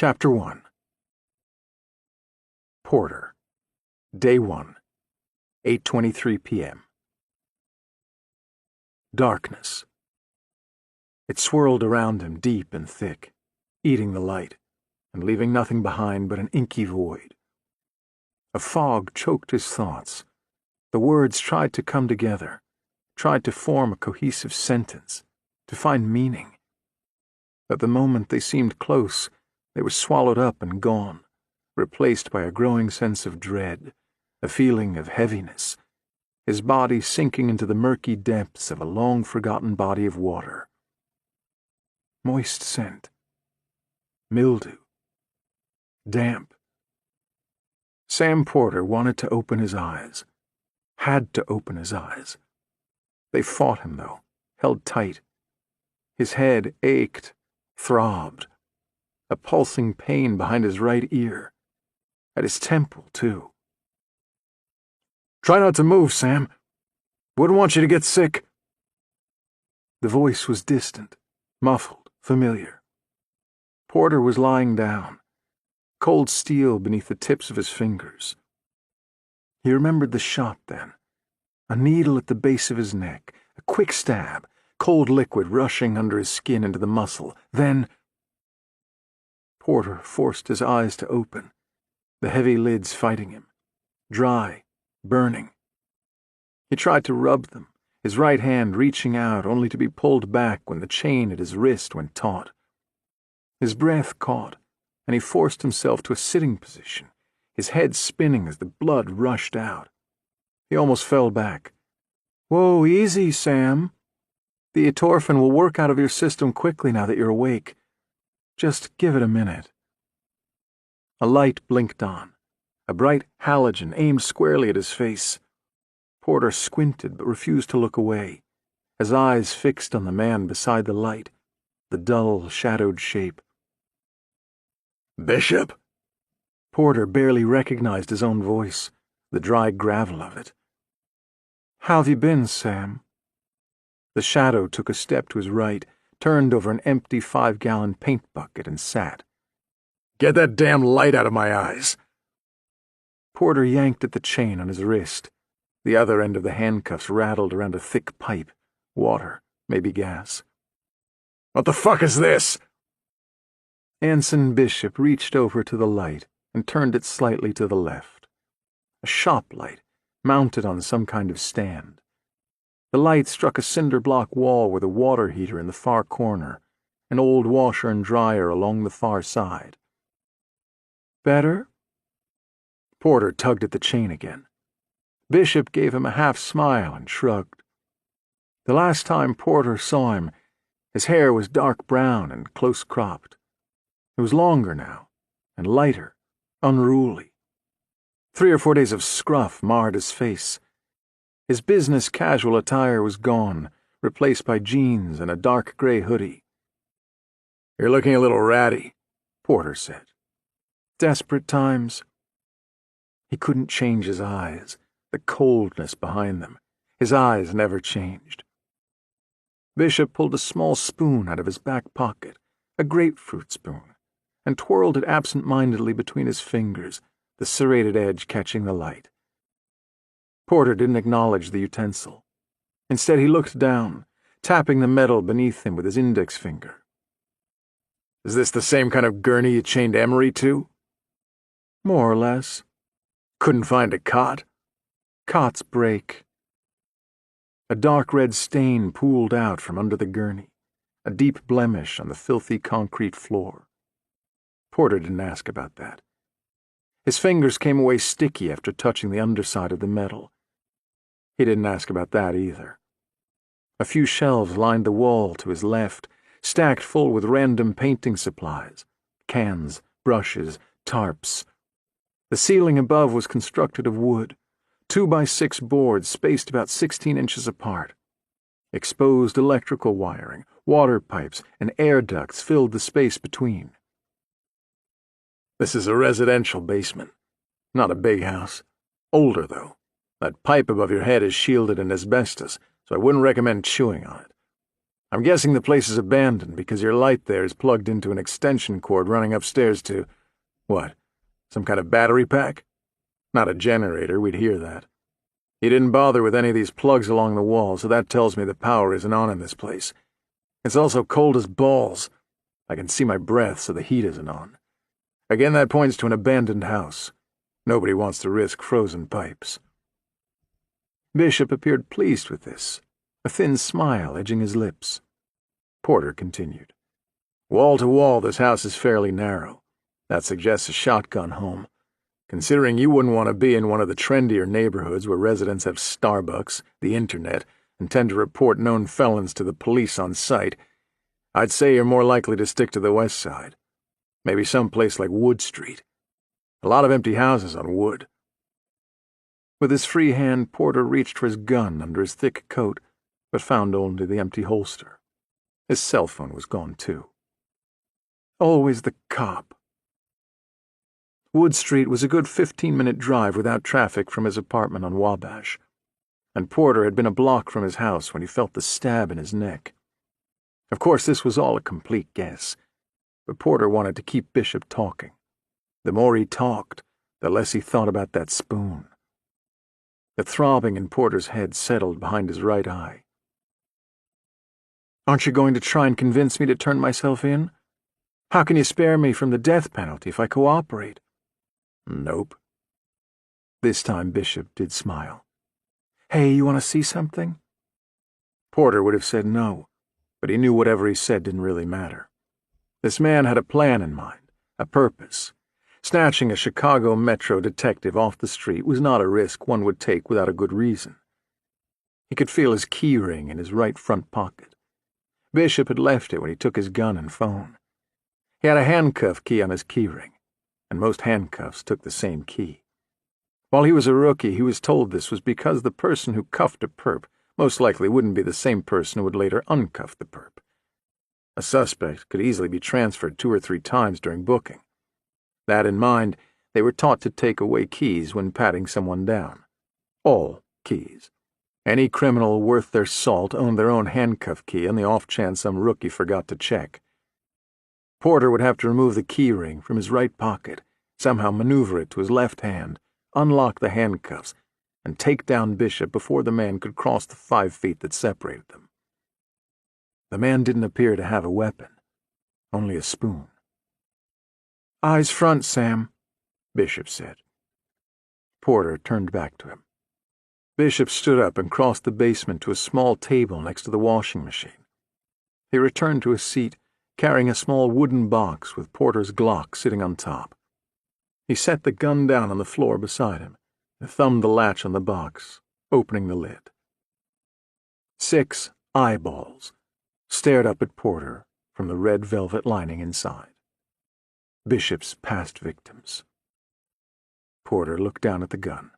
Chapter 1. Porter. Day 1. 8:23 p.m. Darkness. It swirled around him deep and thick, eating the light, and leaving nothing behind but an inky void. A fog choked his thoughts. The words tried to come together, tried to form a cohesive sentence, to find meaning. But the moment they seemed close, they were swallowed up and gone, replaced by a growing sense of dread, a feeling of heaviness, his body sinking into the murky depths of a long-forgotten body of water. Moist scent. Mildew. Damp. Sam Porter wanted to open his eyes. Had to open his eyes. They fought him, though, held tight. His head ached, throbbed. A pulsing pain behind his right ear. At his temple, too. "Try not to move, Sam. Wouldn't want you to get sick." The voice was distant, muffled, familiar. Porter was lying down, cold steel beneath the tips of his fingers. He remembered the shot then. A needle at the base of his neck, a quick stab, cold liquid rushing under his skin into the muscle. Then Porter forced his eyes to open, the heavy lids fighting him, dry, burning. He tried to rub them, his right hand reaching out only to be pulled back when the chain at his wrist went taut. His breath caught, and he forced himself to a sitting position, his head spinning as the blood rushed out. He almost fell back. "Whoa, easy, Sam. The atorphine will work out of your system quickly now that you're awake. Just give it a minute." A light blinked on, a bright halogen aimed squarely at his face. Porter squinted but refused to look away, his eyes fixed on the man beside the light, the dull, shadowed shape. "Bishop?" Porter barely recognized his own voice, the dry gravel of it. "How've you been, Sam?" The shadow took a step to his right, turned over an empty 5-gallon paint bucket and sat. "Get that damn light out of my eyes." Porter yanked at the chain on his wrist. The other end of the handcuffs rattled around a thick pipe. Water, maybe gas. "What the fuck is this?" Anson Bishop reached over to the light and turned it slightly to the left. A shop light, mounted on some kind of stand. The light struck a cinder block wall with a water heater in the far corner, an old washer and dryer along the far side. "Better?" Porter tugged at the chain again. Bishop gave him a half smile and shrugged. The last time Porter saw him, his hair was dark brown and close-cropped. It was longer now, and lighter, unruly. 3 or 4 days of scruff marred his face. His business casual attire was gone, replaced by jeans and a dark gray hoodie. "You're looking a little ratty," Porter said. "Desperate times." He couldn't change his eyes, the coldness behind them. His eyes never changed. Bishop pulled a small spoon out of his back pocket, a grapefruit spoon, and twirled it absent-mindedly between his fingers, the serrated edge catching the light. Porter didn't acknowledge the utensil. Instead, he looked down, tapping the metal beneath him with his index finger. "Is this the same kind of gurney you chained Emery to?" "More or less." "Couldn't find a cot?" "Cots break." A dark red stain pooled out from under the gurney, a deep blemish on the filthy concrete floor. Porter didn't ask about that. His fingers came away sticky after touching the underside of the metal. He didn't ask about that either. A few shelves lined the wall to his left, stacked full with random painting supplies, cans, brushes, tarps. The ceiling above was constructed of wood, 2x6 boards spaced about 16 inches apart. Exposed electrical wiring, water pipes, and air ducts filled the space between. "This is a residential basement, not a big house. Older, though. That pipe above your head is shielded in asbestos, so I wouldn't recommend chewing on it. I'm guessing the place is abandoned because your light there is plugged into an extension cord running upstairs to... What? Some kind of battery pack? Not a generator, we'd hear that. He didn't bother with any of these plugs along the wall, so that tells me the power isn't on in this place. It's also cold as balls. I can see my breath, so the heat isn't on. Again, that points to an abandoned house. Nobody wants to risk frozen pipes. Bishop appeared pleased with this, a thin smile edging his lips. Porter continued. Wall to wall, this house is fairly narrow. That suggests a shotgun home. Considering you wouldn't want to be in one of the trendier neighborhoods where residents have Starbucks, the internet, and tend to report known felons to the police on sight, I'd say you're more likely to stick to the west side. Maybe someplace like Wood Street. A lot of empty houses on Wood. With his free hand, Porter reached for his gun under his thick coat, but found only the empty holster. His cell phone was gone, too. Always the cop. Wood Street was a good 15-minute drive without traffic from his apartment on Wabash, and Porter had been a block from his house when he felt the stab in his neck. Of course, this was all a complete guess, but Porter wanted to keep Bishop talking. The more he talked, the less he thought about that spoon. The throbbing in Porter's head settled behind his right eye. Aren't you going to try and convince me to turn myself in? How can you spare me from the death penalty if I cooperate? Nope. This time Bishop did smile. Hey, you want to see something? Porter would have said no, but he knew whatever he said didn't really matter. This man had a plan in mind, a purpose. Snatching a Chicago Metro detective off the street was not a risk one would take without a good reason. He could feel his key ring in his right front pocket. Bishop had left it when he took his gun and phone. He had a handcuff key on his key ring, and most handcuffs took the same key. While he was a rookie, he was told this was because the person who cuffed a perp most likely wouldn't be the same person who would later uncuff the perp. A suspect could easily be transferred 2 or 3 times during booking. That in mind, they were taught to take away keys when patting someone down. All keys. Any criminal worth their salt owned their own handcuff key on the off chance some rookie forgot to check. Porter would have to remove the key ring from his right pocket, somehow maneuver it to his left hand, unlock the handcuffs, and take down Bishop before the man could cross the 5 feet that separated them. The man didn't appear to have a weapon, only a spoon. Eyes front, Sam, Bishop said. Porter turned back to him. Bishop stood up and crossed the basement to a small table next to the washing machine. He returned to his seat, carrying a small wooden box with Porter's Glock sitting on top. He set the gun down on the floor beside him and thumbed the latch on the box, opening the lid. 6 eyeballs stared up at Porter from the red velvet lining inside. Bishop's past victims. Porter looked down at the gun.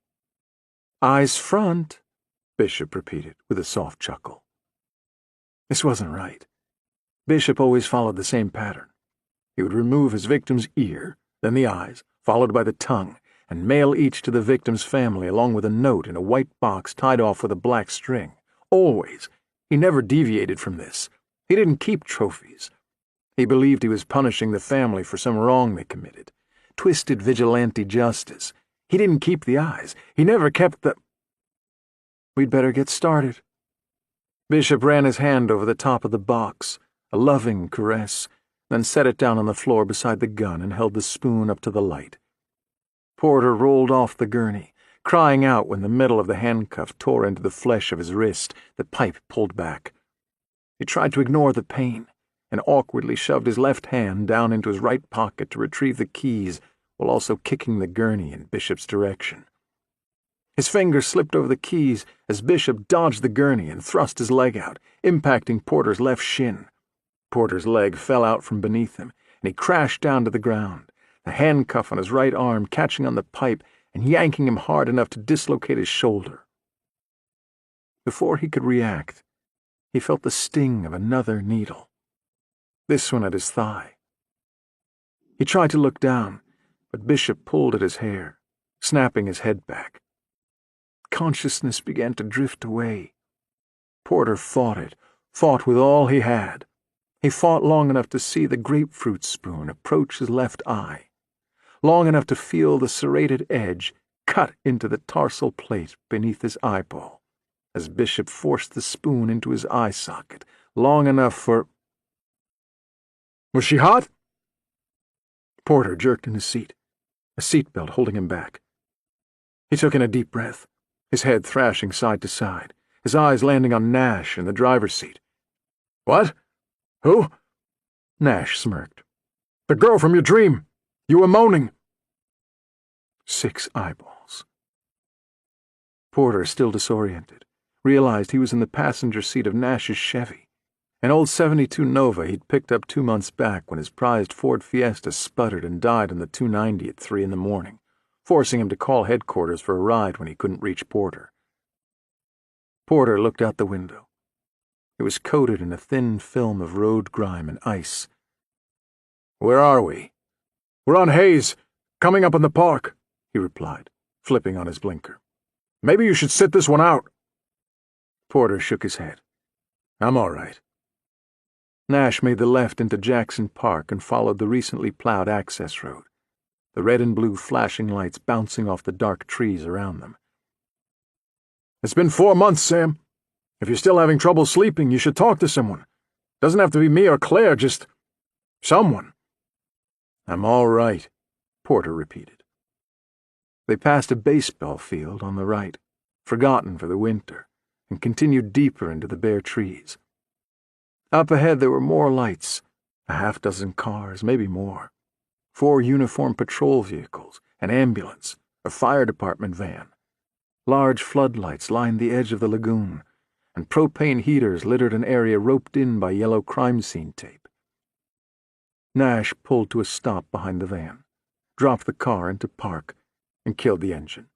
Eyes front, Bishop repeated with a soft chuckle. This wasn't right. Bishop always followed the same pattern. He would remove his victim's ear, then the eyes, followed by the tongue, and mail each to the victim's family along with a note in a white box tied off with a black string. Always. He never deviated from this. He didn't keep trophies. He believed he was punishing the family for some wrong they committed. Twisted vigilante justice. He didn't keep the eyes. He never kept the... We'd better get started. Bishop ran his hand over the top of the box, a loving caress, then set it down on the floor beside the gun and held the spoon up to the light. Porter rolled off the gurney, crying out when the metal of the handcuff tore into the flesh of his wrist, the pipe pulled back. He tried to ignore the pain, and awkwardly shoved his left hand down into his right pocket to retrieve the keys while also kicking the gurney in Bishop's direction. His fingers slipped over the keys as Bishop dodged the gurney and thrust his leg out, impacting Porter's left shin. Porter's leg fell out from beneath him, and he crashed down to the ground, the handcuff on his right arm catching on the pipe and yanking him hard enough to dislocate his shoulder. Before he could react, he felt the sting of another needle. This one at his thigh. He tried to look down, but Bishop pulled at his hair, snapping his head back. Consciousness began to drift away. Porter fought it, fought with all he had. He fought long enough to see the grapefruit spoon approach his left eye, long enough to feel the serrated edge cut into the tarsal plate beneath his eyeball, as Bishop forced the spoon into his eye socket, long enough for— "Was she hot?" Porter jerked in his seat, a seatbelt holding him back. He took in a deep breath, his head thrashing side to side, his eyes landing on Nash in the driver's seat. "What? Who?" Nash smirked. "The girl from your dream. You were moaning." 6 eyeballs. Porter, still disoriented, realized he was in the passenger seat of Nash's Chevy, an old '72 Nova he'd picked up 2 months back when his prized Ford Fiesta sputtered and died on the 290 at 3 in the morning, forcing him to call headquarters for a ride when he couldn't reach Porter. Porter looked out the window. It was coated in a thin film of road grime and ice. "Where are we?" "We're on Hayes, coming up in the park," he replied, flipping on his blinker. "Maybe you should sit this one out." Porter shook his head. "I'm all right." Nash made the left into Jackson Park and followed the recently plowed access road, the red and blue flashing lights bouncing off the dark trees around them. "It's been 4 months, Sam. If you're still having trouble sleeping, you should talk to someone. Doesn't have to be me or Claire, just someone." "I'm all right," Porter repeated. They passed a baseball field on the right, forgotten for the winter, and continued deeper into the bare trees. Up ahead there were more lights, a half-dozen cars, maybe more. 4 uniformed patrol vehicles, an ambulance, a fire department van. Large floodlights lined the edge of the lagoon, and propane heaters littered an area roped in by yellow crime scene tape. Nash pulled to a stop behind the van, dropped the car into park, and killed the engine.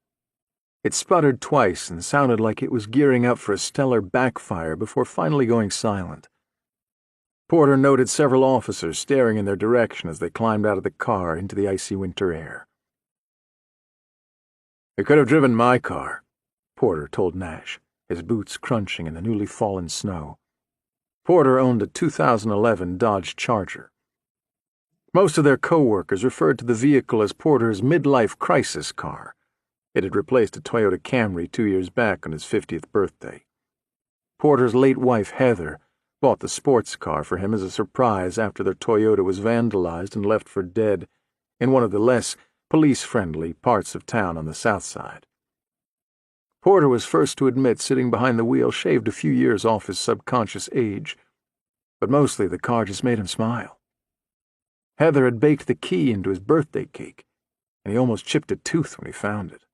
It sputtered twice and sounded like it was gearing up for a stellar backfire before finally going silent. Porter noted several officers staring in their direction as they climbed out of the car into the icy winter air. "They could have driven my car," Porter told Nash, his boots crunching in the newly fallen snow. Porter owned a 2011 Dodge Charger. Most of their co-workers referred to the vehicle as Porter's midlife crisis car. It had replaced a Toyota Camry 2 years back on his 50th birthday. Porter's late wife, Heather, bought the sports car for him as a surprise after their Toyota was vandalized and left for dead in one of the less police-friendly parts of town on the south side. Porter was first to admit sitting behind the wheel shaved a few years off his subconscious age, but mostly the car just made him smile. Heather had baked the key into his birthday cake, and he almost chipped a tooth when he found it.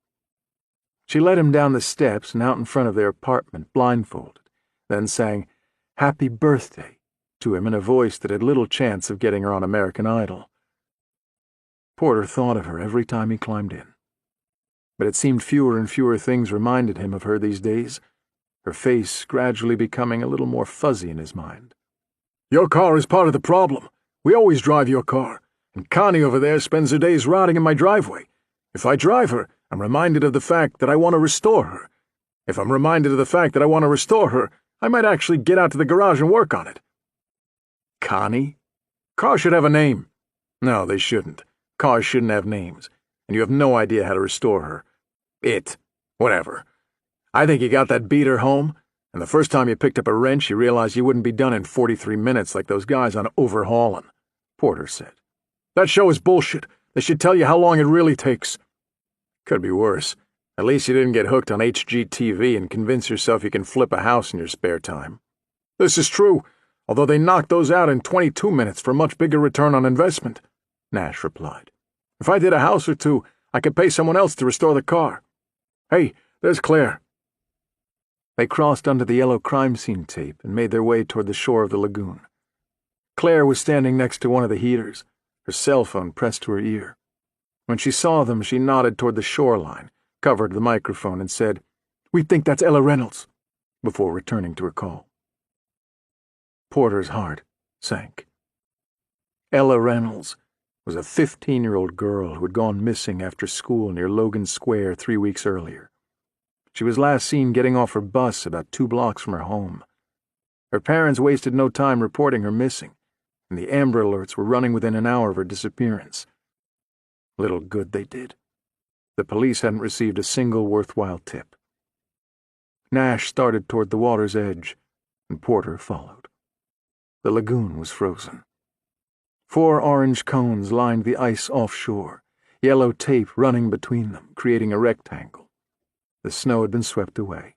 She led him down the steps and out in front of their apartment, blindfolded, then sang "Happy Birthday" to him in a voice that had little chance of getting her on American Idol. Porter thought of her every time he climbed in. But it seemed fewer and fewer things reminded him of her these days, her face gradually becoming a little more fuzzy in his mind. "Your car is part of the problem. We always drive your car, and Connie over there spends her days rotting in my driveway. If I drive her, I'm reminded of the fact that I want to restore her. If I'm reminded of the fact that I want to restore her, I might actually get out to the garage and work on it." Connie? Cars should have a name. No, they shouldn't. Cars shouldn't have names, and you have no idea how to restore her. Whatever. I think you got that beater home, and the first time you picked up a wrench you realized you wouldn't be done in 43 minutes like those guys on Overhaulin', Porter said. "That show is bullshit. They should tell you how long it really takes." "Could be worse. At least you didn't get hooked on HGTV and convince yourself you can flip a house in your spare time." "This is true, although they knocked those out in 22 minutes for a much bigger return on investment," Nash replied. "If I did a house or two, I could pay someone else to restore the car. Hey, there's Claire." They crossed under the yellow crime scene tape and made their way toward the shore of the lagoon. Claire was standing next to one of the heaters, her cell phone pressed to her ear. When she saw them, she nodded toward the shoreline, covered the microphone, and said, "We think that's Ella Reynolds," before returning to her call. Porter's heart sank. Ella Reynolds was a 15-year-old girl who had gone missing after school near Logan Square 3 weeks earlier. She was last seen getting off her bus about 2 blocks from her home. Her parents wasted no time reporting her missing, and the Amber Alerts were running within an hour of her disappearance. Little good they did. The police hadn't received a single worthwhile tip. Nash started toward the water's edge, and Porter followed. The lagoon was frozen. 4 orange cones lined the ice offshore, yellow tape running between them, creating a rectangle. The snow had been swept away.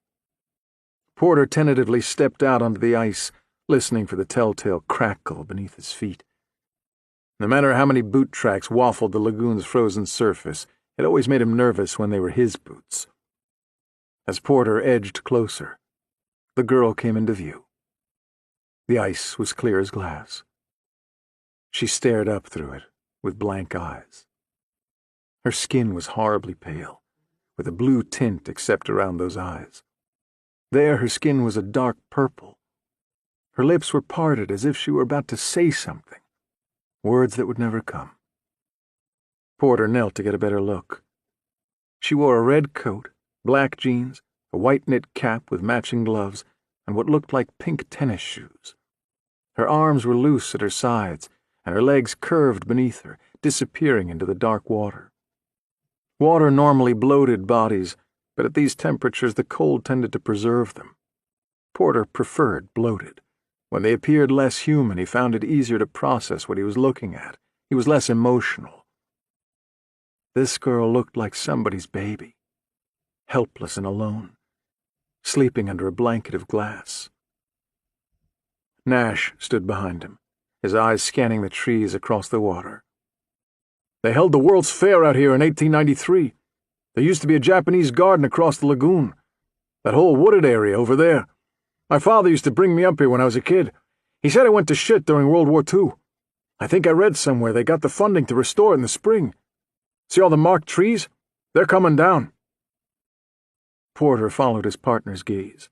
Porter tentatively stepped out onto the ice, listening for the telltale crackle beneath his feet. No matter how many boot tracks waffled the lagoon's frozen surface, it always made him nervous when they were his boots. As Porter edged closer, the girl came into view. The ice was clear as glass. She stared up through it with blank eyes. Her skin was horribly pale, with a blue tint except around those eyes. There her skin was a dark purple. Her lips were parted as if she were about to say something, words that would never come. Porter knelt to get a better look. She wore a red coat, black jeans, a white knit cap with matching gloves, and what looked like pink tennis shoes. Her arms were loose at her sides, and her legs curved beneath her, disappearing into the dark water. Water normally bloated bodies, but at these temperatures the cold tended to preserve them. Porter preferred bloated. When they appeared less human, he found it easier to process what he was looking at. He was less emotional. This girl looked like somebody's baby, helpless and alone, sleeping under a blanket of glass. Nash stood behind him, his eyes scanning the trees across the water. "They held the World's Fair out here in 1893. There used to be a Japanese garden across the lagoon. That whole wooded area over there. My father used to bring me up here when I was a kid. He said it went to shit during World War II. I think I read somewhere they got the funding to restore it in the spring. See all the marked trees? They're coming down." Porter followed his partner's gaze.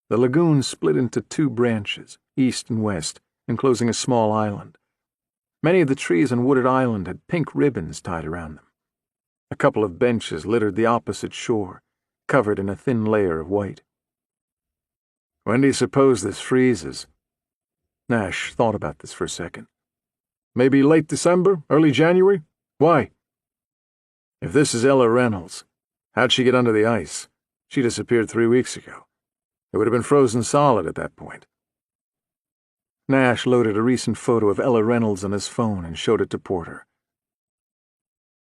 The lagoon split into 2 branches, east and west, enclosing a small island. Many of the trees on Wooded Island had pink ribbons tied around them. A couple of benches littered the opposite shore, covered in a thin layer of white. "When do you suppose this freezes?" Nash thought about this for a second. "Maybe late December, early January? Why?" "If this is Ella Reynolds, how'd she get under the ice? She disappeared 3 weeks ago. It would have been frozen solid at that point." Nash loaded a recent photo of Ella Reynolds on his phone and showed it to Porter.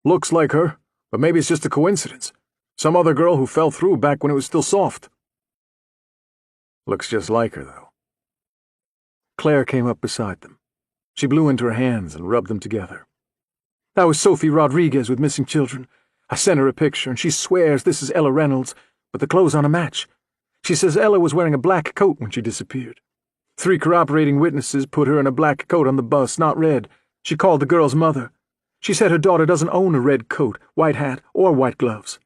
"Looks like her, but maybe it's just a coincidence. Some other girl who fell through back when it was still soft." "Looks just like her, though." Claire came up beside them. She blew into her hands and rubbed them together. "That was Sophie Rodriguez with Missing Children. I sent her a picture, and she swears this is Ella Reynolds, but the clothes aren't a match. She says Ella was wearing a black coat when she disappeared. 3 corroborating witnesses put her in a black coat on the bus, not red. She called the girl's mother. She said her daughter doesn't own a red coat, white hat, or white gloves."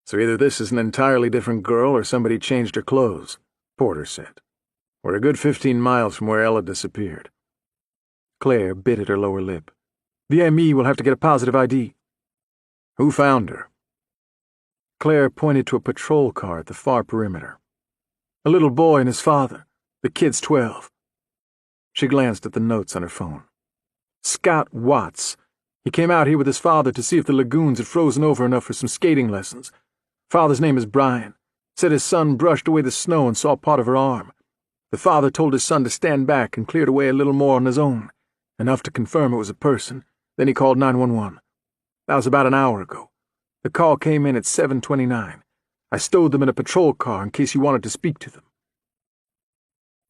"So either this is an entirely different girl or somebody changed her clothes," Porter said. "We're a good 15 miles from where Ella disappeared." Claire bit at her lower lip. "VME will have to get a positive ID." "Who found her?" Claire pointed to a patrol car at the far perimeter. "A little boy and his father. The kid's 12. She glanced at the notes on her phone. "Scott Watts. He came out here with his father to see if the lagoons had frozen over enough for some skating lessons. Father's name is Brian. Said his son brushed away the snow and saw part of her arm. The father told his son to stand back and cleared away a little more on his own, enough to confirm it was a person. Then he called 911. That was about an hour ago. The call came in at 7:29. I stowed them in a patrol car in case you wanted to speak to them."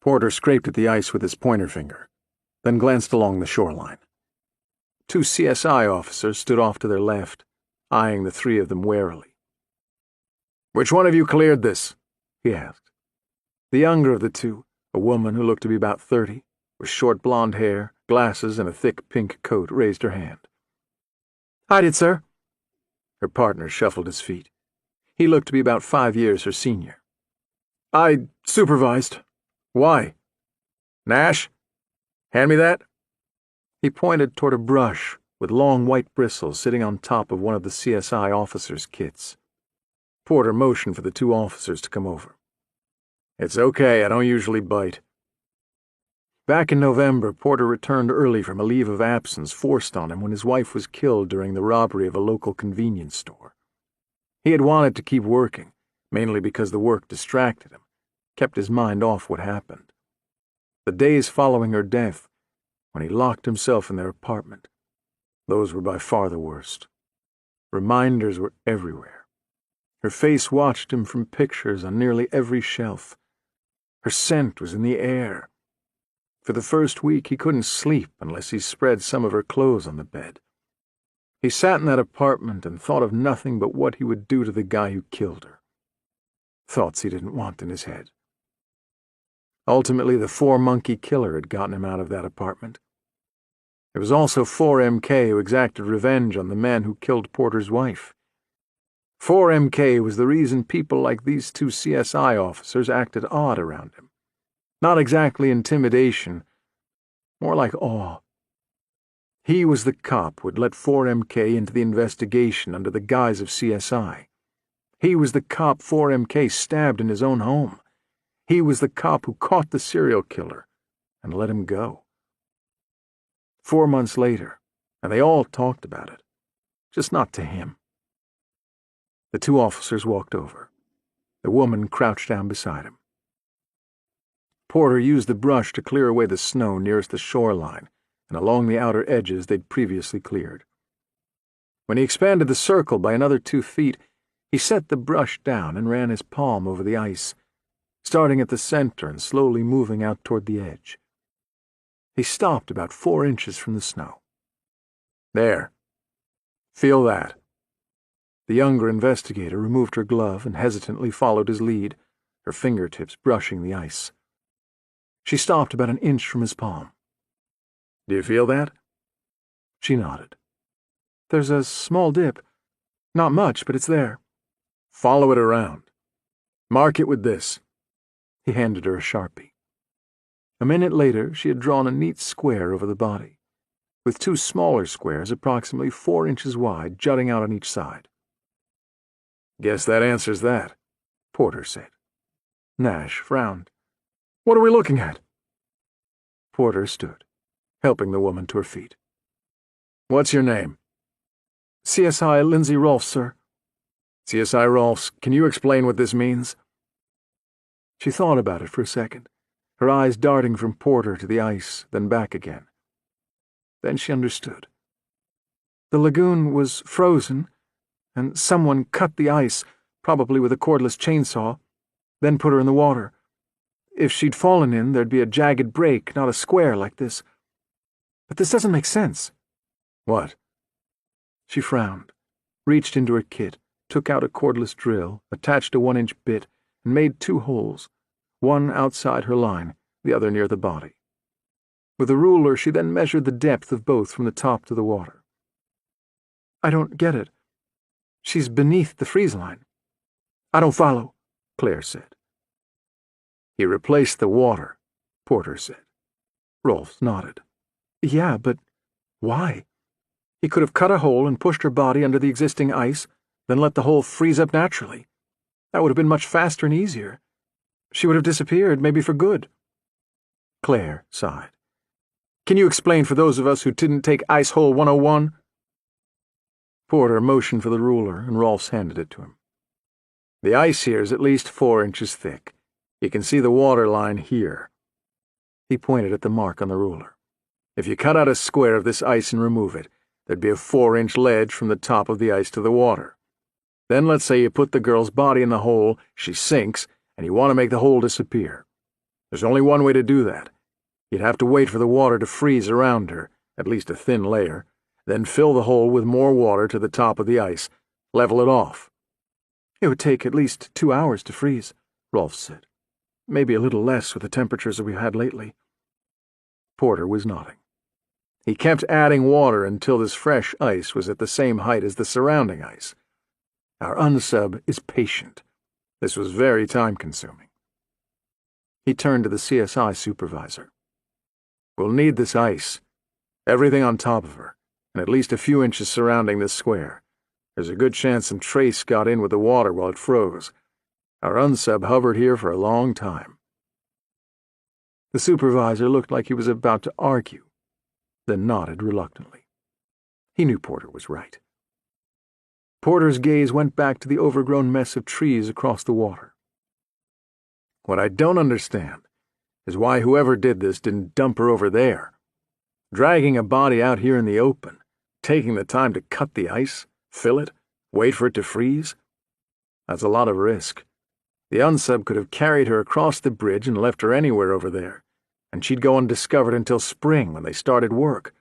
Porter scraped at the ice with his pointer finger, then glanced along the shoreline. 2 CSI officers stood off to their left, eyeing the 3 of them warily. "Which one of you cleared this?" he asked. The younger of the 2, a woman who looked to be about 30, with short blonde hair, glasses, and a thick pink coat, raised her hand. "I did, sir." Her partner shuffled his feet. He looked to be about 5 years her senior. "I supervised. Why? Nash? Hand me that." He pointed toward a brush with long white bristles sitting on top of one of the CSI officers' kits. Porter motioned for the 2 officers to come over. It's okay, I don't usually bite. Back in November, Porter returned early from a leave of absence forced on him when his wife was killed during the robbery of a local convenience store. He had wanted to keep working, mainly because the work distracted him, kept his mind off what happened. The days following her death, when he locked himself in their apartment, those were by far the worst. Reminders were everywhere. Her face watched him from pictures on nearly every shelf. Her scent was in the air. For the first week, he couldn't sleep unless he spread some of her clothes on the bed. He sat in that apartment and thought of nothing but what he would do to the guy who killed her. Thoughts he didn't want in his head. Ultimately, the 4-monkey killer had gotten him out of that apartment. There was also 4MK who exacted revenge on the man who killed Porter's wife. 4MK was the reason people like these two CSI officers acted odd around him. Not exactly intimidation, more like awe. He was the cop who had let 4MK into the investigation under the guise of CSI. He was the cop 4MK stabbed in his own home. He was the cop who caught the serial killer and let him go. 4 months later, and they all talked about it, just not to him. The 2 officers walked over. The woman crouched down beside him. Porter used the brush to clear away the snow nearest the shoreline and along the outer edges they'd previously cleared. When he expanded the circle by another 2 feet, he set the brush down and ran his palm over the ice, starting at the center and slowly moving out toward the edge. He stopped about 4 inches from the snow. There. Feel that. The younger investigator removed her glove and hesitantly followed his lead, her fingertips brushing the ice. She stopped about an inch from his palm. Do you feel that? She nodded. There's a small dip. Not much, but it's there. Follow it around. Mark it with this. He handed her a Sharpie. A minute later, she had drawn a neat square over the body, with 2 smaller squares approximately 4 inches wide jutting out on each side. Guess that answers that, Porter said. Nash frowned. What are we looking at? Porter stood, helping the woman to her feet. What's your name? CSI Lindsay Rolfs, sir. CSI Rolfs, can you explain what this means? She thought about it for a second, her eyes darting from Porter to the ice, then back again. Then she understood. The lagoon was frozen, and someone cut the ice, probably with a cordless chainsaw, then put her in the water. If she'd fallen in, there'd be a jagged break, not a square like this. But this doesn't make sense. What? She frowned, reached into her kit, took out a cordless drill, attached a 1-inch bit, and made 2 holes, one outside her line, the other near the body. With a ruler, she then measured the depth of both from the top to the water. I don't get it. She's beneath the freeze line. I don't follow, Claire said. He replaced the water, Porter said. Rolfs nodded. Yeah, but why? He could have cut a hole and pushed her body under the existing ice, then let the hole freeze up naturally. That would have been much faster and easier. She would have disappeared, maybe for good. Claire sighed. Can you explain for those of us who didn't take Ice Hole 101? Porter motioned for the ruler, and Rolfs handed it to him. The ice here is at least 4 inches thick. You can see the water line here. He pointed at the mark on the ruler. If you cut out a square of this ice and remove it, there'd be a 4-inch ledge from the top of the ice to the water. Then let's say you put the girl's body in the hole, she sinks, and you want to make the hole disappear. There's only one way to do that. You'd have to wait for the water to freeze around her, at least a thin layer, then fill the hole with more water to the top of the ice, level it off. It would take at least 2 hours to freeze, Rolfs said. Maybe a little less with the temperatures that we've had lately. Porter was nodding. He kept adding water until this fresh ice was at the same height as the surrounding ice. Our unsub is patient. This was very time-consuming. He turned to the CSI supervisor. We'll need this ice. Everything on top of her, and at least a few inches surrounding this square. There's a good chance some trace got in with the water while it froze. Our unsub hovered here for a long time." The supervisor looked like he was about to argue, then nodded reluctantly. He knew Porter was right. Porter's gaze went back to the overgrown mess of trees across the water. "What I don't understand is why whoever did this didn't dump her over there. Dragging a body out here in the open, taking the time to cut the ice, fill it, wait for it to freeze. That's a lot of risk. The unsub could have carried her across the bridge and left her anywhere over there, and she'd go undiscovered until spring when they started work.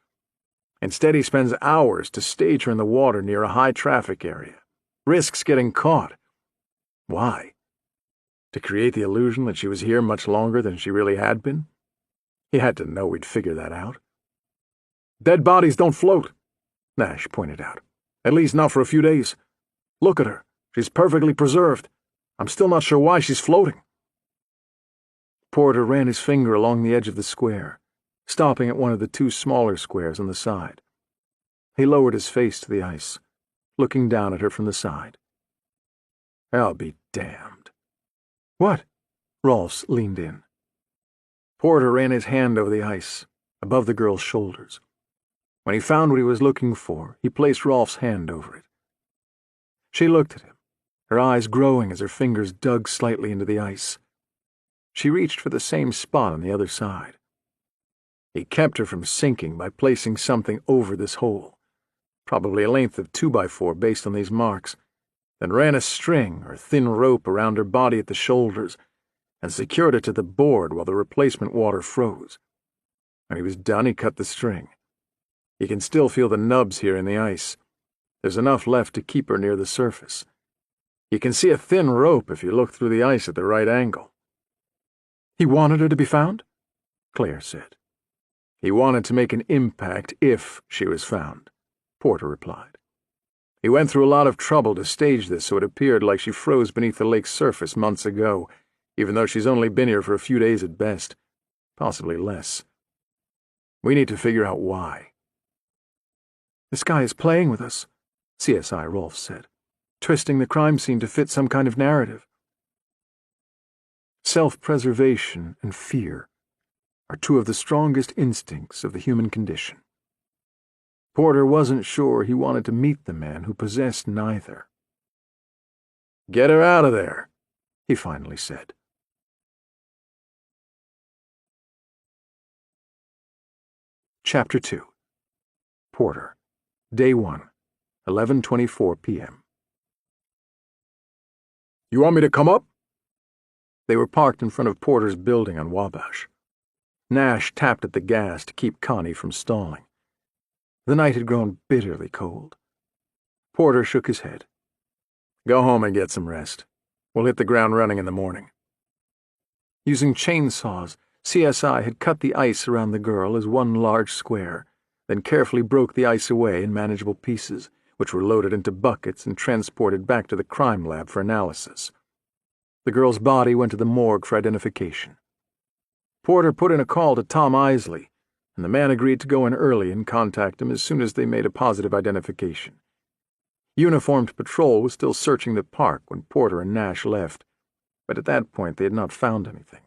Instead, he spends hours to stage her in the water near a high-traffic area, risks getting caught. Why? To create the illusion that she was here much longer than she really had been? He had to know we'd figure that out." "Dead bodies don't float," Nash pointed out. "At least not for a few days. Look at her. She's perfectly preserved. I'm still not sure why she's floating." Porter ran his finger along the edge of the square, stopping at one of the two smaller squares on the side. He lowered his face to the ice, looking down at her from the side. "I'll be damned." "What?" Rolfs leaned in. Porter ran his hand over the ice, above the girl's shoulders. When he found what he was looking for, he placed Rolf's hand over it. She looked at him, her eyes growing as her fingers dug slightly into the ice. She reached for the same spot on the other side. He kept her from sinking by placing something over this hole, probably a length of 2x4 based on these marks, then ran a string or thin rope around her body at the shoulders and secured it to the board while the replacement water froze. When he was done, he cut the string. You can still feel the nubs here in the ice. There's enough left to keep her near the surface. You can see a thin rope if you look through the ice at the right angle. "He wanted her to be found?" Claire said. "He wanted to make an impact if she was found," Porter replied. "He went through a lot of trouble to stage this so it appeared like she froze beneath the lake's surface months ago, even though she's only been here for a few days at best, possibly less. We need to figure out why." "This guy is playing with us," CSI Rolf said, "twisting the crime scene to fit some kind of narrative." Self-preservation and fear are two of the strongest instincts of the human condition. Porter wasn't sure he wanted to meet the man who possessed neither. "Get her out of there," he finally said. Chapter 2. Porter. Day 1, 11:24 p.m. "You want me to come up?" They were parked in front of Porter's building on Wabash. Nash tapped at the gas to keep Connie from stalling. The night had grown bitterly cold. Porter shook his head. "Go home and get some rest. We'll hit the ground running in the morning." Using chainsaws, CSI had cut the ice around the girl as one large square, then carefully broke the ice away in manageable pieces, which were loaded into buckets and transported back to the crime lab for analysis. The girl's body went to the morgue for identification. Porter put in a call to Tom Isley, and the man agreed to go in early and contact him as soon as they made a positive identification. Uniformed patrol was still searching the park when Porter and Nash left, but at that point they had not found anything.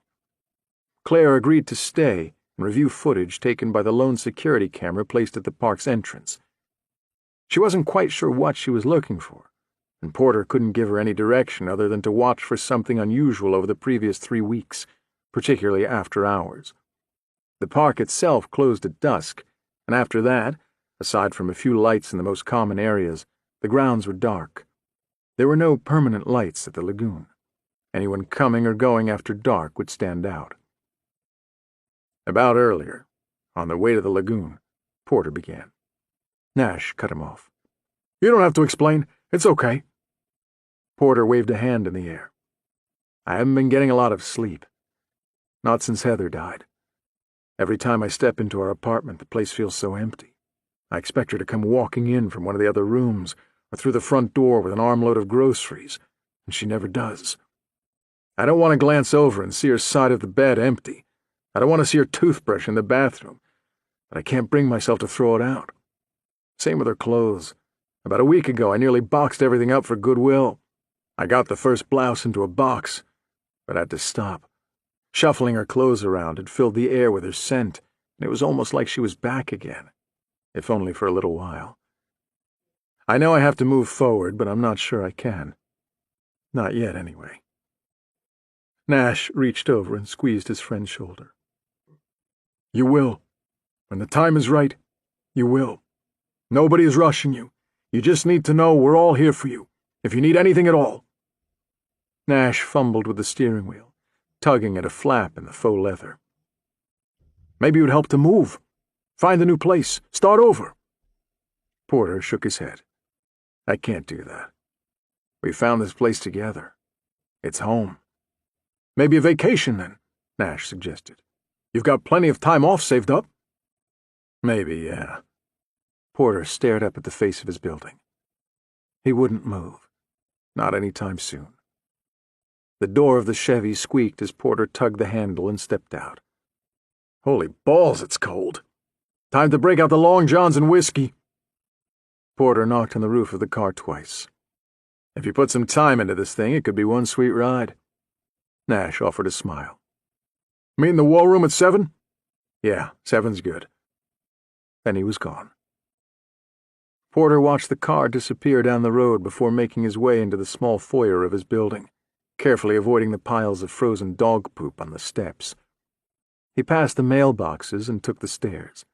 Claire agreed to stay and review footage taken by the lone security camera placed at the park's entrance. She wasn't quite sure what she was looking for, and Porter couldn't give her any direction other than to watch for something unusual over the previous 3 weeks, particularly after hours. The park itself closed at dusk, and after that, aside from a few lights in the most common areas, the grounds were dark. There were no permanent lights at the lagoon. Anyone coming or going after dark would stand out. "About earlier, on the way to the lagoon," Porter began. Nash cut him off. "You don't have to explain. It's okay." Porter waved a hand in the air. "I haven't been getting a lot of sleep. Not since Heather died. Every time I step into our apartment, the place feels so empty. I expect her to come walking in from one of the other rooms or through the front door with an armload of groceries, and she never does. I don't want to glance over and see her side of the bed empty. I don't want to see her toothbrush in the bathroom, but I can't bring myself to throw it out. Same with her clothes. About a week ago, I nearly boxed everything up for Goodwill. I got the first blouse into a box, but had to stop. Shuffling her clothes around had filled the air with her scent, and it was almost like she was back again, if only for a little while. I know I have to move forward, but I'm not sure I can. Not yet, anyway. Nash reached over and squeezed his friend's shoulder. You will. When the time is right, you will. Nobody is rushing you. You just need to know we're all here for you, if you need anything at all. Nash fumbled with the steering wheel, tugging at a flap in the faux leather. Maybe it would help to move. Find a new place. Start over. Porter shook his head. I can't do that. We found this place together. It's home. Maybe a vacation, then, Nash suggested. You've got plenty of time off saved up. Maybe, yeah. Porter stared up at the face of his building. He wouldn't move. Not any time soon. The door of the Chevy squeaked as Porter tugged the handle and stepped out. Holy balls, it's cold. Time to break out the Long Johns and whiskey. Porter knocked on the roof of the car twice. If you put some time into this thing, it could be one sweet ride. Nash offered a smile. Meet in the war room at 7? Yeah, 7's good. Then he was gone. Porter watched the car disappear down the road before making his way into the small foyer of his building, carefully avoiding the piles of frozen dog poop on the steps. He passed the mailboxes and took the stairs.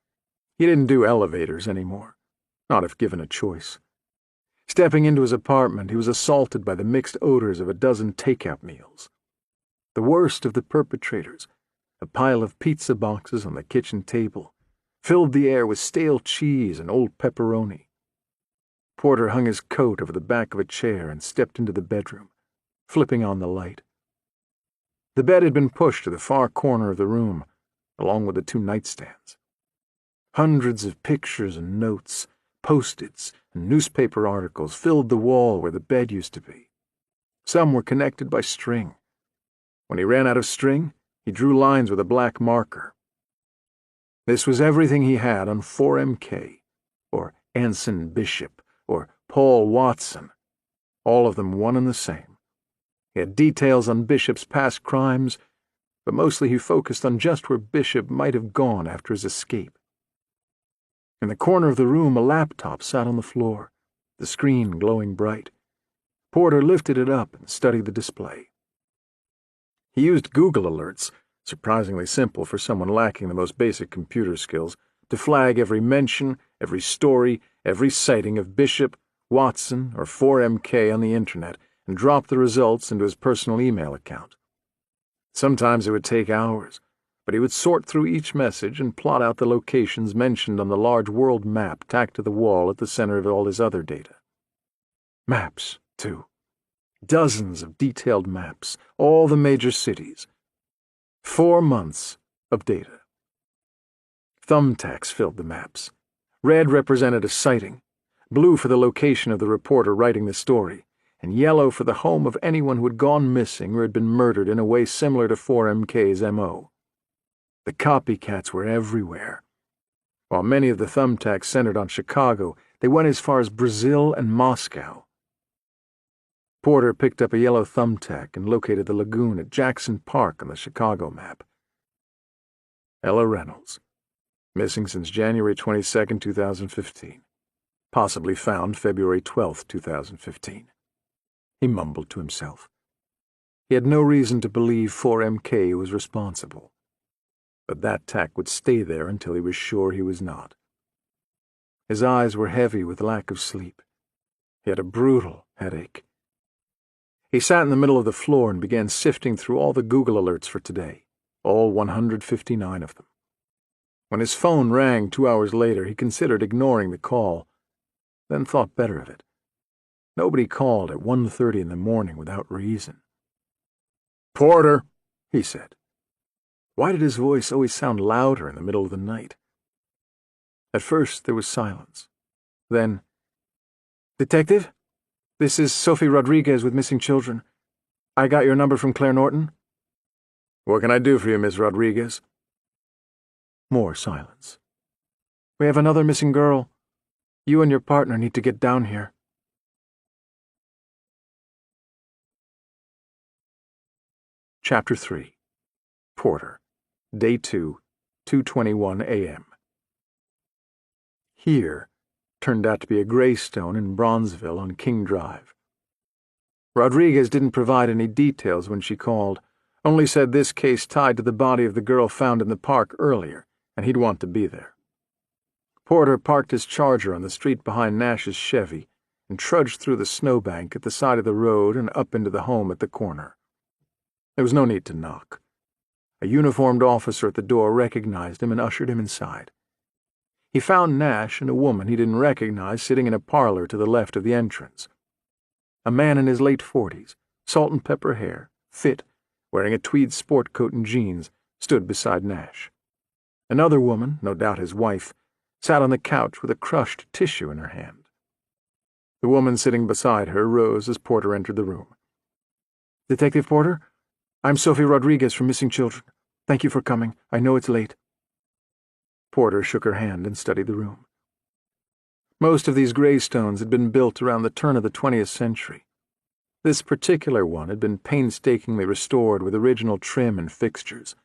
He didn't do elevators anymore, not if given a choice. Stepping into his apartment, he was assaulted by the mixed odors of a dozen takeout meals. The worst of the perpetrators, a pile of pizza boxes on the kitchen table, filled the air with stale cheese and old pepperoni. Porter hung his coat over the back of a chair and stepped into the bedroom, flipping on the light. The bed had been pushed to the far corner of the room, along with the 2 nightstands. Hundreds of pictures and notes, post-its, and newspaper articles filled the wall where the bed used to be. Some were connected by string. When he ran out of string, he drew lines with a black marker. This was everything he had on 4MK, or Anson Bishop, or Paul Watson, all of them one and the same. He had details on Bishop's past crimes, but mostly he focused on just where Bishop might have gone after his escape. In the corner of the room, a laptop sat on the floor, the screen glowing bright. Porter lifted it up and studied the display. He used Google alerts, surprisingly simple for someone lacking the most basic computer skills, to flag every mention, every story, every sighting of Bishop, Watson, or 4MK on the internet, and drop the results into his personal email account. Sometimes it would take hours, but he would sort through each message and plot out the locations mentioned on the large world map tacked to the wall at the center of all his other data. Maps, too. Dozens of detailed maps, all the major cities. 4 months of data. Thumbtacks filled the maps. Red represented a sighting, blue for the location of the reporter writing the story, and yellow for the home of anyone who had gone missing or had been murdered in a way similar to 4MK's M.O. The copycats were everywhere. While many of the thumbtacks centered on Chicago, they went as far as Brazil and Moscow. Porter picked up a yellow thumbtack and located the lagoon at Jackson Park on the Chicago map. Ella Reynolds, missing since January 22, 2015. Possibly found February 12, 2015. He mumbled to himself. He had no reason to believe 4MK was responsible, but that tack would stay there until he was sure he was not. His eyes were heavy with lack of sleep. He had a brutal headache. He sat in the middle of the floor and began sifting through all the Google alerts for today, all 159 of them. When his phone rang 2 hours later, he considered ignoring the call, then thought better of it. Nobody called at 1:30 in the morning without reason. "Porter," he said. Why did his voice always sound louder in the middle of the night? At first there was silence. Then, "Detective? This is Sophie Rodriguez with Missing Children. I got your number from Claire Norton." "What can I do for you, Miss Rodriguez?" More silence. "We have another missing girl. You and your partner need to get down here." Chapter 3. Porter. Day 2, 2:21 a.m. Here turned out to be a graystone in Bronzeville on King Drive. Rodriguez didn't provide any details when she called, only said this case tied to the body of the girl found in the park earlier, and he'd want to be there. Porter parked his Charger on the street behind Nash's Chevy and trudged through the snowbank at the side of the road and up into the home at the corner. There was no need to knock. A uniformed officer at the door recognized him and ushered him inside. He found Nash and a woman he didn't recognize sitting in a parlor to the left of the entrance. A man in his late 40s, salt and pepper hair, fit, wearing a tweed sport coat and jeans, stood beside Nash. Another woman, no doubt his wife, sat on the couch with a crushed tissue in her hand. The woman sitting beside her rose as Porter entered the room. "Detective Porter? I'm Sophie Rodriguez from Missing Children. Thank you for coming. I know it's late." Porter shook her hand and studied the room. Most of these graystones had been built around the turn of the 20th century. This particular one had been painstakingly restored with original trim and fixtures.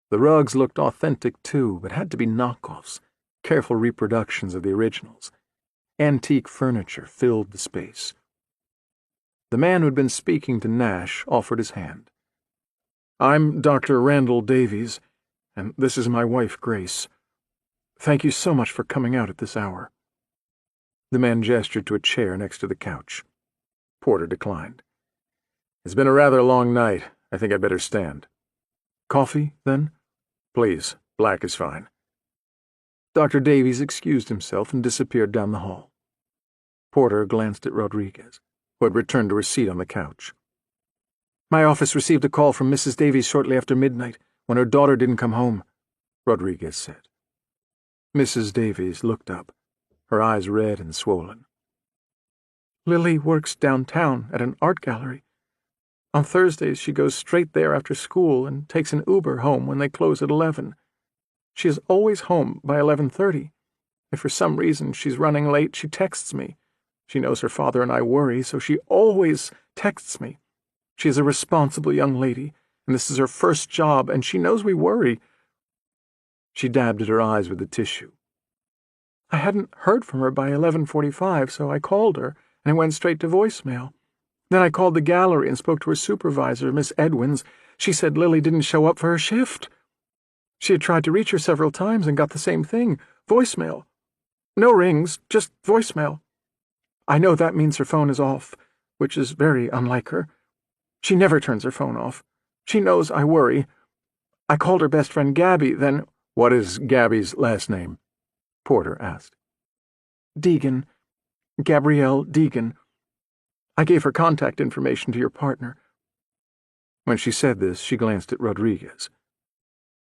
The rugs looked authentic too, but had to be knockoffs, careful reproductions of the originals. Antique furniture filled the space. The man who had been speaking to Nash offered his hand. "I'm Dr. Randall Davies, and this is my wife, Grace. Thank you so much for coming out at this hour." The man gestured to a chair next to the couch. Porter declined. "It's been a rather long night. I think I'd better stand." "Coffee, then?" "Please, black is fine." Dr. Davies excused himself and disappeared down the hall. Porter glanced at Rodriguez, who had returned to her seat on the couch. "My office received a call from Mrs. Davies shortly after midnight, when her daughter didn't come home," Rodriguez said. Mrs. Davies looked up, her eyes red and swollen. "Lily works downtown at an art gallery. On Thursdays she goes straight there after school and takes an Uber home when they close at 11. She is always home by 11:30. If for some reason she's running late, she texts me. She knows her father and I worry, so she always texts me. She is a responsible young lady, and this is her first job, and she knows we worry." She dabbed at her eyes with the tissue. "I hadn't heard from her by 11:45, so I called her, and it went straight to voicemail. Then I called the gallery and spoke to her supervisor, Miss Edwins. She said Lily didn't show up for her shift. She had tried to reach her several times and got the same thing, voicemail. No rings, just voicemail. I know that means her phone is off, which is very unlike her. She never turns her phone off. She knows I worry. I called her best friend Gabby, then—" "What is Gabby's last name?" Porter asked. "Deegan. Gabrielle Deegan. I gave her contact information to your partner." When she said this, she glanced at Rodriguez.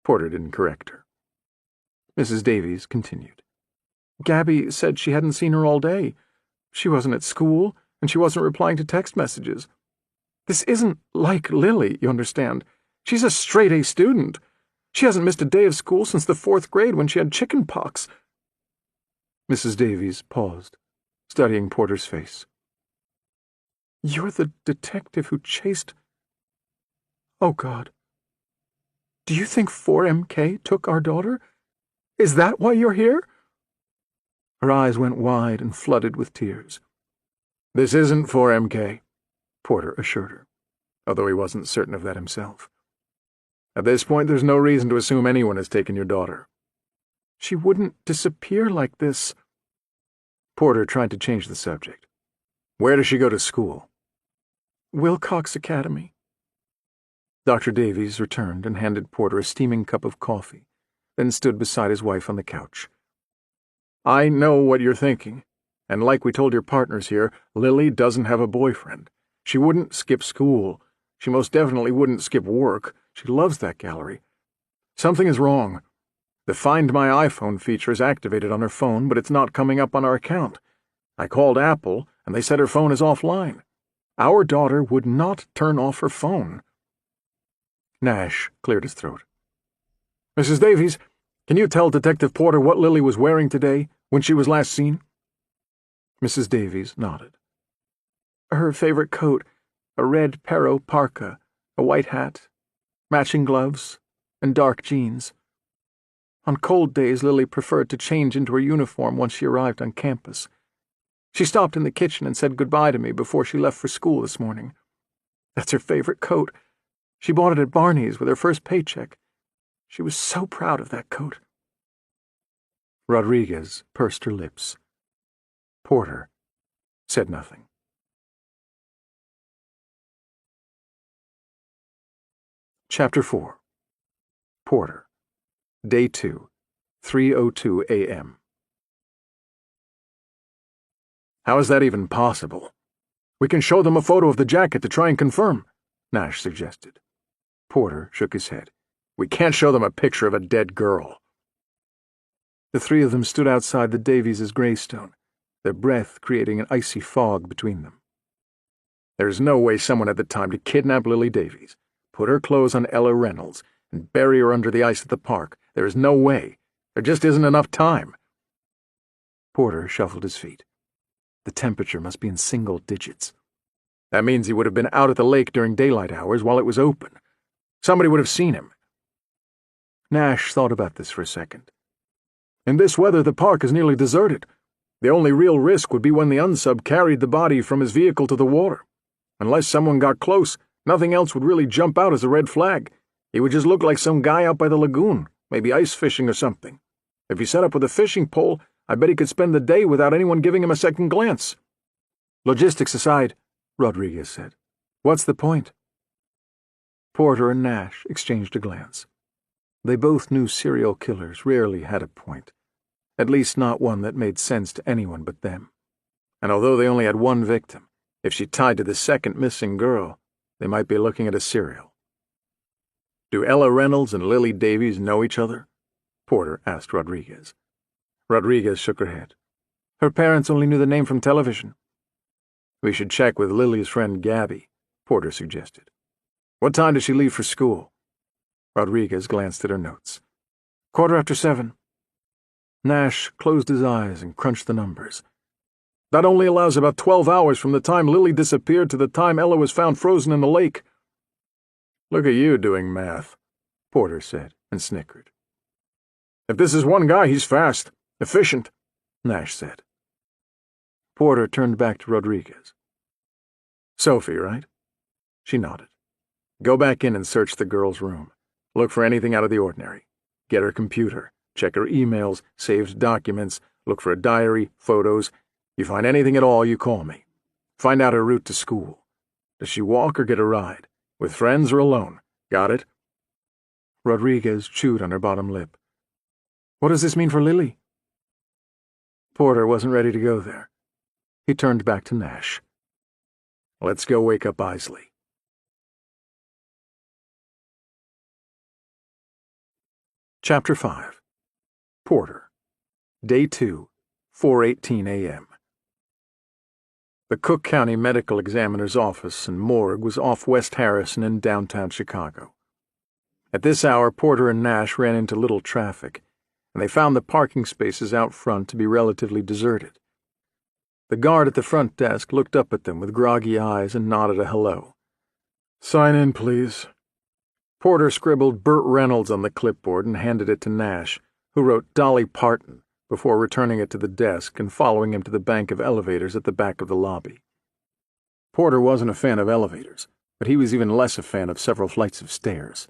Porter didn't correct her. Mrs. Davies continued. "Gabby said she hadn't seen her all day. She wasn't at school, and she wasn't replying to text messages. This isn't like Lily, you understand. She's a straight-A student. She hasn't missed a day of school since the 4th grade when she had chicken pox." Mrs. Davies paused, studying Porter's face. "You're the detective who chased— Oh, God. Do you think 4MK took our daughter? Is that why you're here?" Her eyes went wide and flooded with tears. "This isn't 4MK, Porter assured her, although he wasn't certain of that himself. "At this point, there's no reason to assume anyone has taken your daughter." "She wouldn't disappear like this." Porter tried to change the subject. "Where does she go to school?" "Wilcox Academy." Dr. Davies returned and handed Porter a steaming cup of coffee, then stood beside his wife on the couch. "I know what you're thinking, and like we told your partners here, Lily doesn't have a boyfriend. She wouldn't skip school. She most definitely wouldn't skip work. She loves that gallery. Something is wrong. The Find My iPhone feature is activated on her phone, but it's not coming up on our account. I called Apple, and they said her phone is offline. Our daughter would not turn off her phone." Nash cleared his throat. "Mrs. Davies, can you tell Detective Porter what Lily was wearing today, when she was last seen?" Mrs. Davies nodded. "Her favorite coat, a red Perro parka, a white hat, matching gloves, and dark jeans. On cold days, Lily preferred to change into her uniform once she arrived on campus. She stopped in the kitchen and said goodbye to me before she left for school this morning. That's her favorite coat. She bought it at Barney's with her first paycheck. She was so proud of that coat. Rodriguez pursed her lips. Porter said nothing. Chapter 4. Porter. Day 2, 3:02 a.m. How is that even possible? We can show them a photo of the jacket to try and confirm, Nash suggested. Porter shook his head. We can't show them a picture of a dead girl. The three of them stood outside the Davies' gravestone, their breath creating an icy fog between them. There's no way someone had the time to kidnap Lily Davies, put her clothes on Ella Reynolds, and bury her under the ice at the park. There is no way. There just isn't enough time. Porter shuffled his feet. The temperature must be in single digits. That means he would have been out at the lake during daylight hours while it was open. Somebody would have seen him. Nash thought about this for a second. In this weather, the park is nearly deserted. The only real risk would be when the unsub carried the body from his vehicle to the water. Unless someone got close, nothing else would really jump out as a red flag. He would just look like some guy out by the lagoon, maybe ice fishing or something. If he set up with a fishing pole, I bet he could spend the day without anyone giving him a second glance. Logistics aside, Rodriguez said, what's the point? Porter and Nash exchanged a glance. They both knew serial killers rarely had a point, at least not one that made sense to anyone but them. And although they only had one victim, if she tied to the second missing girl, they might be looking at a serial. Do Ella Reynolds and Lily Davies know each other? Porter asked Rodriguez. Rodriguez shook her head. Her parents only knew the name from television. We should check with Lily's friend Gabby, Porter suggested. What time did she leave for school? Rodriguez glanced at her notes. 7:15. Nash closed his eyes and crunched the numbers. That only allows about 12 hours from the time Lily disappeared to the time Ella was found frozen in the lake. Look at you doing math, Porter said, and snickered. If this is one guy, he's fast, efficient, Nash said. Porter turned back to Rodriguez. Sophie, right? She nodded. Go back in and search the girl's room. Look for anything out of the ordinary. Get her computer. Check her emails, saved documents. Look for a diary, photos. You find anything at all, you call me. Find out her route to school. Does she walk or get a ride? With friends or alone? Got it? Rodriguez chewed on her bottom lip. What does this mean for Lily? Porter wasn't ready to go there. He turned back to Nash. Let's go wake up Isley. Chapter 5. Porter. Day 2, 4:18 a.m. The Cook County Medical Examiner's office and morgue was off West Harrison in downtown Chicago. At this hour, Porter and Nash ran into little traffic, and they found the parking spaces out front to be relatively deserted. The guard at the front desk looked up at them with groggy eyes and nodded a hello. Sign in, please. Porter scribbled Burt Reynolds on the clipboard and handed it to Nash, who wrote Dolly Parton before returning it to the desk and following him to the bank of elevators at the back of the lobby. Porter wasn't a fan of elevators, but he was even less a fan of several flights of stairs.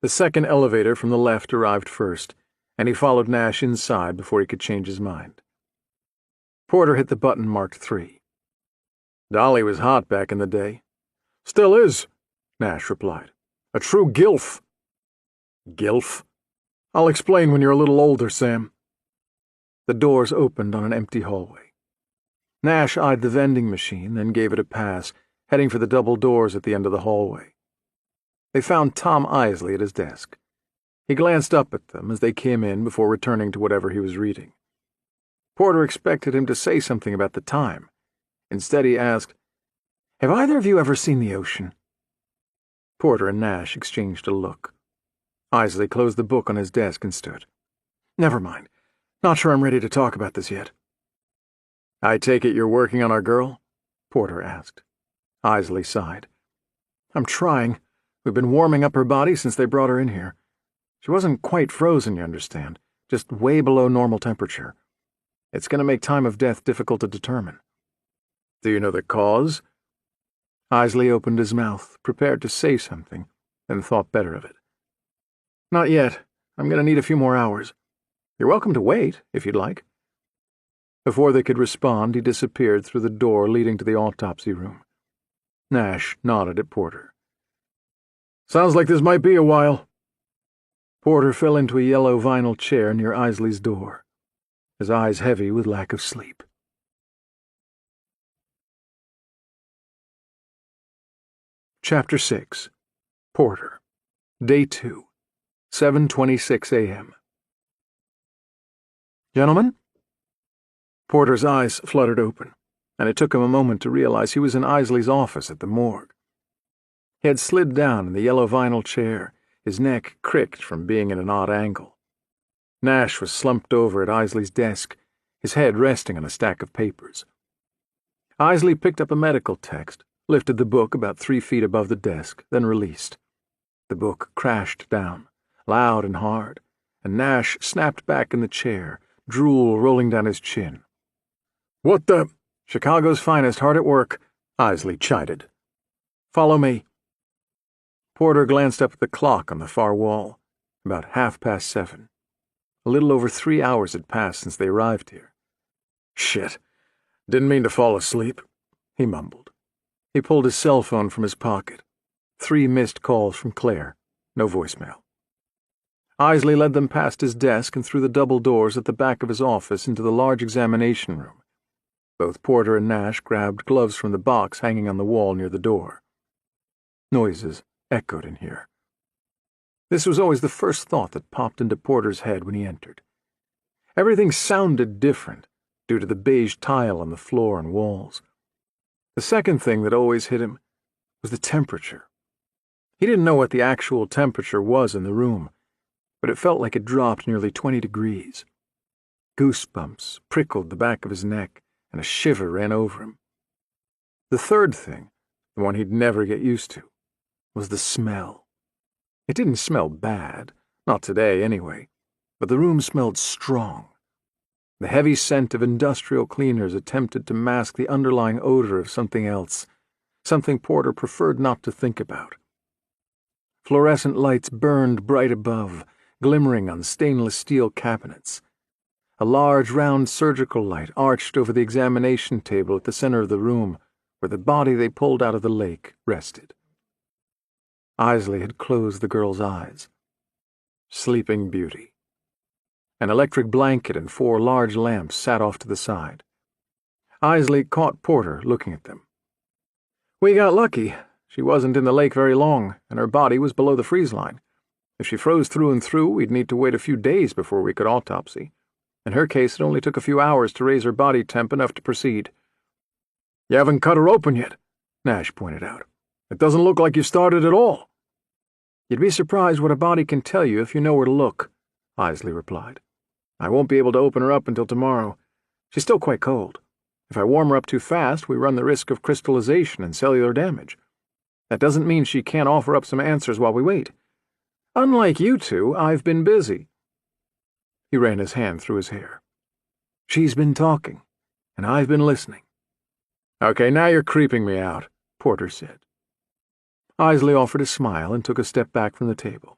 The second elevator from the left arrived first, and he followed Nash inside before he could change his mind. Porter hit the button marked 3. Dolly was hot back in the day. Still is, Nash replied. A true gilf. Gilf? I'll explain when you're a little older, Sam. The doors opened on an empty hallway. Nash eyed the vending machine, then gave it a pass, heading for the double doors at the end of the hallway. They found Tom Isley at his desk. He glanced up at them as they came in before returning to whatever he was reading. Porter expected him to say something about the time. Instead, he asked, Have either of you ever seen the ocean? Porter and Nash exchanged a look. Isley closed the book on his desk and stood. Never mind. Not sure I'm ready to talk about this yet. I take it you're working on our girl? Porter asked. Isley sighed. I'm trying. We've been warming up her body since they brought her in here. She wasn't quite frozen, you understand, just way below normal temperature. It's going to make time of death difficult to determine. Do you know the cause? Isley opened his mouth, prepared to say something, then thought better of it. Not yet. I'm going to need a few more hours. You're welcome to wait, if you'd like. Before they could respond, he disappeared through the door leading to the autopsy room. Nash nodded at Porter. Sounds like this might be a while. Porter fell into a yellow vinyl chair near Isley's door, his eyes heavy with lack of sleep. Chapter 6. Porter. Day 2. 7:26 a.m. Gentlemen? Porter's eyes fluttered open, and it took him a moment to realize he was in Isley's office at the morgue. He had slid down in the yellow vinyl chair, his neck cricked from being in an odd angle. Nash was slumped over at Isley's desk, his head resting on a stack of papers. Isley picked up a medical text, lifted the book about 3 feet above the desk, then released. The book crashed down, loud and hard, and Nash snapped back in the chair, drool rolling down his chin. What the— Chicago's finest, hard at work, Isley chided. Follow me. Porter glanced up at the clock on the far wall, about 7:30. A little over 3 hours had passed since they arrived here. Shit. Didn't mean to fall asleep, he mumbled. He pulled his cell phone from his pocket. 3 missed calls from Claire. No voicemail. Isley led them past his desk and through the double doors at the back of his office into the large examination room. Both Porter and Nash grabbed gloves from the box hanging on the wall near the door. Noises echoed in here. This was always the first thought that popped into Porter's head when he entered. Everything sounded different due to the beige tile on the floor and walls. The second thing that always hit him was the temperature. He didn't know what the actual temperature was in the room, but it felt like it dropped nearly 20 degrees. Goosebumps prickled the back of his neck, and a shiver ran over him. The third thing, the one he'd never get used to, was the smell. It didn't smell bad, not today anyway, but the room smelled strong. The heavy scent of industrial cleaners attempted to mask the underlying odor of something else, something Porter preferred not to think about. Fluorescent lights burned bright above, glimmering on stainless steel cabinets. A large round surgical light arched over the examination table at the center of the room, where the body they pulled out of the lake rested. Isley had closed the girl's eyes. Sleeping Beauty. An electric blanket and 4 large lamps sat off to the side. Isley caught Porter looking at them. We got lucky. She wasn't in the lake very long, and her body was below the freeze line. If she froze through and through, we'd need to wait a few days before we could autopsy. In her case, it only took a few hours to raise her body temp enough to proceed. You haven't cut her open yet, Nash pointed out. It doesn't look like you started at all. You'd be surprised what a body can tell you if you know where to look, Isley replied. I won't be able to open her up until tomorrow. She's still quite cold. If I warm her up too fast, we run the risk of crystallization and cellular damage. That doesn't mean she can't offer up some answers while we wait. Unlike you two, I've been busy. He ran his hand through his hair. She's been talking, and I've been listening. Okay, now you're creeping me out, Porter said. Isley offered a smile and took a step back from the table.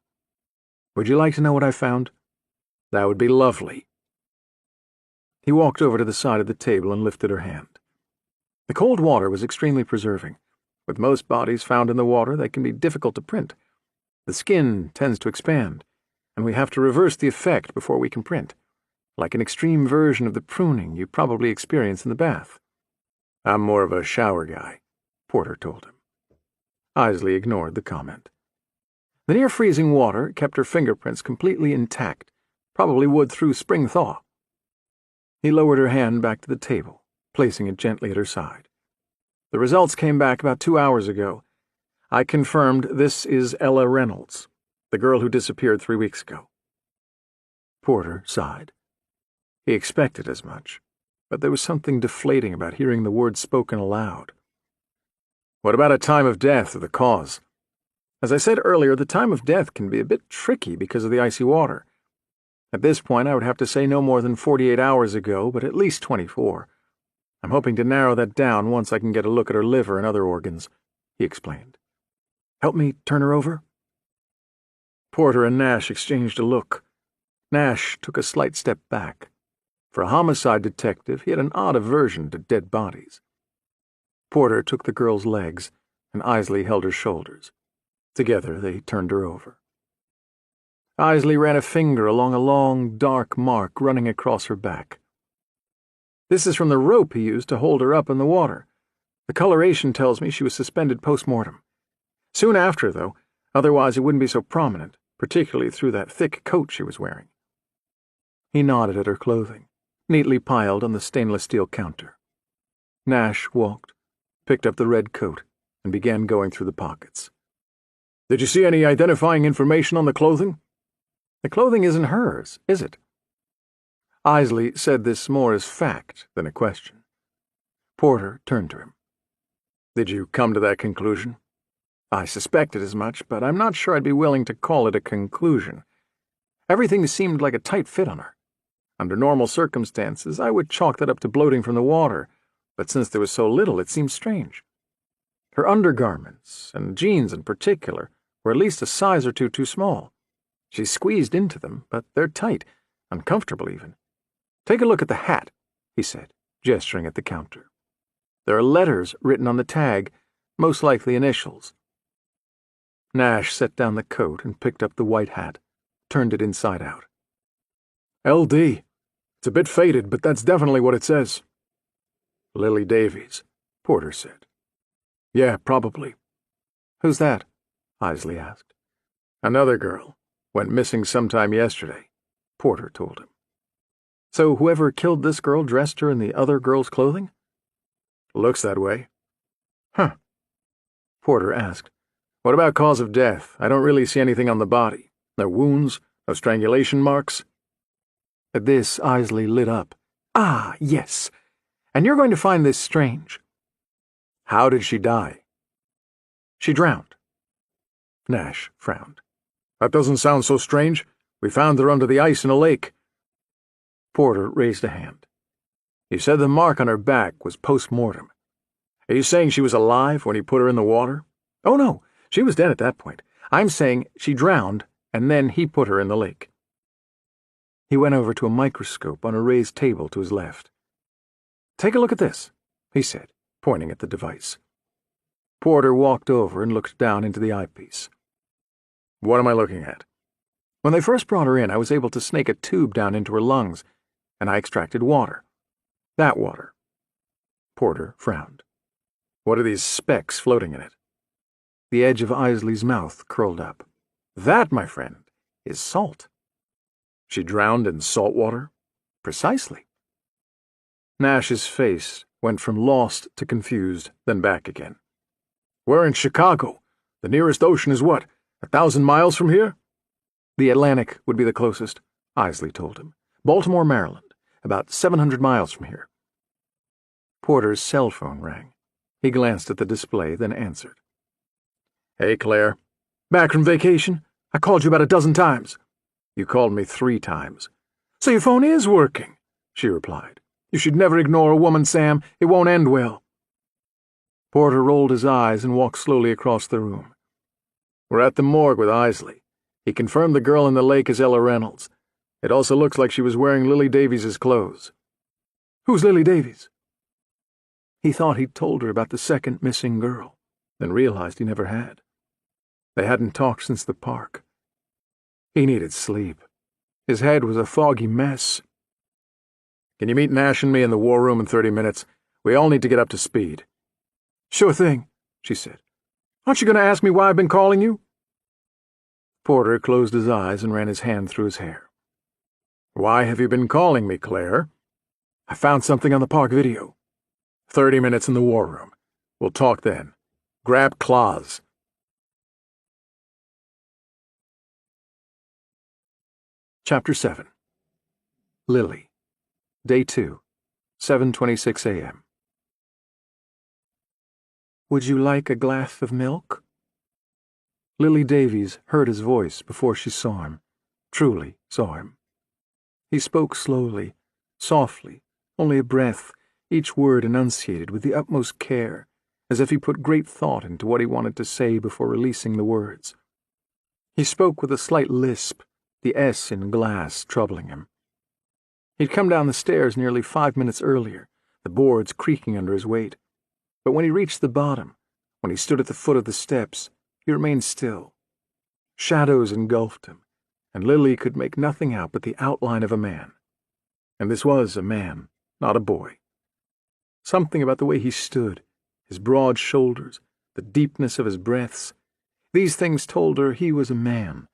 Would you like to know what I found? That would be lovely. He walked over to the side of the table and lifted her hand. The cold water was extremely preserving. With most bodies found in the water, they can be difficult to print. The skin tends to expand, and we have to reverse the effect before we can print, like an extreme version of the pruning you probably experience in the bath. I'm more of a shower guy, Porter told him. Isley ignored the comment. The near-freezing water kept her fingerprints completely intact, probably would through spring thaw. He lowered her hand back to the table, placing it gently at her side. The results came back about 2 hours ago. I confirmed this is Ella Reynolds, the girl who disappeared 3 weeks ago. Porter sighed. He expected as much, but there was something deflating about hearing the words spoken aloud. What about a time of death or the cause? As I said earlier, the time of death can be a bit tricky because of the icy water. At this point, I would have to say no more than 48 hours ago, but at least 24. I'm hoping to narrow that down once I can get a look at her liver and other organs," he explained. "Help me turn her over?" Porter and Nash exchanged a look. Nash took a slight step back. For a homicide detective, he had an odd aversion to dead bodies. Porter took the girl's legs, and Isley held her shoulders. Together, they turned her over. Isley ran a finger along a long, dark mark running across her back. "This is from the rope he used to hold her up in the water. The coloration tells me she was suspended post-mortem. Soon after, though, otherwise it wouldn't be so prominent, particularly through that thick coat she was wearing." He nodded at her clothing, neatly piled on the stainless steel counter. Nash walked, picked up the red coat, and began going through the pockets. "Did you see any identifying information on the clothing?" "The clothing isn't hers, is it?" Isley said this more as fact than a question. Porter turned to him. "Did you come to that conclusion?" "I suspected as much, but I'm not sure I'd be willing to call it a conclusion. Everything seemed like a tight fit on her. Under normal circumstances, I would chalk that up to bloating from the water, but since there was so little, it seemed strange. Her undergarments, and jeans in particular, were at least a size or two too small. She squeezed into them, but they're tight, uncomfortable even. Take a look at the hat," he said, gesturing at the counter. "There are letters written on the tag, most likely initials." Nash set down the coat and picked up the white hat, turned it inside out. "LD. It's a bit faded, but that's definitely what it says." "Lily Davies," Porter said. "Yeah, probably." "Who's that?" Isley asked. "Another girl. Went missing sometime yesterday," Porter told him. "So whoever killed this girl dressed her in the other girl's clothing?" "Looks that way." "Huh." Porter asked, "What about cause of death? I don't really see anything on the body. No wounds, no strangulation marks." At this, Isley lit up. "Ah, yes. And you're going to find this strange." "How did she die?" "She drowned." Nash frowned. "That doesn't sound so strange. We found her under the ice in a lake." Porter raised a hand. "You said the mark on her back was post-mortem. Are you saying she was alive when he put her in the water?" "Oh, no. She was dead at that point. I'm saying she drowned, and then he put her in the lake." He went over to a microscope on a raised table to his left. "Take a look at this," he said, pointing at the device. Porter walked over and looked down into the eyepiece. "What am I looking at?" "When they first brought her in, I was able to snake a tube down into her lungs, and I extracted water. That water." Porter frowned. "What are these specks floating in it?" The edge of Isley's mouth curled up. "That, my friend, is salt." "She drowned in salt water?" "Precisely." Nash's face went from lost to confused, then back again. "We're in Chicago. The nearest ocean is what, 1,000 miles from here?" "The Atlantic would be the closest," Isley told him. "Baltimore, Maryland, about 700 miles from here." Porter's cell phone rang. He glanced at the display, then answered. "Hey, Claire." "Back from vacation? I called you about a dozen times." "You called me 3 times. "So your phone is working," she replied. "You should never ignore a woman, Sam. It won't end well." Porter rolled his eyes and walked slowly across the room. "We're at the morgue with Isley. He confirmed the girl in the lake is Ella Reynolds. It also looks like she was wearing Lily Davies' clothes." "Who's Lily Davies?" He thought he'd told her about the second missing girl, then realized he never had. They hadn't talked since the park. He needed sleep. His head was a foggy mess. "Can you meet Nash and me in the war room in 30 minutes? We all need to get up to speed." "Sure thing," she said. "Aren't you going to ask me why I've been calling you?" Porter closed his eyes and ran his hand through his hair. "Why have you been calling me, Claire?" "I found something on the park video." 30 minutes in the war room. We'll talk then. Grab claws." Chapter 7. Lily. Day 2, 7:26 a.m. "Would you like a glass of milk?" Lily Davies heard his voice before she saw him, truly saw him. He spoke slowly, softly, only a breath, each word enunciated with the utmost care, as if he put great thought into what he wanted to say before releasing the words. He spoke with a slight lisp, the S in glass troubling him. He'd come down the stairs nearly 5 minutes earlier, the boards creaking under his weight. But when he reached the bottom, when he stood at the foot of the steps, he remained still. Shadows engulfed him, and Lily could make nothing out but the outline of a man. And this was a man, not a boy. Something about the way he stood, his broad shoulders, the deepness of his breaths, these things told her he was a man,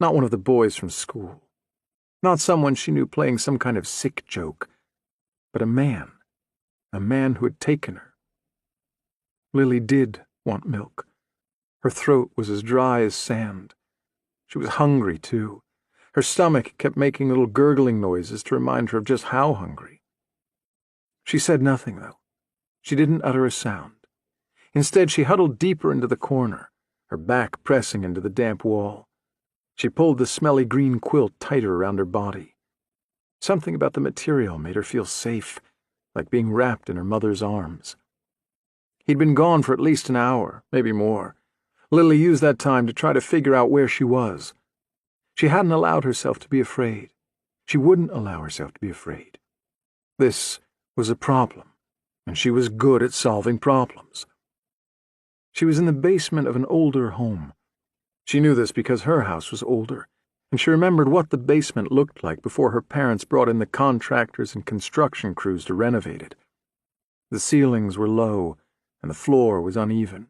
not one of the boys from school, not someone she knew playing some kind of sick joke, but a man who had taken her. Lily did want milk. Her throat was as dry as sand. She was hungry, too. Her stomach kept making little gurgling noises to remind her of just how hungry. She said nothing, though. She didn't utter a sound. Instead, she huddled deeper into the corner, her back pressing into the damp wall. She pulled the smelly green quilt tighter around her body. Something about the material made her feel safe, like being wrapped in her mother's arms. He'd been gone for at least an hour, maybe more. Lily used that time to try to figure out where she was. She hadn't allowed herself to be afraid. She wouldn't allow herself to be afraid. This was a problem, and she was good at solving problems. She was in the basement of an older home. She knew this because her house was older, and she remembered what the basement looked like before her parents brought in the contractors and construction crews to renovate it. The ceilings were low, and the floor was uneven.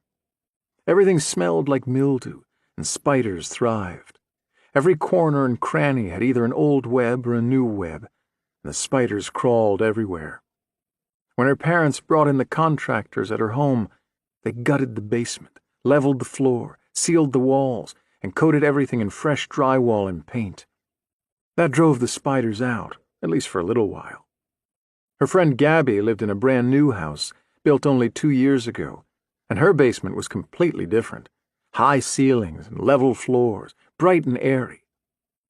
Everything smelled like mildew, and spiders thrived. Every corner and cranny had either an old web or a new web, and the spiders crawled everywhere. When her parents brought in the contractors at her home, they gutted the basement, leveled the floor, sealed the walls, and coated everything in fresh drywall and paint. That drove the spiders out, at least for a little while. Her friend Gabby lived in a brand new house, built only 2 years ago, and her basement was completely different. High ceilings and level floors, bright and airy.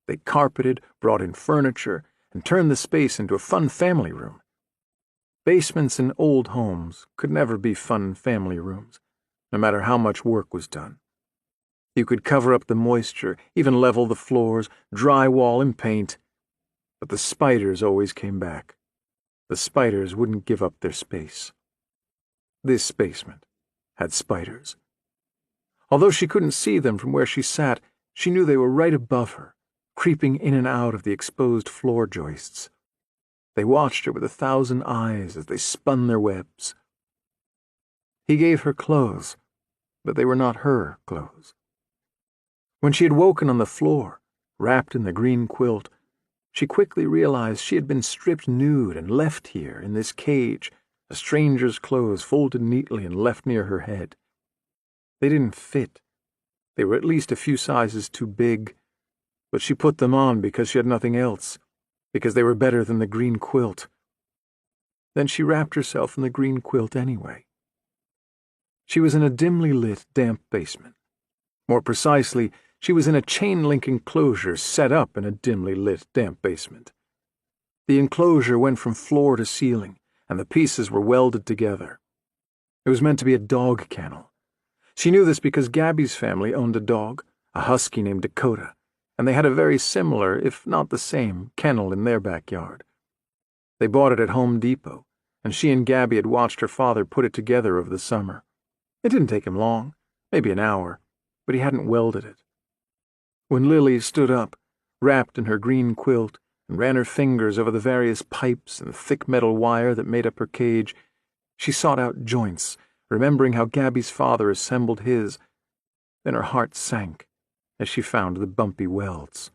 They carpeted, brought in furniture, and turned the space into a fun family room. Basements in old homes could never be fun family rooms, no matter how much work was done. You could cover up the moisture, even level the floors, drywall and paint, but the spiders always came back. The spiders wouldn't give up their space. This basement had spiders. Although she couldn't see them from where she sat, she knew they were right above her, creeping in and out of the exposed floor joists. They watched her with 1,000 eyes as they spun their webs. He gave her clothes, but they were not her clothes. When she had woken on the floor, wrapped in the green quilt, she quickly realized she had been stripped nude and left here in this cage, a stranger's clothes folded neatly and left near her head. They didn't fit. They were at least a few sizes too big, but she put them on because she had nothing else, because they were better than the green quilt. Then she wrapped herself in the green quilt anyway. She was in a dimly lit, damp basement. More precisely, she was in a chain-link enclosure set up in a dimly lit, damp basement. The enclosure went from floor to ceiling, and the pieces were welded together. It was meant to be a dog kennel. She knew this because Gabby's family owned a dog, a husky named Dakota, and they had a very similar, if not the same, kennel in their backyard. They bought it at Home Depot, and she and Gabby had watched her father put it together over the summer. It didn't take him long, maybe an hour, but he hadn't welded it. When Lily stood up, wrapped in her green quilt, and ran her fingers over the various pipes and thick metal wire that made up her cage, she sought out joints, remembering how Gabby's father assembled his. Then her heart sank as she found the bumpy welds.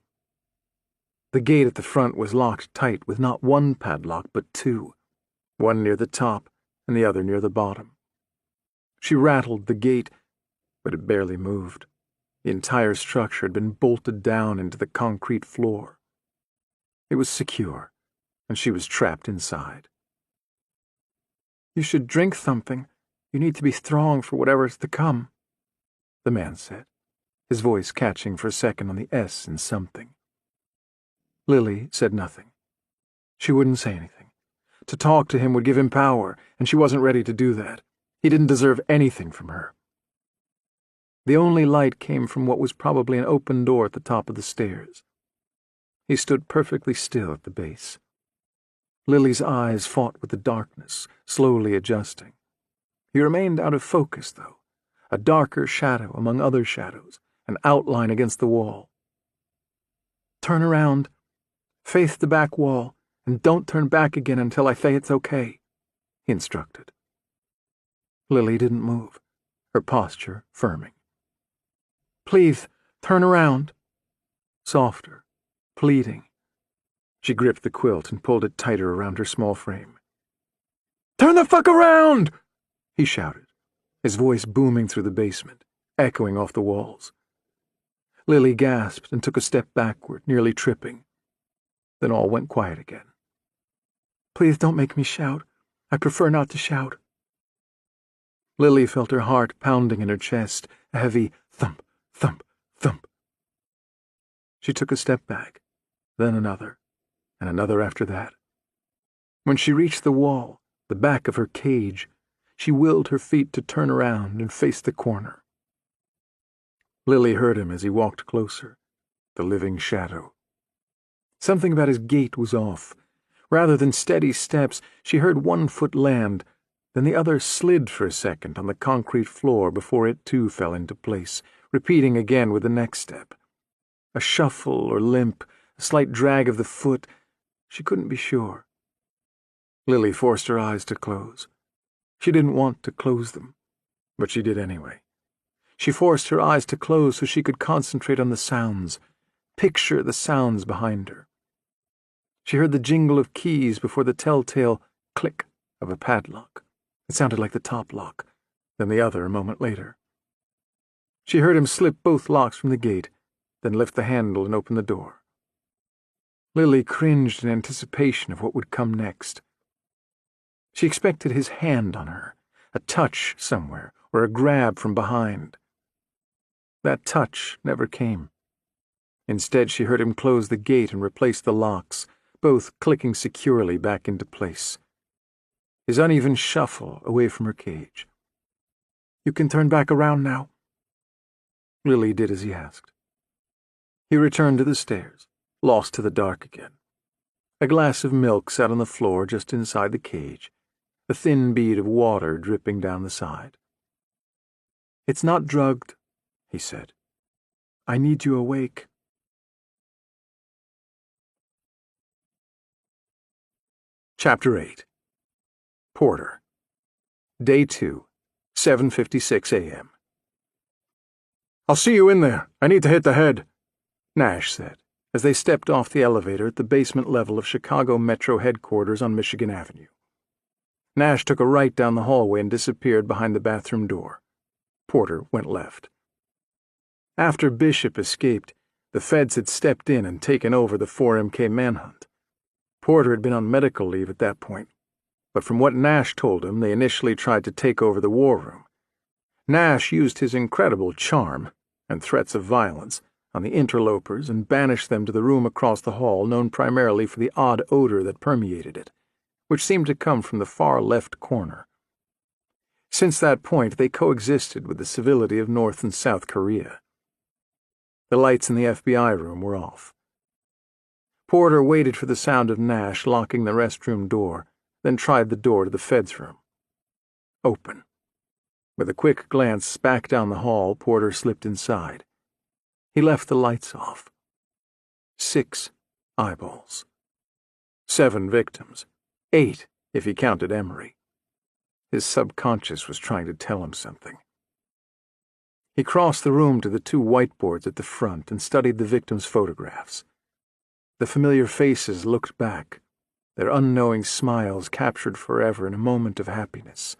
The gate at the front was locked tight with not one padlock but 2, one near the top and the other near the bottom. She rattled the gate, but it barely moved. The entire structure had been bolted down into the concrete floor. It was secure, and she was trapped inside. "You should drink something. You need to be strong for whatever is to come," the man said. his voice catching for a second on the S in something. Lily said nothing. She wouldn't say anything. To talk to him would give him power, and she wasn't ready to do that. He didn't deserve anything from her. The only light came from what was probably an open door at the top of the stairs. He stood perfectly still at the base. Lily's eyes fought with the darkness, slowly adjusting. He remained out of focus, though, a darker shadow among other shadows, an outline against the wall. "Turn around, face the back wall, and don't turn back again until I say it's okay," he instructed. Lily didn't move, her posture firming. "Please, turn around." Softer, pleading. She gripped the quilt and pulled it tighter around her small frame. "Turn the fuck around!" he shouted, his voice booming through the basement, echoing off the walls. Lily gasped and took a step backward, nearly tripping. Then all went quiet again. "Please don't make me shout. I prefer not to shout." Lily felt her heart pounding in her chest, a heavy thump, thump, thump. She took a step back, then another, and another after that. When she reached the wall, the back of her cage, she willed her feet to turn around and face the corner. Lily heard him as he walked closer, the living shadow. Something about his gait was off. Rather than steady steps, she heard one foot land, then the other slid for a second on the concrete floor before it too fell into place, repeating again with the next step. A shuffle or limp, a slight drag of the foot. She couldn't be sure. Lily forced her eyes to close. She didn't want to close them, but she did anyway. She forced her eyes to close so she could concentrate on the sounds, picture the sounds behind her. She heard the jingle of keys before the telltale click of a padlock. It sounded like the top lock, then the other a moment later. She heard him slip both locks from the gate, then lift the handle and open the door. Lily cringed in anticipation of what would come next. She expected his hand on her, a touch somewhere, or a grab from behind. That touch never came. Instead, she heard him close the gate and replace the locks, both clicking securely back into place. His uneven shuffle away from her cage. "You can turn back around now." Lily did as he asked. He returned to the stairs, lost to the dark again. A glass of milk sat on the floor just inside the cage, a thin bead of water dripping down the side. "It's not drugged," he said. "I need you awake." Chapter 8. Porter. Day 2, 7:56 a.m. "I'll see you in there. I need to hit the head," Nash said, as they stepped off the elevator at the basement level of Chicago Metro headquarters on Michigan Avenue. Nash took a right down the hallway and disappeared behind the bathroom door. Porter went left. After Bishop escaped, the feds had stepped in and taken over the 4MK manhunt. Porter had been on medical leave at that point, but from what Nash told him, they initially tried to take over the war room. Nash used his incredible charm and threats of violence on the interlopers and banished them to the room across the hall, known primarily for the odd odor that permeated it, which seemed to come from the far left corner. Since that point, they coexisted with the civility of North and South Korea. The lights in the FBI room were off. Porter waited for the sound of Nash locking the restroom door, then tried the door to the feds' room. Open. With a quick glance back down the hall, Porter slipped inside. He left the lights off. 6 eyeballs. 7 victims. 8, if he counted Emery. His subconscious was trying to tell him something. He crossed the room to the 2 whiteboards at the front and studied the victims' photographs. The familiar faces looked back, their unknowing smiles captured forever in a moment of happiness.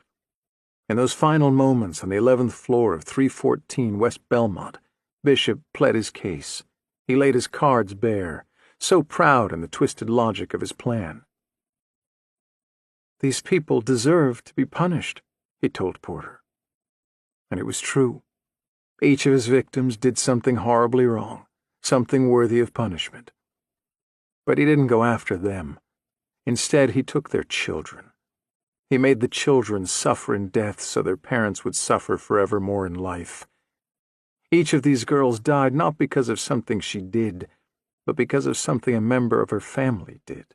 In those final moments on the 11th floor of 314 West Belmont, Bishop pled his case. He laid his cards bare, so proud in the twisted logic of his plan. "These people deserve to be punished," he told Porter. And it was true. Each of his victims did something horribly wrong, something worthy of punishment. But he didn't go after them. Instead, he took their children. He made the children suffer in death so their parents would suffer forevermore in life. Each of these girls died not because of something she did, but because of something a member of her family did.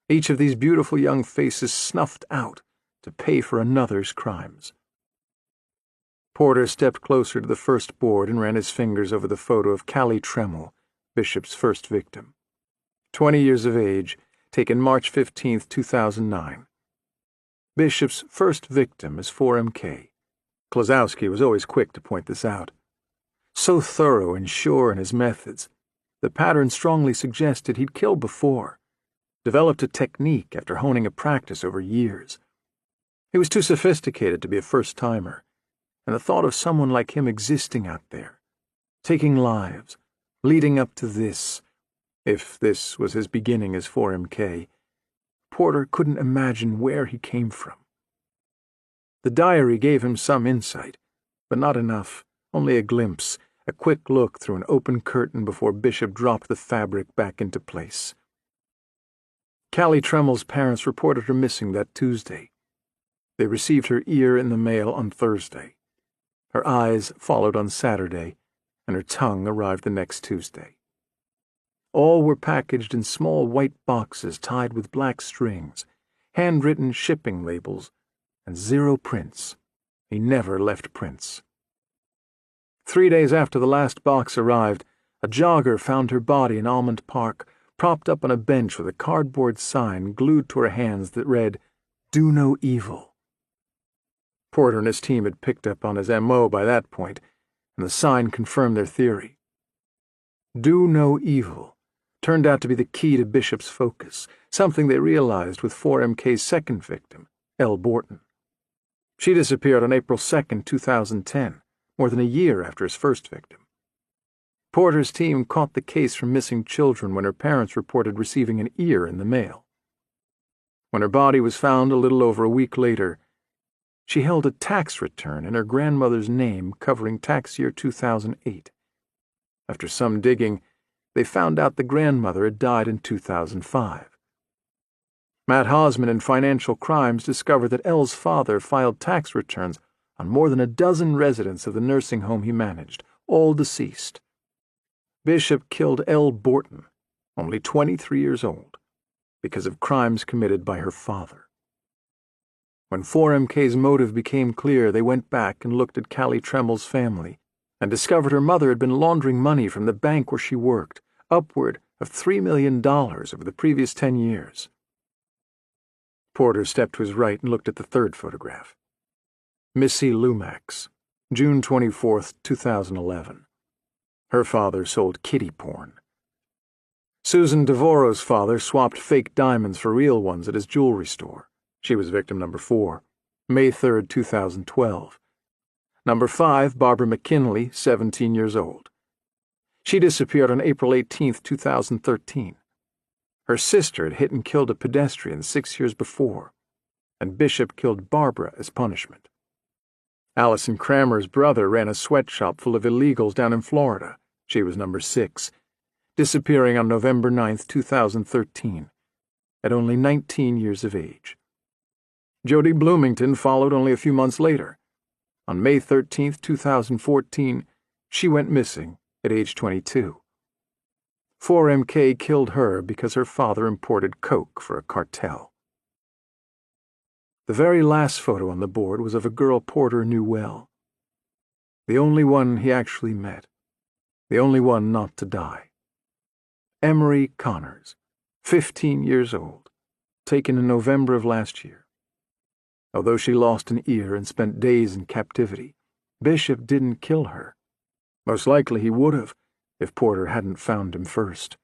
Each of these beautiful young faces snuffed out to pay for another's crimes. Porter stepped closer to the first board and ran his fingers over the photo of Callie Tremmel, Bishop's first victim. 20 years of age, taken March 15, 2009. Bishop's first victim is 4MK. Klosowski was always quick to point this out. So thorough and sure in his methods, the pattern strongly suggested he'd killed before, developed a technique after honing a practice over years. He was too sophisticated to be a first-timer, and the thought of someone like him existing out there, taking lives, leading up to this, if this was his beginning as 4MK, Porter couldn't imagine where he came from. The diary gave him some insight, but not enough, only a glimpse, a quick look through an open curtain before Bishop dropped the fabric back into place. Callie Tremmel's parents reported her missing that Tuesday. They received her ear in the mail on Thursday. Her eyes followed on Saturday, and her tongue arrived the next Tuesday. All were packaged in small white boxes tied with black strings, handwritten shipping labels, and 0 prints. He never left prints. 3 days after the last box arrived, a jogger found her body in Almond Park, propped up on a bench with a cardboard sign glued to her hands that read, "Do no evil." Porter and his team had picked up on his M.O. by that point, and the sign confirmed their theory. Do no evil turned out to be the key to Bishop's focus, something they realized with 4MK's second victim, Elle Borton. She disappeared on April 2, 2010, more than a year after his first victim. Porter's team caught the case for missing children when her parents reported receiving an ear in the mail. When her body was found a little over a week later, she held a tax return in her grandmother's name covering tax year 2008. After some digging, they found out the grandmother had died in 2005. Matt Hosman in Financial Crimes discovered that Elle's father filed tax returns on more than a dozen residents of the nursing home he managed, all deceased. Bishop killed Elle Borton, only 23 years old, because of crimes committed by her father. When 4MK's motive became clear, they went back and looked at Callie Tremmel's family and discovered her mother had been laundering money from the bank where she worked, upward of $3 million over the previous 10 years. Porter stepped to his right and looked at the third photograph. Missy Lumax, June 24, 2011. Her father sold kiddie porn. Susan Devoreau's father swapped fake diamonds for real ones at his jewelry store. She was victim number 4, May 3, 2012. Number 5, Barbara McKinley, 17 years old. She disappeared on April 18, 2013. Her sister had hit and killed a pedestrian 6 years before, and Bishop killed Barbara as punishment. Allison Kramer's brother ran a sweatshop full of illegals down in Florida. She was number 6, disappearing on November 9, 2013, at only 19 years of age. Jody Bloomington followed only a few months later. On May 13, 2014, she went missing at age 22. 4MK killed her because her father imported coke for a cartel. The very last photo on the board was of a girl Porter knew well. The only one he actually met. The only one not to die. Emery Connors, 15 years old, taken in November of last year. Although she lost an ear and spent days in captivity, Bishop didn't kill her. Most likely he would have, if Porter hadn't found him first.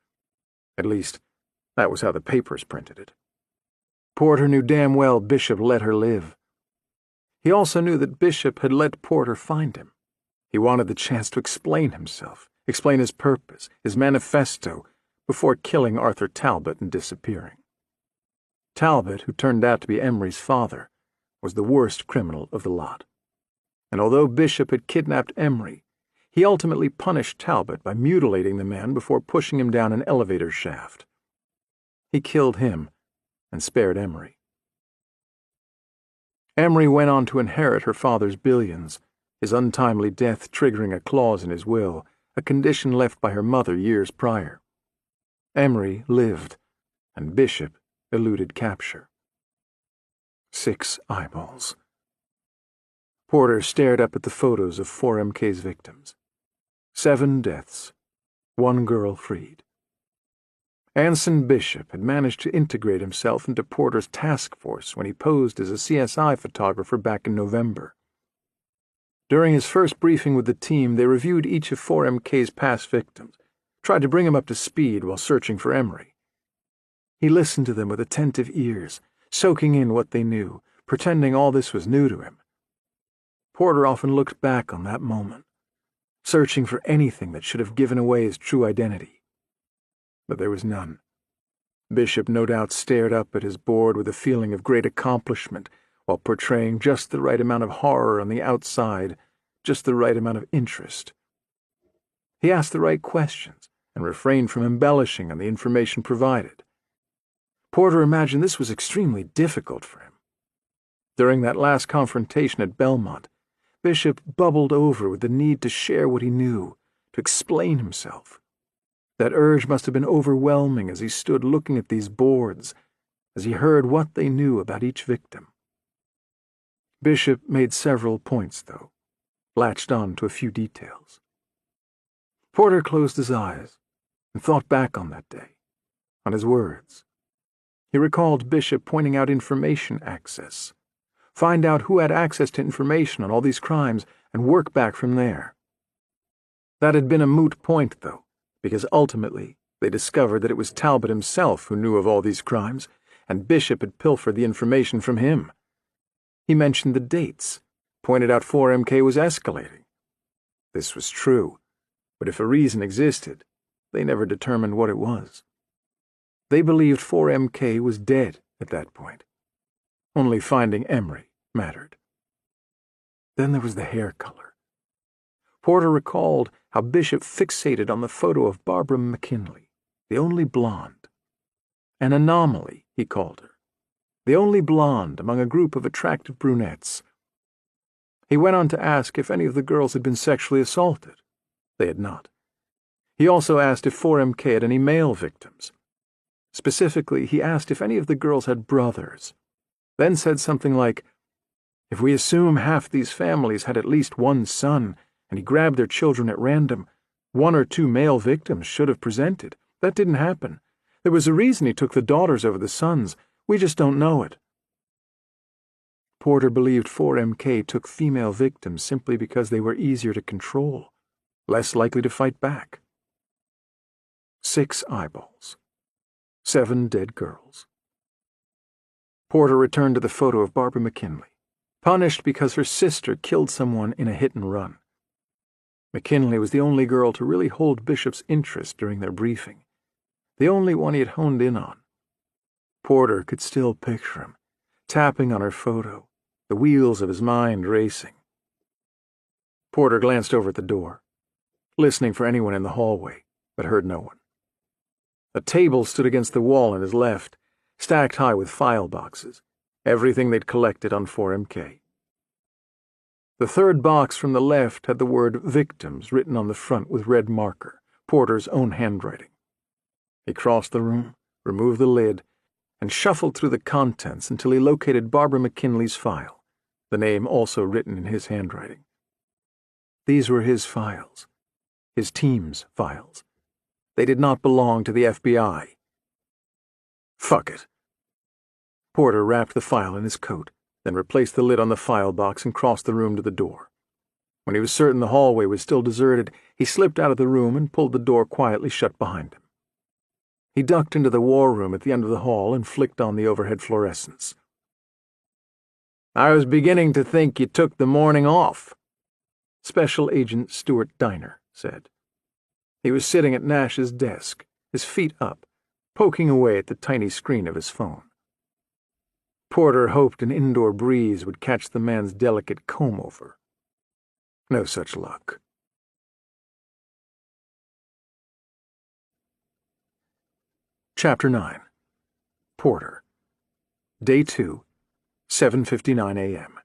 At least, that was how the papers printed it. Porter knew damn well Bishop let her live. He also knew that Bishop had let Porter find him. He wanted the chance to explain himself, explain his purpose, his manifesto, before killing Arthur Talbot and disappearing. Talbot, who turned out to be Emery's father, was the worst criminal of the lot. And although Bishop had kidnapped Emery, He ultimately punished Talbot by mutilating the man before pushing him down an elevator shaft. He killed him and spared Emery. Emery went on to inherit her father's billions, his untimely death triggering a clause in his will, a condition left by her mother years prior. Emery lived, and Bishop eluded capture. 6 eyeballs. Porter stared up at the photos of 4MK's victims. 7 deaths, 1 girl freed. Anson Bishop had managed to integrate himself into Porter's task force when he posed as a CSI photographer back in November. During his first briefing with the team, they reviewed each of 4MK's past victims, tried to bring him up to speed while searching for Emery. He listened to them with attentive ears, soaking in what they knew, pretending all this was new to him. Porter often looked back on that moment, searching for anything that should have given away his true identity. But there was none. Bishop no doubt stared up at his board with a feeling of great accomplishment while portraying just the right amount of horror on the outside, just the right amount of interest. He asked the right questions and refrained from embellishing on the information provided. Porter imagined this was extremely difficult for him. During that last confrontation at Belmont, Bishop bubbled over with the need to share what he knew, to explain himself. That urge must have been overwhelming as he stood looking at these boards, as he heard what they knew about each victim. Bishop made several points, though, latched on to a few details. Porter closed his eyes and thought back on that day, on his words. He recalled Bishop pointing out information access. Find out who had access to information on all these crimes and work back from there. That had been a moot point, though, because ultimately they discovered that it was Talbot himself who knew of all these crimes, and Bishop had pilfered the information from him. He mentioned the dates, pointed out 4MK was escalating. This was true, but if a reason existed, they never determined what it was. They believed 4MK was dead at that point. Only finding Emery mattered. Then there was the hair color. Porter recalled how Bishop fixated on the photo of Barbara McKinley, the only blonde. An anomaly, he called her. The only blonde among a group of attractive brunettes. He went on to ask if any of the girls had been sexually assaulted. They had not. He also asked if 4MK had any male victims. Specifically, he asked if any of the girls had brothers, then said something like, "If we assume half these families had at least one son, and he grabbed their children at random, 1 or 2 male victims should have presented. That didn't happen. There was a reason he took the daughters over the sons. We just don't know it." Porter believed 4MK took female victims simply because they were easier to control, less likely to fight back. 6 eyeballs. 7 dead girls. Porter returned to the photo of Barbara McKinley, punished because her sister killed someone in a hit-and-run. McKinley was the only girl to really hold Bishop's interest during their briefing, the only one he had honed in on. Porter could still picture him, tapping on her photo, the wheels of his mind racing. Porter glanced over at the door, listening for anyone in the hallway, but heard no one. A table stood against the wall on his left, stacked high with file boxes, everything they'd collected on 4MK. The third box from the left had the word victims written on the front with red marker, Porter's own handwriting. He crossed the room, removed the lid, and shuffled through the contents until he located Barbara McKinley's file, the name also written in his handwriting. These were his files, his team's files. They did not belong to the FBI. Fuck it. Porter wrapped the file in his coat, then replaced the lid on the file box and crossed the room to the door. When he was certain the hallway was still deserted, he slipped out of the room and pulled the door quietly shut behind him. He ducked into the war room at the end of the hall and flicked on the overhead fluorescence. "I was beginning to think you took the morning off," Special Agent Stuart Diner said. He was sitting at Nash's desk, his feet up, poking away at the tiny screen of his phone. Porter hoped an indoor breeze would catch the man's delicate comb-over. No such luck. Chapter 9. Porter. Day 2, 7:59 a.m.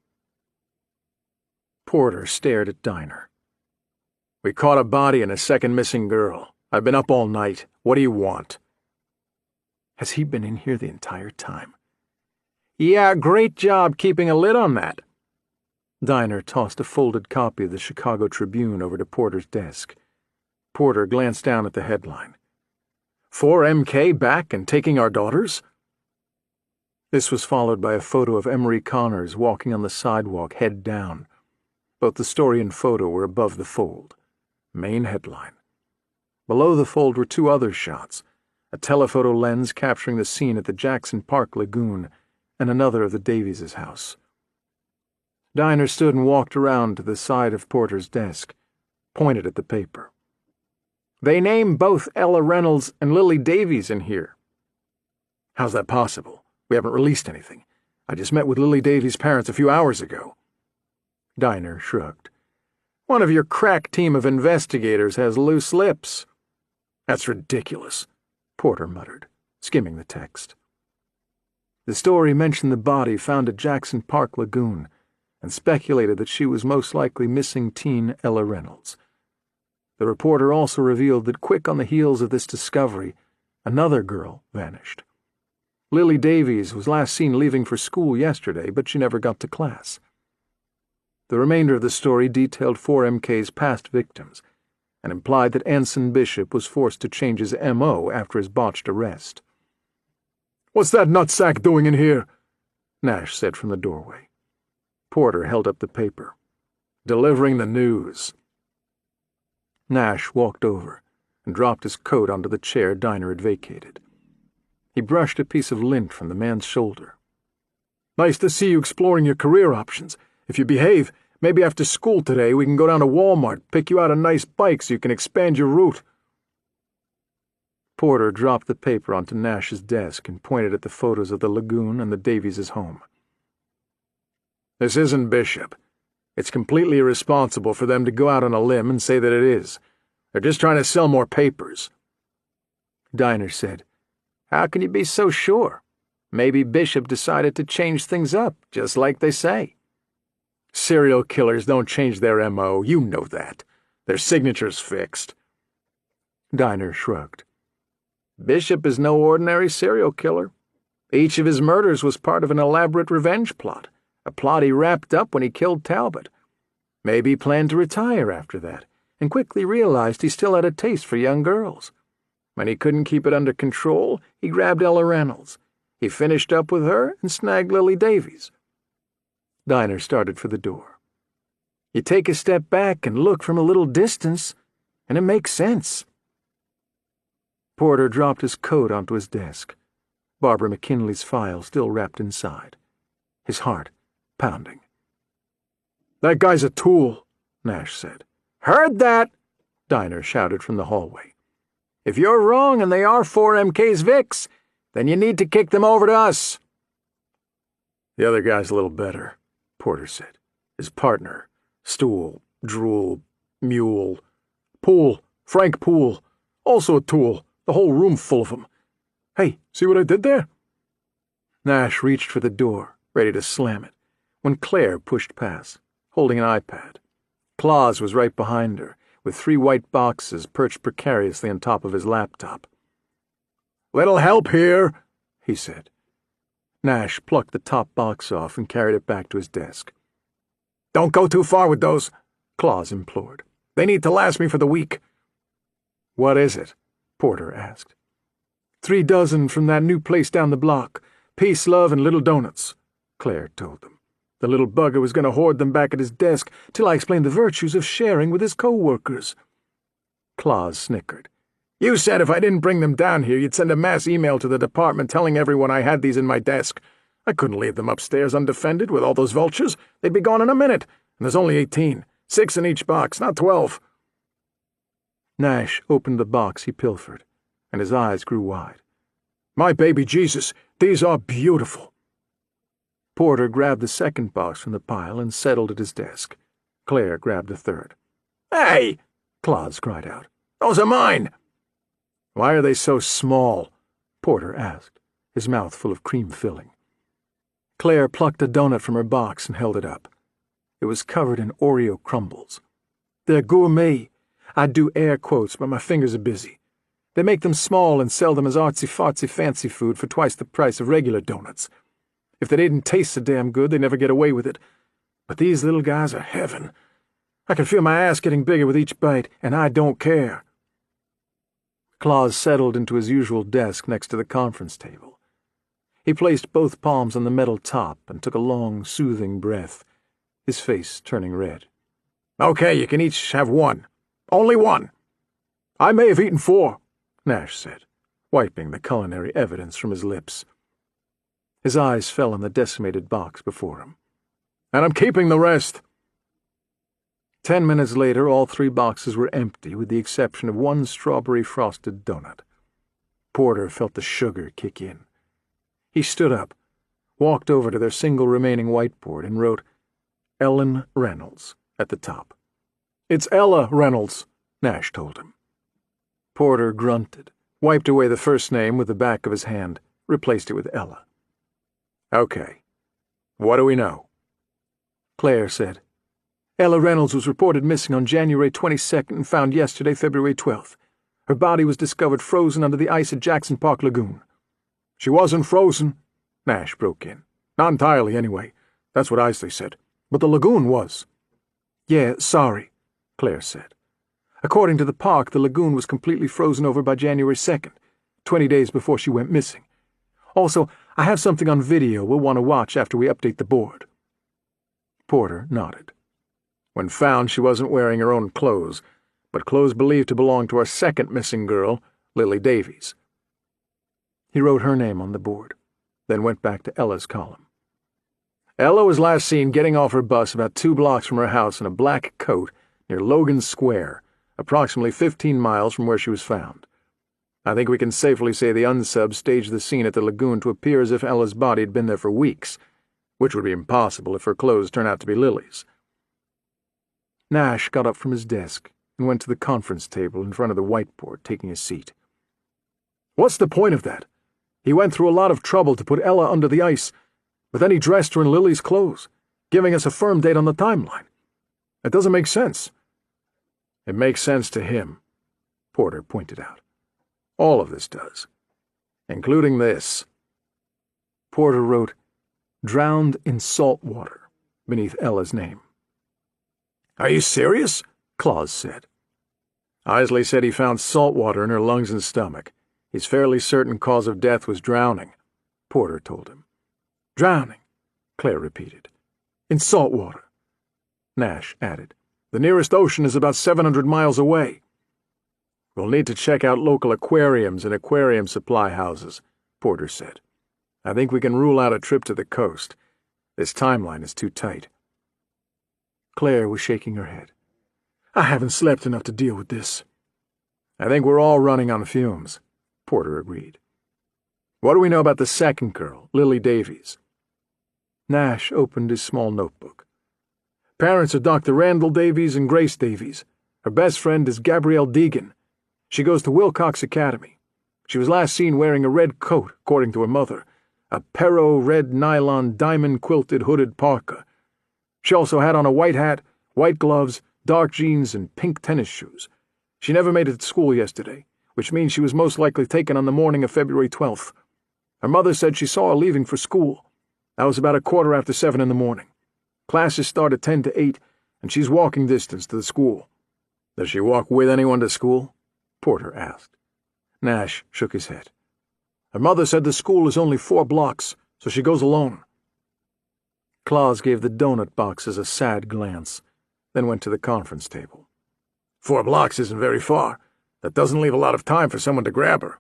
Porter stared at Diner. "We caught a body and a second missing girl. I've been up all night. What do you want?" Has he been in here the entire time? "Yeah, great job keeping a lid on that." Diner tossed a folded copy of the Chicago Tribune over to Porter's desk. Porter glanced down at the headline. 4MK back and taking our daughters? This was followed by a photo of Emery Connors walking on the sidewalk, head down. Both the story and photo were above the fold. Main headline. Below the fold were two other shots, a telephoto lens capturing the scene at the Jackson Park Lagoon and another of the Davies' house. Diner stood and walked around to the side of Porter's desk, pointed at the paper. "They name both Ella Reynolds and Lily Davies in here." "How's that possible? We haven't released anything. I just met with Lily Davies' parents a few hours ago." Diner shrugged. "One of your crack team of investigators has loose lips." "That's ridiculous," Porter muttered, skimming the text. The story mentioned the body found at Jackson Park Lagoon and speculated that she was most likely missing teen Ella Reynolds. The reporter also revealed that quick on the heels of this discovery, another girl vanished. Lily Davies was last seen leaving for school yesterday, but she never got to class. The remainder of the story detailed 4MK's past victims and implied that Anson Bishop was forced to change his M.O. after his botched arrest. "What's that nutsack doing in here?" Nash said from the doorway. Porter held up the paper. "Delivering the news." Nash walked over and dropped his coat onto the chair Diner had vacated. He brushed a piece of lint from the man's shoulder. "Nice to see you exploring your career options. If you behave, maybe after school today we can go down to Walmart, pick you out a nice bike so you can expand your route." Porter dropped the paper onto Nash's desk and pointed at the photos of the lagoon and the Davies' home. "This isn't Bishop. It's completely irresponsible for them to go out on a limb and say that it is. They're just trying to sell more papers." Diner said, "How can you be so sure? Maybe Bishop decided to change things up, just like they say." "Serial killers don't change their M.O., you know that. Their signature's fixed." Diner shrugged. "Bishop is no ordinary serial killer. Each of his murders was part of an elaborate revenge plot, a plot he wrapped up when he killed Talbot. Maybe he planned to retire after that, and quickly realized he still had a taste for young girls. When he couldn't keep it under control, he grabbed Ella Reynolds. He finished up with her and snagged Lily Davies." Diner started for the door. "You take a step back and look from a little distance, and it makes sense." Porter dropped his coat onto his desk, Barbara McKinley's file still wrapped inside, his heart pounding. "That guy's a tool," Nash said. "Heard that!" Diner shouted from the hallway. "If you're wrong and they are 4MK's Vicks, then you need to kick them over to us." "The other guy's a little better," Porter said. "His partner, Stool, Drool, Mule, Poole, Frank Poole, also a tool, the whole room full of them. Hey, see what I did there?" Nash reached for the door, ready to slam it, when Claire pushed past, holding an iPad. Claus was right behind her, with 3 white boxes perched precariously on top of his laptop. "Little help here," he said. Nash plucked the top box off and carried it back to his desk. "Don't go too far with those," Claus implored. "They need to last me for the week." "What is it?" Porter asked. 3 dozen from that new place down the block. Peace, love, and little donuts," Claire told them. "The little bugger was going to hoard them back at his desk till I explained the virtues of sharing with his co-workers." Claus snickered. "You said if I didn't bring them down here, you'd send a mass email to the department telling everyone I had these in my desk. I couldn't leave them upstairs undefended with all those vultures. They'd be gone in a minute, and there's only 18. 6 in each box, not 12. Nash opened the box he pilfered, and his eyes grew wide. "My baby Jesus, these are beautiful." Porter grabbed the second box from the pile and settled at his desk. Claire grabbed the third. "Hey!" Claus cried out. "Those are mine!" "Why are they so small?" Porter asked, his mouth full of cream filling. Claire plucked a donut from her box and held it up. It was covered in Oreo crumbles. "They're gourmet. I'd do air quotes, but my fingers are busy. They make them small and sell them as artsy-fartsy fancy food for twice the price of regular donuts. If they didn't taste so damn good, they'd never get away with it. But these little guys are heaven. I can feel my ass getting bigger with each bite, and I don't care." Claus settled into his usual desk next to the conference table. He placed both palms on the metal top and took a long, soothing breath, his face turning red. "Okay, you can each have one. Only one." "I may have eaten 4, Nash said, wiping the culinary evidence from his lips. His eyes fell on the decimated box before him. "And I'm keeping the rest." 10 minutes later, all 3 boxes were empty, with the exception of one strawberry-frosted donut. Porter felt the sugar kick in. He stood up, walked over to their single remaining whiteboard, and wrote Ellen Reynolds at the top. "It's Ella Reynolds," Nash told him. Porter grunted, wiped away the first name with the back of his hand, replaced it with Ella. "Okay. What do we know?" Claire said, "Ella Reynolds was reported missing on January 22nd and found yesterday, February 12th. Her body was discovered frozen under the ice at Jackson Park Lagoon." "She wasn't frozen," Nash broke in. "Not entirely, anyway. That's what Isley said. But the lagoon was." "Yeah, sorry," Claire said. "According to the park, the lagoon was completely frozen over by January 2nd, 20 days before she went missing. Also, I have something on video we'll want to watch after we update the board." Porter nodded. "When found, she wasn't wearing her own clothes, but clothes believed to belong to our second missing girl, Lily Davies." He wrote her name on the board, then went back to Ella's column. "Ella was last seen getting off her bus about 2 blocks from her house in a black coat near Logan Square, approximately 15 miles from where she was found. I think we can safely say the unsub staged the scene at the lagoon to appear as if Ella's body had been there for weeks, which would be impossible if her clothes turned out to be Lily's." Nash got up from his desk and went to the conference table in front of the whiteboard, taking a seat. "What's the point of that? He went through a lot of trouble to put Ella under the ice, but then he dressed her in Lily's clothes, giving us a firm date on the timeline. It doesn't make sense." "It makes sense to him," Porter pointed out. "All of this does. Including this." Porter wrote, "Drowned in salt water," beneath Ella's name. "Are you serious?" Claus said. "Isley said he found salt water in her lungs and stomach. He's fairly certain cause of death was drowning," Porter told him. "Drowning," Claire repeated. "In salt water." Nash added, "The nearest ocean is about 700 miles away." "We'll need to check out local aquariums and aquarium supply houses," Porter said. "I think we can rule out a trip to the coast. This timeline is too tight." Claire was shaking her head. "I haven't slept enough to deal with this." "I think we're all running on fumes," Porter agreed. "What do we know about the second girl, Lily Davies?" Nash opened his small notebook. "Parents are Dr. Randall Davies and Grace Davies. Her best friend is Gabrielle Deegan. She goes to Wilcox Academy. She was last seen wearing a red coat, according to her mother, a Perro red nylon diamond-quilted hooded parka. She also had on a white hat, white gloves, dark jeans, and pink tennis shoes. She never made it to school yesterday, which means she was most likely taken on the morning of February 12th. Her mother said she saw her leaving for school. That was about 7:15 in the morning. Classes start at 10 to 8, and she's walking distance to the school." "Does she walk with anyone to school?" Porter asked. Nash shook his head. "Her mother said the school is only 4 blocks, so she goes alone." Claus gave the donut boxes a sad glance, then went to the conference table. 4 blocks isn't very far. That doesn't leave a lot of time for someone to grab her."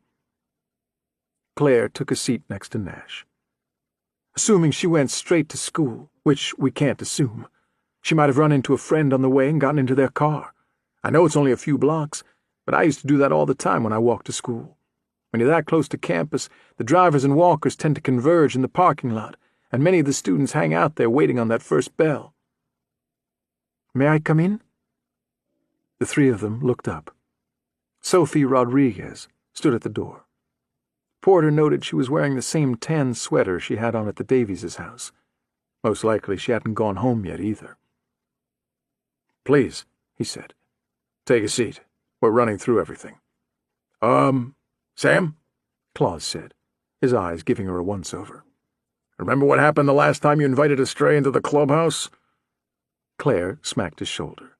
Claire took a seat next to Nash. "Assuming she went straight to school, which we can't assume, she might have run into a friend on the way and gotten into their car. I know it's only a few blocks, but I used to do that all the time when I walked to school. When you're that close to campus, the drivers and walkers tend to converge in the parking lot, and many of the students hang out there waiting on that first bell." "May I come in?" The 3 of them looked up. Sophie Rodriguez stood at the door. Porter noted she was wearing the same tan sweater she had on at the Davies' house. Most likely she hadn't gone home yet either. "Please," he said. "Take a seat. We're running through everything." Sam?" Claus said, his eyes giving her a once-over. "Remember what happened the last time you invited a stray into the clubhouse?" Claire smacked his shoulder.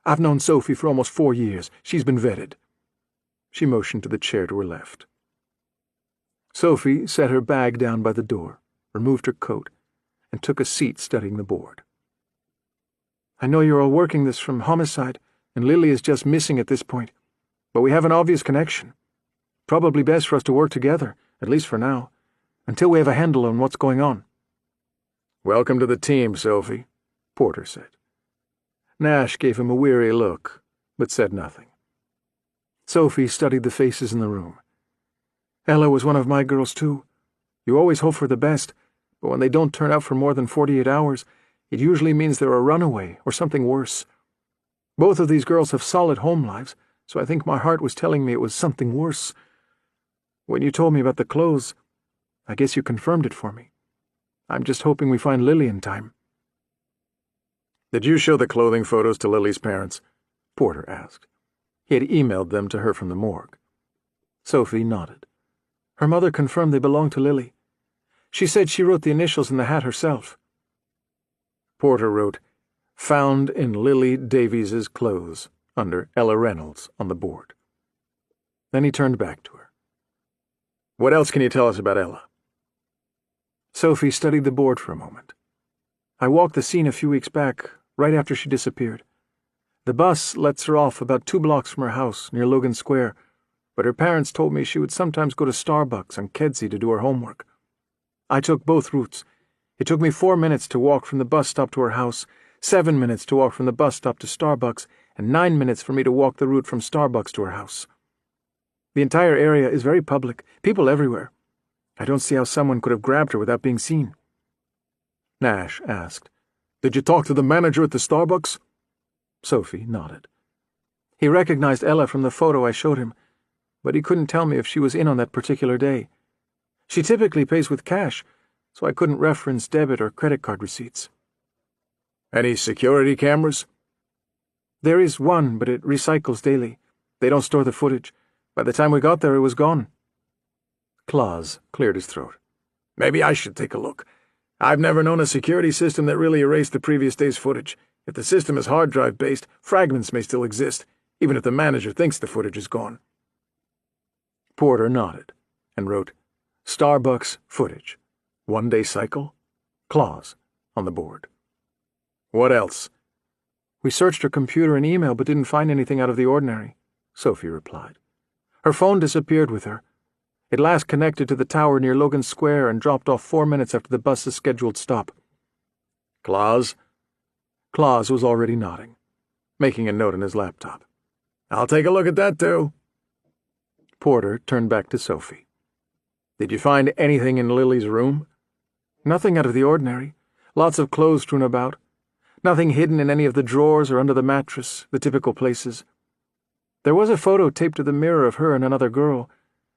"I've known Sophie for almost 4 years. She's been vetted." She motioned to the chair to her left. Sophie set her bag down by the door, removed her coat, and took a seat studying the board. "I know you're all working this from homicide, and Lily is just missing at this point, but we have an obvious connection. Probably best for us to work together, at least for now, until we have a handle on what's going on." "Welcome to the team, Sophie," Porter said. Nash gave him a weary look, but said nothing. Sophie studied the faces in the room. "Ella was one of my girls, too. You always hope for the best, but when they don't turn out for more than 48 hours, it usually means they're a runaway or something worse. Both of these girls have solid home lives, so I think my heart was telling me it was something worse. When you told me about the clothes, I guess you confirmed it for me. I'm just hoping we find Lily in time." "Did you show the clothing photos to Lily's parents?" Porter asked. He had emailed them to her from the morgue. Sophie nodded. Her mother confirmed they belonged to Lily. She said she wrote the initials in the hat herself. Porter wrote, "Found in Lily Davies's clothes," under Ella Reynolds on the board. Then he turned back to her. "What else can you tell us about Ella?" Sophie studied the board for a moment. "I walked the scene a few weeks back, right after she disappeared. The bus lets her off about 2 blocks from her house, near Logan Square, but her parents told me she would sometimes go to Starbucks on Kedzie to do her homework. I took both routes. It took me 4 minutes to walk from the bus stop to her house, 7 minutes to walk from the bus stop to Starbucks, and 9 minutes for me to walk the route from Starbucks to her house. The entire area is very public, people everywhere. I don't see how someone could have grabbed her without being seen." Nash asked, "Did you talk to the manager at the Starbucks?" Sophie nodded. "He recognized Ella from the photo I showed him, but he couldn't tell me if she was in on that particular day. She typically pays with cash, so I couldn't reference debit or credit card receipts." "Any security cameras?" "There is one, but it recycles daily. They don't store the footage. By the time we got there, it was gone." Claus cleared his throat. "Maybe I should take a look. I've never known a security system that really erased the previous day's footage. If the system is hard drive based, fragments may still exist, even if the manager thinks the footage is gone." Porter nodded and wrote, "Starbucks footage. 1-day cycle. Claus," on the board. "What else?" "We searched her computer and email but didn't find anything out of the ordinary," Sophie replied. "Her phone disappeared with her. It last connected to the tower near Logan Square and dropped off 4 minutes after the bus's scheduled stop." "Claus?" Claus was already nodding, making a note on his laptop. "I'll take a look at that, too." Porter turned back to Sophie. "Did you find anything in Lily's room?" "Nothing out of the ordinary. Lots of clothes strewn about. Nothing hidden in any of the drawers or under the mattress, the typical places. There was a photo taped to the mirror of her and another girl.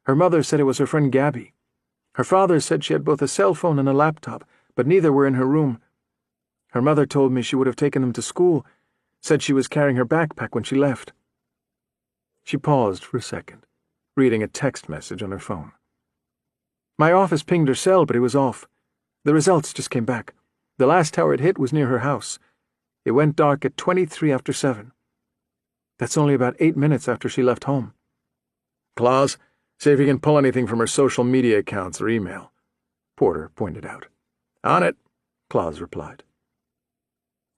Her mother said it was her friend Gabby. Her father said she had both a cell phone and a laptop, but neither were in her room. Her mother told me she would have taken them to school, said she was carrying her backpack when she left." She paused for a second, reading a text message on her phone. "My office pinged her cell, but it was off. The results just came back. The last tower it hit was near her house. It went dark at 23 after 7. That's only about 8 minutes after she left home." "Claus, see if you can pull anything from her social media accounts or email," Porter pointed out. "On it," Claus replied.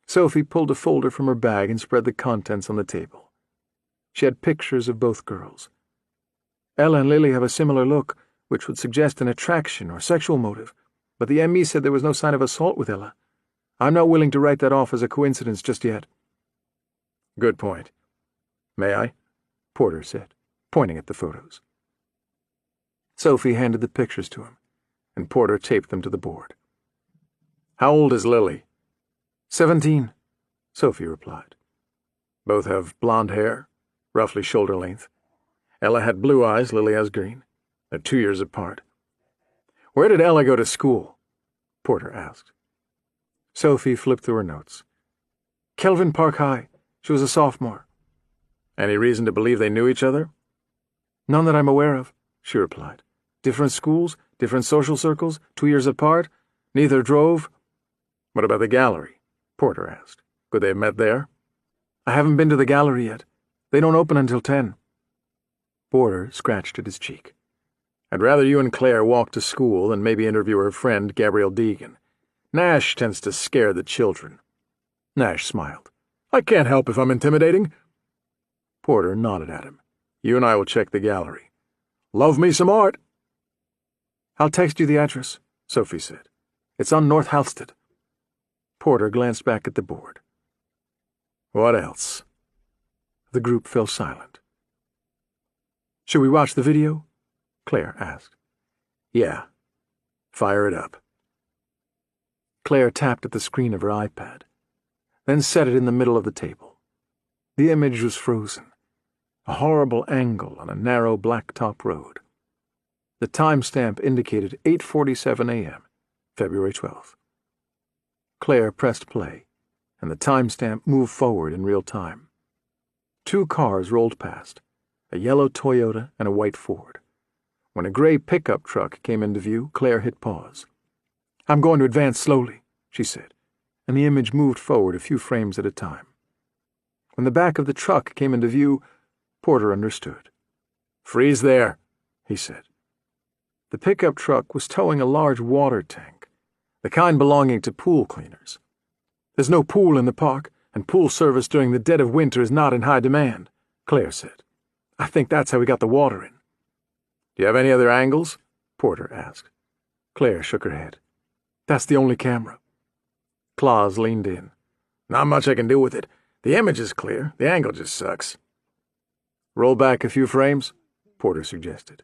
Sophie pulled a folder from her bag and spread the contents on the table. She had pictures of both girls. Ella and Lily have a similar look, which would suggest an attraction or sexual motive, but the ME said there was no sign of assault with Ella. I'm not willing to write that off as a coincidence just yet." "Good point. May I?" Porter said, pointing at the photos. Sophie handed the pictures to him, and Porter taped them to the board. "How old is Lily?" 17, Sophie replied. "Both have blonde hair, roughly shoulder length. Ella had blue eyes, Lily has green. They're 2 years apart. Where did Ella go to school? Porter asked. Sophie flipped through her notes. Kelvin Park High. She was a sophomore. Any reason to believe they knew each other? None that I'm aware of, she replied. Different schools, different social circles, 2 years apart. Neither drove. What about the gallery? Porter asked. Could they have met there? I haven't been to the gallery yet. They don't open until 10. Porter scratched at his cheek. I'd rather you and Claire walk to school than maybe interview her friend, Gabrielle Deegan. Nash tends to scare the children. Nash smiled. I can't help if I'm intimidating. Porter nodded at him. You and I will check the gallery. Love me some art. I'll text you the address, Sophie said. It's on North Halsted. Porter glanced back at the board. What else? The group fell silent. Should we watch the video? Claire asked. Yeah. Fire it up. Claire tapped at the screen of her iPad, then set it in the middle of the table. The image was frozen, a horrible angle on a narrow blacktop road. The timestamp indicated 8:47 a.m., February 12th. Claire pressed play, and the timestamp moved forward in real time. 2 cars rolled past, a yellow Toyota and a white Ford. When a gray pickup truck came into view, Claire hit pause. I'm going to advance slowly, she said, and the image moved forward a few frames at a time. When the back of the truck came into view, Porter understood. Freeze there, he said. The pickup truck was towing a large water tank, the kind belonging to pool cleaners. There's no pool in the park, and pool service during the dead of winter is not in high demand, Claire said. I think that's how we got the water in. Do you have any other angles? Porter asked. Claire shook her head. That's the only camera. Claus leaned in. Not much I can do with it. The image is clear. The angle just sucks. Roll back a few frames, Porter suggested.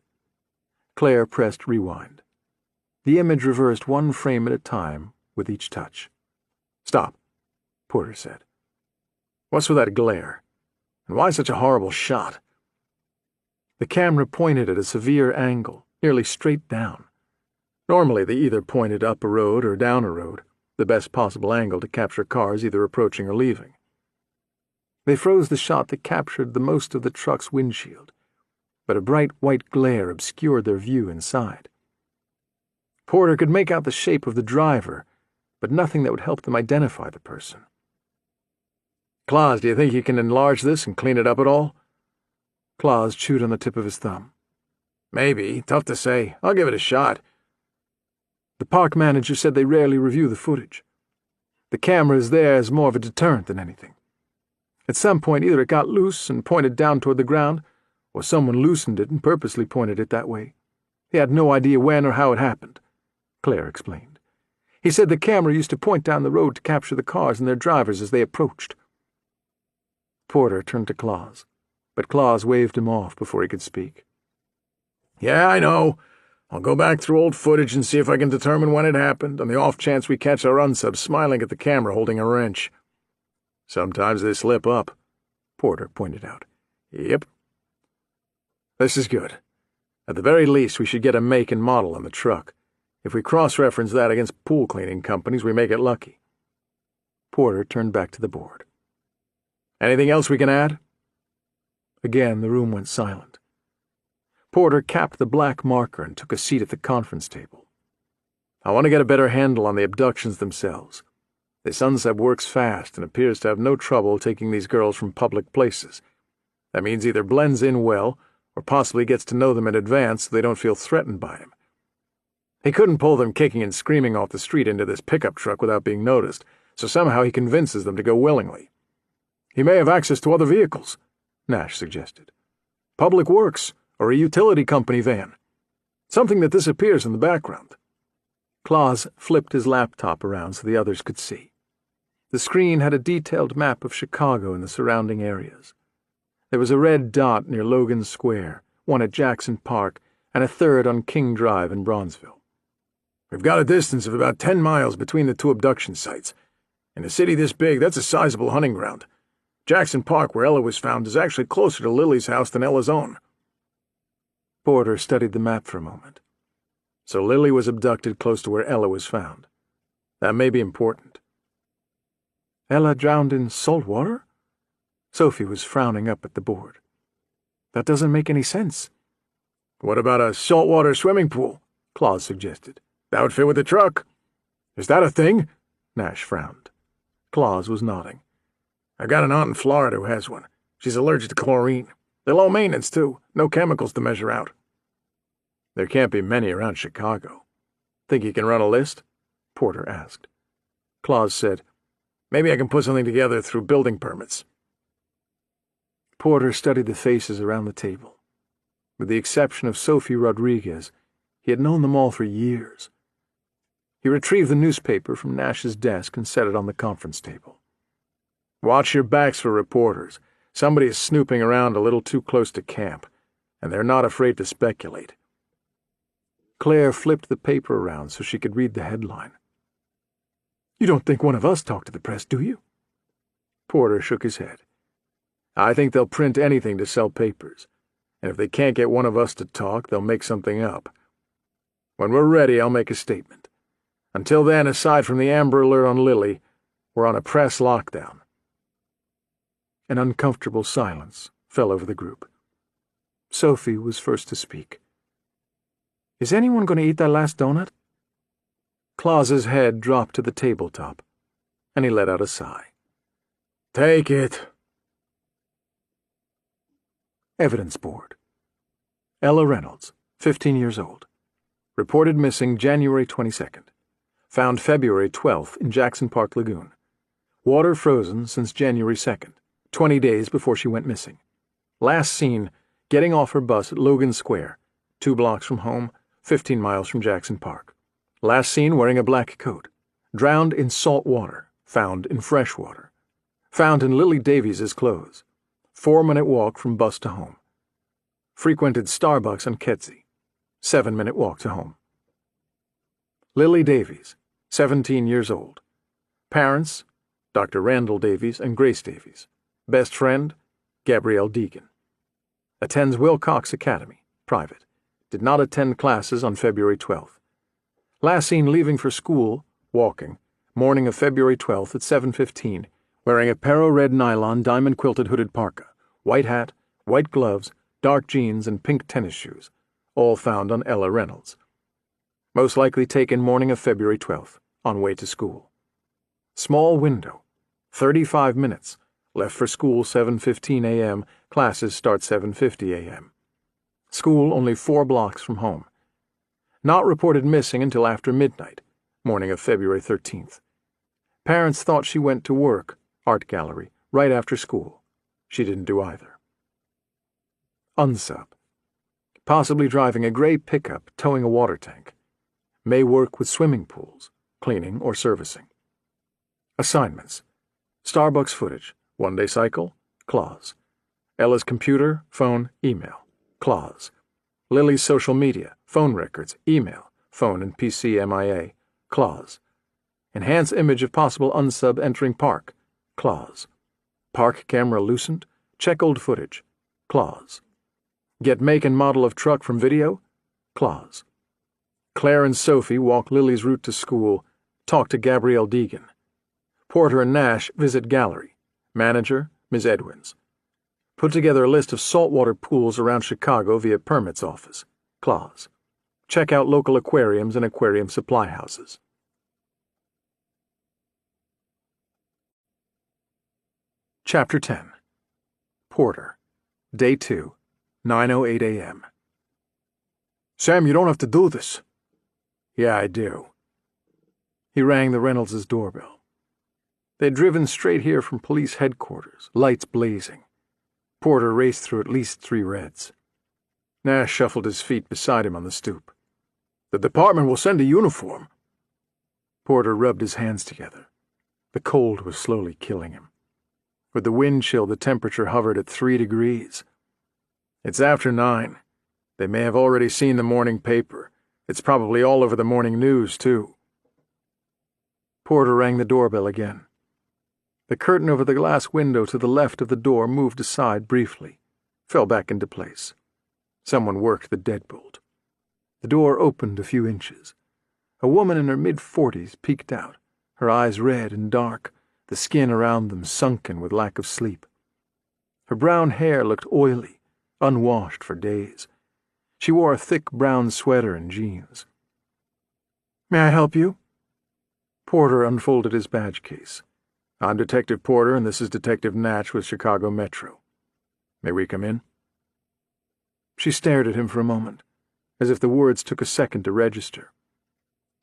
Claire pressed rewind. The image reversed 1 frame at a time with each touch. Stop, Porter said. What's with that glare? And why such a horrible shot? The camera pointed at a severe angle, nearly straight down. Normally they either pointed up a road or down a road, the best possible angle to capture cars either approaching or leaving. They froze the shot that captured the most of the truck's windshield, but a bright white glare obscured their view inside. Porter could make out the shape of the driver, but nothing that would help them identify the person. Claus, do you think you can enlarge this and clean it up at all? Claus chewed on the tip of his thumb. Maybe. Tough to say. I'll give it a shot. The park manager said they rarely review the footage. The camera is there as more of a deterrent than anything. At some point, either it got loose and pointed down toward the ground, or someone loosened it and purposely pointed it that way. He had no idea when or how it happened, Claire explained. He said the camera used to point down the road to capture the cars and their drivers as they approached. Porter turned to Claus, but Claus waved him off before he could speak. Yeah, I know. I'll go back through old footage and see if I can determine when it happened, on the off chance we catch our unsub smiling at the camera holding a wrench. Sometimes they slip up, Porter pointed out. Yep. This is good. At the very least, we should get a make and model on the truck. If we cross-reference that against pool cleaning companies, we may get lucky. Porter turned back to the board. Anything else we can add? Again, the room went silent. Porter capped the black marker and took a seat at the conference table. I want to get a better handle on the abductions themselves. The Sunsub works fast and appears to have no trouble taking these girls from public places. That means either blends in well or possibly gets to know them in advance so they don't feel threatened by him. He couldn't pull them kicking and screaming off the street into this pickup truck without being noticed, so somehow he convinces them to go willingly. He may have access to other vehicles, Nash suggested. Public Works, or a utility company van. Something that disappears in the background. Claus flipped his laptop around so the others could see. The screen had a detailed map of Chicago and the surrounding areas. There was a red dot near Logan Square, one at Jackson Park, and a third on King Drive in Bronzeville. We've got a distance of about 10 miles between the 2 abduction sites. In a city this big, that's a sizable hunting ground. Jackson Park, where Ella was found, is actually closer to Lily's house than Ella's own. Porter studied the map for a moment. So Lily was abducted close to where Ella was found. That may be important. Ella drowned in salt water? Sophie was frowning up at the board. That doesn't make any sense. What about a saltwater swimming pool? Claus suggested. That would fit with the truck. Is that a thing? Nash frowned. Claus was nodding. I've got an aunt in Florida who has one. She's allergic to chlorine. They're low maintenance, too. No chemicals to measure out. There can't be many around Chicago. Think you can run a list? Porter asked. Claus said, Maybe I can put something together through building permits. Porter studied the faces around the table. With the exception of Sophie Rodriguez, he had known them all for years. He retrieved the newspaper from Nash's desk and set it on the conference table. Watch your backs for reporters. Somebody is snooping around a little too close to camp, and they're not afraid to speculate. Claire flipped the paper around so she could read the headline. You don't think one of us talked to the press, do you? Porter shook his head. I think they'll print anything to sell papers, and if they can't get one of us to talk, they'll make something up. When we're ready, I'll make a statement. Until then, aside from the Amber Alert on Lily, we're on a press lockdown. An uncomfortable silence fell over the group. Sophie was first to speak. Is anyone going to eat that last donut? Claus's head dropped to the tabletop, and he let out a sigh. Take it. Evidence board. Ella Reynolds, 15 years old. Reported missing January 22nd. Found February 12th in Jackson Park Lagoon. Water frozen since January 2nd, 20 days before she went missing. Last seen getting off her bus at Logan Square, 2 blocks from home, 15 miles from Jackson Park. Last seen wearing a black coat. Drowned in salt water, found in fresh water. Found in Lily Davies's clothes. 4-minute walk from bus to home. Frequented Starbucks on Kedzie. 7-minute walk to home. Lily Davies, 17 years old. Parents, Dr. Randall Davies and Grace Davies. Best friend, Gabrielle Deegan. Attends Wilcox Academy, private. Did not attend classes on February 12th. Last seen leaving for school, walking, morning of February 12th at 7:15, wearing a Perro red nylon diamond-quilted hooded parka, white hat, white gloves, dark jeans, and pink tennis shoes, all found on Ella Reynolds. Most likely taken morning of February 12th, on way to school. Small window, 35 minutes, left for school 7:15 a.m., classes start 7:50 a.m. School only 4 blocks from home. Not reported missing until after midnight, morning of February 13th. Parents thought she went to work, art gallery, right after school. She didn't do either. Unsub. Possibly driving a gray pickup towing a water tank. May work with swimming pools, cleaning or servicing. Assignments. Starbucks footage, 1-day cycle, Claus. Ella's computer, phone, email, Claus. Lily's social media, phone records, email, phone and PC MIA, Claus. Enhance image of possible unsub entering park, Claus. Park camera loosened, check old footage, Claus. Get make and model of truck from video, Claus. Claire and Sophie walk Lily's route to school, talk to Gabrielle Deegan. Porter and Nash visit gallery, manager, Ms. Edwins. Put together a list of saltwater pools around Chicago via permits office, Claus. Check out local aquariums and aquarium supply houses. Chapter 10. Porter. Day 2, 9:08 a.m. Sam, you don't have to do this. Yeah, I do. He rang the Reynolds' doorbell. They'd driven straight here from police headquarters, lights blazing. Porter raced through at least 3 reds. Nash shuffled his feet beside him on the stoop. The department will send a uniform. Porter rubbed his hands together. The cold was slowly killing him. With the wind chill, the temperature hovered at 3 degrees. It's after 9. They may have already seen the morning paper. It's probably all over the morning news, too. Porter rang the doorbell again. The curtain over the glass window to the left of the door moved aside briefly, fell back into place. Someone worked the deadbolt. The door opened a few inches. A woman in her mid-40s peeked out, her eyes red and dark, the skin around them sunken with lack of sleep. Her brown hair looked oily, unwashed for days. She wore a thick brown sweater and jeans. "May I help you?" Porter unfolded his badge case. "I'm Detective Porter, and this is Detective Natch with Chicago Metro. May we come in?" She stared at him for a moment, as if the words took a second to register.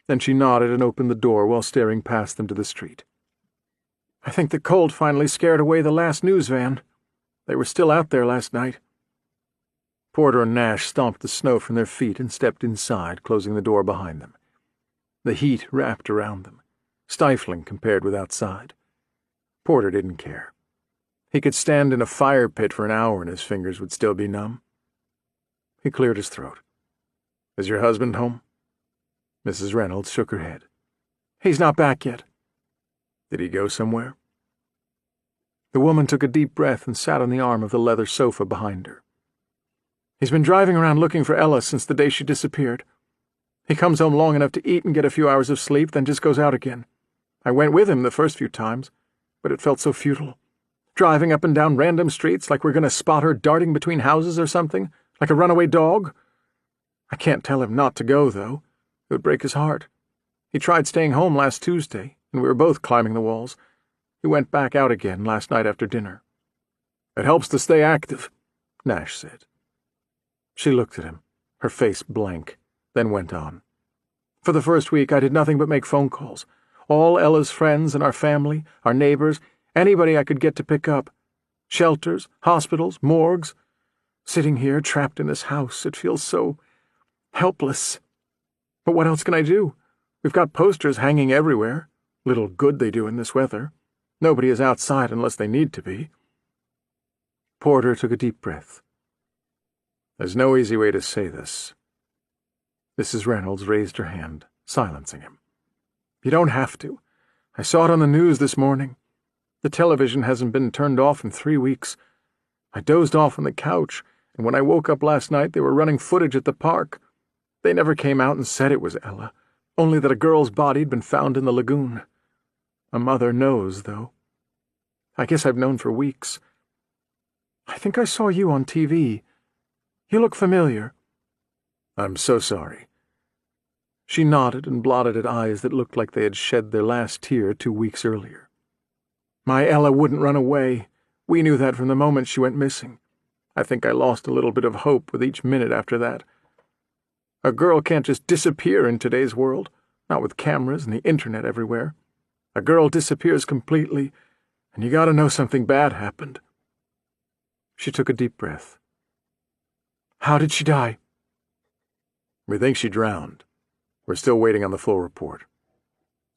Then she nodded and opened the door while staring past them to the street. "I think the cold finally scared away the last news van. They were still out there last night." Porter and Nash stomped the snow from their feet and stepped inside, closing the door behind them. The heat wrapped around them, stifling compared with outside. Porter didn't care. He could stand in a fire pit for an hour and his fingers would still be numb. He cleared his throat. "Is your husband home?" Mrs. Reynolds shook her head. "He's not back yet." "Did he go somewhere?" The woman took a deep breath and sat on the arm of the leather sofa behind her. "He's been driving around looking for Ella since the day she disappeared. He comes home long enough to eat and get a few hours of sleep, then just goes out again. I went with him the first few times, but it felt so futile. Driving up and down random streets like we're going to spot her darting between houses or something, like a runaway dog. I can't tell him not to go, though. It would break his heart. He tried staying home last Tuesday, and we were both climbing the walls. He went back out again last night after dinner." "It helps to stay active," Nash said. She looked at him, her face blank, then went on. "For the first week I did nothing but make phone calls. All Ella's friends and our family, our neighbors, anybody I could get to pick up. Shelters, hospitals, morgues. Sitting here, trapped in this house, it feels so helpless. But what else can I do? We've got posters hanging everywhere. Little good they do in this weather. Nobody is outside unless they need to be." Porter took a deep breath. "There's no easy way to say this." Mrs. Reynolds raised her hand, silencing him. "You don't have to. I saw it on the news this morning. The television hasn't been turned off in 3 weeks. I dozed off on the couch, and when I woke up last night they were running footage at the park. They never came out and said it was Ella, only that a girl's body had been found in the lagoon. A mother knows, though. I guess I've known for weeks. I think I saw you on TV. You look familiar." "I'm so sorry." She nodded and blotted at eyes that looked like they had shed their last tear 2 weeks earlier. "My Ella wouldn't run away. We knew that from the moment she went missing. I think I lost a little bit of hope with each minute after that. A girl can't just disappear in today's world, not with cameras and the internet everywhere. A girl disappears completely, and you gotta know something bad happened." She took a deep breath. "How did she die?" "We think she drowned. We're still waiting on the full report."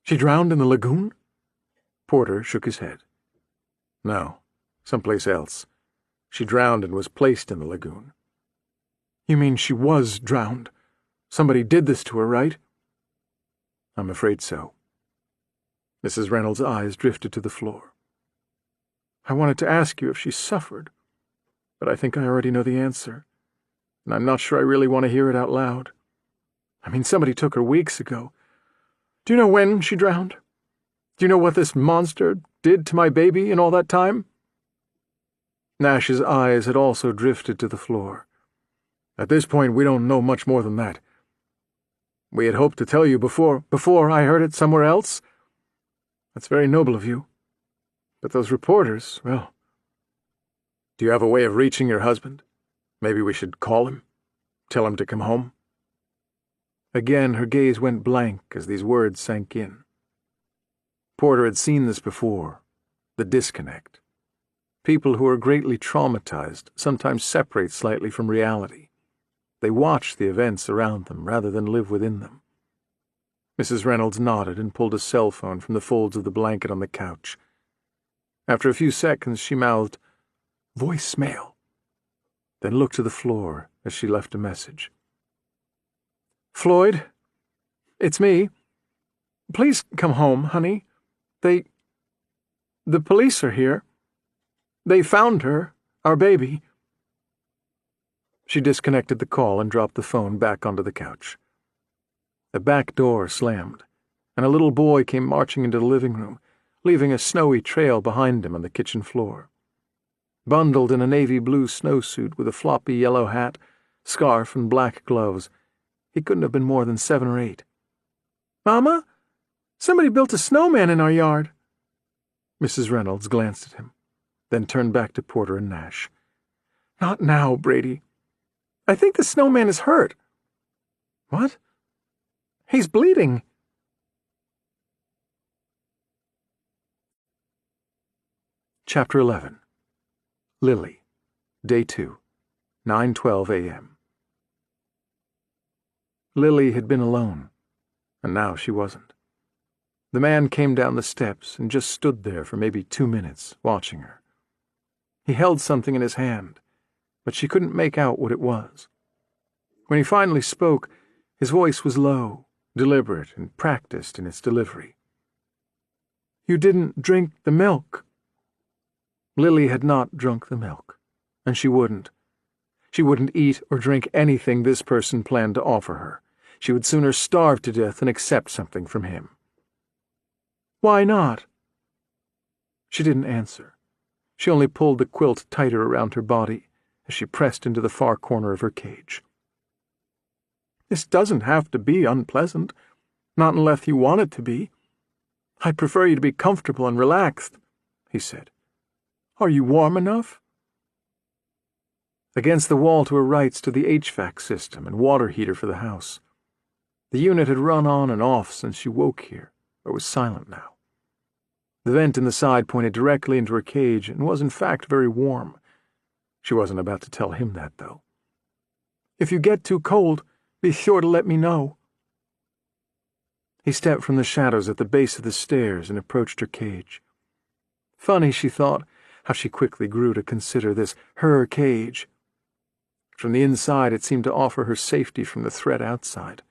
"She drowned in the lagoon?" Porter shook his head. "No, someplace else. She drowned and was placed in the lagoon." "You mean she was drowned? Somebody did this to her, right?" "I'm afraid so." Mrs. Reynolds' eyes drifted to the floor. "I wanted to ask you if she suffered, but I think I already know the answer, and I'm not sure I really want to hear it out loud. I mean, somebody took her weeks ago. Do you know when she drowned? Do you know what this monster did to my baby in all that time?" Nash's eyes had also drifted to the floor. "At this point, we don't know much more than that. We had hoped to tell you before I heard it somewhere else. That's very noble of you. But those reporters, well—" "Do you have a way of reaching your husband? Maybe we should call him? Tell him to come home?" Again her gaze went blank as these words sank in. Porter had seen this before, the disconnect. People who are greatly traumatized sometimes separate slightly from reality. They watch the events around them rather than live within them. Mrs. Reynolds nodded and pulled a cell phone from the folds of the blanket on the couch. After a few seconds she mouthed, "Voicemail," then looked to the floor as she left a message. "Floyd, it's me. Please come home, honey. The police are here. They found her, our baby." She disconnected the call and dropped the phone back onto the couch. The back door slammed, and a little boy came marching into the living room, leaving a snowy trail behind him on the kitchen floor. Bundled in a navy blue snowsuit with a floppy yellow hat, scarf, and black gloves, he couldn't have been more than 7 or 8. "Mama, somebody built a snowman in our yard." Mrs. Reynolds glanced at him, then turned back to Porter and Nash. "Not now, Brady. I think the snowman is hurt." "What?" "He's bleeding." Chapter 11. Lily. Day 2. 9:12 a.m. Lily had been alone, and now she wasn't. The man came down the steps and just stood there for maybe 2 minutes, watching her. He held something in his hand, but she couldn't make out what it was. When he finally spoke, his voice was low, deliberate, and practiced in its delivery. "You didn't drink the milk." Lily had not drunk the milk, and she wouldn't. She wouldn't eat or drink anything this person planned to offer her. She would sooner starve to death than accept something from him. "Why not?" She didn't answer. She only pulled the quilt tighter around her body as she pressed into the far corner of her cage. "This doesn't have to be unpleasant, not unless you want it to be. I'd prefer you to be comfortable and relaxed," he said. "Are you warm enough?" Against the wall to her right stood the HVAC system and water heater for the house. The unit had run on and off since she woke here, but was silent now. The vent in the side pointed directly into her cage and was in fact very warm. She wasn't about to tell him that, though. "If you get too cold, be sure to let me know." He stepped from the shadows at the base of the stairs and approached her cage. Funny, she thought, how she quickly grew to consider this her cage. From the inside, it seemed to offer her safety from the threat outside.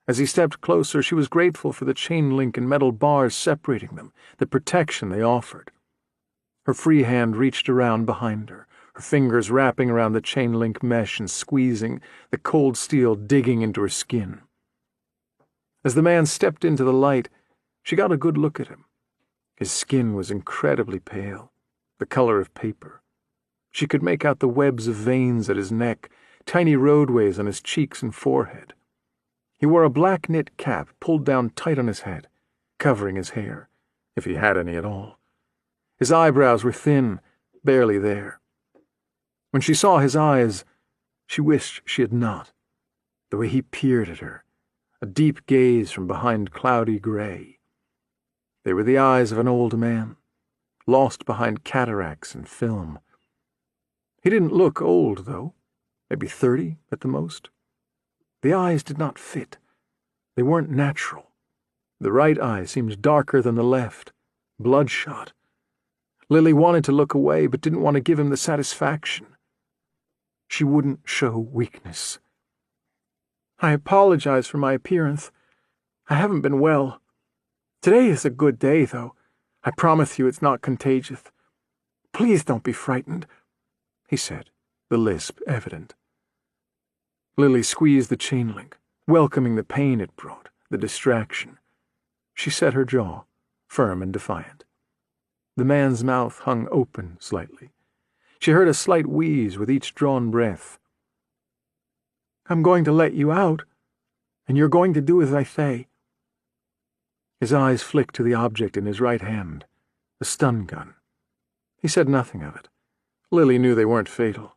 As he stepped closer, she was grateful for the chain link and metal bars separating them, the protection they offered. Her free hand reached around behind her, her fingers wrapping around the chain link mesh and squeezing, the cold steel digging into her skin. As the man stepped into the light, she got a good look at him. His skin was incredibly pale, the color of paper. She could make out the webs of veins at his neck, tiny roadways on his cheeks and forehead. He wore a black knit cap pulled down tight on his head, covering his hair, if he had any at all. His eyebrows were thin, barely there. When she saw his eyes, she wished she had not. The way he peered at her, a deep gaze from behind cloudy gray. They were the eyes of an old man, lost behind cataracts and film. He didn't look old, though, maybe 30 at the most. The eyes did not fit. They weren't natural. The right eye seemed darker than the left, bloodshot. Lily wanted to look away, but didn't want to give him the satisfaction. She wouldn't show weakness. "I apologize for my appearance. I haven't been well. Today is a good day, though. I promise you it's not contagious. Please don't be frightened," he said, the lisp evident. Lily squeezed the chain link, welcoming the pain it brought, the distraction. She set her jaw, firm and defiant. The man's mouth hung open slightly. She heard a slight wheeze with each drawn breath. "I'm going to let you out, and you're going to do as I say." His eyes flicked to the object in his right hand, a stun gun. He said nothing of it. Lily knew they weren't fatal.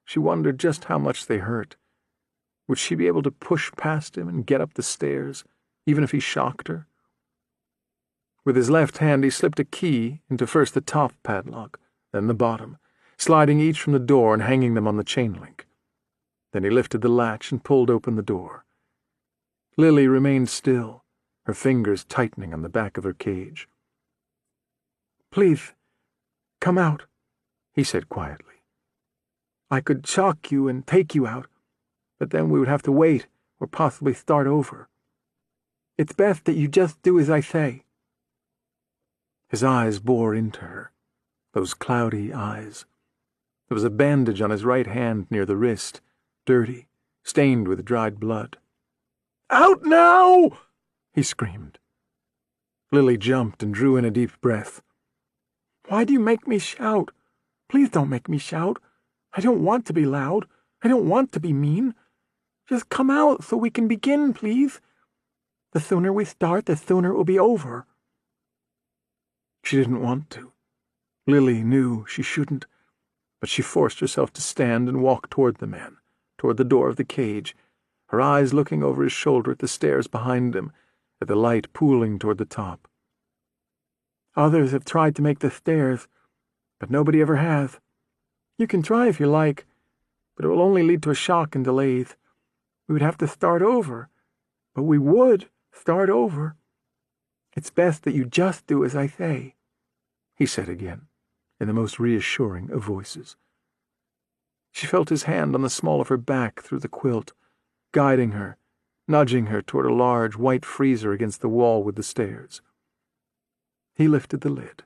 She wondered just how much they hurt. Would she be able to push past him and get up the stairs, even if he shocked her? With his left hand, he slipped a key into first the top padlock, then the bottom, sliding each from the door and hanging them on the chain link. Then he lifted the latch and pulled open the door. Lily remained still, her fingers tightening on the back of her cage. "Please, come out," he said quietly. "I could shock you and take you out, but then we would have to wait or possibly start over. It's best that you just do as I say." His eyes bore into her, those cloudy eyes. There was a bandage on his right hand near the wrist, dirty, stained with dried blood. "Out now!" he screamed. Lily jumped and drew in a deep breath. "Why do you make me shout? Please don't make me shout. I don't want to be loud. I don't want to be mean. Just come out so we can begin, please. The sooner we start, the sooner it will be over." She didn't want to. Lily knew she shouldn't, but she forced herself to stand and walk toward the man, toward the door of the cage, her eyes looking over his shoulder at the stairs behind him, at the light pooling toward the top. "Others have tried to make the stairs, but nobody ever has. You can try if you like, but it will only lead to a shock and delays. We would have to start over, but we would start over. It's best that you just do as I say," he said again, in the most reassuring of voices. She felt his hand on the small of her back through the quilt, guiding her, nudging her toward a large white freezer against the wall with the stairs. He lifted the lid.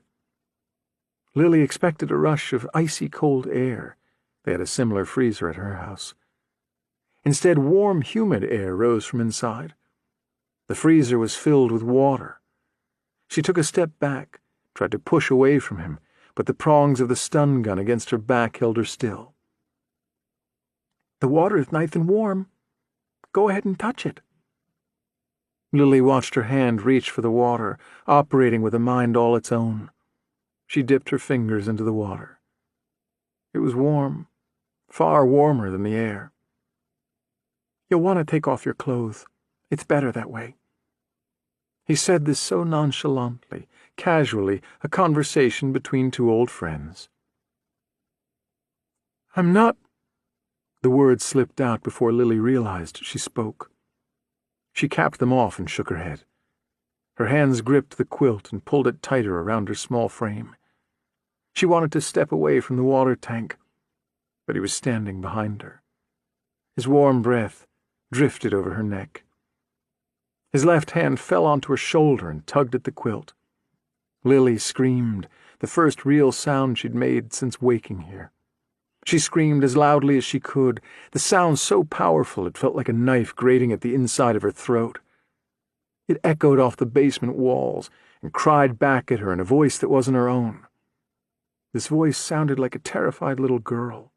Lily expected a rush of icy cold air. They had a similar freezer at her house. Instead, warm, humid air rose from inside. The freezer was filled with water. She took a step back, tried to push away from him, but the prongs of the stun gun against her back held her still. "The water is nice and warm. Go ahead and touch it." Lily watched her hand reach for the water, operating with a mind all its own. She dipped her fingers into the water. It was warm, far warmer than the air. "You'll want to take off your clothes. It's better that way." He said this so nonchalantly, casually, a conversation between two old friends. "I'm not—" The words slipped out before Lily realized she spoke. She capped them off and shook her head. Her hands gripped the quilt and pulled it tighter around her small frame. She wanted to step away from the water tank, but he was standing behind her. His warm breath drifted over her neck. His left hand fell onto her shoulder and tugged at the quilt. Lily screamed, the first real sound she'd made since waking here. She screamed as loudly as she could, the sound so powerful it felt like a knife grating at the inside of her throat. It echoed off the basement walls and cried back at her in a voice that wasn't her own. This voice sounded like a terrified little girl,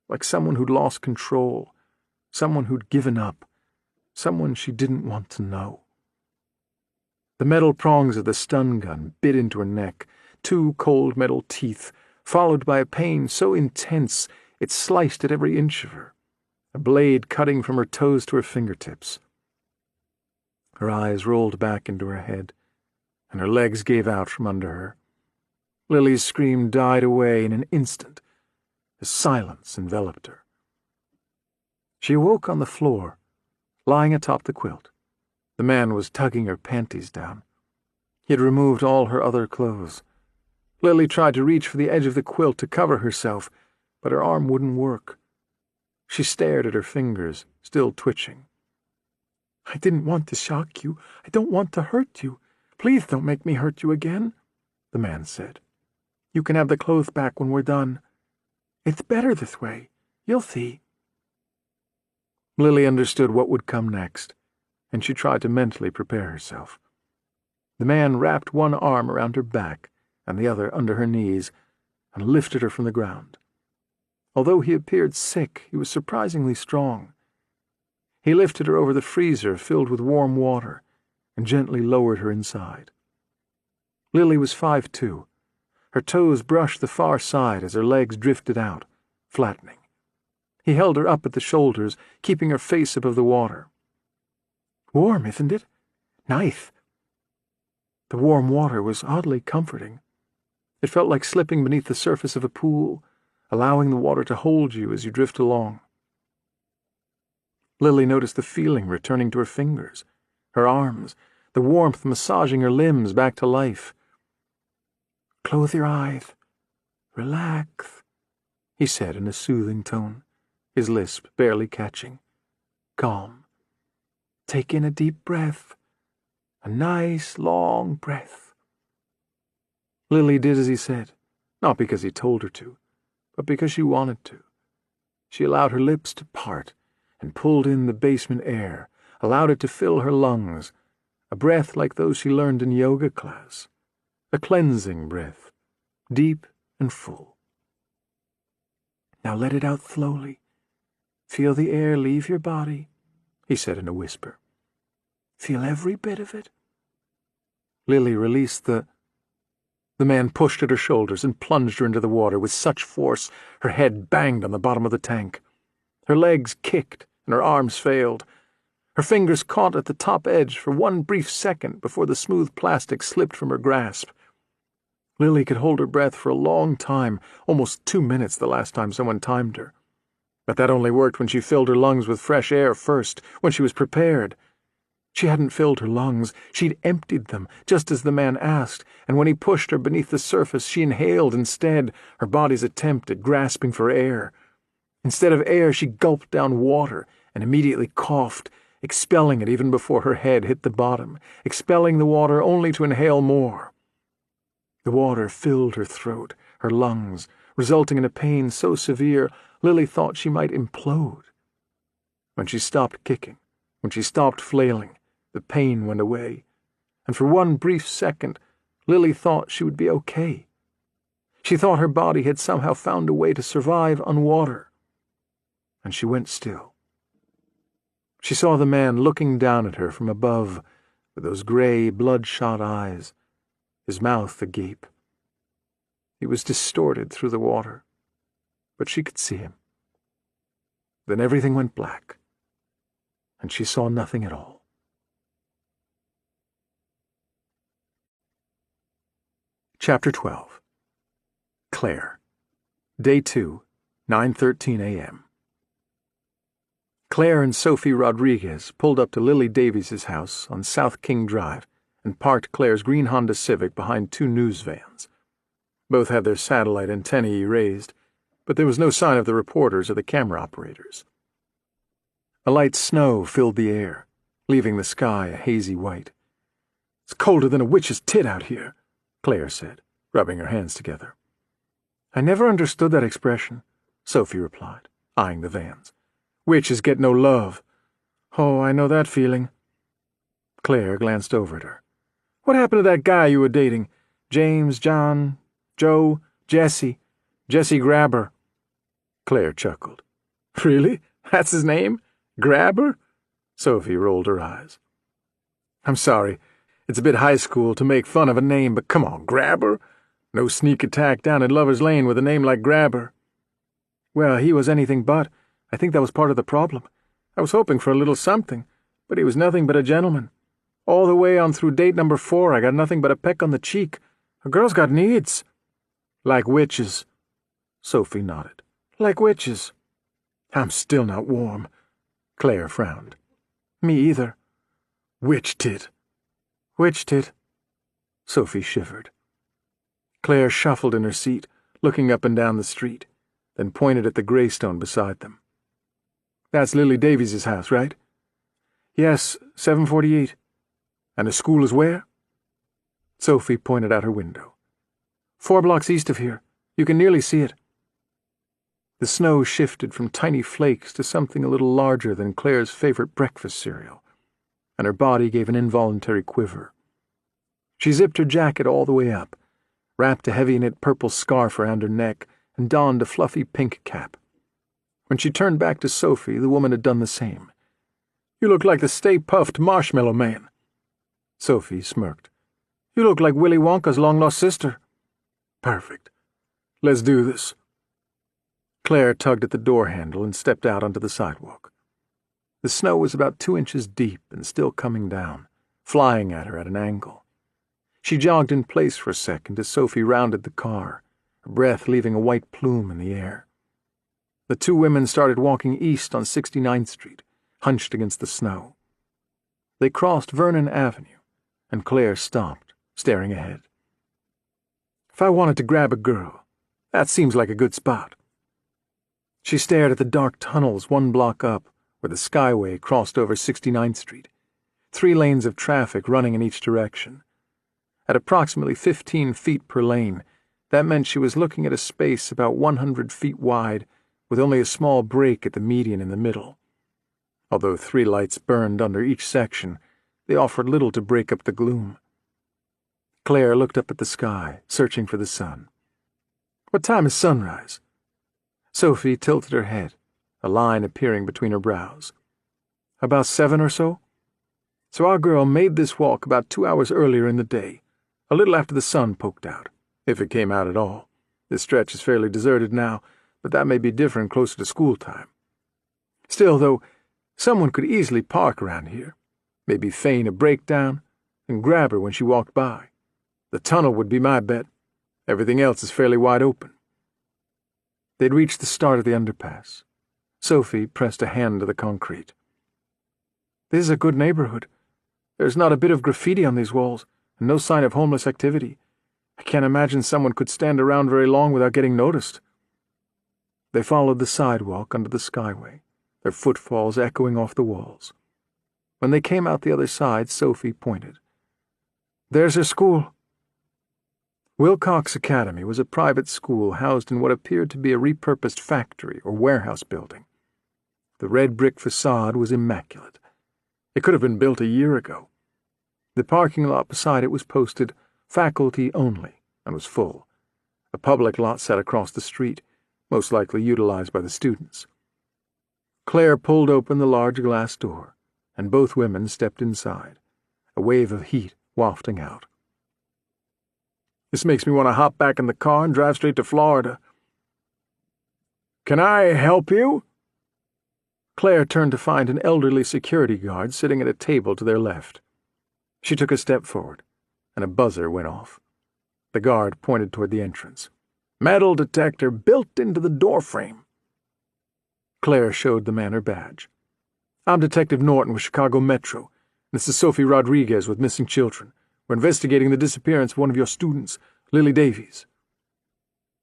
like someone who'd lost control, someone who'd given up, someone she didn't want to know. The metal prongs of the stun gun bit into her neck, two cold metal teeth, followed by a pain so intense it sliced at every inch of her, a blade cutting from her toes to her fingertips. Her eyes rolled back into her head, and her legs gave out from under her. Lily's scream died away in an instant, as silence enveloped her. She awoke on the floor, lying atop the quilt. The man was tugging her panties down. He had removed all her other clothes. Lily tried to reach for the edge of the quilt to cover herself, but her arm wouldn't work. She stared at her fingers, still twitching. "I didn't want to shock you. I don't want to hurt you. Please don't make me hurt you again," the man said. "You can have the clothes back when we're done. It's better this way. You'll see." Lily understood what would come next, and she tried to mentally prepare herself. The man wrapped one arm around her back and the other under her knees, and lifted her from the ground. Although he appeared sick, he was surprisingly strong. He lifted her over the freezer filled with warm water and gently lowered her inside. Lily was 5'2". Her toes brushed the far side as her legs drifted out, flattening. He held her up at the shoulders, keeping her face above the water. "Warm, isn't it? Nice." The warm water was oddly comforting. It felt like slipping beneath the surface of a pool, allowing the water to hold you as you drift along. Lily noticed the feeling returning to her fingers, her arms, the warmth massaging her limbs back to life. "Close your eyes. Relax," he said in a soothing tone, his lisp barely catching. "Calm. Take in a deep breath. A nice, long breath." Lily did as he said, not because he told her to, but because she wanted to. She allowed her lips to part and pulled in the basement air, allowed it to fill her lungs, a breath like those she learned in yoga class, a cleansing breath, deep and full. Now let it out slowly. Feel the air leave your body, he said in a whisper. Feel every bit of it. Lily released the man pushed at her shoulders and plunged her into the water with such force her head banged on the bottom of the tank. Her legs kicked and her arms failed. Her fingers caught at the top edge for one brief second before the smooth plastic slipped from her grasp. Lily could hold her breath for a long time, almost 2 minutes the last time someone timed her. But that only worked when she filled her lungs with fresh air first, when she was prepared. She hadn't filled her lungs, she'd emptied them, just as the man asked, and when he pushed her beneath the surface, she inhaled instead, her body's attempt at grasping for air. Instead of air, she gulped down water and immediately coughed, expelling it even before her head hit the bottom, expelling the water only to inhale more. The water filled her throat, her lungs, resulting in a pain so severe Lily thought she might implode. When she stopped kicking, when she stopped flailing, the pain went away, and for one brief second, Lily thought she would be okay. She thought her body had somehow found a way to survive on water. And she went still. She saw the man looking down at her from above with those gray, bloodshot eyes, his mouth agape. He was distorted through the water, but she could see him. Then everything went black, and she saw nothing at all. Chapter 12. Claire. Day 2, 9:13 a.m. Claire and Sophie Rodriguez pulled up to Lily Davies's house on South King Drive and parked Claire's green Honda Civic behind 2 news vans. Both had their satellite antennae raised, but there was no sign of the reporters or the camera operators. A light snow filled the air, leaving the sky a hazy white. "It's colder than a witch's tit out here," Claire said, rubbing her hands together. "I never understood that expression," Sophie replied, eyeing the vans. "Witches get no love." "Oh, I know that feeling." Claire glanced over at her. "What happened to that guy you were dating? James, John, Joe, Jesse Grabber." Claire chuckled. "Really? That's his name? Grabber?" Sophie rolled her eyes. "I'm sorry. It's a bit high school to make fun of a name, but come on, Grabber? No sneak attack down in Lover's Lane with a name like Grabber." "Well, he was anything but. I think that was part of the problem. I was hoping for a little something, but he was nothing but a gentleman. All the way on through date number 4, I got nothing but a peck on the cheek. A girl's got needs." "Like witches." Sophie nodded. "Like witches." "I'm still not warm." Claire frowned. "Me either." "Witch tit." "Witch tit." Sophie shivered. Claire shuffled in her seat, looking up and down the street, then pointed at the graystone beside them. "That's Lily Davies's house, right?" "Yes, 748. "And the school is where?" Sophie pointed out her window. 4 blocks east of here. You can nearly see it." The snow shifted from tiny flakes to something a little larger than Claire's favorite breakfast cereal, and her body gave an involuntary quiver. She zipped her jacket all the way up, wrapped a heavy knit purple scarf around her neck, and donned a fluffy pink cap. When she turned back to Sophie, the woman had done the same. "You look like the Stay Puft Marshmallow Man." Sophie smirked. "You look like Willy Wonka's long-lost sister." "Perfect. Let's do this." Claire tugged at the door handle and stepped out onto the sidewalk. The snow was about 2 inches deep and still coming down, flying at her at an angle. She jogged in place for a second as Sophie rounded the car, her breath leaving a white plume in the air. The 2 women started walking east on 69th Street, hunched against the snow. They crossed Vernon Avenue, and Claire stopped, staring ahead. "If I wanted to grab a girl, that seems like a good spot." She stared at the dark tunnels 1 block up, where the Skyway crossed over 69th Street, 3 lanes of traffic running in each direction. At approximately 15 feet per lane, That meant she was looking at a space about 100 feet wide, with only a small break at the median in the middle. Although 3 lights burned under each section, they offered little to break up the gloom. Claire looked up at the sky, searching for the sun. "What time is sunrise?" Sophie tilted her head, a line appearing between her brows. "About 7 or so? So our girl made this walk about 2 hours earlier in the day, a little after the sun poked out, if it came out at all. This stretch is fairly deserted now, but that may be different closer to school time. Still, though, someone could easily park around here, maybe feign a breakdown, and grab her when she walked by. The tunnel would be my bet. Everything else is fairly wide open." They'd reached the start of the underpass. Sophie pressed a hand to the concrete. "This is a good neighborhood. There's not a bit of graffiti on these walls, and no sign of homeless activity. I can't imagine someone could stand around very long without getting noticed." They followed the sidewalk under the skyway, their footfalls echoing off the walls. When they came out the other side, Sophie pointed. "There's her school." Wilcox Academy was a private school housed in what appeared to be a repurposed factory or warehouse building. The red brick facade was immaculate. It could have been built a year ago. The parking lot beside it was posted "Faculty Only" and was full. A public lot sat across the street, most likely utilized by the students. Claire pulled open the large glass door, and both women stepped inside, a wave of heat wafting out. "This makes me want to hop back in the car and drive straight to Florida." "Can I help you?" Claire turned to find an elderly security guard sitting at a table to their left. She took a step forward, and a buzzer went off. The guard pointed toward the entrance. "Metal detector built into the doorframe." Claire showed the man her badge. "I'm Detective Norton with Chicago Metro. This is Sophie Rodriguez with Missing Children. We're investigating the disappearance of one of your students, Lily Davies."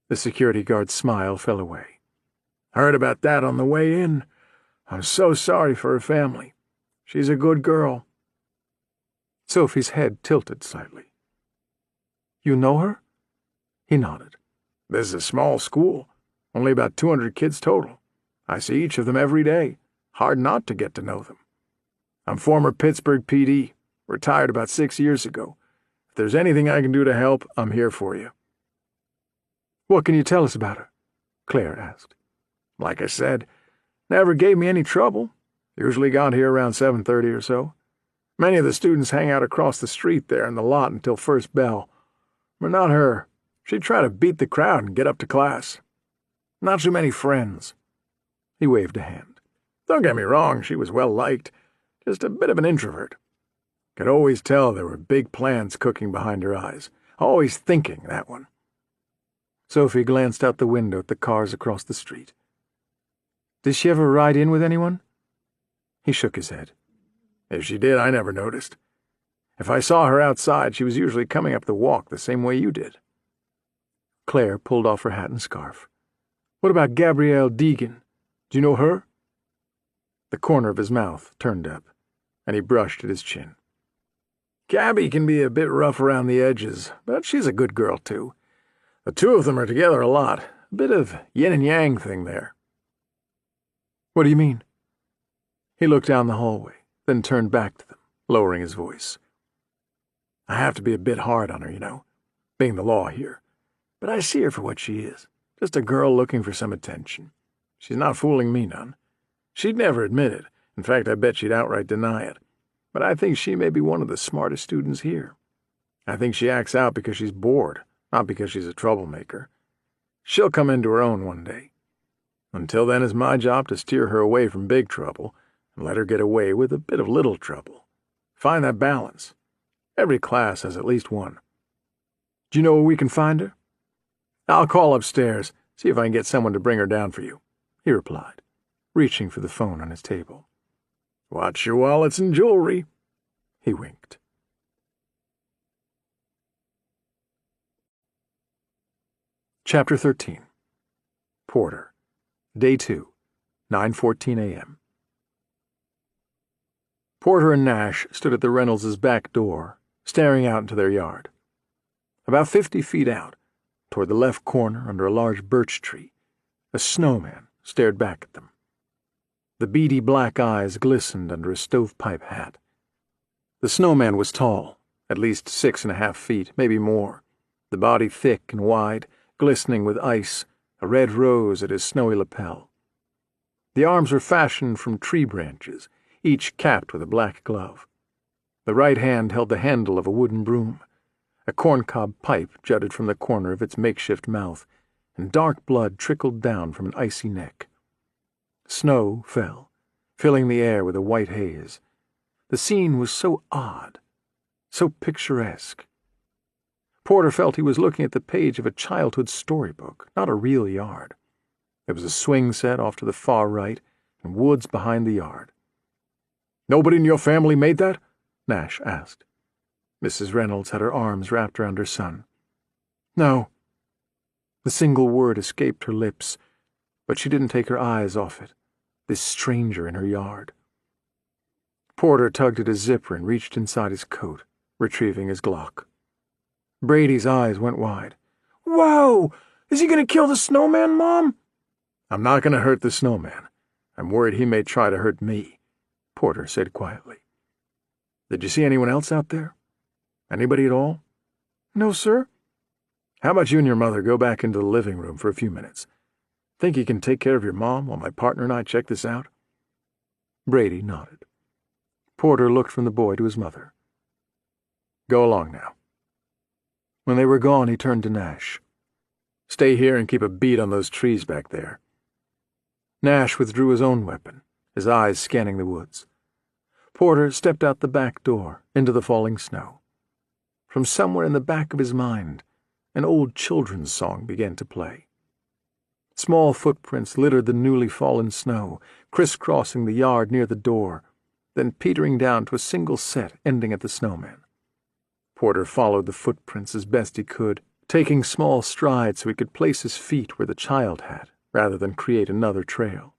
The security guard's smile fell away. "Heard about that on the way in. I'm so sorry for her family. She's a good girl." Sophie's head tilted slightly. "You know her?" He nodded. "This is a small school, only about 200 kids total. I see each of them every day. Hard not to get to know them. I'm former Pittsburgh PD, retired about 6 years ago. If there's anything I can do to help, I'm here for you." "What can you tell us about her?" Claire asked. "Like I said, never gave me any trouble. Usually got here around 7:30 or so. Many of the students hang out across the street there in the lot until first bell. But not her. She'd try to beat the crowd and get up to class. Not too many friends." He waved a hand. "Don't get me wrong, she was well liked. Just a bit of an introvert. Could always tell there were big plans cooking behind her eyes. Always thinking, that one." Sophie glanced out the window at the cars across the street. "Did she ever ride in with anyone?" He shook his head. "If she did, I never noticed. If I saw her outside, she was usually coming up the walk the same way you did." Claire pulled off her hat and scarf. "What about Gabrielle Deegan? Do you know her?" The corner of his mouth turned up, and he brushed at his chin. "Gabby can be a bit rough around the edges, but she's a good girl, too. The two of them are together a lot. A bit of yin and yang thing there." "What do you mean?" He looked down the hallway, then turned back to them, lowering his voice. "I have to be a bit hard on her, you know, being the law here. But I see her for what she is, just a girl looking for some attention. She's not fooling me none. She'd never admit it. In fact, I bet she'd outright deny it. But I think she may be one of the smartest students here. I think she acts out because she's bored, not because she's a troublemaker. She'll come into her own one day. Until then, it's my job to steer her away from big trouble and let her get away with a bit of little trouble. Find that balance. Every class has at least one. Do you know where we can find her?" "I'll call upstairs, see if I can get someone to bring her down for you," he replied, reaching for the phone on his table. "Watch your wallets and jewelry." He winked. Chapter 13. Porter. Day 2, 9:14 a.m. Porter and Nash stood at the Reynolds' back door, staring out into their yard. About 50 feet out, toward the left corner under a large birch tree. A snowman stared back at them. The beady black eyes glistened under a stovepipe hat. The snowman was tall, at least 6.5 feet, maybe more, the body thick and wide, glistening with ice, a red rose at his snowy lapel. The arms were fashioned from tree branches, each capped with a black glove. The right hand held the handle of a wooden broom. A corncob pipe jutted from the corner of its makeshift mouth, and dark blood trickled down from an icy neck. Snow fell, filling the air with a white haze. The scene was so odd, so picturesque. Porter felt he was looking at the page of a childhood storybook, not a real yard. There was a swing set off to the far right, and woods behind the yard. "Nobody in your family made that?" Nash asked. Mrs. Reynolds had her arms wrapped around her son. "No." The single word escaped her lips, but she didn't take her eyes off it, this stranger in her yard. Porter tugged at his zipper and reached inside his coat, retrieving his Glock. Brady's eyes went wide. "Whoa! Is he going to kill the snowman, Mom?" "I'm not going to hurt the snowman. I'm worried he may try to hurt me," Porter said quietly. "Did you see anyone else out there? Anybody at all?" "No, sir." "How about you and your mother go back into the living room for a few minutes? Think you can take care of your mom while my partner and I check this out?" Brady nodded. Porter looked from the boy to his mother. "Go along now." When they were gone, he turned to Nash. "Stay here and keep a bead on those trees back there." Nash withdrew his own weapon, his eyes scanning the woods. Porter stepped out the back door, into the falling snow. From somewhere in the back of his mind, an old children's song began to play. Small footprints littered the newly fallen snow, crisscrossing the yard near the door, then petering down to a single set ending at the snowman. Porter followed the footprints as best he could, taking small strides so he could place his feet where the child had, rather than create another trail.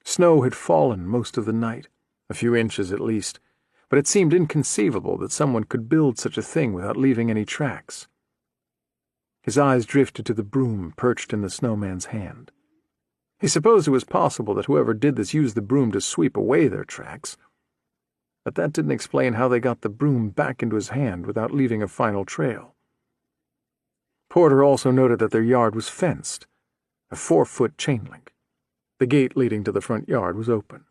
Snow had fallen most of the night, a few inches at least, but it seemed inconceivable that someone could build such a thing without leaving any tracks. His eyes drifted to the broom perched in the snowman's hand. He supposed it was possible that whoever did this used the broom to sweep away their tracks, but that didn't explain how they got the broom back into his hand without leaving a final trail. Porter also noted that their yard was fenced, a 4-foot chain link. The gate leading to the front yard was open.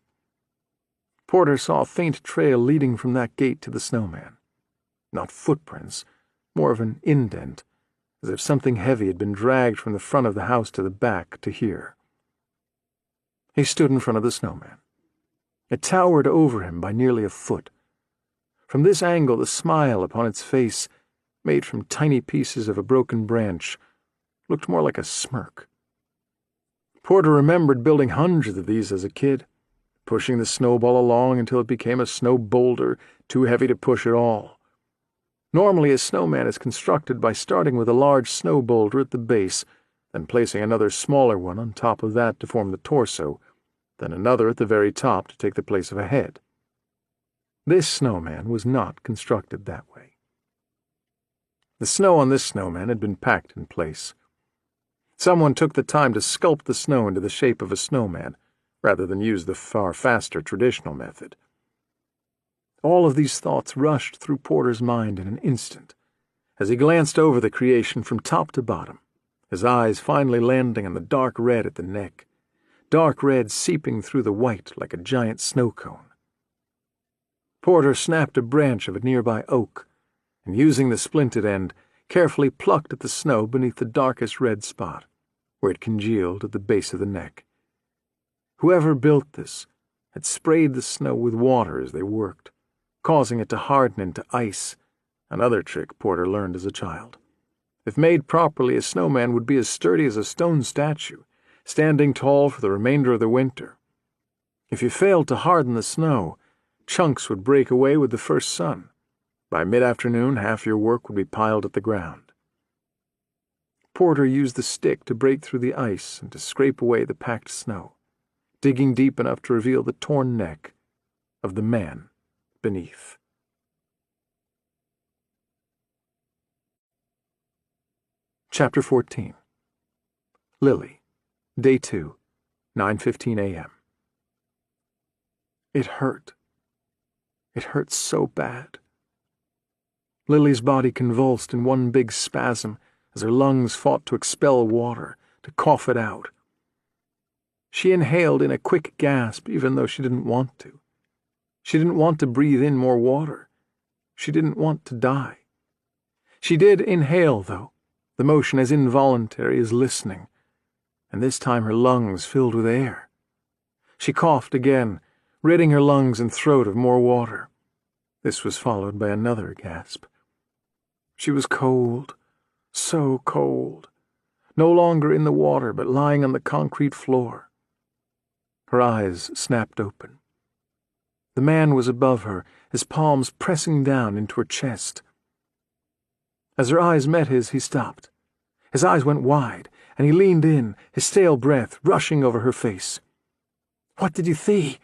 Porter saw a faint trail leading from that gate to the snowman. Not footprints, more of an indent, as if something heavy had been dragged from the front of the house to the back to here. He stood in front of the snowman. It towered over him by nearly a foot. From this angle, the smile upon its face, made from tiny pieces of a broken branch, looked more like a smirk. Porter remembered building hundreds of these as a kid, pushing the snowball along until it became a snow boulder too heavy to push at all. Normally, a snowman is constructed by starting with a large snow boulder at the base, then placing another smaller one on top of that to form the torso, then another at the very top to take the place of a head. This snowman was not constructed that way. The snow on this snowman had been packed in place. Someone took the time to sculpt the snow into the shape of a snowman, rather than use the far faster traditional method. All of these thoughts rushed through Porter's mind in an instant, as he glanced over the creation from top to bottom, his eyes finally landing on the dark red at the neck, dark red seeping through the white like a giant snow cone. Porter snapped a branch of a nearby oak, and using the splinted end, carefully plucked at the snow beneath the darkest red spot, where it congealed at the base of the neck. Whoever built this had sprayed the snow with water as they worked, causing it to harden into ice, another trick Porter learned as a child. If made properly, a snowman would be as sturdy as a stone statue, standing tall for the remainder of the winter. If you failed to harden the snow, chunks would break away with the first sun. By mid-afternoon, half your work would be piled at the ground. Porter used the stick to break through the ice and to scrape away the packed snow, digging deep enough to reveal the torn neck of the man beneath. Chapter 14. Lily, Day 2, 9:15 a.m. It hurt. It hurt so bad. Lily's body convulsed in one big spasm as her lungs fought to expel water, to cough it out. She inhaled in a quick gasp, even though she didn't want to. She didn't want to breathe in more water. She didn't want to die. She did inhale, though, the motion as involuntary as listening, and this time her lungs filled with air. She coughed again, ridding her lungs and throat of more water. This was followed by another gasp. She was cold, so cold, no longer in the water but lying on the concrete floor. Her eyes snapped open. The man was above her, his palms pressing down into her chest. As her eyes met his, he stopped. His eyes went wide, and he leaned in, his stale breath rushing over her face. "What did you see?"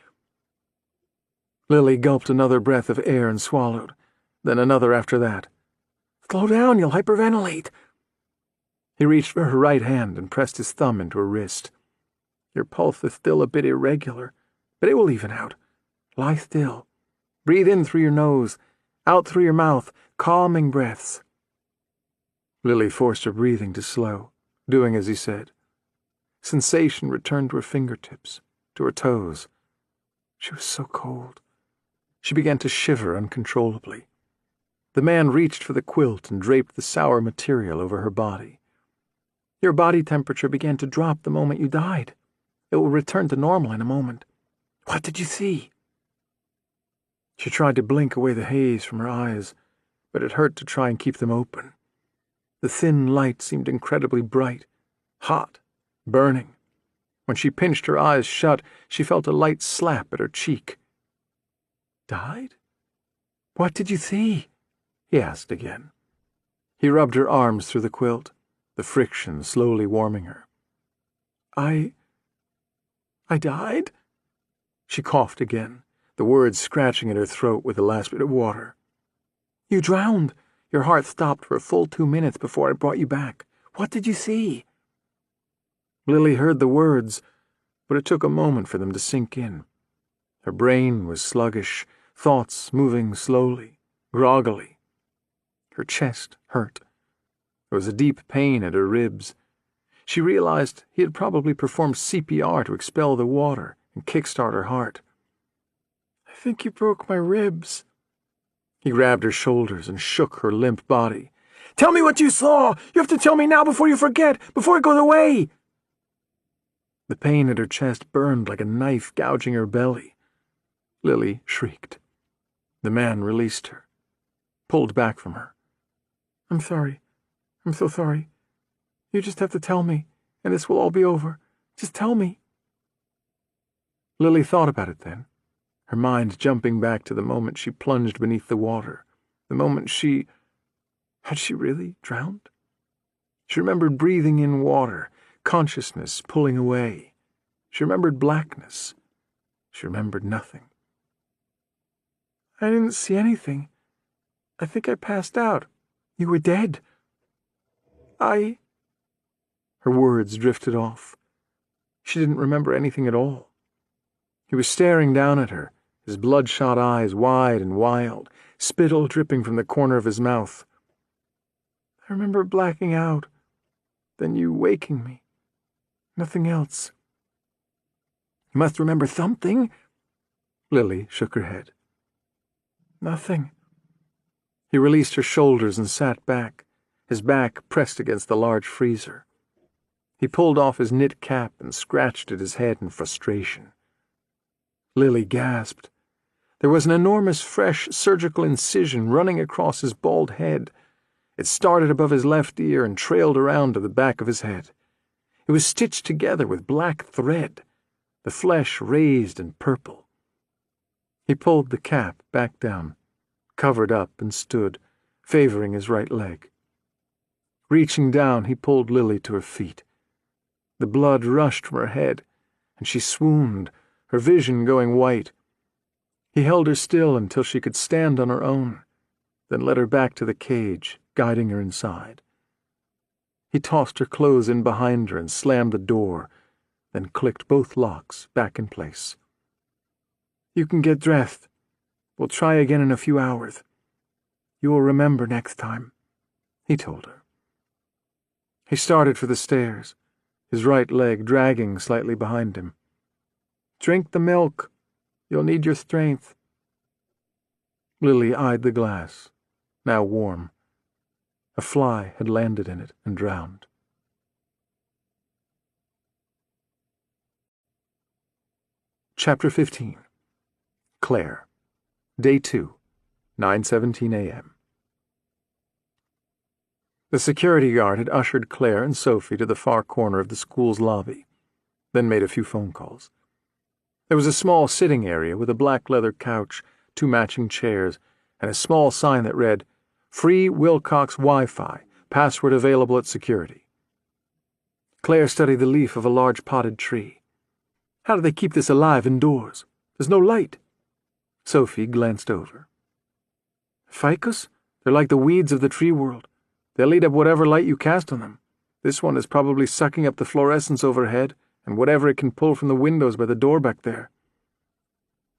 Lily gulped another breath of air and swallowed, then another after that. "Slow down, you'll hyperventilate." He reached for her right hand and pressed his thumb into her wrist. "Your pulse is still a bit irregular, but it will even out. Lie still. Breathe in through your nose, out through your mouth, calming breaths." Lily forced her breathing to slow, doing as he said. Sensation returned to her fingertips, to her toes. She was so cold. She began to shiver uncontrollably. The man reached for the quilt and draped the sour material over her body. "Your body temperature began to drop the moment you died. It will return to normal in a moment. What did you see?" She tried to blink away the haze from her eyes, but it hurt to try and keep them open. The thin light seemed incredibly bright, hot, burning. When she pinched her eyes shut, she felt a light slap at her cheek. "Died? What did you see?" he asked again. He rubbed her arms through the quilt, the friction slowly warming her. I died?" She coughed again, the words scratching at her throat with the last bit of water. "You drowned. Your heart stopped for a full 2 minutes before I brought you back. What did you see?" Lily heard the words, but it took a moment for them to sink in. Her brain was sluggish, thoughts moving slowly, groggily. Her chest hurt. There was a deep pain at her ribs. She realized he had probably performed CPR to expel the water and kickstart her heart. "I think you broke my ribs." He grabbed her shoulders and shook her limp body. "Tell me what you saw! You have to tell me now before you forget, before it goes away!" The pain at her chest burned like a knife gouging her belly. Lily shrieked. The man released her, pulled back from her. "I'm sorry. I'm so sorry. You just have to tell me, and this will all be over. Just tell me." Lily thought about it then, her mind jumping back to the moment she plunged beneath the water, the moment had she really drowned? She remembered breathing in water, consciousness pulling away. She remembered blackness. She remembered nothing. "I didn't see anything. I think I passed out. You were dead." Her words drifted off. She didn't remember anything at all. He was staring down at her, his bloodshot eyes wide and wild, spittle dripping from the corner of his mouth. "I remember blacking out, then you waking me. Nothing else." "You must remember something." Lily shook her head. "Nothing." He released her shoulders and sat back, his back pressed against the large freezer. He pulled off his knit cap and scratched at his head in frustration. Lily gasped. There was an enormous fresh surgical incision running across his bald head. It started above his left ear and trailed around to the back of his head. It was stitched together with black thread, the flesh raised and purple. He pulled the cap back down, covered up and stood, favoring his right leg. Reaching down, he pulled Lily to her feet. The blood rushed from her head, and she swooned, her vision going white. He held her still until she could stand on her own, then led her back to the cage, guiding her inside. He tossed her clothes in behind her and slammed the door, then clicked both locks back in place. "You can get dressed. We'll try again in a few hours. You will remember next time," he told her. He started for the stairs, his right leg dragging slightly behind him. "Drink the milk. You'll need your strength." Lily eyed the glass, now warm. A fly had landed in it and drowned. Chapter 15. Claire. Day 2, 9:17 a.m. The security guard had ushered Claire and Sophie to the far corner of the school's lobby, then made a few phone calls. There was a small sitting area with a black leather couch, 2 matching chairs, and a small sign that read, "Free Wilcox Wi-Fi, password available at security." Claire studied the leaf of a large potted tree. "How do they keep this alive indoors? There's no light." Sophie glanced over. "Ficus? They're like the weeds of the tree world. They'll eat up whatever light you cast on them. This one is probably sucking up the fluorescence overhead and whatever it can pull from the windows by the door back there.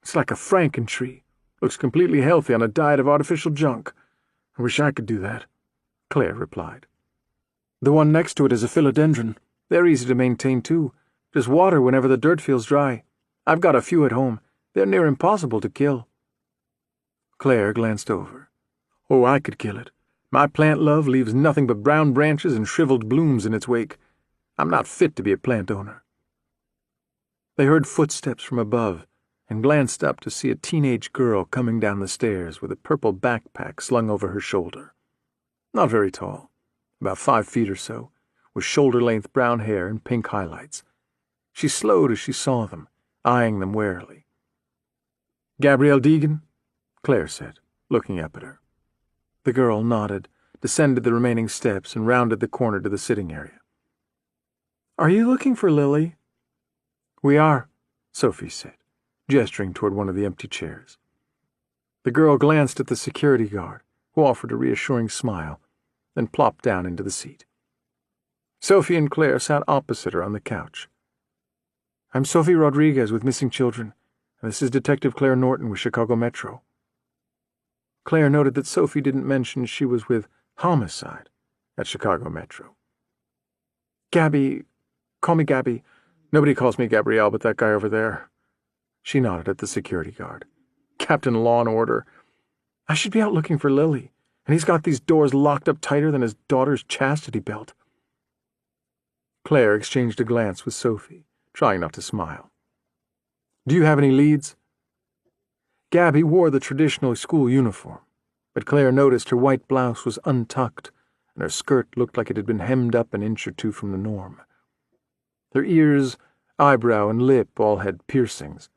It's like a franken tree. Looks completely healthy on a diet of artificial junk. I wish I could do that," Claire replied. "The one next to it is a philodendron. They're easy to maintain, too. Just water whenever the dirt feels dry. I've got a few at home. They're near impossible to kill." Claire glanced over. "Oh, I could kill it. My plant love leaves nothing but brown branches and shriveled blooms in its wake. I'm not fit to be a plant owner." They heard footsteps from above and glanced up to see a teenage girl coming down the stairs with a purple backpack slung over her shoulder. Not very tall, about 5 feet or so, with shoulder-length brown hair and pink highlights. She slowed as she saw them, eyeing them warily. "Gabrielle Deegan?" Claire said, looking up at her. The girl nodded, descended the remaining steps, and rounded the corner to the sitting area. "Are you looking for Lily?" "We are," Sophie said, gesturing toward one of the empty chairs. The girl glanced at the security guard, who offered a reassuring smile, then plopped down into the seat. Sophie and Claire sat opposite her on the couch. "I'm Sophie Rodriguez with Missing Children, and this is Detective Claire Norton with Chicago Metro." Claire noted that Sophie didn't mention she was with Homicide at Chicago Metro. "Gabby, call me Gabby. Nobody calls me Gabrielle but that guy over there." She nodded at the security guard. "Captain Law and Order. I should be out looking for Lily, and he's got these doors locked up tighter than his daughter's chastity belt." Claire exchanged a glance with Sophie, trying not to smile. "Do you have any leads?" Gabby wore the traditional school uniform, but Claire noticed her white blouse was untucked and her skirt looked like it had been hemmed up an inch or 2 from the norm. Her ears, eyebrow, and lip all had piercings,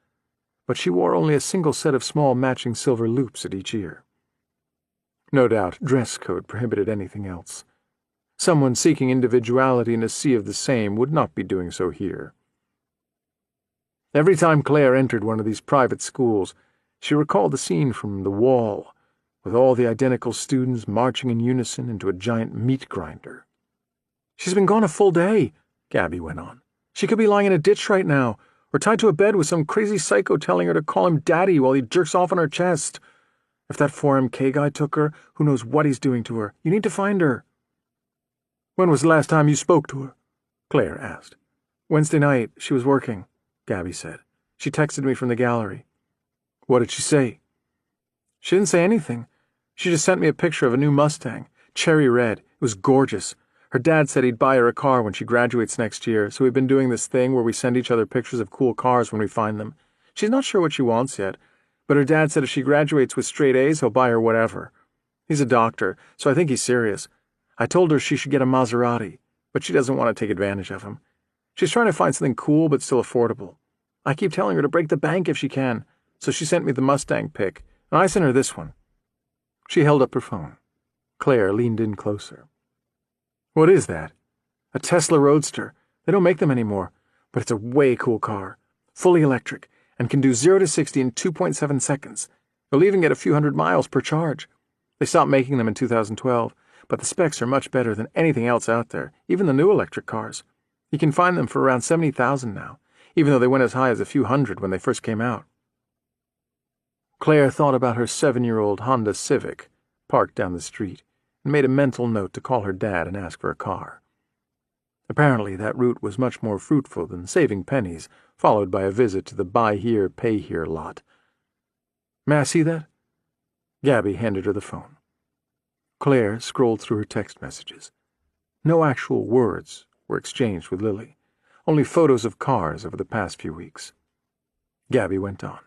but she wore only a single set of small matching silver loops at each ear. No doubt dress code prohibited anything else. Someone seeking individuality in a sea of the same would not be doing so here. Every time Claire entered one of these private schools, she recalled the scene from The Wall, with all the identical students marching in unison into a giant meat grinder. "She's been gone a full day," Gabby went on. "She could be lying in a ditch right now, or tied to a bed with some crazy psycho telling her to call him Daddy while he jerks off on her chest. If that 4MK guy took her, who knows what he's doing to her. You need to find her." "When was the last time you spoke to her?" Claire asked. "Wednesday night. She was working," Gabby said. "She texted me from the gallery." "What did she say?" "She didn't say anything. She just sent me a picture of a new Mustang, cherry red. It was gorgeous. Her dad said he'd buy her a car when she graduates next year, so we've been doing this thing where we send each other pictures of cool cars when we find them. She's not sure what she wants yet, but her dad said if she graduates with straight A's, he'll buy her whatever. He's a doctor, so I think he's serious. I told her she should get a Maserati, but she doesn't want to take advantage of him. She's trying to find something cool but still affordable. I keep telling her to break the bank if she can, so she sent me the Mustang pic, and I sent her this one." She held up her phone. Claire leaned in closer. "What is that?" "A Tesla Roadster. They don't make them anymore, but it's a way cool car. Fully electric, and can do 0 to 60 in 2.7 seconds. You'll even get a few hundred miles per charge. They stopped making them in 2012, but the specs are much better than anything else out there, even the new electric cars. You can find them for around $70,000 now, even though they went as high as a few hundred when they first came out. Claire thought about her 7-year-old Honda Civic, parked down the street, and made a mental note to call her dad and ask for a car. Apparently that route was much more fruitful than saving pennies, followed by a visit to the buy here, pay here lot. May I see that? Gabby handed her the phone. Claire scrolled through her text messages. No actual words were exchanged with Lily, only photos of cars over the past few weeks. Gabby went on.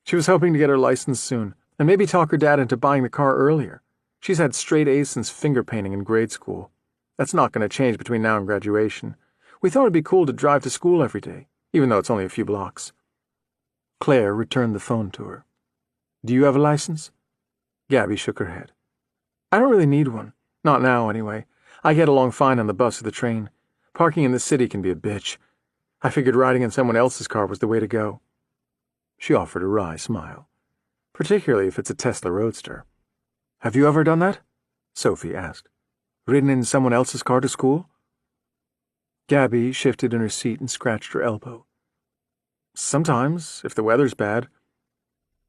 She was hoping to get her license soon, and maybe talk her dad into buying the car earlier. She's had straight A's since finger painting in grade school. That's not going to change between now and graduation. We thought it'd be cool to drive to school every day, even though it's only a few blocks. Claire returned the phone to her. Do you have a license? Gabby shook her head. I don't really need one. Not now, anyway. I get along fine on the bus or the train. Parking in the city can be a bitch. I figured riding in someone else's car was the way to go. She offered a wry smile, particularly if it's a Tesla Roadster. Have you ever done that? Sophie asked. Ridden in someone else's car to school? Gabby shifted in her seat and scratched her elbow. Sometimes, if the weather's bad.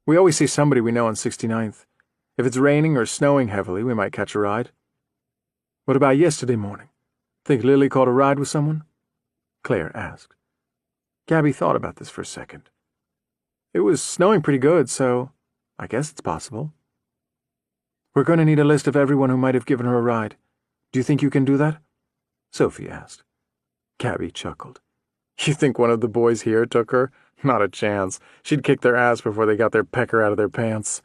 We always see somebody we know on 69th. If it's raining or snowing heavily, we might catch a ride. What about yesterday morning? Think Lily caught a ride with someone? Claire asked. Gabby thought about this for a second. It was snowing pretty good, so I guess it's possible. We're going to need a list of everyone who might have given her a ride. Do you think you can do that? Sophie asked. Gabby chuckled. You think one of the boys here took her? Not a chance. She'd kick their ass before they got their pecker out of their pants.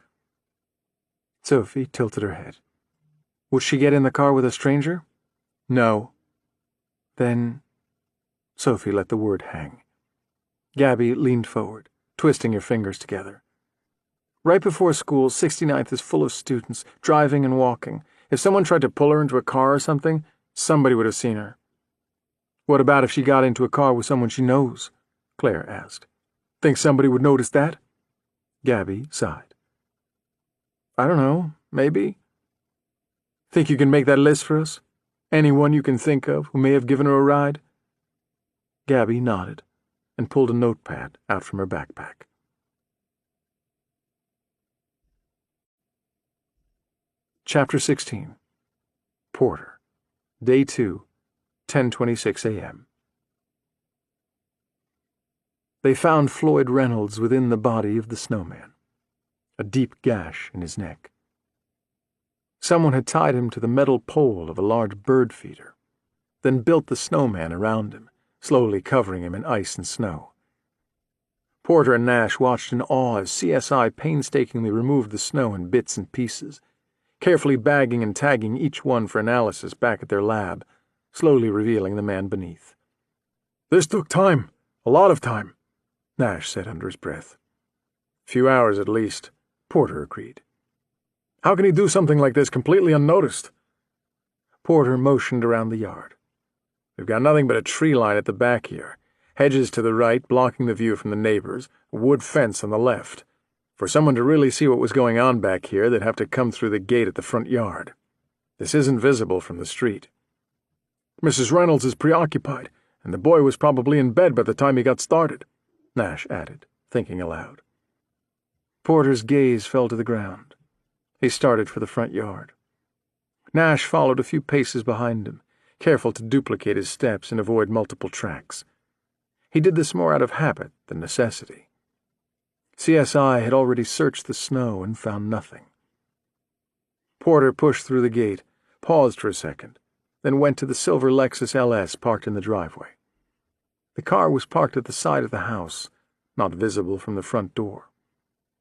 Sophie tilted her head. Would she get in the car with a stranger? No. Then... Sophie let the word hang. Gabby leaned forward, twisting her fingers together. Right before school, 69th is full of students, driving and walking. If someone tried to pull her into a car or something, somebody would have seen her. What about if she got into a car with someone she knows? Claire asked. Think somebody would notice that? Gabby sighed. I don't know, maybe. Think you can make that list for us? Anyone you can think of who may have given her a ride? Gabby nodded and pulled a notepad out from her backpack. Chapter 16. Porter. Day 2, 10:26 a.m. They found Floyd Reynolds within the body of the snowman, a deep gash in his neck. Someone had tied him to the metal pole of a large bird feeder, then built the snowman around him, slowly covering him in ice and snow. Porter and Nash watched in awe as CSI painstakingly removed the snow in bits and pieces, carefully bagging and tagging each one for analysis back at their lab, slowly revealing the man beneath. This took time, a lot of time, Nash said under his breath. Few hours at least, Porter agreed. How can he do something like this completely unnoticed? Porter motioned around the yard. We've got nothing but a tree line at the back here, hedges to the right blocking the view from the neighbors, a wood fence on the left. For someone to really see what was going on back here, they'd have to come through the gate at the front yard. This isn't visible from the street. Mrs. Reynolds is preoccupied, and the boy was probably in bed by the time he got started, Nash added, thinking aloud. Porter's gaze fell to the ground. He started for the front yard. Nash followed a few paces behind him, careful to duplicate his steps and avoid multiple tracks. He did this more out of habit than necessity. CSI had already searched the snow and found nothing. Porter pushed through the gate, paused for a second, then went to the silver Lexus LS parked in the driveway. The car was parked at the side of the house, not visible from the front door.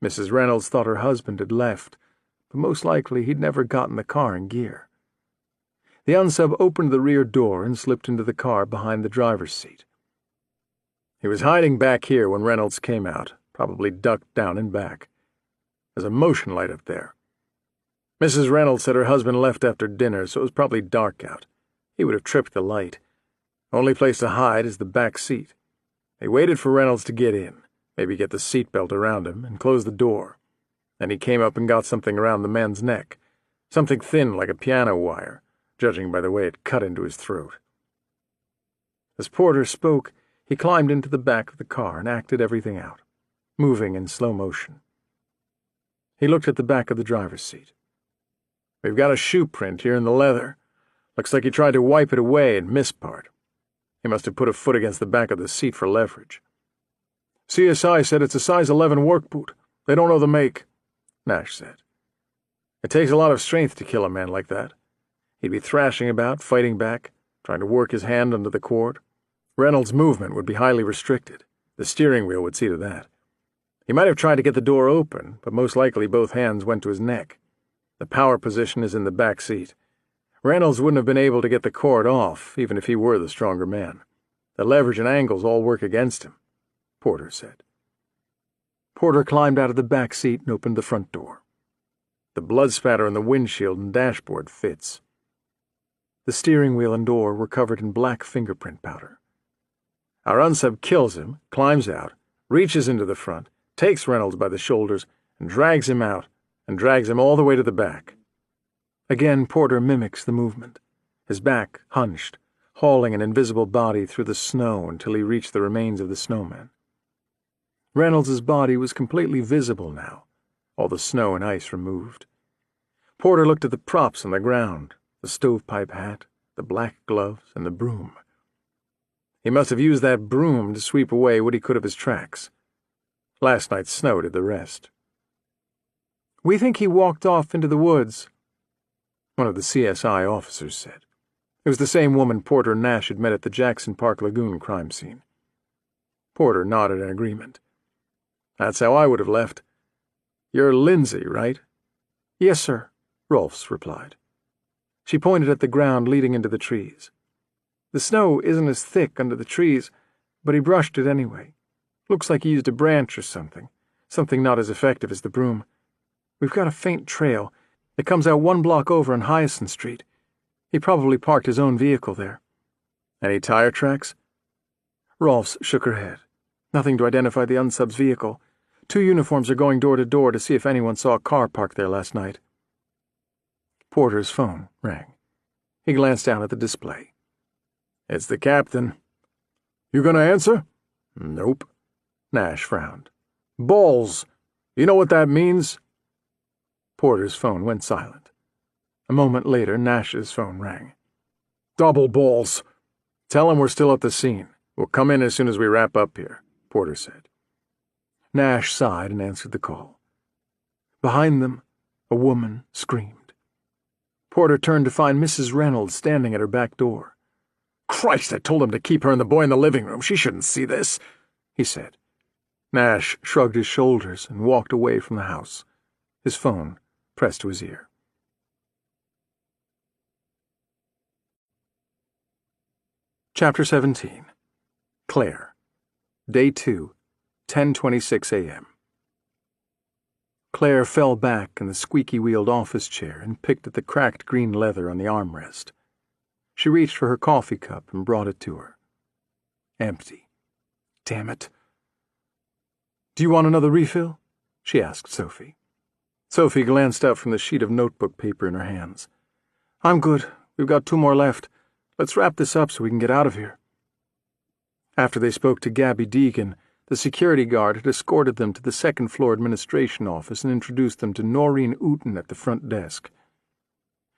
Mrs. Reynolds thought her husband had left, but most likely he'd never gotten the car in gear. The unsub opened the rear door and slipped into the car behind the driver's seat. He was hiding back here when Reynolds came out, probably ducked down and back. There's a motion light up there. Mrs. Reynolds said her husband left after dinner, so it was probably dark out. He would have tripped the light. Only place to hide is the back seat. They waited for Reynolds to get in, maybe get the seatbelt around him, and close the door. Then he came up and got something around the man's neck. Something thin like a piano wire, judging by the way it cut into his throat. As Porter spoke, he climbed into the back of the car and acted everything out, moving in slow motion. He looked at the back of the driver's seat. "We've got a shoe print here in the leather. Looks like he tried to wipe it away and missed part. He must have put a foot against the back of the seat for leverage." "CSI said it's a size 11 work boot. They don't know the make," Nash said. "It takes a lot of strength to kill a man like that. He'd be thrashing about, fighting back, trying to work his hand under the cord. Reynolds' movement would be highly restricted. The steering wheel would see to that. He might have tried to get the door open, but most likely both hands went to his neck. The power position is in the back seat. Reynolds wouldn't have been able to get the cord off, even if he were the stronger man. The leverage and angles all work against him," Porter said. Porter climbed out of the back seat and opened the front door. The blood spatter on the windshield and dashboard fits. The steering wheel and door were covered in black fingerprint powder. Our unsub kills him, climbs out, reaches into the front, takes Reynolds by the shoulders, and drags him out, and drags him all the way to the back. Again, Porter mimics the movement, his back hunched, hauling an invisible body through the snow until he reached the remains of the snowman. Reynolds's body was completely visible now, all the snow and ice removed. Porter looked at the props on the ground, the stovepipe hat, the black gloves, and the broom. He must have used that broom to sweep away what he could of his tracks. Last night's snow did the rest. "We think he walked off into the woods," one of the CSI officers said. It was the same woman Porter and Nash had met at the Jackson Park Lagoon crime scene. Porter nodded in agreement. "That's how I would have left. You're Lindsay, right?" "Yes, sir," Rolfs replied. She pointed at the ground leading into the trees. "The snow isn't as thick under the trees, but he brushed it anyway. Looks like he used a branch or something not as effective as the broom. We've got a faint trail. It comes out 1 block over on Hyacinth Street. He probably parked his own vehicle there." "Any tire tracks?" Rolfs shook her head. "Nothing to identify the unsub's vehicle. 2 uniforms are going door to door to see if anyone saw a car parked there last night." Porter's phone rang. He glanced down at the display. "It's the captain." "You gonna answer?" "Nope." Nash frowned. "Balls. You know what that means?" Porter's phone went silent. A moment later, Nash's phone rang. "Double balls. Tell him we're still at the scene. We'll come in as soon as we wrap up here," Porter said. Nash sighed and answered the call. Behind them, a woman screamed. Porter turned to find Mrs. Reynolds standing at her back door. "Christ, I told him to keep her and the boy in the living room. She shouldn't see this," he said. Nash shrugged his shoulders and walked away from the house, his phone pressed to his ear. Chapter 17. Claire. Day 2, 10:26 a.m. Claire fell back in the squeaky-wheeled office chair and picked at the cracked green leather on the armrest. She reached for her coffee cup and brought it to her. Empty. Damn it. "Do you want another refill?" she asked Sophie. Sophie glanced up from the sheet of notebook paper in her hands. "I'm good. We've got 2 more left. Let's wrap this up so we can get out of here." After they spoke to Gabby Deegan, the security guard had escorted them to the second-floor administration office and introduced them to Noreen Ooten at the front desk.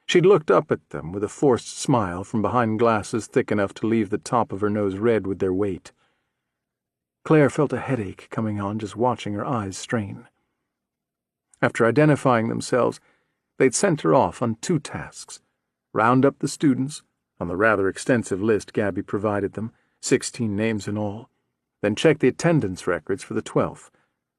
She'd looked up at them with a forced smile from behind glasses thick enough to leave the top of her nose red with their weight. Claire felt a headache coming on just watching her eyes strain. After identifying themselves, they'd sent her off on 2 tasks: round up the students, on the rather extensive list Gabby provided them, 16 names in all, then check the attendance records for the 12th.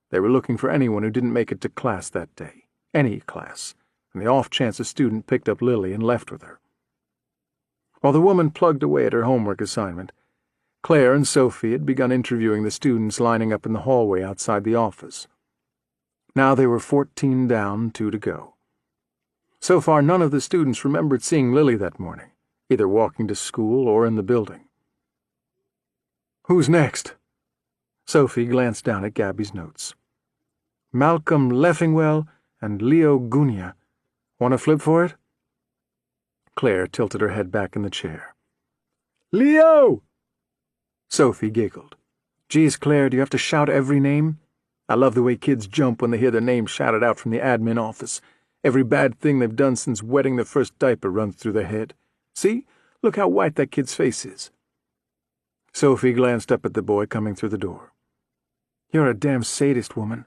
They were looking for anyone who didn't make it to class that day, any class, and the off chance a student picked up Lily and left with her. While the woman plugged away at her homework assignment, Claire and Sophie had begun interviewing the students lining up in the hallway outside the office. Now they were 14 down, 2 to go. So far, none of the students remembered seeing Lily that morning, either walking to school or in the building. "Who's next?" Sophie glanced down at Gabby's notes. "Malcolm Leffingwell and Leo Gunia. Want to flip for it?" Claire tilted her head back in the chair. "Leo!" Sophie giggled. "Geez, Claire, do you have to shout every name? I love the way kids jump when they hear their name shouted out from the admin office. Every bad thing they've done since wetting their first diaper runs through their head. See? Look how white that kid's face is." Sophie glanced up at the boy coming through the door. "You're a damn sadist, woman.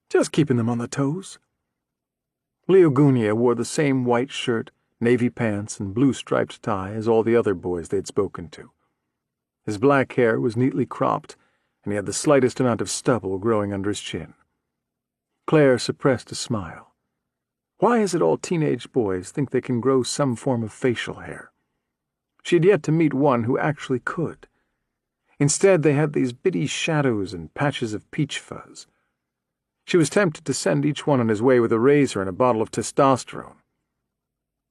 Just keeping them on their toes." Leo Gunia wore the same white shirt, navy pants, and blue-striped tie as all the other boys they'd spoken to. His black hair was neatly cropped, and he had the slightest amount of stubble growing under his chin. Claire suppressed a smile. Why is it all teenage boys think they can grow some form of facial hair? She had yet to meet one who actually could. Instead, they had these bitty shadows and patches of peach fuzz. She was tempted to send each one on his way with a razor and a bottle of testosterone.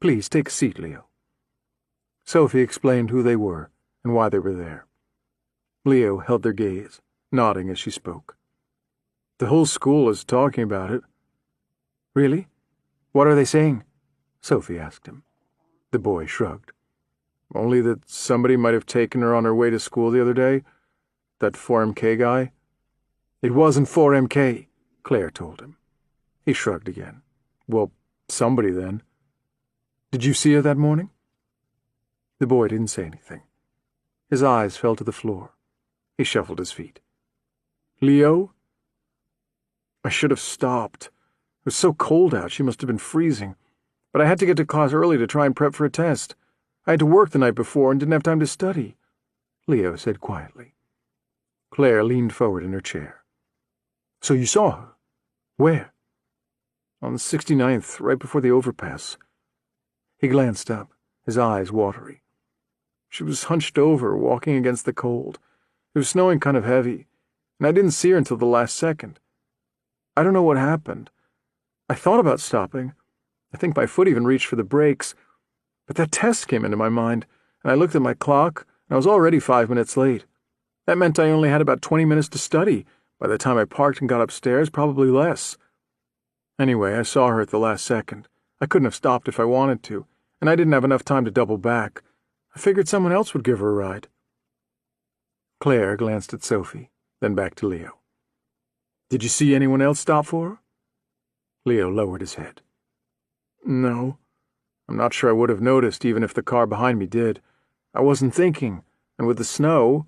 "Please, take a seat, Leo." Sophie explained who they were and why they were there. Leo held their gaze, nodding as she spoke. "The whole school is talking about it." "Really? What are they saying?" Sophie asked him. The boy shrugged. "Only that somebody might have taken her on her way to school the other day. That 4MK guy." "It wasn't 4MK, Claire told him. He shrugged again. "Well, somebody then. Did you see her that morning?" The boy didn't say anything. His eyes fell to the floor. He shuffled his feet. "Leo?" "I should have stopped. It was so cold out, she must have been freezing. But I had to get to class early to try and prep for a test. I had to work the night before and didn't have time to study," Leo said quietly. Claire leaned forward in her chair. "So you saw her? Where?" "On the 69th, right before the overpass." He glanced up, his eyes watery. "She was hunched over, walking against the cold. It was snowing kind of heavy, and I didn't see her until the last second. I don't know what happened. I thought about stopping. I think my foot even reached for the brakes. But that test came into my mind, and I looked at my clock, and I was already 5 minutes late. That meant I only had about 20 minutes to study. By the time I parked and got upstairs, probably less. Anyway, I saw her at the last second. I couldn't have stopped if I wanted to, and I didn't have enough time to double back. I figured someone else would give her a ride." Claire glanced at Sophie, then back to Leo. "Did you see anyone else stop for her?" Leo lowered his head. "No. I'm not sure I would have noticed even if the car behind me did. I wasn't thinking, and with the snow...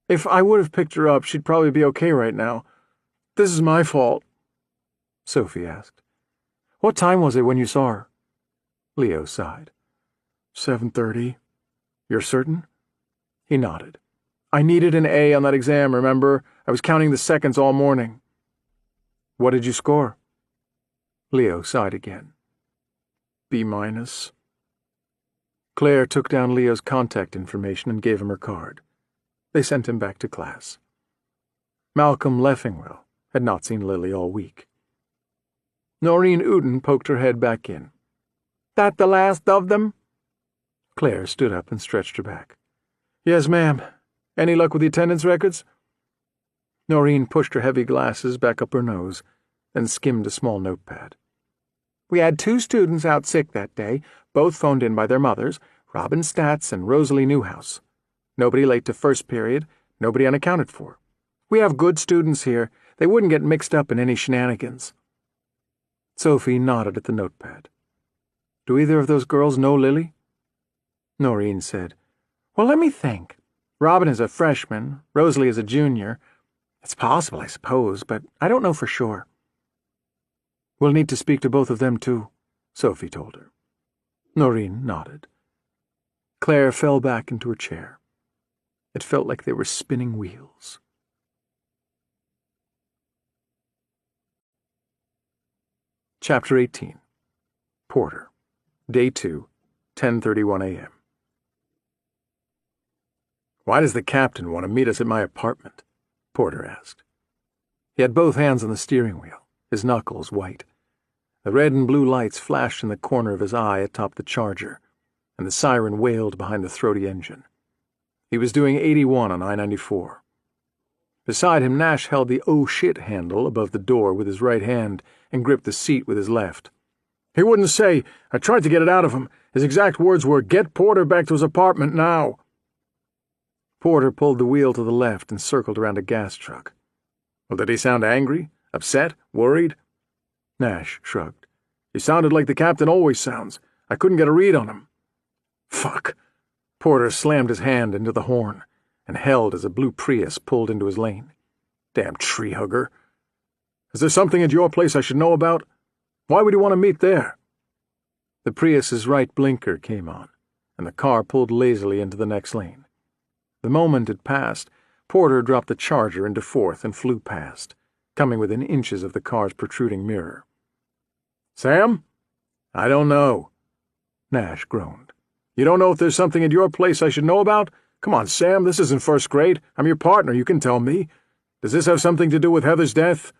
If I would have picked her up, she'd probably be okay right now. This is my fault." Sophie asked. "What time was it when you saw her?" Leo sighed. 7:30. "You're certain?" He nodded. "I needed an A on that exam, remember? I was counting the seconds all morning." "What did you score?" Leo sighed again. B-. Claire took down Leo's contact information and gave him her card. They sent him back to class. Malcolm Leffingwell had not seen Lily all week. Noreen Uden poked her head back in. "That the last of them?" Claire stood up and stretched her back. "Yes, ma'am. Any luck with the attendance records?" Noreen pushed her heavy glasses back up her nose, then skimmed a small notepad. "We had 2 students out sick that day, both phoned in by their mothers, Robin Statz and Rosalie Newhouse. Nobody late to first period, nobody unaccounted for. We have good students here. They wouldn't get mixed up in any shenanigans." Sophie nodded at the notepad. "Do either of those girls know Lily?" Noreen said, "Well, let me think. Robin is a freshman, Rosalie is a junior. It's possible, I suppose, but I don't know for sure." "We'll need to speak to both of them, too," Sophie told her. Noreen nodded. Claire fell back into her chair. It felt like they were spinning wheels. Chapter 18. Porter. Day 2, 10:31 a.m. "Why does the captain want to meet us at my apartment?" Porter asked. He had both hands on the steering wheel, his knuckles white. The red and blue lights flashed in the corner of his eye atop the Charger, and the siren wailed behind the throaty engine. He was doing 81 on I-94. Beside him, Nash held the oh shit handle above the door with his right hand and gripped the seat with his left. He wouldn't say. I tried to get it out of him. His exact words were, "Get Porter back to his apartment now." Porter pulled the wheel to the left and circled around a gas truck. Well, did he sound angry? Upset? Worried? Nash shrugged. He sounded like the captain always sounds. I couldn't get a read on him. Fuck. Porter slammed his hand into the horn and held as a blue Prius pulled into his lane. Damn tree hugger. Is there something at your place I should know about? Why would you want to meet there? The Prius's right blinker came on, and the car pulled lazily into the next lane. The moment it passed, Porter dropped the Charger into fourth and flew past, coming within inches of the car's protruding mirror. Sam? I don't know. Nash groaned. You don't know if there's something at your place I should know about? Come on, Sam, this isn't first grade. I'm your partner, you can tell me. Does this have something to do with Heather's death?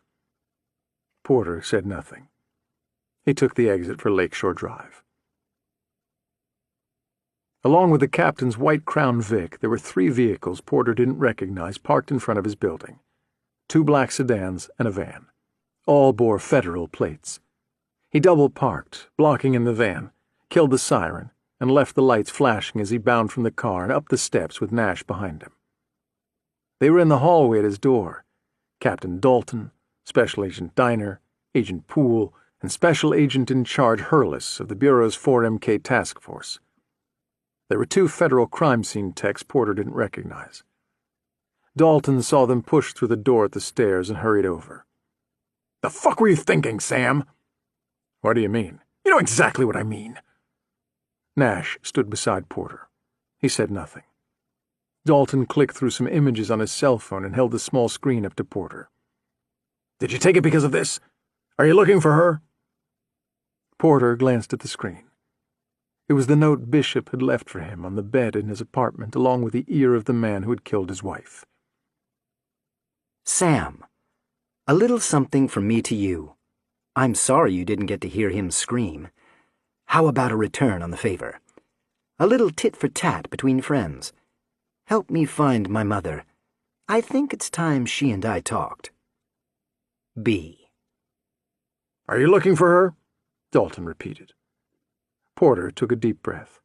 Porter said nothing. He took the exit for Lakeshore Drive. Along with the captain's white Crown Vic, there were 3 vehicles Porter didn't recognize parked in front of his building. 2 black sedans and a van. All bore federal plates. He double-parked, blocking in the van, killed the siren, and left the lights flashing as he bounded from the car and up the steps with Nash behind him. They were in the hallway at his door. Captain Dalton, Special Agent Diner, Agent Poole, and Special Agent in Charge Hurless of the Bureau's 4MK Task Force. There were 2 federal crime scene techs Porter didn't recognize. Dalton saw them push through the door at the stairs and hurried over. The fuck were you thinking, Sam? What do you mean? You know exactly what I mean. Nash stood beside Porter. He said nothing. Dalton clicked through some images on his cell phone and held the small screen up to Porter. Did you take it because of this? Are you looking for her? Porter glanced at the screen. It was the note Bishop had left for him on the bed in his apartment, along with the ear of the man who had killed his wife. Sam, a little something from me to you. I'm sorry you didn't get to hear him scream. How about a return on the favor? A little tit-for-tat between friends. Help me find my mother. I think it's time she and I talked. B. Are you looking for her? Dalton repeated. Porter took a deep breath.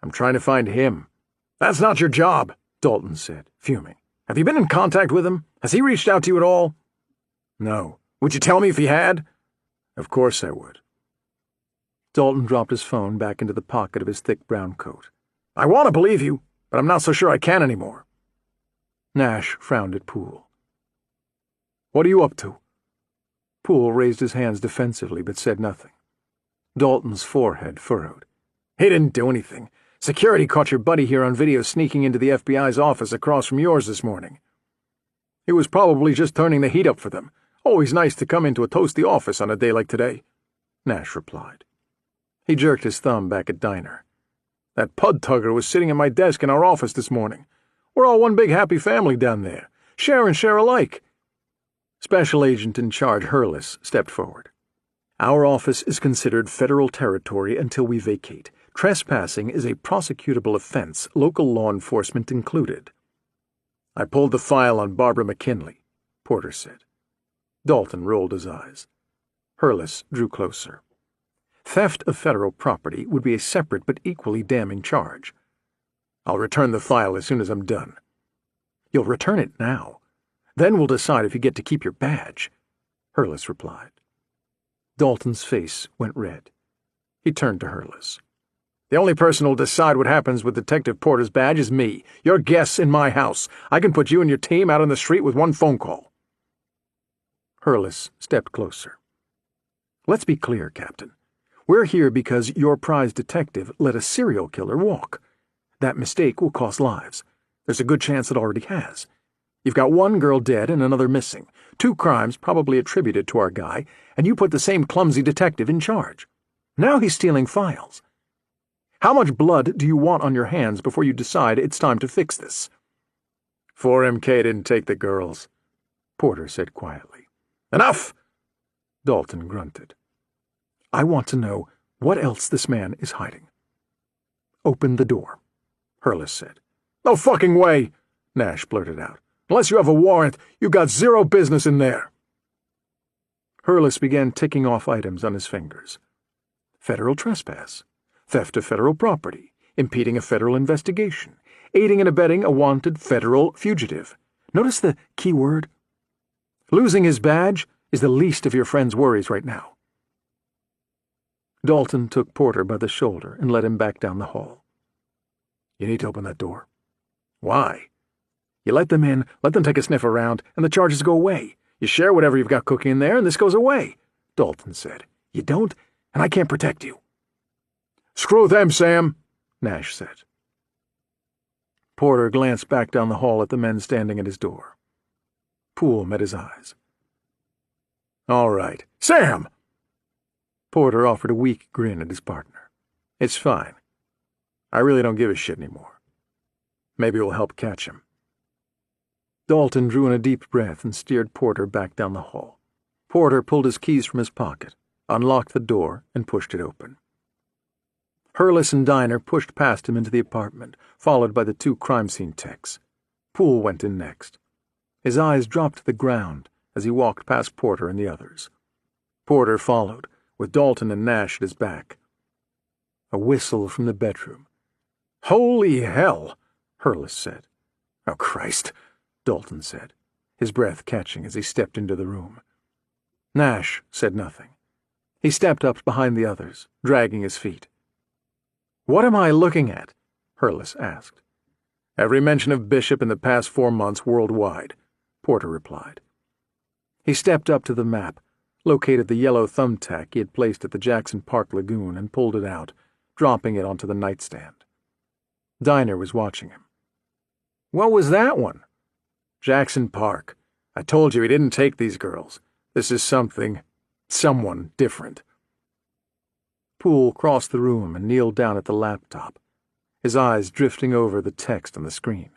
I'm trying to find him. That's not your job, Dalton said, fuming. Have you been in contact with him? Has he reached out to you at all? No. Would you tell me if he had? Of course I would. Dalton dropped his phone back into the pocket of his thick brown coat. I want to believe you, but I'm not so sure I can anymore. Nash frowned at Poole. What are you up to? Poole raised his hands defensively but said nothing. Dalton's forehead furrowed. He didn't do anything. Security caught your buddy here on video sneaking into the FBI's office across from yours this morning. He was probably just turning the heat up for them. Always nice to come into a toasty office on a day like today, Nash replied. He jerked his thumb back at Diner. That pud-tugger was sitting at my desk in our office this morning. We're all one big happy family down there. Share and share alike. Special Agent in Charge Hurless stepped forward. Our office is considered federal territory until we vacate. Trespassing is a prosecutable offense, local law enforcement included. I pulled the file on Barbara McKinley, Porter said. Dalton rolled his eyes. Hurless drew closer. Theft of federal property would be a separate but equally damning charge. I'll return the file as soon as I'm done. You'll return it now. Then we'll decide if you get to keep your badge, Hurless replied. Dalton's face went red. He turned to Hurless. The only person who'll decide what happens with Detective Porter's badge is me. You're guests in my house. I can put you and your team out on the street with one phone call. Hurless stepped closer. Let's be clear, Captain. We're here because your prize detective let a serial killer walk. That mistake will cost lives. There's a good chance it already has. You've got one girl dead and another missing, 2 crimes probably attributed to our guy, and you put the same clumsy detective in charge. Now he's stealing files. How much blood do you want on your hands before you decide it's time to fix this? 4MK didn't take the girls, Porter said quietly. Enough! Dalton grunted. I want to know what else this man is hiding. Open the door, Hurless said. No fucking way, Nash blurted out. Unless you have a warrant, you've got zero business in there. Hurless began ticking off items on his fingers. federal trespass, theft of federal property, impeding a federal investigation, aiding and abetting a wanted federal fugitive. Notice the key word? Losing his badge is the least of your friend's worries right now. Dalton took Porter by the shoulder and led him back down the hall. You need to open that door. Why? You let them in, let them take a sniff around, and the charges go away. You share whatever you've got cooking in there, and this goes away, Dalton said. You don't, and I can't protect you. Screw them, Sam, Nash said. Porter glanced back down the hall at the men standing at his door. Poole met his eyes. All right. Sam! Porter offered a weak grin at his partner. It's fine. I really don't give a shit anymore. Maybe it will help catch him. Dalton drew in a deep breath and steered Porter back down the hall. Porter pulled his keys from his pocket, unlocked the door, and pushed it open. Hurless and Diner pushed past him into the apartment, followed by the two crime scene techs. Poole went in next. His eyes dropped to the ground as he walked past Porter and the others. Porter followed, with Dalton and Nash at his back. A whistle from the bedroom. Holy hell, Hurless said. Oh, Christ, Dalton said, his breath catching as he stepped into the room. Nash said nothing. He stepped up behind the others, dragging his feet. What am I looking at? Hurless asked. Every mention of Bishop in the past 4 months worldwide, Porter replied. He stepped up to the map, located the yellow thumbtack he had placed at the Jackson Park Lagoon, and pulled it out, dropping it onto the nightstand. Diner was watching him. What was that one? Jackson Park. I told you he didn't take these girls. This is someone different. Poole crossed the room and kneeled down at the laptop, his eyes drifting over the text on the screen.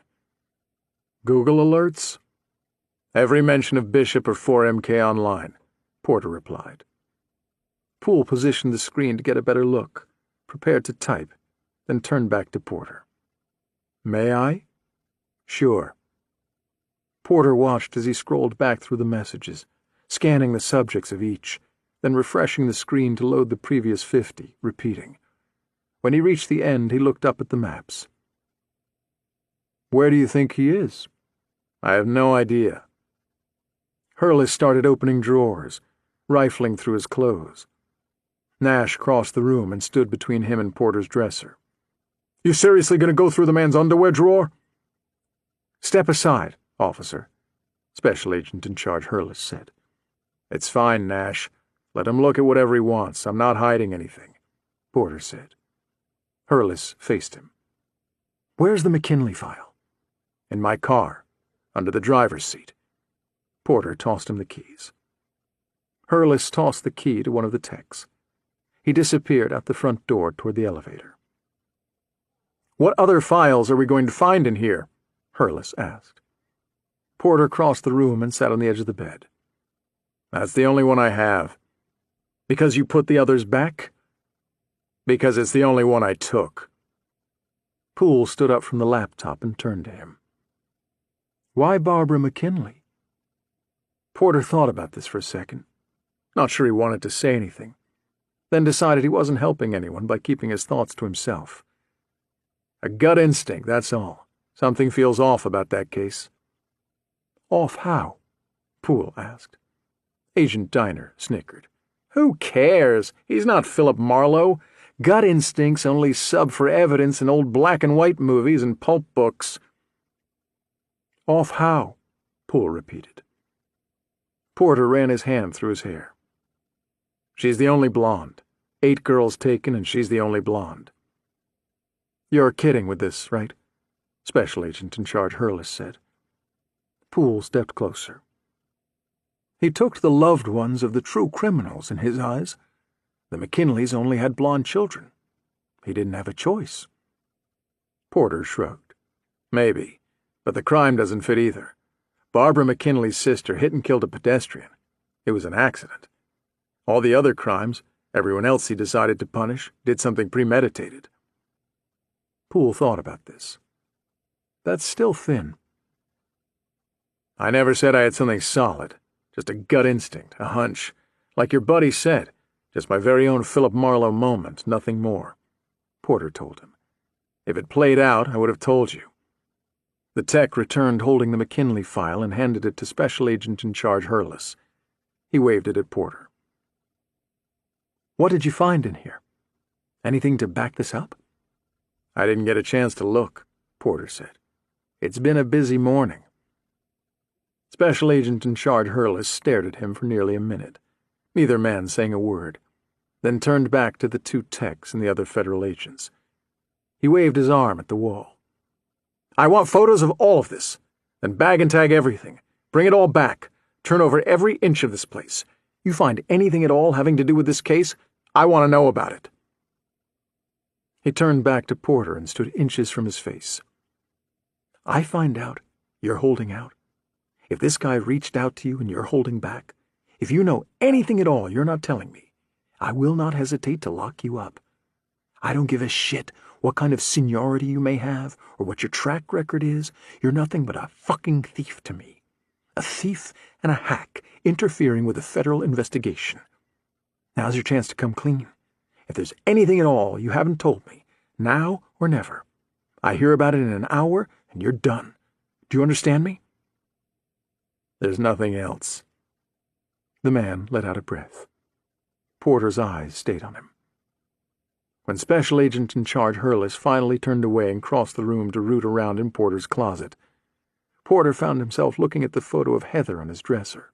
Google alerts? Every mention of Bishop or 4MK online, Porter replied. Poole positioned the screen to get a better look, prepared to type, then turned back to Porter. May I? Sure. Porter watched as he scrolled back through the messages, scanning the subjects of each, then refreshing the screen to load the previous 50, repeating. When he reached the end, he looked up at the maps. Where do you think he is? I have no idea. Hurless started opening drawers, rifling through his clothes. Nash crossed the room and stood between him and Porter's dresser. You seriously going to go through the man's underwear drawer? Step aside, officer, Special Agent in Charge Hurless said. It's fine, Nash. Let him look at whatever he wants. I'm not hiding anything, Porter said. Hurless faced him. Where's the McKinley file? In my car, under the driver's seat. Porter tossed him the keys. Hurless tossed the key to one of the techs. He disappeared out the front door toward the elevator. What other files are we going to find in here? Hurless asked. Porter crossed the room and sat on the edge of the bed. That's the only one I have. Because you put the others back? Because it's the only one I took. Poole stood up from the laptop and turned to him. Why Barbara McKinley? Porter thought about this for a second. Not sure he wanted to say anything. Then decided he wasn't helping anyone by keeping his thoughts to himself. A gut instinct, that's all. Something feels off about that case. Off how? Poole asked. Agent Diner snickered. Who cares? He's not Philip Marlowe. Gut instincts only sub for evidence in old black-and-white movies and pulp books. Off how? Poole repeated. Porter ran his hand through his hair. She's the only blonde. 8 girls taken, and she's the only blonde. You're kidding with this, right? Special Agent in Charge Hurless said. Poole stepped closer. He took the loved ones of the true criminals in his eyes. The McKinleys only had blonde children. He didn't have a choice. Porter shrugged. Maybe, but the crime doesn't fit either. Barbara McKinley's sister hit and killed a pedestrian. It was an accident. All the other crimes, everyone else he decided to punish, did something premeditated. Poole thought about this. That's still thin. I never said I had something solid. Just a gut instinct, a hunch. Like your buddy said, Just my very own Philip Marlowe moment, nothing more," Porter told him. "If it played out, I would have told you." The tech returned holding the McKinley file and handed it to Special Agent in Charge Hurless. He waved it at Porter. "What did you find in here? Anything to back this up?" "I didn't get a chance to look," Porter said. "It's been a busy morning." Special Agent in Charge Hurless stared at him for nearly a minute, neither man saying a word, then turned back to the two techs and the other federal agents. He waved his arm at the wall. "I want photos of all of this. Then bag and tag everything. Bring it all back. Turn over every inch of this place. You find anything at all having to do with this case, I want to know about it." He turned back to Porter and stood inches from his face. "I find out you're holding out. If this guy reached out to you and you're holding back, if you know anything at all you're not telling me, I will not hesitate to lock you up. I don't give a shit what kind of seniority you may have or what your track record is. You're nothing but a fucking thief to me. A thief and a hack interfering with a federal investigation. Now's your chance to come clean. If there's anything at all you haven't told me, now or never, I hear about it in an hour and you're done. Do you understand me?" "There's nothing else." The man let out a breath. Porter's eyes stayed on him. When Special Agent in Charge Hurless finally turned away and crossed the room to root around in Porter's closet, Porter found himself looking at the photo of Heather on his dresser,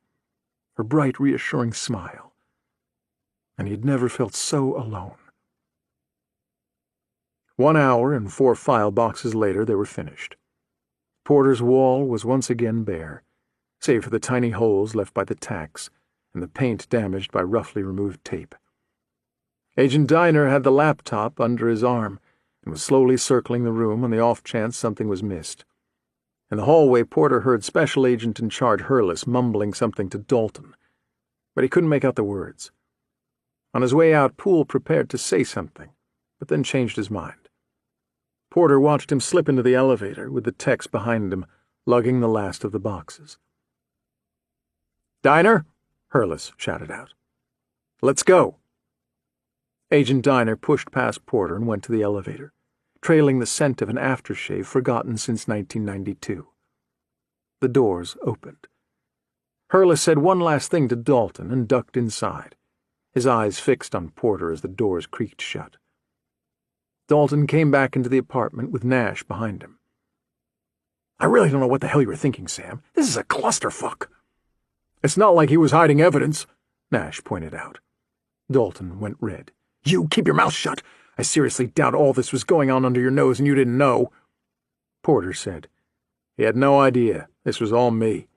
her bright, reassuring smile, and he'd never felt so alone. 1 hour and 4 file boxes later, they were finished. Porter's wall was once again bare, save for the tiny holes left by the tacks and the paint damaged by roughly removed tape. Agent Diner had the laptop under his arm and was slowly circling the room on the off chance something was missed. In the hallway, Porter heard Special Agent in Charge Hurless mumbling something to Dalton, but he couldn't make out the words. On his way out, Poole prepared to say something, but then changed his mind. Porter watched him slip into the elevator with the techs behind him, lugging the last of the boxes. "Diner!" Hurless shouted out. "Let's go." Agent Diner pushed past Porter and went to the elevator, trailing the scent of an aftershave forgotten since 1992. The doors opened. Hurless said one last thing to Dalton and ducked inside, his eyes fixed on Porter as the doors creaked shut. Dalton came back into the apartment with Nash behind him. "I really don't know what the hell you were thinking, Sam. This is a clusterfuck." "It's not like he was hiding evidence," Nash pointed out. Dalton went red. "You keep your mouth shut. I seriously doubt all this was going on under your nose and you didn't know." Porter said, "He had no idea. This was all me."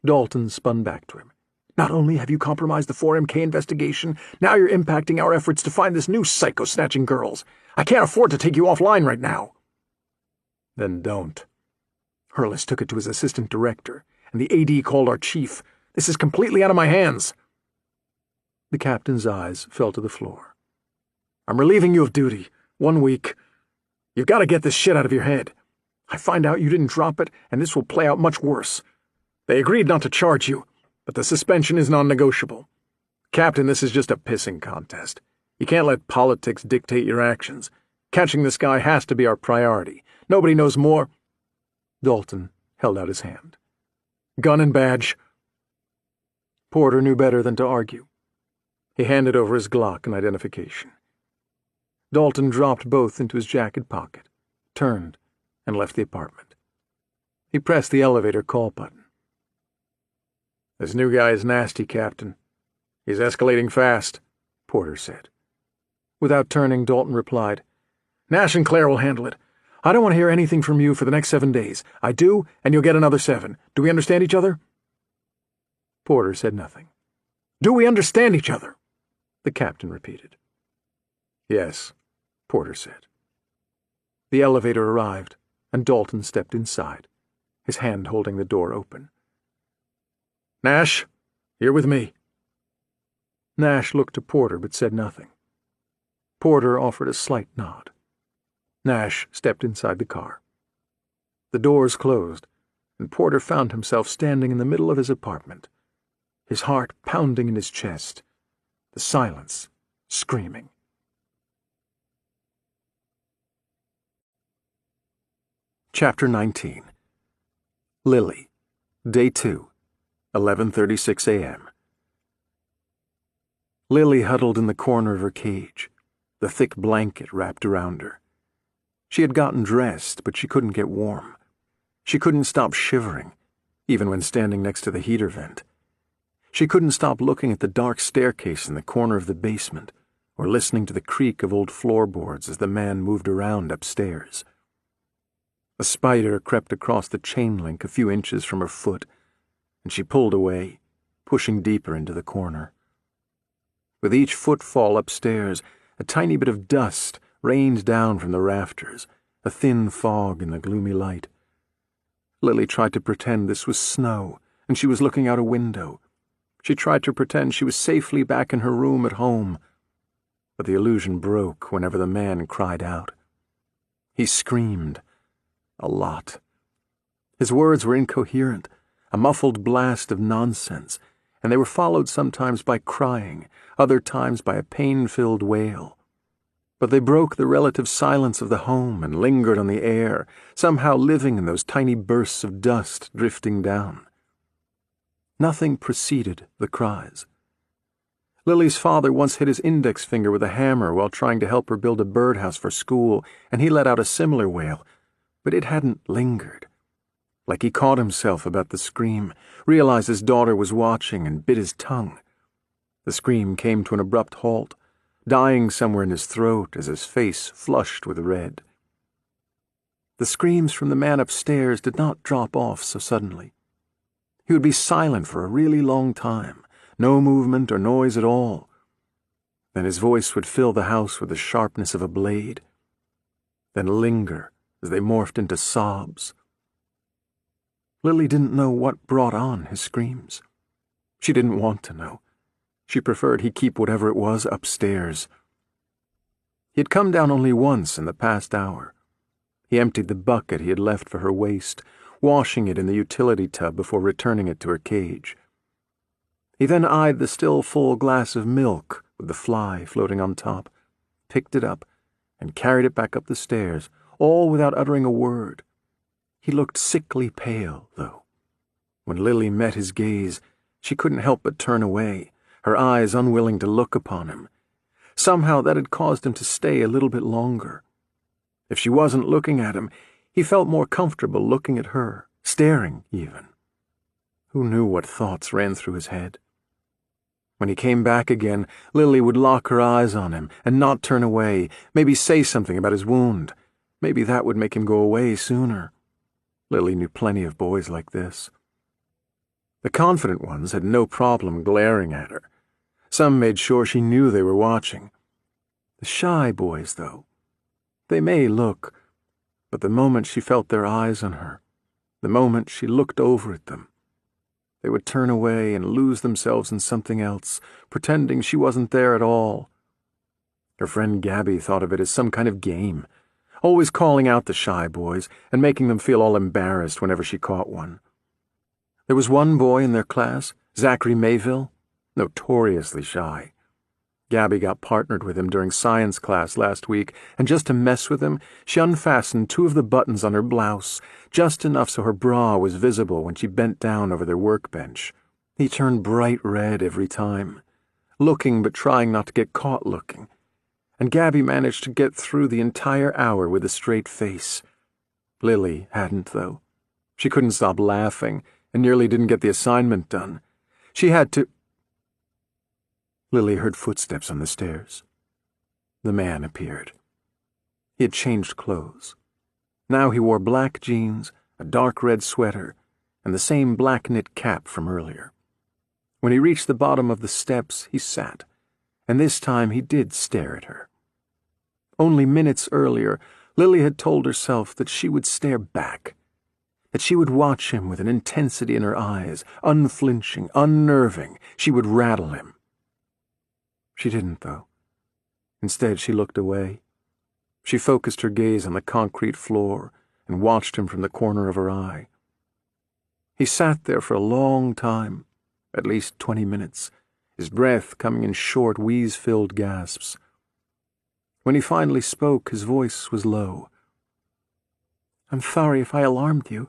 Dalton spun back to him. "Not only have you compromised the 4MK investigation, now you're impacting our efforts to find this new psycho snatching girls. I can't afford to take you offline right now." "Then don't." Hurless took it to his assistant director, and the AD called our chief. "This is completely out of my hands." The captain's eyes fell to the floor. "I'm relieving you of duty. 1 week. You've got to get this shit out of your head. I find out you didn't drop it, and this will play out much worse. They agreed not to charge you, but the suspension is non-negotiable. Captain, this is just a pissing contest. You can't let politics dictate your actions. Catching this guy has to be our priority. Nobody knows more." Dalton held out his hand. "Gun and badge." Porter knew better than to argue. He handed over his Glock and identification. Dalton dropped both into his jacket pocket, turned, and left the apartment. He pressed the elevator call button. "This new guy is nasty, Captain. He's escalating fast," Porter said. Without turning, Dalton replied, "Nash and Claire will handle it. I don't want to hear anything from you for the next 7 days. I do, and you'll get another 7. Do we understand each other?" Porter said nothing. "Do we understand each other?" the captain repeated. "Yes," Porter said. The elevator arrived, and Dalton stepped inside, his hand holding the door open. "Nash, you're with me." Nash looked to Porter but said nothing. Porter offered a slight nod. Nash stepped inside the car. The doors closed, and Porter found himself standing in the middle of his apartment, his heart pounding in his chest, The silence, screaming. Chapter 19. Lily. Day 2. 11:36 a.m. Lily huddled in the corner of her cage, the thick blanket wrapped around her. She had gotten dressed, but she couldn't get warm. She couldn't stop shivering, even when standing next to the heater vent. She couldn't stop looking at the dark staircase in the corner of the basement, or listening to the creak of old floorboards as the man moved around upstairs. A spider crept across the chain link a few inches from her foot, and she pulled away, pushing deeper into the corner. With each footfall upstairs, a tiny bit of dust rained down from the rafters, a thin fog in the gloomy light. Lily tried to pretend this was snow, and she was looking out a window. She tried to pretend she was safely back in her room at home, but the illusion broke whenever the man cried out. He screamed. A lot. His words were incoherent, a muffled blast of nonsense, and they were followed sometimes by crying, other times by a pain-filled wail. But they broke the relative silence of the home and lingered on the air, somehow living in those tiny bursts of dust drifting down. Nothing preceded the cries. Lily's father once hit his index finger with a hammer while trying to help her build a birdhouse for school, and he let out a similar wail, but it hadn't lingered. Like he caught himself about the scream, realized his daughter was watching, and bit his tongue. The scream came to an abrupt halt, dying somewhere in his throat as his face flushed with red. The screams from the man upstairs did not drop off so suddenly. He would be silent for a really long time, no movement or noise at all. Then his voice would fill the house with the sharpness of a blade, then linger as they morphed into sobs. Lily didn't know what brought on his screams. She didn't want to know. She preferred he keep whatever it was upstairs. He had come down only once in the past hour. He emptied the bucket he had left for her waste, washing it in the utility tub before returning it to her cage. He then eyed the still full glass of milk with the fly floating on top, picked it up, and carried it back up the stairs, all without uttering a word. He looked sickly pale, though. When Lily met his gaze, she couldn't help but turn away, her eyes unwilling to look upon him. Somehow that had caused him to stay a little bit longer. If she wasn't looking at him, he felt more comfortable looking at her, staring even. Who knew what thoughts ran through his head? When he came back again, Lily would lock her eyes on him and not turn away, maybe say something about his wound. Maybe that would make him go away sooner. Lily knew plenty of boys like this. The confident ones had no problem glaring at her. Some made sure she knew they were watching. The shy boys, though, they may look, but the moment she felt their eyes on her, the moment she looked over at them, they would turn away and lose themselves in something else, pretending she wasn't there at all. Her friend Gabby thought of it as some kind of game, always calling out the shy boys and making them feel all embarrassed whenever she caught one. There was one boy in their class, Zachary Mayville, notoriously shy. Gabby got partnered with him during science class last week, and just to mess with him, she unfastened 2 of the buttons on her blouse, just enough so her bra was visible when she bent down over their workbench. He turned bright red every time, looking but trying not to get caught looking, and Gabby managed to get through the entire hour with a straight face. Lily hadn't, though. She couldn't stop laughing, and nearly didn't get the assignment done. She had to... Lily heard footsteps on the stairs. The man appeared. He had changed clothes. Now he wore black jeans, a dark red sweater, and the same black knit cap from earlier. When he reached the bottom of the steps, he sat, and this time he did stare at her. Only minutes earlier, Lily had told herself that she would stare back, that she would watch him with an intensity in her eyes, unflinching, unnerving. She would rattle him. She didn't, though. Instead, she looked away. She focused her gaze on the concrete floor and watched him from the corner of her eye. He sat there for a long time, at least 20 minutes, his breath coming in short, wheeze-filled gasps. When he finally spoke, his voice was low. "I'm sorry if I alarmed you.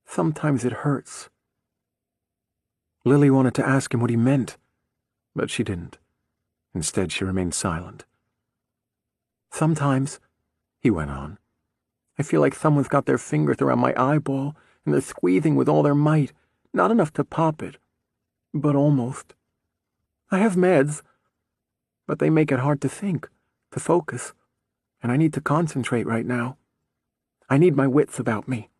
Sometimes it hurts." Lily wanted to ask him what he meant, but she didn't. Instead, she remained silent. "Sometimes," he went on, "I feel like someone's got their fingers around my eyeball, and they're squeezing with all their might, not enough to pop it, but almost. I have meds, but they make it hard to think, to focus, and I need to concentrate right now. I need my wits about me."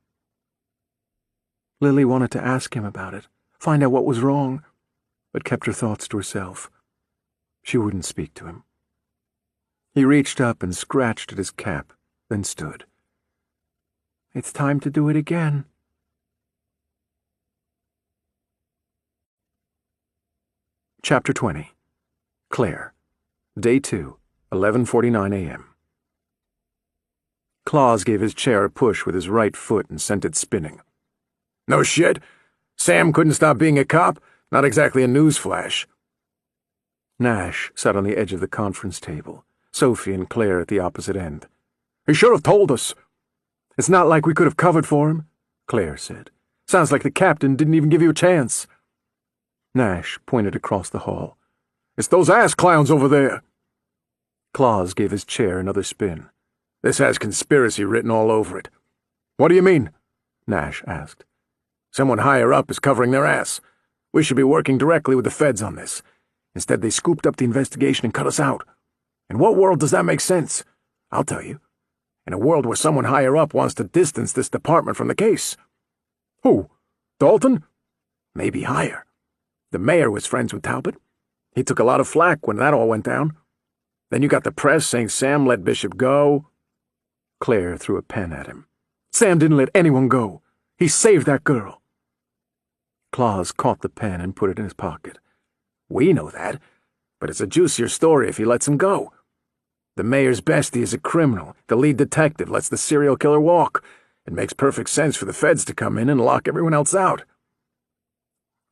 Lily wanted to ask him about it, find out what was wrong, but kept her thoughts to herself. She wouldn't speak to him. He reached up and scratched at his cap, then stood. "It's time to do it again." Chapter 20. Claire. Day 2, 11:49 a.m. Claus gave his chair a push with his right foot and sent it spinning. "No shit. Sam couldn't stop being a cop? Not exactly a newsflash." Nash sat on the edge of the conference table, Sophie and Claire at the opposite end. "He should have told us." "It's not like we could have covered for him," Claire said. "Sounds like the captain didn't even give you a chance." Nash pointed across the hall. "It's those ass clowns over there." Claus gave his chair another spin. "This has conspiracy written all over it." "What do you mean?" Nash asked. "Someone higher up is covering their ass. We should be working directly with the feds on this. Instead, they scooped up the investigation and cut us out. In what world does that make sense? I'll tell you. In a world where someone higher up wants to distance this department from the case." "Who? Dalton?" "Maybe higher. The mayor was friends with Talbot. He took a lot of flack when that all went down. Then you got the press saying Sam let Bishop go." Claire threw a pen at him. "Sam didn't let anyone go. He saved that girl." Claus caught the pen and put it in his pocket. "We know that, but it's a juicier story if he lets him go. The mayor's bestie is a criminal. The lead detective lets the serial killer walk. It makes perfect sense for the feds to come in and lock everyone else out."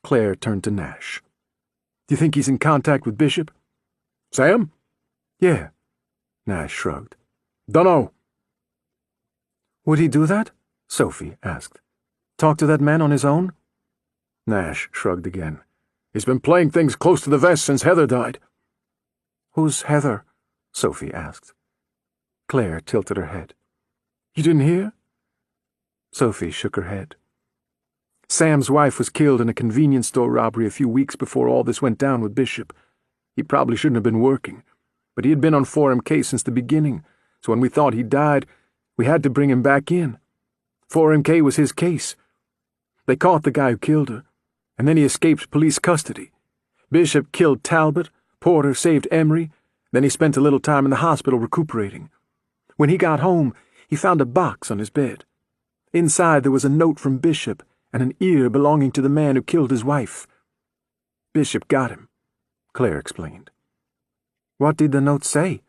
Claire turned to Nash. "Do you think he's in contact with Bishop?" "Sam?" "Yeah." Nash shrugged. "Dunno." "Would he do that?" Sophie asked. "Talk to that man on his own?" Nash shrugged again. "He's been playing things close to the vest since Heather died." "Who's Heather?" Sophie asked. Claire tilted her head. "You didn't hear?" Sophie shook her head. "Sam's wife was killed in a convenience store robbery a few weeks before all this went down with Bishop. He probably shouldn't have been working, but he had been on 4MK since the beginning, so when we thought he died, we had to bring him back in. 4MK was his case. They caught the guy who killed her, and then he escaped police custody. Bishop killed Talbot, Porter saved Emery, then he spent a little time in the hospital recuperating. When he got home, he found a box on his bed. Inside there was a note from Bishop and an ear belonging to the man who killed his wife. Bishop got him," Claire explained. "What did the note say?"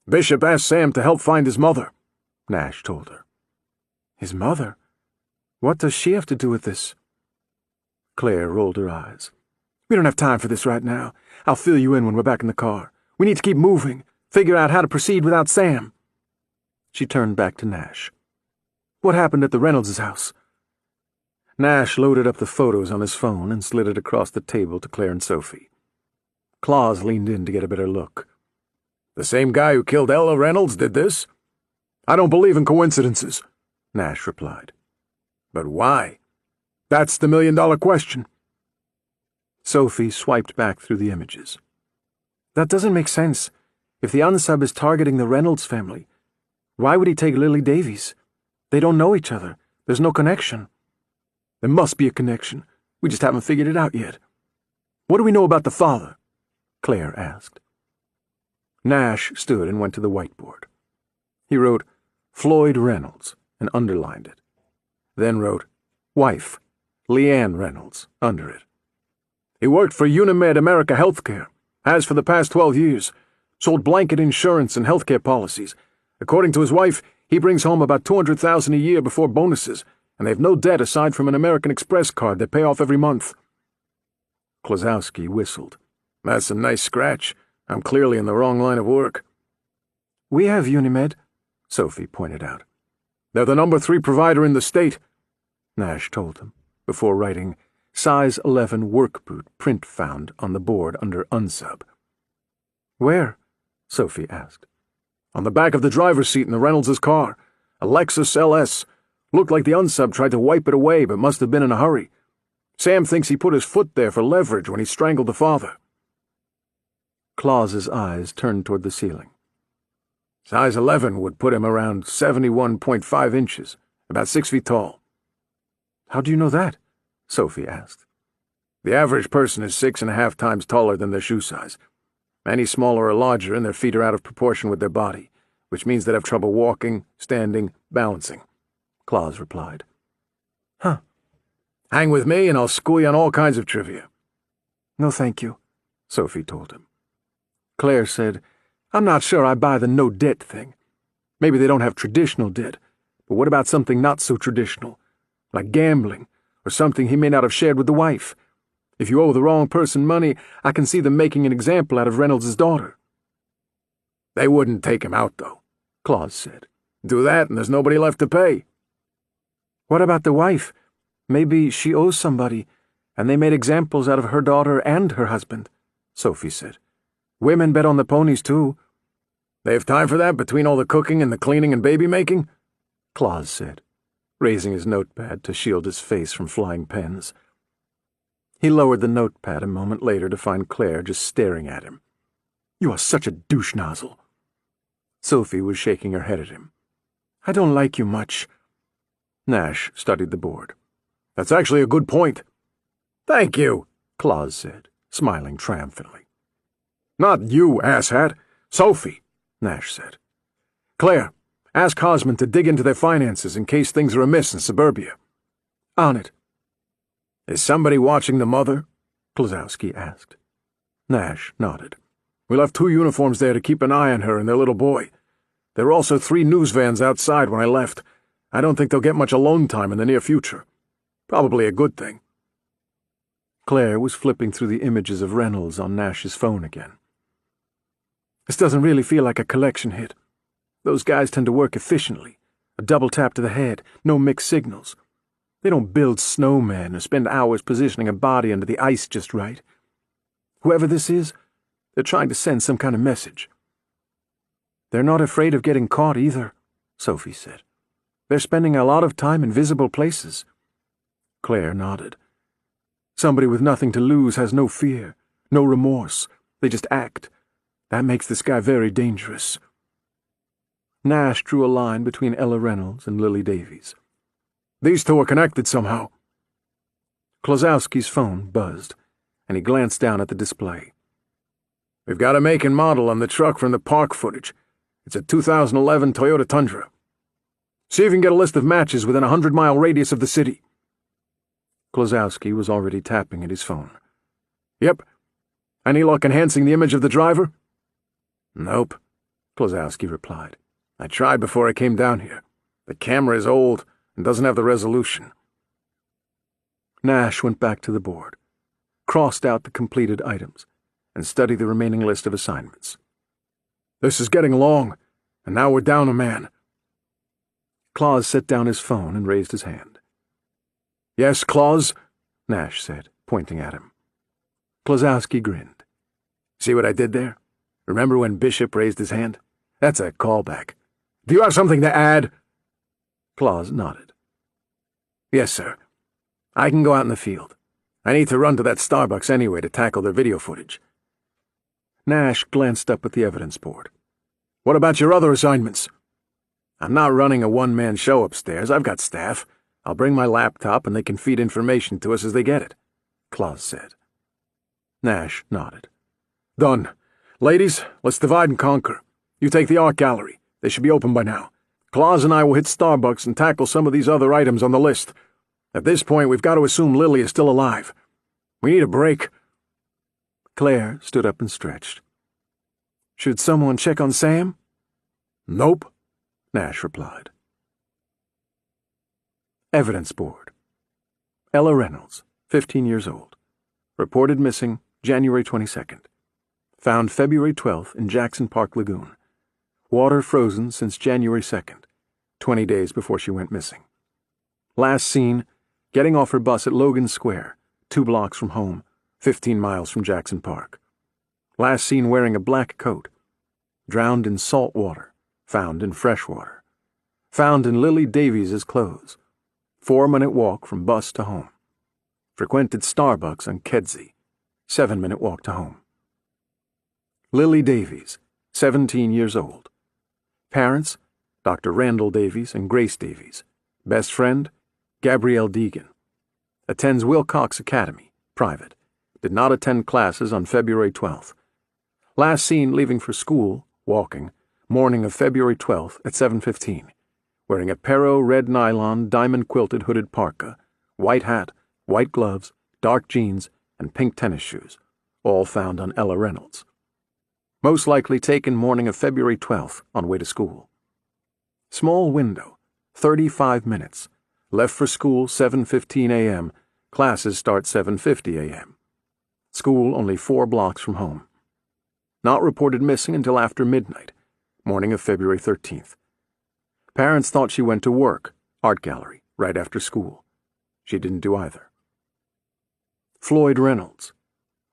"Bishop asked Sam to help find his mother," Nash told her. "His mother? What does she have to do with this?" Claire rolled her eyes. "We don't have time for this right now. I'll fill you in when we're back in the car. We need to keep moving, figure out how to proceed without Sam." She turned back to Nash. "What happened at the Reynolds' house?" Nash loaded up the photos on his phone and slid it across the table to Claire and Sophie. Claus leaned in to get a better look. "The same guy who killed Ella Reynolds did this?" "I don't believe in coincidences," Nash replied. "But why? That's the million-dollar question." Sophie swiped back through the images. "That doesn't make sense. If the unsub is targeting the Reynolds family, why would he take Lily Davies? They don't know each other. There's no connection." "There must be a connection. We just haven't figured it out yet." "What do we know about the father?" Claire asked. Nash stood and went to the whiteboard. He wrote, "Floyd Reynolds," and underlined it. Then wrote, "Wife, Leanne Reynolds," under it. "He worked for Unimed America Healthcare, has for the past 12 years, sold blanket insurance and healthcare policies. According to his wife, he brings home about $200,000 a year before bonuses, and they have no debt aside from an American Express card they pay off every month." Klosowski whistled. That's a nice scratch. I'm clearly in the wrong line of work. We have Unimed, Sophie pointed out. They're the number 3 provider in the state, Nash told him, before writing size 11 work boot print found on the board under unsub. Where? Sophie asked. On the back of the driver's seat in the Reynolds' car. A Lexus LS. Looked like the unsub tried to wipe it away, but must have been in a hurry. Sam thinks he put his foot there for leverage when he strangled the father. Claus's eyes turned toward the ceiling. Size 11 would put him around 71.5 inches, about 6 feet tall. How do you know that? Sophie asked. The average person is 6.5 times taller than their shoe size. Any smaller or larger and their feet are out of proportion with their body, which means they'd have trouble walking, standing, balancing, Claus replied. Huh. Hang with me and I'll school you on all kinds of trivia. No, thank you, Sophie told him. Claire said, I'm not sure I buy the no-debt thing. Maybe they don't have traditional debt, but what about something not so traditional, like gambling, or something he may not have shared with the wife? If you owe the wrong person money, I can see them making an example out of Reynolds' daughter. They wouldn't take him out, though, Claus said. Do that and there's nobody left to pay. What about the wife? Maybe she owes somebody, and they made examples out of her daughter and her husband, Sophie said. Women bet on the ponies, too. They have time for that between all the cooking and the cleaning and baby-making? Claus said, raising his notepad to shield his face from flying pens. He lowered the notepad a moment later to find Claire just staring at him. You are such a douche nozzle. Sophie was shaking her head at him. I don't like you much. Nash studied the board. That's actually a good point. Thank you, Claus said, smiling triumphantly. Not you, asshat. Sophie, Nash said. Claire, ask Hosman to dig into their finances in case things are amiss in suburbia. On it. Is somebody watching the mother? Klosowski asked. Nash nodded. We left 2 uniforms there to keep an eye on her and their little boy. There were also 3 news vans outside when I left. I don't think they'll get much alone time in the near future. Probably a good thing. Claire was flipping through the images of Reynolds on Nash's phone again. This doesn't really feel like a collection hit. Those guys tend to work efficiently. A double tap to the head, no mixed signals. They don't build snowmen or spend hours positioning a body under the ice just right. Whoever this is, they're trying to send some kind of message. They're not afraid of getting caught either, Sophie said. They're spending a lot of time in visible places. Claire nodded. Somebody with nothing to lose has no fear, no remorse. They just act. That makes this guy very dangerous. Nash drew a line between Ella Reynolds and Lily Davies. These 2 are connected somehow. Klosowski's phone buzzed, and he glanced down at the display. We've got a make and model on the truck from the park footage. It's a 2011 Toyota Tundra. See if you can get a list of matches within a 100-mile radius of the city. Klosowski was already tapping at his phone. Yep. Any luck enhancing the image of the driver? Nope, Klosowski replied. I tried before I came down here. The camera is old and doesn't have the resolution. Nash went back to the board, crossed out the completed items, and studied the remaining list of assignments. This is getting long, and now we're down a man. Claus set down his phone and raised his hand. Yes, Claus, Nash said, pointing at him. Klosowski grinned. See what I did there? Remember when Bishop raised his hand? That's a callback. Do you have something to add? Claus nodded. Yes, sir. I can go out in the field. I need to run to that Starbucks anyway to tackle their video footage. Nash glanced up at the evidence board. What about your other assignments? I'm not running a one-man show upstairs. I've got staff. I'll bring my laptop and they can feed information to us as they get it, Claus said. Nash nodded. Done. Ladies, let's divide and conquer. You take the art gallery. They should be open by now. Claus and I will hit Starbucks and tackle some of these other items on the list. At this point, we've got to assume Lily is still alive. We need a break. Claire stood up and stretched. Should someone check on Sam? Nope, Nash replied. Evidence board. Ella Reynolds, 15 years old. Reported missing January 22nd. Found February 12th in Jackson Park Lagoon. Water frozen since January 2nd, 20 days before she went missing. Last seen, getting off her bus at Logan Square, 2 blocks from home, 15 miles from Jackson Park. Last seen wearing a black coat. Drowned in salt water, found in fresh water. Found in Lily Davies's clothes. 4-minute walk from bus to home. Frequented Starbucks on Kedzie. 7-minute walk to home. Lily Davies, 17 years old. Parents, Dr. Randall Davies and Grace Davies. Best friend, Gabrielle Deegan. Attends Wilcox Academy, private. Did not attend classes on February 12th. Last seen leaving for school, walking, morning of February 12th at 7:15. Wearing a Perot red nylon diamond-quilted hooded parka, white hat, white gloves, dark jeans, and pink tennis shoes, all found on Ella Reynolds. Most likely taken morning of February 12th on way to school. Small window, 35 minutes. Left for school 7:15 a.m. Classes start 7:50 a.m. School only 4 blocks from home. Not reported missing until after midnight, morning of February 13th. Parents thought she went to work, art gallery, right after school. She didn't do either. Floyd Reynolds.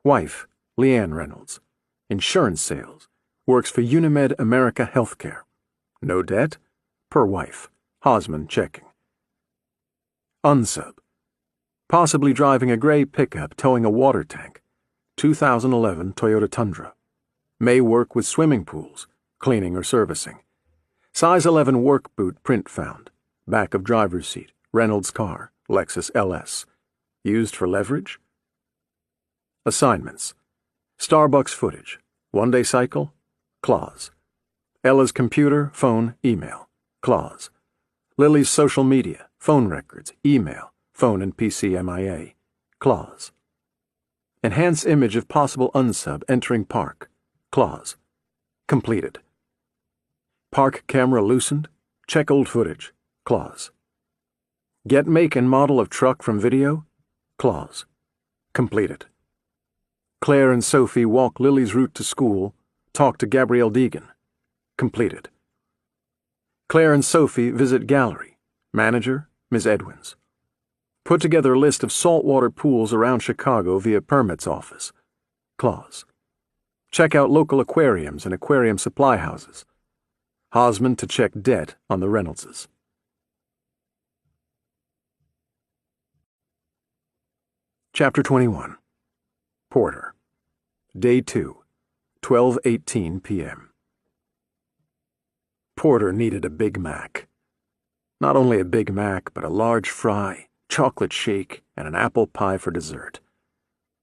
Wife, Leanne Reynolds. Insurance sales. Works for Unimed America Healthcare. No debt. Per wife. Hosman checking. Unsub. Possibly driving a gray pickup towing a water tank. 2011 Toyota Tundra. May work with swimming pools, cleaning or servicing. Size 11 work boot print found. Back of driver's seat. Reynolds car. Lexus LS. Used for leverage? Assignments. Starbucks footage. One-day cycle. Clause. Ella's computer, phone, email. Clause. Lily's social media, phone records, email, phone and PC MIA. Clause. Enhance image of possible unsub entering park. Clause. Completed. Park camera loosened. Check old footage. Clause. Get make and model of truck from video. Clause. Completed. Claire and Sophie walk Lily's route to school. Talk to Gabrielle Deegan. Completed. Claire and Sophie visit gallery. Manager, Ms. Edwins. Put together a list of saltwater pools around Chicago via permits office. Clause. Check out local aquariums and aquarium supply houses. Hosman to check debt on the Reynoldses. Chapter 21. Porter. Day 2, 12:18 p.m. Porter needed a Big Mac. Not only a Big Mac, but a large fry, chocolate shake, and an apple pie for dessert.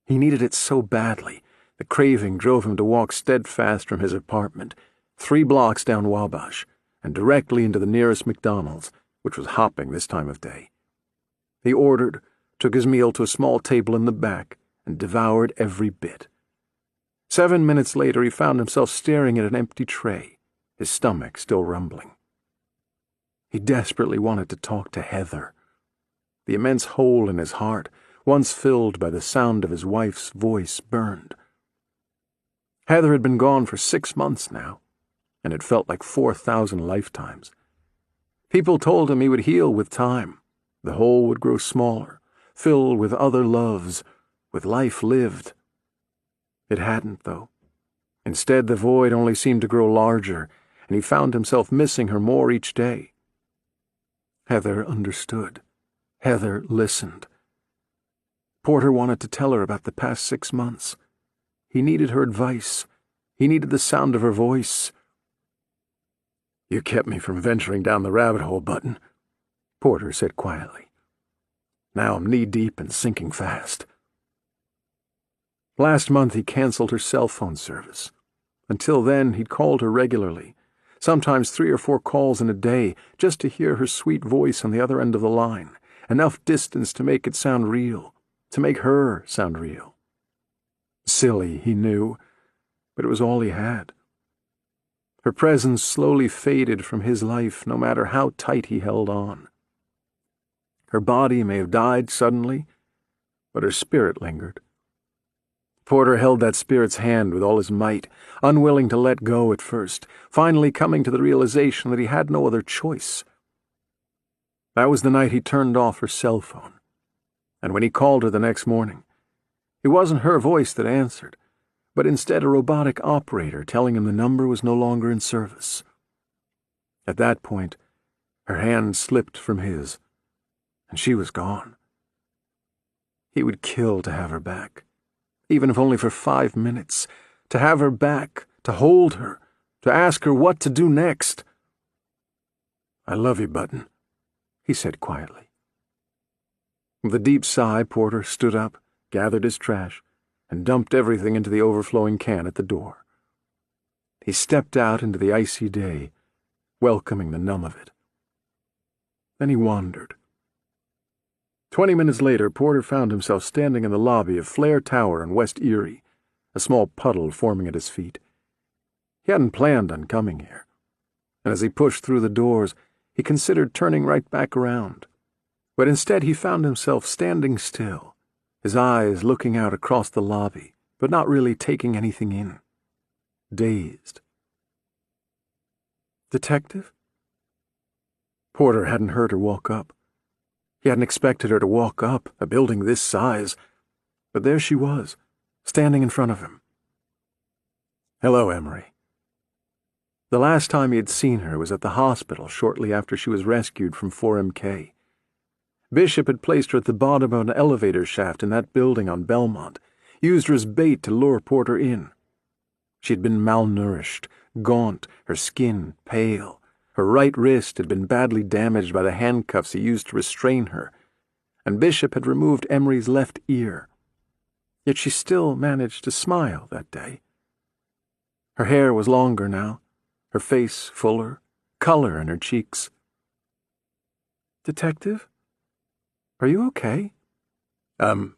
He needed it so badly, the craving drove him to walk steadfast from his apartment, 3 blocks down Wabash, and directly into the nearest McDonald's, which was hopping this time of day. He ordered, took his meal to a small table in the back, and devoured every bit. 7 minutes later, he found himself staring at an empty tray, his stomach still rumbling. He desperately wanted to talk to Heather. The immense hole in his heart, once filled by the sound of his wife's voice, burned. Heather had been gone for 6 months now, and it felt like 4,000 lifetimes. People told him he would heal with time. The hole would grow smaller, filled with other loves, with life lived. It hadn't, though. Instead, the void only seemed to grow larger, and he found himself missing her more each day. Heather understood. Heather listened. Porter wanted to tell her about the past 6 months. He needed her advice. He needed the sound of her voice. "You kept me from venturing down the rabbit hole, Button," Porter said quietly. "Now I'm knee-deep and sinking fast." Last month he canceled her cell phone service. Until then, he'd called her regularly, sometimes 3 or 4 calls in a day, just to hear her sweet voice on the other end of the line, enough distance to make it sound real, to make her sound real. Silly, he knew, but it was all he had. Her presence slowly faded from his life, no matter how tight he held on. Her body may have died suddenly, but her spirit lingered. Porter held that spirit's hand with all his might, unwilling to let go at first, finally coming to the realization that he had no other choice. That was the night he turned off her cell phone. And when he called her the next morning, it wasn't her voice that answered, but instead a robotic operator telling him the number was no longer in service. At that point, her hand slipped from his, and she was gone. He would kill to have her back, even if only for 5 minutes, to have her back, to hold her, to ask her what to do next. "I love you, Button," he said quietly. With a deep sigh, Porter stood up, gathered his trash, and dumped everything into the overflowing can at the door. He stepped out into the icy day, welcoming the numb of it. Then he wandered. 20 minutes later, Porter found himself standing in the lobby of Flair Tower in West Erie, a small puddle forming at his feet. He hadn't planned on coming here, and as he pushed through the doors, he considered turning right back around. But instead he found himself standing still, his eyes looking out across the lobby, but not really taking anything in. Dazed. "Detective?" Porter hadn't heard her walk up. He hadn't expected her to walk up a building this size, but there she was, standing in front of him. "Hello, Emery." The last time he had seen her was at the hospital shortly after she was rescued from 4MK. Bishop had placed her at the bottom of an elevator shaft in that building on Belmont, used her as bait to lure Porter in. She had been malnourished, gaunt, her skin pale. Her right wrist had been badly damaged by the handcuffs he used to restrain her, and Bishop had removed Emery's left ear. Yet she still managed to smile that day. Her hair was longer now, her face fuller, color in her cheeks. "Detective? Are you okay?" I'm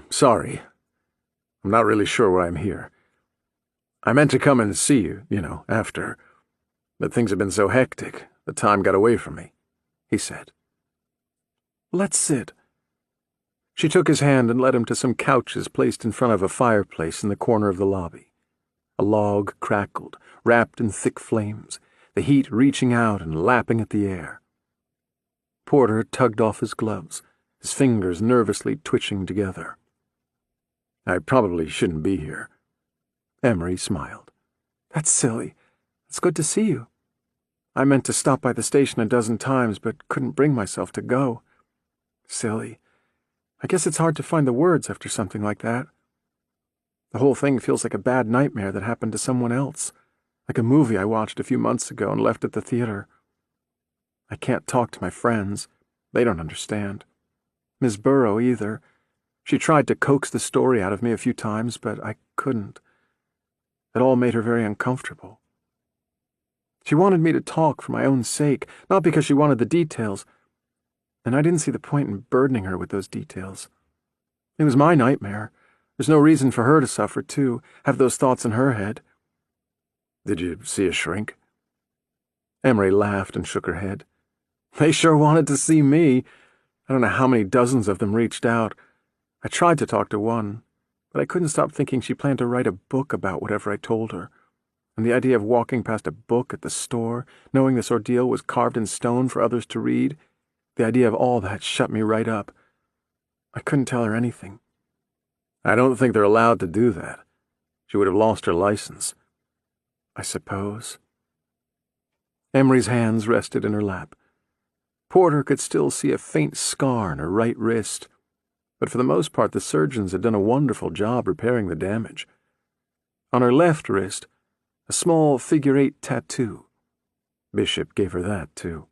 sorry. I'm not really sure why I'm here. I meant to come and see you, after. But things have been so hectic, the time got away from me," he said. "Let's sit." She took his hand and led him to some couches placed in front of a fireplace in the corner of the lobby. A log crackled, wrapped in thick flames, the heat reaching out and lapping at the air. Porter tugged off his gloves, his fingers nervously twitching together. "I probably shouldn't be here." Emery smiled. "That's silly. It's good to see you. I meant to stop by the station a dozen times, but couldn't bring myself to go. Silly. I guess it's hard to find the words after something like that. The whole thing feels like a bad nightmare that happened to someone else, like a movie I watched a few months ago and left at the theater. I can't talk to my friends. They don't understand. Miss Burrow either. She tried to coax the story out of me a few times, but I couldn't. It all made her very uncomfortable. She wanted me to talk for my own sake, not because she wanted the details, and I didn't see the point in burdening her with those details. It was my nightmare. There's no reason for her to suffer, too, have those thoughts in her head." "Did you see a shrink?" Emery laughed and shook her head. "They sure wanted to see me. I don't know how many dozens of them reached out. I tried to talk to one, but I couldn't stop thinking she planned to write a book about whatever I told her. And the idea of walking past a book at the store, knowing this ordeal was carved in stone for others to read, the idea of all that shut me right up. I couldn't tell her anything." "I don't think they're allowed to do that. She would have lost her license." "I suppose." Emery's hands rested in her lap. Porter could still see a faint scar on her right wrist, but for the most part the surgeons had done a wonderful job repairing the damage. On her left wrist, a small figure-8 tattoo. Bishop gave her that, too.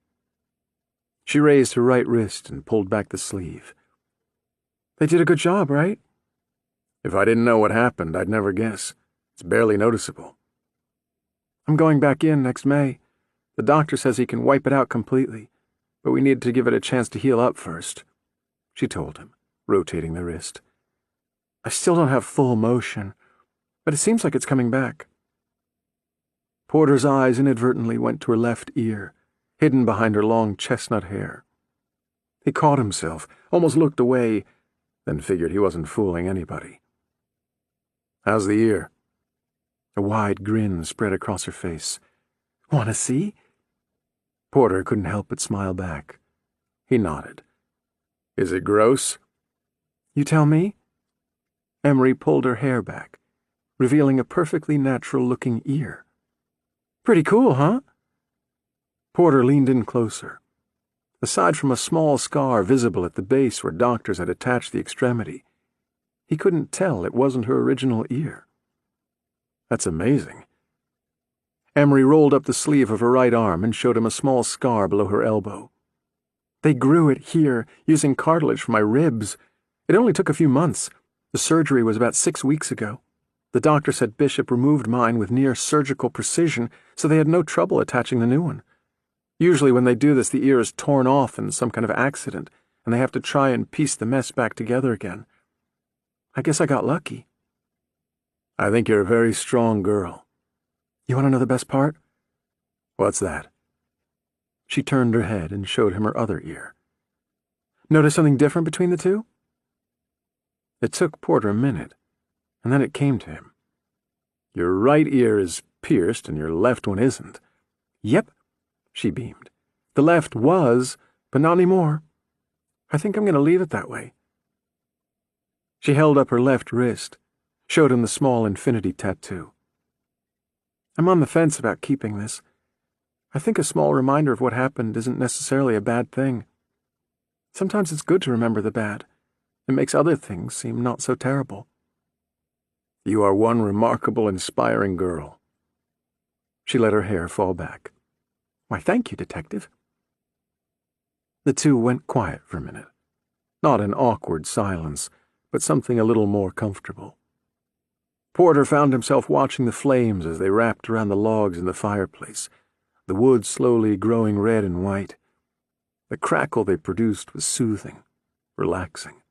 She raised her right wrist and pulled back the sleeve. "They did a good job, right?" "If I didn't know what happened, I'd never guess. It's barely noticeable." "I'm going back in next May. The doctor says he can wipe it out completely, but we need to give it a chance to heal up first," she told him, rotating the wrist. "I still don't have full motion, but it seems like it's coming back." Porter's eyes inadvertently went to her left ear, hidden behind her long chestnut hair. He caught himself, almost looked away, then figured he wasn't fooling anybody. How's the ear? A wide grin spread across her face. Want to see? Porter couldn't help but smile back. He nodded. Is it gross? You tell me? Emery pulled her hair back, revealing a perfectly natural-looking ear. Pretty cool, huh? Porter leaned in closer. Aside from a small scar visible at the base where doctors had attached the extremity, he couldn't tell it wasn't her original ear. That's amazing. Emery rolled up the sleeve of her right arm and showed him a small scar below her elbow. They grew it here, using cartilage from my ribs. It only took a few months. The surgery was about 6 weeks ago. The doctor said Bishop removed mine with near-surgical precision, so they had no trouble attaching the new one. Usually when they do this, the ear is torn off in some kind of accident, and they have to try and piece the mess back together again. I guess I got lucky. I think you're a very strong girl. You want to know the best part? What's that? She turned her head and showed him her other ear. Notice something different between the two? It took Porter a minute, and then it came to him. Your right ear is pierced and your left one isn't. Yep, she beamed. The left was, but not anymore. I think I'm going to leave it that way. She held up her left wrist, showed him the small infinity tattoo. I'm on the fence about keeping this. I think a small reminder of what happened isn't necessarily a bad thing. Sometimes it's good to remember the bad. It makes other things seem not so terrible. You are one remarkable, inspiring girl. She let her hair fall back. Why, thank you, Detective. The two went quiet for a minute. Not an awkward silence, but something a little more comfortable. Porter found himself watching the flames as they wrapped around the logs in the fireplace, the wood slowly growing red and white. The crackle they produced was soothing, relaxing.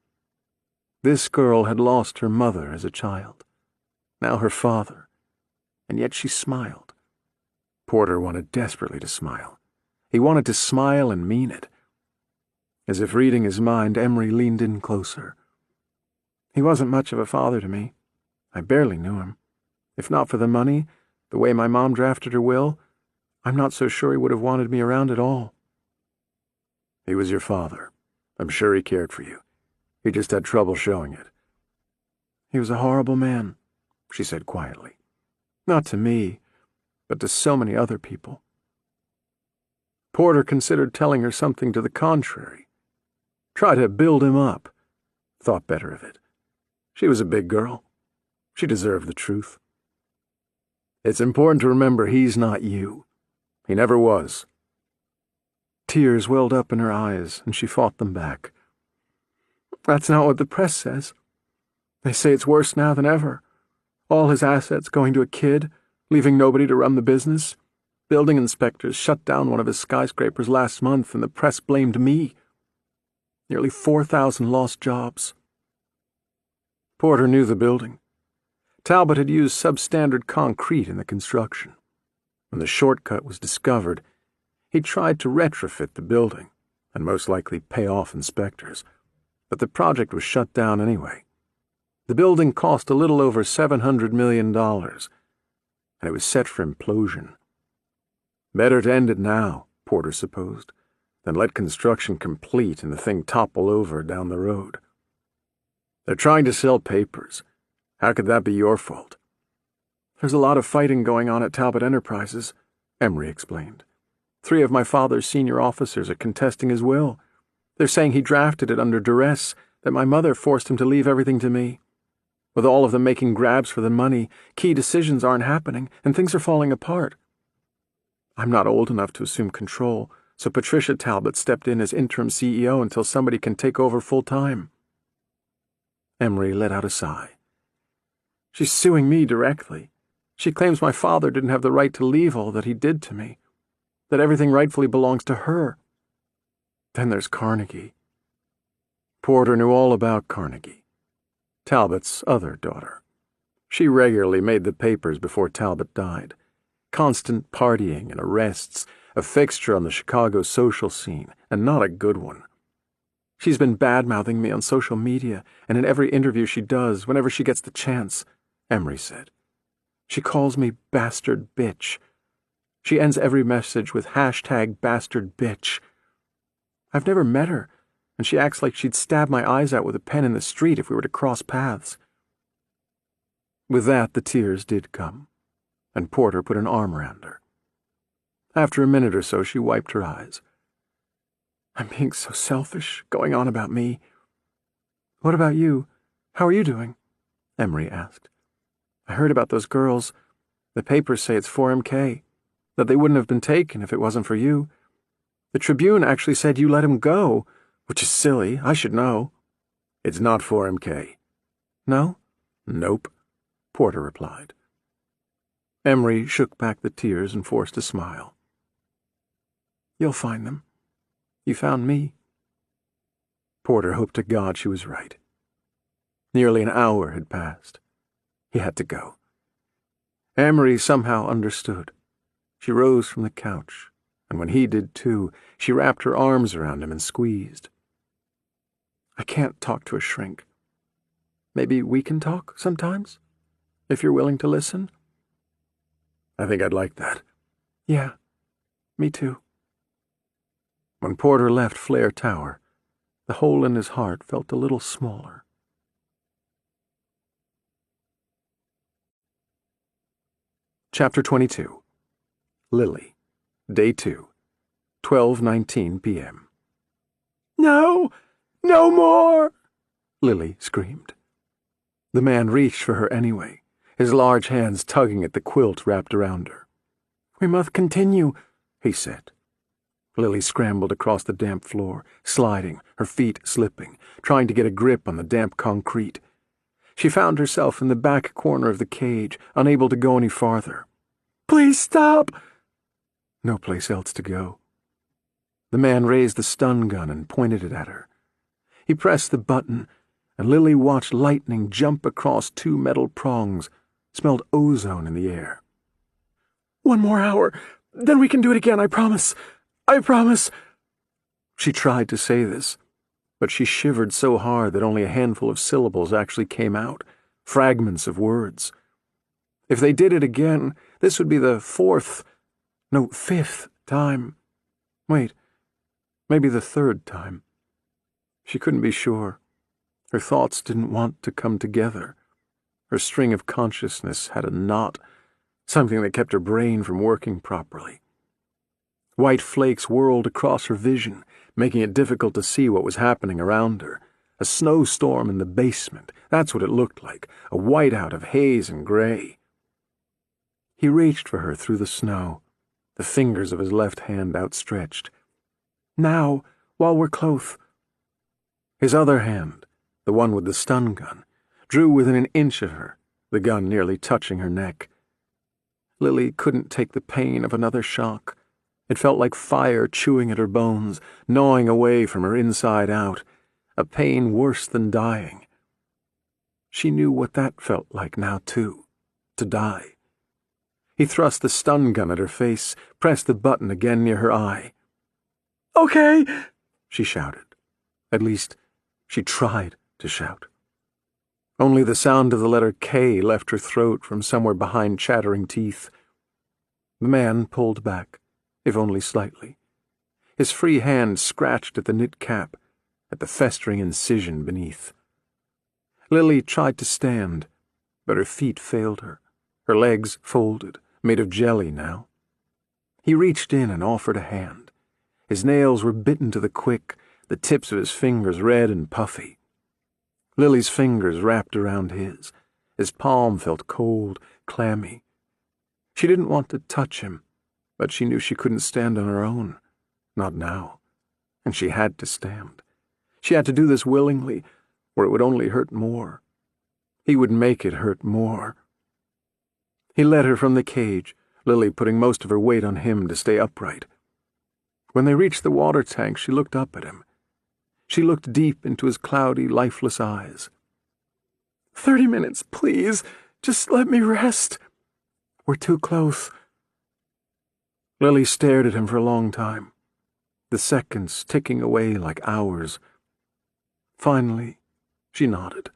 This girl had lost her mother as a child, now her father, and yet she smiled. Porter wanted desperately to smile. He wanted to smile and mean it. As if reading his mind, Emery leaned in closer. He wasn't much of a father to me. I barely knew him. If not for the money, the way my mom drafted her will, I'm not so sure he would have wanted me around at all. He was your father. I'm sure he cared for you. He just had trouble showing it. He was a horrible man, she said quietly. Not to me, but to so many other people. Porter considered telling her something to the contrary. Try to build him up. Thought better of it. She was a big girl. She deserved the truth. It's important to remember he's not you. He never was. Tears welled up in her eyes, and she fought them back. That's not what the press says. They say it's worse now than ever. All his assets going to a kid, leaving nobody to run the business. Building inspectors shut down one of his skyscrapers last month, and the press blamed me. Nearly 4,000 lost jobs. Porter knew the building. Talbot had used substandard concrete in the construction. When the shortcut was discovered, he tried to retrofit the building, and most likely pay off inspectors. But the project was shut down anyway. The building cost a little over $700 million, and it was set for implosion. Better to end it now, Porter supposed, than let construction complete and the thing topple over down the road. They're trying to sell papers. How could that be your fault? There's a lot of fighting going on at Talbot Enterprises, Emery explained. 3 of my father's senior officers are contesting his will. They're saying he drafted it under duress, that my mother forced him to leave everything to me. With all of them making grabs for the money, key decisions aren't happening, and things are falling apart. I'm not old enough to assume control, so Patricia Talbot stepped in as interim CEO until somebody can take over full-time. Emery let out a sigh. She's suing me directly. She claims my father didn't have the right to leave all that he did to me, that everything rightfully belongs to her. Then there's Carnegie. Porter knew all about Carnegie, Talbot's other daughter. She regularly made the papers before Talbot died. Constant partying and arrests, a fixture on the Chicago social scene, and not a good one. She's been bad-mouthing me on social media and in every interview she does whenever she gets the chance, Emery said. She calls me bastard bitch. She ends every message with #bastard bitch. I've never met her, and she acts like she'd stab my eyes out with a pen in the street if we were to cross paths. With that, the tears did come, and Porter put an arm around her. After a minute or so, she wiped her eyes. I'm being so selfish, going on about me. What about you? How are you doing? Emery asked. I heard about those girls. The papers say it's 4MK, that they wouldn't have been taken if it wasn't for you. The Tribune actually said you let him go, which is silly. I should know. It's not 4MK. No? Nope, Porter replied. Emery shook back the tears and forced a smile. You'll find them. You found me. Porter hoped to God she was right. Nearly an hour had passed. He had to go. Emery somehow understood. She rose from the couch, and when he did too, she wrapped her arms around him and squeezed. I can't talk to a shrink. Maybe we can talk sometimes, if you're willing to listen? I think I'd like that. Yeah, me too. When Porter left Flare Tower, the hole in his heart felt a little smaller. Chapter 22. Lily, Day 2, 12:19 p.m. No! No more! Lily screamed. The man reached for her anyway, his large hands tugging at the quilt wrapped around her. We must continue, he said. Lily scrambled across the damp floor, sliding, her feet slipping, trying to get a grip on the damp concrete. She found herself in the back corner of the cage, unable to go any farther. Please stop! No place else to go. The man raised the stun gun and pointed it at her. He pressed the button, and Lily watched lightning jump across two metal prongs, smelled ozone in the air. 1 more hour, then we can do it again, I promise. I promise. She tried to say this, but she shivered so hard that only a handful of syllables actually came out, fragments of words. If they did it again, this would be the 5th time. Wait, maybe the 3rd time. She couldn't be sure. Her thoughts didn't want to come together. Her string of consciousness had a knot, something that kept her brain from working properly. White flakes whirled across her vision, making it difficult to see what was happening around her. A snowstorm in the basement, that's what it looked like, a whiteout of haze and gray. He reached for her through the snow, the fingers of his left hand outstretched. Now, while we're close. His other hand, the one with the stun gun, drew within an inch of her, the gun nearly touching her neck. Lily couldn't take the pain of another shock. It felt like fire chewing at her bones, gnawing away from her inside out, a pain worse than dying. She knew what that felt like now, too, to die. He thrust the stun gun at her face, pressed the button again near her eye. Okay, she shouted. At least, she tried to shout. Only the sound of the letter K left her throat from somewhere behind chattering teeth. The man pulled back, if only slightly. His free hand scratched at the knit cap, at the festering incision beneath. Lily tried to stand, but her feet failed her, her legs folded, made of jelly now. He reached in and offered a hand. His nails were bitten to the quick, the tips of his fingers red and puffy. Lily's fingers wrapped around his. His palm felt cold, clammy. She didn't want to touch him, but she knew she couldn't stand on her own. Not now. And she had to stand. She had to do this willingly, or it would only hurt more. He would make it hurt more. He led her from the cage, Lily putting most of her weight on him to stay upright. When they reached the water tank, she looked up at him. She looked deep into his cloudy, lifeless eyes. 30 minutes, please. Just let me rest. We're too close. Lily stared at him for a long time, the seconds ticking away like hours. Finally, she nodded.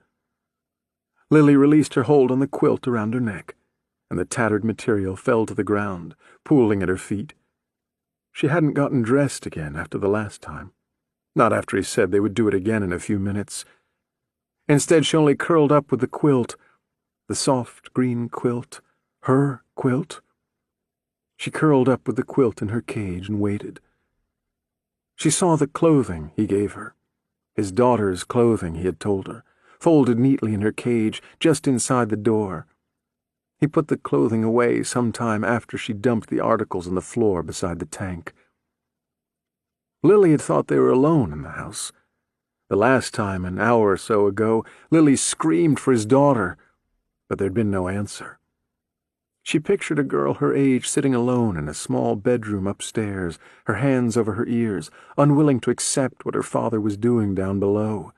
Lily released her hold on the quilt around her neck, and the tattered material fell to the ground, pooling at her feet. She hadn't gotten dressed again after the last time. Not after he said they would do it again in a few minutes. Instead, she only curled up with the quilt, the soft green quilt, her quilt. She curled up with the quilt in her cage and waited. She saw the clothing he gave her, his daughter's clothing he had told her, folded neatly in her cage just inside the door. He put the clothing away some time after she dumped the articles on the floor beside the tank. Lily had thought they were alone in the house. The last time, an hour or so ago, Lily screamed for his daughter, but there'd been no answer. She pictured a girl her age sitting alone in a small bedroom upstairs, her hands over her ears, unwilling to accept what her father was doing down below.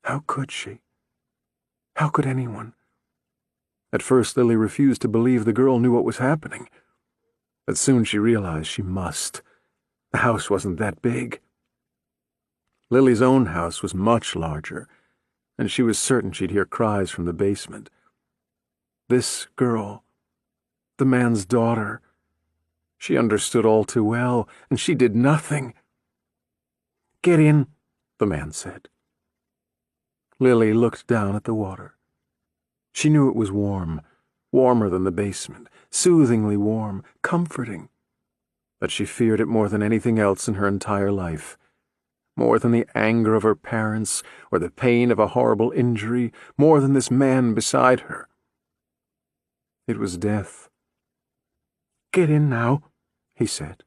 How could she? How could anyone? At first, Lily refused to believe the girl knew what was happening. But soon she realized she must. The house wasn't that big. Lily's own house was much larger, and she was certain she'd hear cries from the basement. This girl, the man's daughter, she understood all too well, and she did nothing. "Get in," the man said. Lily looked down at the water. She knew it was warm, warmer than the basement, soothingly warm, comforting. But she feared it more than anything else in her entire life. More than the anger of her parents, or the pain of a horrible injury, more than this man beside her. It was death. "Get in now," he said.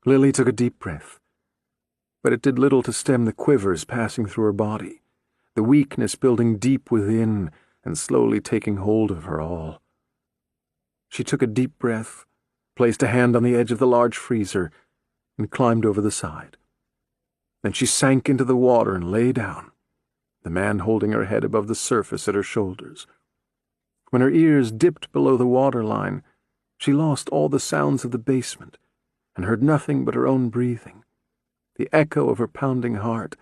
Lily took a deep breath, but it did little to stem the quivers passing through her body, the weakness building deep within and slowly taking hold of her all. She took a deep breath, placed a hand on the edge of the large freezer, and climbed over the side. Then she sank into the water and lay down, the man holding her head above the surface at her shoulders. When her ears dipped below the waterline, she lost all the sounds of the basement and heard nothing but her own breathing, the echo of her pounding heart,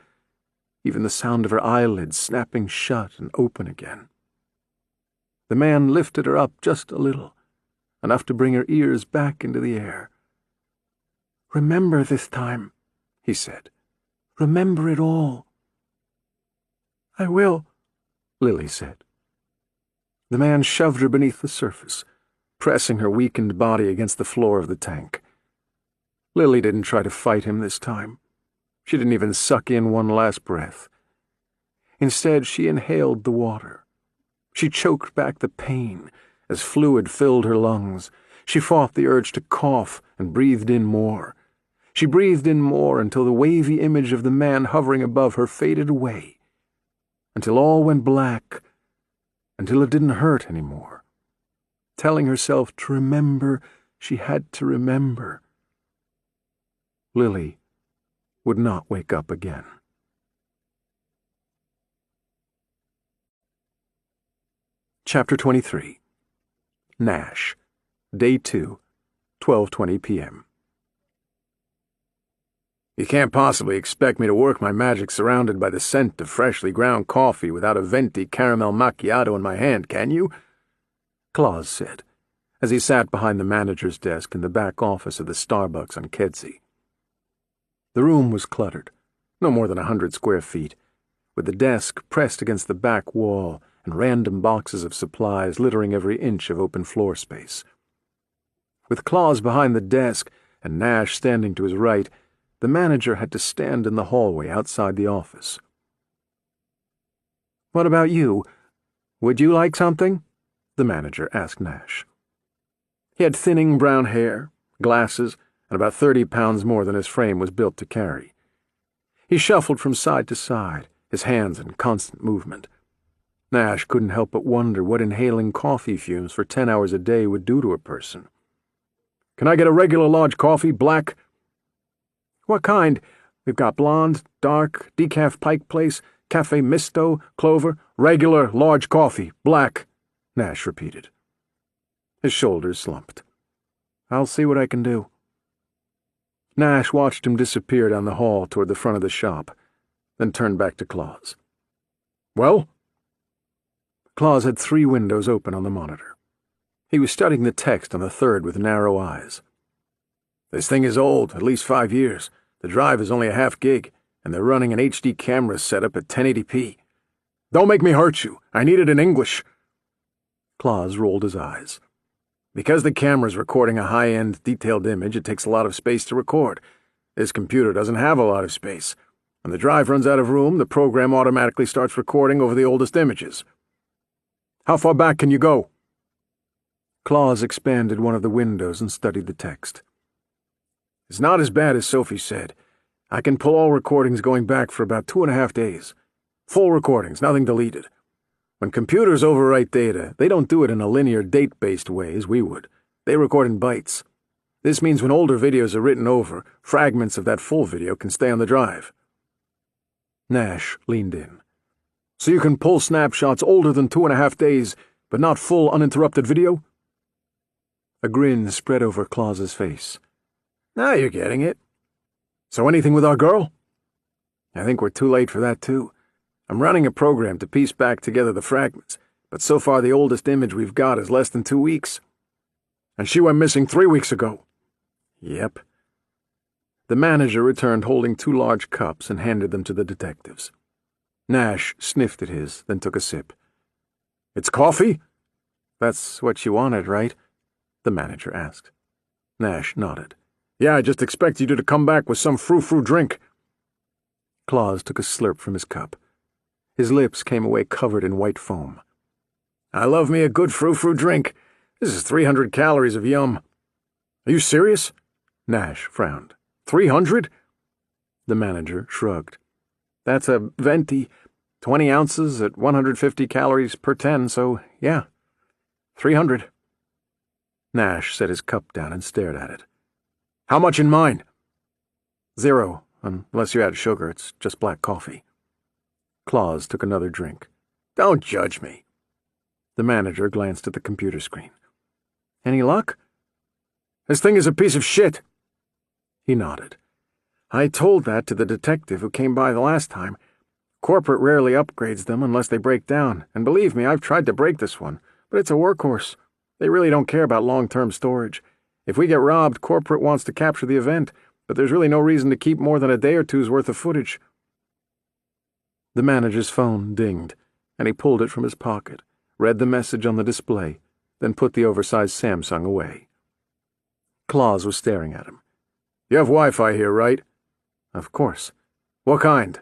even the sound of her eyelids snapping shut and open again. The man lifted her up just a little, enough to bring her ears back into the air. "Remember this time," he said. "Remember it all." "I will," Lily said. The man shoved her beneath the surface, pressing her weakened body against the floor of the tank. Lily didn't try to fight him this time. She didn't even suck in one last breath. Instead, she inhaled the water. She choked back the pain as fluid filled her lungs. She fought the urge to cough and breathed in more. She breathed in more until the wavy image of the man hovering above her faded away, until all went black, until it didn't hurt anymore. Telling herself to remember, she had to remember. Lily would not wake up again. Chapter 23. Nash. Day 2, 12:20 p.m. "You can't possibly expect me to work my magic surrounded by the scent of freshly ground coffee without a venti caramel macchiato in my hand, can you?" Claus said, as he sat behind the manager's desk in the back office of the Starbucks on Kedzie. The room was cluttered, no more than 100 square feet, with the desk pressed against the back wall and random boxes of supplies littering every inch of open floor space. With Claus behind the desk and Nash standing to his right, the manager had to stand in the hallway outside the office. "What about you? Would you like something?" the manager asked Nash. He had thinning brown hair, glasses, and about 30 pounds more than his frame was built to carry. He shuffled from side to side, his hands in constant movement. Nash couldn't help but wonder what inhaling coffee fumes for 10 hours a day would do to a person. "Can I get a regular large coffee, black?" "What kind? We've got blonde, dark, decaf Pike Place, cafe misto, clover, regular large coffee, black," Nash repeated. His shoulders slumped. "I'll see what I can do." Nash watched him disappear down the hall toward the front of the shop, then turned back to Claus. "Well?" Claus had 3 windows open on the monitor. He was studying the text on the third with narrow eyes. "This thing is old, at least 5 years. The drive is only a half gig, and they're running an HD camera setup at 1080p. Don't make me hurt you. I need it in English." Claus rolled his eyes. "Because the camera's recording a high-end, detailed image, it takes a lot of space to record. This computer doesn't have a lot of space. When the drive runs out of room, the program automatically starts recording over the oldest images. How far back can you go?" Claus expanded one of the windows and studied the text. "It's not as bad as Sophie said. I can pull all recordings going back for about 2.5 days. Full recordings, nothing deleted. When computers overwrite data, they don't do it in a linear date-based way as we would. They record in bytes. This means when older videos are written over, fragments of that full video can stay on the drive." Nash leaned in. "So you can pull snapshots older than 2.5 days, but not full uninterrupted video?" A grin spread over Claus's face. "Now you're getting it. So anything with our girl?" "I think we're too late for that, too. I'm running a program to piece back together the fragments, but so far the oldest image we've got is less than 2 weeks. And she went missing 3 weeks ago." "Yep." The manager returned holding 2 large cups and handed them to the detectives. Nash sniffed at his, then took a sip. "It's coffee?" "That's what you wanted, right?" the manager asked. Nash nodded. "Yeah, I just expected you to come back with some frou-frou drink." Claus took a slurp from his cup. His lips came away covered in white foam. "I love me a good frou-frou drink. This is 300 calories of yum." "Are you serious?" Nash frowned. 300? The manager shrugged. "That's a venti, 20 ounces at 150 calories per 10, so yeah, 300. Nash set his cup down and stared at it. "How much in mine?" "0, unless you add sugar. It's just black coffee." Claus took another drink. "Don't judge me." The manager glanced at the computer screen. "Any luck?" "This thing is a piece of shit." He nodded. "I told that to the detective who came by the last time. Corporate rarely upgrades them unless they break down, and believe me, I've tried to break this one, but it's a workhorse. They really don't care about long-term storage. If we get robbed, corporate wants to capture the event, but there's really no reason to keep more than a day or two's worth of footage." The manager's phone dinged, and he pulled it from his pocket, read the message on the display, then put the oversized Samsung away. Claus was staring at him. "You have Wi-Fi here, right?" "Of course." "What kind?"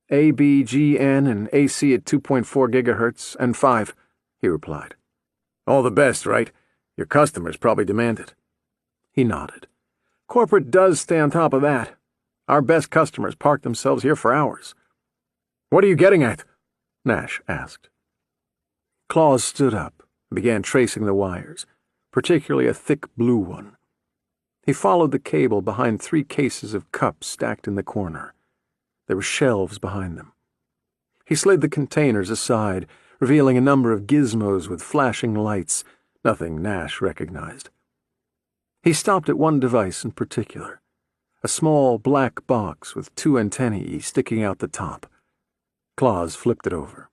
"ABGN and AC at 2.4 gigahertz and 5, he replied. "All the best, right? Your customers probably demand it." He nodded. "Corporate does stay on top of that. Our best customers park themselves here for hours." "What are you getting at?" Nash asked. Claus stood up and began tracing the wires, particularly a thick blue one. He followed the cable behind 3 cases of cups stacked in the corner. There were shelves behind them. He slid the containers aside, revealing a number of gizmos with flashing lights, nothing Nash recognized. He stopped at one device in particular, a small black box with 2 antennae sticking out the top. Claus flipped it over.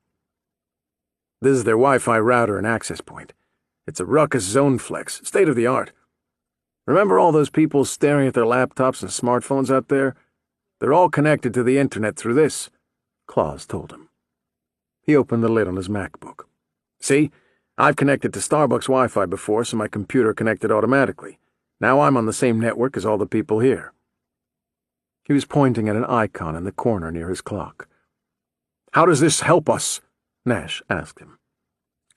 "This is their Wi-Fi router and access point. It's a Ruckus ZoneFlex, state-of-the-art. Remember all those people staring at their laptops and smartphones out there? They're all connected to the internet through this," Claus told him. He opened the lid on his MacBook. "See? I've connected to Starbucks Wi-Fi before, so my computer connected automatically. Now I'm on the same network as all the people here." He was pointing at an icon in the corner near his clock. "How does this help us?" Nash asked him.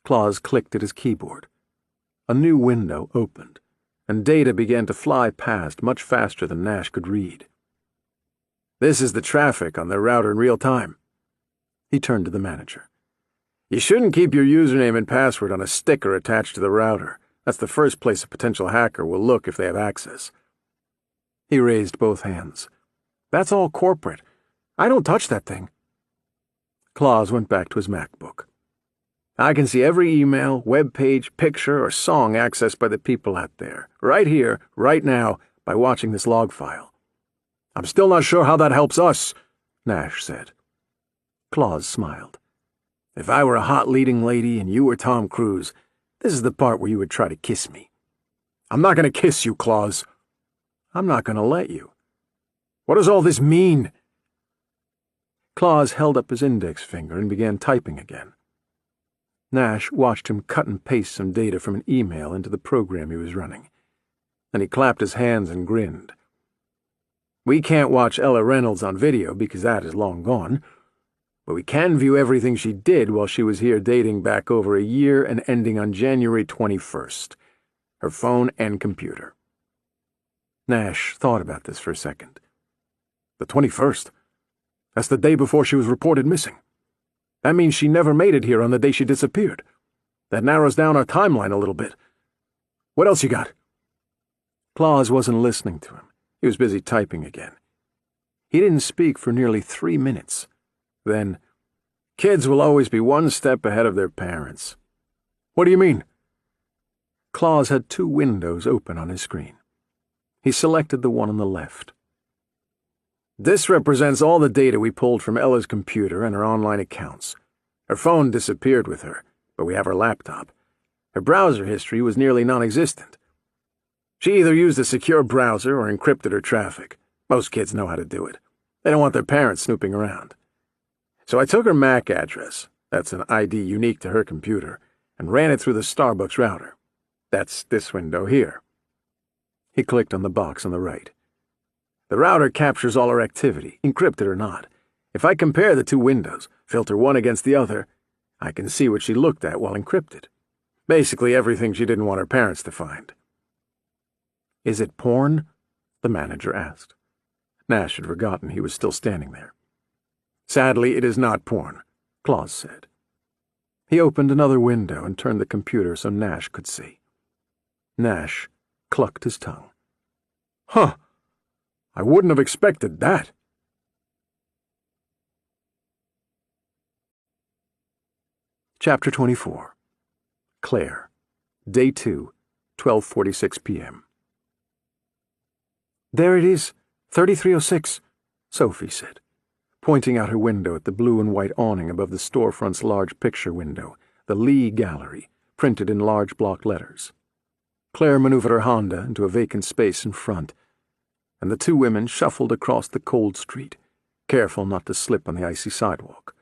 Claus clicked at his keyboard. A new window opened, and data began to fly past much faster than Nash could read. "This is the traffic on their router in real time." He turned to the manager. "You shouldn't keep your username and password on a sticker attached to the router. That's the first place a potential hacker will look if they have access." He raised both hands. "That's all corporate. I don't touch that thing." Claus went back to his MacBook. "I can see every email, web page, picture, or song accessed by the people out there, right here, right now, by watching this log file." "I'm still not sure how that helps us," Nash said. Claus smiled. If I were a hot leading lady and you were Tom Cruise, this is the part where you would try to kiss me. I'm not going to kiss you, Claus. I'm not going to let you. What does all this mean? Claus held up his index finger and began typing again. Nash watched him cut and paste some data from an email into the program he was running. Then he clapped his hands and grinned. We can't watch Ella Reynolds on video because that is long gone, but we can view everything she did while she was here dating back over a year and ending on January 21st. Her phone and computer. Nash thought about this for a second. The 21st? That's the day before she was reported missing. That means she never made it here on the day she disappeared. That narrows down our timeline a little bit. What else you got? Claus wasn't listening to him. He was busy typing again. He didn't speak for nearly 3 minutes. Then, kids will always be one step ahead of their parents. What do you mean? Claus had 2 windows open on his screen. He selected the one on the left. This represents all the data we pulled from Ella's computer and her online accounts. Her phone disappeared with her, but we have her laptop. Her browser history was nearly non-existent. She either used a secure browser or encrypted her traffic. Most kids know how to do it. They don't want their parents snooping around. So I took her MAC address, that's an ID unique to her computer, and ran it through the Starbucks router. That's this window here. He clicked on the box on the right. The router captures all her activity, encrypted or not. If I compare the 2 windows, filter one against the other, I can see what she looked at while encrypted. Basically everything she didn't want her parents to find. Is it porn? The manager asked. Nash had forgotten he was still standing there. Sadly, it is not porn, Claus said. He opened another window and turned the computer so Nash could see. Nash clucked his tongue. Huh! I wouldn't have expected that. Chapter 24. Claire. Day 2, 12:46 p.m. There it is, 3306, Sophie said, pointing out her window at the blue and white awning above the storefront's large picture window, the Lee Gallery, printed in large block letters. Claire maneuvered her Honda into a vacant space in front, and the 2 women shuffled across the cold street, careful not to slip on the icy sidewalk.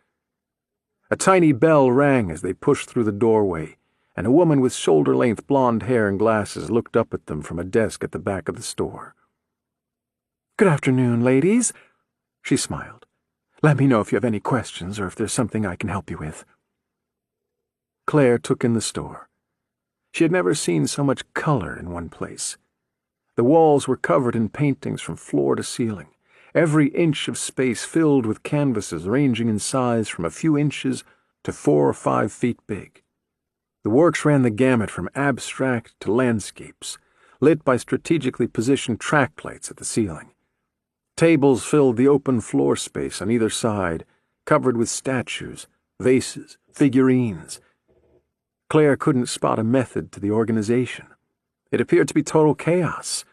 A tiny bell rang as they pushed through the doorway, and a woman with shoulder-length blonde hair and glasses looked up at them from a desk at the back of the store. "Good afternoon, ladies," she smiled. "Let me know if you have any questions or if there's something I can help you with." Claire took in the store. She had never seen so much color in one place. The walls were covered in paintings from floor to ceiling, every inch of space filled with canvases ranging in size from a few inches to 4 or 5 feet big. The works ran the gamut from abstract to landscapes, lit by strategically positioned track lights at the ceiling. Tables filled the open floor space on either side, covered with statues, vases, figurines. Claire couldn't spot a method to the organization. It appeared to be total chaos.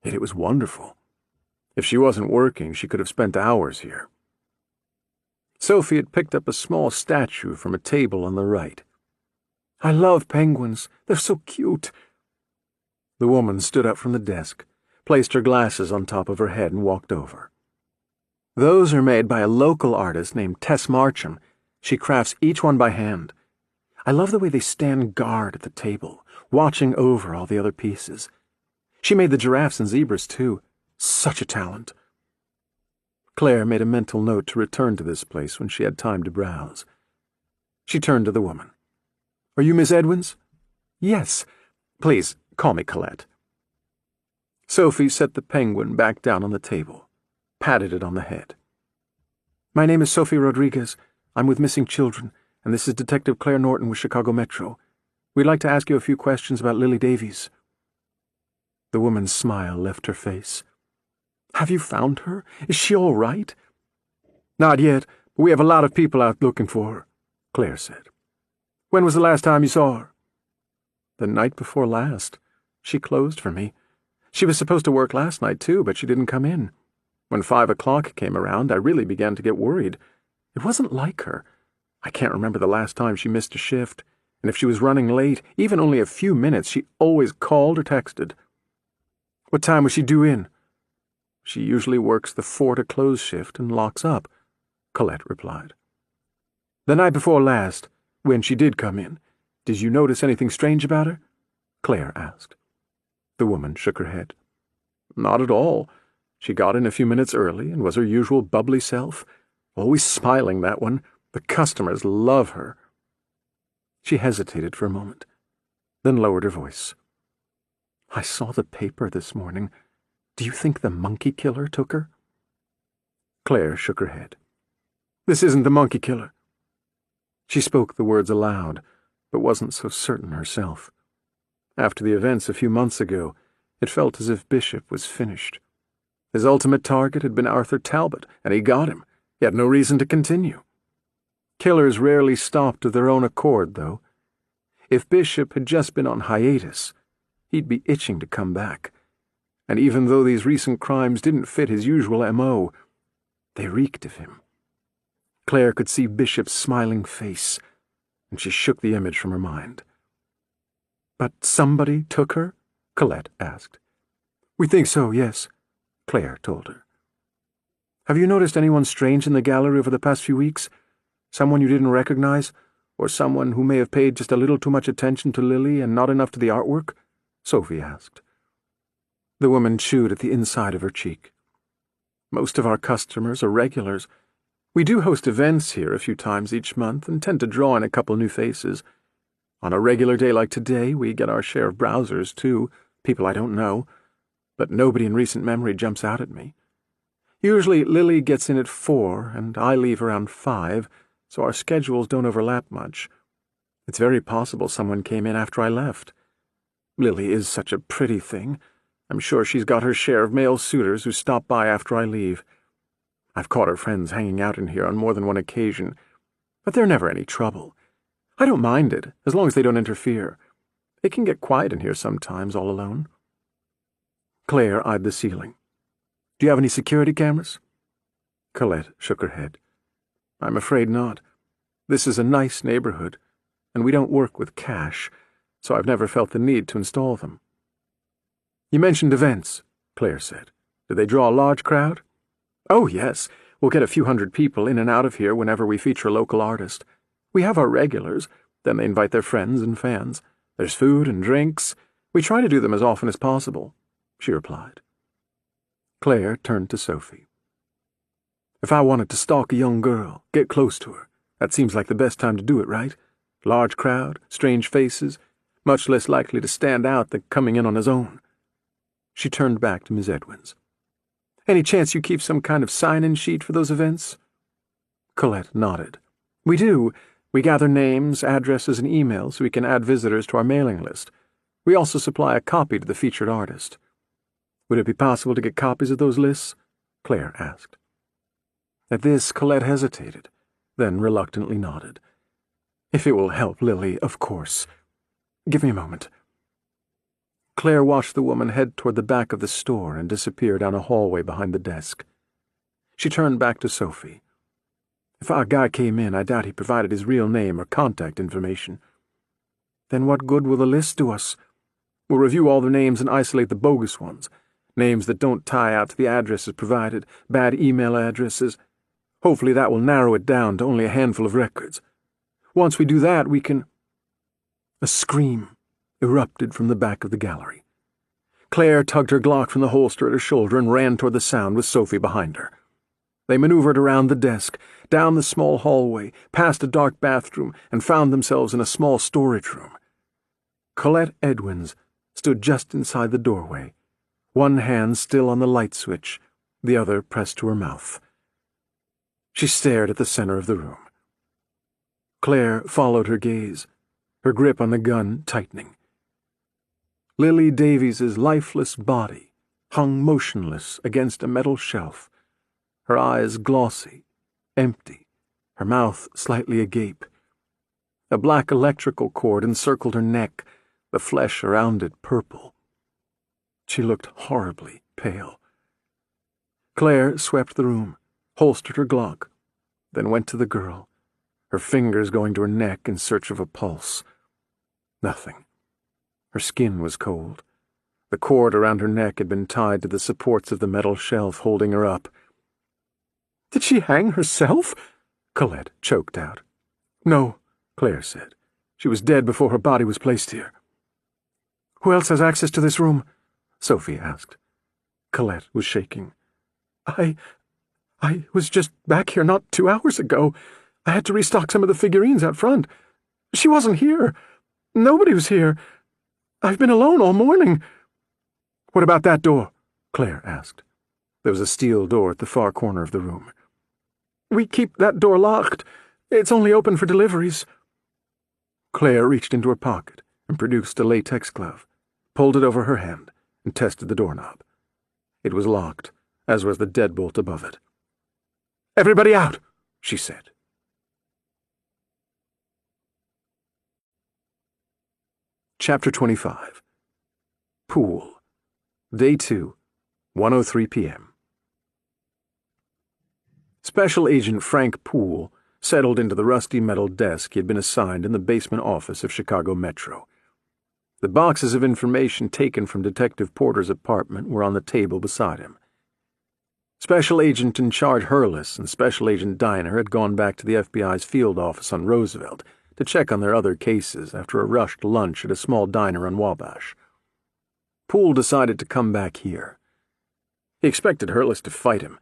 Yet it was wonderful. If she wasn't working, she could have spent hours here. Sophie had picked up a small statue from a table on the right. "I love penguins. They're so cute." The woman stood up from the desk, placed her glasses on top of her head, and walked over. "Those are made by a local artist named Tess Marcham. She crafts each one by hand. I love the way they stand guard at the table, watching over all the other pieces. She made the giraffes and zebras, too. Such a talent." Claire made a mental note to return to this place when she had time to browse. She turned to the woman. "Are you Miss Edwins?" "Yes. Please, call me Colette." Sophie set the penguin back down on the table, patted it on the head. "My name is Sophie Rodriguez. I'm with Missing Children, and this is Detective Claire Norton with Chicago Metro. We'd like to ask you a few questions about Lily Davies." The woman's smile left her face. "Have you found her? Is she all right?" "Not yet, but we have a lot of people out looking for her," Claire said. "When was the last time you saw her?" "The night before last. She closed for me. She was supposed to work last night, too, but she didn't come in. When 5 o'clock came around, I really began to get worried. It wasn't like her. I can't remember the last time she missed a shift, and if she was running late, even only a few minutes, she always called or texted. What time was she due in? She usually works the 4 to close shift and locks up, Colette replied. The night before last, when she did come in, did you notice anything strange about her? Claire asked. The woman shook her head. Not at all. She got in a few minutes early and was her usual bubbly self. Always smiling, that one. The customers love her. She hesitated for a moment, then lowered her voice. I saw the paper this morning. Do you think the monkey killer took her? Claire shook her head. This isn't the monkey killer. She spoke the words aloud, but wasn't so certain herself. After the events a few months ago, it felt as if Bishop was finished. His ultimate target had been Arthur Talbot, and he got him. He had no reason to continue. Killers rarely stopped of their own accord, though. If Bishop had just been on hiatus, he'd be itching to come back. And even though these recent crimes didn't fit his usual M.O., they reeked of him. Claire could see Bishop's smiling face, and she shook the image from her mind. But somebody took her? Colette asked. We think so, yes, Claire told her. Have you noticed anyone strange in the gallery over the past few weeks? Someone you didn't recognize? Or someone who may have paid just a little too much attention to Lily and not enough to the artwork? Sophie asked. The woman chewed at the inside of her cheek. Most of our customers are regulars. We do host events here a few times each month and tend to draw in a couple new faces. On a regular day like today, we get our share of browsers, too, people I don't know, but nobody in recent memory jumps out at me. Usually Lily gets in at 4, and I leave around 5, so our schedules don't overlap much. It's very possible someone came in after I left. Lily is such a pretty thing. I'm sure she's got her share of male suitors who stop by after I leave. I've caught her friends hanging out in here on more than one occasion, but they're never any trouble. I don't mind it, as long as they don't interfere. It can get quiet in here sometimes, all alone. Claire eyed the ceiling. Do you have any security cameras? Colette shook her head. I'm afraid not. This is a nice neighborhood, and we don't work with cash, so I've never felt the need to install them. You mentioned events, Claire said. Do they draw a large crowd? Oh, yes. We'll get a few hundred people in and out of here whenever we feature a local artist. We have our regulars, then they invite their friends and fans. There's food and drinks. We try to do them as often as possible, she replied. Claire turned to Sophie. If I wanted to stalk a young girl, get close to her, that seems like the best time to do it, right? Large crowd, strange faces, much less likely to stand out than coming in on his own. She turned back to Miss Edwins. Any chance you keep some kind of sign-in sheet for those events? Colette nodded. We do. We gather names, addresses, and emails so we can add visitors to our mailing list. We also supply a copy to the featured artist. Would it be possible to get copies of those lists? Claire asked. At this, Colette hesitated, then reluctantly nodded. If it will help Lily, of course. Give me a moment. Claire watched the woman head toward the back of the store and disappear down a hallway behind the desk. She turned back to Sophie. If our guy came in, I doubt he provided his real name or contact information. Then what good will the list do us? We'll review all the names and isolate the bogus ones. Names that don't tie out to the addresses provided, bad email addresses. Hopefully that will narrow it down to only a handful of records. Once we do that, we can— A scream erupted from the back of the gallery. Claire tugged her Glock from the holster at her shoulder and ran toward the sound with Sophie behind her. They maneuvered around the desk, down the small hallway, past a dark bathroom, and found themselves in a small storage room. Colette Edwins stood just inside the doorway, one hand still on the light switch, the other pressed to her mouth. She stared at the center of the room. Claire followed her gaze, her grip on the gun tightening. Lily Davies's lifeless body hung motionless against a metal shelf, her eyes glossy, empty, her mouth slightly agape. A black electrical cord encircled her neck, the flesh around it purple. She looked horribly pale. Claire swept the room, holstered her Glock, then went to the girl, her fingers going to her neck in search of a pulse. Nothing. Her skin was cold. The cord around her neck had been tied to the supports of the metal shelf holding her up. "Did she hang herself?" Colette choked out. "No," Claire said. "She was dead before her body was placed here." "Who else has access to this room?" Sophie asked. Colette was shaking. I was just back here not 2 hours ago. I had to restock some of the figurines out front. She wasn't here. Nobody was here. I've been alone all morning." "What about that door?" Claire asked. There was a steel door at the far corner of the room. "We keep that door locked. It's only open for deliveries." Claire reached into her pocket and produced a latex glove, pulled it over her hand, and tested the doorknob. It was locked, as was the deadbolt above it. "Everybody out," she said. Chapter 25. Pool. Day 2, 1:03 p.m. Special Agent Frank Poole settled into the rusty metal desk he had been assigned in the basement office of Chicago Metro. The boxes of information taken from Detective Porter's apartment were on the table beside him. Special Agent in charge Hurless and Special Agent Diner had gone back to the FBI's field office on Roosevelt to check on their other cases after a rushed lunch at a small diner on Wabash. Poole decided to come back here. He expected Hurless to fight him,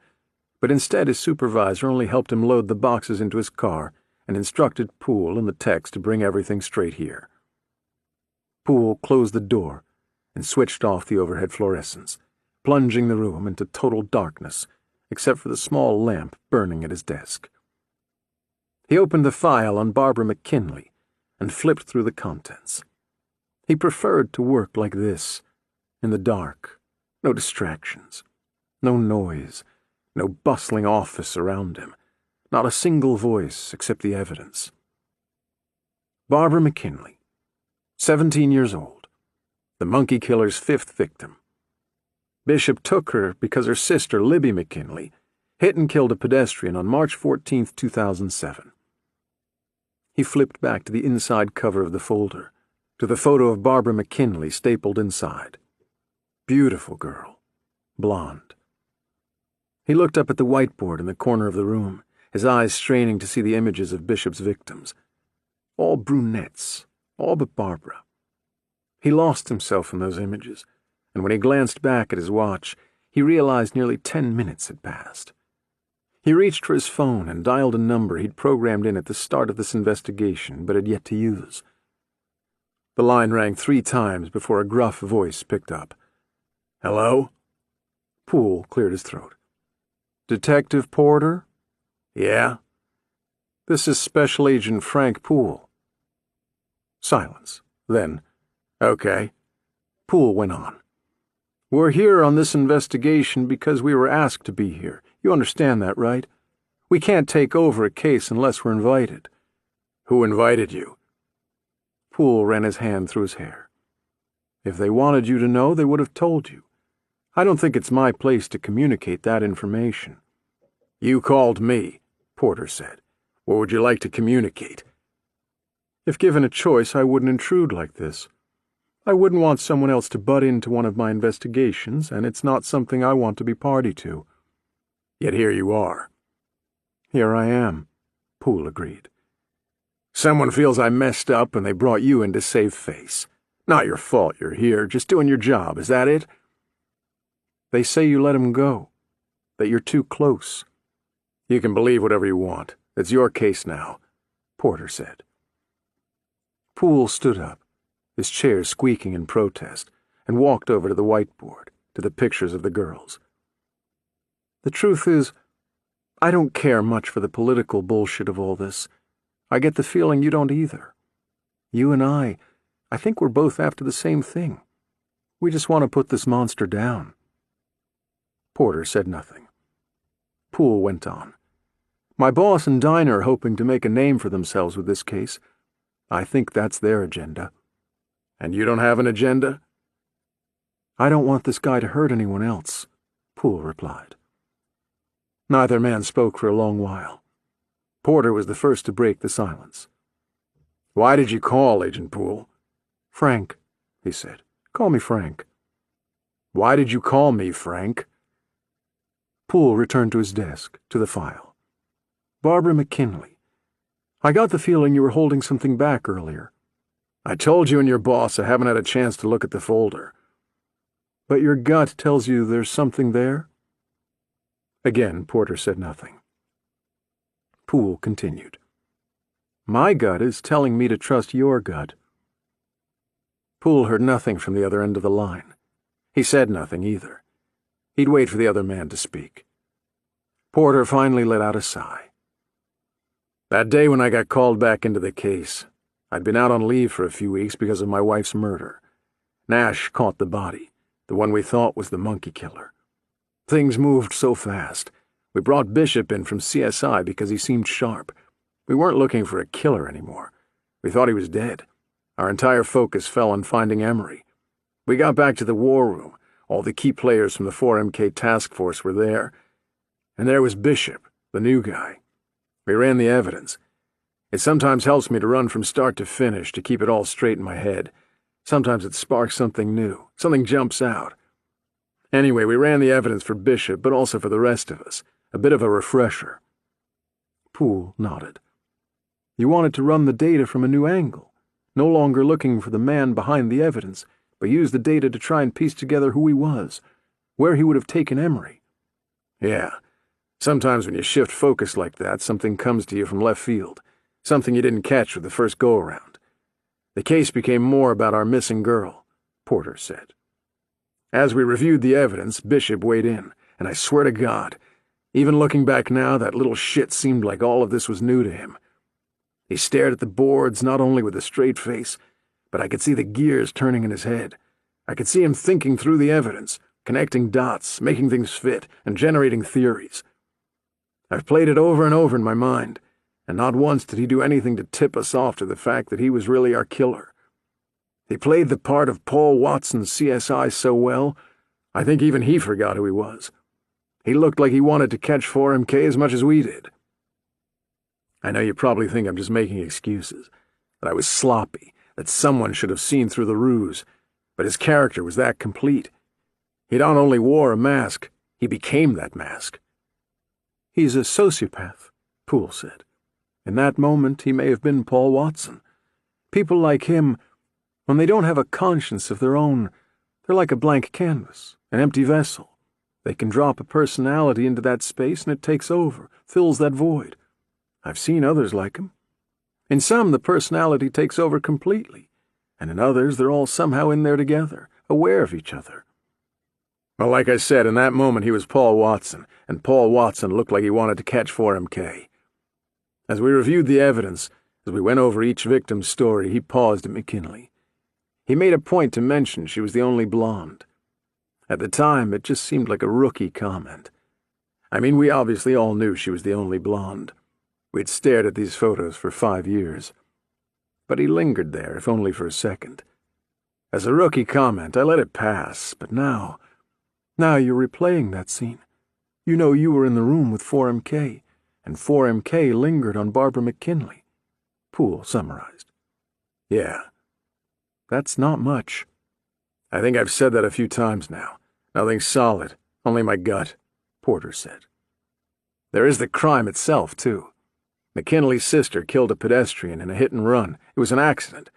but instead his supervisor only helped him load the boxes into his car and instructed Poole and the techs to bring everything straight here. Poole closed the door and switched off the overhead fluorescents, plunging the room into total darkness, except for the small lamp burning at his desk. He opened the file on Barbara McKinley and flipped through the contents. He preferred to work like this, in the dark, no distractions, no noise, no bustling office around him, not a single voice except the evidence. Barbara McKinley, 17 years old, the monkey killer's 5th victim. Bishop took her because her sister, Libby McKinley, hit and killed a pedestrian on March 14, 2007. He flipped back to the inside cover of the folder, to the photo of Barbara McKinley stapled inside. Beautiful girl, blonde. He looked up at the whiteboard in the corner of the room, his eyes straining to see the images of Bishop's victims. All brunettes, all but Barbara. He lost himself in those images, and when he glanced back at his watch, he realized nearly 10 minutes had passed. He reached for his phone and dialed a number he'd programmed in at the start of this investigation but had yet to use. The line rang 3 times before a gruff voice picked up. "Hello?" Poole cleared his throat. "Detective Porter?" "Yeah?" "This is Special Agent Frank Poole." Silence. Then, "Okay." Poole went on. "We're here on this investigation because we were asked to be here. You understand that, right? We can't take over a case unless we're invited." "Who invited you?" Poole ran his hand through his hair. "If they wanted you to know, they would have told you. I don't think it's my place to communicate that information." "You called me," Porter said. "What would you like to communicate?" "If given a choice, I wouldn't intrude like this. I wouldn't want someone else to butt into one of my investigations, and it's not something I want to be party to." "Yet here you are." "Here I am," Poole agreed. "Someone feels I messed up and they brought you in to save face. Not your fault you're here, just doing your job, is that it?" "They say you let him go, that you're too close." "You can believe whatever you want. It's your case now," Porter said. Poole stood up, his chair squeaking in protest, and walked over to the whiteboard, to the pictures of the girls. "The truth is, I don't care much for the political bullshit of all this. I get the feeling you don't either. You and I think we're both after the same thing. We just want to put this monster down." Porter said nothing. Poole went on. "My boss and Diner are hoping to make a name for themselves with this case. I think that's their agenda." "And you don't have an agenda?" "I don't want this guy to hurt anyone else," Poole replied. Neither man spoke for a long while. Porter was the first to break the silence. "Why did you call, Agent Poole?" "Frank," he said. "Call me Frank." "Why did you call me, Frank?" Poole returned to his desk, to the file. "Barbara McKinley. I got the feeling you were holding something back earlier." "I told you and your boss I haven't had a chance to look at the folder." "But your gut tells you there's something there?" Again, Porter said nothing. Poole continued. "My gut is telling me to trust your gut." Poole heard nothing from the other end of the line. He said nothing either. He'd wait for the other man to speak. Porter finally let out a sigh. "That day when I got called back into the case, I'd been out on leave for a few weeks because of my wife's murder. Nash caught the body, the one we thought was the monkey killer. Things moved so fast. We brought Bishop in from CSI because he seemed sharp. We weren't looking for a killer anymore. We thought he was dead. Our entire focus fell on finding Emery. We got back to the war room. All the key players from the 4MK task force were there. And there was Bishop, the new guy. We ran the evidence. It sometimes helps me to run from start to finish to keep it all straight in my head. Sometimes it sparks something new. Something jumps out. Anyway, we ran the evidence for Bishop, but also for the rest of us. A bit of a refresher." Poole nodded. "You wanted to run the data from a new angle, no longer looking for the man behind the evidence, but use the data to try and piece together who he was, where he would have taken Emery." "Yeah. Sometimes when you shift focus like that, something comes to you from left field, something you didn't catch with the first go-around. The case became more about our missing girl," Porter said. "As we reviewed the evidence, Bishop weighed in, and I swear to God, even looking back now, that little shit seemed like all of this was new to him. He stared at the boards not only with a straight face, but I could see the gears turning in his head. I could see him thinking through the evidence, connecting dots, making things fit, and generating theories. I've played it over and over in my mind, and not once did he do anything to tip us off to the fact that he was really our killer. He played the part of Paul Watson's CSI so well, I think even he forgot who he was. He looked like he wanted to catch 4MK as much as we did. I know you probably think I'm just making excuses, that I was sloppy, that someone should have seen through the ruse, but his character was that complete. He not only wore a mask, he became that mask." "He's a sociopath," Poole said. "In that moment, he may have been Paul Watson. People like him, when they don't have a conscience of their own, they're like a blank canvas, an empty vessel. They can drop a personality into that space and it takes over, fills that void. I've seen others like him. In some, the personality takes over completely, and in others, they're all somehow in there together, aware of each other." "Well, like I said, in that moment he was Paul Watson, and Paul Watson looked like he wanted to catch 4MK. As we reviewed the evidence, as we went over each victim's story, he paused at McKinley. He made a point to mention she was the only blonde. At the time, it just seemed like a rookie comment. I mean, we obviously all knew she was the only blonde. We'd stared at these photos for 5 years. But he lingered there, if only for a second. As a rookie comment, I let it pass, but now you're replaying that scene. You know you were in the room with 4MK, and 4MK lingered on Barbara McKinley," Poole summarized. "Yeah. That's not much." I think I've said that a few times now. Nothing solid, only my gut," Porter said. "There is the crime itself, too. McKinley's sister killed a pedestrian in a hit and run. It was an accident.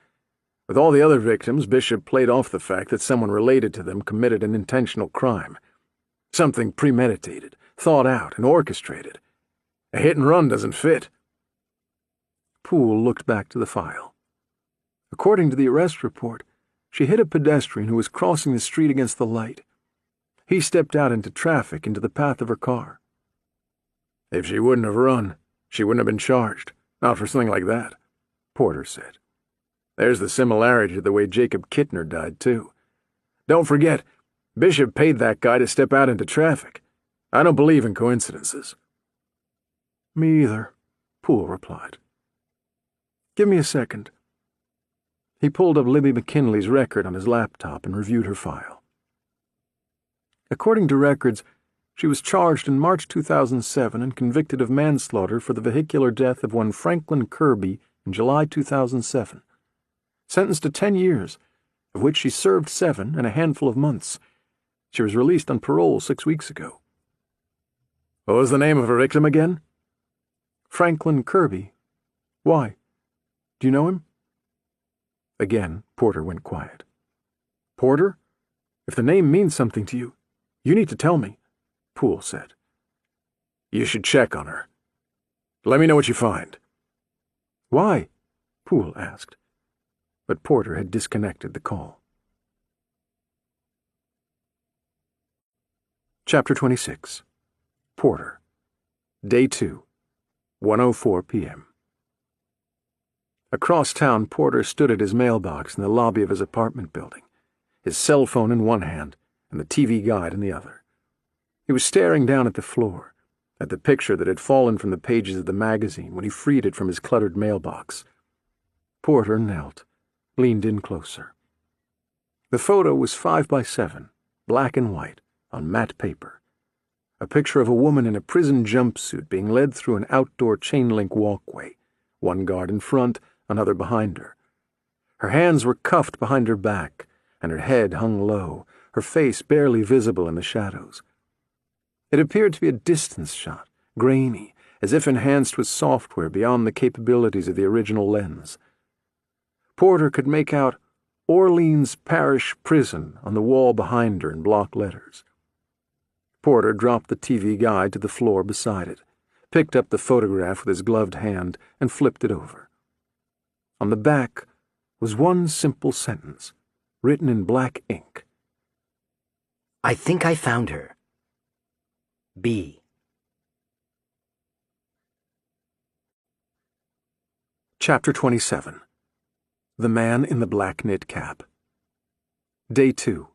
With all the other victims, Bishop played off the fact that someone related to them committed an intentional crime. Something premeditated, thought out, and orchestrated. A hit and run doesn't fit." Poole looked back to the file. "According to the arrest report, she hit a pedestrian who was crossing the street against the light. He stepped out into traffic into the path of her car." "If she wouldn't have run, she wouldn't have been charged. Not for something like that," Porter said. "There's the similarity to the way Jacob Kittner died, too. Don't forget, Bishop paid that guy to step out into traffic. I don't believe in coincidences." "Me either," Poole replied. "Give me a second." He pulled up Libby McKinley's record on his laptop and reviewed her file. According to records, She was charged in March 2007 and convicted of manslaughter for the vehicular death of one Franklin Kirby in July 2007. Sentenced to 10 years, of which she served 7 and a handful of months. She was released on parole 6 weeks ago. What was the name of her victim again? Franklin Kirby. Why? Do you know him? Again, Porter went quiet. Porter? If the name means something to you, you need to tell me, Poole said. You should check on her. Let me know what you find. Why? Poole asked. But Porter had disconnected the call. Chapter 26. Porter. Day 2. 1:04 p.m. Across town, Porter stood at his mailbox in the lobby of his apartment building, his cell phone in one hand and the TV guide in the other. He was staring down at the floor, at the picture that had fallen from the pages of the magazine when he freed it from his cluttered mailbox. Porter knelt, leaned in closer. The photo was 5 by 7, black and white, on matte paper. A picture of a woman in a prison jumpsuit being led through an outdoor chain-link walkway, one guard in front, another behind her. Her hands were cuffed behind her back, and her head hung low, her face barely visible in the shadows. It appeared to be a distance shot, grainy, as if enhanced with software beyond the capabilities of the original lens. Porter could make out Orleans Parish Prison on the wall behind her in block letters. Porter dropped the TV guide to the floor beside it, picked up the photograph with his gloved hand, and flipped it over. On the back was one simple sentence, written in black ink. I think I found her. B. Chapter 27. The Man in the Black Knit Cap. Day 2,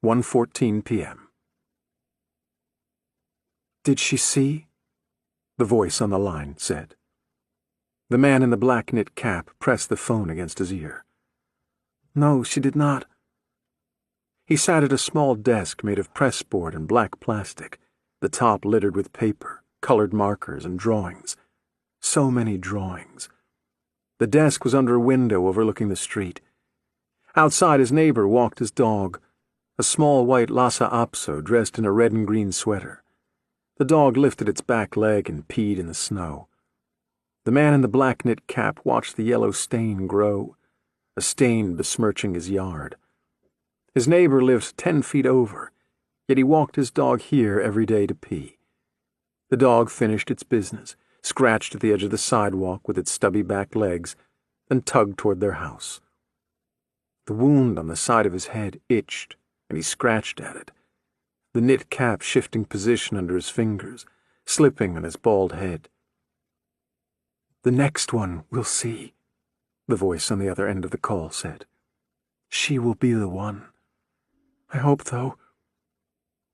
1:14 p.m. Did she see? The voice on the line said. The man in the black knit cap pressed the phone against his ear. No, she did not. He sat at a small desk made of pressboard and black plastic, the top littered with paper, colored markers, and drawings. So many drawings. The desk was under a window overlooking the street. Outside, his neighbor walked his dog, a small white Lhasa Apso dressed in a red and green sweater. The dog lifted its back leg and peed in the snow. The man in the black knit cap watched the yellow stain grow, a stain besmirching his yard. His neighbor lived 10 feet over, yet he walked his dog here every day to pee. The dog finished its business, scratched at the edge of the sidewalk with its stubby back legs, then tugged toward their house. The wound on the side of his head itched, and he scratched at it, the knit cap shifting position under his fingers, slipping on his bald head. The next one we'll see, the voice on the other end of the call said. She will be the one. I hope, though.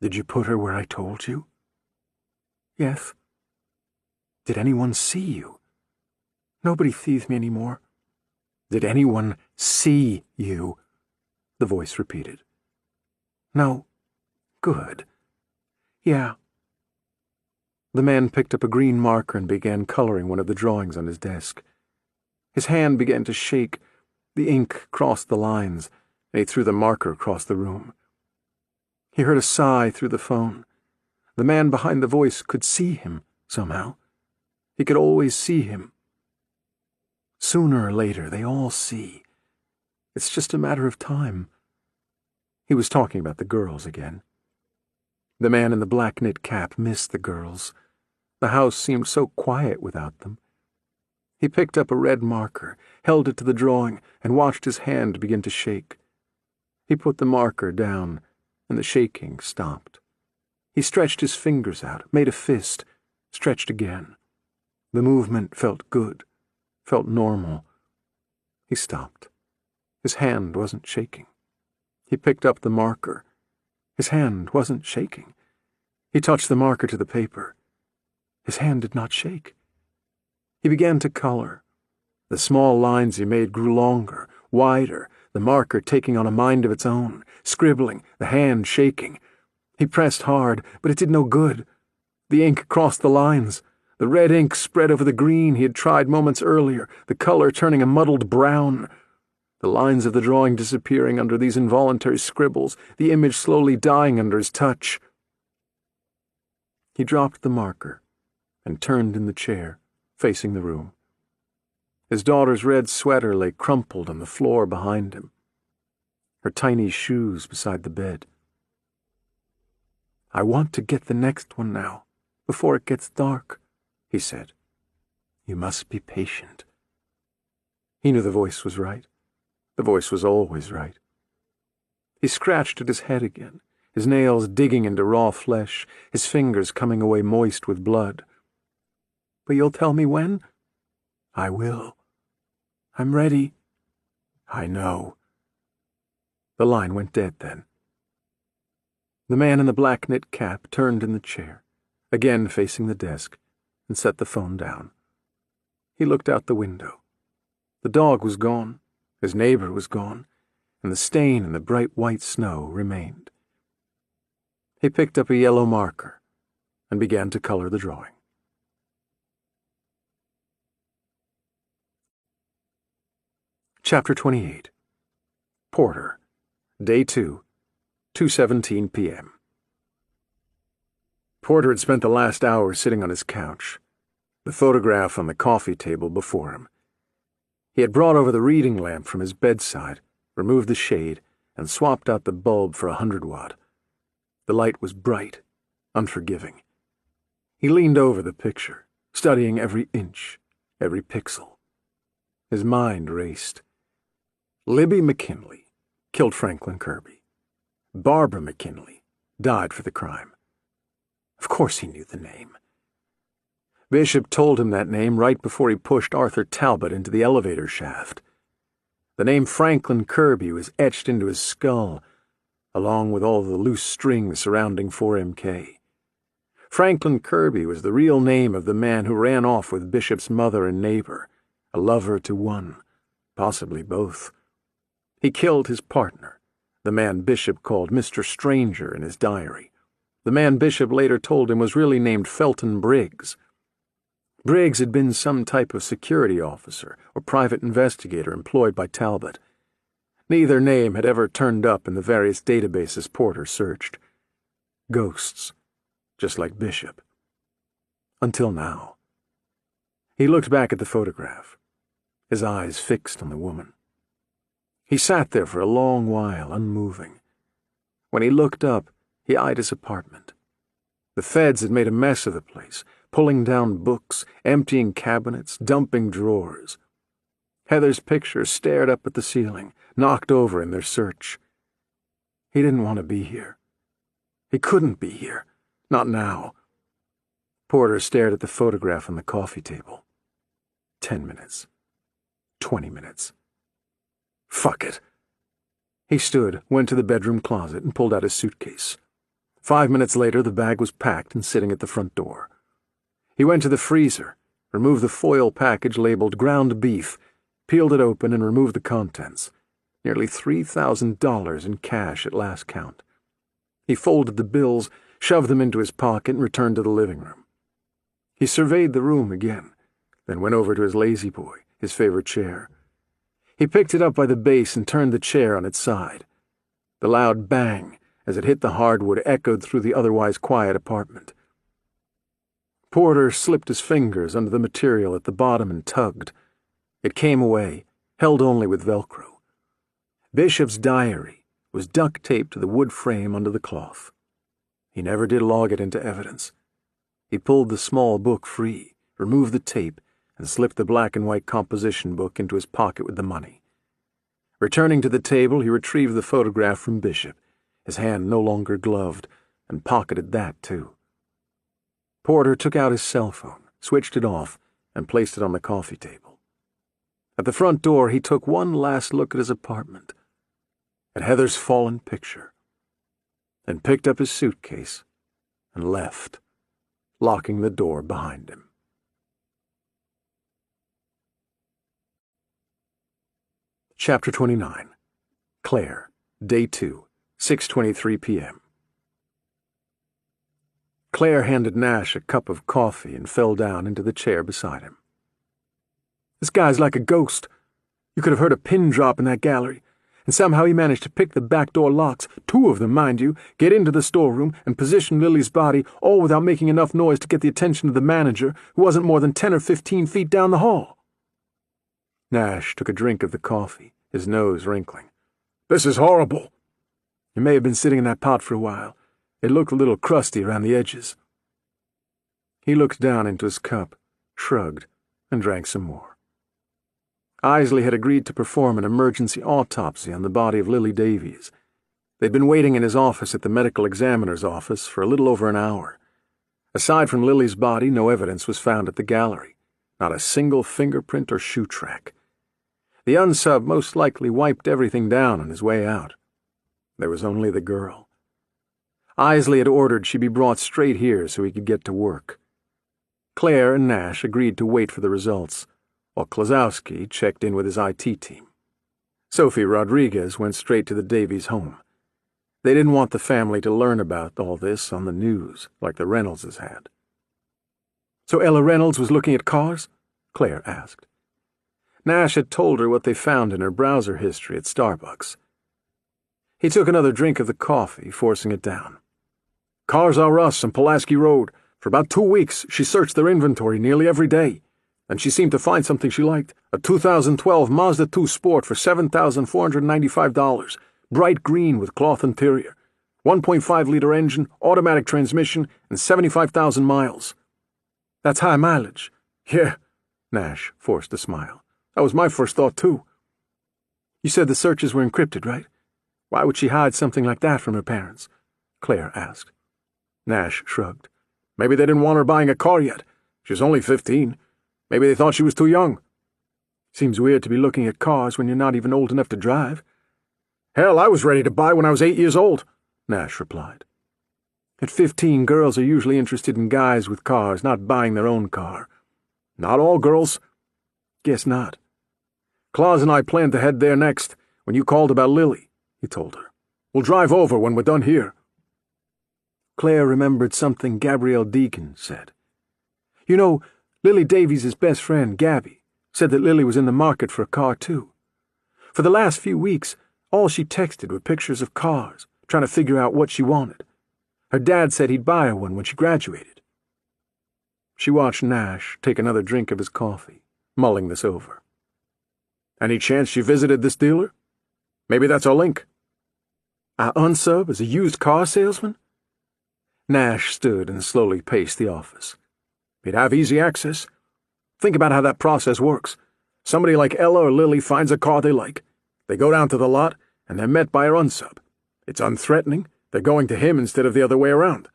Did you put her where I told you? Yes. Did anyone see you? Nobody sees me anymore. Did anyone see you? The voice repeated. No. Good. Yeah. The man picked up a green marker and began coloring one of the drawings on his desk. His hand began to shake. The ink crossed the lines, and he threw the marker across the room. He heard a sigh through the phone. The man behind the voice could see him, somehow. He could always see him. Sooner or later, they all see. It's just a matter of time. He was talking about the girls again. The man in the black knit cap missed the girls. The house seemed so quiet without them. He picked up a red marker, held it to the drawing, and watched his hand begin to shake. He put the marker down, and the shaking stopped. He stretched his fingers out, made a fist, stretched again. The movement felt good, felt normal. He stopped. His hand wasn't shaking. He picked up the marker. His hand wasn't shaking. He touched the marker to the paper. His hand did not shake. He began to color. The small lines he made grew longer, wider, the marker taking on a mind of its own, scribbling, the hand shaking. He pressed hard, but it did no good. The ink crossed the lines. The red ink spread over the green he had tried moments earlier, the color turning a muddled brown. The lines of the drawing disappearing under these involuntary scribbles, the image slowly dying under his touch. He dropped the marker and turned in the chair, facing the room. His daughter's red sweater lay crumpled on the floor behind him, her tiny shoes beside the bed. "I want to get the next one now, before it gets dark," he said. "You must be patient." He knew the voice was right. The voice was always right. He scratched at his head again, his nails digging into raw flesh, his fingers coming away moist with blood. "But you'll tell me when?" "I will." "I'm ready." "I know." The line went dead then. The man in the black knit cap turned in the chair, again facing the desk, and set the phone down. He looked out the window. The dog was gone, his neighbor was gone, and the stain in the bright white snow remained. He picked up a yellow marker and began to color the drawing. Chapter 28. Porter, Day 2, 2:17 p.m. Porter had spent the last hour sitting on his couch, the photograph on the coffee table before him. He had brought over the reading lamp from his bedside, removed the shade, and swapped out the bulb for 100-watt. The light was bright, unforgiving. He leaned over the picture, studying every inch, every pixel. His mind raced. Libby McKinley killed Franklin Kirby. Barbara McKinley died for the crime. Of course he knew the name. Bishop told him that name right before he pushed Arthur Talbot into the elevator shaft. The name Franklin Kirby was etched into his skull, along with all the loose strings surrounding 4MK. Franklin Kirby was the real name of the man who ran off with Bishop's mother and neighbor, a lover to one, possibly both. He killed his partner, the man Bishop called Mr. Stranger in his diary. The man Bishop later told him was really named Felton Briggs. Briggs had been some type of security officer or private investigator employed by Talbot. Neither name had ever turned up in the various databases Porter searched. Ghosts, just like Bishop. Until now. He looked back at the photograph, his eyes fixed on the woman. He sat there for a long while, unmoving. When he looked up, he eyed his apartment. The feds had made a mess of the place, pulling down books, emptying cabinets, dumping drawers. Heather's picture stared up at the ceiling, knocked over in their search. He didn't want to be here. He couldn't be here. Not now. Porter stared at the photograph on the coffee table. 10 minutes. 20 minutes. Fuck it. He stood, went to the bedroom closet, and pulled out his suitcase. 5 minutes later, the bag was packed and sitting at the front door. He went to the freezer, removed the foil package labeled ground beef, peeled it open and removed the contents. Nearly $3,000 in cash at last count. He folded the bills, shoved them into his pocket, and returned to the living room. He surveyed the room again, then went over to his lazy boy, his favorite chair. He picked it up by the base and turned the chair on its side. The loud bang as it hit the hardwood echoed through the otherwise quiet apartment. Porter slipped his fingers under the material at the bottom and tugged. It came away, held only with Velcro. Bishop's diary was duct-taped to the wood frame under the cloth. He never did log it into evidence. He pulled the small book free, removed the tape, and slipped the black and white composition book into his pocket with the money. Returning to the table, he retrieved the photograph from Bishop, his hand no longer gloved, and pocketed that too. Porter took out his cell phone, switched it off, and placed it on the coffee table. At the front door, he took one last look at his apartment, at Heather's fallen picture, then picked up his suitcase and left, locking the door behind him. Chapter 29. Claire, Day 2, 6:23 p.m. Claire handed Nash a cup of coffee and fell down into the chair beside him. "This guy's like a ghost. You could have heard a pin drop in that gallery. And somehow he managed to pick the back door locks, 2 of them, mind you, get into the storeroom and position Lily's body, all without making enough noise to get the attention of the manager, who wasn't more than 10 or 15 feet down the hall." Nash took a drink of the coffee, his nose wrinkling. "This is horrible." "It may have been sitting in that pot for a while. It looked a little crusty around the edges." He looked down into his cup, shrugged, and drank some more. Isley had agreed to perform an emergency autopsy on the body of Lily Davies. They'd been waiting in his office at the medical examiner's office for a little over an hour. Aside from Lily's body, no evidence was found at the gallery, not a single fingerprint or shoe track. The unsub most likely wiped everything down on his way out. There was only the girl. Isley had ordered she be brought straight here so he could get to work. Claire and Nash agreed to wait for the results, while Klazowski checked in with his IT team. Sophie Rodriguez went straight to the Davies home. They didn't want the family to learn about all this on the news, like the Reynoldses had. "So Ella Reynolds was looking at cars?" Claire asked. Nash had told her what they found in her browser history at Starbucks. He took another drink of the coffee, forcing it down. "Cars R Us on Pulaski Road. For about 2 weeks, she searched their inventory nearly every day. And she seemed to find something she liked, a 2012 Mazda 2 Sport for $7,495, bright green with cloth interior, 1.5-liter engine, automatic transmission, and 75,000 miles. That's high mileage." "Yeah," Nash forced a smile. "That was my first thought, too." "You said the searches were encrypted, right? Why would she hide something like that from her parents?" Claire asked. Nash shrugged. "Maybe they didn't want her buying a car yet. She was only 15. Maybe they thought she was too young." "Seems weird to be looking at cars when you're not even old enough to drive." "Hell, I was ready to buy when I was 8 years old," Nash replied. "At 15, girls are usually interested in guys with cars, not buying their own car." "Not all girls." "Guess not." "Claus and I planned to head there next, when you called about Lily," he told her. "We'll drive over when we're done here." Claire remembered something Gabrielle Deacon said. "You know, Lily Davies' best friend, Gabby, said that Lily was in the market for a car, too. For the last few weeks, all she texted were pictures of cars, trying to figure out what she wanted. Her dad said he'd buy her one when she graduated." She watched Nash take another drink of his coffee, mulling this over. "Any chance she visited this dealer? Maybe that's our link." "Our unsub as a used car salesman?" Nash stood and slowly paced the office. "He'd have easy access. Think about how that process works. Somebody like Ella or Lily finds a car they like. They go down to the lot, and they're met by her unsub. It's unthreatening. They're going to him instead of the other way around.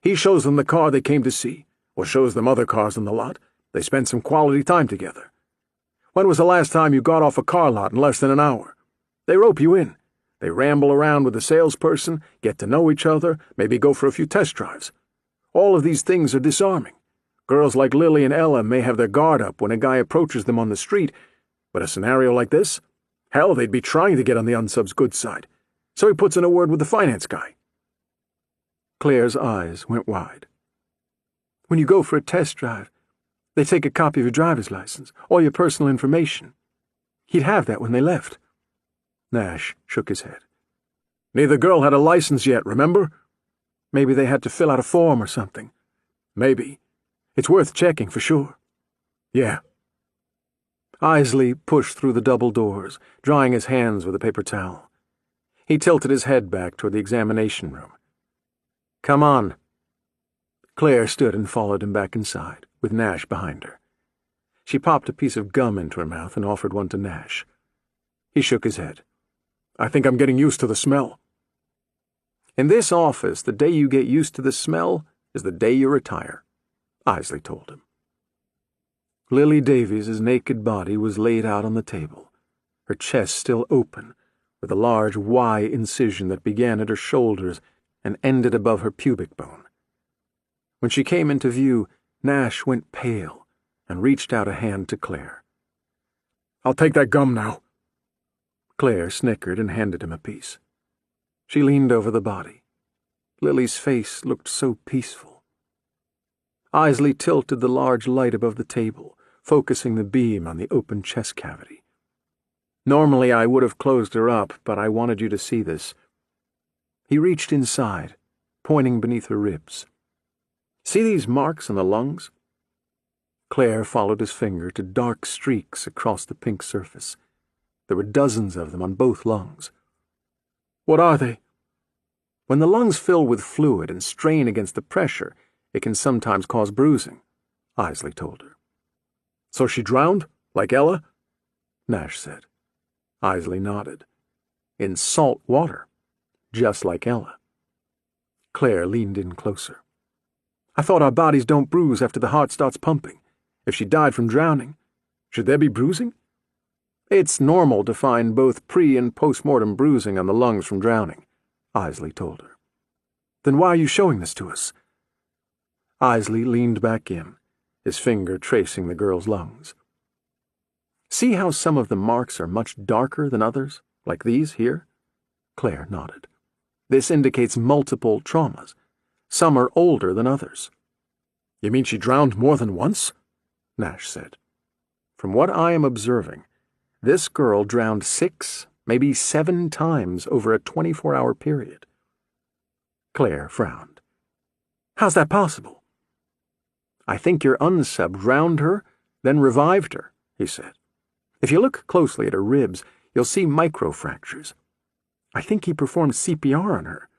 He shows them the car they came to see, or shows them other cars in the lot. They spend some quality time together. When was the last time you got off a car lot in less than an hour? They rope you in. They ramble around with the salesperson, get to know each other, maybe go for a few test drives. All of these things are disarming. Girls like Lily and Ella may have their guard up when a guy approaches them on the street, but a scenario like this? Hell, they'd be trying to get on the unsub's good side. So he puts in a word with the finance guy." Claire's eyes went wide. "When you go for a test drive, they take a copy of your driver's license, all your personal information. He'd have that when they left." Nash shook his head. "Neither girl had a license yet, remember?" "Maybe they had to fill out a form or something." "Maybe. It's worth checking for sure." "Yeah." Isley pushed through the double doors, drying his hands with a paper towel. He tilted his head back toward the examination room. "Come on." Claire stood and followed him back inside, with Nash behind her. She popped a piece of gum into her mouth and offered one to Nash. He shook his head. "I think I'm getting used to the smell." "In this office, the day you get used to the smell is the day you retire," Isley told him. Lily Davies' naked body was laid out on the table, her chest still open, with a large Y incision that began at her shoulders and ended above her pubic bone. When she came into view, Nash went pale and reached out a hand to Claire. "I'll take that gum now." Claire snickered and handed him a piece. She leaned over the body. Lily's face looked so peaceful, Isley tilted the large light above the table, focusing the beam on the open chest cavity. Normally I would have closed her up, but I wanted you to see this. He reached inside, pointing beneath her ribs. See these marks on the lungs? Claire followed his finger to dark streaks across the pink surface. There were dozens of them on both lungs. What are they? When the lungs fill with fluid and strain against the pressure, it can sometimes cause bruising, Isley told her. So she drowned, like Ella? Nash said. Isley nodded. In salt water, just like Ella. Claire leaned in closer. I thought our bodies don't bruise after the heart starts pumping. If she died from drowning, should there be bruising? It's normal to find both pre- and post-mortem bruising on the lungs from drowning, Isley told her. Then why are you showing this to us? Isley leaned back in, his finger tracing the girl's lungs. See how some of the marks are much darker than others, like these here? Claire nodded. This indicates multiple traumas. Some are older than others. You mean she drowned more than once? Nash said. From what I am observing, this girl drowned 6, maybe 7 times over a 24-hour period. Claire frowned. How's that possible? I think your unsub drowned her, then revived her, he said. If you look closely at her ribs, you'll see microfractures. I think he performed CPR on her.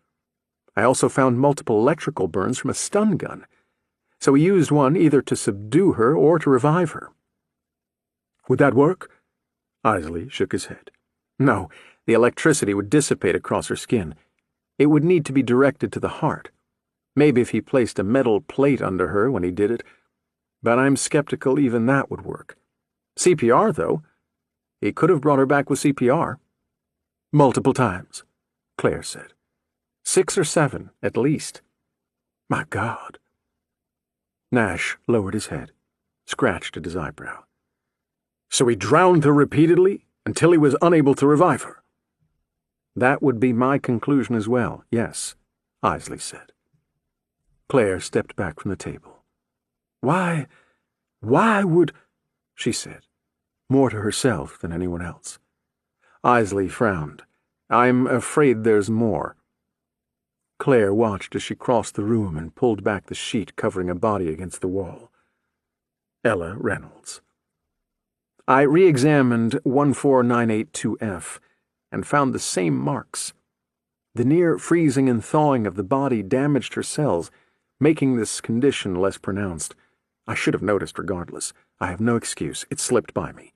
I also found multiple electrical burns from a stun gun, so he used one either to subdue her or to revive her. Would that work? Isley shook his head. No, the electricity would dissipate across her skin. It would need to be directed to the heart. Maybe if he placed a metal plate under her when he did it, but I'm skeptical even that would work. CPR, though. He could have brought her back with CPR. Multiple times, Claire said. 6 or 7, at least. My God. Nash lowered his head, scratched at his eyebrow. So he drowned her repeatedly until he was unable to revive her? That would be my conclusion as well, yes, Isley said. Claire stepped back from the table. Why would, she said, more to herself than anyone else. Isley frowned. I'm afraid there's more. Claire watched as she crossed the room and pulled back the sheet covering a body against the wall. Ella Reynolds. I re-examined 14982F and found the same marks. The near freezing and thawing of the body damaged her cells, making this condition less pronounced. I should have noticed regardless. I have no excuse. It slipped by me.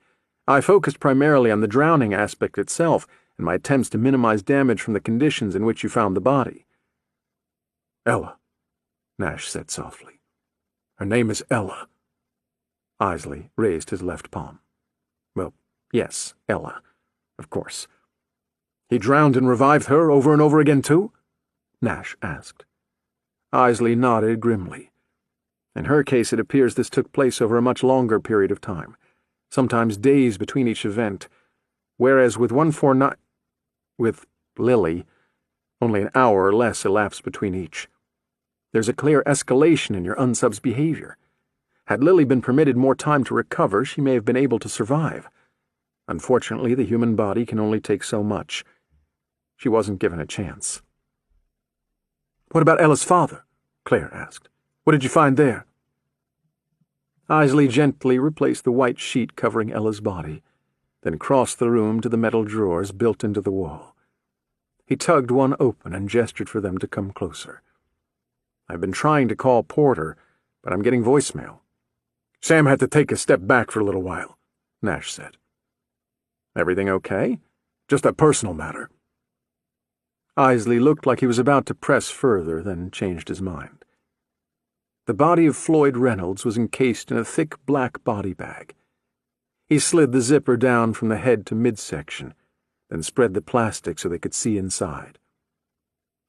I focused primarily on the drowning aspect itself in my attempts to minimize damage from the conditions in which you found the body. Ella, Nash said softly. Her name is Ella. Isley raised his left palm. Well, yes, Ella, of course. He drowned and revived her over and over again, too? Nash asked. Isley nodded grimly. In her case, it appears this took place over a much longer period of time, sometimes days between each event, whereas with with Lily, only an hour or less elapsed between each. There's a clear escalation in your unsub's behavior. Had Lily been permitted more time to recover, she may have been able to survive. Unfortunately, the human body can only take so much. She wasn't given a chance. What about Ella's father? Claire asked. What did you find there? Isley gently replaced the white sheet covering Ella's body, then crossed the room to the metal drawers built into the wall. He tugged one open and gestured for them to come closer. I've been trying to call Porter, but I'm getting voicemail. Sam had to take a step back for a little while, Nash said. Everything okay? Just a personal matter. Isley looked like he was about to press further, then changed his mind. The body of Floyd Reynolds was encased in a thick black body bag. He slid the zipper down from the head to midsection, then spread the plastic so they could see inside.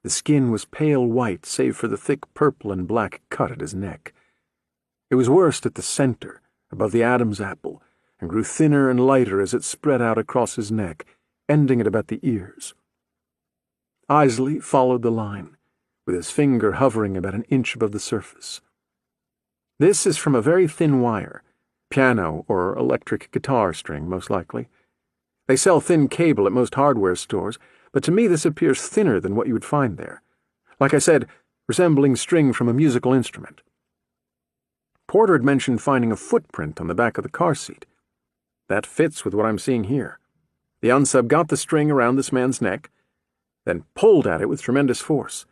The skin was pale white save for the thick purple and black cut at his neck. It was worst at the center, above the Adam's apple, and grew thinner and lighter as it spread out across his neck, ending at about the ears. Isley followed the line, with his finger hovering about an inch above the surface. This is from a very thin wire. Piano or electric guitar string, most likely. They sell thin cable at most hardware stores, but to me this appears thinner than what you would find there. Like I said, resembling string from a musical instrument. Porter had mentioned finding a footprint on the back of the car seat. That fits with what I'm seeing here. The unsub got the string around this man's neck, then pulled at it with tremendous force.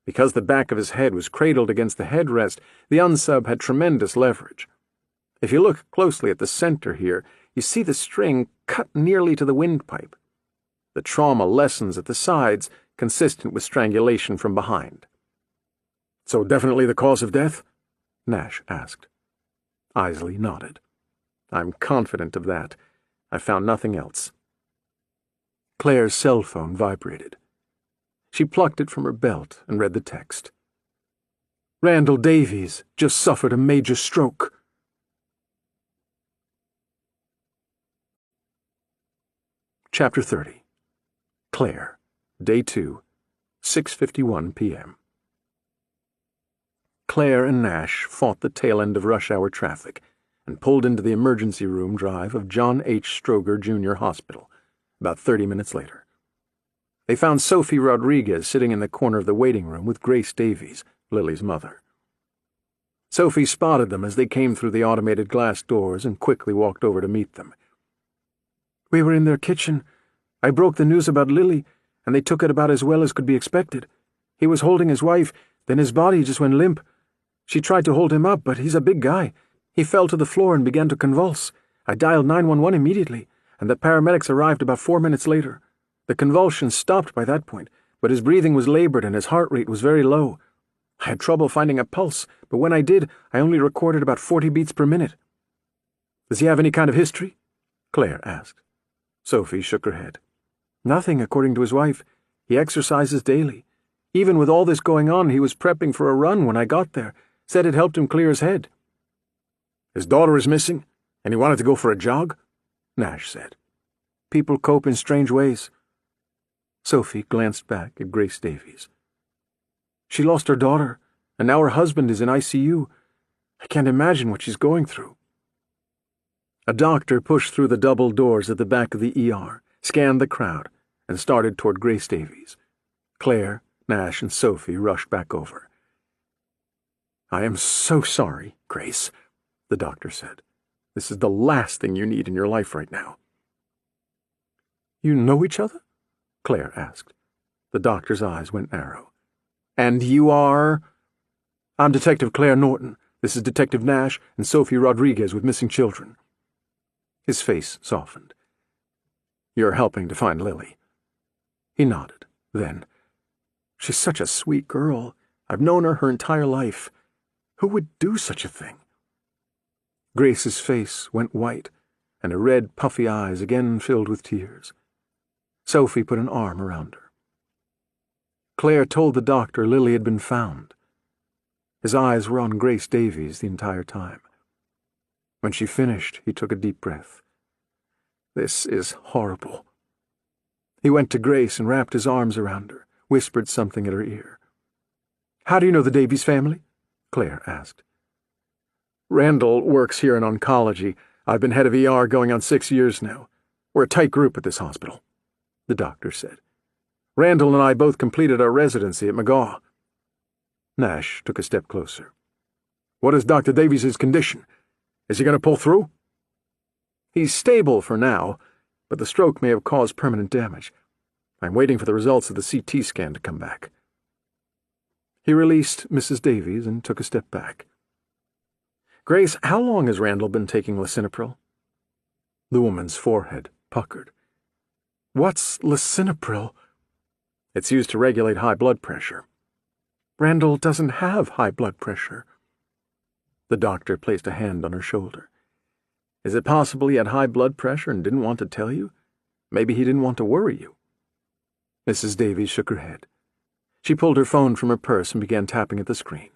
Because the back of his head was cradled against the headrest, the unsub had tremendous leverage. If you look closely at the center here, you see the string cut nearly to the windpipe. The trauma lessens at the sides, consistent with strangulation from behind. "So definitely the cause of death?" Nash asked. Isley nodded. "I'm confident of that. I found nothing else." Claire's cell phone vibrated. She plucked it from her belt and read the text. "Randall Davies just suffered a major stroke." Chapter 30. Claire, Day 2, 6:51 p.m. Claire and Nash fought the tail end of rush hour traffic and pulled into the emergency room drive of John H. Stroger Jr. Hospital about 30 minutes later. They found Sophie Rodriguez sitting in the corner of the waiting room with Grace Davies, Lily's mother. Sophie spotted them as they came through the automated glass doors and quickly walked over to meet them. "We were in their kitchen. I broke the news about Lily, and they took it about as well as could be expected. He was holding his wife, then his body just went limp. She tried to hold him up, but he's a big guy. He fell to the floor and began to convulse. I dialed 911 immediately, and the paramedics arrived about 4 minutes later. The convulsions stopped by that point, but his breathing was labored and his heart rate was very low. I had trouble finding a pulse, but when I did, I only recorded about 40 beats per minute." "Does he have any kind of history?" Claire asked. Sophie shook her head. "Nothing, according to his wife. He exercises daily. Even with all this going on, he was prepping for a run when I got there. Said it helped him clear his head." "His daughter is missing, and he wanted to go for a jog?" Nash said. "People cope in strange ways." Sophie glanced back at Grace Davies. "She lost her daughter, and now her husband is in ICU. I can't imagine what she's going through." A doctor pushed through the double doors at the back of the ER, scanned the crowd, and started toward Grace Davies. Claire, Nash, and Sophie rushed back over. "I am so sorry, Grace," the doctor said. "This is the last thing you need in your life right now." "You know each other?" Claire asked. The doctor's eyes went narrow. "And you are—" "I'm Detective Claire Norton. This is Detective Nash and Sophie Rodriguez with missing children." His face softened. "You're helping to find Lily." He nodded. Then, "She's such a sweet girl. I've known her entire life. Who would do such a thing?" Grace's face went white, and her red, puffy eyes again filled with tears. Sophie put an arm around her. Claire told the doctor Lily had been found. His eyes were on Grace Davies the entire time. When she finished, he took a deep breath. "This is horrible." He went to Grace and wrapped his arms around her, whispered something at her ear. "How do you know the Davies family?" Claire asked. "Randall works here in oncology. I've been head of ER going on 6 years now. We're a tight group at this hospital," the doctor said. "Randall and I both completed our residency at McGaw." Nash took a step closer. "What is Dr. Davies' condition? Is he going to pull through?" "He's stable for now, but the stroke may have caused permanent damage. I'm waiting for the results of the CT scan to come back." He released Mrs. Davies and took a step back. "Grace, how long has Randall been taking lisinopril?" The woman's forehead puckered. "What's lisinopril?" "It's used to regulate high blood pressure." "Randall doesn't have high blood pressure." The doctor placed a hand on her shoulder. "Is it possible he had high blood pressure and didn't want to tell you? Maybe he didn't want to worry you." Mrs. Davies shook her head. She pulled her phone from her purse and began tapping at the screen.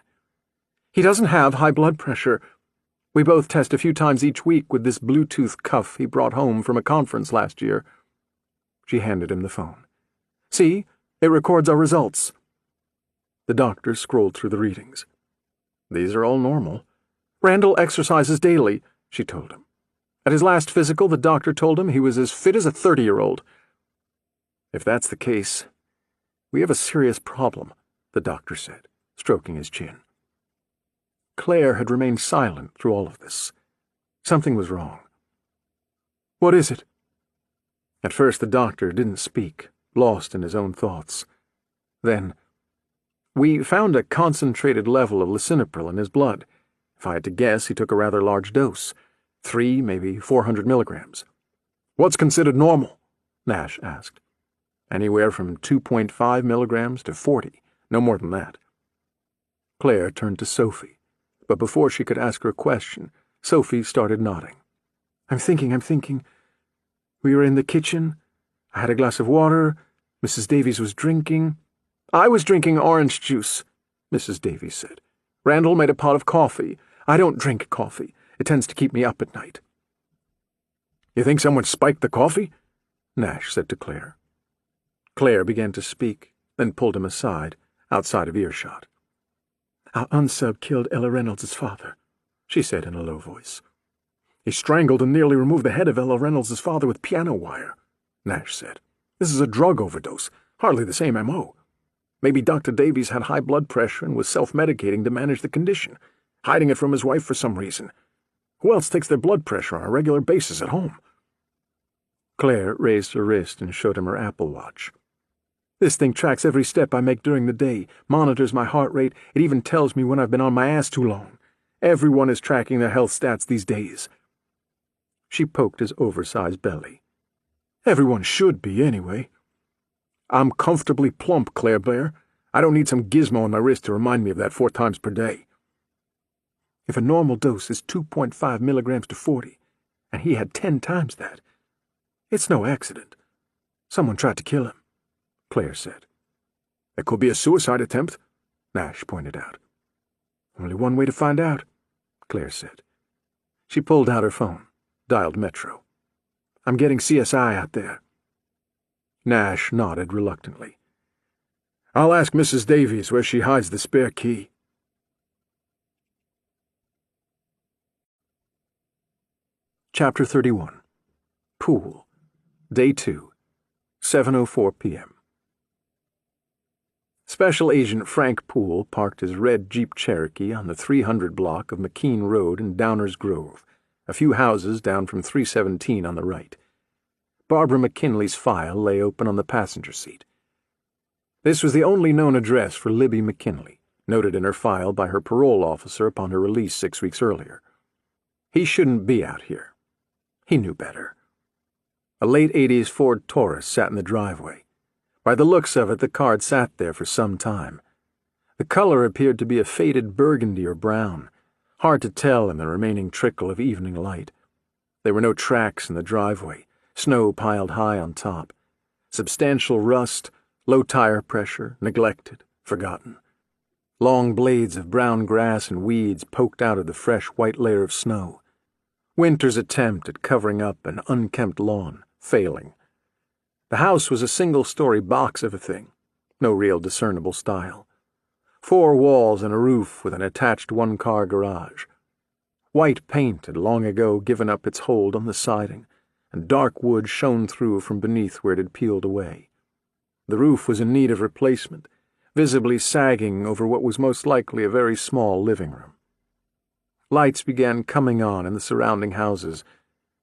"He doesn't have high blood pressure. We both test a few times each week with this Bluetooth cuff he brought home from a conference last year." She handed him the phone. "See, it records our results." The doctor scrolled through the readings. "These are all normal. "Randall exercises daily," she told him. "At his last physical, the doctor told him he was as fit as a 30-year-old. "If that's the case, we have a serious problem," the doctor said, stroking his chin. Claire had remained silent through all of this. Something was wrong. "What is it?" At first the doctor didn't speak, lost in his own thoughts. Then, "We found a concentrated level of lisinopril in his blood. If I had to guess, he took a rather large dose. 3, maybe 400 milligrams. "What's considered normal?" Nash asked. "Anywhere from 2.5 milligrams to 40, no more than that." Claire turned to Sophie, but before she could ask her question, Sophie started nodding. I'm thinking. We were in the kitchen. I had a glass of water. Mrs. Davies was drinking. I was drinking orange juice," Mrs. Davies said. "Randall made a pot of coffee. I don't drink coffee. It tends to keep me up at night." "You think someone spiked the coffee?" Nash said to Claire. Claire began to speak, then pulled him aside, outside of earshot. "Our unsub killed Ella Reynolds' father," she said in a low voice. "He strangled and nearly removed the head of Ella Reynolds' father with piano wire," Nash said. "This is a drug overdose, hardly the same M.O. Maybe Dr. Davies had high blood pressure and was self-medicating to manage the condition, hiding it from his wife for some reason. Who else takes their blood pressure on a regular basis at home?" Claire raised her wrist and showed him her Apple Watch. "This thing tracks every step I make during the day, monitors my heart rate, it even tells me when I've been on my ass too long. Everyone is tracking their health stats these days." She poked his oversized belly. "Everyone should be, anyway. I'm comfortably plump, Claire Blair. I don't need some gizmo on my wrist to remind me of that 4 times per day." "If a normal dose is 2.5 milligrams to 40, and he had 10 times that, it's no accident. Someone tried to kill him," Claire said. "It could be a suicide attempt," Nash pointed out. "Only one way to find out," Claire said. She pulled out her phone, dialed Metro. "I'm getting CSI out there." Nash nodded reluctantly. "I'll ask Mrs. Davies where she hides the spare key." Chapter 31. Pool. Day 2. 7:04 p.m. Special Agent Frank Poole parked his red Jeep Cherokee on the 300 block of McKean Road in Downers Grove, a few houses down from 317 on the right. Barbara McKinley's file lay open on the passenger seat. This was the only known address for Libby McKinley, noted in her file by her parole officer upon her release 6 weeks earlier. He shouldn't be out here. He knew better. A late 80s Ford Taurus sat in the driveway. By the looks of it, the car had sat there for some time. The color appeared to be a faded burgundy or brown, hard to tell in the remaining trickle of evening light. There were no tracks in the driveway, snow piled high on top. Substantial rust, low tire pressure, neglected, forgotten. Long blades of brown grass and weeds poked out of the fresh white layer of snow. Winter's attempt at covering up an unkempt lawn, failing. The house was a single-story box of a thing, no real discernible style. 4 walls and a roof with an attached one-car garage. White paint had long ago given up its hold on the siding, and dark wood shone through from beneath where it had peeled away. The roof was in need of replacement, visibly sagging over what was most likely a very small living room. Lights began coming on in the surrounding houses,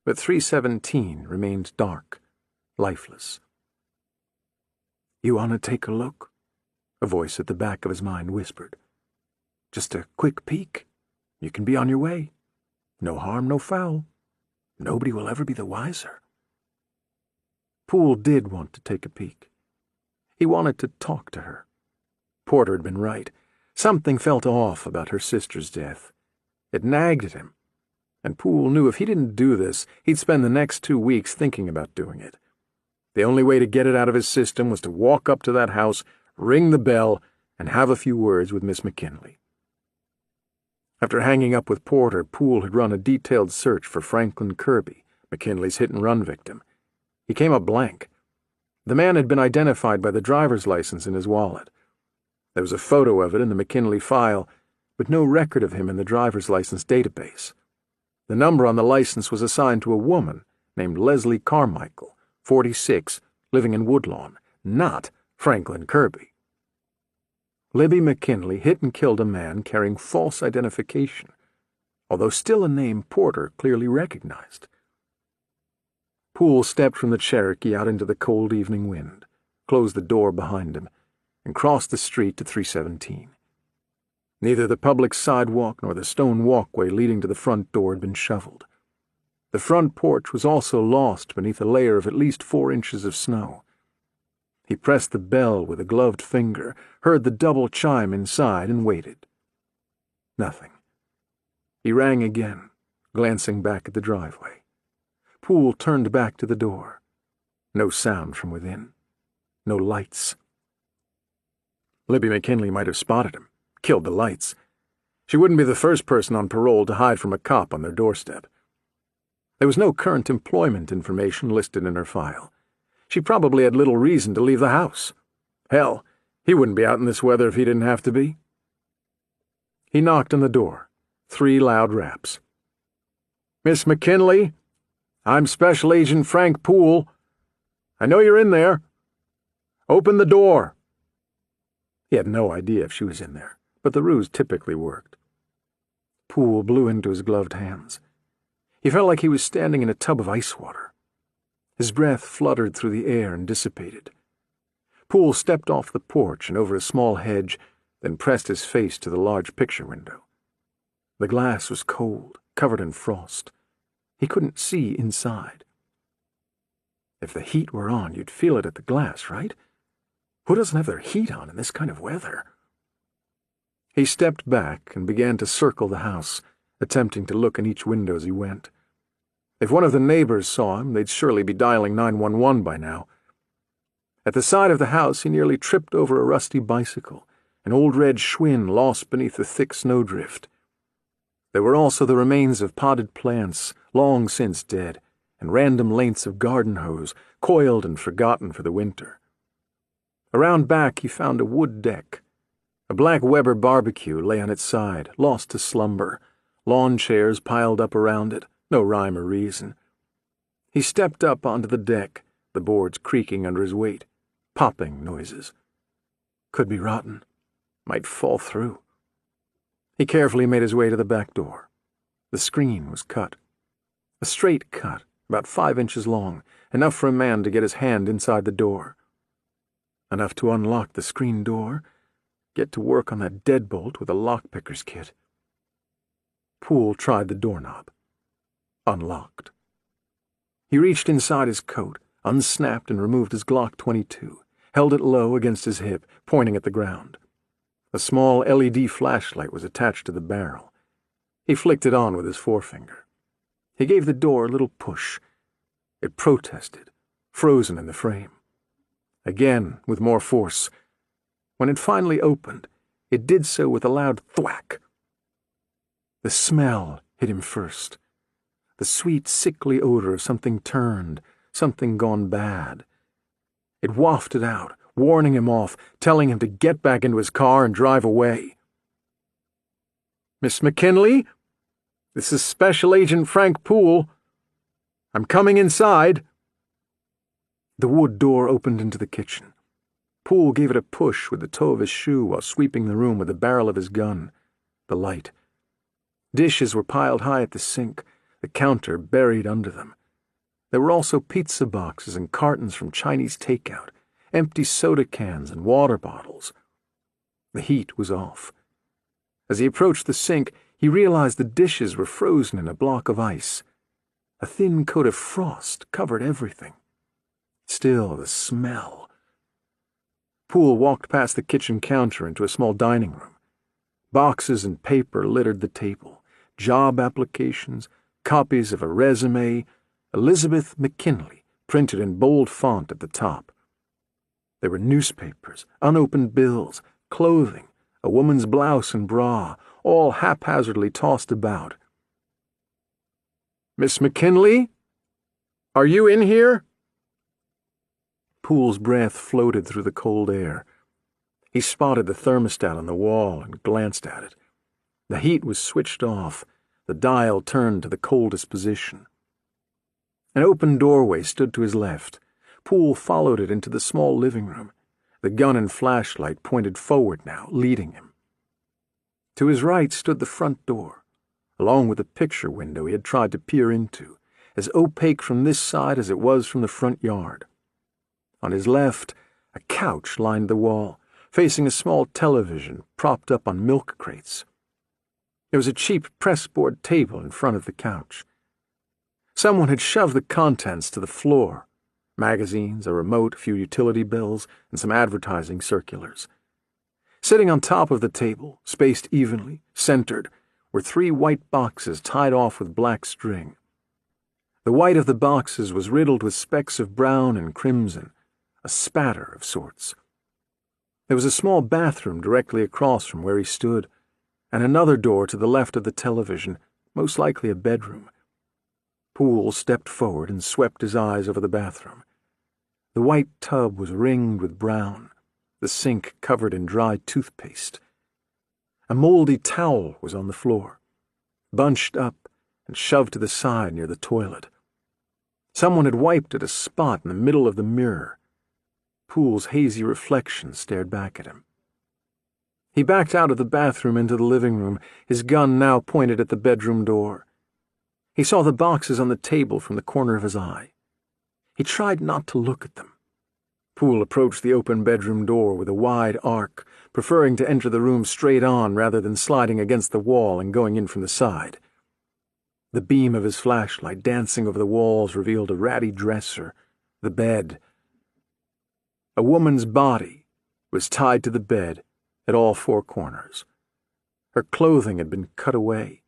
but 317 remained dark, lifeless. "You want to take a look?" a voice at the back of his mind whispered. "Just a quick peek. You can be on your way. No harm, no foul. Nobody will ever be the wiser." Poole did want to take a peek. He wanted to talk to her. Porter had been right. Something felt off about her sister's death. It nagged at him, and Poole knew if he didn't do this, he'd spend the next 2 weeks thinking about doing it. The only way to get it out of his system was to walk up to that house, ring the bell, and have a few words with Miss McKinley. After hanging up with Porter, Poole had run a detailed search for Franklin Kirby, McKinley's hit-and-run victim. He came up blank. The man had been identified by the driver's license in his wallet. There was a photo of it in the McKinley file, but no record of him in the driver's license database. The number on the license was assigned to a woman named Leslie Carmichael, 46, living in Woodlawn, not Franklin Kirby. Libby McKinley hit and killed a man carrying false identification, although still a name Porter clearly recognized. Poole stepped from the Cherokee out into the cold evening wind, closed the door behind him, and crossed the street to 317. Neither the public sidewalk nor the stone walkway leading to the front door had been shoveled. The front porch was also lost beneath a layer of at least 4 inches of snow. He pressed the bell with a gloved finger, heard the double chime inside, and waited. Nothing. He rang again, glancing back at the driveway. Poole turned back to the door. No sound from within. No lights. Libby McKinley might have spotted him, killed the lights. She wouldn't be the first person on parole to hide from a cop on their doorstep. There was no current employment information listed in her file. She probably had little reason to leave the house. Hell, he wouldn't be out in this weather if he didn't have to be. He knocked on the door. 3 loud raps. "Miss McKinley, I'm Special Agent Frank Poole. I know you're in there. Open the door." He had no idea if she was in there, but the ruse typically worked. Poole blew into his gloved hands. He felt like he was standing in a tub of ice water. His breath fluttered through the air and dissipated. Poole stepped off the porch and over a small hedge, then pressed his face to the large picture window. The glass was cold, covered in frost. He couldn't see inside. If the heat were on, you'd feel it at the glass, right? Who doesn't have their heat on in this kind of weather? He stepped back and began to circle the house, attempting to look in each window as he went. If one of the neighbors saw him, they'd surely be dialing 911 by now. At the side of the house, he nearly tripped over a rusty bicycle, an old red Schwinn lost beneath the thick snowdrift. There were also the remains of potted plants, long since dead, and random lengths of garden hose, coiled and forgotten for the winter. Around back he found a wood deck. A black Weber barbecue lay on its side, lost to slumber, lawn chairs piled up around it, no rhyme or reason. He stepped up onto the deck, the boards creaking under his weight, popping noises. Could be rotten. Might fall through. He carefully made his way to the back door. The screen was cut. A straight cut, about 5 inches long, enough for a man to get his hand inside the door. Enough to unlock the screen door, get to work on that deadbolt with a lockpicker's kit. Poole tried the doorknob. Unlocked. He reached inside his coat, unsnapped and removed his Glock 22, held it low against his hip, pointing at the ground. A small LED flashlight was attached to the barrel. He flicked it on with his forefinger. He gave the door a little push. It protested, frozen in the frame. Again, with more force. When it finally opened, it did so with a loud thwack. The smell hit him first. The sweet, sickly odor of something turned, something gone bad. It wafted out, warning him off, telling him to get back into his car and drive away. "Miss McKinley, this is Special Agent Frank Poole. I'm coming inside." The wood door opened into the kitchen. Poole gave it a push with the toe of his shoe while sweeping the room with the barrel of his gun. The light. Dishes were piled high at the sink, the counter buried under them. There were also pizza boxes and cartons from Chinese takeout, empty soda cans and water bottles. The heat was off. As he approached the sink, he realized the dishes were frozen in a block of ice. A thin coat of frost covered everything. Still, the smell. Poole walked past the kitchen counter into a small dining room. Boxes and paper littered the table, job applications, copies of a resume, Elizabeth McKinley, printed in bold font at the top. There were newspapers, unopened bills, clothing, a woman's blouse and bra, all haphazardly tossed about. "Miss McKinley? Are you in here?" Poole's breath floated through the cold air. He spotted the thermostat on the wall and glanced at it. The heat was switched off, the dial turned to the coldest position. An open doorway stood to his left. Poole followed it into the small living room. The gun and flashlight pointed forward now, leading him. To his right stood the front door, along with the picture window he had tried to peer into, as opaque from this side as it was from the front yard. On his left, a couch lined the wall, facing a small television propped up on milk crates. There was a cheap pressboard table in front of the couch. Someone had shoved the contents to the floor: magazines, a remote, a few utility bills, and some advertising circulars. Sitting on top of the table, spaced evenly, centered, were 3 white boxes tied off with black string. The white of the boxes was riddled with specks of brown and crimson, a spatter of sorts. There was a small bathroom directly across from where he stood, and another door to the left of the television, most likely a bedroom. Poole stepped forward and swept his eyes over the bathroom. The white tub was ringed with brown, the sink covered in dry toothpaste. A moldy towel was on the floor, bunched up and shoved to the side near the toilet. Someone had wiped at a spot in the middle of the mirror. Poole's hazy reflection stared back at him. He backed out of the bathroom into the living room, his gun now pointed at the bedroom door. He saw the boxes on the table from the corner of his eye. He tried not to look at them. Poole approached the open bedroom door with a wide arc, preferring to enter the room straight on rather than sliding against the wall and going in from the side. The beam of his flashlight dancing over the walls revealed a ratty dresser, the bed. A woman's body was tied to the bed at all 4 corners. Her clothing had been cut away,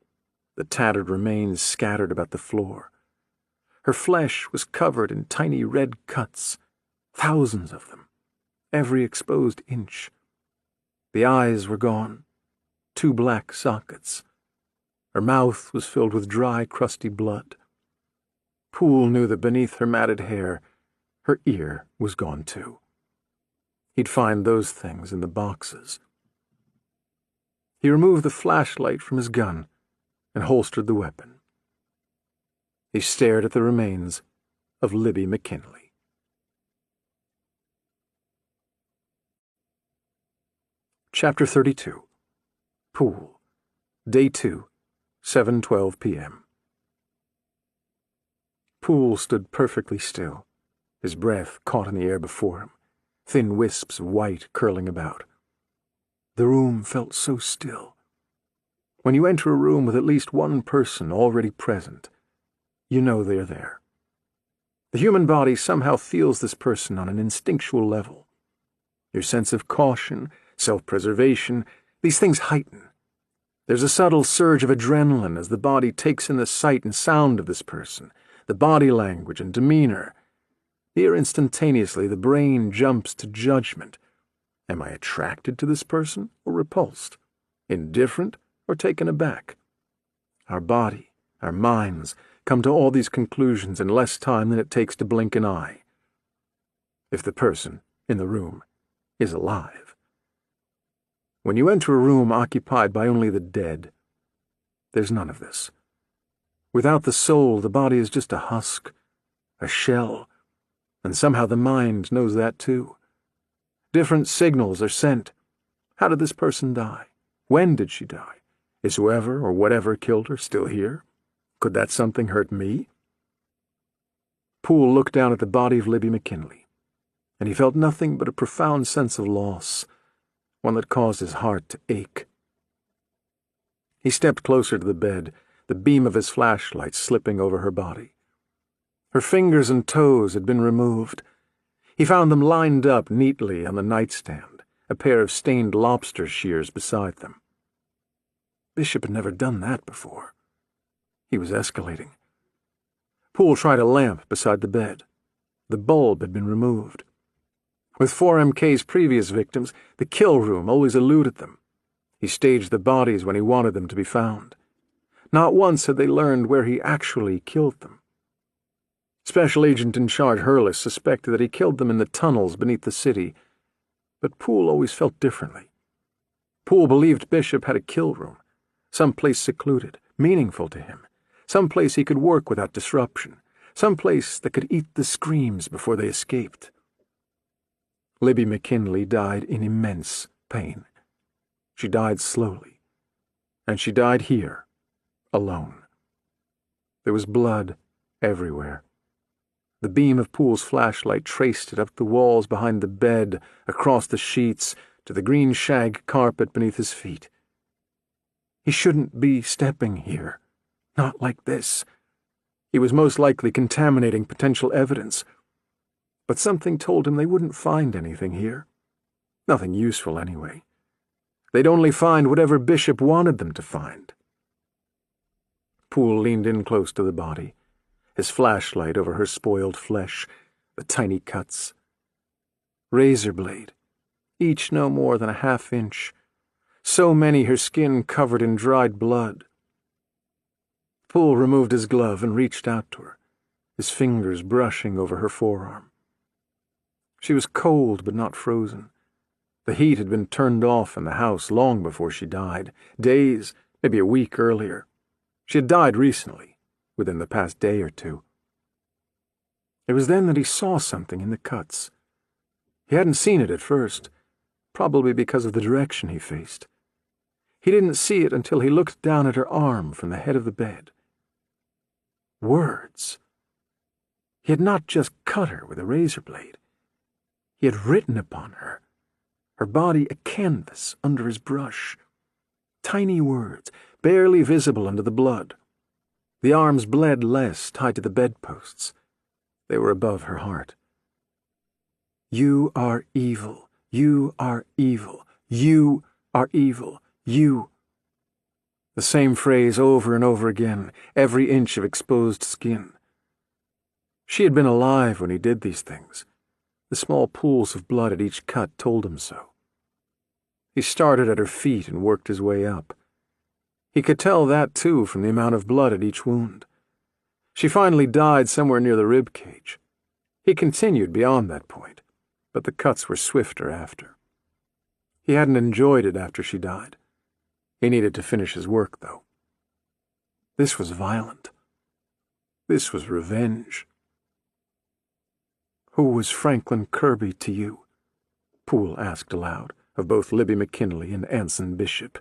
the tattered remains scattered about the floor. Her flesh was covered in tiny red cuts, thousands of them, every exposed inch. The eyes were gone, 2 black sockets. Her mouth was filled with dry, crusty blood. Poole knew that beneath her matted hair, her ear was gone too. He'd find those things in the boxes. He removed the flashlight from his gun and holstered the weapon. He stared at the remains of Libby McKinley. Chapter 32. Poole. Day 2, 7:12 p.m. Poole stood perfectly still, his breath caught in the air before him, thin wisps of white curling about. The room felt so still. When you enter a room with at least one person already present, you know they're there. The human body somehow feels this person on an instinctual level. Your sense of caution, self-preservation, these things heighten. There's a subtle surge of adrenaline as the body takes in the sight and sound of this person, the body language and demeanor. Here instantaneously the brain jumps to judgment. Am I attracted to this person or repulsed? Indifferent or taken aback? Our body, our minds, come to all these conclusions in less time than it takes to blink an eye. If the person in the room is alive. When you enter a room occupied by only the dead, there's none of this. Without the soul, the body is just a husk, a shell, and somehow the mind knows that too. Different signals are sent. How did this person die? When did she die? Is whoever or whatever killed her still here? Could that something hurt me? Poole looked down at the body of Libby McKinley, and he felt nothing but a profound sense of loss, one that caused his heart to ache. He stepped closer to the bed, the beam of his flashlight slipping over her body. Her fingers and toes had been removed. He found them lined up neatly on the nightstand, a pair of stained lobster shears beside them. Bishop had never done that before. He was escalating. Poole tried a lamp beside the bed. The bulb had been removed. With 4MK's previous victims, the kill room always eluded them. He staged the bodies when he wanted them to be found. Not once had they learned where he actually killed them. Special Agent in charge Hurlis suspected that he killed them in the tunnels beneath the city, but Poole always felt differently. Poole believed Bishop had a kill room, someplace secluded, meaningful to him, someplace he could work without disruption, someplace that could eat the screams before they escaped. Libby McKinley died in immense pain. She died slowly, and she died here, alone. There was blood everywhere. The beam of Poole's flashlight traced it up the walls behind the bed, across the sheets, to the green shag carpet beneath his feet. He shouldn't be stepping here. Not like this. He was most likely contaminating potential evidence. But something told him they wouldn't find anything here. Nothing useful, anyway. They'd only find whatever Bishop wanted them to find. Poole leaned in close to the body, his flashlight over her spoiled flesh, the tiny cuts. Razor blade, each no more than a half-inch. So many her skin covered in dried blood. Poole removed his glove and reached out to her, his fingers brushing over her forearm. She was cold but not frozen. The heat had been turned off in the house long before she died, days, maybe a week earlier. She had died recently, within the past day or two. It was then that he saw something in the cuts. He hadn't seen it at first, probably because of the direction he faced. He didn't see it until he looked down at her arm from the head of the bed. Words. He had not just cut her with a razor blade. He had written upon her, her body a canvas under his brush. Tiny words, barely visible under the blood. The arms bled less, tied to the bedposts. They were above her heart. You are evil. You are evil. You are evil. You. The same phrase over and over again, every inch of exposed skin. She had been alive when he did these things. The small pools of blood at each cut told him so. He started at her feet and worked his way up. He could tell that, too, from the amount of blood at each wound. She finally died somewhere near the rib cage. He continued beyond that point, but the cuts were swifter after. He hadn't enjoyed it after she died. He needed to finish his work, though. This was violent. This was revenge. Who was Franklin Kirby to you? Poole asked aloud, of both Libby McKinley and Anson Bishop.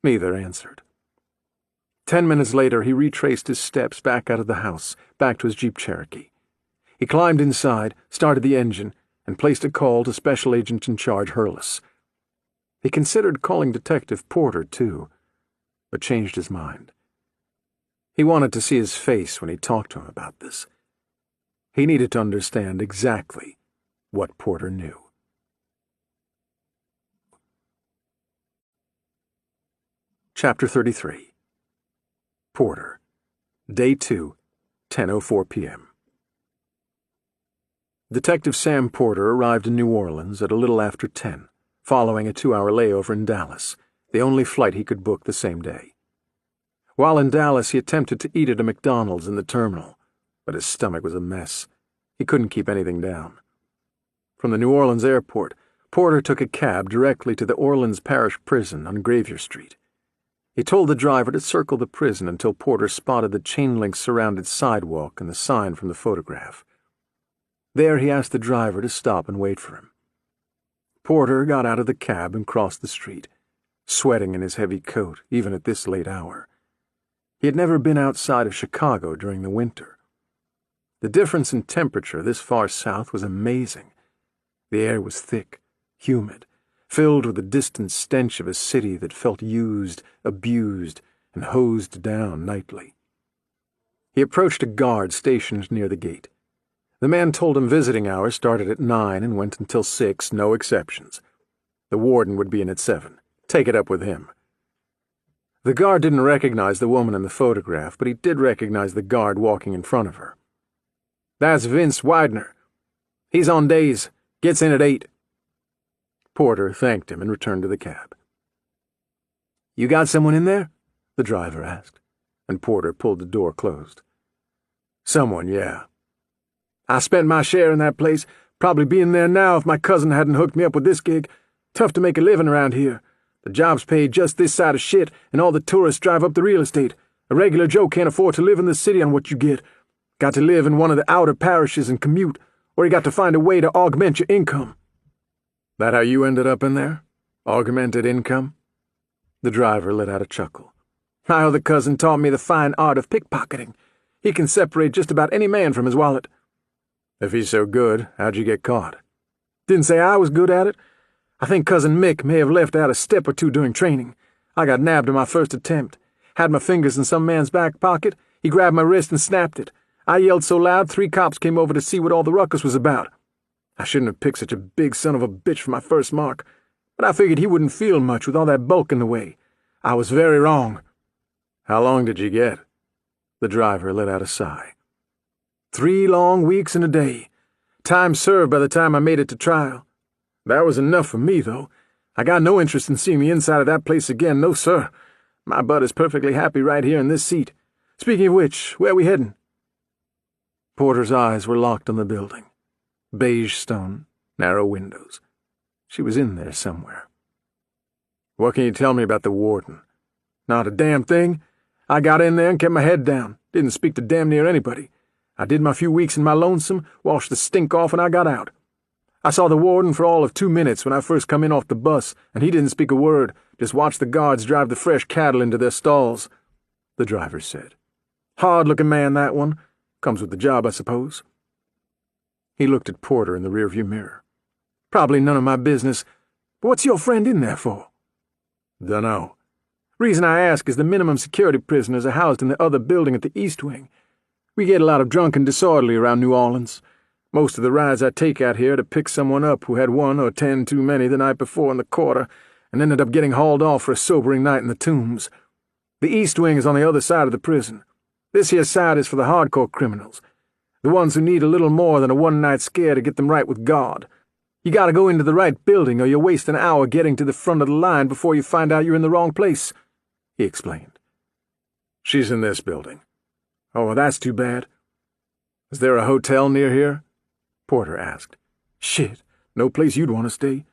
Neither answered. 10 minutes later, he retraced his steps back out of the house, back to his Jeep Cherokee. He climbed inside, started the engine, and placed a call to Special Agent in Charge Hurlis. He considered calling Detective Porter, too, but changed his mind. He wanted to see his face when he talked to him about this. He needed to understand exactly what Porter knew. Chapter 33. Porter. Day 2, 10:04 p.m. Detective Sam Porter arrived in New Orleans at a little after 10, following a 2-hour layover in Dallas, the only flight he could book the same day. While in Dallas, he attempted to eat at a McDonald's in the terminal, but his stomach was a mess. He couldn't keep anything down. From the New Orleans airport, Porter took a cab directly to the Orleans Parish Prison on Gravier Street. He told the driver to circle the prison until Porter spotted the chain-link-surrounded sidewalk and the sign from the photograph. There he asked the driver to stop and wait for him. Porter got out of the cab and crossed the street, sweating in his heavy coat, even at this late hour. He had never been outside of Chicago during the winter. The difference in temperature this far south was amazing. The air was thick, humid, filled with the distant stench of a city that felt used, abused, and hosed down nightly. He approached a guard stationed near the gate. The man told him visiting hours started at 9 and went until 6, no exceptions. The warden would be in at 7. Take it up with him. The guard didn't recognize the woman in the photograph, but he did recognize the guard walking in front of her. That's Vince Widener. He's on days. Gets in at 8. Porter thanked him and returned to the cab. You got someone in there? The driver asked, and Porter pulled the door closed. Someone, yeah. I spent my share in that place, probably be in there now if my cousin hadn't hooked me up with this gig. Tough to make a living around here. The job's paid just this side of shit, and all the tourists drive up the real estate. A regular Joe can't afford to live in the city on what you get. Got to live in one of the outer parishes and commute, or you got to find a way to augment your income." "That how you ended up in there? Augmented income?" The driver let out a chuckle. "My other cousin taught me the fine art of pickpocketing. He can separate just about any man from his wallet." "If he's so good, how'd you get caught?" "Didn't say I was good at it. I think Cousin Mick may have left out a step or two during training. I got nabbed in my first attempt. Had my fingers in some man's back pocket. He grabbed my wrist and snapped it. I yelled so loud 3 cops came over to see what all the ruckus was about. I shouldn't have picked such a big son of a bitch for my first mark, but I figured he wouldn't feel much with all that bulk in the way. I was very wrong." "How long did you get?" The driver let out a sigh. 3 long weeks and a day. Time served by the time I made it to trial. That was enough for me, though. I got no interest in seeing the inside of that place again, no sir. My butt is perfectly happy right here in this seat. Speaking of which, where are we heading?" Porter's eyes were locked on the building. Beige stone, narrow windows. She was in there somewhere. "What can you tell me about the warden?" "Not a damn thing. I got in there and kept my head down. Didn't speak to damn near anybody. I did my few weeks in my lonesome, washed the stink off, and I got out. I saw the warden for all of 2 minutes when I first come in off the bus, and he didn't speak a word, just watched the guards drive the fresh cattle into their stalls," the driver said. "Hard-looking man, that one. Comes with the job, I suppose." He looked at Porter in the rearview mirror. "Probably none of my business. But what's your friend in there for?" "Dunno. Reason I ask is the minimum security prisoners are housed in the other building at the East Wing. We get a lot of drunk and disorderly around New Orleans. Most of the rides I take out here to pick someone up who had 1 or 10 too many the night before in the quarter and ended up getting hauled off for a sobering night in the Tombs. The East Wing is on the other side of the prison. This here side is for the hardcore criminals, the ones who need a little more than a one-night scare to get them right with God. You gotta go into the right building or you'll waste an hour getting to the front of the line before you find out you're in the wrong place," he explained. "She's in this building." "Oh, well, that's too bad." "Is there a hotel near here?" Porter asked. "Shit, no place you'd want to stay.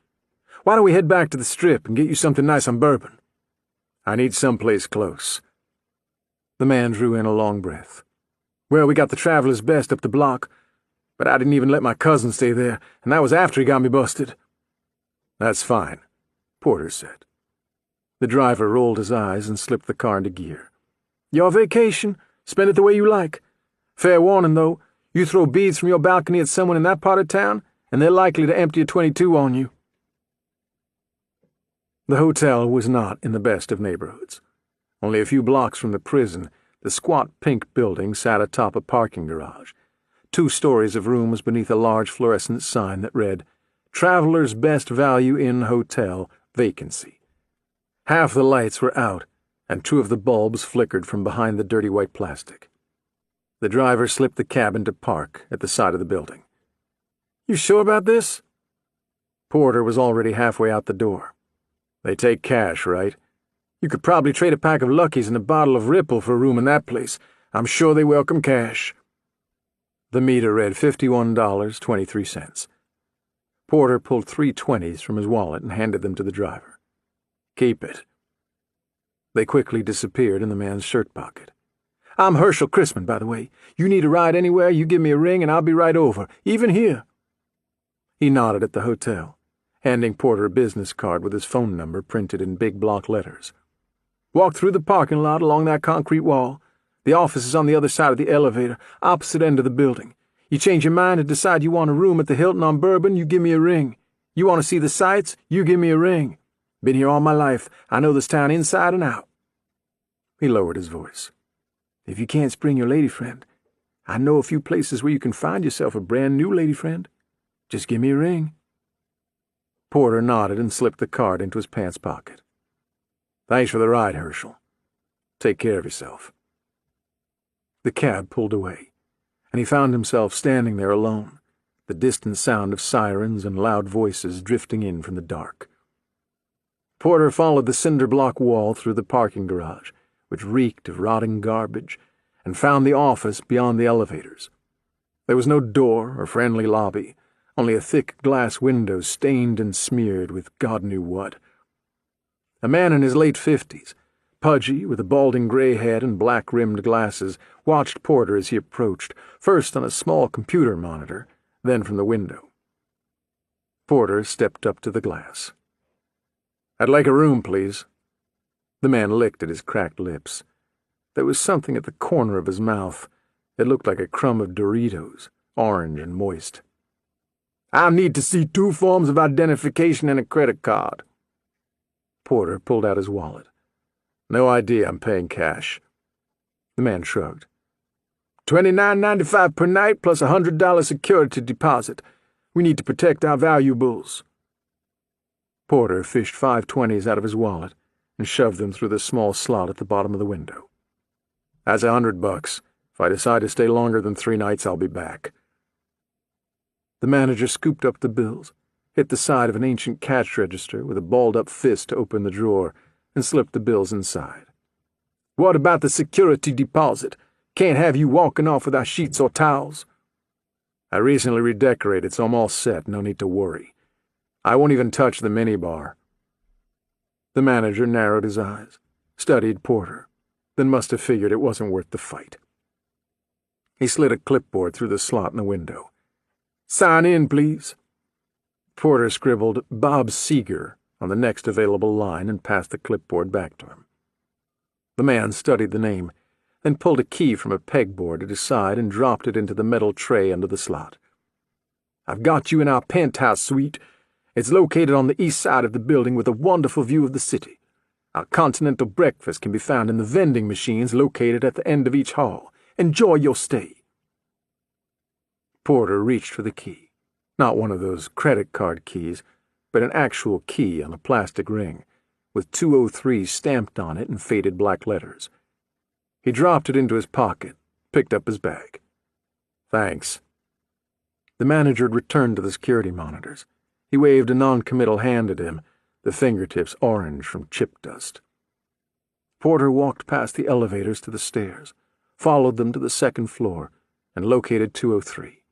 Why don't we head back to the Strip and get you something nice on Bourbon?" "I need someplace close." The man drew in a long breath. "Well, we got the Traveler's Best up the block, but I didn't even let my cousin stay there, and that was after he got me busted." "That's fine," Porter said. The driver rolled his eyes and slipped the car into gear. "Your vacation. Spend it the way you like. Fair warning, though. You throw beads from your balcony at someone in that part of town, and they're likely to empty a .22 on you." The hotel was not in the best of neighborhoods. Only a few blocks from the prison, the squat pink building sat atop a parking garage, 2 stories of rooms beneath a large fluorescent sign that read, "Traveler's Best Value Inn Hotel, Vacancy." Half the lights were out, and 2 of the bulbs flickered from behind the dirty white plastic. The driver slipped the cab into park at the side of the building. "You sure about this?" Porter was already halfway out the door. "They take cash, right? You could probably trade a pack of Luckies and a bottle of Ripple for a room in that place. I'm sure they welcome cash." The meter read $51.23. Porter pulled 3 20s from his wallet and handed them to the driver. "Keep it." They quickly disappeared in the man's shirt pocket. "I'm Herschel Chrisman, by the way. You need a ride anywhere, you give me a ring and I'll be right over, even here." He nodded at the hotel, handing Porter a business card with his phone number printed in big block letters. "Walk through the parking lot along that concrete wall. The office is on the other side of the elevator, opposite end of the building. You change your mind and decide you want a room at the Hilton on Bourbon, you give me a ring. You want to see the sights, you give me a ring. Been here all my life. I know this town inside and out." He lowered his voice. "If you can't spring your lady friend, I know a few places where you can find yourself a brand new lady friend. Just give me a ring." Porter nodded and slipped the card into his pants pocket. "Thanks for the ride, Herschel. Take care of yourself." The cab pulled away, and he found himself standing there alone, the distant sound of sirens and loud voices drifting in from the dark. Porter followed the cinder block wall through the parking garage, which reeked of rotting garbage, and found the office beyond the elevators. There was no door or friendly lobby, only a thick glass window stained and smeared with God knew what. A man in his late 50s, pudgy, with a balding gray head and black-rimmed glasses, watched Porter as he approached, first on a small computer monitor, then from the window. Porter stepped up to the glass. "I'd like a room, please." The man licked at his cracked lips. There was something at the corner of his mouth. It looked like a crumb of Doritos, orange and moist. "I'll need to see 2 forms of identification and a credit card." Porter pulled out his wallet. "No idea, I'm paying cash." The man shrugged. $29.95 per night plus $100 security deposit. We need to protect our valuables." Porter fished 5 20s out of his wallet and shoved them through the small slot at the bottom of the window. "That's $100. If I decide to stay longer than 3 nights, I'll be back." The manager scooped up the bills, hit the side of an ancient cash register with a balled-up fist to open the drawer, and slipped the bills inside. "What about the security deposit? Can't have you walking off without sheets or towels." "I recently redecorated, so I'm all set, no need to worry. I won't even touch the minibar." The manager narrowed his eyes, studied Porter, then must have figured it wasn't worth the fight. He slid a clipboard through the slot in the window. "Sign in, please." Porter scribbled Bob Seeger on the next available line and passed the clipboard back to him. The man studied the name, then pulled a key from a pegboard at his side and dropped it into the metal tray under the slot. "I've got you in our penthouse suite. It's located on the east side of the building with a wonderful view of the city. Our continental breakfast can be found in the vending machines located at the end of each hall. Enjoy your stay." Porter reached for the key, not one of those credit card keys, but an actual key on a plastic ring, with 203 stamped on it in faded black letters. He dropped it into his pocket, picked up his bag. "Thanks." The manager had returned to the security monitors. He waved a non-committal hand at him, the fingertips orange from chip dust. Porter walked past the elevators to the stairs, followed them to the 2nd floor, and located 203.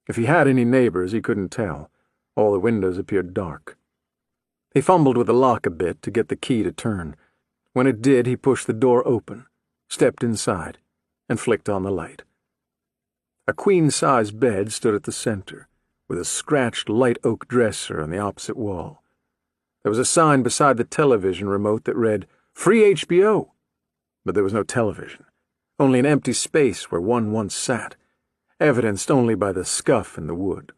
If he had any neighbors, he couldn't tell. All the windows appeared dark. He fumbled with the lock a bit to get the key to turn. When it did, he pushed the door open, stepped inside, and flicked on the light. A queen-size bed stood at the center, with a scratched light oak dresser on the opposite wall. There was a sign beside the television remote that read, "Free HBO," but there was no television, only an empty space where one once sat, evidenced only by the scuff in the wood.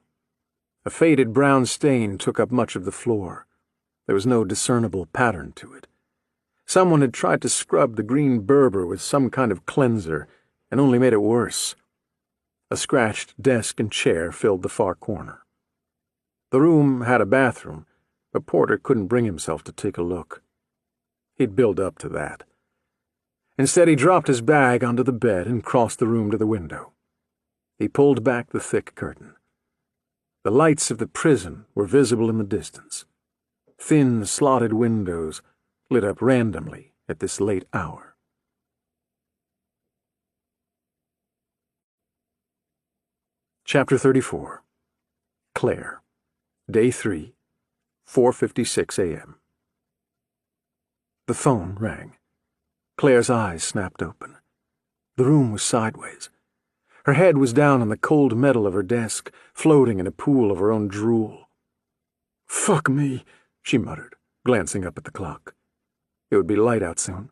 A faded brown stain took up much of the floor. There was no discernible pattern to it. Someone had tried to scrub the green Berber with some kind of cleanser and only made it worse. A scratched desk and chair filled the far corner. The room had a bathroom, but Porter couldn't bring himself to take a look. He'd build up to that. Instead, he dropped his bag onto the bed and crossed the room to the window. He pulled back the thick curtain. The lights of the prison were visible in the distance. Thin, slotted windows lit up randomly at this late hour. Chapter 34. Claire. Day 3, 4:56 a.m. The phone rang. Claire's eyes snapped open. The room was sideways. Her head was down on the cold metal of her desk, floating in a pool of her own drool. "Fuck me," she muttered, glancing up at the clock. It would be light out soon.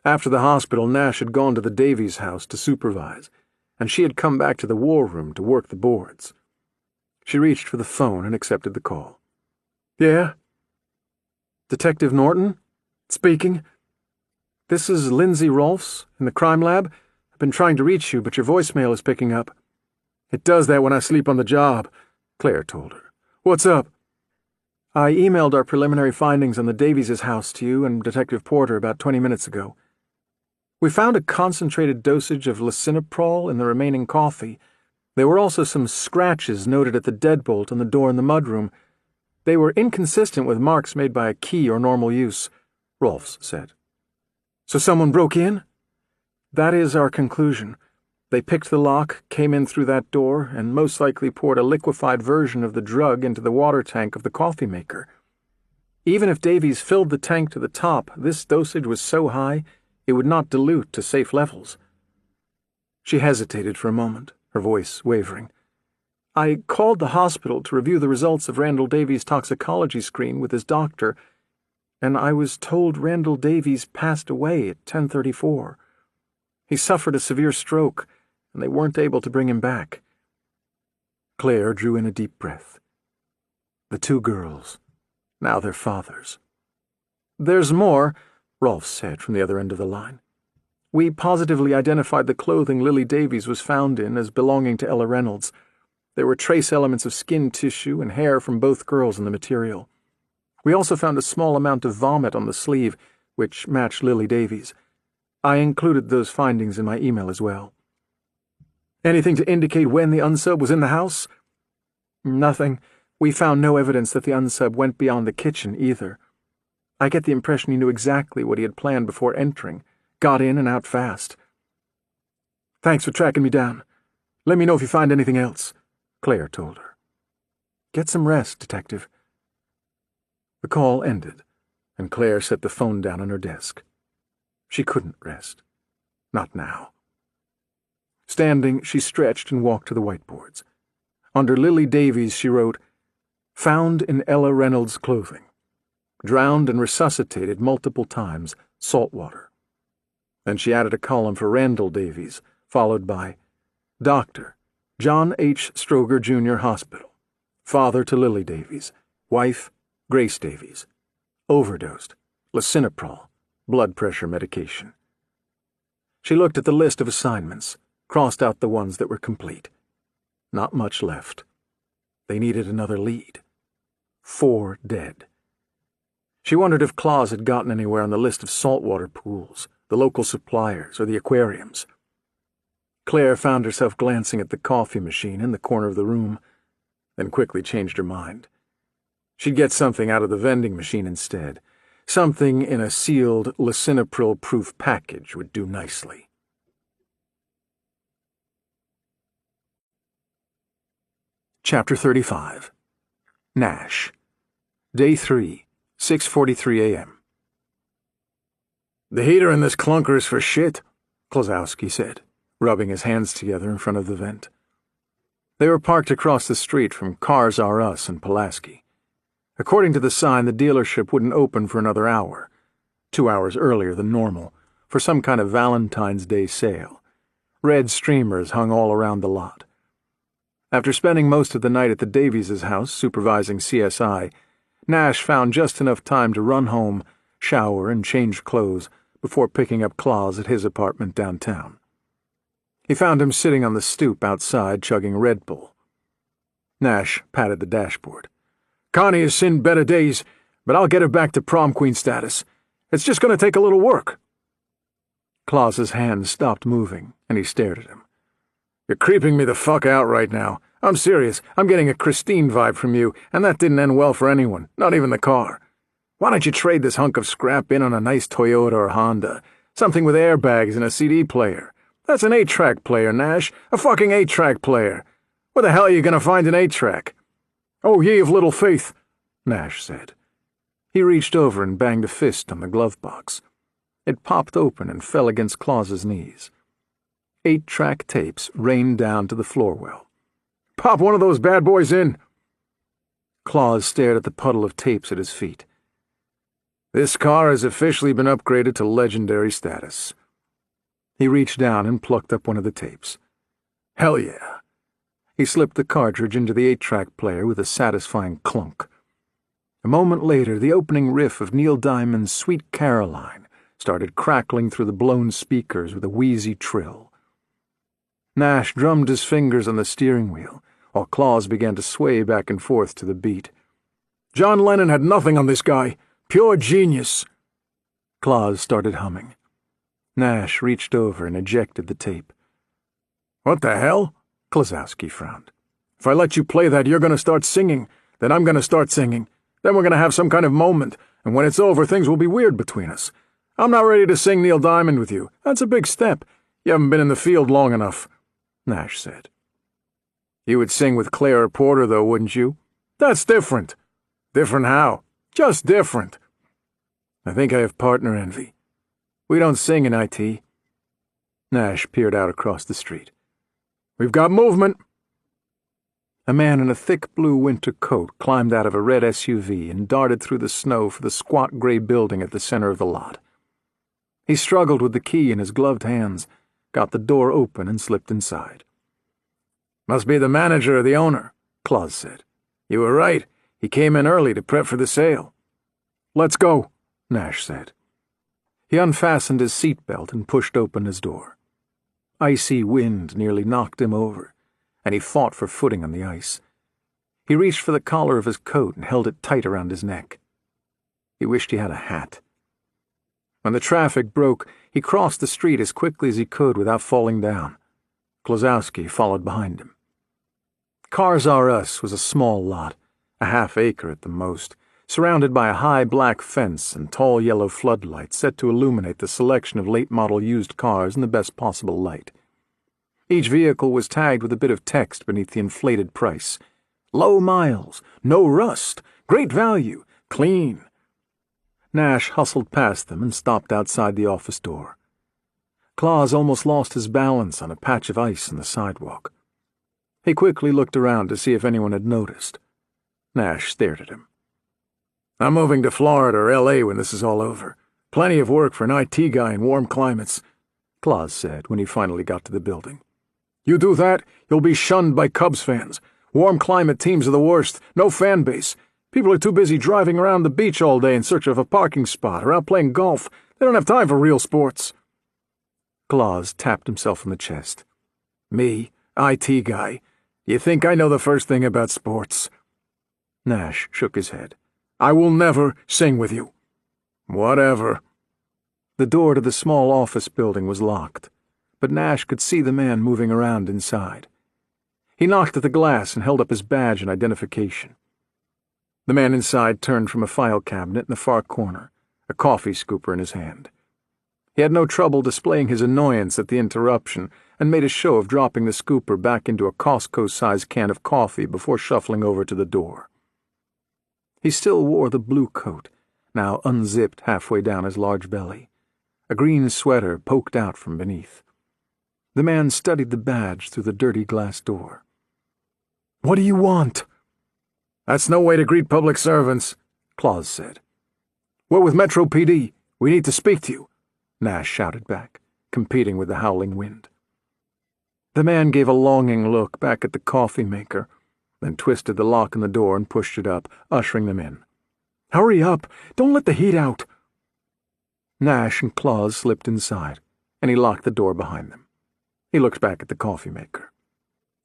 After the hospital, Nash had gone to the Davies house to supervise, and she had come back to the war room to work the boards. She reached for the phone and accepted the call. "Yeah?" "Detective Norton? Speaking. This is Lindsay Rolfs in the crime lab. I've been trying to reach you, but your voicemail is picking up." "It does that when I sleep on the job," Claire told her. "What's up?" "I emailed our preliminary findings on the Davies' house to you and Detective Porter about 20 minutes ago. We found a concentrated dosage of lisinoprol in the remaining coffee. There were also some scratches noted at the deadbolt on the door in the mudroom. They were inconsistent with marks made by a key or normal use," Rolfs said. "So someone broke in?" "That is our conclusion. They picked the lock, came in through that door, and most likely poured a liquefied version of the drug into the water tank of the coffee maker." Even if Davies filled the tank to the top, this dosage was so high it would not dilute to safe levels. She hesitated for a moment, her voice wavering. I called the hospital to review the results of Randall Davies' toxicology screen with his doctor, and I was told Randall Davies passed away at 10:34. He suffered a severe stroke, and they weren't able to bring him back. Claire drew in a deep breath. The two girls, now their fathers. There's more, Rolfe said from the other end of the line. We positively identified the clothing Lily Davies was found in as belonging to Ella Reynolds. There were trace elements of skin tissue and hair from both girls in the material. We also found a small amount of vomit on the sleeve, which matched Lily Davies. I included those findings in my email as well. Anything to indicate when the unsub was in the house? Nothing. We found no evidence that the unsub went beyond the kitchen either. I get the impression he knew exactly what he had planned before entering, got in and out fast. Thanks for tracking me down. Let me know if you find anything else, Claire told her. Get some rest, Detective. The call ended, and Claire set the phone down on her desk. She couldn't rest. Not now. Standing, she stretched and walked to the whiteboards. Under Lily Davies, she wrote, Found in Ella Reynolds' clothing. Drowned and resuscitated multiple times, saltwater. Then she added a column for Randall Davies, followed by, Doctor, John H. Stroger Jr. Hospital. Father to Lily Davies. Wife, Grace Davies. Overdosed. Lisinopril. Blood pressure medication. She looked at the list of assignments, crossed out the ones that were complete. Not much left. They needed another lead. 4 dead. She wondered if Claus had gotten anywhere on the list of saltwater pools, the local suppliers, or the aquariums. Claire found herself glancing at the coffee machine in the corner of the room, then quickly changed her mind. She'd get something out of the vending machine instead. Something in a sealed, lisinopril-proof package would do nicely. Chapter 35. Nash. Day 3, 6:43 a.m. The heater in this clunker is for shit, Klosowski said, rubbing his hands together in front of the vent. They were parked across the street from Cars R Us in Pulaski. According to the sign, the dealership wouldn't open for another hour, 2 hours earlier than normal, for some kind of Valentine's Day sale. Red streamers hung all around the lot. After spending most of the night at the Davies' house supervising CSI, Nash found just enough time to run home, shower, and change clothes before picking up Claus at his apartment downtown. He found him sitting on the stoop outside chugging Red Bull. Nash patted the dashboard. Connie has seen better days, but I'll get her back to prom queen status. It's just going to take a little work. Claus's hand stopped moving, and he stared at him. You're creeping me the fuck out right now. I'm serious. I'm getting a Christine vibe from you, and that didn't end well for anyone, not even the car. Why don't you trade this hunk of scrap in on a nice Toyota or Honda? Something with airbags and a CD player. That's an 8-track player, Nash. A fucking 8-track player. Where the hell are you going to find an 8-track? Oh, ye of little faith, Nash said. He reached over and banged a fist on the glove box. It popped open and fell against Claus's knees. 8-track tapes rained down to the floor well. Pop one of those bad boys in. Claus stared at the puddle of tapes at his feet. This car has officially been upgraded to legendary status. He reached down and plucked up one of the tapes. Hell yeah. He slipped the cartridge into the 8-track player with a satisfying clunk. A moment later, the opening riff of Neil Diamond's Sweet Caroline started crackling through the blown speakers with a wheezy trill. Nash drummed his fingers on the steering wheel, while Claus began to sway back and forth to the beat. John Lennon had nothing on this guy. Pure genius. Claus started humming. Nash reached over and ejected the tape. What the hell? Klosowski frowned. If I let you play that, you're going to start singing. Then I'm going to start singing. Then we're going to have some kind of moment, and when it's over, things will be weird between us. I'm not ready to sing Neil Diamond with you. That's a big step. You haven't been in the field long enough, Nash said. You would sing with Claire Porter, though, wouldn't you? That's different. Different how? Just different. I think I have partner envy. We don't sing in IT. Nash peered out across the street. We've got movement. A man in a thick blue winter coat climbed out of a red SUV and darted through the snow for the squat gray building at the center of the lot. He struggled with the key in his gloved hands, got the door open, and slipped inside. Must be the manager or the owner, Claus said. You were right. He came in early to prep for the sale. Let's go, Nash said. He unfastened his seatbelt and pushed open his door. Icy wind nearly knocked him over, and he fought for footing on the ice. He reached for the collar of his coat and held it tight around his neck. He wished he had a hat. When the traffic broke, he crossed the street as quickly as he could without falling down. Klosowski followed behind him. Cars R Us was a small lot, a half-acre at the most, surrounded by a high black fence and tall yellow floodlights set to illuminate the selection of late-model used cars in the best possible light. Each vehicle was tagged with a bit of text beneath the inflated price. Low miles, no rust, great value, clean. Nash hustled past them and stopped outside the office door. Claus almost lost his balance on a patch of ice on the sidewalk. He quickly looked around to see if anyone had noticed. Nash stared at him. I'm moving to Florida or L.A. when this is all over. Plenty of work for an IT guy in warm climates, Claus said when he finally got to the building. You do that, you'll be shunned by Cubs fans. Warm climate teams are the worst, no fan base. People are too busy driving around the beach all day in search of a parking spot or out playing golf. They don't have time for real sports. Claus tapped himself on the chest. Me, IT guy. You think I know the first thing about sports? Nash shook his head. I will never sing with you. Whatever. The door to the small office building was locked, but Nash could see the man moving around inside. He knocked at the glass and held up his badge and identification. The man inside turned from a file cabinet in the far corner, a coffee scooper in his hand. He had no trouble displaying his annoyance at the interruption and made a show of dropping the scooper back into a Costco-sized can of coffee before shuffling over to the door. He still wore the blue coat, now unzipped halfway down his large belly. A green sweater poked out from beneath. The man studied the badge through the dirty glass door. What do you want? That's no way to greet public servants, Claus said. We're with Metro PD. We need to speak to you, Nash shouted back, competing with the howling wind. The man gave a longing look back at the coffee maker, then twisted the lock in the door and pushed it up, ushering them in. Hurry up! Don't let the heat out! Nash and Claus slipped inside, and he locked the door behind them. He looked back at the coffee maker.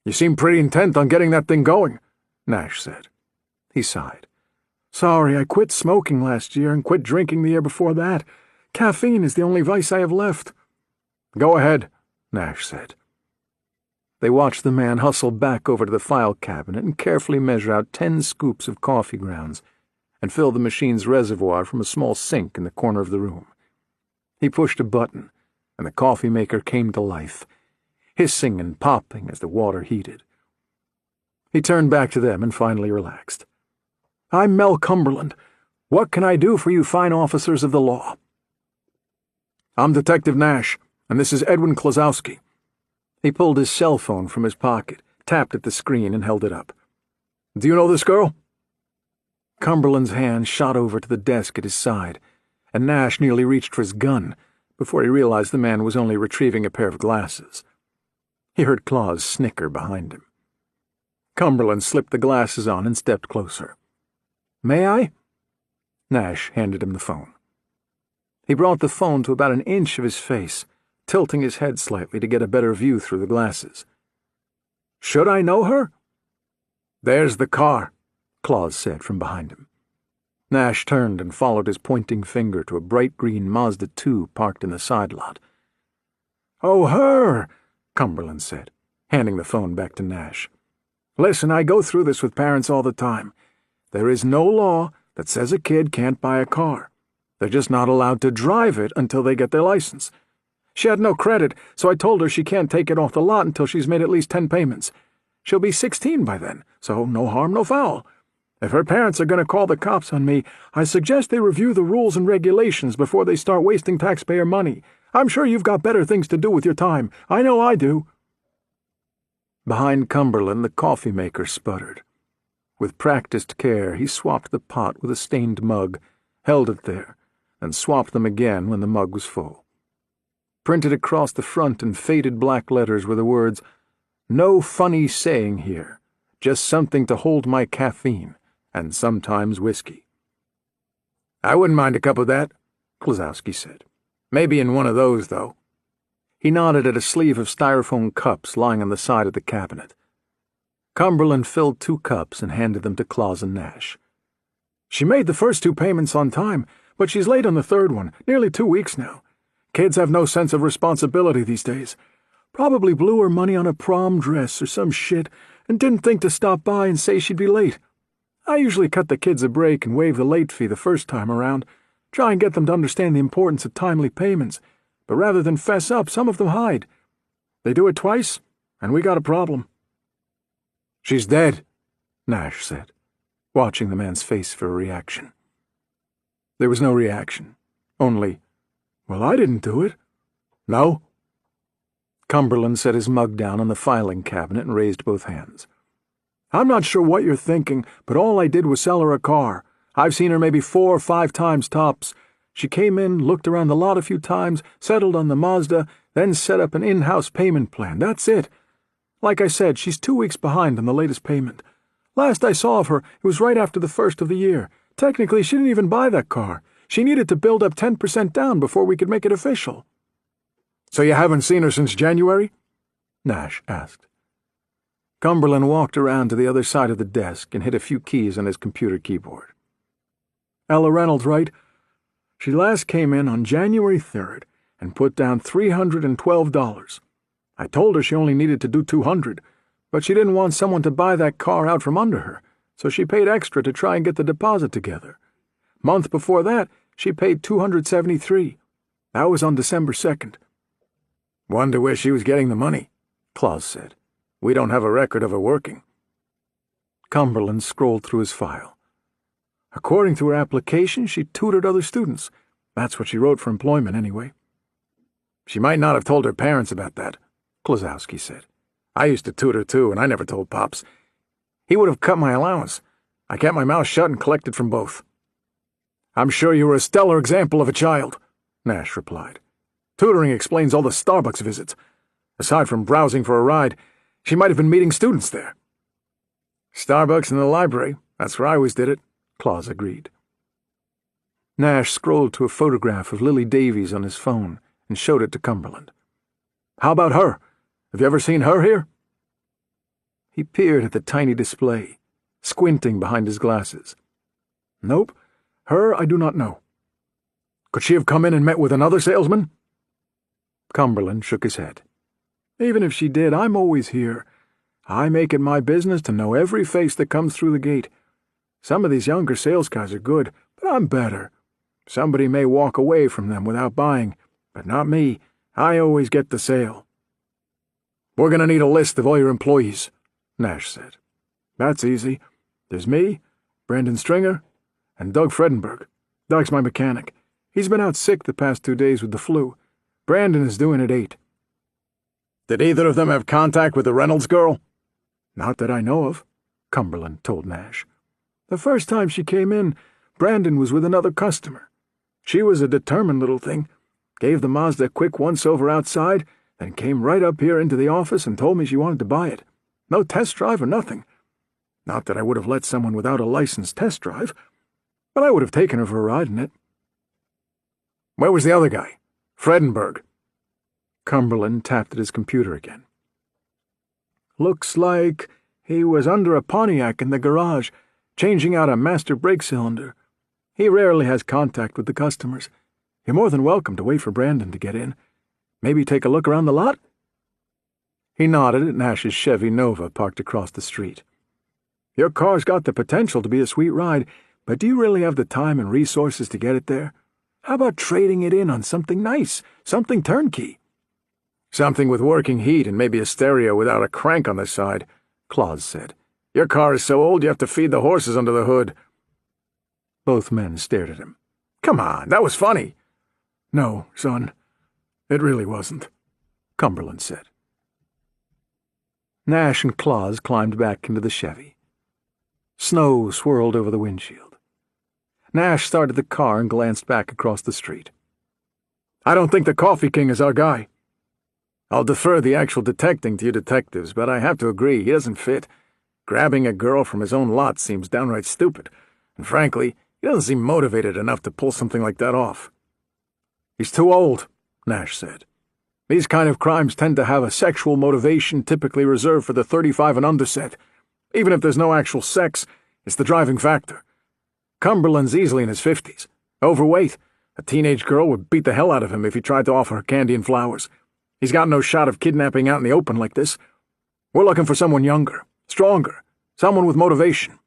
You seem pretty intent on getting that thing going, Nash said. He sighed. Sorry, I quit smoking last year and quit drinking the year before that. Caffeine is the only vice I have left. Go ahead, Nash said. They watched the man hustle back over to the file cabinet and carefully measure out 10 scoops of coffee grounds and fill the machine's reservoir from a small sink in the corner of the room. He pushed a button, and the coffee maker came to life, hissing and popping as the water heated. He turned back to them and finally relaxed. I'm Mel Cumberland. What can I do for you fine officers of the law? I'm Detective Nash, and this is Edwin Klosowski. He pulled his cell phone from his pocket, tapped at the screen, and held it up. Do you know this girl? Cumberland's hand shot over to the desk at his side, and Nash nearly reached for his gun before he realized the man was only retrieving a pair of glasses. He heard Claus snicker behind him. Cumberland slipped the glasses on and stepped closer. May I? Nash handed him the phone. He brought the phone to about an inch of his face, tilting his head slightly to get a better view through the glasses. Should I know her? There's the car, Claus said from behind him. Nash turned and followed his pointing finger to a bright green Mazda 2 parked in the side lot. Oh, her, Cumberland said, handing the phone back to Nash. Listen, I go through this with parents all the time. There is no law that says a kid can't buy a car. They're just not allowed to drive it until they get their license. She had no credit, so I told her she can't take it off the lot until she's made at least 10 payments. She'll be 16 by then, so no harm, no foul. If her parents are going to call the cops on me, I suggest they review the rules and regulations before they start wasting taxpayer money. I'm sure you've got better things to do with your time. I know I do." Behind Cumberland, the coffee maker sputtered. With practiced care, he swapped the pot with a stained mug, held it there, and swapped them again when the mug was full. Printed across the front in faded black letters were the words, "No funny saying here, just something to hold my caffeine, and sometimes whiskey." "I wouldn't mind a cup of that," Klosowski said. "Maybe in one of those, though." He nodded at a sleeve of styrofoam cups lying on the side of the cabinet. Cumberland filled 2 cups and handed them to Claus and Nash. "She made the first 2 payments on time, but she's late on the 3rd one, nearly 2 weeks now. Kids have no sense of responsibility these days. Probably blew her money on a prom dress or some shit and didn't think to stop by and say she'd be late. I usually cut the kids a break and waive the late fee the first time around, try and get them to understand the importance of timely payments, but rather than fess up, some of them hide. They do it twice, and we got a problem." "She's dead," Nash said, watching the man's face for a reaction. There was no reaction, only, "Well, I didn't do it." "No?" Cumberland set his mug down on the filing cabinet and raised both hands. "I'm not sure what you're thinking, but all I did was sell her a car. I've seen her maybe 4 or 5 times tops. She came in, looked around the lot a few times, settled on the Mazda, then set up an in-house payment plan. That's it. Like I said, she's 2 weeks behind on the latest payment. Last I saw of her, it was right after the 1st of the year. Technically, she didn't even buy that car. She needed to build up 10% down before we could make it official." "So you haven't seen her since January?" Nash asked. Cumberland walked around to the other side of the desk and hit a few keys on his computer keyboard. "Ella Reynolds, right? She last came in on January 3rd and put down $312. I told her she only needed to do $200, but she didn't want someone to buy that car out from under her, so she paid extra to try and get the deposit together. Month before that, she paid $273. That was on December 2nd. "Wonder where she was getting the money," Claus said. "We don't have a record of her working." Cumberland scrolled through his file. "According to her application, she tutored other students. That's what she wrote for employment, anyway." "She might not have told her parents about that," Klosowski said. "I used to tutor too, and I never told Pops. He would have cut my allowance. I kept my mouth shut and collected from both." "I'm sure you were a stellar example of a child," Nash replied. "Tutoring explains all the Starbucks visits. Aside from browsing for a ride, she might have been meeting students there." "Starbucks and the library, that's where I always did it," Claus agreed. Nash scrolled to a photograph of Lily Davies on his phone and showed it to Cumberland. "How about her? Have you ever seen her here?" He peered at the tiny display, squinting behind his glasses. "Nope. Her I do not know." "Could she have come in and met with another salesman?" Cumberland shook his head. "Even if she did, I'm always here. I make it my business to know every face that comes through the gate. Some of these younger sales guys are good, but I'm better. Somebody may walk away from them without buying, but not me. I always get the sale." "We're going to need a list of all your employees," Nash said. "That's easy. There's me, Brandon Stringer, and Doug Fredenberg. Doug's my mechanic. He's been out sick the past 2 days with the flu. Brandon is due in at 8. "Did either of them have contact with the Reynolds girl?" "Not that I know of," Cumberland told Nash. "The first time she came in, Brandon was with another customer. She was a determined little thing. Gave the Mazda a quick once-over outside, then came right up here into the office and told me she wanted to buy it. No test drive or nothing. Not that I would have let someone without a license test drive, but I would have taken her for a ride in it." "Where was the other guy? Fredenberg?" Cumberland tapped at his computer again. "Looks like he was under a Pontiac in the garage, changing out a master brake cylinder. He rarely has contact with the customers. You're more than welcome to wait for Brandon to get in. Maybe take a look around the lot?" He nodded at Nash's Chevy Nova parked across the street. "Your car's got the potential to be a sweet ride, but do you really have the time and resources to get it there? How about trading it in on something nice, something turnkey?" "Something with working heat and maybe a stereo without a crank on the side," Claus said. Your car is so old you have to feed the horses under the hood." Both men stared at him. "Come on, that was funny." "No, son, it really wasn't," Cumberland said. Nash and Claus climbed back into the Chevy. Snow swirled over the windshield. Nash started the car and glanced back across the street. "I don't think the Coffee King is our guy. I'll defer the actual detecting to you detectives, but I have to agree, he doesn't fit. Grabbing a girl from his own lot seems downright stupid, and frankly, he doesn't seem motivated enough to pull something like that off." "He's too old," Nash said. "These kind of crimes tend to have a sexual motivation typically reserved for the 35 and under set. Even if there's no actual sex, it's the driving factor. Cumberland's easily in his 50s. Overweight. A teenage girl would beat the hell out of him if he tried to offer her candy and flowers. He's got no shot of kidnapping out in the open like this. We're looking for someone younger, stronger, someone with motivation."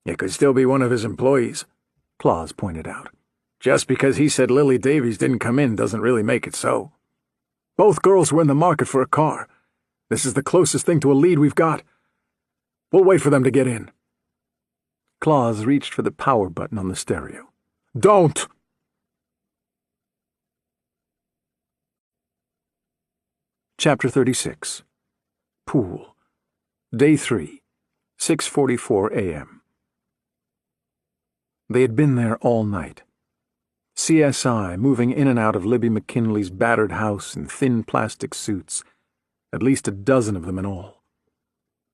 "It could still be one of his employees," Claus pointed out. "Just because he said Lily Davies didn't come in doesn't really make it so. Both girls were in the market for a car. This is the closest thing to a lead we've got. We'll wait for them to get in." Claus reached for the power button on the stereo. "Don't!" Chapter 36. Pool. Day 3, 6:44 a.m. They had been there all night. CSI moving in and out of Libby McKinley's battered house in thin plastic suits, at least a dozen of them in all.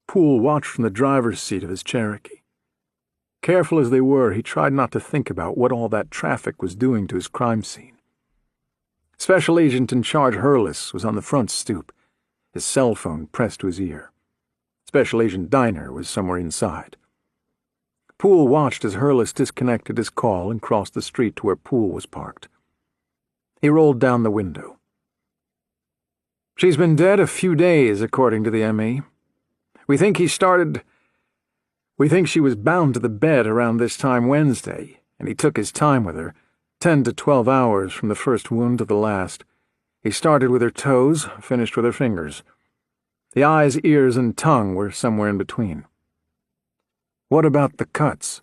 Poole watched from the driver's seat of his Cherokee. Careful as they were, he tried not to think about what all that traffic was doing to his crime scene. Special Agent in charge Hurless was on the front stoop, his cell phone pressed to his ear. Special Agent Diner was somewhere inside. Poole watched as Hurless disconnected his call and crossed the street to where Poole was parked. He rolled down the window. "She's been dead a few days, according to the M.E. We think she was bound to the bed around this time Wednesday, and he took his time with her, 10 to 12 hours from the first wound to the last. He started with her toes, finished with her fingers. The eyes, ears, and tongue were somewhere in between." "What about the cuts?"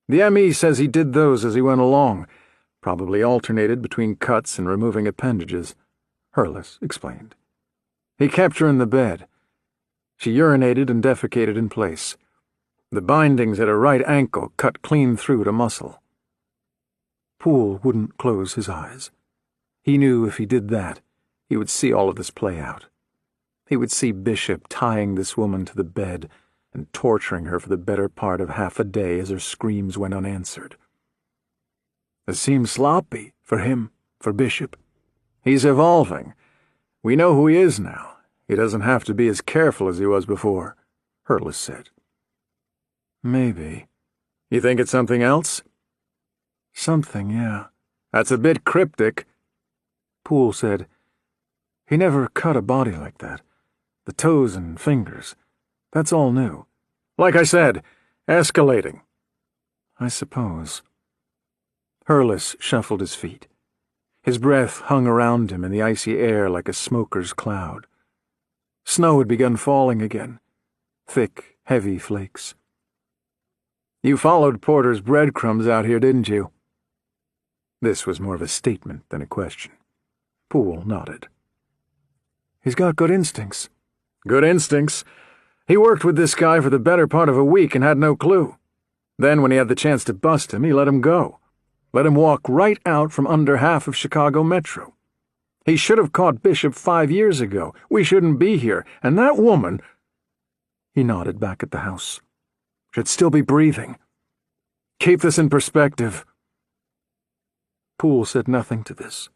"The M.E. says he did those as he went along, probably alternated between cuts and removing appendages," Hurless explained. "He kept her in the bed. She urinated and defecated in place. The bindings at her right ankle cut clean through to muscle." Poole wouldn't close his eyes. He knew if he did that, he would see all of this play out. He would see Bishop tying this woman to the bed and torturing her for the better part of half a day as her screams went unanswered. It seems sloppy for him, for Bishop. He's evolving. We know who he is now. He doesn't have to be as careful as he was before, Hurless said. Maybe. You think it's something else? Something, yeah. That's a bit cryptic. Poole said, he never cut a body like that. The toes and fingers. That's all new. Like I said, escalating. I suppose. Hurless shuffled his feet. His breath hung around him in the icy air like a smoker's cloud. Snow had begun falling again. Thick, heavy flakes. You followed Porter's breadcrumbs out here, didn't you? This was more of a statement than a question. Poole nodded. He's got good instincts. Good instincts? He worked with this guy for the better part of a week and had no clue. Then, when he had the chance to bust him, he let him go. Let him walk right out from under half of Chicago Metro. He should have caught Bishop 5 years ago. We shouldn't be here. And that woman... He nodded back at the house. Should still be breathing. Keep this in perspective. Poole said nothing to this,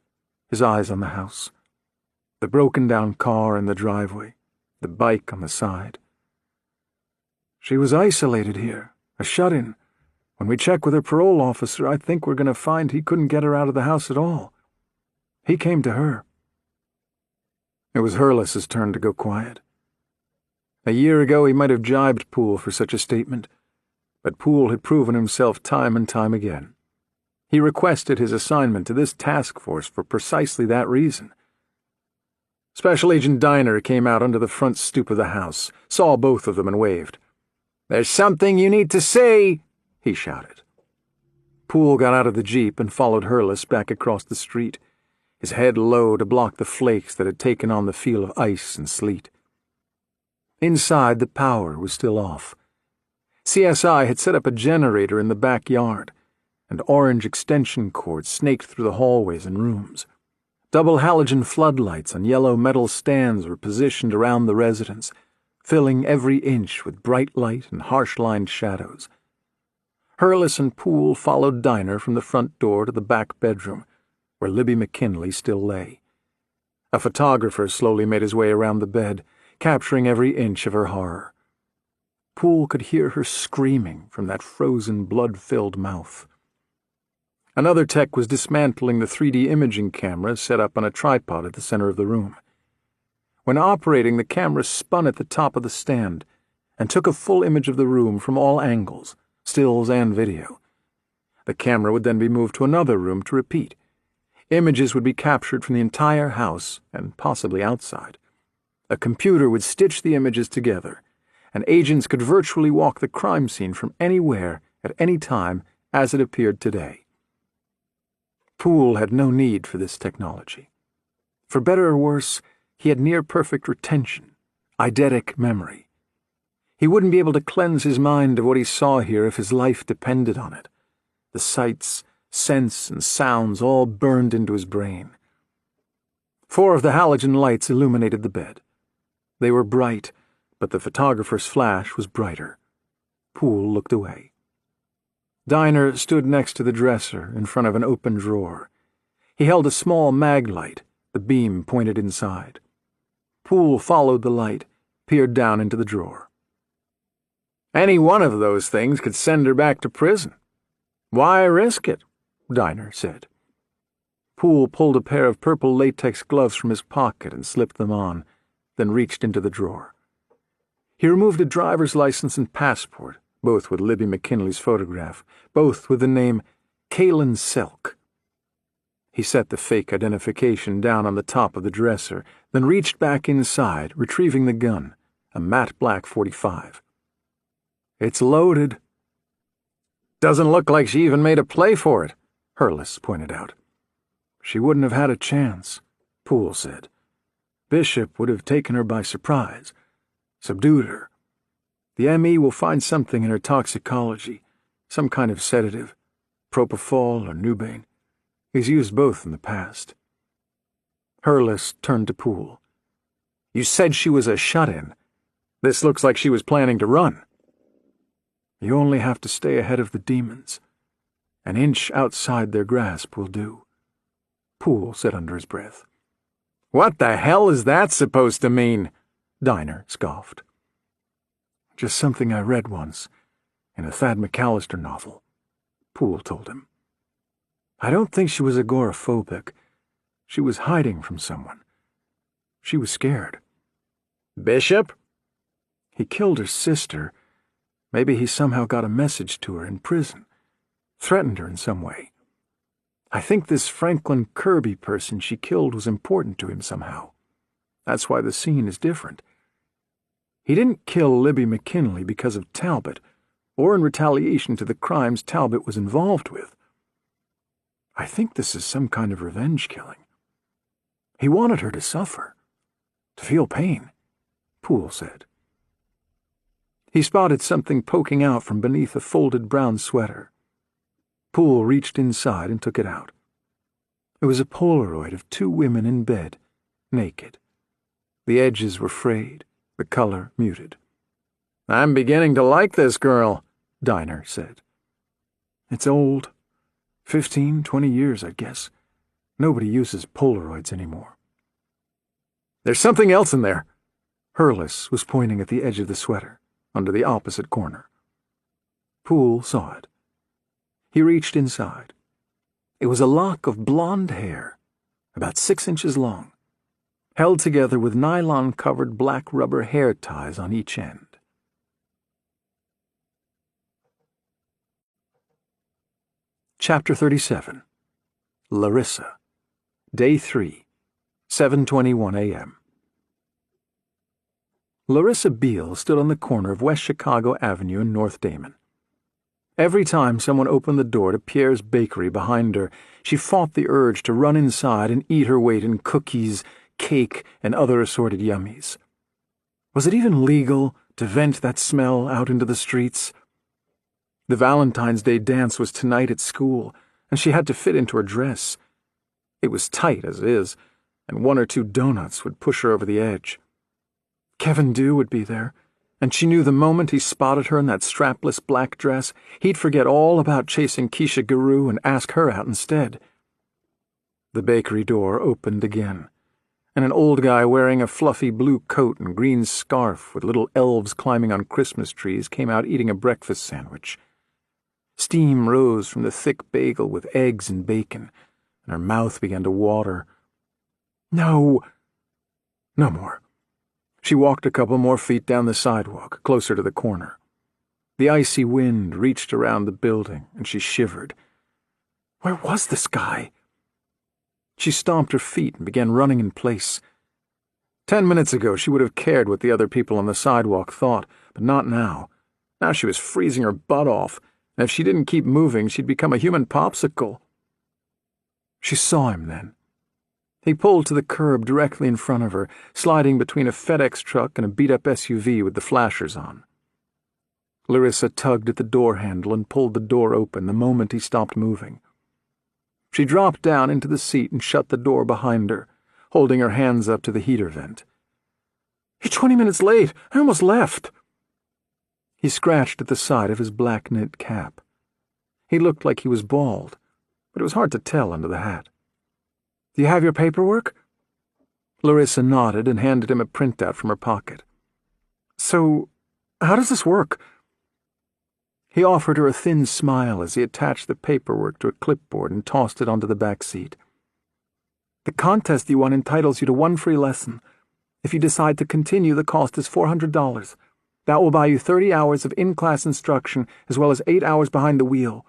his eyes on the house. The broken-down car in the driveway, the bike on the side. She was isolated here, a shut-in. When we check with her parole officer, I think we're going to find he couldn't get her out of the house at all. He came to her. It was Hurless's turn to go quiet. A year ago he might have jibed Poole for such a statement, but Poole had proven himself time and time again. He requested his assignment to this task force for precisely that reason. Special Agent Diner came out onto the front stoop of the house, saw both of them and waved. "There's something you need to say," he shouted. Poole got out of the Jeep and followed Hurless back across the street, his head low to block the flakes that had taken on the feel of ice and sleet. Inside, the power was still off. CSI had set up a generator in the backyard, and orange extension cords snaked through the hallways and rooms. Double halogen floodlights on yellow metal stands were positioned around the residence, filling every inch with bright light and harsh-lined shadows. Hurless and Poole followed Diner from the front door to the back bedroom, where Libby McKinley still lay. A photographer slowly made his way around the bed, capturing every inch of her horror. Poole could hear her screaming from that frozen, blood-filled mouth. Another tech was dismantling the 3D imaging camera set up on a tripod at the center of the room. When operating, the camera spun at the top of the stand and took a full image of the room from all angles, stills and video. The camera would then be moved to another room to repeat. Images would be captured from the entire house and possibly outside. A computer would stitch the images together, and agents could virtually walk the crime scene from anywhere at any time as it appeared today. Poole had no need for this technology. For better or worse, he had near-perfect retention, eidetic memory. He wouldn't be able to cleanse his mind of what he saw here if his life depended on it. The sights, scents, and sounds all burned into his brain. 4 of the halogen lights illuminated the bed. They were bright, but the photographer's flash was brighter. Poole looked away. Diner stood next to the dresser in front of an open drawer. He held a small mag light, the beam pointed inside. Poole followed the light, peered down into the drawer. "Any one of those things could send her back to prison. Why risk it?" Diner said. Poole pulled a pair of purple latex gloves from his pocket and slipped them on, then reached into the drawer. He removed a driver's license and passport, both with Libby McKinley's photograph, both with the name Kaylin Selk. He set the fake identification down on the top of the dresser, then reached back inside, retrieving the gun, a matte black .45. "It's loaded." "Doesn't look like she even made a play for it," Hurless pointed out. "She wouldn't have had a chance," Poole said. "Bishop would have taken her by surprise, subdued her. The ME will find something in her toxicology, some kind of sedative, propofol or Nubane. He's used both in the past." Hurless turned to Poole. "You said she was a shut-in. This looks like she was planning to run." "You only have to stay ahead of the demons. An inch outside their grasp will do," Poole said under his breath. "What the hell is that supposed to mean?" Diner scoffed. "Just something I read once, in a Thad McAllister novel," Poole told him. "I don't think she was agoraphobic. She was hiding from someone. She was scared." "Bishop?" "He killed her sister. Maybe he somehow got a message to her in prison, threatened her in some way. I think this Franklin Kirby person she killed was important to him somehow. That's why the scene is different. He didn't kill Libby McKinley because of Talbot, or in retaliation to the crimes Talbot was involved with. I think this is some kind of revenge killing. He wanted her to suffer, to feel pain," Poole said. He spotted something poking out from beneath a folded brown sweater. Poole reached inside and took it out. It was a Polaroid of 2 women in bed, naked. The edges were frayed, the color muted. "I'm beginning to like this girl," Diner said. "It's old. 15, 20 years, I guess. Nobody uses Polaroids anymore." "There's something else in there." Hurless was pointing at the edge of the sweater, under the opposite corner. Poole saw it. He reached inside. It was a lock of blonde hair, about 6 inches long, held together with nylon-covered black rubber hair ties on each end. Chapter 37. Larissa. Day 3, 7:21 a.m. Larissa Beale stood on the corner of West Chicago Avenue and North Damon. Every time someone opened the door to Pierre's bakery behind her, she fought the urge to run inside and eat her weight in cookies, cake, and other assorted yummies. Was it even legal to vent that smell out into the streets? The Valentine's Day dance was tonight at school, and she had to fit into her dress. It was tight as is, and 1 or 2 donuts would push her over the edge. Kevin Dew would be there, and she knew the moment he spotted her in that strapless black dress, he'd forget all about chasing Keisha Garou and ask her out instead. The bakery door opened again, and an old guy wearing a fluffy blue coat and green scarf with little elves climbing on Christmas trees came out eating a breakfast sandwich. Steam rose from the thick bagel with eggs and bacon, and her mouth began to water. No more. She walked a couple more feet down the sidewalk, closer to the corner. The icy wind reached around the building, and she shivered. Where was this guy? She stomped her feet and began running in place. 10 minutes ago she would have cared what the other people on the sidewalk thought, but not now. Now she was freezing her butt off, and if she didn't keep moving, she'd become a human popsicle. She saw him then. He pulled to the curb directly in front of her, sliding between a FedEx truck and a beat-up SUV with the flashers on. Larissa tugged at the door handle and pulled the door open the moment he stopped moving. She dropped down into the seat and shut the door behind her, holding her hands up to the heater vent. "You're 20 minutes late. I almost left." He scratched at the side of his black knit cap. He looked like he was bald, but it was hard to tell under the hat. "Do you have your paperwork?" Larissa nodded and handed him a printout from her pocket. "So, how does this work?" He offered her a thin smile as he attached the paperwork to a clipboard and tossed it onto the back seat. "The contest you won entitles you to 1 free lesson. If you decide to continue, the cost is $400. That will buy you 30 hours of in-class instruction as well as 8 hours behind the wheel,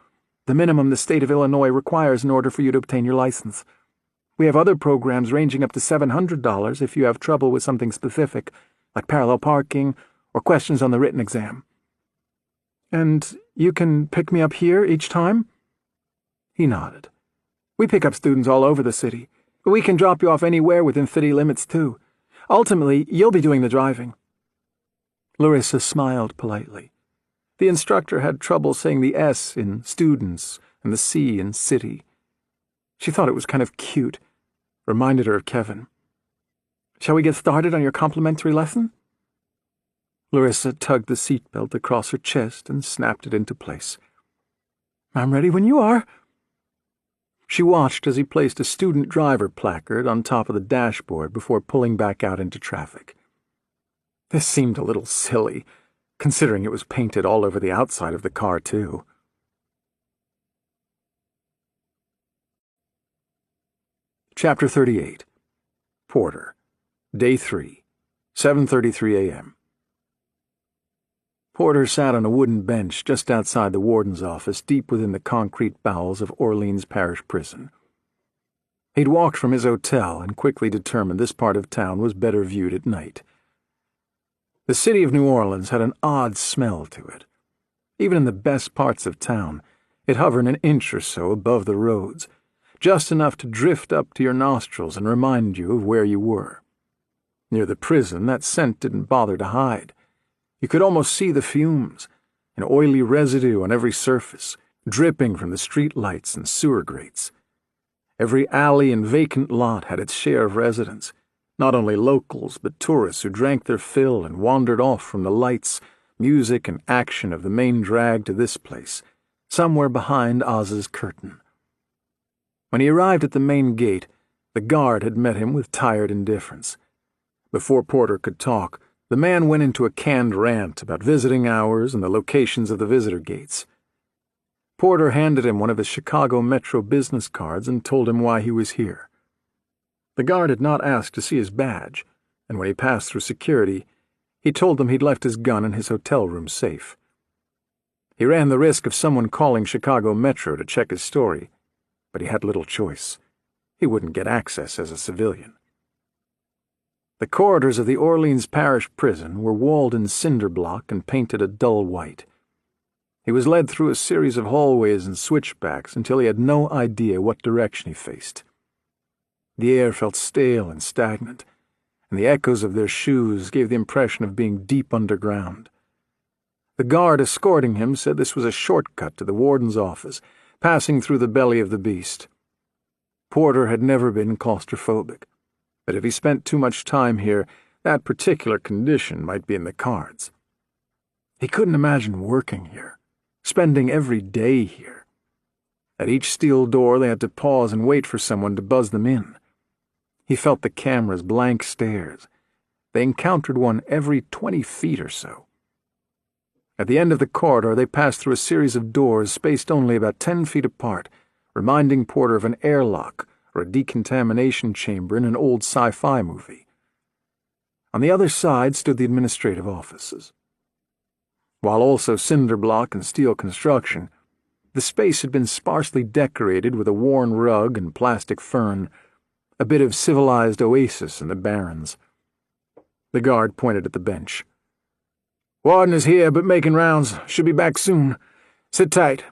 the minimum the state of Illinois requires in order for you to obtain your license. We have other programs ranging up to $700 if you have trouble with something specific, like parallel parking or questions on the written exam." "And you can pick me up here each time?" He nodded. "We pick up students all over the city, but we can drop you off anywhere within city limits, too. Ultimately, you'll be doing the driving." Larissa smiled politely. The instructor had trouble saying the S in students and the C in city. She thought it was kind of cute. Reminded her of Kevin. "Shall we get started on your complimentary lesson?" Larissa tugged the seatbelt across her chest and snapped it into place. "I'm ready when you are." She watched as he placed a student driver placard on top of the dashboard before pulling back out into traffic. This seemed a little silly, considering it was painted all over the outside of the car, too. Chapter 38. Porter. Day 3. 7:33 a.m. Porter sat on a wooden bench just outside the warden's office, deep within the concrete bowels of Orleans Parish Prison. He'd walked from his hotel and quickly determined this part of town was better viewed at night. The city of New Orleans had an odd smell to it. Even in the best parts of town, it hovered an inch or so above the roads, just enough to drift up to your nostrils and remind you of where you were. Near the prison, that scent didn't bother to hide. You could almost see the fumes, an oily residue on every surface, dripping from the street lights and sewer grates. Every alley and vacant lot had its share of residents, not only locals but tourists who drank their fill and wandered off from the lights, music, and action of the main drag to this place, somewhere behind Oz's curtain. When he arrived at the main gate, the guard had met him with tired indifference. Before Porter could talk, the man went into a canned rant about visiting hours and the locations of the visitor gates. Porter handed him one of his Chicago Metro business cards and told him why he was here. The guard had not asked to see his badge, and when he passed through security, he told them he'd left his gun in his hotel room safe. He ran the risk of someone calling Chicago Metro to check his story, but he had little choice. He wouldn't get access as a civilian. The corridors of the Orleans Parish Prison were walled in cinder block and painted a dull white. He was led through a series of hallways and switchbacks until he had no idea what direction he faced. The air felt stale and stagnant, and the echoes of their shoes gave the impression of being deep underground. The guard escorting him said this was a shortcut to the warden's office, passing through the belly of the beast. Porter had never been claustrophobic, but if he spent too much time here, that particular condition might be in the cards. He couldn't imagine working here, spending every day here. At each steel door they had to pause and wait for someone to buzz them in. He felt the camera's blank stares. They encountered one every 20 feet or so. At the end of the corridor, they passed through a series of doors spaced only about 10 feet apart, reminding Porter of an airlock or a decontamination chamber in an old sci-fi movie. On the other side stood the administrative offices. While also cinder block and steel construction, the space had been sparsely decorated with a worn rug and plastic fern, a bit of civilized oasis in the barrens. The guard pointed at the bench. "Warden is here, but making rounds. Should be back soon. Sit tight."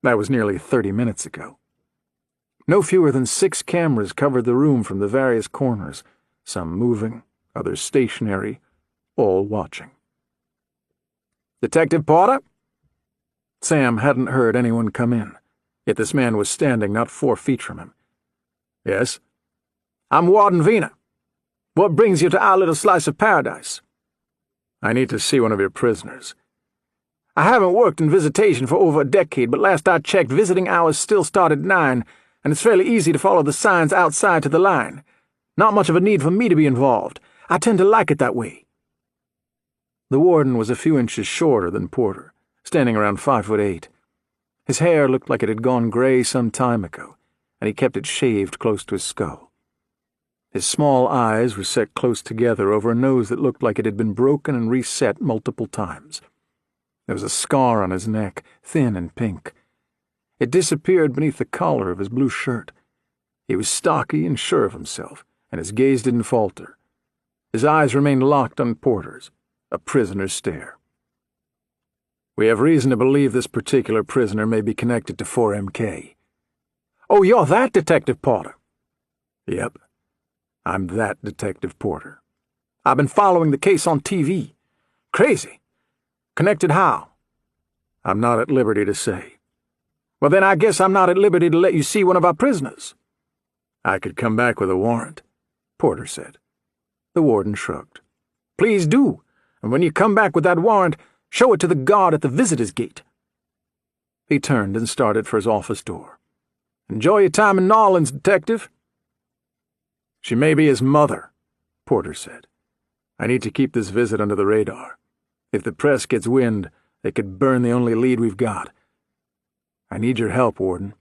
That was nearly 30 minutes ago. No fewer than 6 cameras covered the room from the various corners, some moving, others stationary, all watching. "Detective Porter?" Sam hadn't heard anyone come in, yet this man was standing not 4 feet from him. "Yes?" "I'm Warden Vina. What brings you to our little slice of paradise?" "I need to see one of your prisoners." "I haven't worked in visitation for over a decade, but last I checked, visiting hours still start at 9, and it's fairly easy to follow the signs outside to the line. Not much of a need for me to be involved. I tend to like it that way." The warden was a few inches shorter than Porter, standing around 5'8". His hair looked like it had gone gray some time ago, and he kept it shaved close to his skull. His small eyes were set close together over a nose that looked like it had been broken and reset multiple times. There was a scar on his neck, thin and pink. It disappeared beneath the collar of his blue shirt. He was stocky and sure of himself, and his gaze didn't falter. His eyes remained locked on Porter's, a prisoner's stare. "We have reason to believe this particular prisoner may be connected to 4MK. "Oh, you're that Detective Porter?" "Yep. I'm that Detective Porter. I've been following the case on TV. Crazy. Connected how?" "I'm not at liberty to say." "Well, then I guess I'm not at liberty to let you see one of our prisoners." "I could come back with a warrant," Porter said. The warden shrugged. "Please do, and when you come back with that warrant, show it to the guard at the visitor's gate." He turned and started for his office door. "Enjoy your time in New Orleans, Detective." "She may be his mother," Porter said. "I need to keep this visit under the radar. If the press gets wind, they could burn the only lead we've got. I need your help, Warden."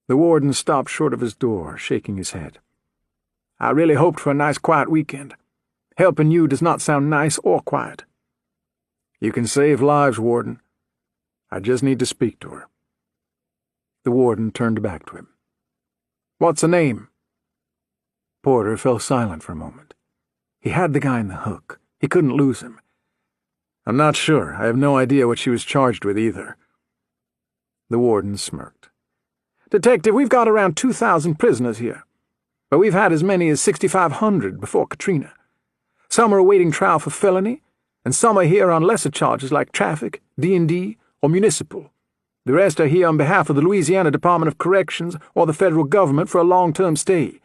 The warden stopped short of his door, shaking his head. "I really hoped for a nice quiet weekend. Helping you does not sound nice or quiet." "You can save lives, Warden. I just need to speak to her." The warden turned back to him. "What's her name?" Porter fell silent for a moment. He had the guy in the hook. He couldn't lose him. "I'm not sure. I have no idea what she was charged with either." The warden smirked. "Detective, we've got around 2,000 prisoners here, but we've had as many as 6,500 before Katrina. Some are awaiting trial for felony, and some are here on lesser charges like traffic, D&D, or municipal. The rest are here on behalf of the Louisiana Department of Corrections or the federal government for a long-term stay.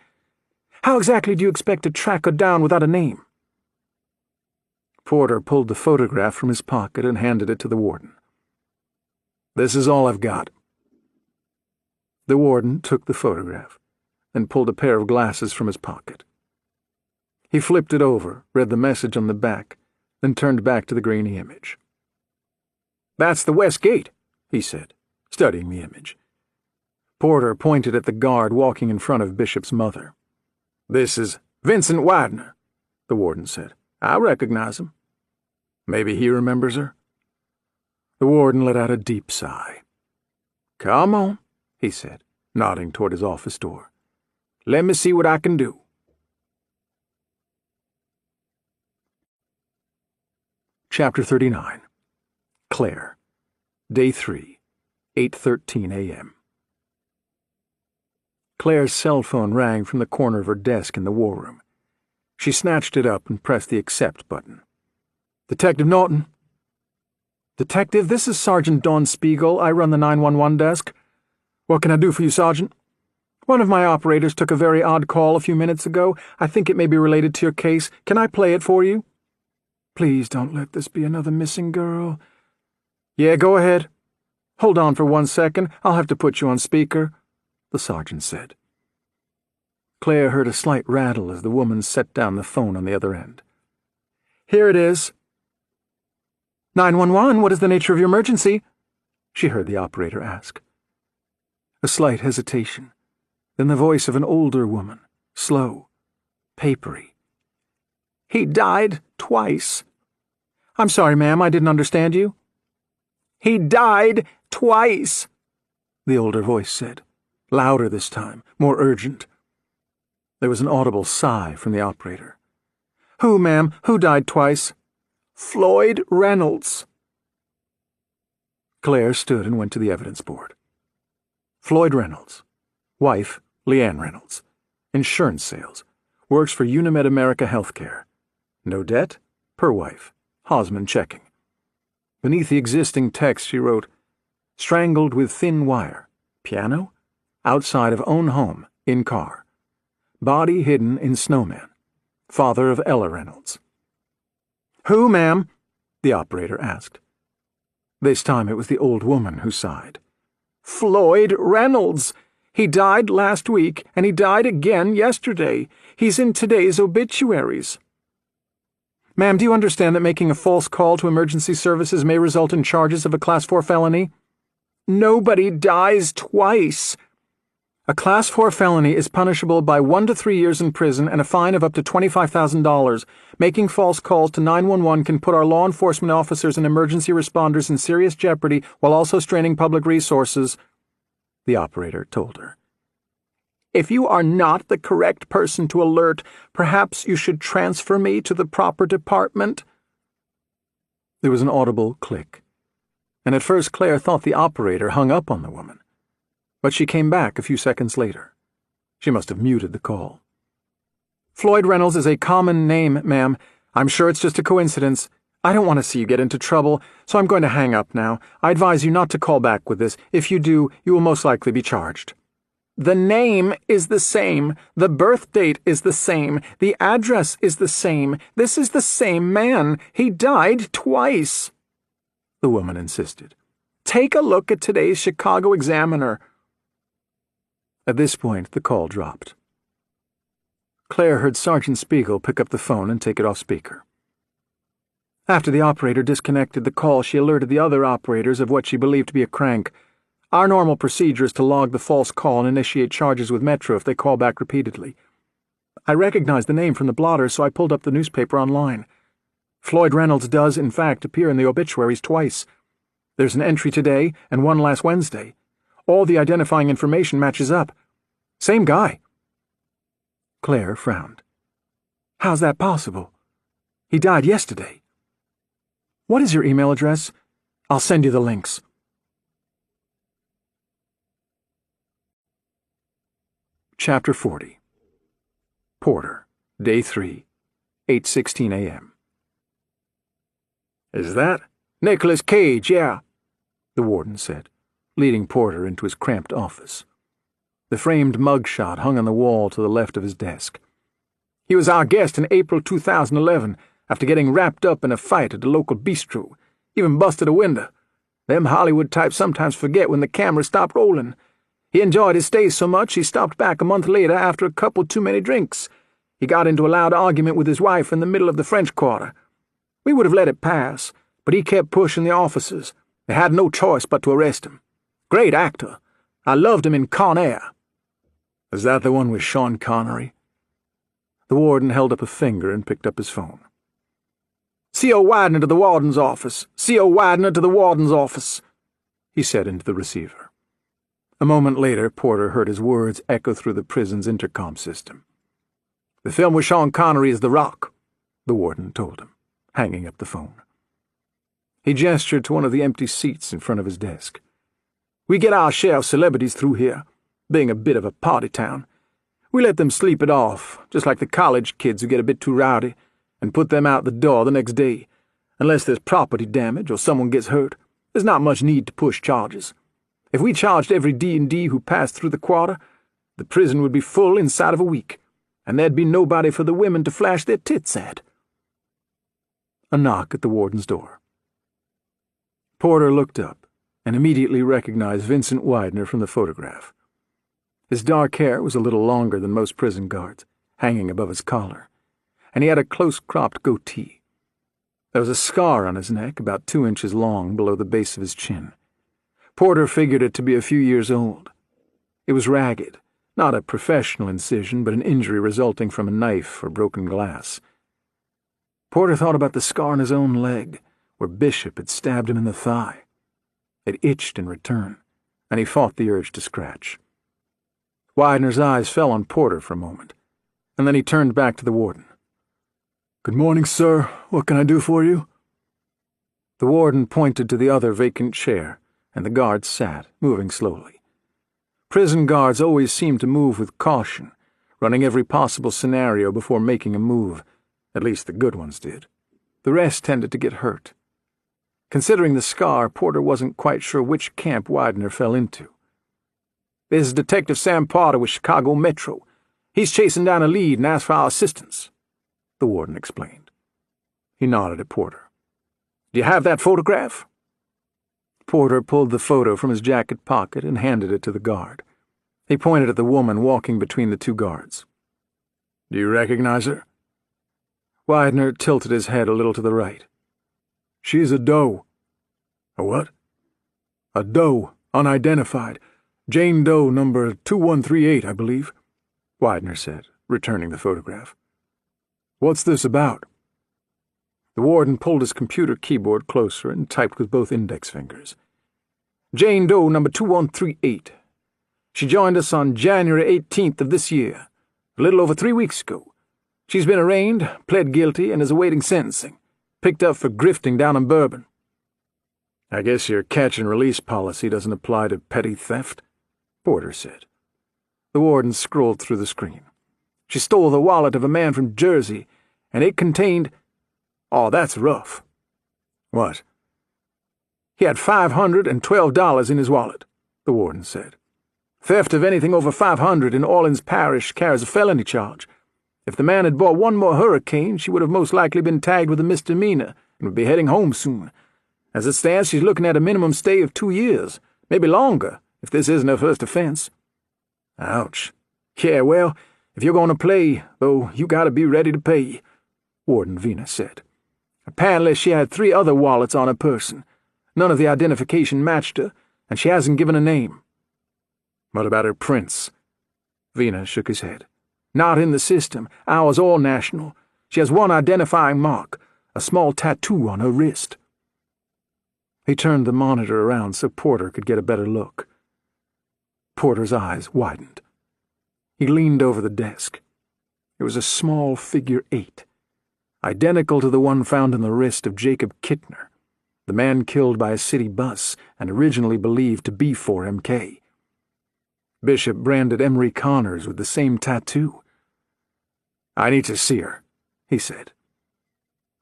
How exactly do you expect to track her down without a name?" Porter pulled the photograph from his pocket and handed it to the warden. "This is all I've got." The warden took the photograph, then pulled a pair of glasses from his pocket. He flipped it over, read the message on the back, then turned back to the grainy image. "That's the West Gate," he said, studying the image. Porter pointed at the guard walking in front of Bishop's mother. "This is Vincent Widener," the warden said. "I recognize him." "Maybe he remembers her?" The warden let out a deep sigh. "Come on," he said, nodding toward his office door. "Let me see what I can do." Chapter 39. Claire. Day 3, 8:13 a.m. Claire's cell phone rang from the corner of her desk in the war room. She snatched it up and pressed the accept button. "Detective Norton." "Detective, this is Sergeant Dawn Spiegel. I run the 911 desk. What can I do for you, Sergeant?" "One of my operators took a very odd call a few minutes ago. I think it may be related to your case. Can I play it for you?" "Please don't let this be another missing girl." "Yeah, go ahead." "Hold on for 1 second. I'll have to put you on speaker," the sergeant said. Claire heard a slight rattle as the woman set down the phone on the other end. "Here it is." 911, what is the nature of your emergency?" she heard the operator ask. A slight hesitation, then the voice of an older woman, slow, papery. "He died twice." "I'm sorry, ma'am, I didn't understand you." "He died twice," the older voice said, louder this time, more urgent. There was an audible sigh from the operator. "Who, ma'am? Who died twice?" "Floyd Reynolds." Claire stood and went to the evidence board. Floyd Reynolds. Wife, Leanne Reynolds. Insurance sales. Works for Unimed America Healthcare. No debt, per wife. Hosman checking. Beneath the existing text she wrote, "Strangled with thin wire. Piano? Outside of own home, in car. Body hidden in snowman. Father of Ella Reynolds." "Who, ma'am?" the operator asked. This time it was the old woman who sighed. "Floyd Reynolds. He died last week, and he died again yesterday. He's in today's obituaries." "Ma'am, do you understand that making a false call to emergency services may result in charges of a Class 4 felony?" "Nobody dies twice." "A Class 4 felony is punishable by 1 to 3 years in prison and a fine of up to $25,000. Making false calls to 911 can put our law enforcement officers and emergency responders in serious jeopardy while also straining public resources," the operator told her. "If you are not the correct person to alert, perhaps you should transfer me to the proper department." There was an audible click, and at first Claire thought the operator hung up on the woman. But she came back a few seconds later. She must have muted the call. "Floyd Reynolds is a common name, ma'am. I'm sure it's just a coincidence. I don't want to see you get into trouble, so I'm going to hang up now. I advise you not to call back with this. If you do, you will most likely be charged." "The name is the same. The birth date is the same. The address is the same. This is the same man. He died twice," the woman insisted. "Take a look at today's Chicago Examiner." At this point, the call dropped. Claire heard Sergeant Spiegel pick up the phone and take it off speaker. After the operator disconnected the call, she alerted the other operators of what she believed to be a crank. "Our normal procedure is to log the false call and initiate charges with Metro if they call back repeatedly. I recognized the name from the blotter, so I pulled up the newspaper online. Floyd Reynolds does, in fact, appear in the obituaries twice. There's an entry today and one last Wednesday. All the identifying information matches up. Same guy." Claire frowned. "How's that possible? He died yesterday." "What is your email address? I'll send you the links." Chapter 40. Porter, Day 3, 8:16 a.m. "Is that Nicolas Cage, yeah," the warden said, leading Porter into his cramped office. The framed mugshot hung on the wall to the left of his desk. "He was our guest in April 2011, after getting wrapped up in a fight at a local bistro. Even busted a window. Them Hollywood types sometimes forget when the camera stopped rolling. He enjoyed his stay so much he stopped back a month later after a couple too many drinks. He got into a loud argument with his wife in the middle of the French Quarter. We would have let it pass, but he kept pushing the officers. They had no choice but to arrest him. Great actor. I loved him in Con Air." "Is that the one with Sean Connery?" The warden held up a finger and picked up his phone. "C.O. Widener to the warden's office. C.O. Widener to the warden's office," he said into the receiver. A moment later, Porter heard his words echo through the prison's intercom system. "The film with Sean Connery is The Rock," the warden told him, hanging up the phone. He gestured to one of the empty seats in front of his desk. "We get our share of celebrities through here, being a bit of a party town. We let them sleep it off, just like the college kids who get a bit too rowdy, and put them out the door the next day. Unless there's property damage or someone gets hurt, there's not much need to push charges. If we charged every D&D who passed through the quarter, the prison would be full inside of a week, and there'd be nobody for the women to flash their tits at." A knock at the warden's door. Porter looked up and immediately recognized Vincent Widener from the photograph. His dark hair was a little longer than most prison guards, hanging above his collar, and he had a close-cropped goatee. There was a scar on his neck about 2 inches long below the base of his chin. Porter figured it to be a few years old. It was ragged, not a professional incision, but an injury resulting from a knife or broken glass. Porter thought about the scar on his own leg, where Bishop had stabbed him in the thigh. It itched in return, and he fought the urge to scratch. Widener's eyes fell on Porter for a moment, and then he turned back to the warden. "Good morning, sir. What can I do for you?" The warden pointed to the other vacant chair, and the guard sat, moving slowly. Prison guards always seemed to move with caution, running every possible scenario before making a move. At least the good ones did. The rest tended to get hurt. Considering the scar, Porter wasn't quite sure which camp Widener fell into. "This is Detective Sam Potter with Chicago Metro. He's chasing down a lead and asked for our assistance," the warden explained. He nodded at Porter. "Do you have that photograph?" Porter pulled the photo from his jacket pocket and handed it to the guard. He pointed at the woman walking between the two guards. "Do you recognize her?" Widener tilted his head a little to the right. "She's a Doe." "A what?" "A Doe, unidentified. Jane Doe, number 2138, I believe," Widener said, returning the photograph. "What's this about?" The warden pulled his computer keyboard closer and typed with both index fingers. "Jane Doe, number 2138. She joined us on January 18th of this year, a little over 3 weeks ago. She's been arraigned, pled guilty, and is awaiting sentencing, picked up for grifting down in Bourbon." "I guess your catch-and-release policy doesn't apply to petty theft," Porter said. The warden scrolled through the screen. "She stole the wallet of a man from Jersey, and it contained—" "Oh, that's rough." "What?" "He had $512 in his wallet," the warden said. "Theft of anything over 500 in Orleans Parish carries a felony charge. If the man had bought one more hurricane, she would have most likely been tagged with a misdemeanor and would be heading home soon. As it stands, she's looking at a minimum stay of 2 years, maybe longer, if this isn't her first offense." "Ouch. Yeah, well, if you're going to play, though, you gotta be ready to pay," Warden Vina said. "Apparently she had 3 other wallets on her person. None of the identification matched her, and she hasn't given a name." "What about her prints?" Vina shook his head. "Not in the system, ours or national. She has one identifying mark, a small tattoo on her wrist." He turned the monitor around so Porter could get a better look. Porter's eyes widened. He leaned over the desk. It was a small figure 8, identical to the one found in the wrist of Jacob Kittner, the man killed by a city bus and originally believed to be 4MK. Bishop branded Emery Connors with the same tattoo. "I need to see her," he said.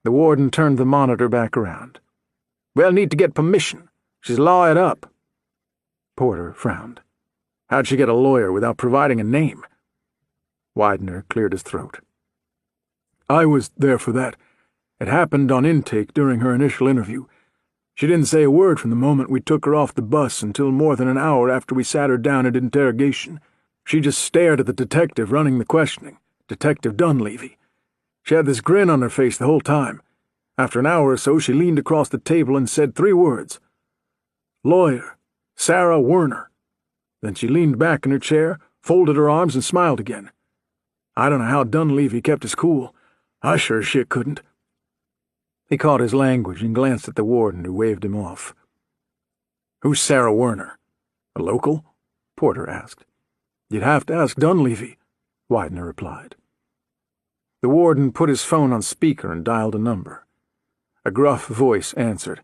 The warden turned the monitor back around. "We'll need to get permission. She's lawyered up." Porter frowned. "How'd she get a lawyer without providing a name?" Widener cleared his throat. "I was there for that. It happened on intake during her initial interview. She didn't say a word from the moment we took her off the bus until more than an hour after we sat her down at interrogation. She just stared at the detective running the questioning, Detective Dunleavy. She had this grin on her face the whole time. After an hour or so, she leaned across the table and said 3 words. 'Lawyer, Sarah Werner.' Then she leaned back in her chair, folded her arms, and smiled again. I don't know how Dunleavy kept his cool. I sure as shit couldn't." He caught his language and glanced at the warden, who waved him off. "Who's Sarah Werner? A local?" Porter asked. "You'd have to ask Dunleavy," Widener replied. The warden put his phone on speaker and dialed a number. A gruff voice answered.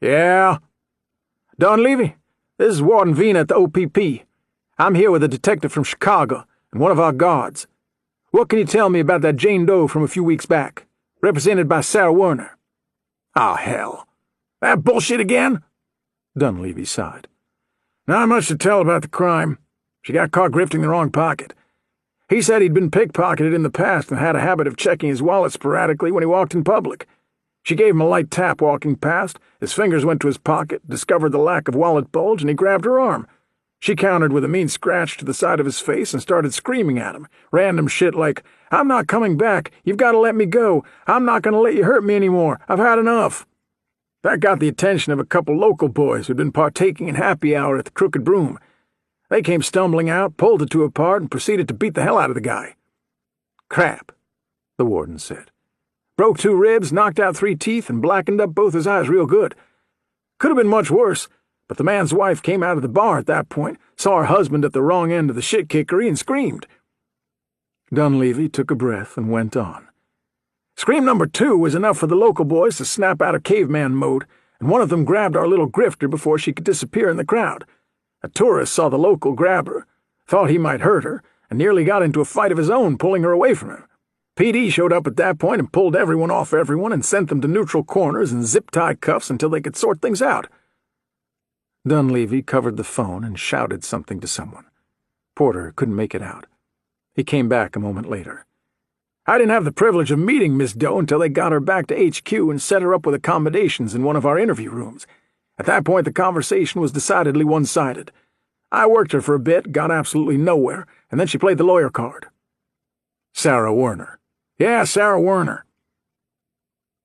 Yeah? Dunleavy, this is Warden Vina at the OPP. I'm here with a detective from Chicago and one of our guards. What can you tell me about that Jane Doe from a few weeks back, represented by Sarah Werner? Oh, hell. That bullshit again? Dunleavy sighed. Not much to tell about the crime. She got caught grifting the wrong pocket. He said he'd been pickpocketed in the past and had a habit of checking his wallet sporadically when he walked in public. She gave him a light tap walking past, his fingers went to his pocket, discovered the lack of wallet bulge, and he grabbed her arm. She countered with a mean scratch to the side of his face and started screaming at him. Random shit like, "I'm not coming back. You've got to let me go. I'm not going to let you hurt me anymore. I've had enough." That got the attention of a couple local boys who'd been partaking in happy hour at the Crooked Broom. They came stumbling out, pulled the two apart, and proceeded to beat the hell out of the guy. "Crap," the warden said. "Broke 2 ribs, knocked out 3 teeth, and blackened up both his eyes real good. Could have been much worse, but the man's wife came out of the bar at that point, saw her husband at the wrong end of the shit-kickery, and screamed." Dunleavy took a breath and went on. "Scream number 2 was enough for the local boys to snap out of caveman mode, and one of them grabbed our little grifter before she could disappear in the crowd. A tourist saw the local grab her, thought he might hurt her, and nearly got into a fight of his own, pulling her away from him. PD showed up at that point and pulled everyone off everyone and sent them to neutral corners and zip-tie cuffs until they could sort things out." Dunleavy covered the phone and shouted something to someone. Porter couldn't make it out. He came back a moment later. "I didn't have the privilege of meeting Miss Doe until they got her back to HQ and set her up with accommodations in one of our interview rooms. At that point, the conversation was decidedly one-sided. I worked her for a bit, got absolutely nowhere, and then she played the lawyer card." "Sarah Werner." "Yeah, Sarah Werner."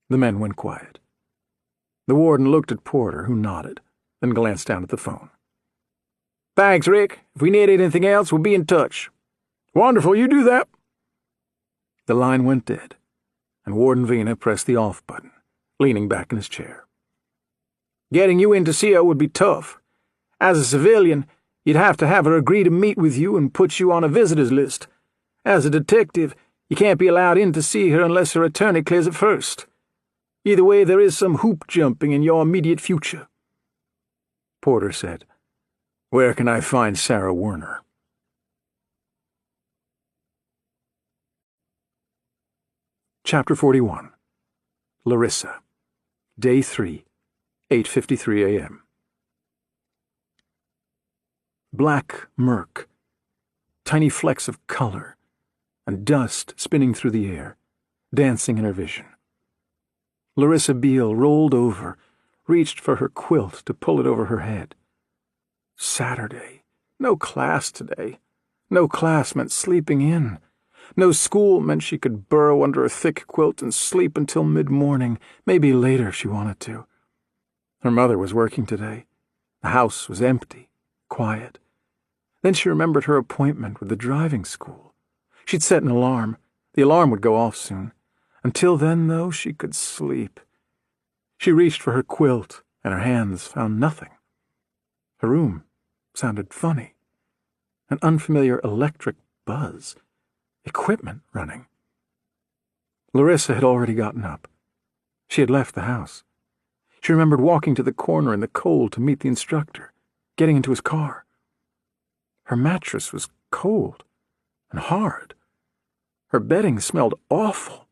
The men went quiet. The warden looked at Porter, who nodded, then glanced down at the phone. "Thanks, Rick. If we need anything else, we'll be in touch." "Wonderful, you do that." The line went dead, and Warden Vina pressed the off button, leaning back in his chair. "Getting you in to see her would be tough. As a civilian, you'd have to have her agree to meet with you and put you on a visitors list. As a detective, you can't be allowed in to see her unless her attorney clears it first. Either way, there is some hoop jumping in your immediate future." Porter said, "Where can I find Sarah Werner?" Chapter 41. Larissa. Day 3, 8:53 a.m. Black murk, tiny flecks of color, and dust spinning through the air, dancing in her vision. Larissa Beale rolled over, reached for her quilt to pull it over her head. Saturday. No class today. No class meant sleeping in. No school meant she could burrow under a thick quilt and sleep until mid-morning, maybe later if she wanted to. Her mother was working today. The house was empty, quiet. Then she remembered her appointment with the driving school. She'd set an alarm. The alarm would go off soon. Until then, though, she could sleep. She reached for her quilt, and her hands found nothing. Her room sounded funny. An unfamiliar electric buzz. Equipment running. Larissa had already gotten up. She had left the house. She remembered walking to the corner in the cold to meet the instructor, getting into his car. Her mattress was cold and hard. Her bedding smelled awful.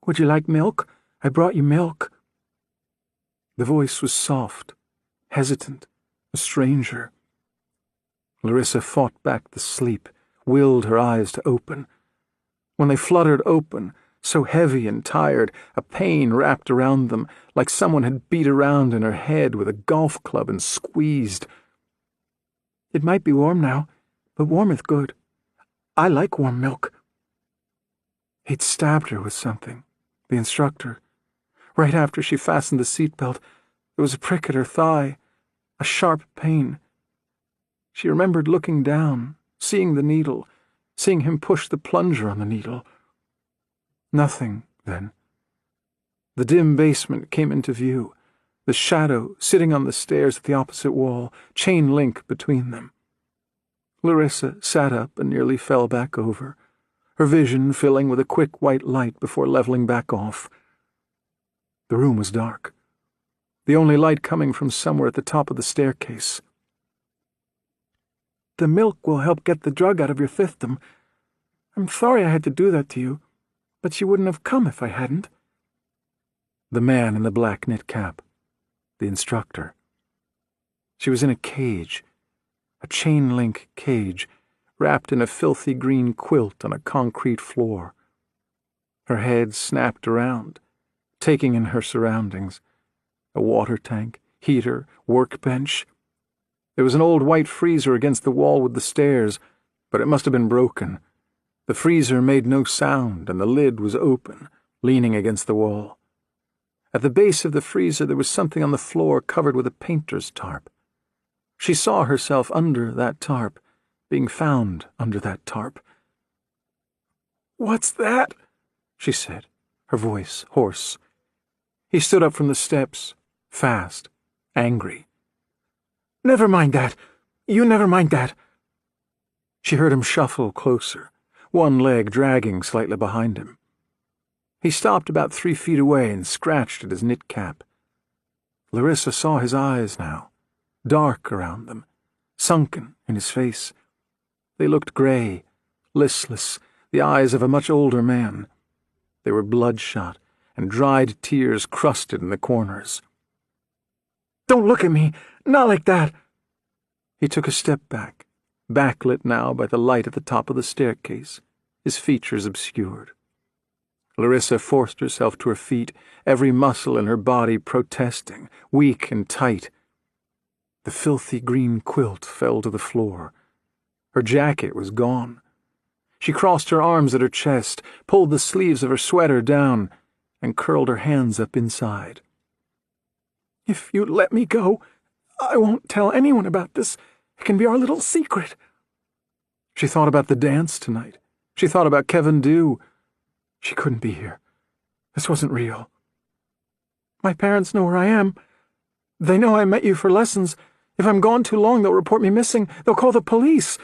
"Would you like milk? I brought you milk." The voice was soft, hesitant, a stranger. Larissa fought back the sleep, willed her eyes to open. When they fluttered open, so heavy and tired, a pain wrapped around them, like someone had beat around in her head with a golf club and squeezed. "It might be warm now, but warmeth good. I like warm milk." He'd stabbed her with something, the instructor. Right after she fastened the seatbelt, there was a prick at her thigh, a sharp pain. She remembered looking down, seeing the needle, seeing him push the plunger on the needle. Nothing, then. The dim basement came into view, the shadow sitting on the stairs at the opposite wall, chain link between them. Larissa sat up and nearly fell back over, her vision filling with a quick white light before leveling back off. The room was dark. the only light coming from somewhere at the top of the staircase. "The milk will help get the drug out of your system. I'm sorry I had to do that to you, but she wouldn't have come if I hadn't." The man in the black knit cap. The instructor. She was in a cage, a chain-link cage, wrapped in a filthy green quilt on a concrete floor. Her head snapped around, taking in her surroundings. A water tank, heater, workbench. There was an old white freezer against the wall with the stairs, but it must have been broken. The freezer made no sound, and the lid was open, leaning against the wall. At the base of the freezer there was something on the floor covered with a painter's tarp. She saw herself under that tarp, being found under that tarp. "What's that?" she said, her voice hoarse. He stood up from the steps, fast, angry. "Never mind that. You never mind that." She heard him shuffle closer, one leg dragging slightly behind him. He stopped about 3 feet away and scratched at his knit cap. Larissa saw his eyes now, dark around them, sunken in his face. They looked grey, listless, the eyes of a much older man. They were bloodshot, and dried tears crusted in the corners. "Don't look at me! Not like that!" He took a step back, backlit now by the light at the top of the staircase, his features obscured. Larissa forced herself to her feet, every muscle in her body protesting, weak and tight. The filthy green quilt fell to the floor. Her jacket was gone. She crossed her arms at her chest, pulled the sleeves of her sweater down, and curled her hands up inside. "If you let me go, I won't tell anyone about this. It can be our little secret." She thought about the dance tonight. She thought about Kevin Dew. She couldn't be here. This wasn't real. "My parents know where I am. They know I met you for lessons. If I'm gone too long, they'll report me missing. They'll call the police.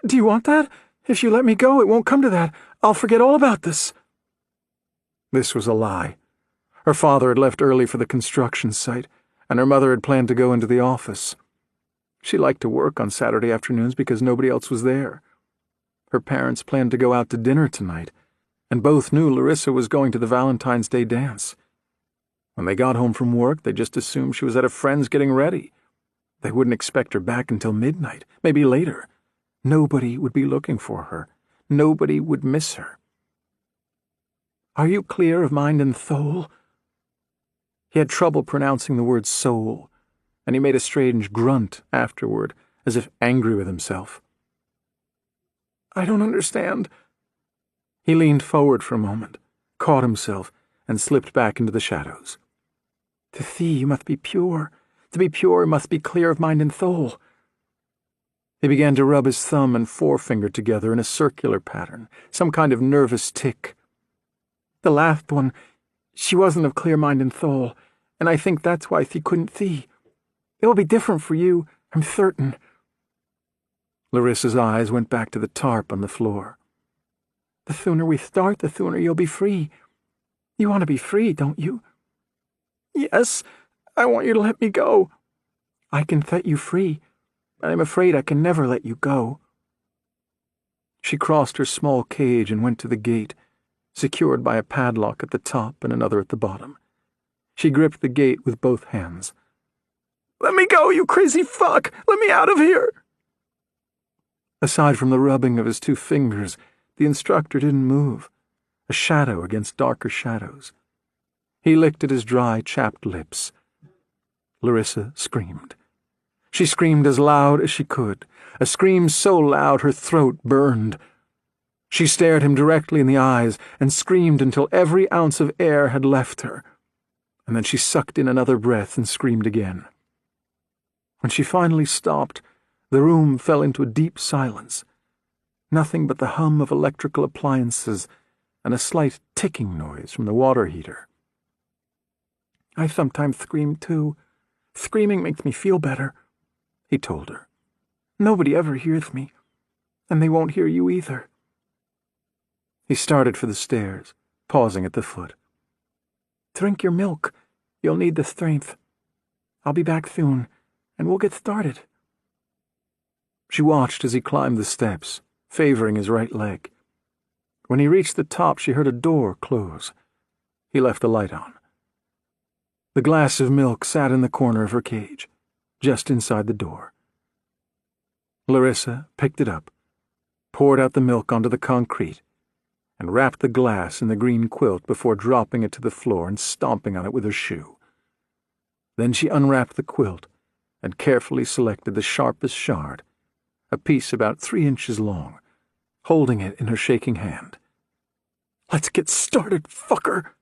Do you want that? If you let me go, it won't come to that. I'll forget all about this." This was a lie. Her father had left early for the construction site, and her mother had planned to go into the office. She liked to work on Saturday afternoons because nobody else was there. Her parents planned to go out to dinner tonight, and both knew Larissa was going to the Valentine's Day dance. When they got home from work, they just assumed she was at a friend's getting ready. They wouldn't expect her back until midnight, maybe later. Nobody would be looking for her. Nobody would miss her. "Are you clear of mind and soul?" He had trouble pronouncing the word soul, and he made a strange grunt afterward, as if angry with himself. "I don't understand." He leaned forward for a moment, caught himself, and slipped back into the shadows. "To see, you must be pure. To be pure, you must be clear of mind and soul." He began to rub his thumb and forefinger together in a circular pattern, some kind of nervous tick. "The last one, she wasn't of clear mind and soul, and I think that's why she couldn't see. It will be different for you, I'm certain." Larissa's eyes went back to the tarp on the floor. "The sooner we start, the sooner you'll be free. You want to be free, don't you?" "Yes, I want you to let me go." "I can set you free, but I'm afraid I can never let you go." She crossed her small cage and went to the gate, secured by a padlock at the top and another at the bottom. She gripped the gate with both hands. "Let me go, you crazy fuck! Let me out of here!" Aside from the rubbing of his 2 fingers, the instructor didn't move, a shadow against darker shadows. He licked at his dry, chapped lips. Larissa screamed. She screamed as loud as she could, a scream so loud her throat burned. She stared him directly in the eyes and screamed until every ounce of air had left her, and then she sucked in another breath and screamed again. When she finally stopped, the room fell into a deep silence. Nothing but the hum of electrical appliances and a slight ticking noise from the water heater. "I sometimes scream too. Screaming makes me feel better," he told her. "Nobody ever hears me, and they won't hear you either." He started for the stairs, pausing at the foot. "Drink your milk. You'll need the strength." I'll be back soon, and we'll get started." She watched as he climbed the steps, favoring his right leg. When he reached the top, she heard a door close. He left the light on. The glass of milk sat in the corner of her cage, just inside the door. Larissa picked it up, poured out the milk onto the concrete, and wrapped the glass in the green quilt before dropping it to the floor and stomping on it with her shoe. Then she unwrapped the quilt and carefully selected the sharpest shard, a piece about 3 inches long, holding it in her shaking hand. "Let's get started, fucker!"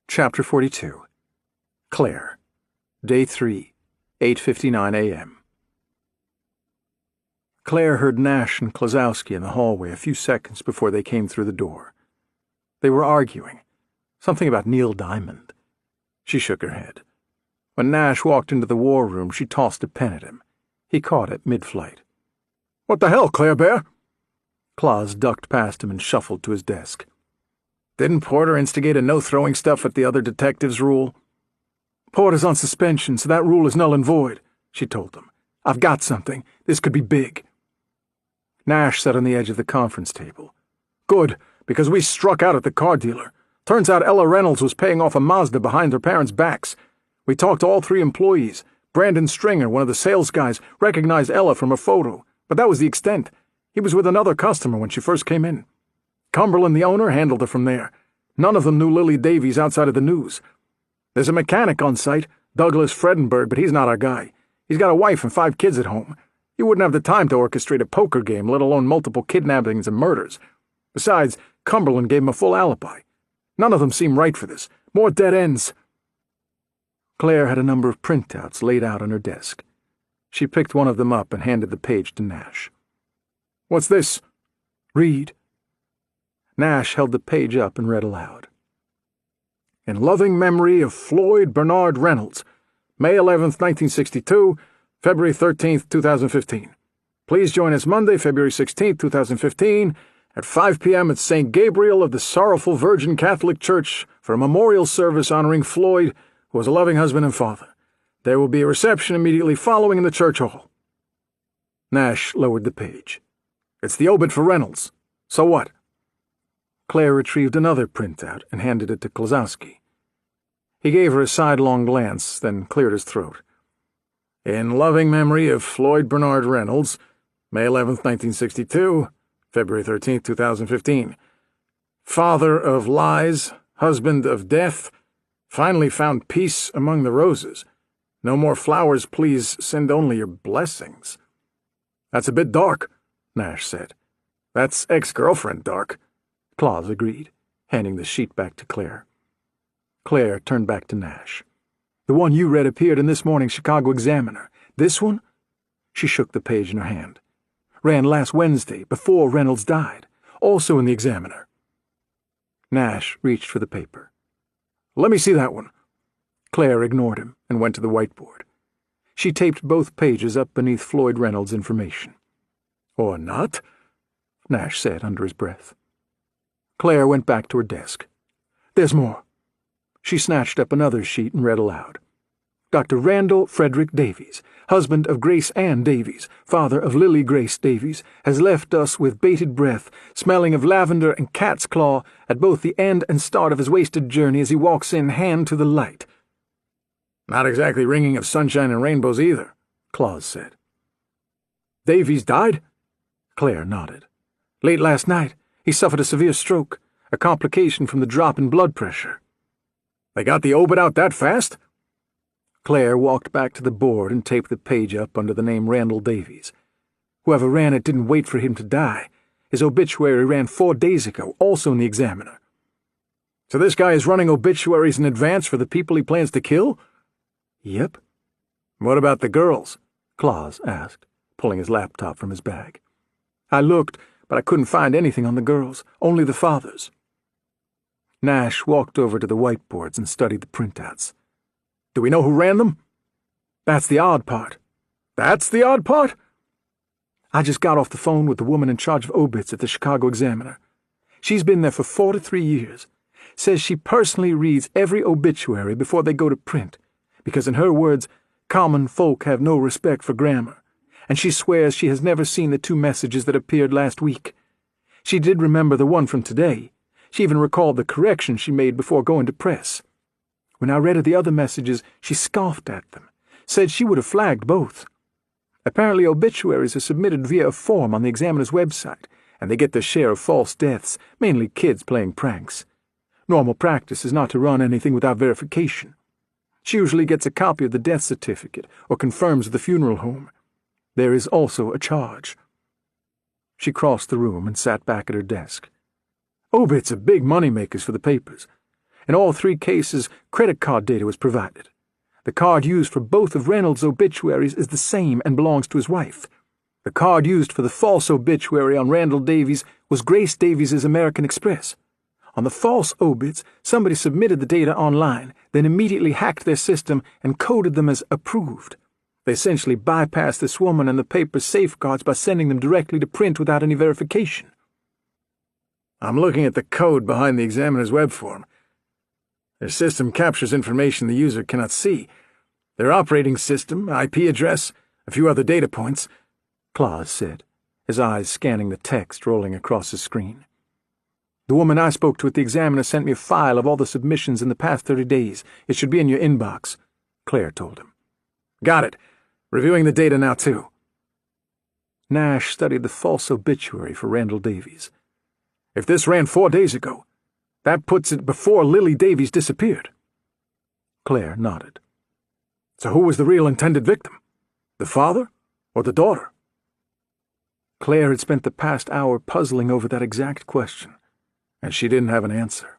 Chapter 42. Claire. Day 3, 8:59 a.m. Claire heard Nash and Klosowski in the hallway a few seconds before they came through the door. They were arguing. Something about Neil Diamond. She shook her head. When Nash walked into the war room, she tossed a pen at him. He caught it mid-flight. "What the hell, Claire Bear?" Claus ducked past him and shuffled to his desk. "Didn't Porter instigate a no-throwing stuff at the other detectives rule?" "Porter's on suspension, so that rule is null and void," she told him. "I've got something. This could be big." Nash sat on the edge of the conference table. "Good, because we struck out at the car dealer. Turns out Ella Reynolds was paying off a Mazda behind her parents' backs. We talked to all 3 employees. Brandon Stringer, one of the sales guys, recognized Ella from a photo, but that was the extent. He was with another customer when she first came in. Cumberland, the owner, handled her from there. None of them knew Lily Davies outside of the news. There's a mechanic on site, Douglas Fredenberg, but he's not our guy. He's got a wife and 5 kids at home. He wouldn't have the time to orchestrate a poker game, let alone multiple kidnappings and murders. Besides, Cumberland gave him a full alibi. None of them seem right for this. More dead ends." Claire had a number of printouts laid out on her desk. She picked one of them up and handed the page to Nash. "What's this?" "Read." Nash held the page up and read aloud. "In loving memory of Floyd Bernard Reynolds, May 11th, 1962, February 13th, 2015. Please join us Monday, February 16th, 2015, at 5 p.m. at St. Gabriel of the Sorrowful Virgin Catholic Church for a memorial service honoring Floyd, who was a loving husband and father. There will be a reception immediately following in the church hall." Nash lowered the page. "It's the obit for Reynolds. So what?" Claire retrieved another printout and handed it to Klosowski. He gave her a sidelong glance, then cleared his throat. "In loving memory of Floyd Bernard Reynolds, May 11th, 1962, February 13th, 2015. Father of lies, husband of death, finally found peace among the roses. No more flowers, please, send only your blessings." "That's a bit dark," Nash said. "That's ex-girlfriend dark," Claus agreed, handing the sheet back to Claire. Claire turned back to Nash. "The one you read appeared in this morning's Chicago Examiner. This one?" She shook the page in her hand. "Ran last Wednesday, before Reynolds died. Also in the Examiner." Nash reached for the paper. "Let me see that one." Claire ignored him and went to the whiteboard. She taped both pages up beneath Floyd Reynolds' information. "Or not," Nash said under his breath. Claire went back to her desk. "There's more." She snatched up another sheet and read aloud. "Dr. Randall Frederick Davies, husband of Grace Ann Davies, father of Lily Grace Davies, has left us with bated breath, smelling of lavender and cat's claw at both the end and start of his wasted journey as he walks in hand to the light." "Not exactly ringing of sunshine and rainbows either," Claus said. "Davies died?" Claire nodded. "Late last night. He suffered a severe stroke, a complication from the drop in blood pressure." "They got the obit out that fast?" Claire walked back to the board and taped the page up under the name Randall Davies. Whoever ran it didn't wait for him to die. His obituary ran 4 days ago, also in the Examiner. "So this guy is running obituaries in advance for the people he plans to kill?" "Yep." "What about the girls?" Claus asked, pulling his laptop from his bag. "I looked, but I couldn't find anything on the girls, only the fathers." Nash walked over to the whiteboards and studied the printouts. "Do we know who ran them?" "That's the odd part." "That's the odd part?" "I just got off the phone with the woman in charge of obits at the Chicago Examiner. She's been there for 43 years. says she personally reads every obituary before they go to print, because in her words, common folk have no respect for grammar, and she swears she has never seen the 2 messages that appeared last week. She did remember the one from today. She even recalled the correction she made before going to press. When I read her the other messages, she scoffed at them, said she would have flagged both. Apparently obituaries are submitted via a form on the Examiner's website, and they get their share of false deaths, mainly kids playing pranks. Normal practice is not to run anything without verification. She usually gets a copy of the death certificate or confirms with the funeral home. There is also a charge. She crossed the room and sat back at her desk. Obits are big moneymakers for the papers. In all 3 cases, credit card data was provided. The card used for both of Reynolds' obituaries is the same and belongs to his wife. The card used for the false obituary on Randall Davies was Grace Davies's American Express. On the false obits, somebody submitted the data online, then immediately hacked their system and coded them as approved. They essentially bypassed this woman and the paper's safeguards by sending them directly to print without any verification. I'm looking at the code behind the Examiner's web form. Their system captures information the user cannot see. Their operating system, IP address, a few other data points, Claus said, his eyes scanning the text rolling across his screen. The woman I spoke to at the Examiner sent me a file of all the submissions in the past 30 days. It should be in your inbox, Claire told him. Got it. Reviewing the data now, too. Nash studied the false obituary for Randall Davies. If this ran 4 days ago, that puts it before Lily Davies disappeared. Claire nodded. So who was the real intended victim? The father or the daughter? Claire had spent the past hour puzzling over that exact question, and she didn't have an answer.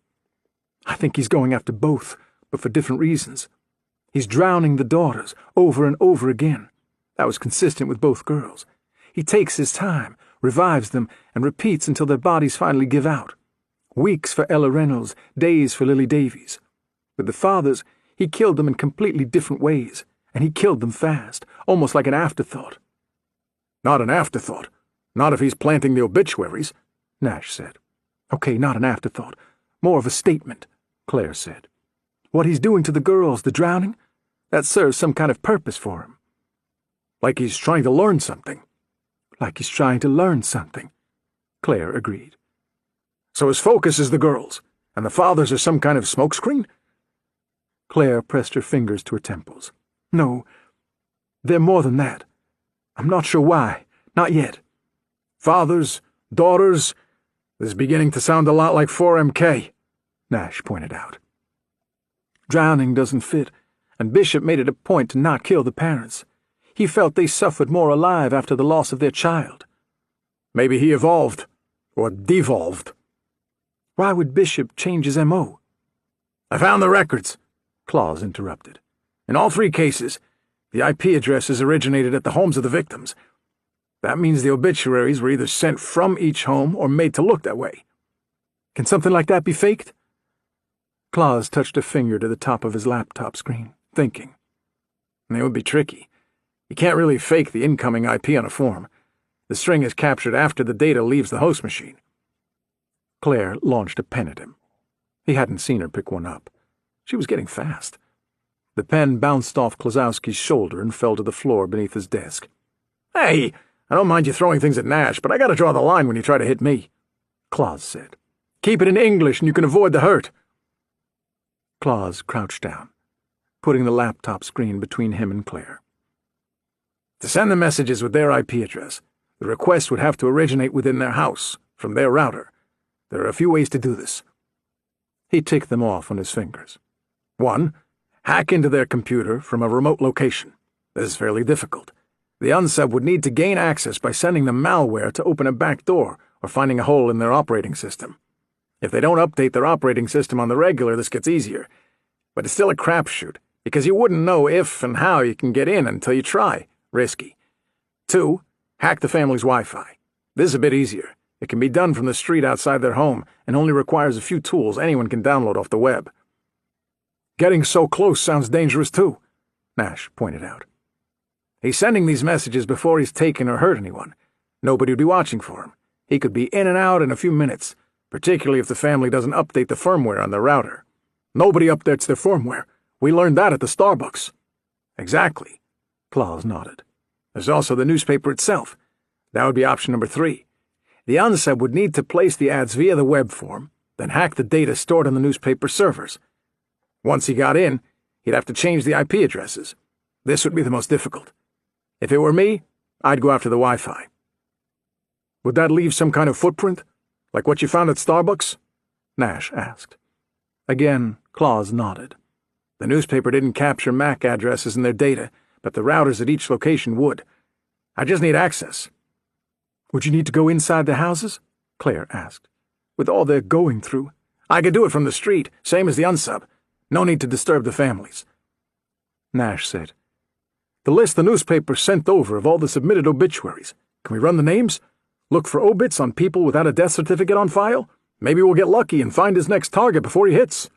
I think he's going after both, but for different reasons. He's drowning the daughters over and over again. That was consistent with both girls. He takes his time, revives them, and repeats until their bodies finally give out. Weeks for Ella Reynolds, days for Lily Davies. With the fathers, he killed them in completely different ways, and he killed them fast, almost like an afterthought. Not an afterthought. Not if he's planting the obituaries, Nash said. Okay, not an afterthought. More of a statement, Claire said. What he's doing to the girls, the drowning, that serves some kind of purpose for him. Like he's trying to learn something. Like he's trying to learn something, Claire agreed. So his focus is the girls, and the fathers are some kind of smokescreen? Claire pressed her fingers to her temples. No, they're more than that. I'm not sure why. Not yet. Fathers, daughters, this is beginning to sound a lot like 4MK, Nash pointed out. Drowning doesn't fit, and Bishop made it a point to not kill the parents. He felt they suffered more alive after the loss of their child. Maybe he evolved, or devolved. Why would Bishop change his M.O.? I found the records, Claus interrupted. In all 3 cases, the IP addresses originated at the homes of the victims. That means the obituaries were either sent from each home or made to look that way. Can something like that be faked? Claus touched a finger to the top of his laptop screen, thinking. It would be tricky. You can't really fake the incoming IP on a form. The string is captured after the data leaves the host machine. Claire launched a pen at him. He hadn't seen her pick one up. She was getting fast. The pen bounced off Klosowski's shoulder and fell to the floor beneath his desk. Hey, I don't mind you throwing things at Nash, but I gotta draw the line when you try to hit me, Claus said. Keep it in English and you can avoid the hurt. Claus crouched down, putting the laptop screen between him and Claire. To send the messages with their IP address, the request would have to originate within their house, from their router. There are a few ways to do this. He ticked them off on his fingers. 1. Hack into their computer from a remote location. This is fairly difficult. The unsub would need to gain access by sending them malware to open a back door or finding a hole in their operating system. If they don't update their operating system on the regular, this gets easier. But it's still a crapshoot, because you wouldn't know if and how you can get in until you try. Risky. 2. Hack the family's Wi-Fi. This is a bit easier. It can be done from the street outside their home and only requires a few tools anyone can download off the web. Getting so close sounds dangerous too, Nash pointed out. He's sending these messages before he's taken or hurt anyone. Nobody would be watching for him. He could be in and out in a few minutes. particularly if the family doesn't update the firmware on the router. Nobody updates their firmware. We learned that at the Starbucks. Exactly. Claus nodded. There's also the newspaper itself. That would be option number 3. The unsub would need to place the ads via the web form, then hack the data stored on the newspaper servers. Once he got in, he'd have to change the IP addresses. This would be the most difficult. If it were me, I'd go after the Wi-Fi. Would that leave some kind of footprint? Like what you found at Starbucks? Nash asked. Again, Claus nodded. The newspaper didn't capture MAC addresses in their data, but the routers at each location would. I just need access. Would you need to go inside the houses? Claire asked. With all they're going through. I could do it from the street, same as the unsub. No need to disturb the families. Nash said. The list the newspaper sent over of all the submitted obituaries. Can we run the names? Look for obits on people without a death certificate on file? Maybe we'll get lucky and find his next target before he hits.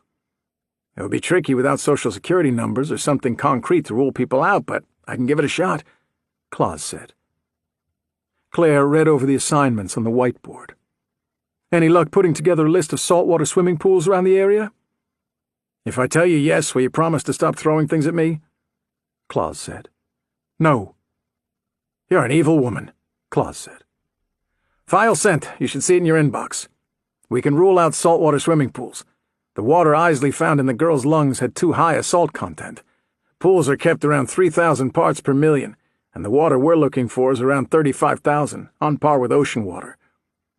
It would be tricky without social security numbers or something concrete to rule people out, but I can give it a shot, Claus said. Claire read over the assignments on the whiteboard. Any luck putting together a list of saltwater swimming pools around the area? If I tell you yes, will you promise to stop throwing things at me? Claus said. No. You're an evil woman, Claus said. File sent. You should see it in your inbox. We can rule out saltwater swimming pools. The water Isley found in the girl's lungs had too high a salt content. Pools are kept around 3,000 parts per million, and the water we're looking for is around 35,000, on par with ocean water.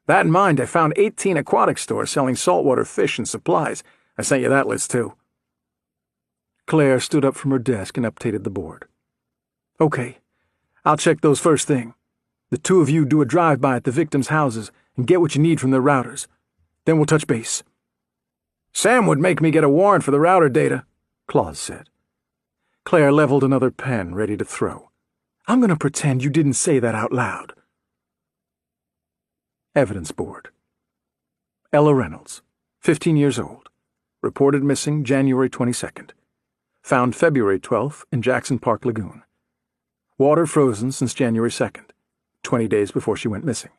That in mind, I found 18 aquatic stores selling saltwater fish and supplies. I sent you that list, too. Claire stood up from her desk and updated the board. Okay, I'll check those first thing. The two of you do a drive-by at the victims' houses and get what you need from their routers. Then we'll touch base. Sam would make me get a warrant for the router data, Claus said. Claire leveled another pen, ready to throw. I'm going to pretend you didn't say that out loud. Evidence board. Ella Reynolds, 15 years old. Reported missing January 22nd. Found February 12th in Jackson Park Lagoon. Water frozen since January 2nd, 20 days before she went missing.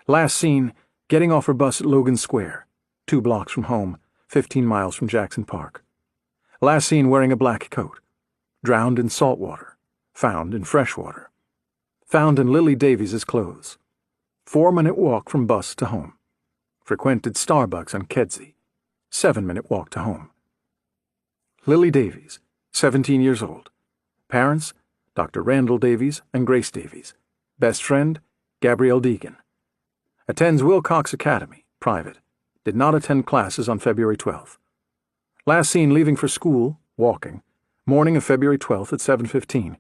Last seen getting off her bus at Logan Square, 2 blocks from home, 15 miles from Jackson Park. Last seen wearing a black coat. Drowned in salt water. Found in fresh water. Found in Lily Davies's clothes. 4-minute walk from bus to home. Frequented Starbucks on Kedzie. 7-minute walk to home. Lily Davies, 17 years old. Parents, Dr. Randall Davies and Grace Davies. Best friend, Gabrielle Deegan. Attends Wilcox Academy, private. Did not attend classes on February 12th. Last seen leaving for school, walking, morning of February 12th at 7:15,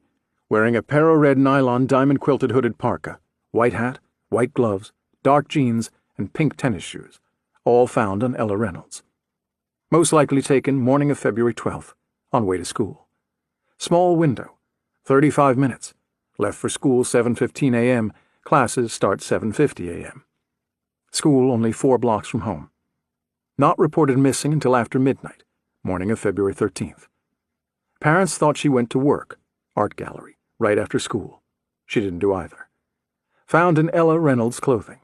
wearing a Pero-red nylon diamond-quilted hooded parka, white hat, white gloves, dark jeans, and pink tennis shoes, all found on Ella Reynolds. Most likely taken morning of February 12th, on way to school. Small window, 35 minutes. Left for school 7:15 a.m., classes start 7:50 a.m. School only 4 blocks from home. Not reported missing until after midnight, morning of February 13th. Parents thought she went to work, art gallery, right after school. She didn't do either. Found in Ella Reynolds' clothing.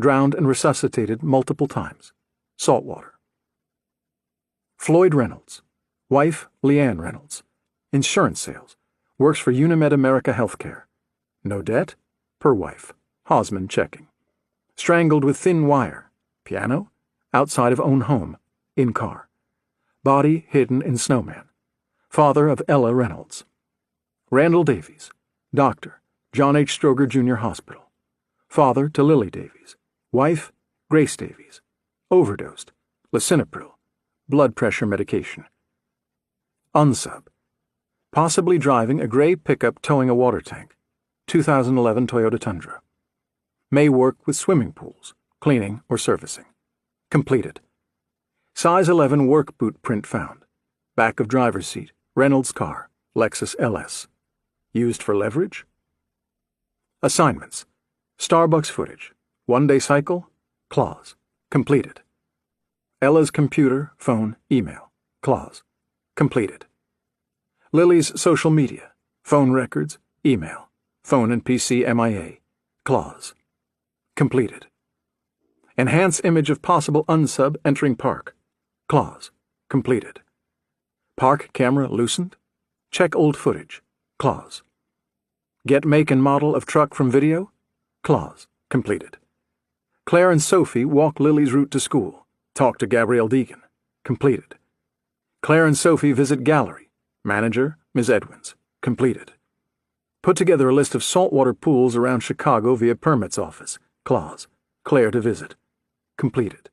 Drowned and resuscitated multiple times. Saltwater. Floyd Reynolds. Wife, Leanne Reynolds. Insurance sales. Works for Unimed America Healthcare. No debt. Per wife. Hosman checking. Strangled with thin wire. Piano. Outside of own home. In car. Body hidden in snowman. Father of Ella Reynolds. Randall Davies. Doctor. John H. Stroger Jr. Hospital. Father to Lily Davies. Wife, Grace Davies. Overdosed. Lisinopril. Blood pressure medication. Unsub. Possibly driving a gray pickup towing a water tank. 2011 Toyota Tundra. May work with swimming pools, cleaning or servicing. Completed. Size 11 work boot print found. Back of driver's seat, Reynolds car, Lexus LS. Used for leverage? Assignments. Starbucks footage. 1-day cycle. Clause. Completed. Ella's computer, phone, email. Clause. Completed. Lily's social media. Phone records. Email. Phone and PC MIA. Clause. Completed. Enhance image of possible unsub entering park. Clause. Completed. Park camera loosened. Check old footage. Clause. Get make and model of truck from video. Clause. Completed. Claire and Sophie walk Lily's route to school. Talk to Gabrielle Deegan. Completed. Claire and Sophie visit gallery. Manager, Ms. Edwins. Completed. Put together a list of saltwater pools around Chicago via permits office. Clause. Claire to visit. Completed.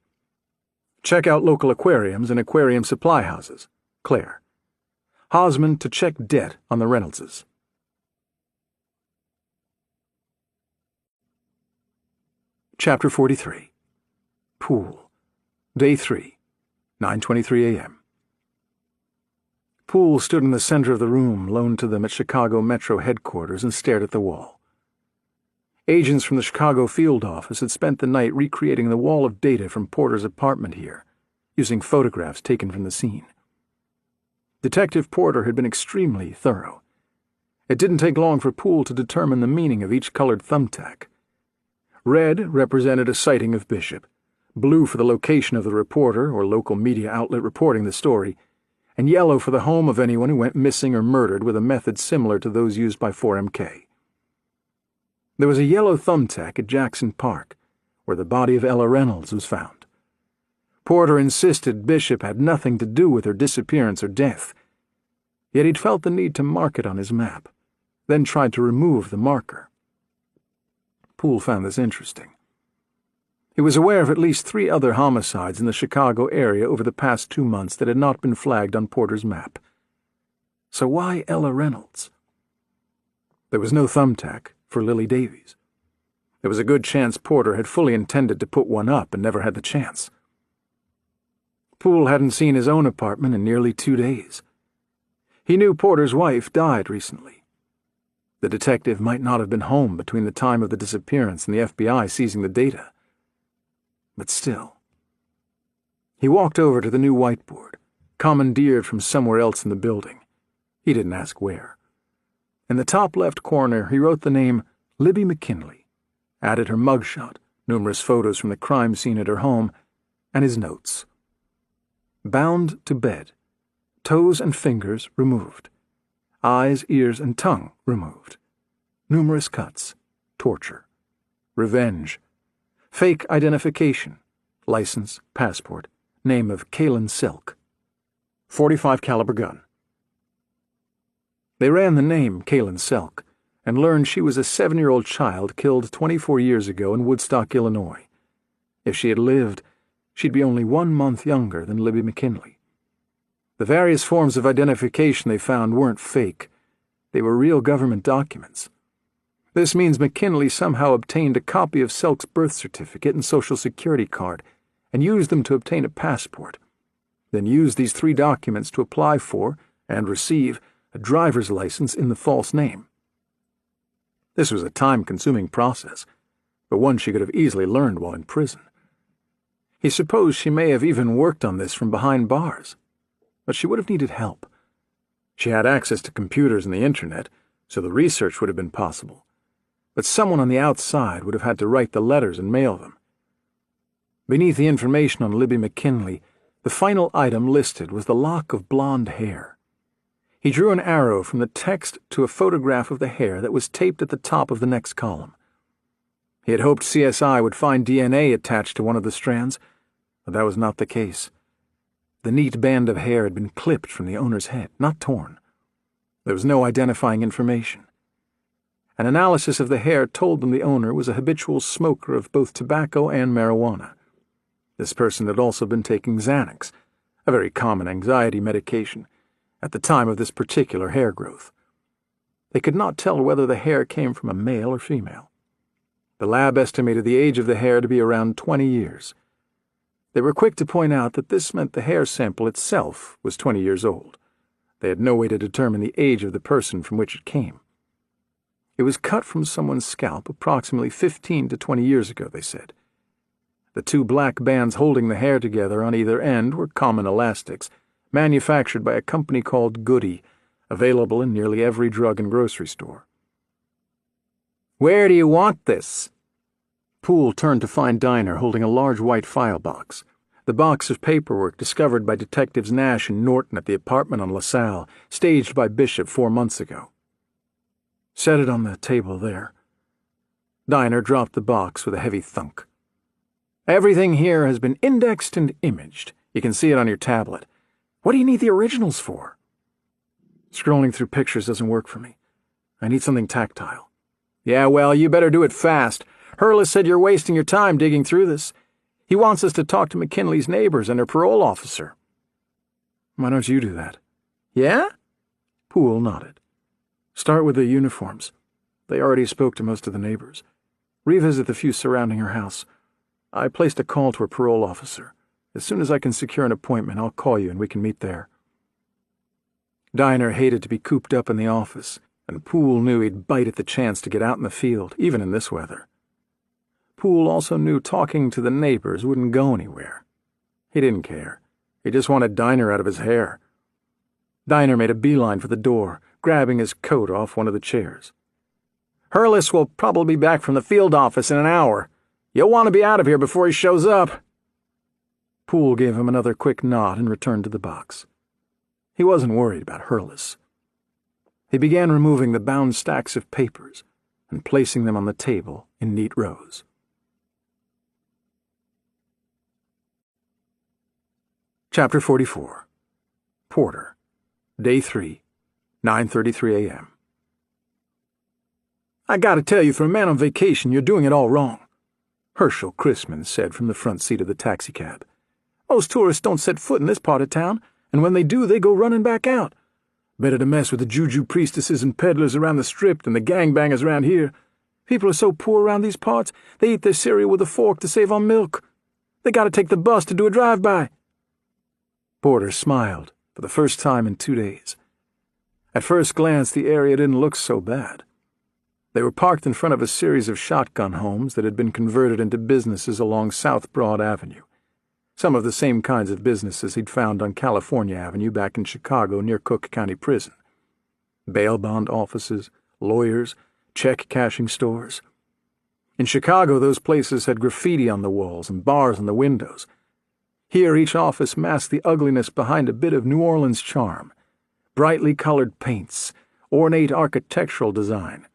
Check out local aquariums and aquarium supply houses. Claire. Hosman to check debt on the Reynoldses. Chapter 43. Pool. Day 3. 9:23 a.m. Poole stood in the center of the room loaned to them at Chicago Metro headquarters and stared at the wall. Agents from the Chicago field office had spent the night recreating the wall of data from Porter's apartment here, using photographs taken from the scene. Detective Porter had been extremely thorough. It didn't take long for Poole to determine the meaning of each colored thumbtack. Red represented a sighting of Bishop, blue for the location of the reporter or local media outlet reporting the story, and yellow for the home of anyone who went missing or murdered with a method similar to those used by 4MK. There was a yellow thumbtack at Jackson Park, where the body of Ella Reynolds was found. Porter insisted Bishop had nothing to do with her disappearance or death, yet he'd felt the need to mark it on his map, then tried to remove the marker. Poole found this interesting. He was aware of at least 3 other homicides in the Chicago area over the past 2 months that had not been flagged on Porter's map. So why Ella Reynolds? There was no thumbtack for Lily Davies. There was a good chance Porter had fully intended to put one up and never had the chance. Poole hadn't seen his own apartment in nearly 2 days. He knew Porter's wife died recently. The detective might not have been home between the time of the disappearance and the FBI seizing the data. But still. He walked over to the new whiteboard, commandeered from somewhere else in the building. He didn't ask where. In the top left corner, he wrote the name Libby McKinley, added her mugshot, numerous photos from the crime scene at her home, and his notes. Bound to bed. Toes and fingers removed. Eyes, ears, and tongue removed. Numerous cuts. Torture. Revenge. Fake identification. License, passport. Name of Kaylin Selk. .45 caliber gun. They ran the name Kaylin Selk and learned she was a 7-year-old child killed 24 years ago in Woodstock, Illinois. If she had lived, she'd be only 1 month younger than Libby McKinley. The various forms of identification they found weren't fake. They were real government documents. This means McKinley somehow obtained a copy of Selk's birth certificate and Social Security card and used them to obtain a passport, then used these 3 documents to apply for and receive a driver's license in the false name. This was a time-consuming process, but one she could have easily learned while in prison. He supposed she may have even worked on this from behind bars, but she would have needed help. She had access to computers and the internet, so the research would have been possible, but someone on the outside would have had to write the letters and mail them. Beneath the information on Libby McKinley, the final item listed was the lock of blonde hair. He drew an arrow from the text to a photograph of the hair that was taped at the top of the next column. He had hoped CSI would find DNA attached to one of the strands, but that was not the case. The neat band of hair had been clipped from the owner's head, not torn. There was no identifying information. An analysis of the hair told them the owner was a habitual smoker of both tobacco and marijuana. This person had also been taking Xanax, a very common anxiety medication, at the time of this particular hair growth. They could not tell whether the hair came from a male or female. The lab estimated the age of the hair to be around 20 years. They were quick to point out that this meant the hair sample itself was 20 years old. They had no way to determine the age of the person from which it came. It was cut from someone's scalp approximately 15 to 20 years ago, they said. The 2 black bands holding the hair together on either end were common elastics, manufactured by a company called Goody, available in nearly every drug and grocery store. "Where do you want this?" Poole turned to find Diner holding a large white file box. The box of paperwork discovered by Detectives Nash and Norton at the apartment on LaSalle, staged by Bishop 4 months ago. Set it on the table there. Diner dropped the box with a heavy thunk. Everything here has been indexed and imaged. You can see it on your tablet. What do you need the originals for? Scrolling through pictures doesn't work for me. I need something tactile. Yeah, well, you better do it fast. Hurlis said you're wasting your time digging through this. He wants us to talk to McKinley's neighbors and their parole officer. Why don't you do that? Yeah? Poole nodded. Start with the uniforms. They already spoke to most of the neighbors. Revisit the few surrounding her house. I placed a call to her parole officer. As soon as I can secure an appointment, I'll call you and we can meet there. Diner hated to be cooped up in the office, and Poole knew he'd bite at the chance to get out in the field, even in this weather. Poole also knew talking to the neighbors wouldn't go anywhere. He didn't care. He just wanted Diner out of his hair. Diner made a beeline for the door, grabbing his coat off one of the chairs. Hurlis will probably be back from the field office in an hour. You'll want to be out of here before he shows up. Poole gave him another quick nod and returned to the box. He wasn't worried about Hurlis. He began removing the bound stacks of papers and placing them on the table in neat rows. Chapter 44. Porter. Day 3, 9:33 a.m. I gotta tell you, for a man on vacation, you're doing it all wrong, Herschel Chrisman said from the front seat of the taxicab. Most tourists don't set foot in this part of town, and when they do, they go running back out. Better to mess with the juju priestesses and peddlers around the Strip than the gangbangers around here. People are so poor around these parts, they eat their cereal with a fork to save on milk. They gotta take the bus to do a drive-by. Porter smiled for the first time in 2 days. At first glance, the area didn't look so bad. They were parked in front of a series of shotgun homes that had been converted into businesses along South Broad Avenue. Some of the same kinds of businesses he'd found on California Avenue back in Chicago near Cook County Prison. Bail bond offices, lawyers, check-cashing stores. In Chicago, those places had graffiti on the walls and bars on the windows. Here, each office masked the ugliness behind a bit of New Orleans charm. Brightly colored paints, ornate architectural design.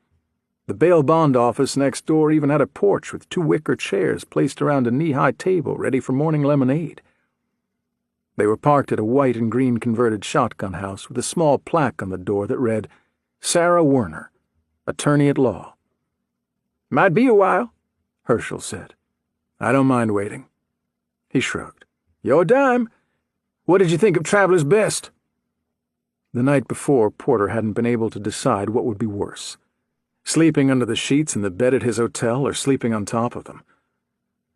The bail bond office next door even had a porch with 2 wicker chairs placed around a knee-high table ready for morning lemonade. They were parked at a white and green converted shotgun house with a small plaque on the door that read, Sarah Werner, Attorney at Law. Might be a while, Herschel said. I don't mind waiting. He shrugged. Your dime. What did you think of Traveler's Best? The night before, Porter hadn't been able to decide what would be worse. Sleeping under the sheets in the bed at his hotel or sleeping on top of them.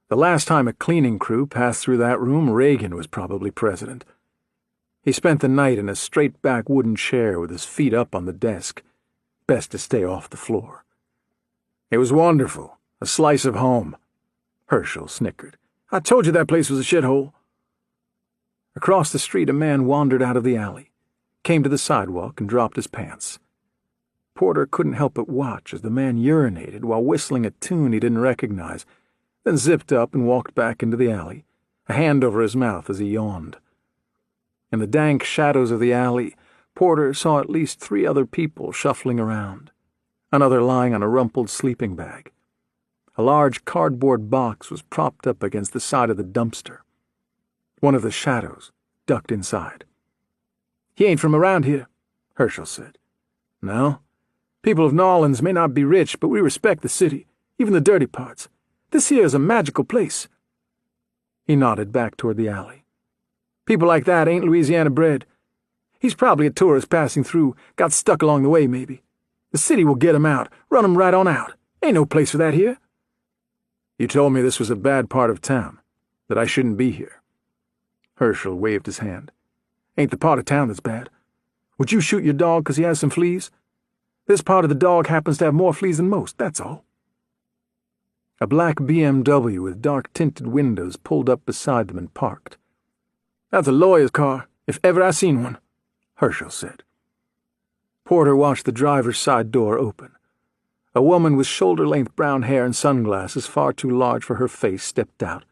The last time a cleaning crew passed through that room, Reagan was probably president. He spent the night in a straight-back wooden chair with his feet up on the desk. Best to stay off the floor. It was wonderful. A slice of home. Herschel snickered. I told you that place was a shithole. Across the street, a man wandered out of the alley, came to the sidewalk, and dropped his pants. Porter couldn't help but watch as the man urinated while whistling a tune he didn't recognize, then zipped up and walked back into the alley, a hand over his mouth as he yawned. In the dank shadows of the alley, Porter saw at least 3 other people shuffling around, another lying on a rumpled sleeping bag. A large cardboard box was propped up against the side of the dumpster. One of the shadows ducked inside. He ain't from around here, Herschel said. No? People of N'Orleans may not be rich, but we respect the city, even the dirty parts. This here is a magical place. He nodded back toward the alley. People like that ain't Louisiana bred. He's probably a tourist passing through, got stuck along the way maybe. The city will get him out, run him right on out. Ain't no place for that here. You told me this was a bad part of town, that I shouldn't be here. Herschel waved his hand. Ain't the part of town that's bad. Would you shoot your dog 'cause he has some fleas? This part of the dog happens to have more fleas than most, that's all. A black BMW with dark-tinted windows pulled up beside them and parked. That's a lawyer's car, if ever I seen one, Herschel said. Porter watched the driver's side door open. A woman with shoulder-length brown hair and sunglasses far too large for her face stepped out,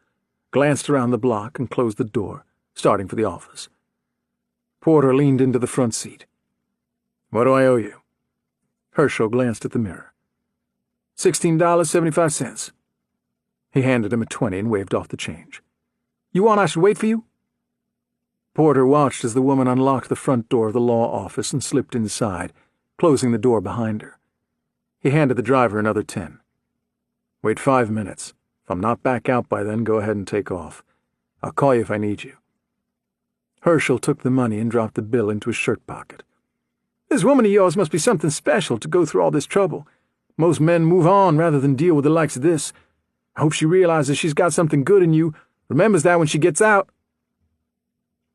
glanced around the block, and closed the door, starting for the office. Porter leaned into the front seat. "What do I owe you?" Herschel glanced at the mirror. $16.75. He handed him a 20 and waved off the change. "You want I should wait for you?" Porter watched as the woman unlocked the front door of the law office and slipped inside, closing the door behind her. He handed the driver another 10. "Wait 5 minutes. If I'm not back out by then, go ahead and take off. I'll call you if I need you." Herschel took the money and dropped the bill into his shirt pocket. "This woman of yours must be something special to go through all this trouble. Most men move on rather than deal with the likes of this. I hope she realizes she's got something good in you, remembers that when she gets out."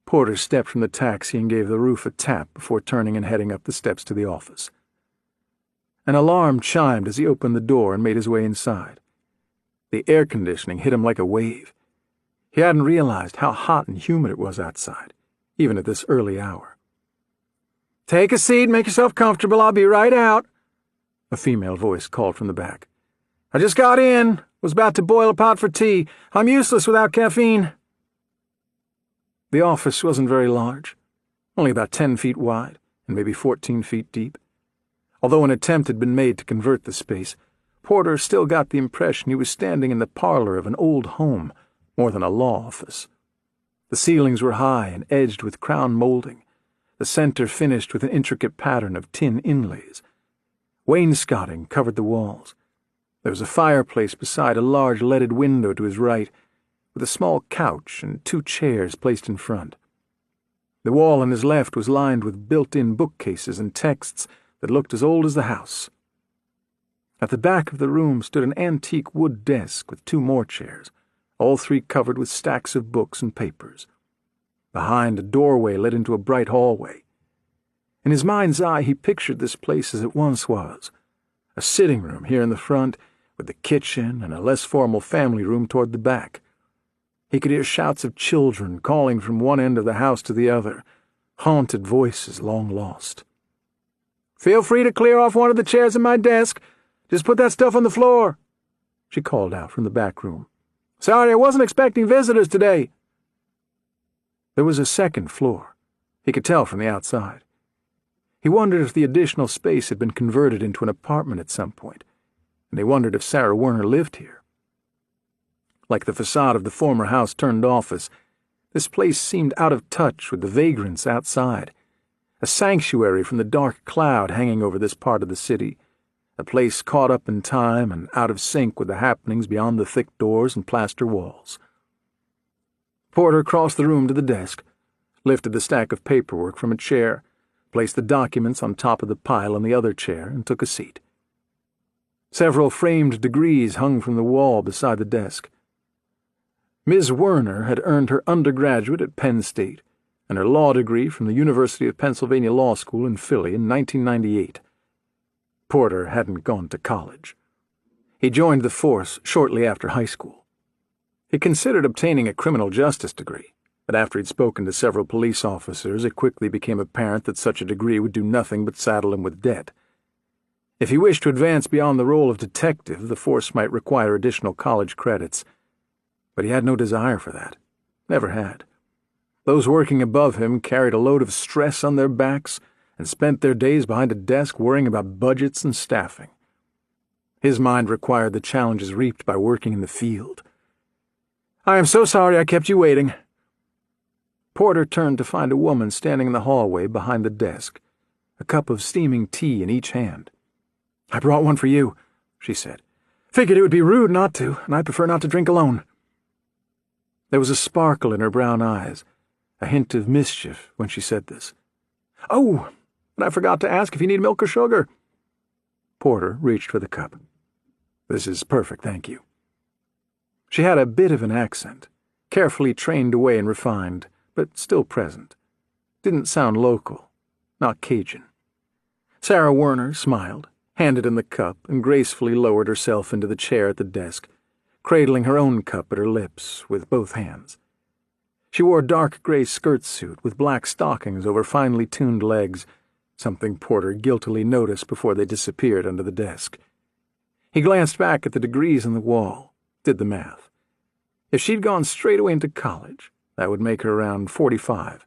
Porter stepped from the taxi and gave the roof a tap before turning and heading up the steps to the office. An alarm chimed as he opened the door and made his way inside. The air conditioning hit him like a wave. He hadn't realized how hot and humid it was outside, even at this early hour. "Take a seat, make yourself comfortable, I'll be right out," a female voice called from the back. "I just got in, was about to boil a pot for tea. I'm useless without caffeine." The office wasn't very large, only about 10 feet wide and maybe 14 feet deep. Although an attempt had been made to convert the space, Porter still got the impression he was standing in the parlor of an old home more than a law office. The ceilings were high and edged with crown molding, the center finished with an intricate pattern of tin inlays. Wainscoting covered the walls. There was a fireplace beside a large leaded window to his right, with a small couch and 2 chairs placed in front. The wall on his left was lined with built-in bookcases and texts that looked as old as the house. At the back of the room stood an antique wood desk with 2 more chairs, all 3 covered with stacks of books and papers. Behind, a doorway led into a bright hallway. In his mind's eye, he pictured this place as it once was, a sitting room here in the front, with the kitchen and a less formal family room toward the back. He could hear shouts of children calling from one end of the house to the other, haunted voices long lost. "Feel free to clear off one of the chairs at my desk. Just put that stuff on the floor," she called out from the back room. "Sorry, I wasn't expecting visitors today." There was a second floor. He could tell from the outside. He wondered if the additional space had been converted into an apartment at some point, and he wondered if Sarah Werner lived here. Like the facade of the former house-turned-office, this place seemed out of touch with the vagrants outside, a sanctuary from the dark cloud hanging over this part of the city, a place caught up in time and out of sync with the happenings beyond the thick doors and plaster walls. Porter crossed the room to the desk, lifted the stack of paperwork from a chair, placed the documents on top of the pile on the other chair, and took a seat. Several framed degrees hung from the wall beside the desk. Ms. Werner had earned her undergraduate at Penn State and her law degree from the University of Pennsylvania Law School in Philly in 1998. Porter hadn't gone to college. He joined the force shortly after high school. He considered obtaining a criminal justice degree, but after he'd spoken to several police officers, it quickly became apparent that such a degree would do nothing but saddle him with debt. If he wished to advance beyond the role of detective, the force might require additional college credits. But he had no desire for that. Never had. Those working above him carried a load of stress on their backs and spent their days behind a desk worrying about budgets and staffing. His mind required the challenges reaped by working in the field. "I am so sorry I kept you waiting." Porter turned to find a woman standing in the hallway behind the desk, a cup of steaming tea in each hand. "I brought one for you," she said. "Figured it would be rude not to, and I prefer not to drink alone." There was a sparkle in her brown eyes, a hint of mischief when she said this. "Oh, and I forgot to ask if you need milk or sugar." Porter reached for the cup. "This is perfect, thank you." She had a bit of an accent, carefully trained away and refined, but still present. Didn't sound local, not Cajun. Sarah Werner smiled, handed him the cup, and gracefully lowered herself into the chair at the desk, cradling her own cup at her lips with both hands. She wore a dark gray skirt suit with black stockings over finely tuned legs, something Porter guiltily noticed before they disappeared under the desk. He glanced back at the degrees on the wall, did the math. If she'd gone straight away into college, that would make her around 45,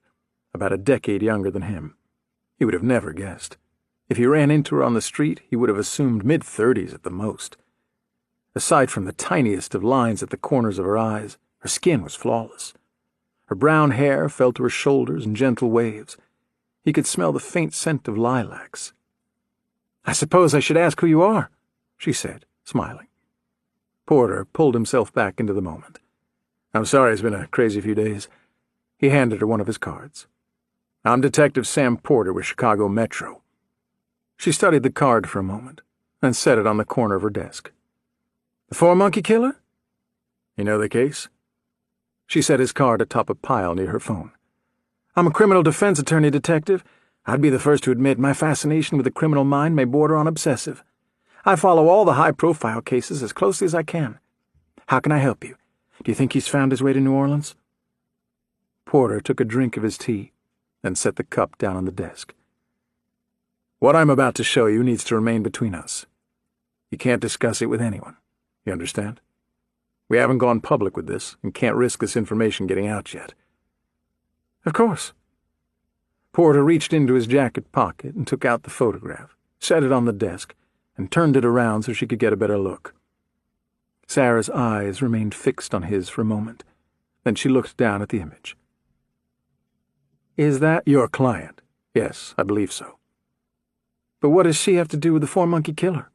about a decade younger than him. He would have never guessed. If he ran into her on the street, he would have assumed mid-30s at the most. Aside from the tiniest of lines at the corners of her eyes, her skin was flawless. Her brown hair fell to her shoulders in gentle waves. He could smell the faint scent of lilacs. "I suppose I should ask who you are," she said, smiling. Porter pulled himself back into the moment. "I'm sorry, it's been a crazy few days." He handed her one of his cards. "I'm Detective Sam Porter with Chicago Metro." She studied the card for a moment, then set it on the corner of her desk. "The four-monkey killer?" "You know the case?" She set his card atop a pile near her phone. "I'm a criminal defense attorney, Detective. I'd be the first to admit my fascination with the criminal mind may border on obsessive. I follow all the high-profile cases as closely as I can. How can I help you? Do you think he's found his way to New Orleans?" Porter took a drink of his tea, then set the cup down on the desk. "What I'm about to show you needs to remain between us. You can't discuss it with anyone. You understand? We haven't gone public with this and can't risk this information getting out yet." "Of course." Porter reached into his jacket pocket and took out the photograph, set it on the desk, and turned it around so she could get a better look. Sarah's eyes remained fixed on his for a moment. Then she looked down at the image. "Is that your client?" "Yes, I believe so." "But what does she have to do with the four-monkey killer?"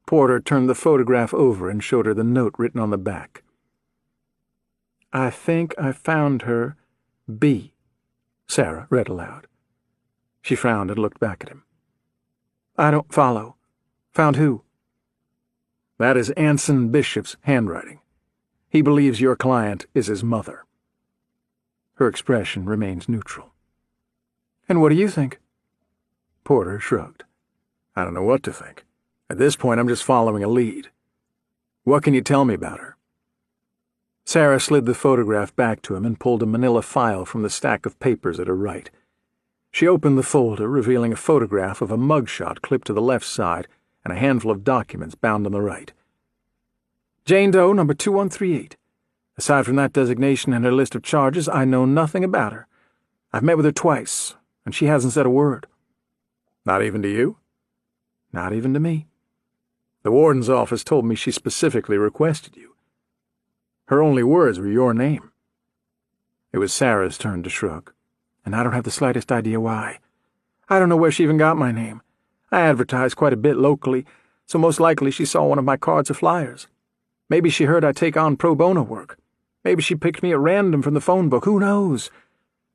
Porter turned the photograph over and showed her the note written on the back. "I think I found her, B," Sarah read aloud. She frowned and looked back at him. "I don't follow. Found who?" "That is Anson Bishop's handwriting. He believes your client is his mother." Her expression remained neutral. "And what do you think?" Porter shrugged. "I don't know what to think. At this point, I'm just following a lead. What can you tell me about her?" Sarah slid the photograph back to him and pulled a manila file from the stack of papers at her right. She opened the folder, revealing a photograph of a mugshot clipped to the left side and a handful of documents bound on the right. "Jane Doe, number 2138. Aside from that designation and her list of charges, I know nothing about her. I've met with her twice, and she hasn't said a word." "Not even to you?" "Not even to me. The warden's office told me she specifically requested you. Her only words were your name." It was Sarah's turn to shrug. "And I don't have the slightest idea why. I don't know where she even got my name. I advertised quite a bit locally, so most likely she saw one of my cards or flyers. Maybe she heard I take on pro bono work. Maybe she picked me at random from the phone book. Who knows?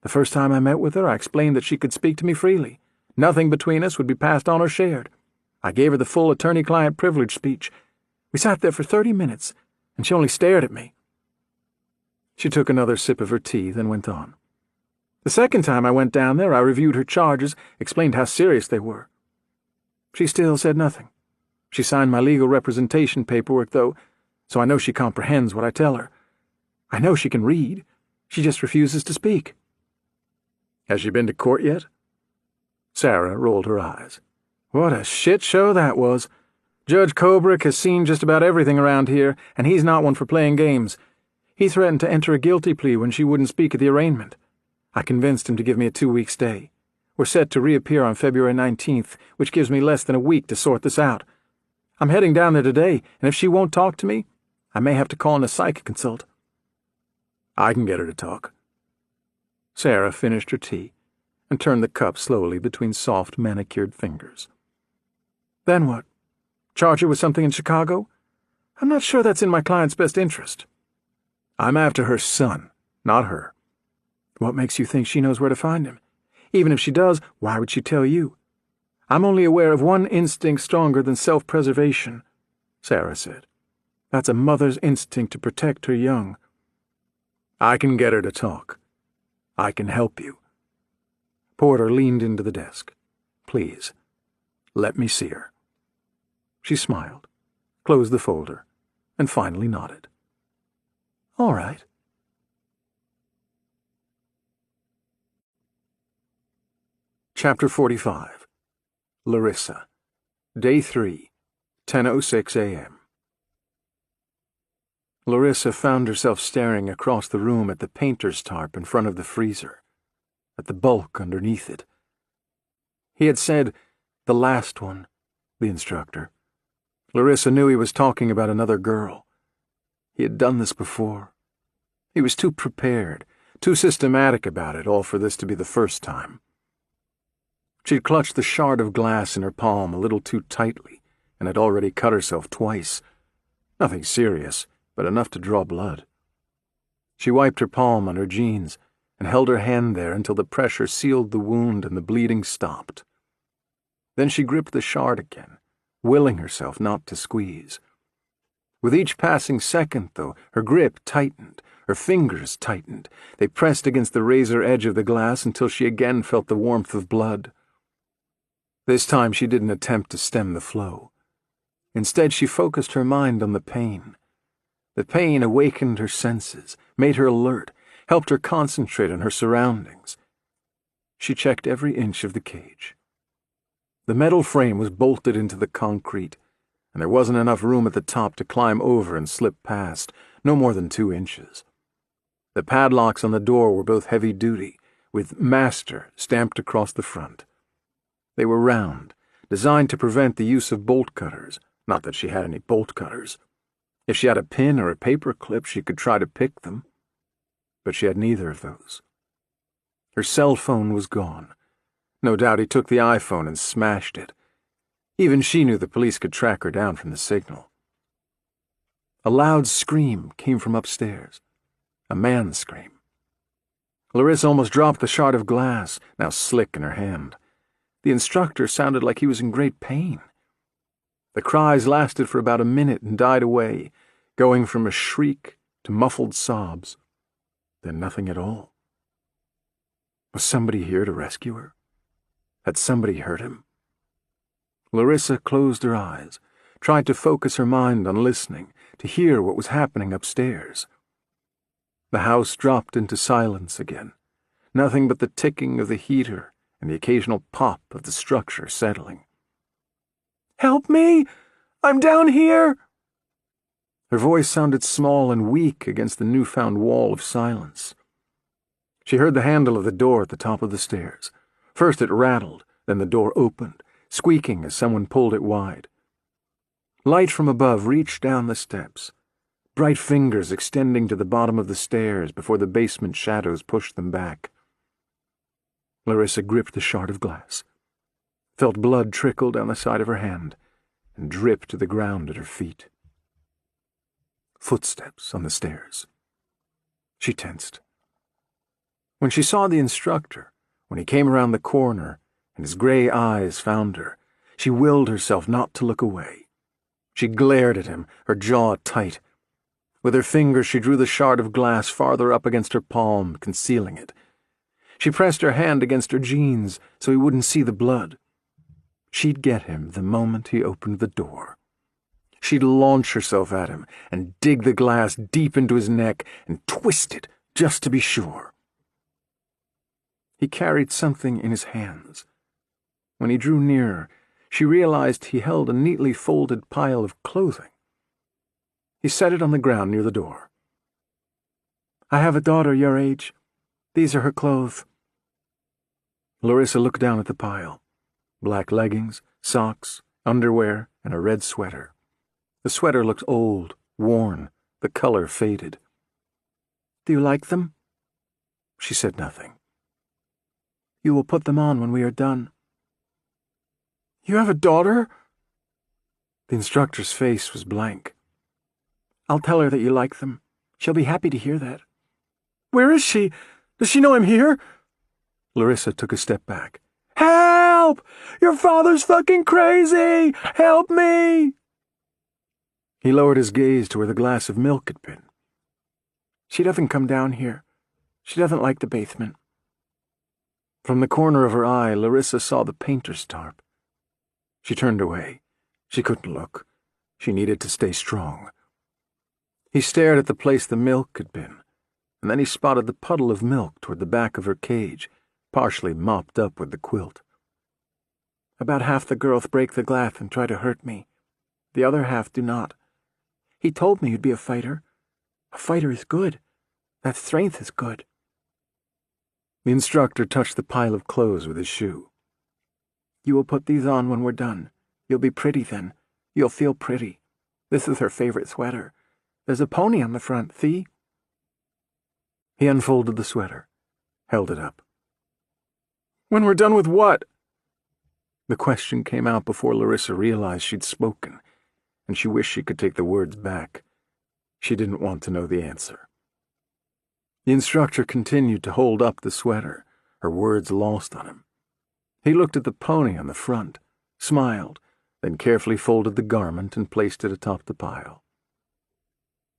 The first time I met with her, I explained that she could speak to me freely. Nothing between us would be passed on or shared. I gave her the full attorney-client privilege speech. We sat there for 30 minutes, and she only stared at me." She took another sip of her tea, then went on. "The second time I went down there, I reviewed her charges, explained how serious they were. She still said nothing. She signed my legal representation paperwork, though, so I know she comprehends what I tell her. I know she can read. She just refuses to speak." "Has she been to court yet?" Sarah rolled her eyes. "What a shit show that was. Judge Kobrick has seen just about everything around here, and he's not one for playing games. He threatened to enter a guilty plea when she wouldn't speak at the arraignment. I convinced him to give me a 2-week stay. We're set to reappear on February 19th, which gives me less than a week to sort this out. I'm heading down there today, and if she won't talk to me, I may have to call in a psychic consult." "I can get her to talk." Sarah finished her tea and turned the cup slowly between soft, manicured fingers. "Then what? Charge her with something in Chicago? I'm not sure that's in my client's best interest." "I'm after her son, not her." "What makes you think she knows where to find him? Even if she does, why would she tell you?" "I'm only aware of one instinct stronger than self-preservation," Sarah said. "That's a mother's instinct to protect her young." "I can get her to talk. I can help you." Porter leaned into the desk. "Please, let me see her." She smiled, closed the folder, and finally nodded. "All right." Chapter 45. Larissa. Day 3. 10:06 a.m. Larissa found herself staring across the room at the painter's tarp in front of the freezer, at the bulk underneath it. He had said, "the last one," the instructor. Larissa knew he was talking about another girl. He had done this before. He was too prepared, too systematic about it, all for this to be the first time. She'd clutched the shard of glass in her palm a little too tightly and had already cut herself twice. Nothing serious, but enough to draw blood. She wiped her palm on her jeans and held her hand there until the pressure sealed the wound and the bleeding stopped. Then she gripped the shard again, willing herself not to squeeze. With each passing second, though, her grip tightened, her fingers tightened. They pressed against the razor edge of the glass until she again felt the warmth of blood. This time she didn't attempt to stem the flow. Instead, she focused her mind on the pain. The pain awakened her senses, made her alert, helped her concentrate on her surroundings. She checked every inch of the cage. The metal frame was bolted into the concrete, and there wasn't enough room at the top to climb over and slip past, no more than 2 inches. The padlocks on the door were both heavy-duty, with "Master" stamped across the front. They were round, designed to prevent the use of bolt cutters, not that she had any bolt cutters. If she had a pin or a paper clip, she could try to pick them. But she had neither of those. Her cell phone was gone. No doubt he took the iPhone and smashed it. Even she knew the police could track her down from the signal. A loud scream came from upstairs. A man's scream. Larissa almost dropped the shard of glass, now slick in her hand. The instructor sounded like he was in great pain. The cries lasted for about a minute and died away, going from a shriek to muffled sobs. Then nothing at all. Was somebody here to rescue her? Had somebody hurt him? Larissa closed her eyes, tried to focus her mind on listening, to hear what was happening upstairs. The house dropped into silence again, nothing but the ticking of the heater and the occasional pop of the structure settling. "Help me! I'm down here!" Her voice sounded small and weak against the newfound wall of silence. She heard the handle of the door at the top of the stairs. First it rattled, then the door opened, squeaking as someone pulled it wide. Light from above reached down the steps, bright fingers extending to the bottom of the stairs before the basement shadows pushed them back. Larissa gripped the shard of glass, felt blood trickle down the side of her hand, and drip to the ground at her feet. Footsteps on the stairs. She tensed. When she saw the instructor, when he came around the corner and his gray eyes found her, she willed herself not to look away. She glared at him, her jaw tight. With her fingers she drew the shard of glass farther up against her palm, concealing it. She pressed her hand against her jeans so he wouldn't see the blood. She'd get him the moment he opened the door. She'd launch herself at him and dig the glass deep into his neck and twist it just to be sure. He carried something in his hands. When he drew nearer, she realized he held a neatly folded pile of clothing. He set it on the ground near the door. "I have a daughter your age. These are her clothes." Larissa looked down at the pile. Black leggings, socks, underwear, and a red sweater. The sweater looked old, worn, the color faded. "Do you like them?" She said nothing. "You will put them on when we are done." "You have a daughter?" The instructor's face was blank. "I'll tell her that you like them. She'll be happy to hear that." "Where is she? Does she know I'm here?" Larissa took a step back. "Help! Your father's fucking crazy! Help me!" He lowered his gaze to where the glass of milk had been. "She doesn't come down here. She doesn't like the basement." From the corner of her eye, Larissa saw the painter's tarp. She turned away. She couldn't look. She needed to stay strong. He stared at the place the milk had been, and then he spotted the puddle of milk toward the back of her cage, partially mopped up with the quilt. "About half the girls break the glass and try to hurt me. The other half do not. He told me you'd be a fighter. A fighter is good. That strength is good. The instructor touched the pile of clothes with his shoe. You will put these on when we're done. You'll be pretty then. You'll feel pretty. This is her favorite sweater. There's a pony on the front, see? He unfolded the sweater, held it up. When we're done with what? The question came out before Larissa realized she'd spoken, and she wished she could take the words back. She didn't want to know the answer. The instructor continued to hold up the sweater, her words lost on him. He looked at the pony on the front, smiled, then carefully folded the garment and placed it atop the pile.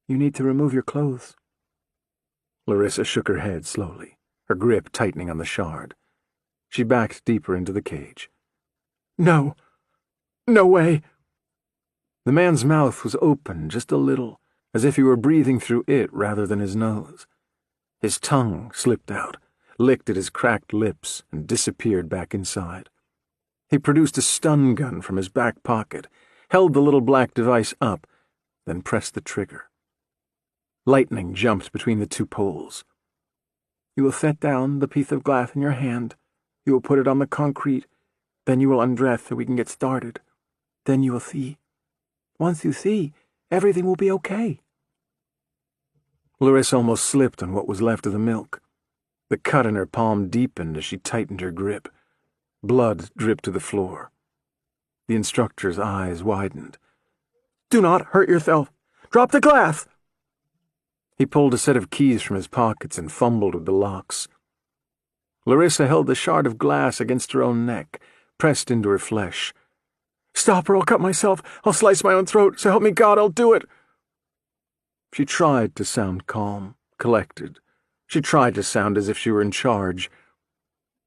You need to remove your clothes. Larissa shook her head slowly, her grip tightening on the shard. She backed deeper into the cage. No. No way. The man's mouth was open just a little, as if he were breathing through it rather than his nose. His tongue slipped out, licked at his cracked lips, and disappeared back inside. He produced a stun gun from his back pocket, held the little black device up, then pressed the trigger. Lightning jumped between the two poles. You will set down the piece of glass in your hand. You will put it on the concrete. Then you will undress so we can get started. Then you will see. Once you see, everything will be okay. Larissa almost slipped on what was left of the milk. The cut in her palm deepened as she tightened her grip. Blood dripped to the floor. The instructor's eyes widened. Do not hurt yourself. Drop the glass. He pulled a set of keys from his pockets and fumbled with the locks. Larissa held the shard of glass against her own neck, pressed into her flesh. Stop or I'll cut myself. I'll slice my own throat. So help me God, I'll do it. She tried to sound calm, collected. She tried to sound as if she were in charge.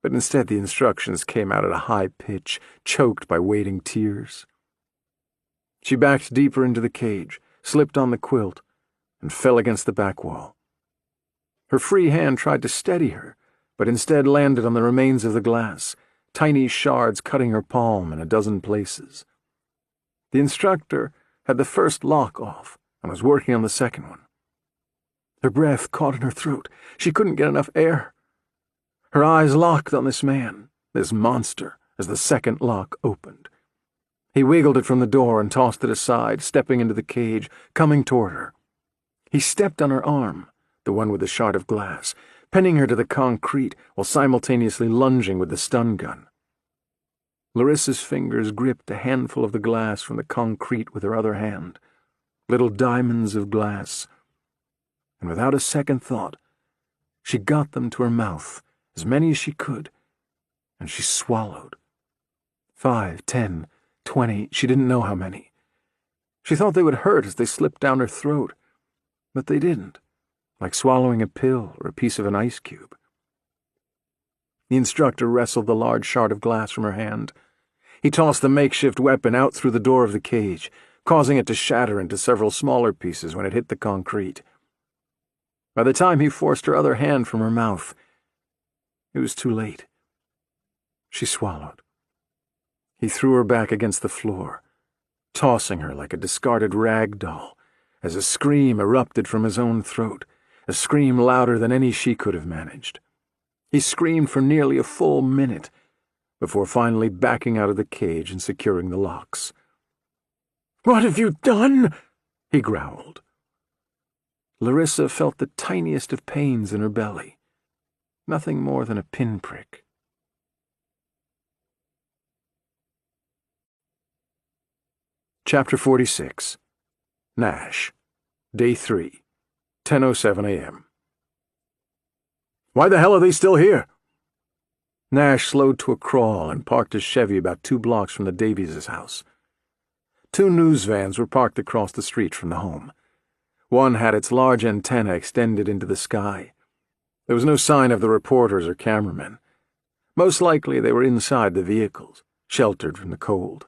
But instead the instructions came out at a high pitch, choked by waiting tears. She backed deeper into the cage, slipped on the quilt, and fell against the back wall. Her free hand tried to steady her, but instead landed on the remains of the glass, tiny shards cutting her palm in a dozen places. The instructor had the first lock off and was working on the second one. Her breath caught in her throat. She couldn't get enough air. Her eyes locked on this man, this monster, as the second lock opened. He wiggled it from the door and tossed it aside, stepping into the cage, coming toward her. He stepped on her arm, the one with the shard of glass, pinning her to the concrete while simultaneously lunging with the stun gun. Larissa's fingers gripped a handful of the glass from the concrete with her other hand, little diamonds of glass, and without a second thought, she got them to her mouth, as many as she could, and she swallowed. 5, 10, 20, she didn't know how many. She thought they would hurt as they slipped down her throat, but they didn't, like swallowing a pill or a piece of an ice cube. The instructor wrestled the large shard of glass from her hand. He tossed the makeshift weapon out through the door of the cage, causing it to shatter into several smaller pieces when it hit the concrete. By the time he forced her other hand from her mouth, it was too late. She swallowed. He threw her back against the floor, tossing her like a discarded rag doll, as a scream erupted from his own throat, a scream louder than any she could have managed. He screamed for nearly a full minute, before finally backing out of the cage and securing the locks. "What have you done?" he growled. Larissa felt the tiniest of pains in her belly, nothing more than a pinprick. Chapter 46. Nash. Day 3. 10:07 a.m. Why the hell are they still here? Nash slowed to a crawl and parked his Chevy about 2 blocks from the Davies' house. 2 news vans were parked across the street from the home. One had its large antenna extended into the sky. There was no sign of the reporters or cameramen. Most likely they were inside the vehicles, sheltered from the cold.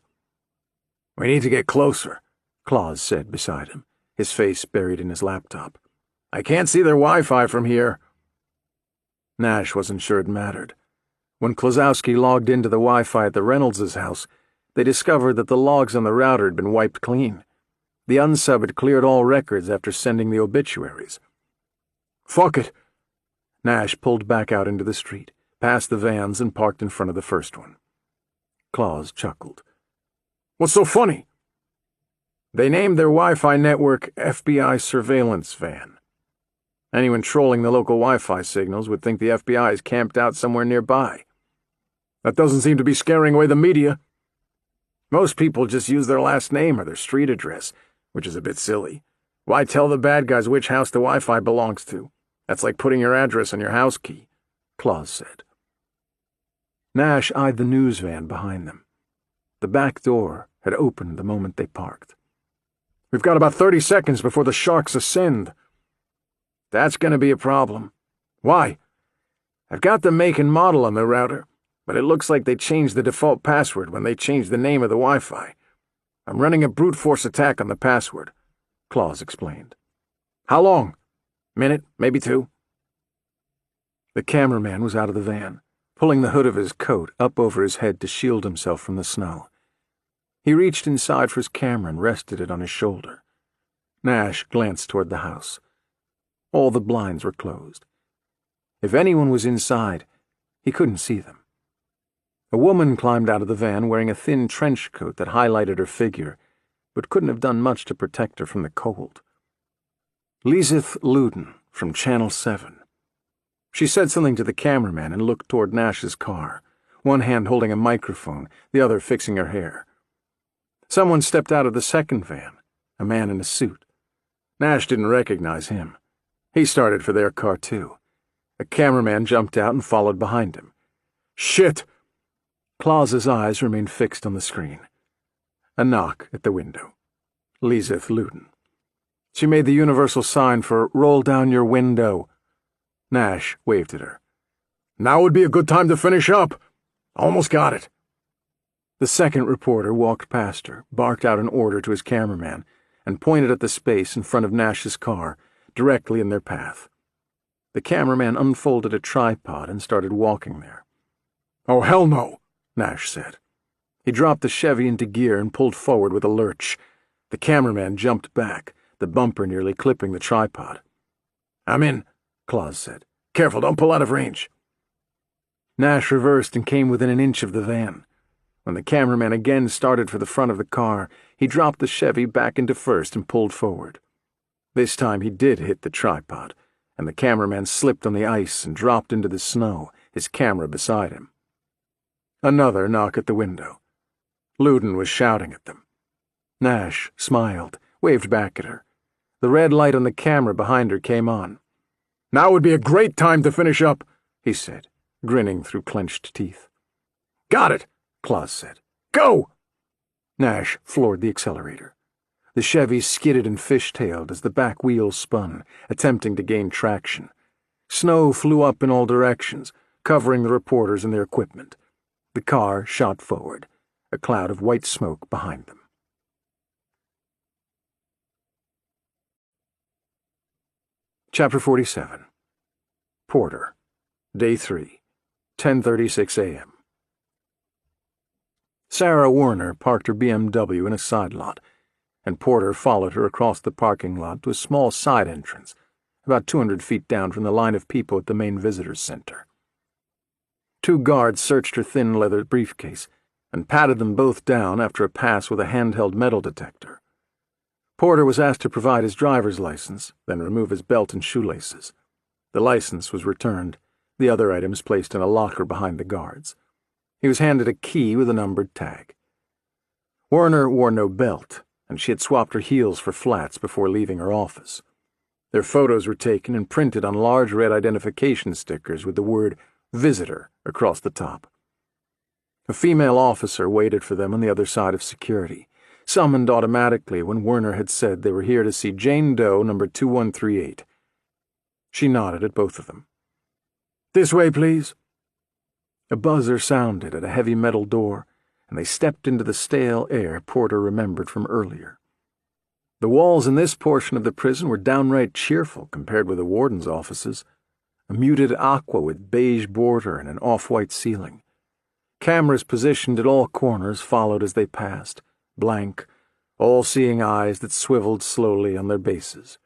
"We need to get closer," Claus said beside him, his face buried in his laptop. "I can't see their Wi-Fi from here." Nash wasn't sure it mattered. When Klosowski logged into the Wi-Fi at the Reynolds' house, they discovered that the logs on the router had been wiped clean. The unsub had cleared all records after sending the obituaries. Fuck it. Nash pulled back out into the street, past the vans, and parked in front of the first one. Claus chuckled. What's so funny? They named their Wi-Fi network FBI Surveillance Van. Anyone trolling the local Wi-Fi signals would think the FBI is camped out somewhere nearby. That doesn't seem to be scaring away the media. Most people just use their last name or their street address, which is a bit silly. Why tell the bad guys which house the Wi-Fi belongs to? That's like putting your address on your house key, Claus said. Nash eyed the news van behind them. The back door had opened the moment they parked. We've got about 30 seconds before the sharks ascend. That's going to be a problem. Why? I've got the make and model on the router, but it looks like they changed the default password when they changed the name of the Wi-Fi. I'm running a brute force attack on the password, Claus explained. How long? Minute, maybe 2. The cameraman was out of the van, pulling the hood of his coat up over his head to shield himself from the snow. He reached inside for his camera and rested it on his shoulder. Nash glanced toward the house. All the blinds were closed. If anyone was inside, he couldn't see them. A woman climbed out of the van wearing a thin trench coat that highlighted her figure, but couldn't have done much to protect her from the cold. Lizeth Luden from Channel 7. She said something to the cameraman and looked toward Nash's car, one hand holding a microphone, the other fixing her hair. Someone stepped out of the second van, a man in a suit. Nash didn't recognize him. He started for their car, too. A cameraman jumped out and followed behind him. Shit! Claus's eyes remained fixed on the screen. A knock at the window. Lizeth Luden. She made the universal sign for roll down your window. Nash waved at her. Now would be a good time to finish up. Almost got it. The second reporter walked past her, barked out an order to his cameraman, and pointed at the space in front of Nash's car, directly in their path. The cameraman unfolded a tripod and started walking there. Oh, hell no, Nash said. He dropped the Chevy into gear and pulled forward with a lurch. The cameraman jumped back, the bumper nearly clipping the tripod. I'm in, Claus said. Careful, don't pull out of range. Nash reversed and came within an inch of the van. When the cameraman again started for the front of the car, he dropped the Chevy back into first and pulled forward. This time he did hit the tripod, and the cameraman slipped on the ice and dropped into the snow, his camera beside him. Another knock at the window. Luden was shouting at them. Nash smiled, waved back at her. The red light on the camera behind her came on. Now would be a great time to finish up, he said, grinning through clenched teeth. Got it, Claus said. Go! Nash floored the accelerator. The Chevy skidded and fishtailed as the back wheels spun, attempting to gain traction. Snow flew up in all directions, covering the reporters and their equipment. The car shot forward, a cloud of white smoke behind them. Chapter 47. Porter. Day 3. 10:36 a.m. Sarah Warner parked her BMW in a side lot, and Porter followed her across the parking lot to a small side entrance, about 200 feet down from the line of people at the main visitors center. 2 guards searched her thin leather briefcase and patted them both down after a pass with a handheld metal detector. Porter was asked to provide his driver's license, then remove his belt and shoelaces. The license was returned, the other items placed in a locker behind the guards. He was handed a key with a numbered tag. Warner wore no belt, and she had swapped her heels for flats before leaving her office. Their photos were taken and printed on large red identification stickers with the word Visitor across the top. A female officer waited for them on the other side of security, summoned automatically when Warner had said they were here to see Jane Doe number 2138. She nodded at both of them. This way, please. A buzzer sounded at a heavy metal door, and they stepped into the stale air Porter remembered from earlier. The walls in this portion of the prison were downright cheerful compared with the warden's offices. A muted aqua with beige border and an off-white ceiling. Cameras positioned at all corners followed as they passed, blank, all-seeing eyes that swiveled slowly on their bases.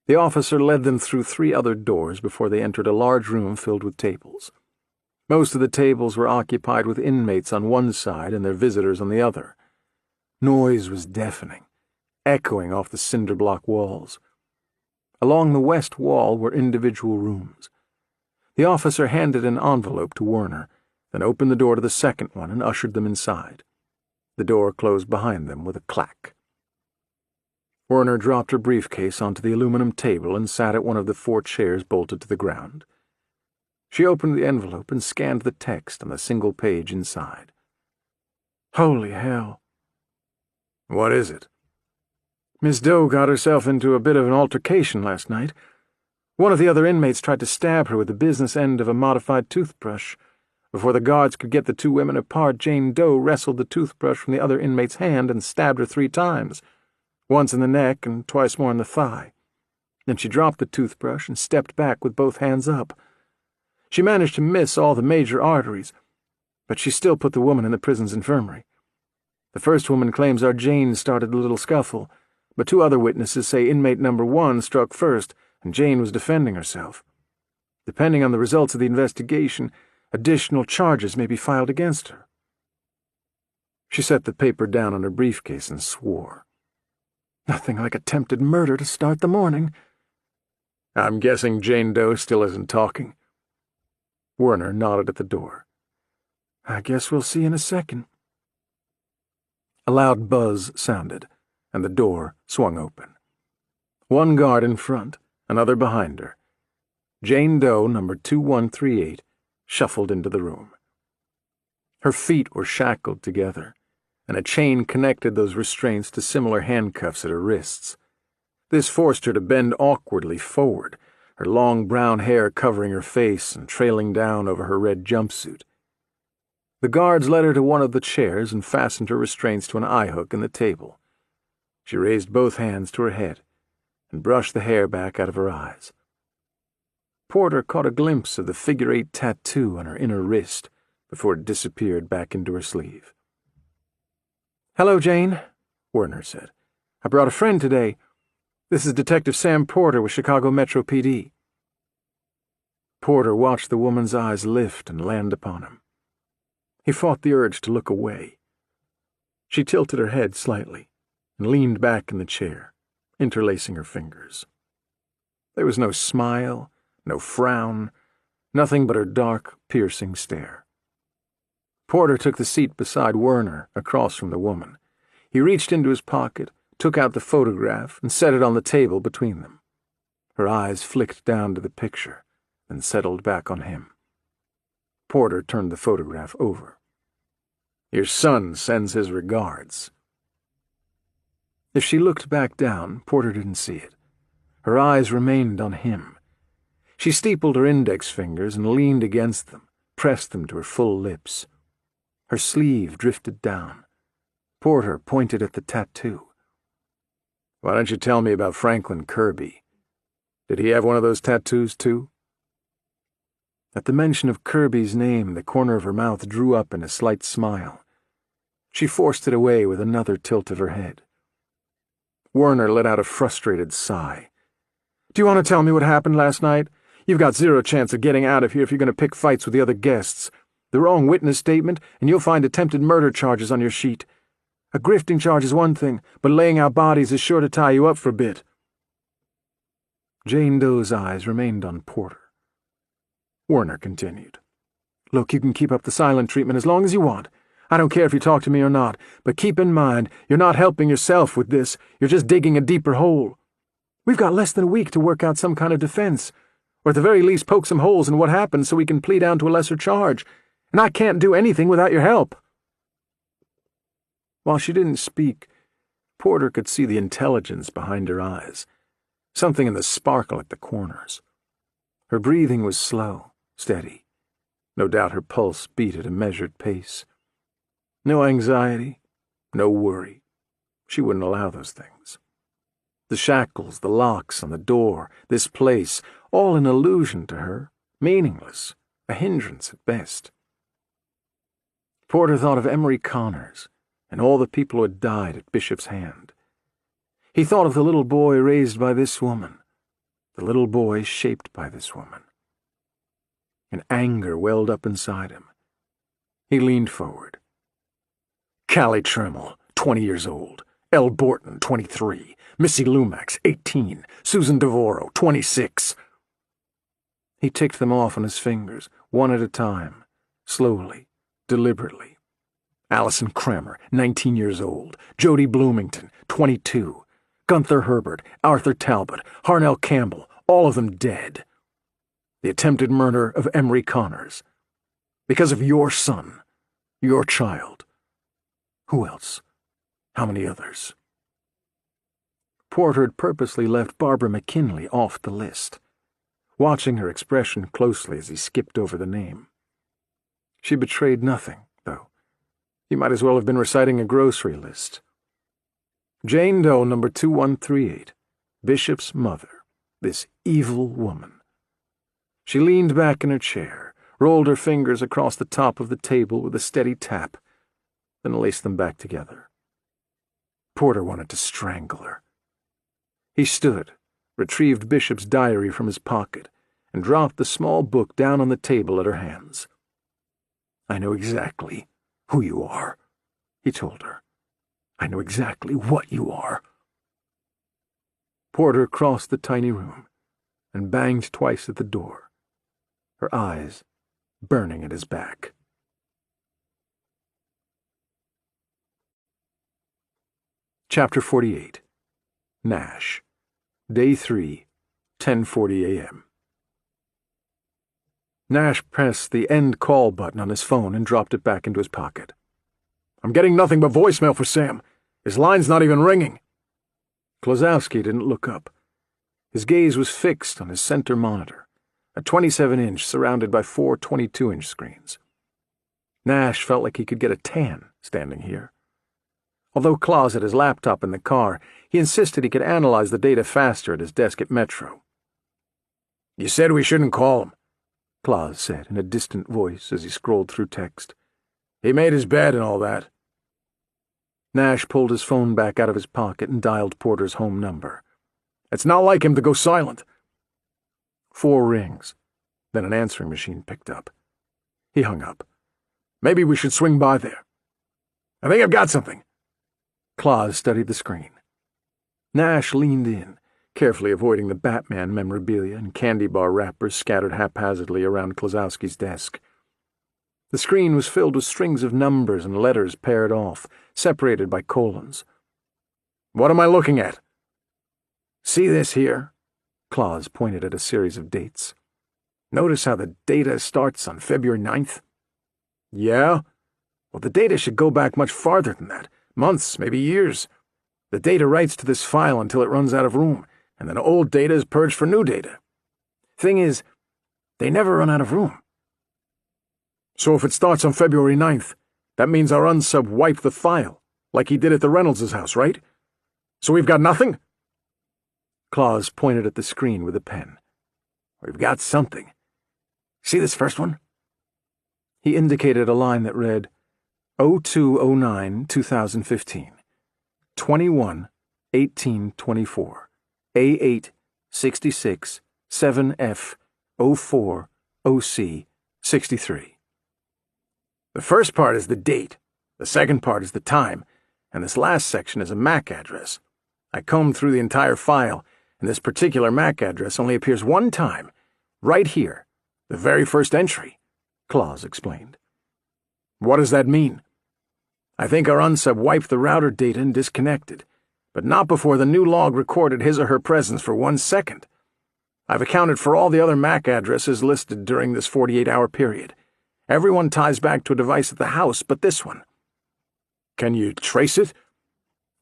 The officer led them through 3 other doors before they entered a large room filled with tables. Most of the tables were occupied with inmates on one side and their visitors on the other. Noise was deafening, echoing off the cinder-block walls. Along the west wall were individual rooms. The officer handed an envelope to Werner, then opened the door to the second one and ushered them inside. The door closed behind them with a clack. Werner dropped her briefcase onto the aluminum table and sat at one of the 4 chairs bolted to the ground. She opened the envelope and scanned the text on the single page inside. Holy hell. What is it? Miss Doe got herself into a bit of an altercation last night. One of the other inmates tried to stab her with the business end of a modified toothbrush. Before the guards could get the 2 women apart, Jane Doe wrestled the toothbrush from the other inmate's hand and stabbed her 3 times, once in the neck and twice more in the thigh. Then she dropped the toothbrush and stepped back with both hands up. She managed to miss all the major arteries, but she still put the woman in the prison's infirmary. The first woman claims our Jane started the little scuffle, but 2 other witnesses say inmate number 1 struck first and Jane was defending herself. Depending on the results of the investigation, additional charges may be filed against her. She set the paper down on her briefcase and swore. Nothing like attempted murder to start the morning. I'm guessing Jane Doe still isn't talking. Werner nodded at the door. I guess we'll see in a second. A loud buzz sounded, and the door swung open. 1 guard in front, another behind her. Jane Doe, number 2138, shuffled into the room. Her feet were shackled together, and a chain connected those restraints to similar handcuffs at her wrists. This forced her to bend awkwardly forward, her long brown hair covering her face and trailing down over her red jumpsuit. The guards led her to one of the chairs and fastened her restraints to an eye-hook in the table. She raised both hands to her head and brushed the hair back out of her eyes. Porter caught a glimpse of the figure-8 tattoo on her inner wrist before it disappeared back into her sleeve. Hello, Jane, Werner said. I brought a friend today. This is Detective Sam Porter with Chicago Metro PD. Porter watched the woman's eyes lift and land upon him. He fought the urge to look away. She tilted her head slightly and leaned back in the chair, interlacing her fingers. There was no smile, no frown, nothing but her dark, piercing stare. Porter took the seat beside Werner, across from the woman. He reached into his pocket, took out the photograph, and set it on the table between them. Her eyes flicked down to the picture, then settled back on him. Porter turned the photograph over. Your son sends his regards. If she looked back down, Porter didn't see it. Her eyes remained on him. She steepled her index fingers and leaned against them, pressed them to her full lips. Her sleeve drifted down. Porter pointed at the tattoo. Why don't you tell me about Franklin Kirby? Did he have one of those tattoos, too? At the mention of Kirby's name, the corner of her mouth drew up in a slight smile. She forced it away with another tilt of her head. Werner let out a frustrated sigh. Do you want to tell me what happened last night? You've got 0 chance of getting out of here if you're going to pick fights with the other guests. The wrong witness statement, and you'll find attempted murder charges on your sheet. A grifting charge is one thing, but laying out bodies is sure to tie you up for a bit. Jane Doe's eyes remained on Porter. Werner continued. Look, you can keep up the silent treatment as long as you want. I don't care if you talk to me or not, but keep in mind, you're not helping yourself with this. You're just digging a deeper hole. We've got less than a week to work out some kind of defense, or at the very least poke some holes in what happened so we can plead down to a lesser charge. And I can't do anything without your help. While she didn't speak, Porter could see the intelligence behind her eyes, something in the sparkle at the corners. Her breathing was slow, steady. No doubt her pulse beat at a measured pace. No anxiety, no worry. She wouldn't allow those things. The shackles, the locks on the door, this place, all an illusion to her, meaningless, a hindrance at best. Porter thought of Emery Connors and all the people who had died at Bishop's hand. He thought of the little boy raised by this woman, the little boy shaped by this woman. An anger welled up inside him. He leaned forward. Callie Tremmel, 20 years old. Elle Borton, 23. Missy Lumax, 18. Susan Devoro, 26. He ticked them off on his fingers, one at a time, slowly, deliberately. Allison Kramer, 19 years old. Jody Bloomington, 22. Gunther Herbert, Arthur Talbot, Harnell Campbell, all of them dead. The attempted murder of Emery Connors. Because of your son, your child. Who else? How many others? Porter had purposely left Barbara McKinley off the list, watching her expression closely as he skipped over the name. She betrayed nothing, though. He might as well have been reciting a grocery list. Jane Doe, number 2138, Bishop's mother, this evil woman. She leaned back in her chair, rolled her fingers across the top of the table with a steady tap, then laced them back together. Porter wanted to strangle her. He stood, retrieved Bishop's diary from his pocket, and dropped the small book down on the table at her hands. "I know exactly who you are," he told her. "I know exactly what you are." Porter crossed the tiny room and banged twice at the door, her eyes burning at his back. Chapter 48. Nash. Day 3, 10:40 a.m. Nash pressed the end call button on his phone and dropped it back into his pocket. "I'm getting nothing but voicemail for Sam. His line's not even ringing." Klosowski didn't look up. His gaze was fixed on his center monitor, a 27-inch surrounded by 4 22-inch screens. Nash felt like he could get a tan standing here. Although Claus had his laptop in the car, he insisted he could analyze the data faster at his desk at Metro. "You said we shouldn't call him," Claus said in a distant voice as he scrolled through text. "He made his bed and all that." Nash pulled his phone back out of his pocket and dialed Porter's home number. "It's not like him to go silent." 4 rings. Then an answering machine picked up. He hung up. "Maybe we should swing by there." "I think I've got something." Claus studied the screen. Nash leaned in, carefully avoiding the Batman memorabilia and candy bar wrappers scattered haphazardly around Klosowski's desk. The screen was filled with strings of numbers and letters paired off, separated by colons. "What am I looking at?" "See this here?" Claus pointed at a series of dates. "Notice how the data starts on February 9th? "Yeah? Well, the data should go back much farther than that. Months, maybe years. The data writes to this file until it runs out of room, and then old data is purged for new data. Thing is, they never run out of room." "So if it starts on February 9th, that means our unsub wiped the file, like he did at the Reynolds' house, right? So we've got nothing?" Claus pointed at the screen with a pen. "We've got something. See this first one?" He indicated a line that read, 0209-2015, 21-18-24, A8-66, 7F, 04, OC, 63. The first part is the date, the second part is the time, and this last section is a MAC address. I combed through the entire file, and this particular MAC address only appears one time, right here, the very first entry," Claus explained. "What does that mean?" "I think our unsub wiped the router data and disconnected, but not before the new log recorded his or her presence for 1 second. I've accounted for all the other MAC addresses listed during this 48-hour period. Everyone ties back to a device at the house but this one." "Can you trace it?"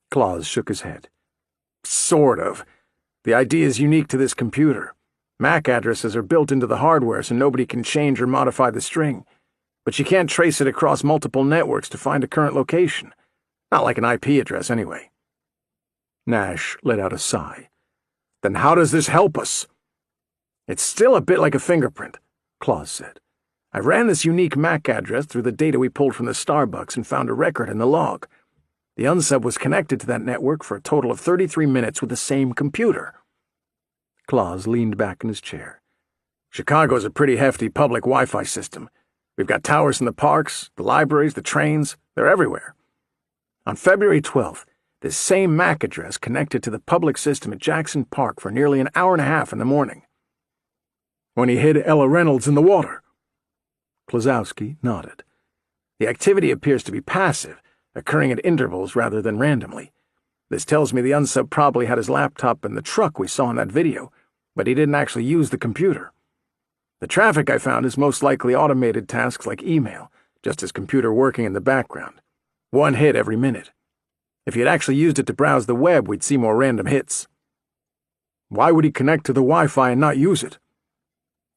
Claus shook his head. "Sort of. The idea is unique to this computer. MAC addresses are built into the hardware so nobody can change or modify the string. But you can't trace it across multiple networks to find a current location. Not like an IP address, anyway." Nash let out a sigh. "Then how does this help us?" "It's still a bit like a fingerprint," Claus said. I ran this unique MAC address through the data we pulled from the Starbucks and found a record in the log. The unsub was connected to that network for a total of 33 minutes with the same computer. Claus leaned back in his chair. Chicago's a pretty hefty public Wi-Fi system. We've got towers in the parks, the libraries, the trains. They're everywhere. On February 12th, this same MAC address connected to the public system at Jackson Park for nearly an hour and a half in the morning. When he hid Ella Reynolds in the water. Klosowski nodded. The activity appears to be passive, occurring at intervals rather than randomly. This tells me the unsub probably had his laptop in the truck we saw in that video, but he didn't actually use the computer. The traffic I found is most likely automated tasks like email, just his computer working in the background. One hit every minute. If he had actually used it to browse the web, we'd see more random hits. Why would he connect to the Wi-Fi and not use it?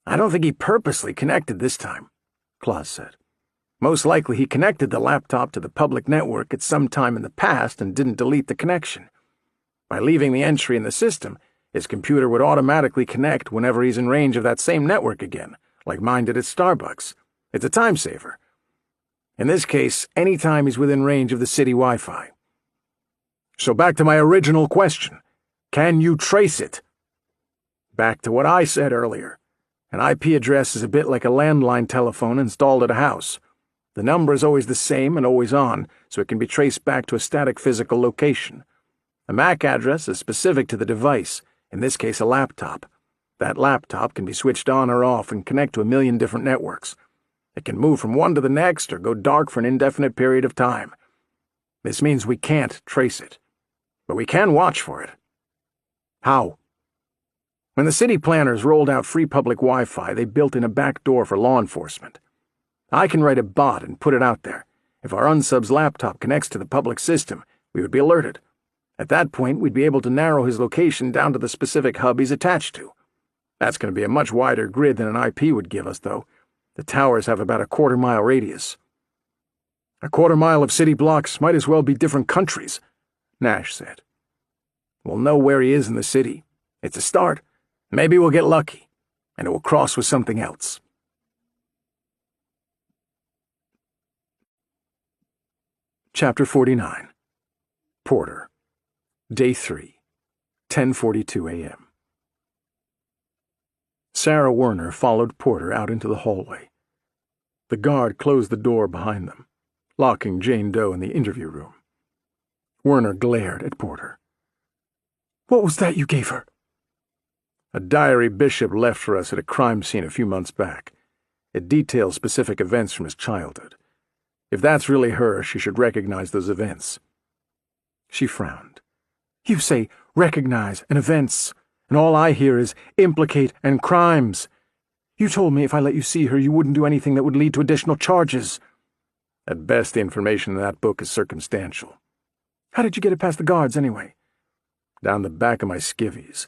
I don't think he purposely connected this time, Claus said. Most likely he connected the laptop to the public network at some time in the past and didn't delete the connection. By leaving the entry in the system, his computer would automatically connect whenever he's in range of that same network again, like mine did at Starbucks. It's a time saver. In this case, any time he's within range of the city Wi-Fi. So back to my original question. Can you trace it? Back to what I said earlier. An IP address is a bit like a landline telephone installed at a house. The number is always the same and always on, so it can be traced back to a static physical location. A MAC address is specific to the device, in this case a laptop. That laptop can be switched on or off and connect to a million different networks. It can move from one to the next or go dark for an indefinite period of time. This means we can't trace it, but we can watch for it. How? When the city planners rolled out free public Wi-Fi, they built in a back door for law enforcement. I can write a bot and put it out there. If our unsub's laptop connects to the public system, we would be alerted. At that point, we'd be able to narrow his location down to the specific hub he's attached to. That's going to be a much wider grid than an IP would give us, though. The towers have about a quarter-mile radius. A quarter-mile of city blocks might as well be different countries, Nash said. We'll know where he is in the city. It's a start. Maybe we'll get lucky, and it will cross with something else. Chapter 49. Porter. Day 3. 10:42 a.m. Sarah Werner followed Porter out into the hallway. The guard closed the door behind them, locking Jane Doe in the interview room. Werner glared at Porter. "What was that you gave her?" "A diary Bishop left for us at a crime scene a few months back. It details specific events from his childhood. If that's really her, she should recognize those events." She frowned. "You say recognize and events, and all I hear is implicate and crimes. You told me if I let you see her, you wouldn't do anything that would lead to additional charges." "At best, the information in that book is circumstantial." "How did you get it past the guards, anyway?" "Down the back of my skivvies."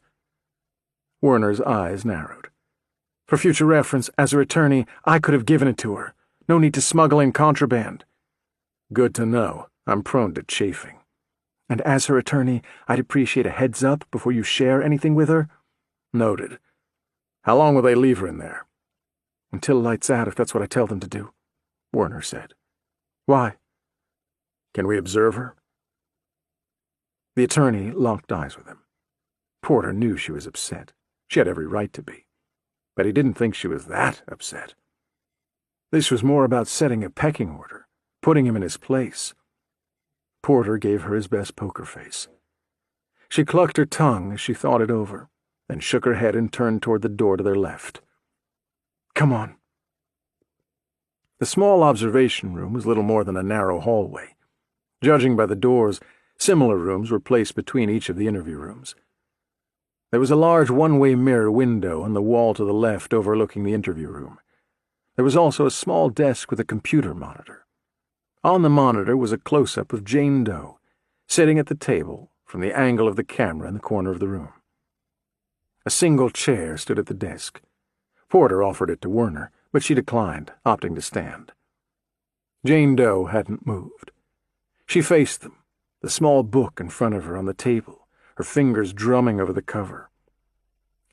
Werner's eyes narrowed. "For future reference, as her attorney, I could have given it to her. No need to smuggle in contraband." "Good to know. I'm prone to chafing." "And as her attorney, I'd appreciate a heads-up before you share anything with her." "Noted. How long will they leave her in there?" "Until lights out, if that's what I tell them to do," Werner said. "Why?" "Can we observe her?" The attorney locked eyes with him. Porter knew she was upset. She had every right to be. But he didn't think she was that upset. This was more about setting a pecking order, putting him in his place. Porter gave her his best poker face. She clucked her tongue as she thought it over, then shook her head and turned toward the door to their left. "Come on." The small observation room was little more than a narrow hallway. Judging by the doors, similar rooms were placed between each of the interview rooms. There was a large one-way mirror window on the wall to the left overlooking the interview room. There was also a small desk with a computer monitor. On the monitor was a close-up of Jane Doe, sitting at the table from the angle of the camera in the corner of the room. A single chair stood at the desk. Porter offered it to Werner, but she declined, opting to stand. Jane Doe hadn't moved. She faced them, the small book in front of her on the table, her fingers drumming over the cover.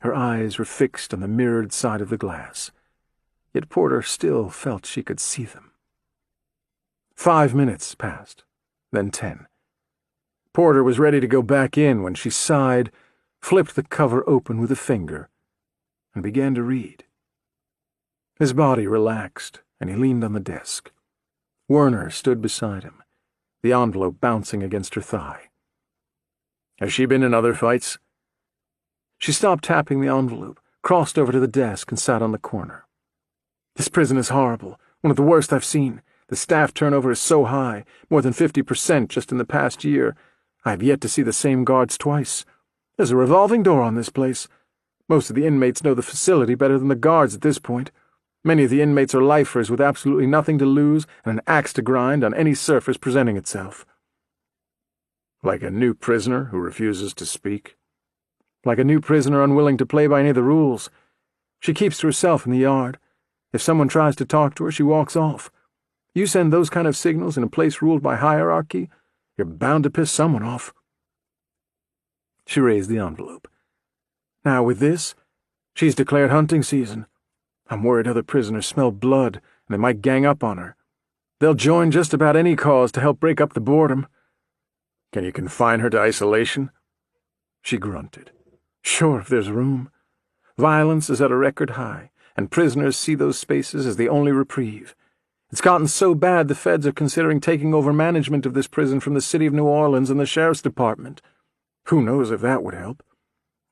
Her eyes were fixed on the mirrored side of the glass. yet Porter still felt she could see them. 5 minutes passed, then 10. Porter was ready to go back in when she sighed, flipped the cover open with a finger, and began to read. His body relaxed, and he leaned on the desk. Werner stood beside him, the envelope bouncing against her thigh. "Has she been in other fights?" She stopped tapping the envelope, crossed over to the desk, and sat on the corner. "This prison is horrible, one of the worst I've seen. The staff turnover is so high, more than 50% just in the past year. I have yet to see the same guards twice. There's a revolving door on this place. Most of the inmates know the facility better than the guards at this point. Many of the inmates are lifers with absolutely nothing to lose and an axe to grind on any surface presenting itself." "Like a new prisoner who refuses to speak?" "Like a new prisoner unwilling to play by any of the rules. She keeps to herself in the yard. If someone tries to talk to her, she walks off. You send those kind of signals in a place ruled by hierarchy, you're bound to piss someone off." She raised the envelope. "Now, with this, she's declared hunting season. I'm worried other prisoners smell blood, and they might gang up on her. They'll join just about any cause to help break up the boredom." "Can you confine her to isolation?" She grunted. "Sure, if there's room. Violence is at a record high, and prisoners see those spaces as the only reprieve. It's gotten so bad the feds are considering taking over management of this prison from the city of New Orleans and the sheriff's department. Who knows if that would help?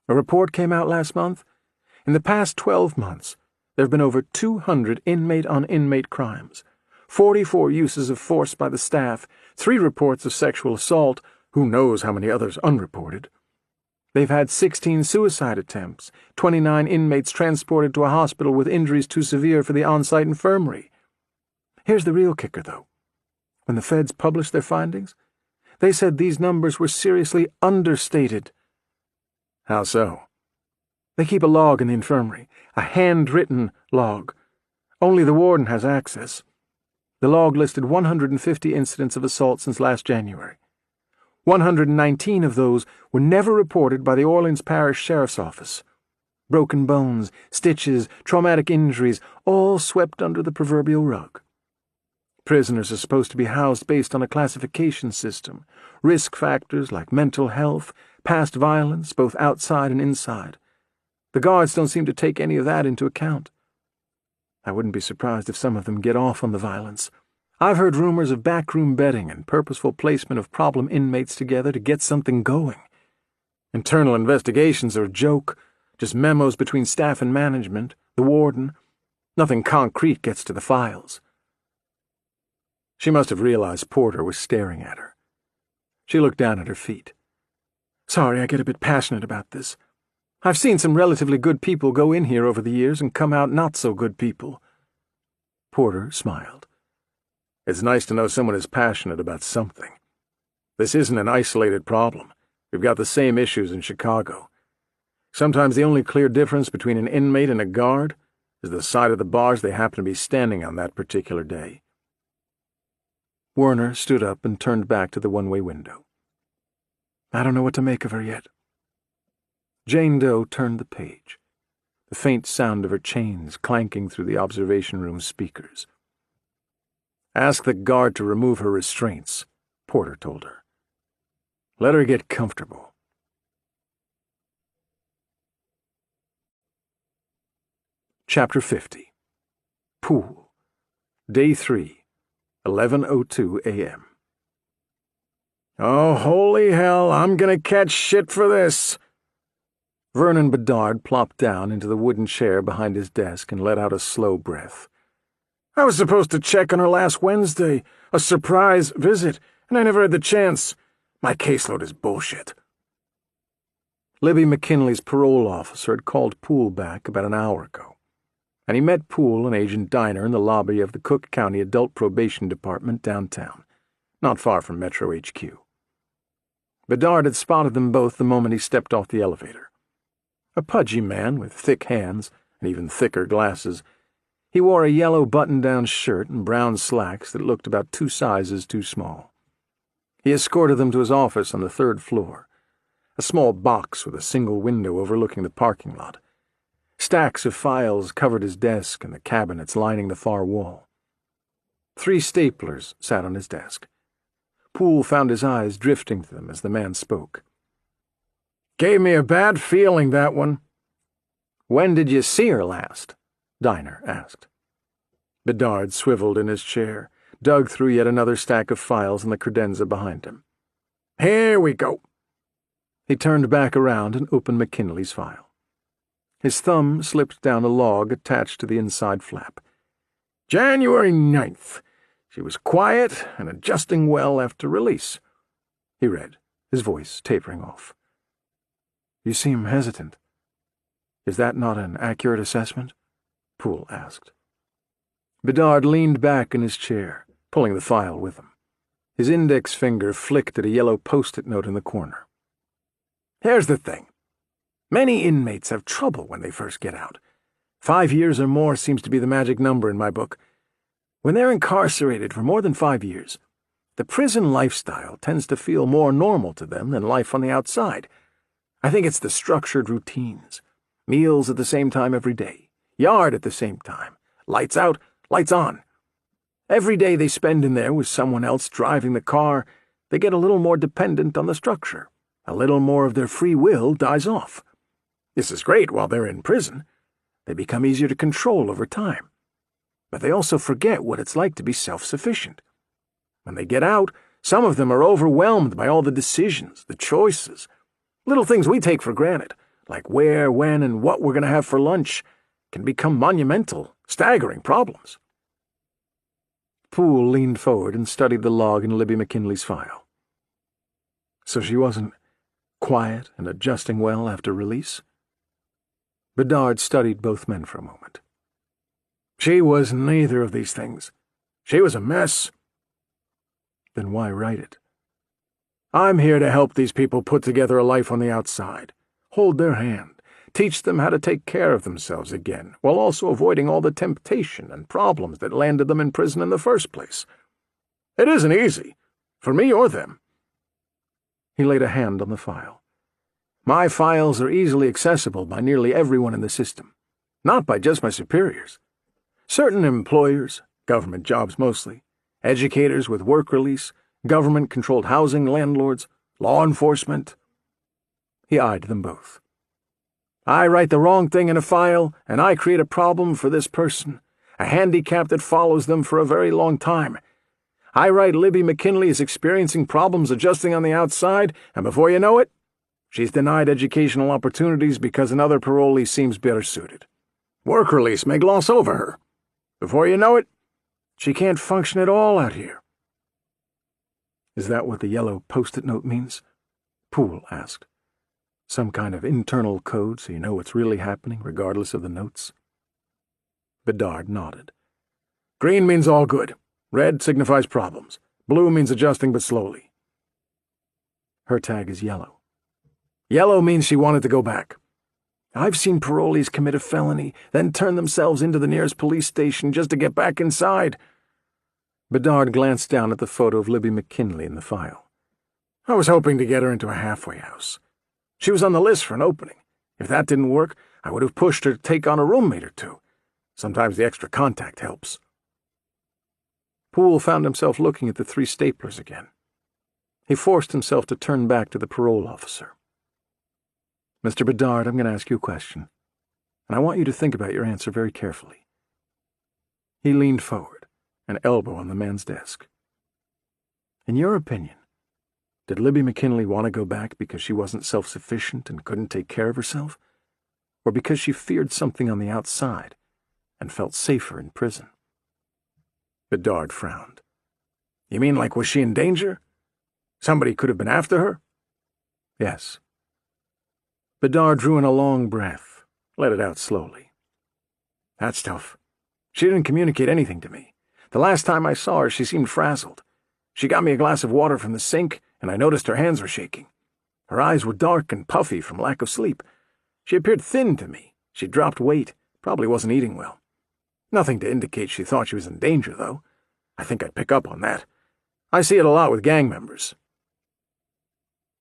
A report came out last month. In the past 12 months, there have been over 200 inmate-on-inmate crimes, 44 uses of force by the staff, 3 reports of sexual assault, who knows how many others unreported. They've had 16 suicide attempts, 29 inmates transported to a hospital with injuries too severe for the on-site infirmary. Here's the real kicker, though. When the feds published their findings, they said these numbers were seriously understated." "How so?" "They keep a log in the infirmary, a handwritten log. Only the warden has access. The log listed 150 incidents of assault since last January. 119 of those were never reported by the Orleans Parish Sheriff's Office. Broken bones, stitches, traumatic injuries, all swept under the proverbial rug. Prisoners are supposed to be housed based on a classification system, risk factors like mental health, past violence, both outside and inside. The guards don't seem to take any of that into account. I wouldn't be surprised if some of them get off on the violence. I've heard rumors of backroom betting and purposeful placement of problem inmates together to get something going. Internal investigations are a joke, just memos between staff and management, the warden. Nothing concrete gets to the files." She must have realized Porter was staring at her. She looked down at her feet. "Sorry I get a bit passionate about this. I've seen some relatively good people go in here over the years and come out not-so-good people." Porter smiled. "It's nice to know someone is passionate about something. This isn't an isolated problem. We've got the same issues in Chicago. Sometimes the only clear difference between an inmate and a guard is the side of the bars they happen to be standing on that particular day." Werner stood up and turned back to the one-way window. "I don't know what to make of her yet." Jane Doe turned the page, the faint sound of her chains clanking through the observation room speakers. "Ask the guard to remove her restraints," Porter told her. "Let her get comfortable." Chapter 50. Pool. Day 3. 11:02 a.m. "Oh, holy hell, I'm gonna catch shit for this." Vernon Bedard plopped down into the wooden chair behind his desk and let out a slow breath. "I was supposed to check on her last Wednesday, a surprise visit, and I never had the chance. My caseload is bullshit." Libby McKinley's parole officer had called Poole back about an hour ago, and he met Poole and Agent Diner in the lobby of the Cook County Adult Probation Department downtown, not far from Metro HQ. Bedard had spotted them both the moment he stepped off the elevator. A pudgy man with thick hands and even thicker glasses, he wore a yellow button-down shirt and brown slacks that looked about 2 sizes too small. He escorted them to his office on the 3rd floor, a small box with a single window overlooking the parking lot. Stacks of files covered his desk and the cabinets lining the far wall. 3 staplers sat on his desk. Poole found his eyes drifting to them as the man spoke. "Gave me a bad feeling, that one." "When did you see her last?" Diner asked. Bedard swiveled in his chair, dug through yet another stack of files in the credenza behind him. "Here we go." He turned back around and opened McKinley's file. His thumb slipped down a log attached to the inside flap. "January 9th. She was quiet and adjusting well after release," he read, his voice tapering off. "You seem hesitant. Is that not an accurate assessment?" Poole asked. Bedard leaned back in his chair, pulling the file with him. His index finger flicked at a yellow post-it note in the corner. "Here's the thing. Many inmates have trouble when they first get out. 5 years or more seems to be the magic number in my book. When they're incarcerated for more than 5 years, the prison lifestyle tends to feel more normal to them than life on the outside. I think it's the structured routines. Meals at the same time every day. Yard at the same time. Lights out, lights on. Every day they spend in there with someone else driving the car, they get a little more dependent on the structure. A little more of their free will dies off. This is great while they're in prison. They become easier to control over time. But they also forget what it's like to be self-sufficient. When they get out, some of them are overwhelmed by all the decisions, the choices. Little things we take for granted, like where, when, and what we're going to have for lunch, can become monumental, staggering problems." Poole leaned forward and studied the log in Libby McKinley's file. "So she wasn't quiet and adjusting well after release?" Bedard studied both men for a moment. "She was neither of these things. She was a mess." "Then why write it?" "I'm here to help these people put together a life on the outside, hold their hand, teach them how to take care of themselves again, while also avoiding all the temptation and problems that landed them in prison in the first place. It isn't easy, for me or them." He laid a hand on the file. "My files are easily accessible by nearly everyone in the system, not by just my superiors. Certain employers, government jobs mostly, educators with work release, government-controlled housing landlords, law enforcement." He eyed them both. "I write the wrong thing in a file, and I create a problem for this person, a handicap that follows them for a very long time. I write Libby McKinley is experiencing problems adjusting on the outside, and before you know it, she's denied educational opportunities because another parolee seems better suited. Work release may gloss over her. Before you know it, she can't function at all out here." "Is that what the yellow post-it note means?" Poole asked. "Some kind of internal code so you know what's really happening regardless of the notes?" Bedard nodded. "Green means all good. Red signifies problems. Blue means adjusting but slowly." "Her tag is yellow." "Yellow means she wanted to go back. I've seen parolees commit a felony, then turn themselves into the nearest police station just to get back inside." Bedard glanced down at the photo of Libby McKinley in the file. "I was hoping to get her into a halfway house. She was on the list for an opening. If that didn't work, I would have pushed her to take on a roommate or two. Sometimes the extra contact helps." Poole found himself looking at the 3 staplers again. He forced himself to turn back to the parole officer. "Mr. Bedard, I'm going to ask you a question, and I want you to think about your answer very carefully." He leaned forward, an elbow on the man's desk. "In your opinion, did Libby McKinley want to go back because she wasn't self-sufficient and couldn't take care of herself, or because she feared something on the outside and felt safer in prison?" Bedard frowned. "You mean like was she in danger? Somebody could have been after her?" "Yes." Bedard drew in a long breath, let it out slowly. "That's tough. She didn't communicate anything to me. The last time I saw her, she seemed frazzled. She got me a glass of water from the sink, and I noticed her hands were shaking. Her eyes were dark and puffy from lack of sleep. She appeared thin to me. She dropped weight, probably wasn't eating well. Nothing to indicate she thought she was in danger, though. I think I'd pick up on that. I see it a lot with gang members."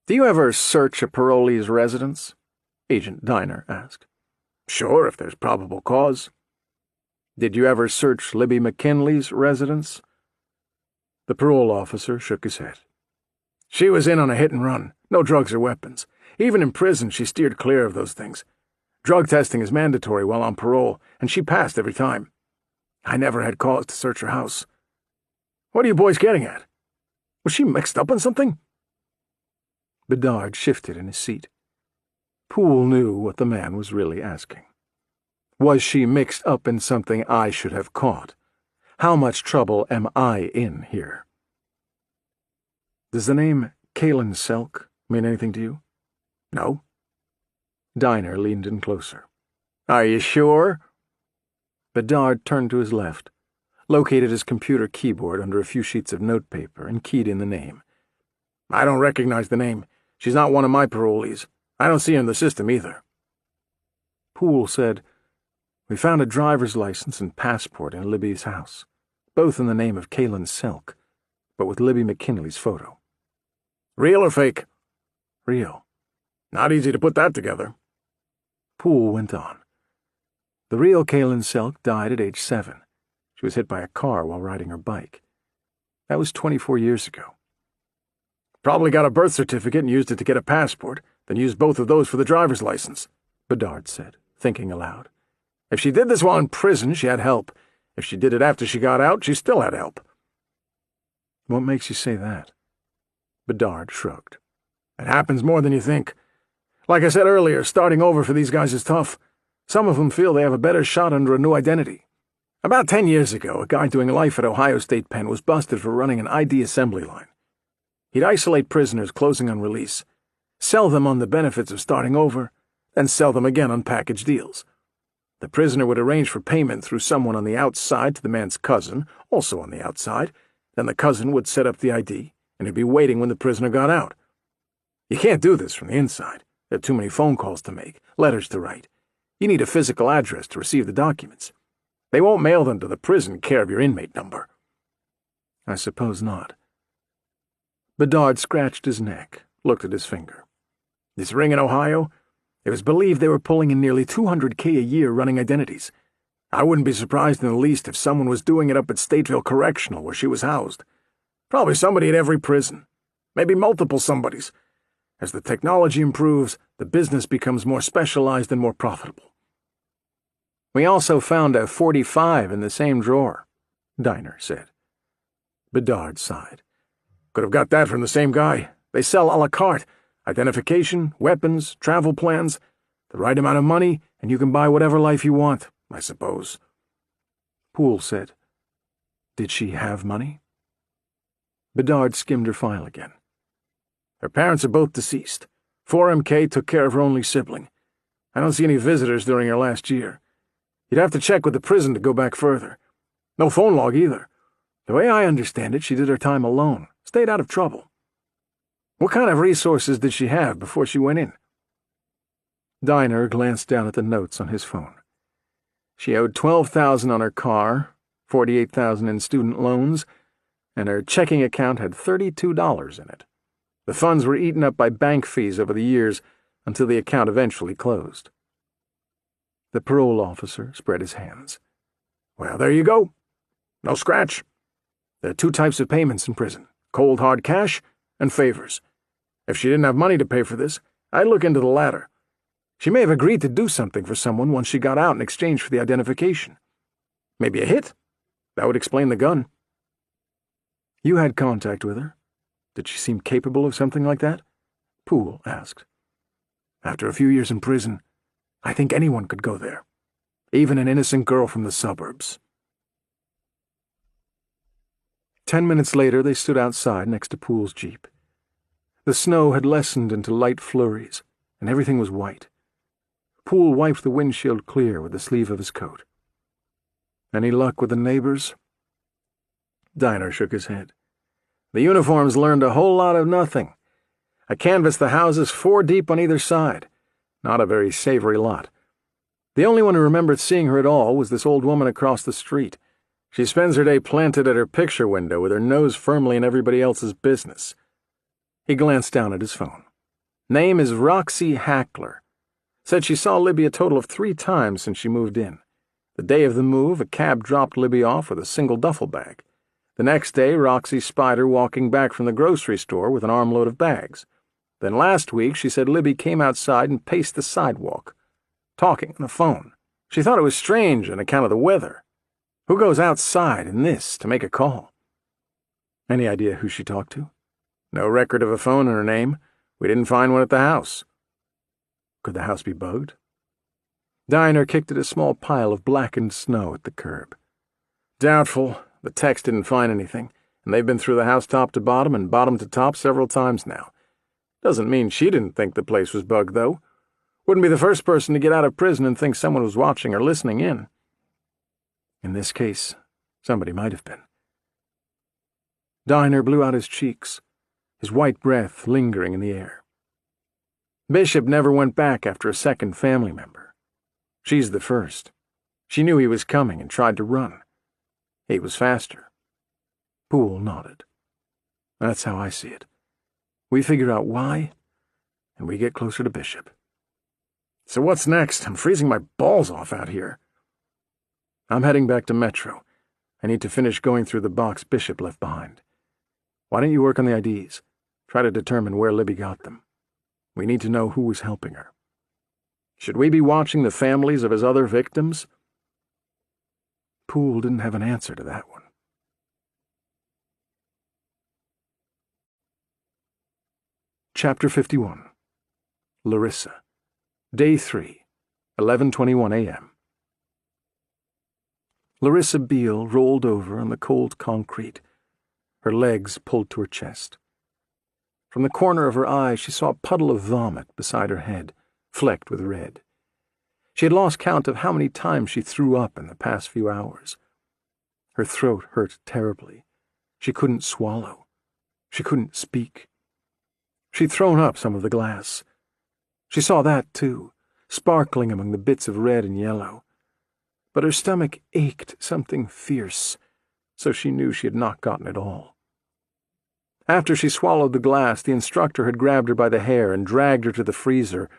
"Do you ever search a parolee's residence?" Agent Diner asked. Sure, if there's probable cause. Did you ever search Libby McKinley's residence? The parole officer shook his head. She was in on a hit and run, no drugs or weapons. Even in prison, she steered clear of those things. Drug testing is mandatory while on parole, and she passed every time. I never had cause to search her house. What are you boys getting at? Was she mixed up in something? Bedard shifted in his seat. Poole knew what the man was really asking. Was she mixed up in something I should have caught? How much trouble am I in here? Does the name Kalen Selk mean anything to you? No. Diner leaned in closer. Are you sure? Bedard turned to his left, located his computer keyboard under a few sheets of notepaper, and keyed in the name. I don't recognize the name. She's not one of my parolees. I don't see her in the system either. Poole said, We found a driver's license and passport in Libby's house, both in the name of Kalen Selk, but with Libby McKinley's photo. Real or fake? Real. Not easy to put that together. Poole went on. The real Kalen Selk died at age 7. She was hit by a car while riding her bike. That was 24 years ago. Probably got a birth certificate and used it to get a passport, then used both of those for the driver's license, Bedard said, thinking aloud. If she did this while in prison, she had help. If she did it after she got out, she still had help. What makes you say that? Bedard shrugged. It happens more than you think. Like I said earlier, starting over for these guys is tough. Some of them feel they have a better shot under a new identity. About 10 years ago, a guy doing life at Ohio State Penn was busted for running an ID assembly line. He'd isolate prisoners closing on release, sell them on the benefits of starting over, then sell them again on package deals. The prisoner would arrange for payment through someone on the outside to the man's cousin, also on the outside. Then the cousin would set up the ID, and he'd be waiting when the prisoner got out. You can't do this from the inside. There are too many phone calls to make, letters to write. You need a physical address to receive the documents. They won't mail them to the prison care of your inmate number. I suppose not. Bedard scratched his neck, looked at his finger. This ring in Ohio? It was believed they were pulling in nearly $200K a year running identities. I wouldn't be surprised in the least if someone was doing it up at Stateville Correctional where she was housed. Probably somebody at every prison. Maybe multiple somebodies. As the technology improves, the business becomes more specialized and more profitable. We also found a .45 in the same drawer, Diner said. Bedard sighed. Could have got that from the same guy. They sell a la carte. Identification, weapons, travel plans, the right amount of money, and you can buy whatever life you want, I suppose. Poole said, Did she have money? Bedard skimmed her file again. Her parents are both deceased. 4MK took care of her only sibling. I don't see any visitors during her last year. You'd have to check with the prison to go back further. No phone log either. The way I understand it, she did her time alone, stayed out of trouble. What kind of resources did she have before she went in? Diner glanced down at the notes on his phone. She owed $12,000 on her car, $48,000 in student loans, and her checking account had $32 in it. The funds were eaten up by bank fees over the years until the account eventually closed. The parole officer spread his hands. Well, there you go. No scratch. There are 2 types of payments in prison, cold hard cash and favors. If she didn't have money to pay for this, I'd look into the latter. She may have agreed to do something for someone once she got out in exchange for the identification. Maybe a hit? That would explain the gun. You had contact with her? Did she seem capable of something like that? Poole asked. After a few years in prison, I think anyone could go there. Even an innocent girl from the suburbs. 10 minutes later, they stood outside next to Poole's Jeep. The snow had lessened into light flurries, and everything was white. Poole wiped the windshield clear with the sleeve of his coat. Any luck with the neighbors? Diner shook his head. The uniforms learned a whole lot of nothing. I canvassed the houses 4 deep on either side. Not a very savory lot. The only one who remembered seeing her at all was this old woman across the street. She spends her day planted at her picture window with her nose firmly in everybody else's business. He glanced down at his phone. Name is Roxy Hackler. Said she saw Libby a total of 3 times since she moved in. The day of the move, a cab dropped Libby off with a single duffel bag. The next day, Roxy spied her walking back from the grocery store with an armload of bags. Then last week, she said Libby came outside and paced the sidewalk, talking on the phone. She thought it was strange on account of the weather. Who goes outside in this to make a call? Any idea who she talked to? No record of a phone in her name. We didn't find one at the house. Could the house be bugged? Diner kicked at a small pile of blackened snow at the curb. Doubtful. The techs didn't find anything, and they've been through the house top to bottom and bottom to top several times now. Doesn't mean she didn't think the place was bugged, though. Wouldn't be the first person to get out of prison and think someone was watching or listening in. In this case, somebody might have been. Diner blew out his cheeks, his white breath lingering in the air. Bishop never went back after a second family member. She's the first. She knew he was coming and tried to run. He was faster. Poole nodded. That's how I see it. We figure out why, and we get closer to Bishop. So what's next? I'm freezing my balls off out here. I'm heading back to Metro. I need to finish going through the box Bishop left behind. Why don't you work on the IDs? Try to determine where Libby got them. We need to know who was helping her. Should we be watching the families of his other victims? Poole didn't have an answer to that one. Chapter 51. Larissa. Day 3, 11:21 a.m. Larissa Beale rolled over on the cold concrete, her legs pulled to her chest. From the corner of her eye, she saw a puddle of vomit beside her head, flecked with red. She had lost count of how many times she threw up in the past few hours. Her throat hurt terribly. She couldn't swallow. She couldn't speak. She'd thrown up some of the glass. She saw that, too, sparkling among the bits of red and yellow. But her stomach ached something fierce, so she knew she had not gotten it all. After she swallowed the glass, the instructor had grabbed her by the hair and dragged her to the freezer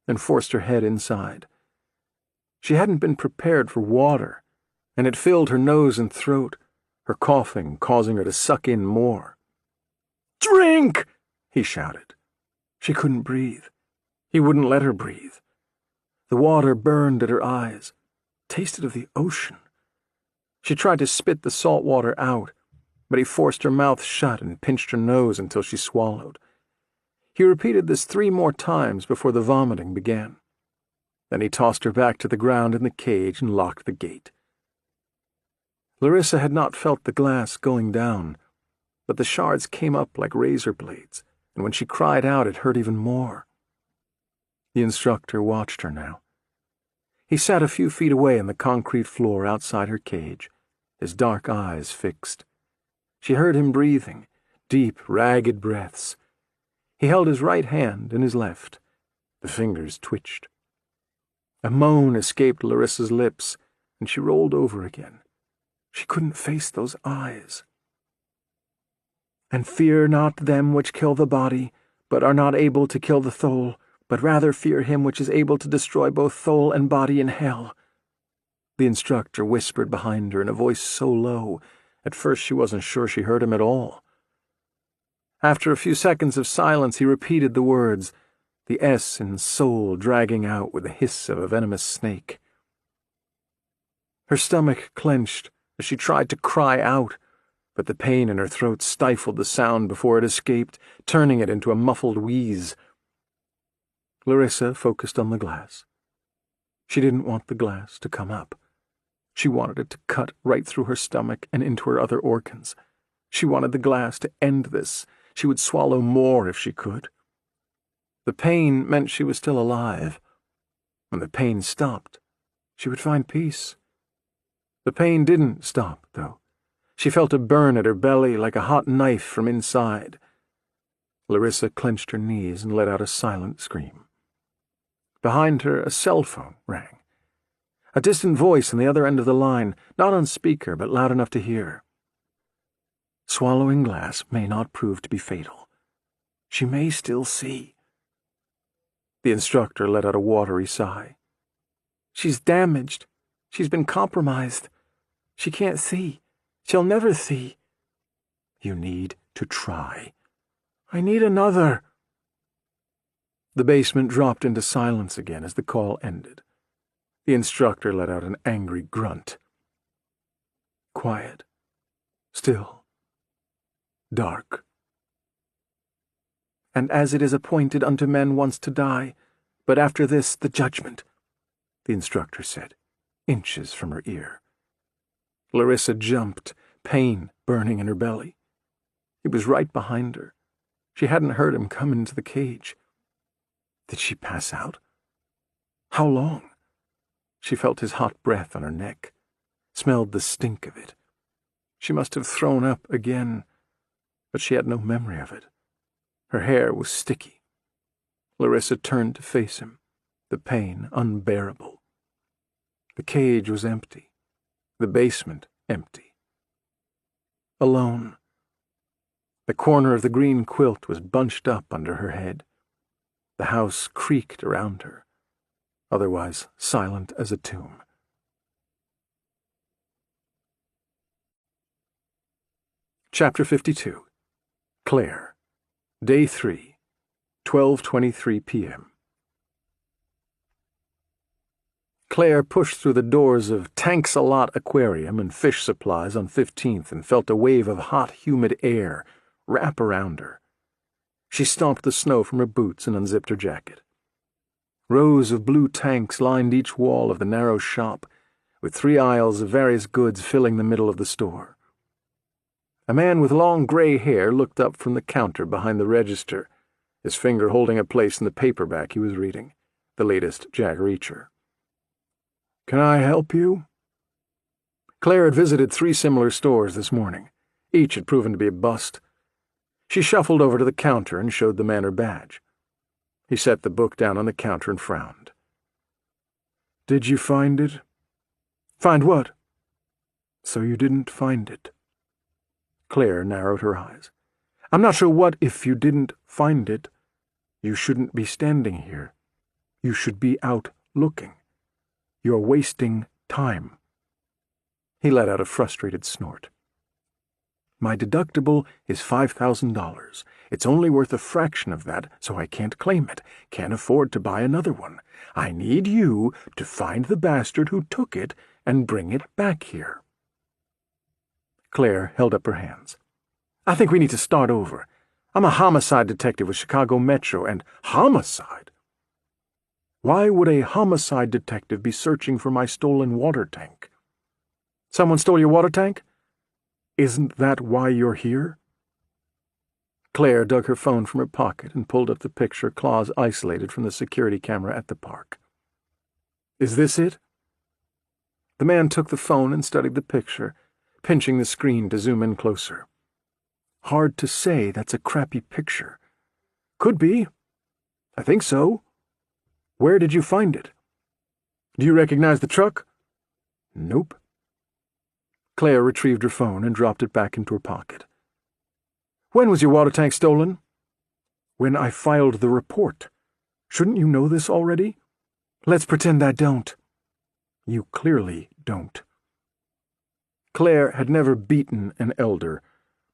and forced her head inside. She hadn't been prepared for water, and it filled her nose and throat, her coughing causing her to suck in more. "Drink!" he shouted. She couldn't breathe. He wouldn't let her breathe. The water burned at her eyes, tasted of the ocean. She tried to spit the salt water out, but he forced her mouth shut and pinched her nose until she swallowed. He repeated this 3 more times before the vomiting began. Then he tossed her back to the ground in the cage and locked the gate. Larissa had not felt the glass going down, but the shards came up like razor blades, and when she cried out, it hurt even more. The instructor watched her now. He sat a few feet away on the concrete floor outside her cage, his dark eyes fixed. She heard him breathing, deep, ragged breaths. He held his right hand in his left. The fingers twitched. A moan escaped Larissa's lips, and she rolled over again. She couldn't face those eyes. "And fear not them which kill the body, but are not able to kill the soul, but rather fear him which is able to destroy both soul and body in hell," the instructor whispered behind her in a voice so low, at first she wasn't sure she heard him at all. After a few seconds of silence, he repeated the words, the S in soul dragging out with the hiss of a venomous snake. Her stomach clenched as she tried to cry out, but the pain in her throat stifled the sound before it escaped, turning it into a muffled wheeze. Larissa focused on the glass. She didn't want the glass to come up. She wanted it to cut right through her stomach and into her other organs. She wanted the glass to end this. She would swallow more if she could. The pain meant she was still alive. When the pain stopped, she would find peace. The pain didn't stop, though. She felt a burn at her belly like a hot knife from inside. Larissa clenched her knees and let out a silent scream. Behind her, a cell phone rang. A distant voice on the other end of the line, not on speaker, but loud enough to hear. Swallowing glass may not prove to be fatal. She may still see. The instructor let out a watery sigh. "She's damaged. She's been compromised. She can't see. She'll never see." "You need to try." "I need another." The basement dropped into silence again as the call ended. The instructor let out an angry grunt. Quiet. Still. Dark. "And as it is appointed unto men once to die, but after this the judgment," the instructor said, inches from her ear. Larissa jumped, pain burning in her belly. He was right behind her. She hadn't heard him come into the cage. Did she pass out? How long? She felt his hot breath on her neck, smelled the stink of it. She must have thrown up again, but she had no memory of it. Her hair was sticky. Larissa turned to face him, the pain unbearable. The cage was empty, the basement empty. Alone. The corner of the green quilt was bunched up under her head. The house creaked around her, otherwise silent as a tomb. Chapter 52. Claire. Day 3, 12:23 p.m. Claire pushed through the doors of Tanks-A-Lot Aquarium and Fish Supplies on 15th and felt a wave of hot, humid air wrap around her. She stomped the snow from her boots and unzipped her jacket. Rows of blue tanks lined each wall of the narrow shop, with 3 aisles of various goods filling the middle of the store. A man with long gray hair looked up from the counter behind the register, his finger holding a place in the paperback he was reading, the latest Jack Reacher. "Can I help you?" Claire had visited 3 similar stores this morning. Each had proven to be a bust. She shuffled over to the counter and showed the man her badge. He set the book down on the counter and frowned. "Did you find it?" "Find what?" "So you didn't find it." Claire narrowed her eyes. "I'm not sure what if you didn't find it. You shouldn't be standing here. You should be out looking. You're wasting time." He let out a frustrated snort. "My deductible is $5,000. It's only worth a fraction of that, so I can't claim it. Can't afford to buy another one. I need you to find the bastard who took it and bring it back here." Claire held up her hands. "I think we need to start over. I'm a homicide detective with Chicago Metro, and homicide? Why would a homicide detective be searching for my stolen water tank?" "Someone stole your water tank?" "Isn't that why you're here?" Claire dug her phone from her pocket and pulled up the picture Claus isolated from the security camera at the park. "Is this it?" The man took the phone and studied the picture, pinching the screen to zoom in closer. "Hard to say that's a crappy picture." "Could be. I think so. Where did you find it?" "Do you recognize the truck?" "Nope." Claire retrieved her phone and dropped it back into her pocket. "When was your water tank stolen?" "When I filed the report. Shouldn't you know this already?" "Let's pretend I don't." "You clearly don't." Claire had never beaten an elder,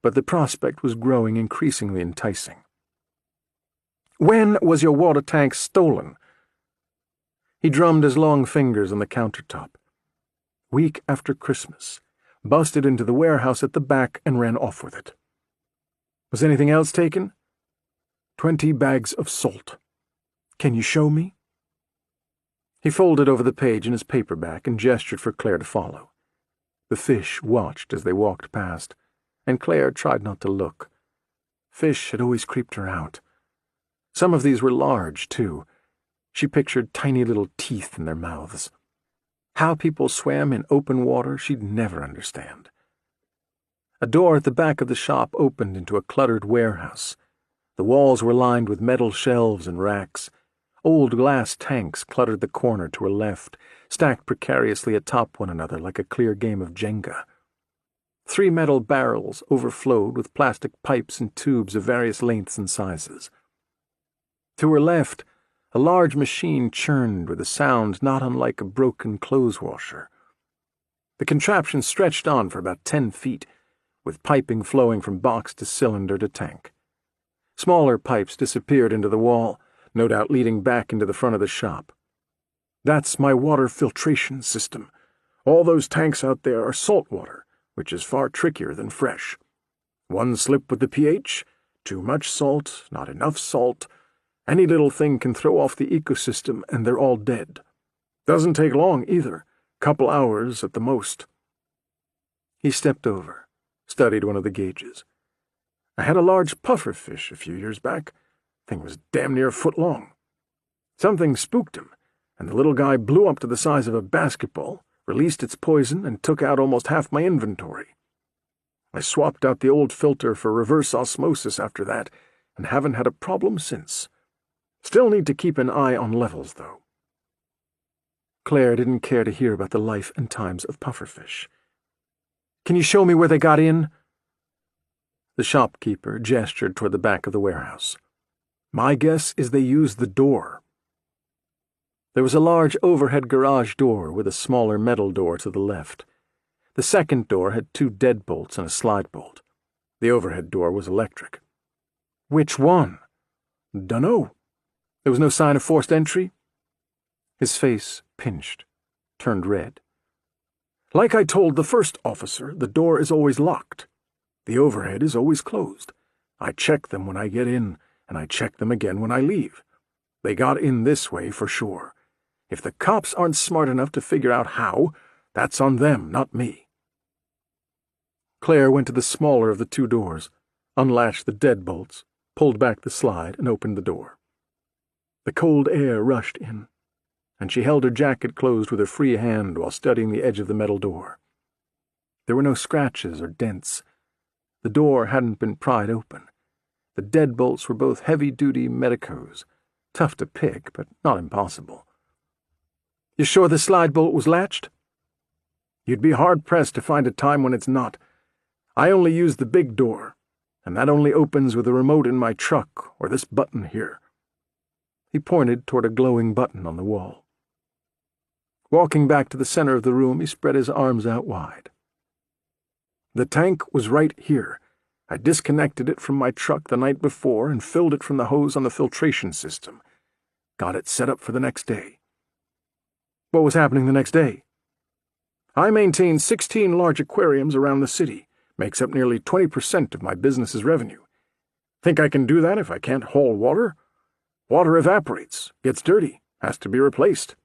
but the prospect was growing increasingly enticing. "When was your water tank stolen?" He drummed his long fingers on the countertop. "Week after Christmas. Busted into the warehouse at the back and ran off with it." "Was anything else taken?" 20 bags of salt. "Can you show me?" He folded over the page in his paperback and gestured for Claire to follow. The fish watched as they walked past, and Claire tried not to look. Fish had always creeped her out. Some of these were large, too. She pictured tiny little teeth in their mouths. How people swam in open water she'd never understand. A door at the back of the shop opened into a cluttered warehouse. The walls were lined with metal shelves and racks. Old glass tanks cluttered the corner to her left, stacked precariously atop one another like a clear game of Jenga. 3 metal barrels overflowed with plastic pipes and tubes of various lengths and sizes. To her left, A large machine churned with a sound not unlike a broken clothes washer. The contraption stretched on for about 10 feet, with piping flowing from box to cylinder to tank. Smaller pipes disappeared into the wall, no doubt leading back into the front of the shop. "That's my water filtration system. All those tanks out there are salt water, which is far trickier than fresh. One slip with the pH, too much salt, not enough salt. Any little thing can throw off the ecosystem and they're all dead. Doesn't take long either, couple hours at the most." He stepped over, studied one of the gauges. "I had a large pufferfish a few years back. Thing was damn near a foot long. Something spooked him, and the little guy blew up to the size of a basketball, released its poison, and took out almost half my inventory. I swapped out the old filter for reverse osmosis after that, and haven't had a problem since. Still need to keep an eye on levels, though." Claire didn't care to hear about the life and times of pufferfish. "Can you show me where they got in?" The shopkeeper gestured toward the back of the warehouse. "My guess is they used the door." There was a large overhead garage door with a smaller metal door to the left. The second door had 2 deadbolts and a slide bolt. The overhead door was electric. "Which one?" "Dunno. There was no sign of forced entry?" His face pinched, turned red. "Like I told the first officer, the door is always locked. The overhead is always closed. I check them when I get in, and I check them again when I leave. They got in this way for sure. If the cops aren't smart enough to figure out how, that's on them, not me." Claire went to the smaller of the 2 doors, unlatched the deadbolts, pulled back the slide, and opened the door. The cold air rushed in, and she held her jacket closed with a free hand while studying the edge of the metal door. There were no scratches or dents. The door hadn't been pried open. The deadbolts were both heavy-duty medicos, tough to pick, but not impossible. "You sure the slide bolt was latched?" "You'd be hard-pressed to find a time when it's not. I only use the big door, and that only opens with a remote in my truck or this button here." He pointed toward a glowing button on the wall. Walking back to the center of the room, he spread his arms out wide. "The tank was right here. I disconnected it from my truck the night before and filled it from the hose on the filtration system. Got it set up for the next day." "What was happening the next day?" "I maintain 16 large aquariums around the city. Makes up nearly 20% of my business's revenue. Think I can do that if I can't haul water? Water evaporates, gets dirty, has to be replaced.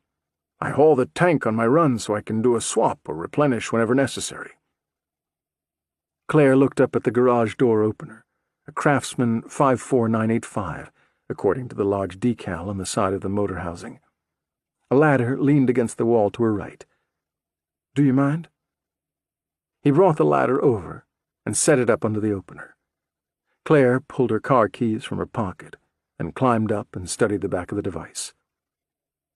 I haul the tank on my run so I can do a swap or replenish whenever necessary." Claire looked up at the garage door opener, a Craftsman 54985, according to the large decal on the side of the motor housing. A ladder leaned against the wall to her right. "Do you mind?" He brought the ladder over and set it up under the opener. Claire pulled her car keys from her pocket and climbed up and studied the back of the device.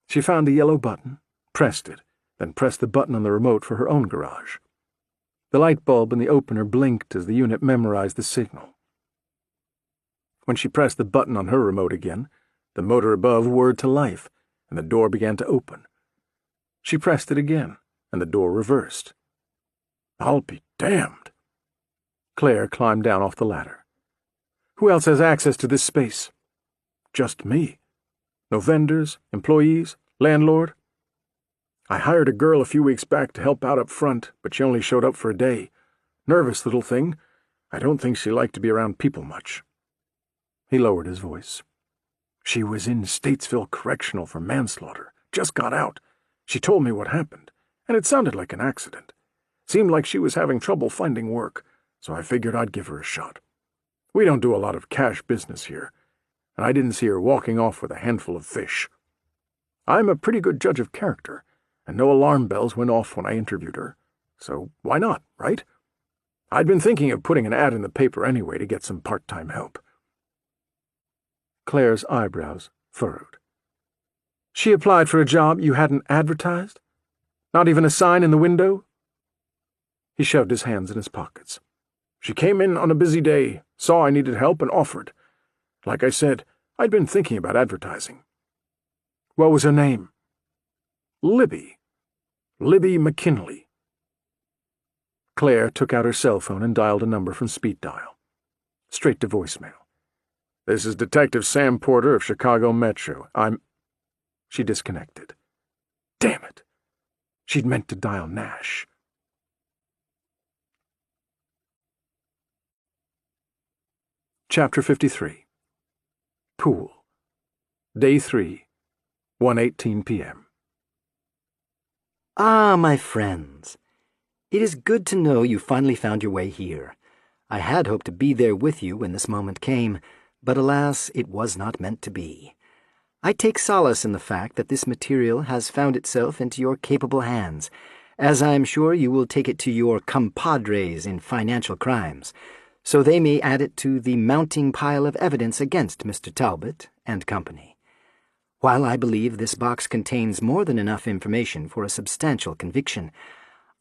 She found a yellow button, pressed it, then pressed the button on the remote for her own garage. The light bulb in the opener blinked as the unit memorized the signal. When she pressed the button on her remote again, the motor above whirred to life, and the door began to open. She pressed it again, and the door reversed. "I'll be damned." Claire climbed down off the ladder. "Who else has access to this space?" "Just me. No vendors, employees, landlord. I hired a girl a few weeks back to help out up front, but she only showed up for a day. Nervous little thing. I don't think she liked to be around people much." He lowered his voice. "She was in Statesville Correctional for manslaughter. Just got out. She told me what happened, and it sounded like an accident. Seemed like she was having trouble finding work, so I figured I'd give her a shot. We don't do a lot of cash business here, and I didn't see her walking off with a handful of fish. I'm a pretty good judge of character, and no alarm bells went off when I interviewed her, so why not, right? I'd been thinking of putting an ad in the paper anyway to get some part-time help." Claire's eyebrows furrowed. "She applied for a job you hadn't advertised? Not even a sign in the window?" He shoved his hands in his pockets. "She came in on a busy day, saw I needed help, and offered. Like I said, I'd been thinking about advertising. What was her name? Libby. Libby McKinley. Claire took out her cell phone and dialed a number from speed dial. Straight to voicemail. This is Detective Sam Porter of Chicago Metro. She disconnected. Damn it! She'd meant to dial Nash. Chapter 53. Pool. Day 3, 1:18 p.m. Ah, my friends. It is good to know you finally found your way here. I had hoped to be there with you when this moment came, but alas, it was not meant to be. I take solace in the fact that this material has found itself into your capable hands, as I am sure you will take it to your compadres in financial crimes, so they may add it to the mounting pile of evidence against Mr. Talbot and company. While I believe this box contains more than enough information for a substantial conviction,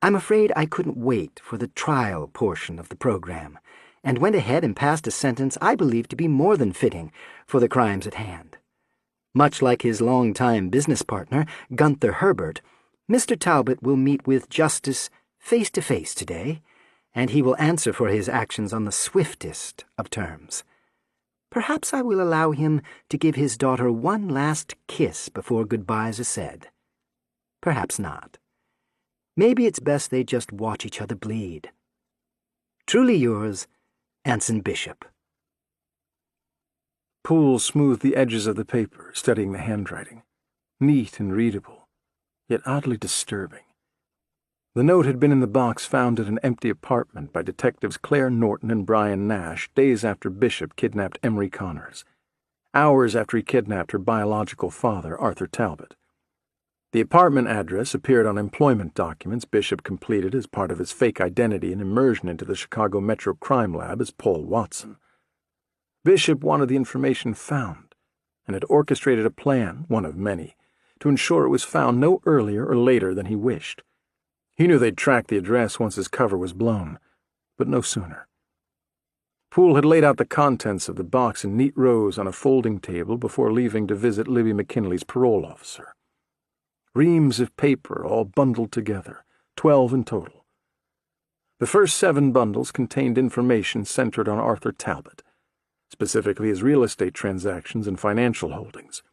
I'm afraid I couldn't wait for the trial portion of the program, and went ahead and passed a sentence I believe to be more than fitting for the crimes at hand. Much like his longtime business partner, Gunther Herbert, Mr. Talbot will meet with justice face-to-face today, and he will answer for his actions on the swiftest of terms. Perhaps I will allow him to give his daughter one last kiss before goodbyes are said. Perhaps not. Maybe it's best they just watch each other bleed. Truly yours, Anson Bishop. Poole smoothed the edges of the paper, studying the handwriting. Neat and readable, yet oddly disturbing. The note had been in the box found at an empty apartment by Detectives Claire Norton and Brian Nash days after Bishop kidnapped Emery Connors, hours after he kidnapped her biological father, Arthur Talbot. The apartment address appeared on employment documents Bishop completed as part of his fake identity and immersion into the Chicago Metro Crime Lab as Paul Watson. Bishop wanted the information found, and had orchestrated a plan, one of many, to ensure it was found no earlier or later than he wished. He knew they'd track the address once his cover was blown, but no sooner. Poole had laid out the contents of the box in neat rows on a folding table before leaving to visit Libby McKinley's parole officer. Reams of paper all bundled together, 12 in total. The first 7 bundles contained information centered on Arthur Talbot, specifically his real estate transactions and financial holdings.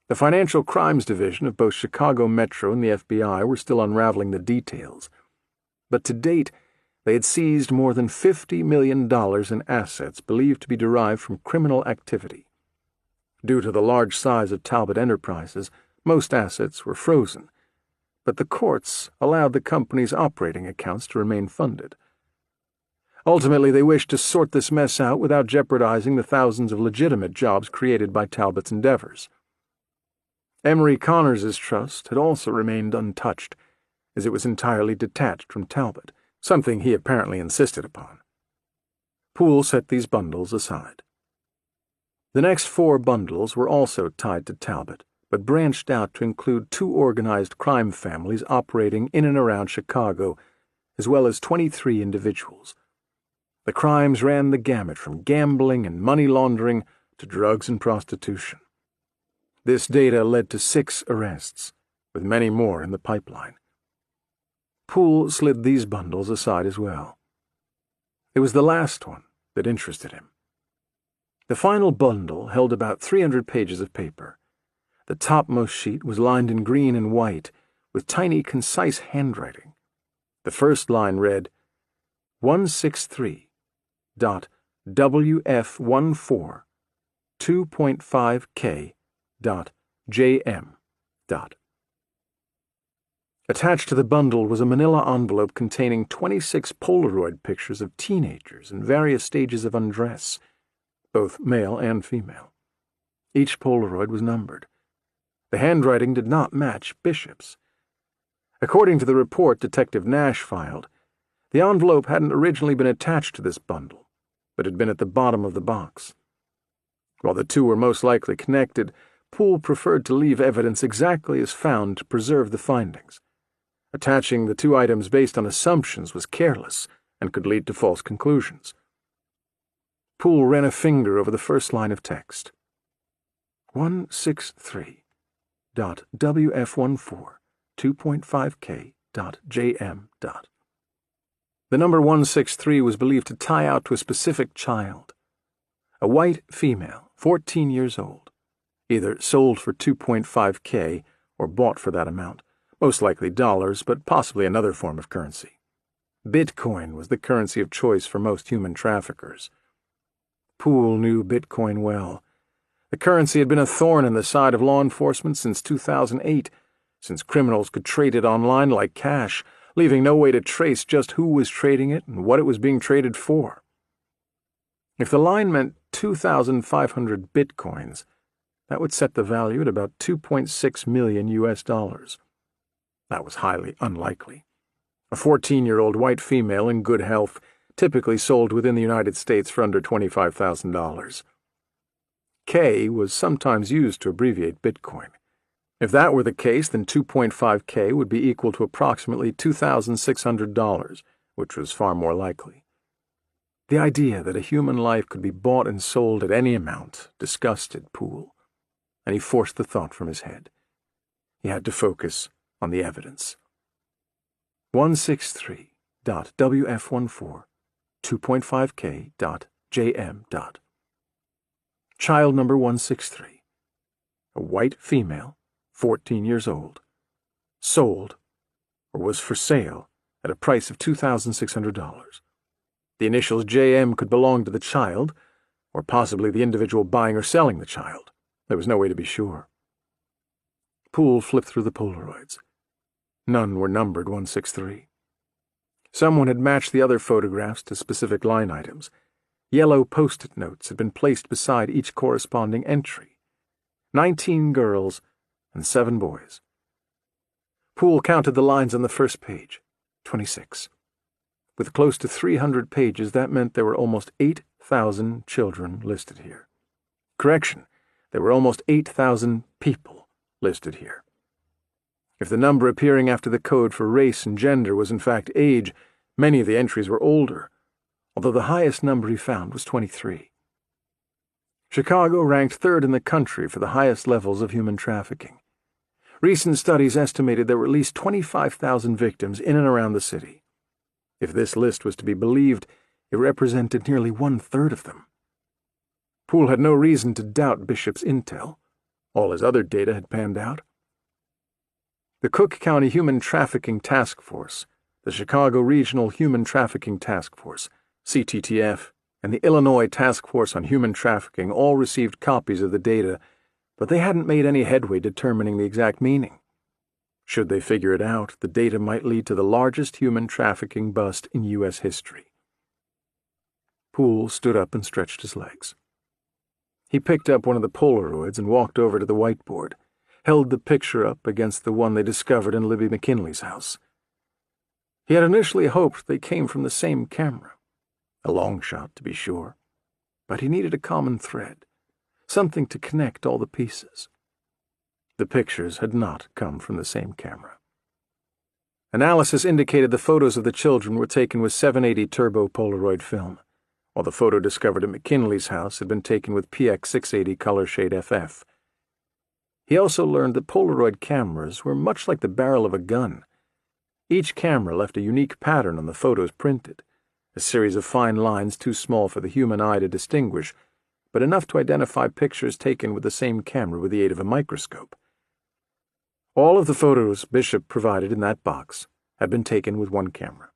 The Financial Crimes Division of both Chicago Metro and the FBI were still unraveling the details, but to date they had seized more than $50 million in assets believed to be derived from criminal activity. Due to the large size of Talbot Enterprises, most assets were frozen, but the courts allowed the company's operating accounts to remain funded. Ultimately, they wished to sort this mess out without jeopardizing the thousands of legitimate jobs created by Talbot's endeavors. Emery Connors's trust had also remained untouched, as it was entirely detached from Talbot, something he apparently insisted upon. Poole set these bundles aside. The next 4 bundles were also tied to Talbot, but branched out to include 2 organized crime families operating in and around Chicago, as well as 23 individuals. The crimes ran the gamut from gambling and money laundering to drugs and prostitution. This data led to 6 arrests, with many more in the pipeline. Poole slid these bundles aside as well. It was the last one that interested him. The final bundle held about 300 pages of paper. The topmost sheet was lined in green and white, with tiny, concise handwriting. The first line read, 163.WF14 2.5K.JM. Attached to the bundle was a manila envelope containing 26 Polaroid pictures of teenagers in various stages of undress, both male and female. Each Polaroid was numbered. The handwriting did not match Bishop's. According to the report Detective Nash filed, the envelope hadn't originally been attached to this bundle, but had been at the bottom of the box. While the two were most likely connected, Poole preferred to leave evidence exactly as found to preserve the findings. Attaching the 2 items based on assumptions was careless and could lead to false conclusions. Poole ran a finger over the first line of text. 163. 163.wf14 2.5k.jm. The number 163 was believed to tie out to a specific child, a white female, 14 years old, either sold for 2.5k or bought for that amount, most likely dollars, but possibly another form of currency. Bitcoin was the currency of choice for most human traffickers. Poole knew Bitcoin well. The currency had been a thorn in the side of law enforcement since 2008, since criminals could trade it online like cash, leaving no way to trace just who was trading it and what it was being traded for. If the line meant 2,500 bitcoins, that would set the value at about 2.6 million US dollars. That was highly unlikely. A 14-year-old white female in good health typically sold within the United States for under $25,000. K was sometimes used to abbreviate Bitcoin. If that were the case, then 2.5K would be equal to approximately $2,600, which was far more likely. The idea that a human life could be bought and sold at any amount disgusted Poole, and he forced the thought from his head. He had to focus on the evidence. 163.wf14 2.5k.jm. Child number 163, a white female, 14 years old, sold, or was for sale, at a price of $2,600. The initials JM could belong to the child, or possibly the individual buying or selling the child. There was no way to be sure. Poole flipped through the Polaroids. None were numbered 163. Someone had matched the other photographs to specific line items. Yellow post-it notes had been placed beside each corresponding entry. 19 girls and 7 boys. Poole counted the lines on the first page. 26. With close to 300 pages, that meant there were almost 8,000 children listed here. Correction, there were almost 8,000 people listed here. If the number appearing after the code for race and gender was in fact age, many of the entries were older, although the highest number he found was 23. Chicago ranked third in the country for the highest levels of human trafficking. Recent studies estimated there were at least 25,000 victims in and around the city. If this list was to be believed, it represented nearly 1/3 of them. Poole had no reason to doubt Bishop's intel. All his other data had panned out. The Cook County Human Trafficking Task Force, the Chicago Regional Human Trafficking Task Force, CTTF, and the Illinois Task Force on Human Trafficking all received copies of the data, but they hadn't made any headway determining the exact meaning. Should they figure it out, the data might lead to the largest human trafficking bust in U.S. history. Poole stood up and stretched his legs. He picked up one of the Polaroids and walked over to the whiteboard, held the picture up against the one they discovered in Libby McKinley's house. He had initially hoped they came from the same camera. A long shot, to be sure, but he needed a common thread, something to connect all the pieces. The pictures had not come from the same camera. Analysis indicated the photos of the children were taken with 780 turbo Polaroid film, while the photo discovered at McKinley's house had been taken with PX680 color shade FF. He also learned that Polaroid cameras were much like the barrel of a gun. Each camera left a unique pattern on the photos printed, a series of fine lines too small for the human eye to distinguish, but enough to identify pictures taken with the same camera with the aid of a microscope. All of the photos Bishop provided in that box had been taken with one camera.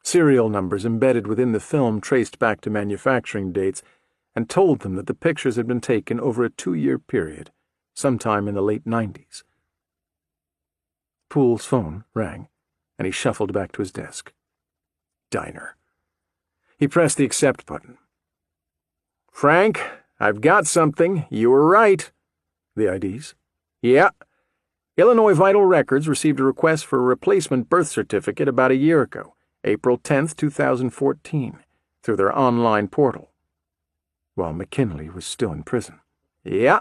Serial numbers embedded within the film traced back to manufacturing dates and told them that the pictures had been taken over a 2-year period, sometime in the late 90s. Poole's phone rang, and he shuffled back to his desk. Diner. He pressed the accept button. "Frank, I've got something. You were right." The IDs? "Yeah. Illinois Vital Records received a request for a replacement birth certificate about a year ago, April 10th, 2014, through their online portal." While McKinley was still in prison. "Yeah.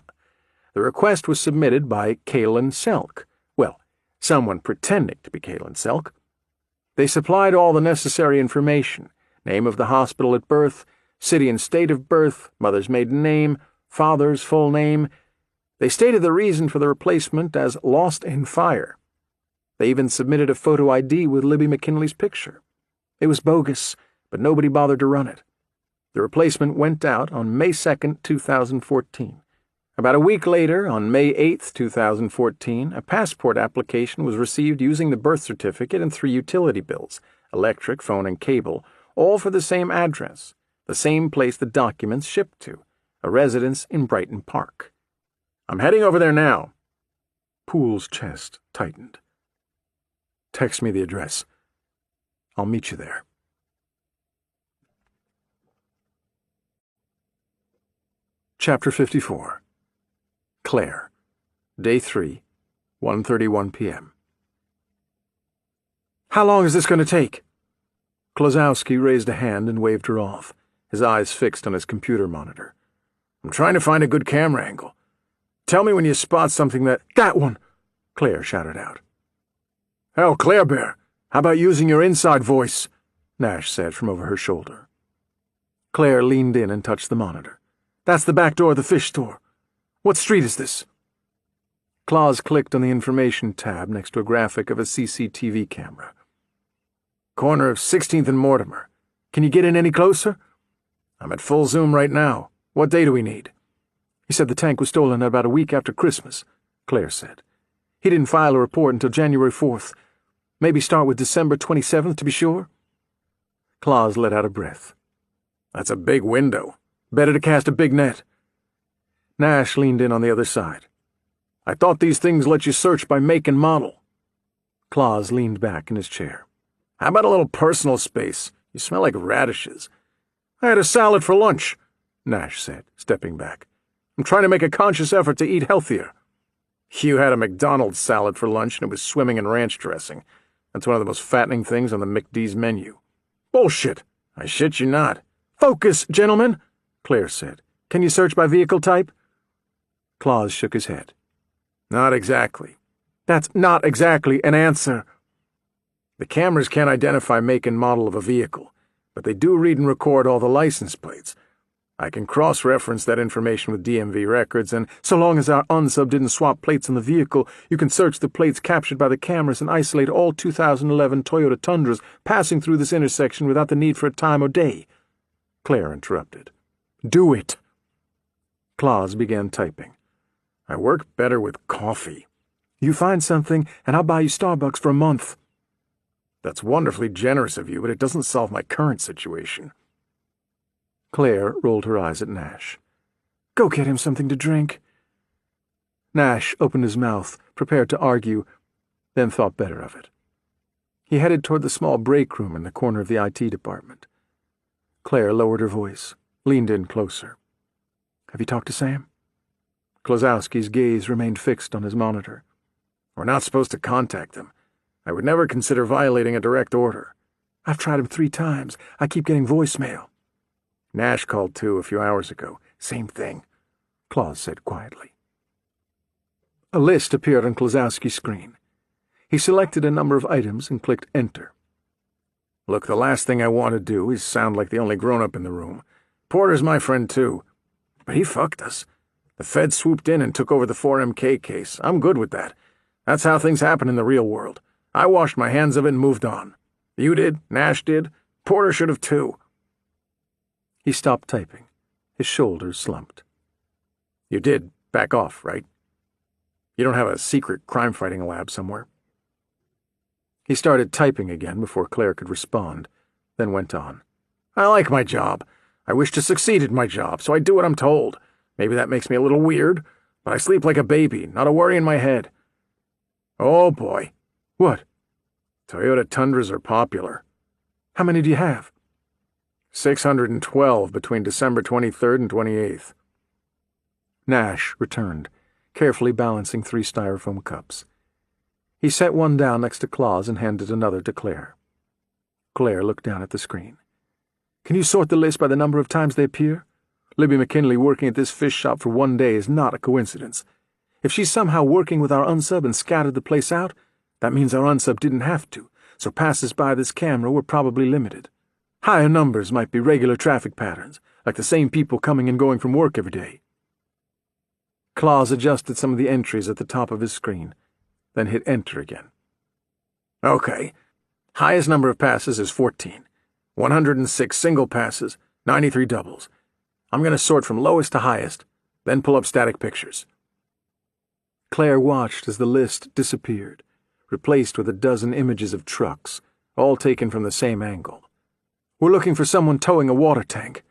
The request was submitted by Kalen Selk. Well, someone pretending to be Kalen Selk. They supplied all the necessary information: name of the hospital at birth, city and state of birth, mother's maiden name, father's full name. They stated the reason for the replacement as lost in fire. They even submitted a photo ID with Libby McKinley's picture. It was bogus, but nobody bothered to run it. The replacement went out on May 2, 2014. About a week later, on May 8, 2014, a passport application was received using the birth certificate and 3 utility bills, electric, phone, and cable, all for the same address, the same place the documents shipped to, a residence in Brighton Park. I'm heading over there now. Poole's chest tightened. Text me the address. I'll meet you there. Chapter 54. Claire. Day 3, 1:31 p.m. How long is this going to take? Klozowski raised a hand and waved her off, his eyes fixed on his computer monitor. I'm trying to find a good camera angle. Tell me when you spot something that— That one! Claire shouted out. Hell, Claire Bear, how about using your inside voice? Nash said from over her shoulder. Claire leaned in and touched the monitor. That's the back door of the fish store. What street is this? Claus clicked on the information tab next to a graphic of a CCTV camera. Corner of 16th and Mortimer. Can you get in any closer? I'm at full zoom right now. What day do we need? He said the tank was stolen about a week after Christmas, Claire said. He didn't file a report until January 4th. Maybe start with December 27th to be sure? Claus let out a breath. That's a big window. Better to cast a big net. Nash leaned in on the other side. I thought these things let you search by make and model. Claus leaned back in his chair. How about a little personal space? You smell like radishes. I had a salad for lunch, Nash said, stepping back. I'm trying to make a conscious effort to eat healthier. You had a McDonald's salad for lunch and it was swimming in ranch dressing. That's one of the most fattening things on the McD's menu. Bullshit. I shit you not. Focus, gentlemen, Claire said. Can you search by vehicle type? Claus shook his head. Not exactly. That's not exactly an answer. The cameras can't identify make and model of a vehicle, but they do read and record all the license plates. I can cross-reference that information with DMV records, and so long as our unsub didn't swap plates on the vehicle, you can search the plates captured by the cameras and isolate all 2011 Toyota Tundras passing through this intersection without the need for a time or day. Claire interrupted. Do it. Claus began typing. I work better with coffee. You find something, and I'll buy you Starbucks for a month. That's wonderfully generous of you, but it doesn't solve my current situation. Claire rolled her eyes at Nash. Go get him something to drink. Nash opened his mouth, prepared to argue, then thought better of it. He headed toward the small break room in the corner of the IT department. Claire lowered her voice, leaned in closer. Have you talked to Sam? Klozowski's gaze remained fixed on his monitor. We're not supposed to contact him. I would never consider violating a direct order. I've tried him 3 times. I keep getting voicemail. Nash called too a few hours ago. Same thing, Claus said quietly. A list appeared on Klozowski's screen. He selected a number of items and clicked Enter. Look, the last thing I want to do is sound like the only grown-up in the room. Porter's my friend too, but he fucked us. The Fed swooped in and took over the 4MK case. I'm good with that. That's how things happen in the real world. I washed my hands of it and moved on. You did, Nash did, Porter should have too. He stopped typing. His shoulders slumped. You did back off, right? You don't have a secret crime-fighting lab somewhere? He started typing again before Claire could respond, then went on. I like my job. I wish to succeed at my job, so I do what I'm told. Maybe that makes me a little weird, but I sleep like a baby, not a worry in my head. Oh, boy. What? Toyota Tundras are popular. How many do you have? 612 between December 23rd and 28th. Nash returned, carefully balancing 3 styrofoam cups. He set one down next to Claus and handed another to Claire. Claire looked down at the screen. Can you sort the list by the number of times they appear? Libby McKinley working at this fish shop for 1 day is not a coincidence. If she's somehow working with our unsub and scattered the place out, that means our unsub didn't have to, so passes by this camera were probably limited. Higher numbers might be regular traffic patterns, like the same people coming and going from work every day. Claus adjusted some of the entries at the top of his screen, then hit enter again. Okay. Highest number of passes is 14. 106 single passes, 93 doubles. I'm going to sort from lowest to highest, then pull up static pictures. Claire watched as the list disappeared, replaced with a dozen images of trucks, all taken from the same angle. We're looking for someone towing a water tank.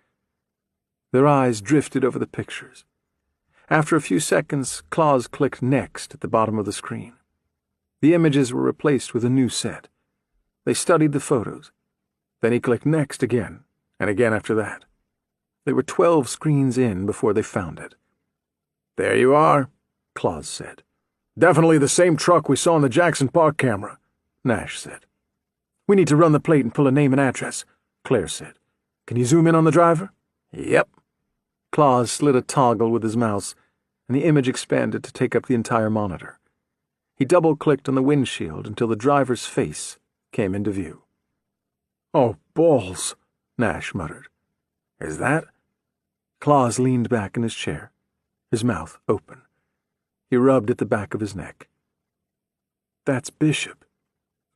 Their eyes drifted over the pictures. After a few seconds, Claus clicked Next at the bottom of the screen. The images were replaced with a new set. They studied the photos. Then he clicked Next again, and again after that. They were 12 screens in before they found it. There you are, Claus said. Definitely the same truck we saw in the Jackson Park camera, Nash said. We need to run the plate and pull a name and address, Claire said. Can you zoom in on the driver? Yep. Claus slid a toggle with his mouse, and the image expanded to take up the entire monitor. He double-clicked on the windshield until the driver's face came into view. Oh, balls, Nash muttered. Is that? Claus leaned back in his chair, his mouth open. He rubbed at the back of his neck. That's Bishop,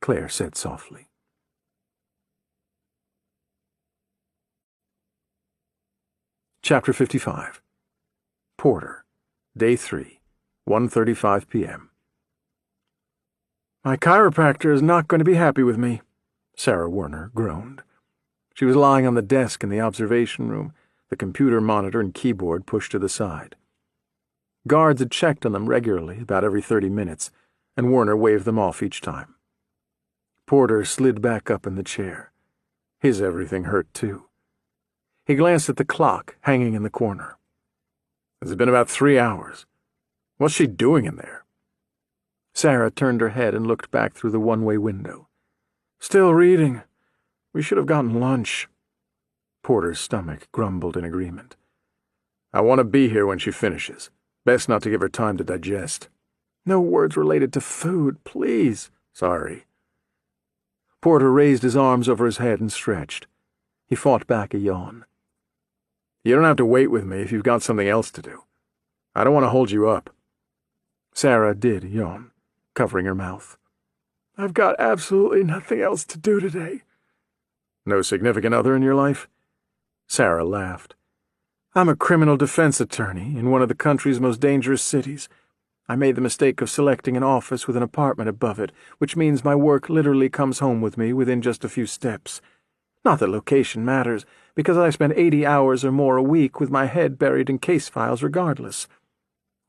Claire said softly. Chapter 55. Porter, Day 3, 1:35 p.m. My chiropractor is not going to be happy with me, Sarah Werner groaned. She was lying on the desk in the observation room, the computer monitor and keyboard pushed to the side. Guards had checked on them regularly, about every 30 minutes, and Werner waved them off each time. Porter slid back up in the chair. His everything hurt, too. He glanced at the clock hanging in the corner. It's been about 3 hours. What's she doing in there? Sarah turned her head and looked back through the one-way window. Still reading. We should have gotten lunch. Porter's stomach grumbled in agreement. I want to be here when she finishes. Best not to give her time to digest. No words related to food, please. Sorry. Porter raised his arms over his head and stretched. He fought back a yawn. You don't have to wait with me if you've got something else to do. I don't want to hold you up. Sarah did yawn, covering her mouth. I've got absolutely nothing else to do today. No significant other in your life? Sarah laughed. I'm a criminal defense attorney in one of the country's most dangerous cities. I made the mistake of selecting an office with an apartment above it, which means my work literally comes home with me within just a few steps. Not that location matters, because I spend 80 hours or more a week with my head buried in case files regardless.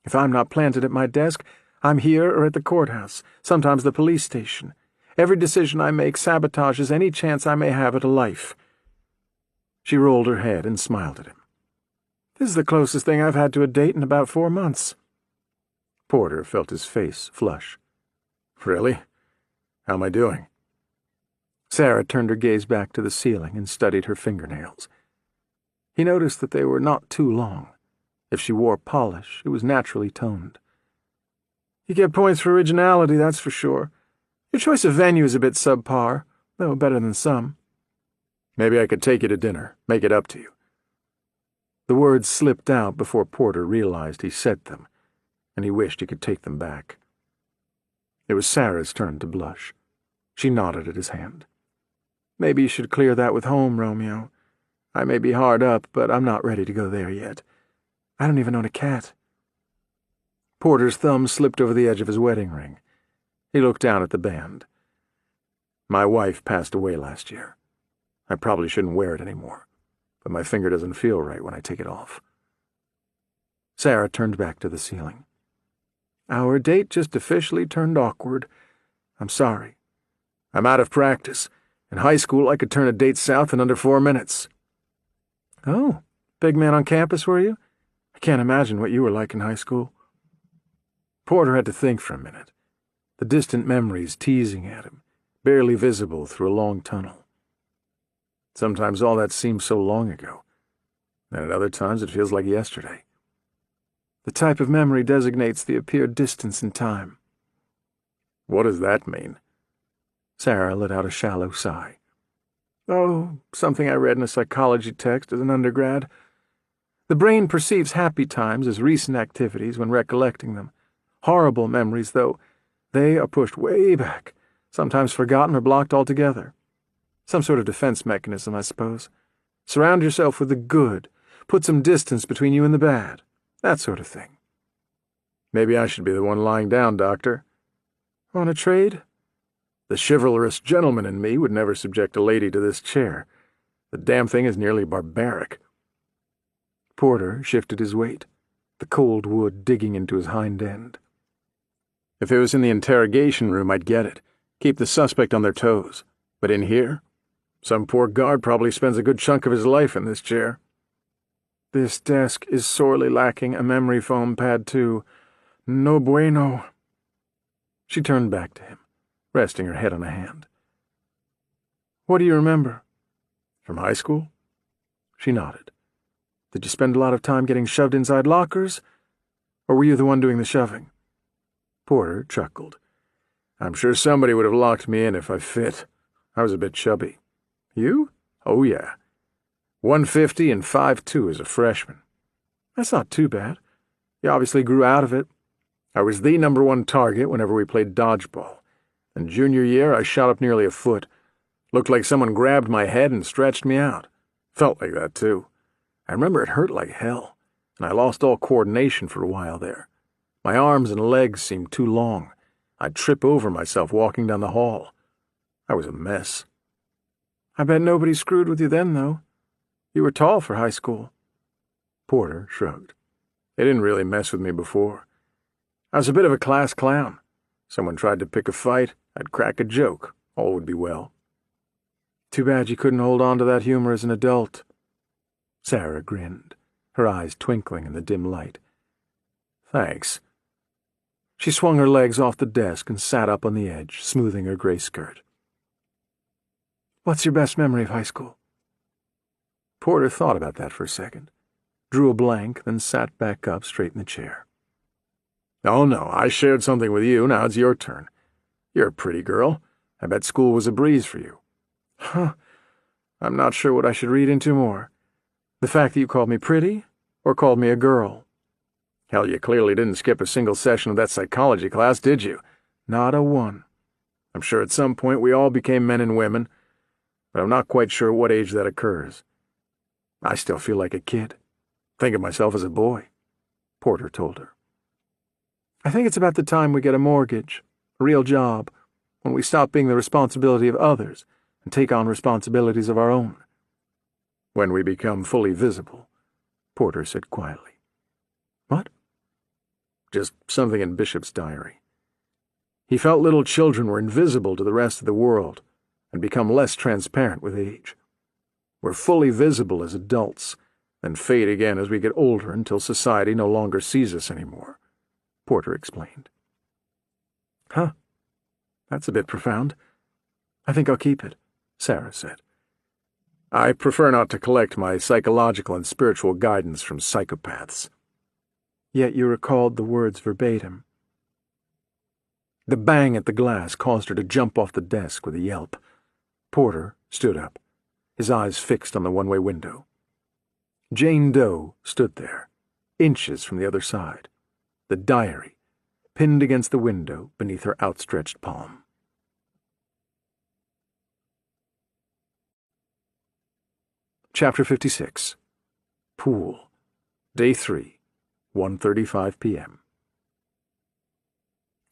If I'm not planted at my desk, I'm here or at the courthouse, sometimes the police station. Every decision I make sabotages any chance I may have at a life. She rolled her head and smiled at him. This is the closest thing I've had to a date in about 4 months. Porter felt his face flush. Really? How am I doing? Sarah turned her gaze back to the ceiling and studied her fingernails. He noticed that they were not too long. If she wore polish, it was naturally toned. You get points for originality, that's for sure. Your choice of venue is a bit subpar, though better than some. Maybe I could take you to dinner, make it up to you. The words slipped out before Porter realized he said them, and he wished he could take them back. It was Sarah's turn to blush. She nodded at his hand. Maybe you should clear that with home, Romeo. I may be hard up, but I'm not ready to go there yet. I don't even own a cat. Porter's thumb slipped over the edge of his wedding ring. He looked down at the band. My wife passed away last year. I probably shouldn't wear it anymore, but my finger doesn't feel right when I take it off. Sarah turned back to the ceiling. Our date just officially turned awkward. I'm sorry. I'm out of practice. In high school, I could turn a date south in under 4 minutes. Oh, big man on campus, were you? I can't imagine what you were like in high school. Porter had to think for a minute, the distant memories teasing at him, barely visible through a long tunnel. Sometimes all that seems so long ago, and at other times it feels like yesterday. The type of memory designates the appeared distance in time. What does that mean? Sarah let out a shallow sigh. Oh, something I read in a psychology text as an undergrad. The brain perceives happy times as recent activities when recollecting them. Horrible memories, though, they are pushed way back, sometimes forgotten or blocked altogether. Some sort of defense mechanism, I suppose. Surround yourself with the good, put some distance between you and the bad, that sort of thing. Maybe I should be the one lying down, Doctor. Want a trade? The chivalrous gentleman in me would never subject a lady to this chair. The damn thing is nearly barbaric. Porter shifted his weight, the cold wood digging into his hind end. If it was in the interrogation room, I'd get it. Keep the suspect on their toes. But in here? Some poor guard probably spends a good chunk of his life in this chair. This desk is sorely lacking a memory foam pad, too. No bueno. She turned back to him, resting her head on a hand. What do you remember? From high school? She nodded. Did you spend a lot of time getting shoved inside lockers? Or were you the one doing the shoving? Porter chuckled. I'm sure somebody would have locked me in if I fit. I was a bit chubby. You? Oh, yeah. 150 and 5'2" as a freshman. That's not too bad. You obviously grew out of it. I was the #1 target whenever we played dodgeball. In junior year, I shot up nearly a foot. Looked like someone grabbed my head and stretched me out. Felt like that, too. I remember it hurt like hell, and I lost all coordination for a while there. My arms and legs seemed too long. I'd trip over myself walking down the hall. I was a mess. I bet nobody screwed with you then, though. You were tall for high school. Porter shrugged. They didn't really mess with me before. I was a bit of a class clown. Someone tried to pick a fight, I'd crack a joke. All would be well. Too bad you couldn't hold on to that humor as an adult. Sarah grinned, her eyes twinkling in the dim light. Thanks. She swung her legs off the desk and sat up on the edge, smoothing her gray skirt. What's your best memory of high school? Porter thought about that for a second, drew a blank, then sat back up straight in the chair. Oh, no, I shared something with you. Now it's your turn. You're a pretty girl. I bet school was a breeze for you. Huh. I'm not sure what I should read into more. The fact that you called me pretty, or called me a girl? Hell, you clearly didn't skip a single session of that psychology class, did you? Not a one. I'm sure at some point we all became men and women, but I'm not quite sure at what age that occurs. I still feel like a kid. Think of myself as a boy, Porter told her. I think it's about the time we get a mortgage, a real job, when we stop being the responsibility of others and take on responsibilities of our own. When we become fully visible, Porter said quietly. What? Just something in Bishop's diary. He felt little children were invisible to the rest of the world and become less transparent with age. We're fully visible as adults, then fade again as we get older until society no longer sees us anymore, Porter explained. Huh. That's a bit profound. I think I'll keep it, Sarah said. I prefer not to collect my psychological and spiritual guidance from psychopaths. Yet you recalled the words verbatim. The bang at the glass caused her to jump off the desk with a yelp. Porter stood up, his eyes fixed on the one-way window. Jane Doe stood there, inches from the other side, the diary pinned against the window beneath her outstretched palm. Chapter 56. Pool. Day 3, 1:35 p.m.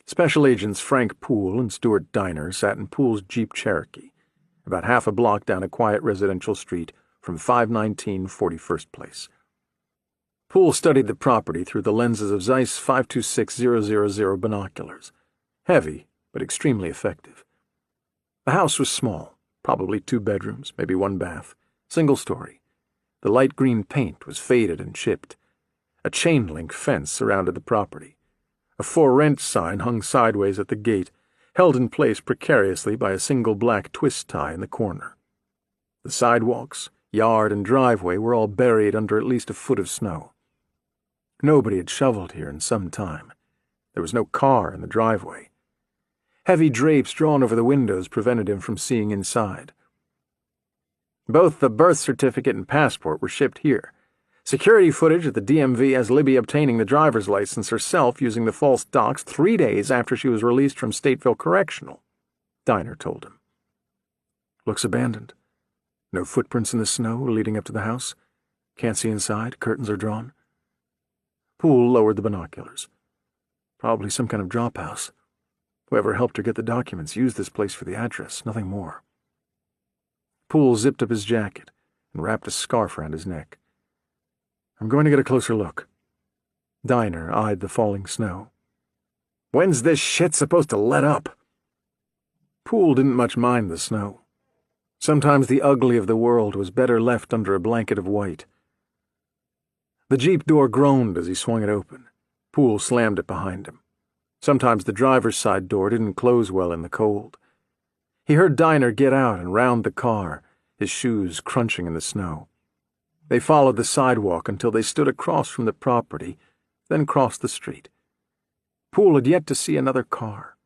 Special Agents Frank Poole and Stuart Diner sat in Poole's Jeep Cherokee, about half a block down a quiet residential street from 519 41st Place. Poole studied the property through the lenses of Zeiss 526000 binoculars, heavy but extremely effective. The house was small, probably 2 bedrooms, maybe 1 bath, single story. The light green paint was faded and chipped. A chain-link fence surrounded the property. A for rent sign hung sideways at the gate, held in place precariously by a single black twist tie in the corner. The sidewalks, yard, and driveway were all buried under at least a foot of snow. Nobody had shoveled here in some time. There was no car in the driveway. Heavy drapes drawn over the windows prevented him from seeing inside. Both the birth certificate and passport were shipped here, Security footage at the DMV has Libby obtaining the driver's license herself using the false docs 3 days after she was released from Stateville Correctional, Diner told him. Looks abandoned. No footprints in the snow leading up to the house. Can't see inside. Curtains are drawn. Poole lowered the binoculars. Probably some kind of drop house. Whoever helped her get the documents used this place for the address, nothing more. Poole zipped up his jacket and wrapped a scarf around his neck. I'm going to get a closer look. Diner eyed the falling snow. When's this shit supposed to let up? Poole didn't much mind the snow. Sometimes the ugly of the world was better left under a blanket of white. The Jeep door groaned as he swung it open. Poole slammed it behind him. Sometimes the driver's side door didn't close well in the cold. He heard Diner get out and round the car, his shoes crunching in the snow. They followed the sidewalk until they stood across from the property, then crossed the street. Poole had yet to see another car.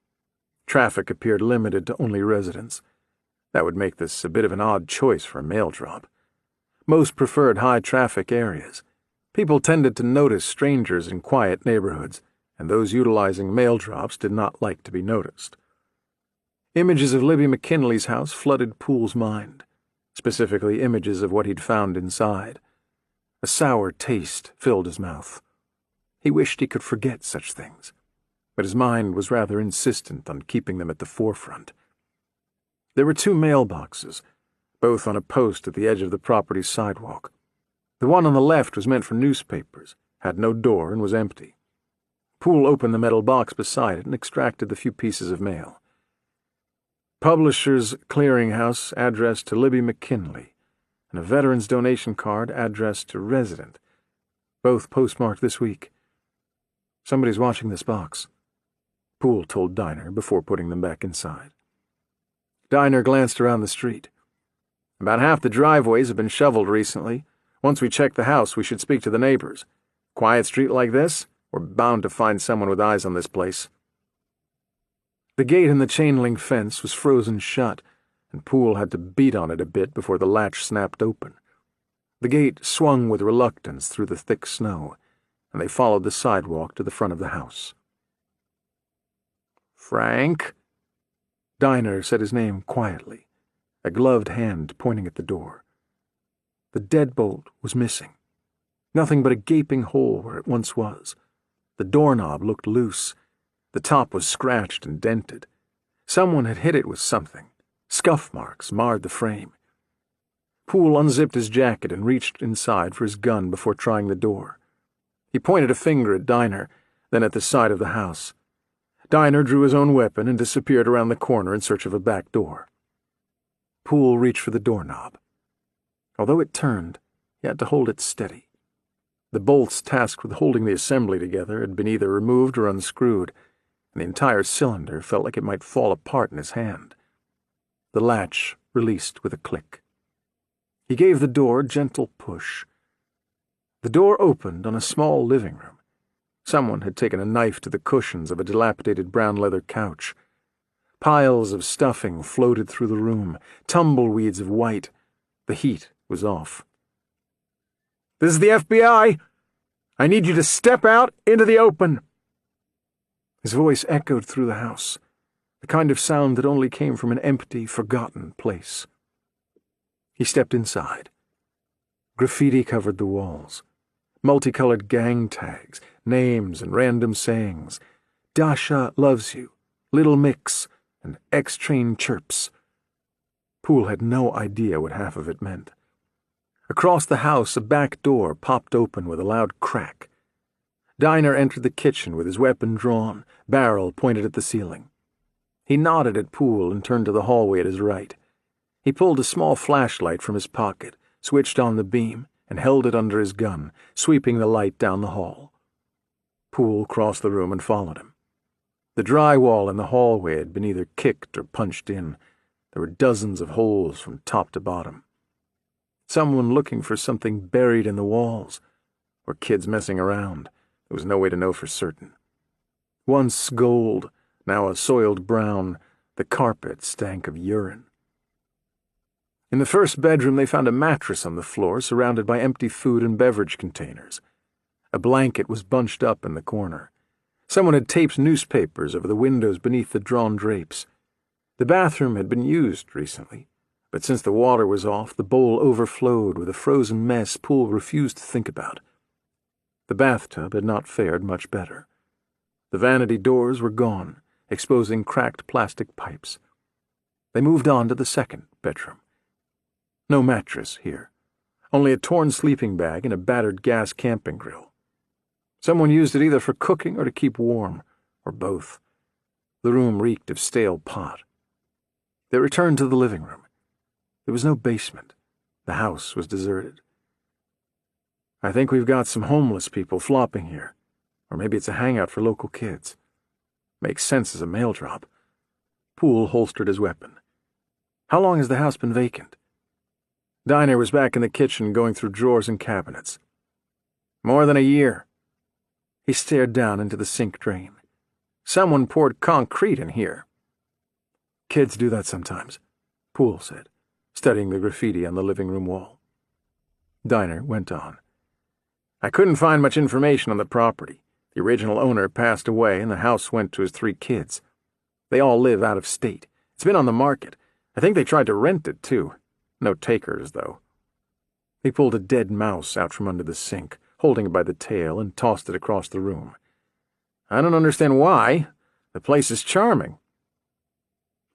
Traffic appeared limited to only residents. That would make this a bit of an odd choice for a mail drop. Most preferred high-traffic areas. People tended to notice strangers in quiet neighborhoods, and those utilizing mail drops did not like to be noticed. Images of Libby McKinley's house flooded Poole's mind, specifically images of what he'd found inside. A sour taste filled his mouth. He wished he could forget such things, but his mind was rather insistent on keeping them at the forefront. There were 2 mailboxes, both on a post at the edge of the property's sidewalk. The one on the left was meant for newspapers, had no door, and was empty. Poole opened the metal box beside it and extracted the few pieces of mail. Publisher's Clearinghouse addressed to Libby McKinley, and a veteran's donation card addressed to Resident, both postmarked this week. Somebody's watching this box, Poole told Diner before putting them back inside. Diner glanced around the street. About half the driveways have been shoveled recently. Once we check the house, we should speak to the neighbors. Quiet street like this, we're bound to find someone with eyes on this place. The gate in the chain-link fence was frozen shut, and Poole had to beat on it a bit before the latch snapped open. The gate swung with reluctance through the thick snow, and they followed the sidewalk to the front of the house. Frank? Diner said his name quietly, a gloved hand pointing at the door. The deadbolt was missing. Nothing but a gaping hole where it once was. The doorknob looked loose. The top was scratched and dented. Someone had hit it with something. Scuff marks marred the frame. Poole unzipped his jacket and reached inside for his gun before trying the door. He pointed a finger at Diner, then at the side of the house. Diner drew his own weapon and disappeared around the corner in search of a back door. Poole reached for the doorknob. Although it turned, he had to hold it steady. The bolts tasked with holding the assembly together had been either removed or unscrewed, and the entire cylinder felt like it might fall apart in his hand. The latch released with a click. He gave the door a gentle push. The door opened on a small living room. Someone had taken a knife to the cushions of a dilapidated brown leather couch. Piles of stuffing floated through the room, tumbleweeds of white. The heat was off. "This is the FBI! I need you to step out into the open!" His voice echoed through the house, the kind of sound that only came from an empty, forgotten place. He stepped inside. Graffiti covered the walls. Multicolored gang tags, names and random sayings. Dasha loves you, Little Mix, and X-Train chirps. Poole had no idea what half of it meant. Across the house, a back door popped open with a loud crack. Diner entered the kitchen with his weapon drawn, barrel pointed at the ceiling. He nodded at Poole and turned to the hallway at his right. He pulled a small flashlight from his pocket, switched on the beam, and held it under his gun, sweeping the light down the hall. Poole crossed the room and followed him. The drywall in the hallway had been either kicked or punched in. There were dozens of holes from top to bottom. Someone looking for something buried in the walls, or kids messing around. There was no way to know for certain. Once gold, now a soiled brown, the carpet stank of urine. In the first bedroom, they found a mattress on the floor surrounded by empty food and beverage containers. A blanket was bunched up in the corner. Someone had taped newspapers over the windows beneath the drawn drapes. The bathroom had been used recently, but since the water was off, the bowl overflowed with a frozen mess Poole refused to think about. The bathtub had not fared much better. The vanity doors were gone, exposing cracked plastic pipes. They moved on to the second bedroom. No mattress here, only a torn sleeping bag and a battered gas camping grill. Someone used it either for cooking or to keep warm, or both. The room reeked of stale pot. They returned to the living room. There was no basement. The house was deserted. I think we've got some homeless people flopping here, or maybe it's a hangout for local kids. Makes sense as a mail drop. Poole holstered his weapon. How long has the house been vacant? Diner was back in the kitchen going through drawers and cabinets. More than a year. He stared down into the sink drain. Someone poured concrete in here. Kids do that sometimes, Poole said, studying the graffiti on the living room wall. Diner went on. I couldn't find much information on the property. The original owner passed away and the house went to his 3 kids. They all live out of state. It's been on the market. I think they tried to rent it, too. No takers, though. He pulled a dead mouse out from under the sink, holding it by the tail, and tossed it across the room. I don't understand why. The place is charming.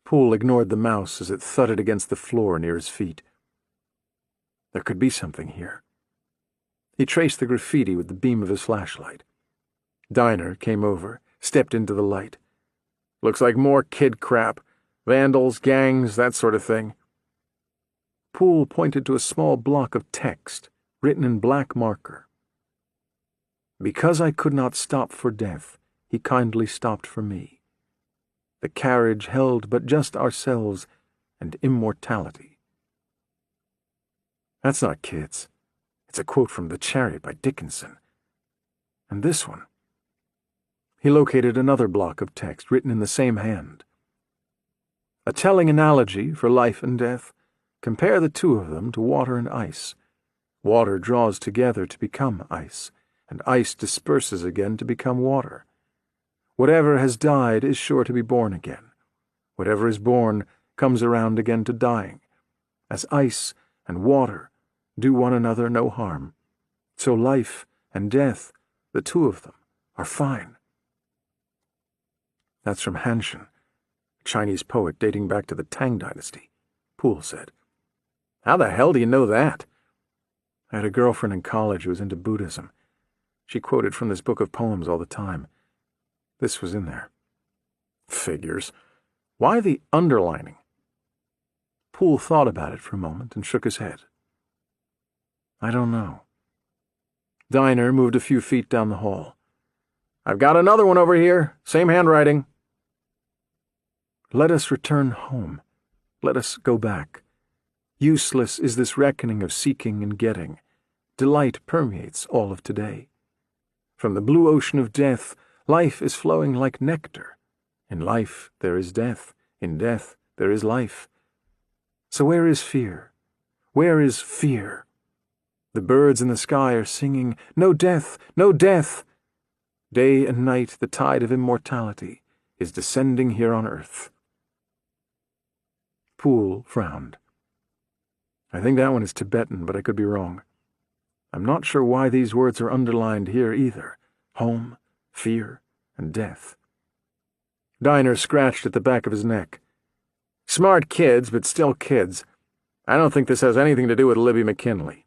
Poole ignored the mouse as it thudded against the floor near his feet. There could be something here. He traced the graffiti with the beam of his flashlight. Diner came over, stepped into the light. Looks like more kid crap. Vandals, gangs, that sort of thing. Poole pointed to a small block of text, written in black marker. Because I could not stop for death, he kindly stopped for me. The carriage held but just ourselves and immortality. That's not kids. It's a quote from The Chariot by Dickinson. And this one. He located another block of text written in the same hand. A telling analogy for life and death. Compare the two of them to water and ice. Water draws together to become ice, and ice disperses again to become water. Whatever has died is sure to be born again. Whatever is born comes around again to dying. As ice and water do one another no harm, so life and death, the two of them, are fine. That's from Hanshin, a Chinese poet dating back to the Tang Dynasty, Poole said. How the hell do you know that? I had a girlfriend in college who was into Buddhism. She quoted from this book of poems all the time. This was in there. Figures. Why the underlining? Poole thought about it for a moment and shook his head. I don't know. Diner moved a few feet down the hall. I've got another one over here. Same handwriting. Let us return home. Let us go back. Useless is this reckoning of seeking and getting. Delight permeates all of today. From the blue ocean of death, life is flowing like nectar. In life there is death. In death there is life. So where is fear? Where is fear? The birds in the sky are singing, No death! No death! Day and night the tide of immortality is descending here on earth. Poole frowned. I think that one is Tibetan, but I could be wrong. I'm not sure why these words are underlined here either. Home, fear, and death. Diner scratched at the back of his neck. Smart kids, but still kids. I don't think this has anything to do with Libby McKinley.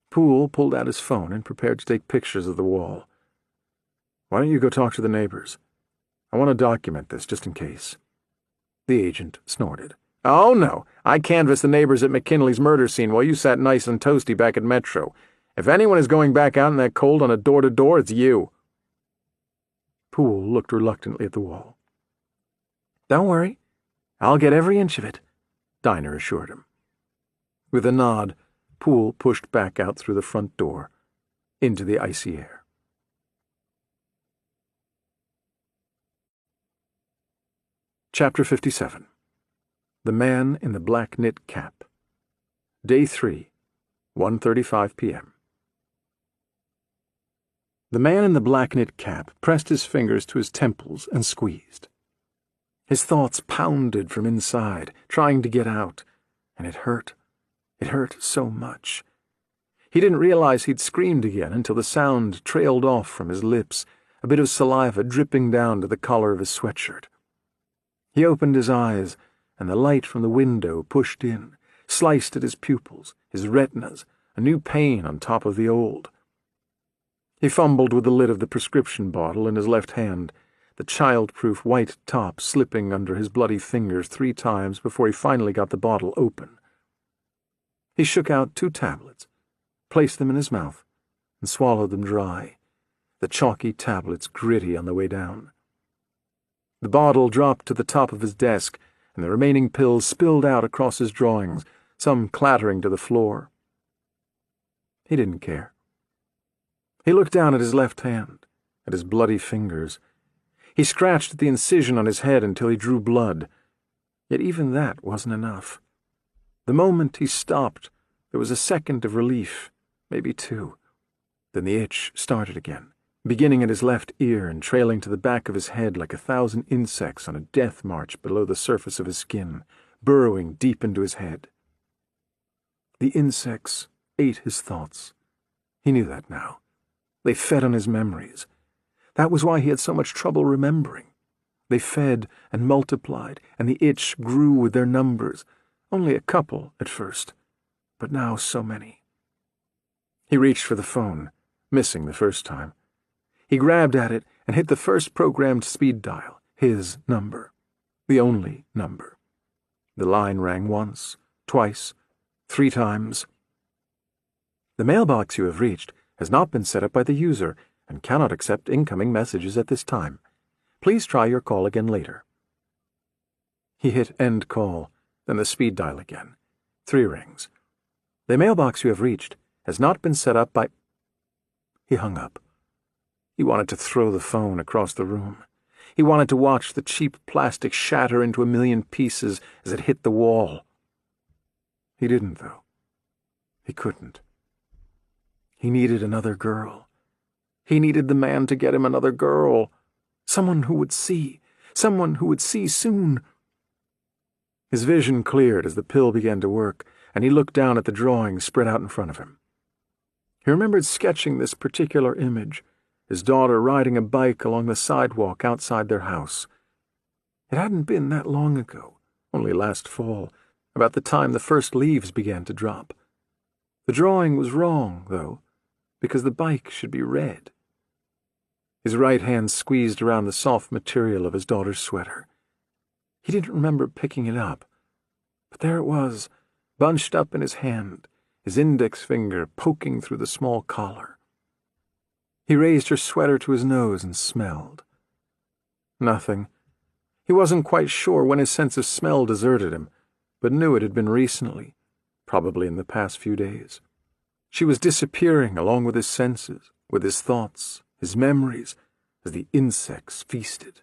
Poole pulled out his phone and prepared to take pictures of the wall. Why don't you go talk to the neighbors? I want to document this, just in case. The agent snorted. Oh, no. I canvassed the neighbors at McKinley's murder scene while you sat nice and toasty back at Metro. If anyone is going back out in that cold on a door-to-door, it's you. Poole looked reluctantly at the wall. Don't worry. I'll get every inch of it, Diner assured him. With a nod, Poole pushed back out through the front door, into the icy air. Chapter 57. The Man in the Black Knit Cap. Day 3, 1:35 p.m. The man in the black knit cap pressed his fingers to his temples and squeezed. His thoughts pounded from inside, trying to get out, and it hurt. It hurt so much. He didn't realize he'd screamed again until the sound trailed off from his lips, a bit of saliva dripping down to the collar of his sweatshirt. He opened his eyes, and the light from the window pushed in, sliced at his pupils, his retinas, a new pain on top of the old. He fumbled with the lid of the prescription bottle in his left hand, the child-proof white top slipping under his bloody fingers 3 times before he finally got the bottle open. He shook out 2 tablets, placed them in his mouth, and swallowed them dry, the chalky tablets gritty on the way down. The bottle dropped to the top of his desk, and the remaining pills spilled out across his drawings, some clattering to the floor. He didn't care. He looked down at his left hand, at his bloody fingers. He scratched at the incision on his head until he drew blood. Yet even that wasn't enough. The moment he stopped, there was a second of relief, maybe 2. Then the itch started again, beginning at his left ear and trailing to the back of his head like 1,000 insects on a death march below the surface of his skin, burrowing deep into his head. The insects ate his thoughts. He knew that now. They fed on his memories. That was why he had so much trouble remembering. They fed and multiplied, and the itch grew with their numbers. Only a couple at first, but now so many. He reached for the phone, missing the first time. He grabbed at it and hit the first programmed speed dial, his number, the only number. The line rang once, twice, 3 times. The mailbox you have reached has not been set up by the user and cannot accept incoming messages at this time. Please try your call again later. He hit end call, then the speed dial again. 3 rings. The mailbox you have reached has not been set up by... He hung up. He wanted to throw the phone across the room. He wanted to watch the cheap plastic shatter into 1,000,000 pieces as it hit the wall. He didn't, though. He couldn't. He needed another girl. He needed the man to get him another girl. Someone who would see. Someone who would see soon. His vision cleared as the pill began to work, and he looked down at the drawing spread out in front of him. He remembered sketching this particular image, his daughter riding a bike along the sidewalk outside their house. It hadn't been that long ago, only last fall, about the time the first leaves began to drop. The drawing was wrong, though, because the bike should be red. His right hand squeezed around the soft material of his daughter's sweater. He didn't remember picking it up, but there it was, bunched up in his hand, his index finger poking through the small collar. He raised her sweater to his nose and smelled. Nothing. He wasn't quite sure when his sense of smell deserted him, but knew it had been recently, probably in the past few days. She was disappearing along with his senses, with his thoughts, his memories, as the insects feasted.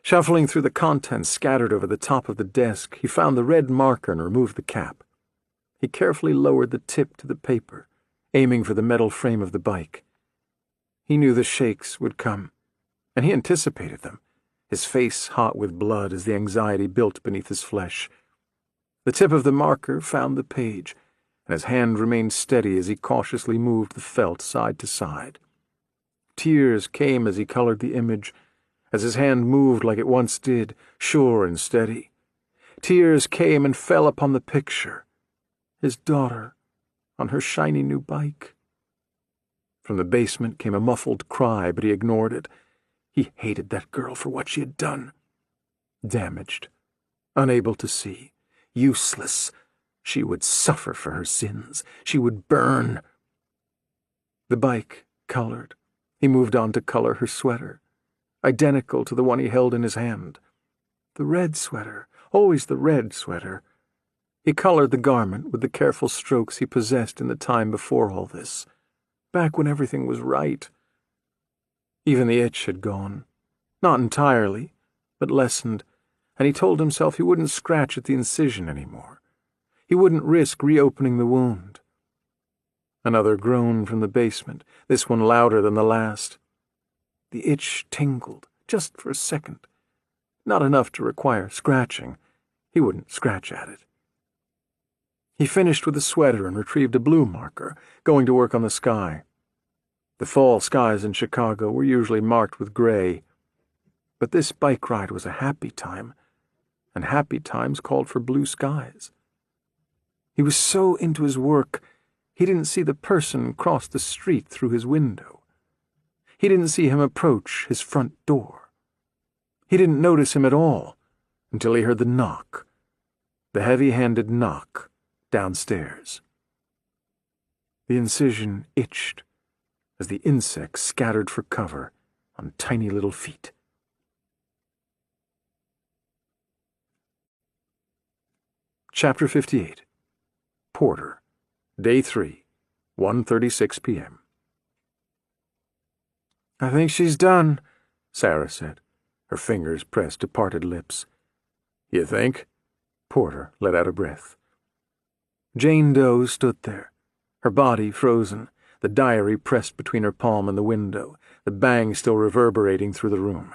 Shuffling through the contents scattered over the top of the desk, he found the red marker and removed the cap. He carefully lowered the tip to the paper, aiming for the metal frame of the bike. He knew the shakes would come, and he anticipated them, his face hot with blood as the anxiety built beneath his flesh. The tip of the marker found the page, and his hand remained steady as he cautiously moved the felt side to side. Tears came as he colored the image, as his hand moved like it once did, sure and steady. Tears came and fell upon the picture. His daughter, on her shiny new bike. From the basement came a muffled cry, but he ignored it. He hated that girl for what she had done. Damaged, unable to see, useless. She would suffer for her sins. She would burn. The bike colored. He moved on to color her sweater, identical to the one he held in his hand. The red sweater, always the red sweater. He colored the garment with the careful strokes he possessed in the time before all this, back when everything was right. Even the itch had gone. Not entirely, but lessened, and he told himself he wouldn't scratch at the incision anymore. He wouldn't risk reopening the wound. Another groan from the basement, this one louder than the last. The itch tingled, just for a second. Not enough to require scratching. He wouldn't scratch at it. He finished with the sweater and retrieved a blue marker, going to work on the sky. The fall skies in Chicago were usually marked with gray. But this bike ride was a happy time, and happy times called for blue skies. He was so into his work, he didn't see the person cross the street through his window. He didn't see him approach his front door. He didn't notice him at all until he heard the knock, the heavy-handed knock downstairs. The incision itched as the insects scattered for cover on tiny little feet. Chapter 58. Porter, Day 3, 1:36 p.m. "I think she's done," Sarah said, her fingers pressed to parted lips. "You think?" Porter let out a breath. Jane Doe stood there, her body frozen, the diary pressed between her palm and the window, the bang still reverberating through the room.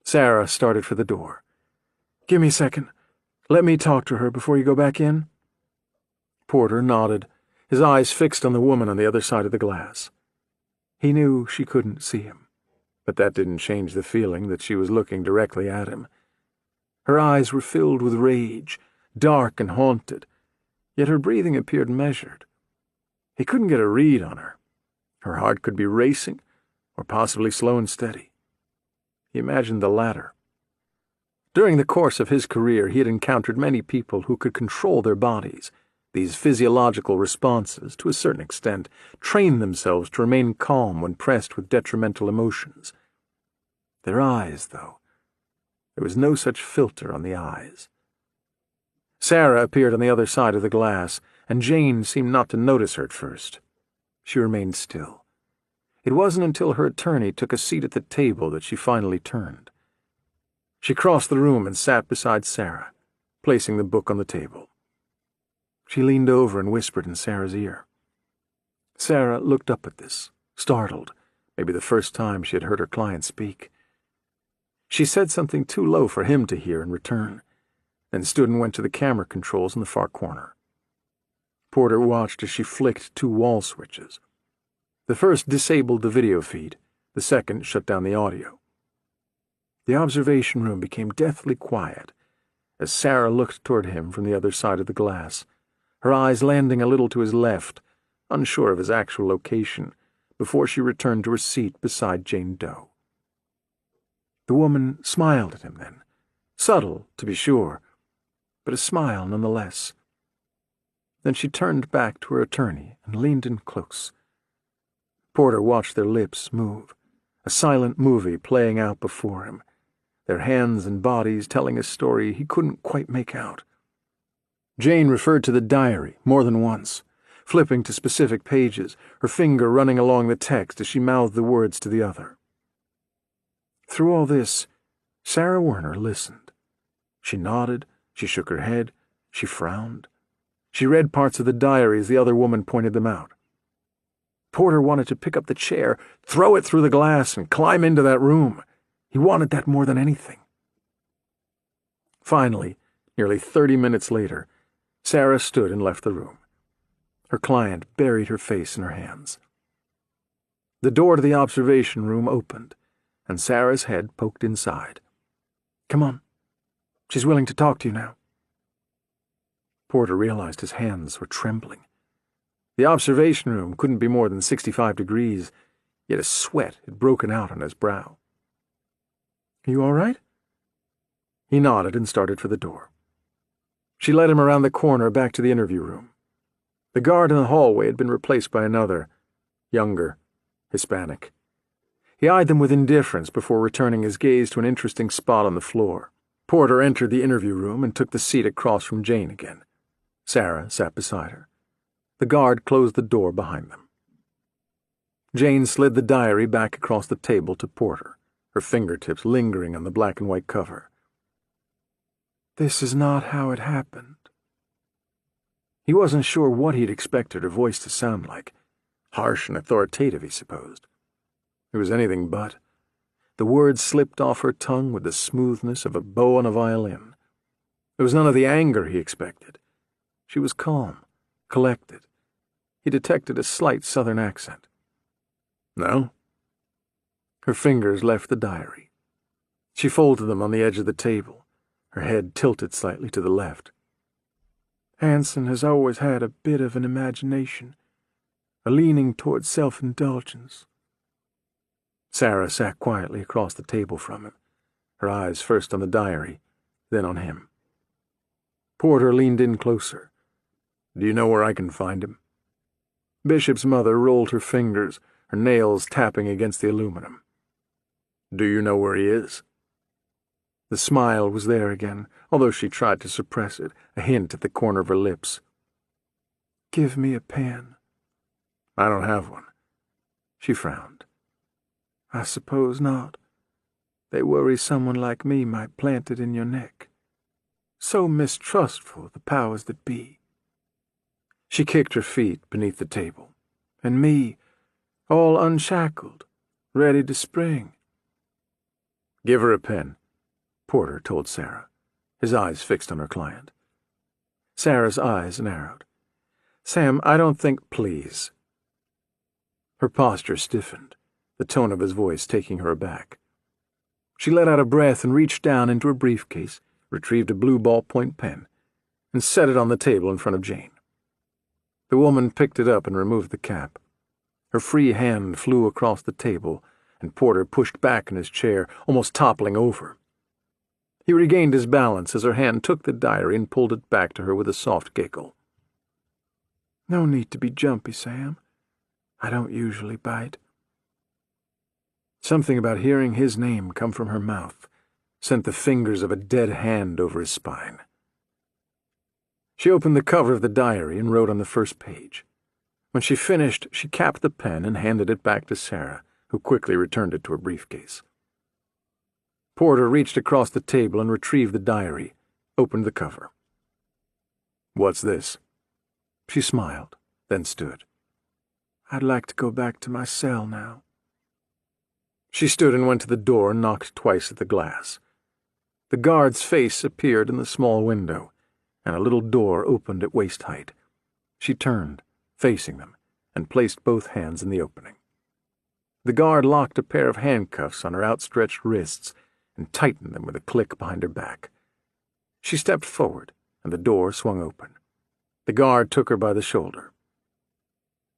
Sarah started for the door. "Give me a second. Let me talk to her before you go back in." Porter nodded, his eyes fixed on the woman on the other side of the glass. He knew she couldn't see him, but that didn't change the feeling that she was looking directly at him. Her eyes were filled with rage, dark and haunted, yet her breathing appeared measured. He couldn't get a read on her. Her heart could be racing, or possibly slow and steady. He imagined the latter. During the course of his career, he had encountered many people who could control their bodies. These physiological responses, to a certain extent, trained themselves to remain calm when pressed with detrimental emotions. Their eyes, though. There was no such filter on the eyes. Sarah appeared on the other side of the glass, and Jane seemed not to notice her at first. She remained still. It wasn't until her attorney took a seat at the table that she finally turned. She crossed the room and sat beside Sarah, placing the book on the table. She leaned over and whispered in Sarah's ear. Sarah looked up at this, startled, maybe the first time she had heard her client speak. She said something too low for him to hear in return, then stood and went to the camera controls in the far corner. Porter watched as she flicked two wall switches. The first disabled the video feed, the second shut down the audio. The observation room became deathly quiet as Sarah looked toward him from the other side of the glass, her eyes landing a little to his left, unsure of his actual location, before she returned to her seat beside Jane Doe. The woman smiled at him then, subtle, to be sure, but a smile nonetheless. Then she turned back to her attorney and leaned in close. Porter watched their lips move, a silent movie playing out before him, their hands and bodies telling a story he couldn't quite make out. Jane referred to the diary more than once, flipping to specific pages, her finger running along the text as she mouthed the words to the other. Through all this, Sarah Werner listened. She nodded, she shook her head, she frowned. She read parts of the diary as the other woman pointed them out. Porter wanted to pick up the chair, throw it through the glass, and climb into that room. He wanted that more than anything. Finally, nearly 30 minutes later, Sarah stood and left the room. Her client buried her face in her hands. The door to the observation room opened, and Sarah's head poked inside. "Come on. She's willing to talk to you now." Porter realized his hands were trembling. The observation room couldn't be more than 65 degrees, yet a sweat had broken out on his brow. "Are you all right?" He nodded and started for the door. She led him around the corner back to the interview room. The guard in the hallway had been replaced by another, younger, Hispanic. He eyed them with indifference before returning his gaze to an interesting spot on the floor. Porter entered the interview room and took the seat across from Jane again. Sarah sat beside her. The guard closed the door behind them. Jane slid the diary back across the table to Porter, her fingertips lingering on the black and white cover. This is not how it happened. He wasn't sure what he'd expected her voice to sound like. Harsh and authoritative, he supposed. It was anything but. The words slipped off her tongue with the smoothness of a bow on a violin. There was none of the anger he expected. She was calm, collected. He detected a slight southern accent. No? Her fingers left the diary. She folded them on the edge of the table, her head tilted slightly to the left. Hanson has always had a bit of an imagination, a leaning toward self-indulgence. Sarah sat quietly across the table from him, her eyes first on the diary, then on him. Porter leaned in closer. Do you know where I can find him? Bishop's mother rolled her fingers, her nails tapping against the aluminum. Do you know where he is? The smile was there again, although she tried to suppress it, a hint at the corner of her lips. Give me a pen. I don't have one. She frowned. I suppose not. They worry someone like me might plant it in your neck. So mistrustful, the powers that be. She kicked her feet beneath the table. And me, all unshackled, ready to spring. Give her a pen, Porter told Sarah, his eyes fixed on her client. Sarah's eyes narrowed. Sam, I don't think, please. Her posture stiffened, the tone of his voice taking her aback. She let out a breath and reached down into her briefcase, retrieved a blue ballpoint pen, and set it on the table in front of Jane. The woman picked it up and removed the cap. Her free hand flew across the table, and Porter pushed back in his chair, almost toppling over. He regained his balance as her hand took the diary and pulled it back to her with a soft giggle. No need to be jumpy, Sam. I don't usually bite. Something about hearing his name come from her mouth sent the fingers of a dead hand over his spine. She opened the cover of the diary and wrote on the first page. When she finished, she capped the pen and handed it back to Sarah, who quickly returned it to her briefcase. Porter reached across the table and retrieved the diary, opened the cover. What's this? She smiled, then stood. I'd like to go back to my cell now. She stood and went to the door and knocked twice at the glass. The guard's face appeared in the small window, and a little door opened at waist height. She turned, facing them, and placed both hands in the opening. The guard locked a pair of handcuffs on her outstretched wrists and tightened them with a click behind her back. She stepped forward, and the door swung open. The guard took her by the shoulder.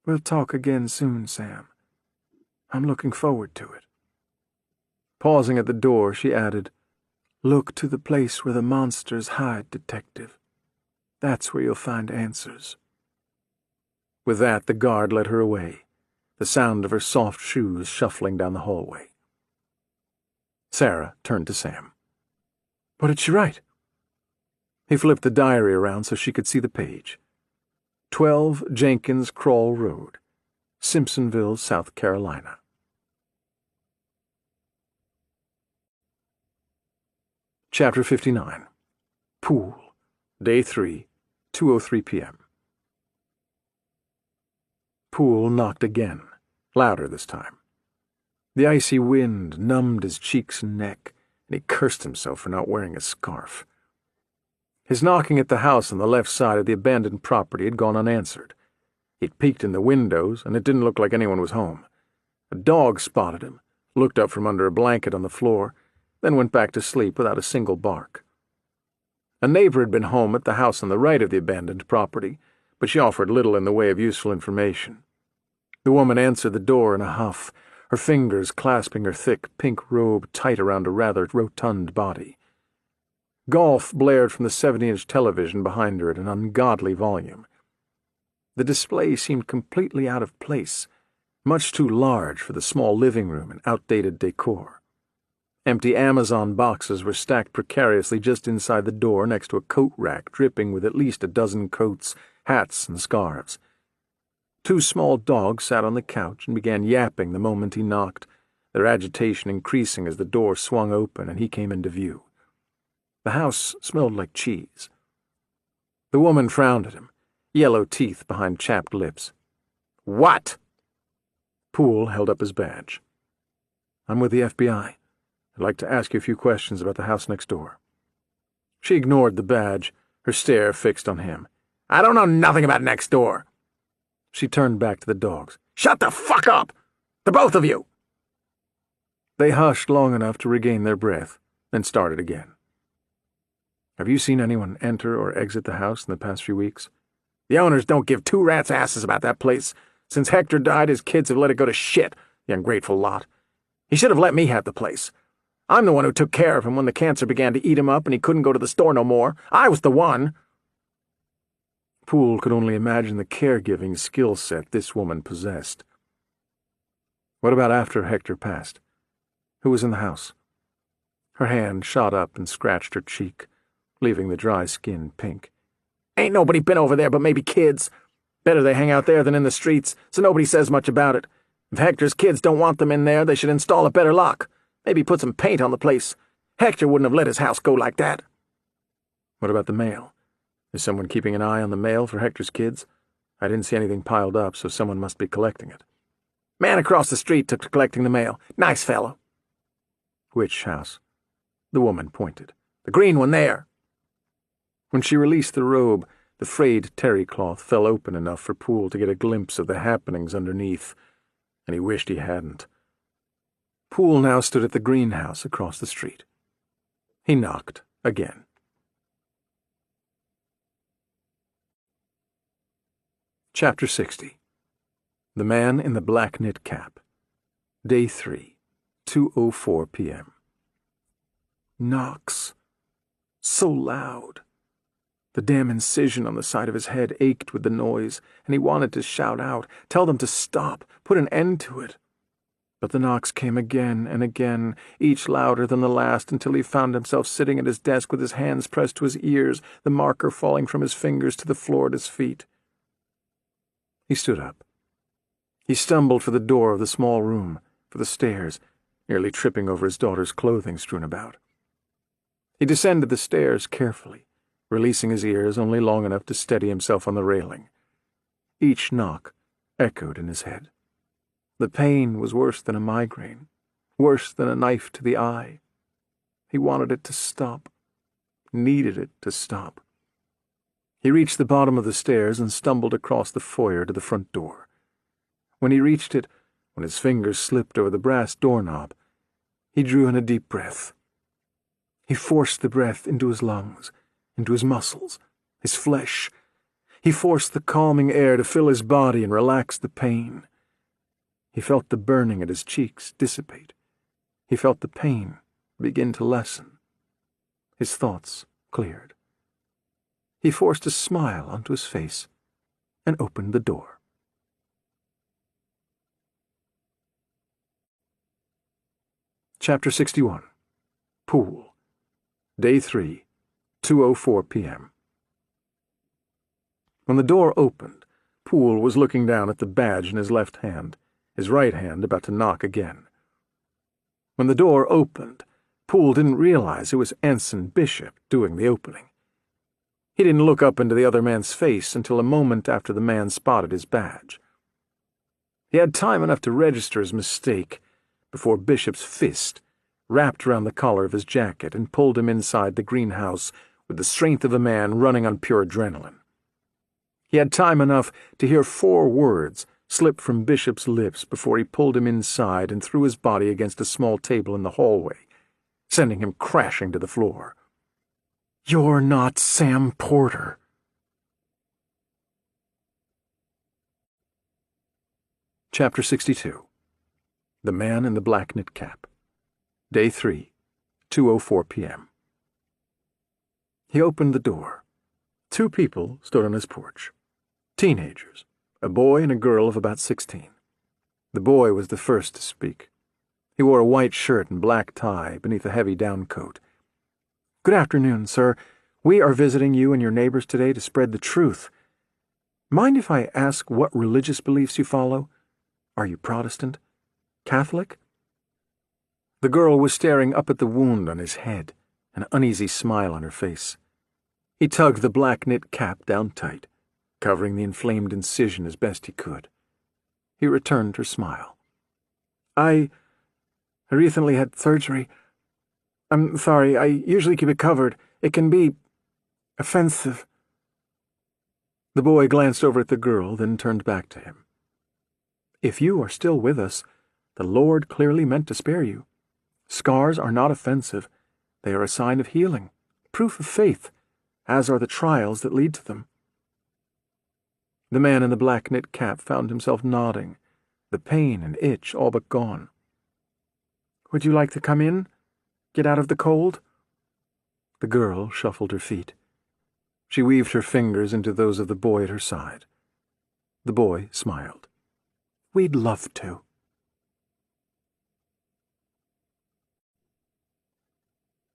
We'll talk again soon, Sam. I'm looking forward to it. Pausing at the door, she added, Look to the place where the monsters hide, detective. That's where you'll find answers. With that, the guard led her away, the sound of her soft shoes shuffling down the hallway. Sarah turned to Sam. What did she write? He flipped the diary around so she could see the page. 12 Jenkins Crawl Road, Simpsonville, South Carolina. Chapter 59. Pool. Day 3, 2:03 p.m. Poole knocked again, louder this time. The icy wind numbed his cheeks and neck, and he cursed himself for not wearing a scarf. His knocking at the house on the left side of the abandoned property had gone unanswered. He'd peeked in the windows, and it didn't look like anyone was home. A dog spotted him, looked up from under a blanket on the floor, then went back to sleep without a single bark. A neighbor had been home at the house on the right of the abandoned property, but she offered little in the way of useful information. The woman answered the door in a huff, her fingers clasping her thick pink robe tight around a rather rotund body. Golf blared from the 70-inch television behind her at an ungodly volume. The display seemed completely out of place, much too large for the small living room and outdated decor. Empty Amazon boxes were stacked precariously just inside the door next to a coat rack dripping with at least a dozen coats, hats, and scarves. 2 small dogs sat on the couch and began yapping the moment he knocked, their agitation increasing as the door swung open and he came into view. The house smelled like cheese. The woman frowned at him, yellow teeth behind chapped lips. "What?" Poole held up his badge. "I'm with the FBI. I'd like to ask you a few questions about the house next door." She ignored the badge, her stare fixed on him. "I don't know nothing about next door." She turned back to the dogs. "Shut the fuck up! The both of you!" They hushed long enough to regain their breath, then started again. "Have you seen anyone enter or exit the house in the past few weeks?" "The owners don't give two rats' asses about that place. Since Hector died, his kids have let it go to shit, the ungrateful lot. He should have let me have the place. I'm the one who took care of him when the cancer began to eat him up and he couldn't go to the store no more. I was the one." Poole could only imagine the caregiving skill set this woman possessed. "What about after Hector passed? Who was in the house?" Her hand shot up and scratched her cheek, leaving the dry skin pink. "Ain't nobody been over there but maybe kids. Better they hang out there than in the streets, so nobody says much about it. If Hector's kids don't want them in there, they should install a better lock. Maybe put some paint on the place. Hector wouldn't have let his house go like that." "What about the mail? Is someone keeping an eye on the mail for Hector's kids? I didn't see anything piled up, so someone must be collecting it." "Man across the street took to collecting the mail. Nice fellow." "Which house?" The woman pointed. "The green one there." When she released the robe, the frayed terry cloth fell open enough for Poole to get a glimpse of the happenings underneath, and he wished he hadn't. Poole now stood at the greenhouse across the street. He knocked again. Chapter 60. The Man in the Black Knit Cap. Day 3, 2:04 p.m. Knocks. So loud. The damn incision on the side of his head ached with the noise, and he wanted to shout out, tell them to stop, put an end to it. But the knocks came again and again, each louder than the last, until he found himself sitting at his desk with his hands pressed to his ears, the marker falling from his fingers to the floor at his feet. He stood up. He stumbled for the door of the small room, for the stairs, nearly tripping over his daughter's clothing strewn about. He descended the stairs carefully, releasing his ears only long enough to steady himself on the railing. Each knock echoed in his head. The pain was worse than a migraine, worse than a knife to the eye. He wanted it to stop, needed it to stop. He reached the bottom of the stairs and stumbled across the foyer to the front door. When he reached it, when his fingers slipped over the brass doorknob, he drew in a deep breath. He forced the breath into his lungs, into his muscles, his flesh. He forced the calming air to fill his body and relax the pain. He felt the burning at his cheeks dissipate. He felt the pain begin to lessen. His thoughts cleared. He forced a smile onto his face and opened the door. Chapter 61. Poole. Day 3, 2:04 p.m. When the door opened, Poole was looking down at the badge in his left hand, his right hand about to knock again. When the door opened, Poole didn't realize it was Ensign Bishop doing the opening. He didn't look up into the other man's face until a moment after the man spotted his badge. He had time enough to register his mistake before Bishop's fist wrapped around the collar of his jacket and pulled him inside the greenhouse with the strength of a man running on pure adrenaline. He had time enough to hear 4 words slip from Bishop's lips before he pulled him inside and threw his body against a small table in the hallway, sending him crashing to the floor. "You're not Sam Porter." Chapter 62. The Man in the Black Knit Cap. Day 3, 2:04 p.m. He opened the door. 2 people stood on his porch. Teenagers, a boy and a girl of about 16. The boy was the first to speak. He wore a white shirt and black tie beneath a heavy downcoat. "Good afternoon, sir. We are visiting you and your neighbors today to spread the truth. Mind if I ask what religious beliefs you follow? Are you Protestant? Catholic?" The girl was staring up at the wound on his head, an uneasy smile on her face. He tugged the black knit cap down tight, covering the inflamed incision as best he could. He returned her smile. I recently had surgery. I'm sorry, I usually keep it covered. It can be offensive. The boy glanced over at the girl, then turned back to him. If you are still with us, the Lord clearly meant to spare you. Scars are not offensive. They are a sign of healing, proof of faith, as are the trials that lead to them. The man in the black knit cap found himself nodding, the pain and itch all but gone. Would you like to come in? Get out of the cold? The girl shuffled her feet. She weaved her fingers into those of the boy at her side. The boy smiled. We'd love to.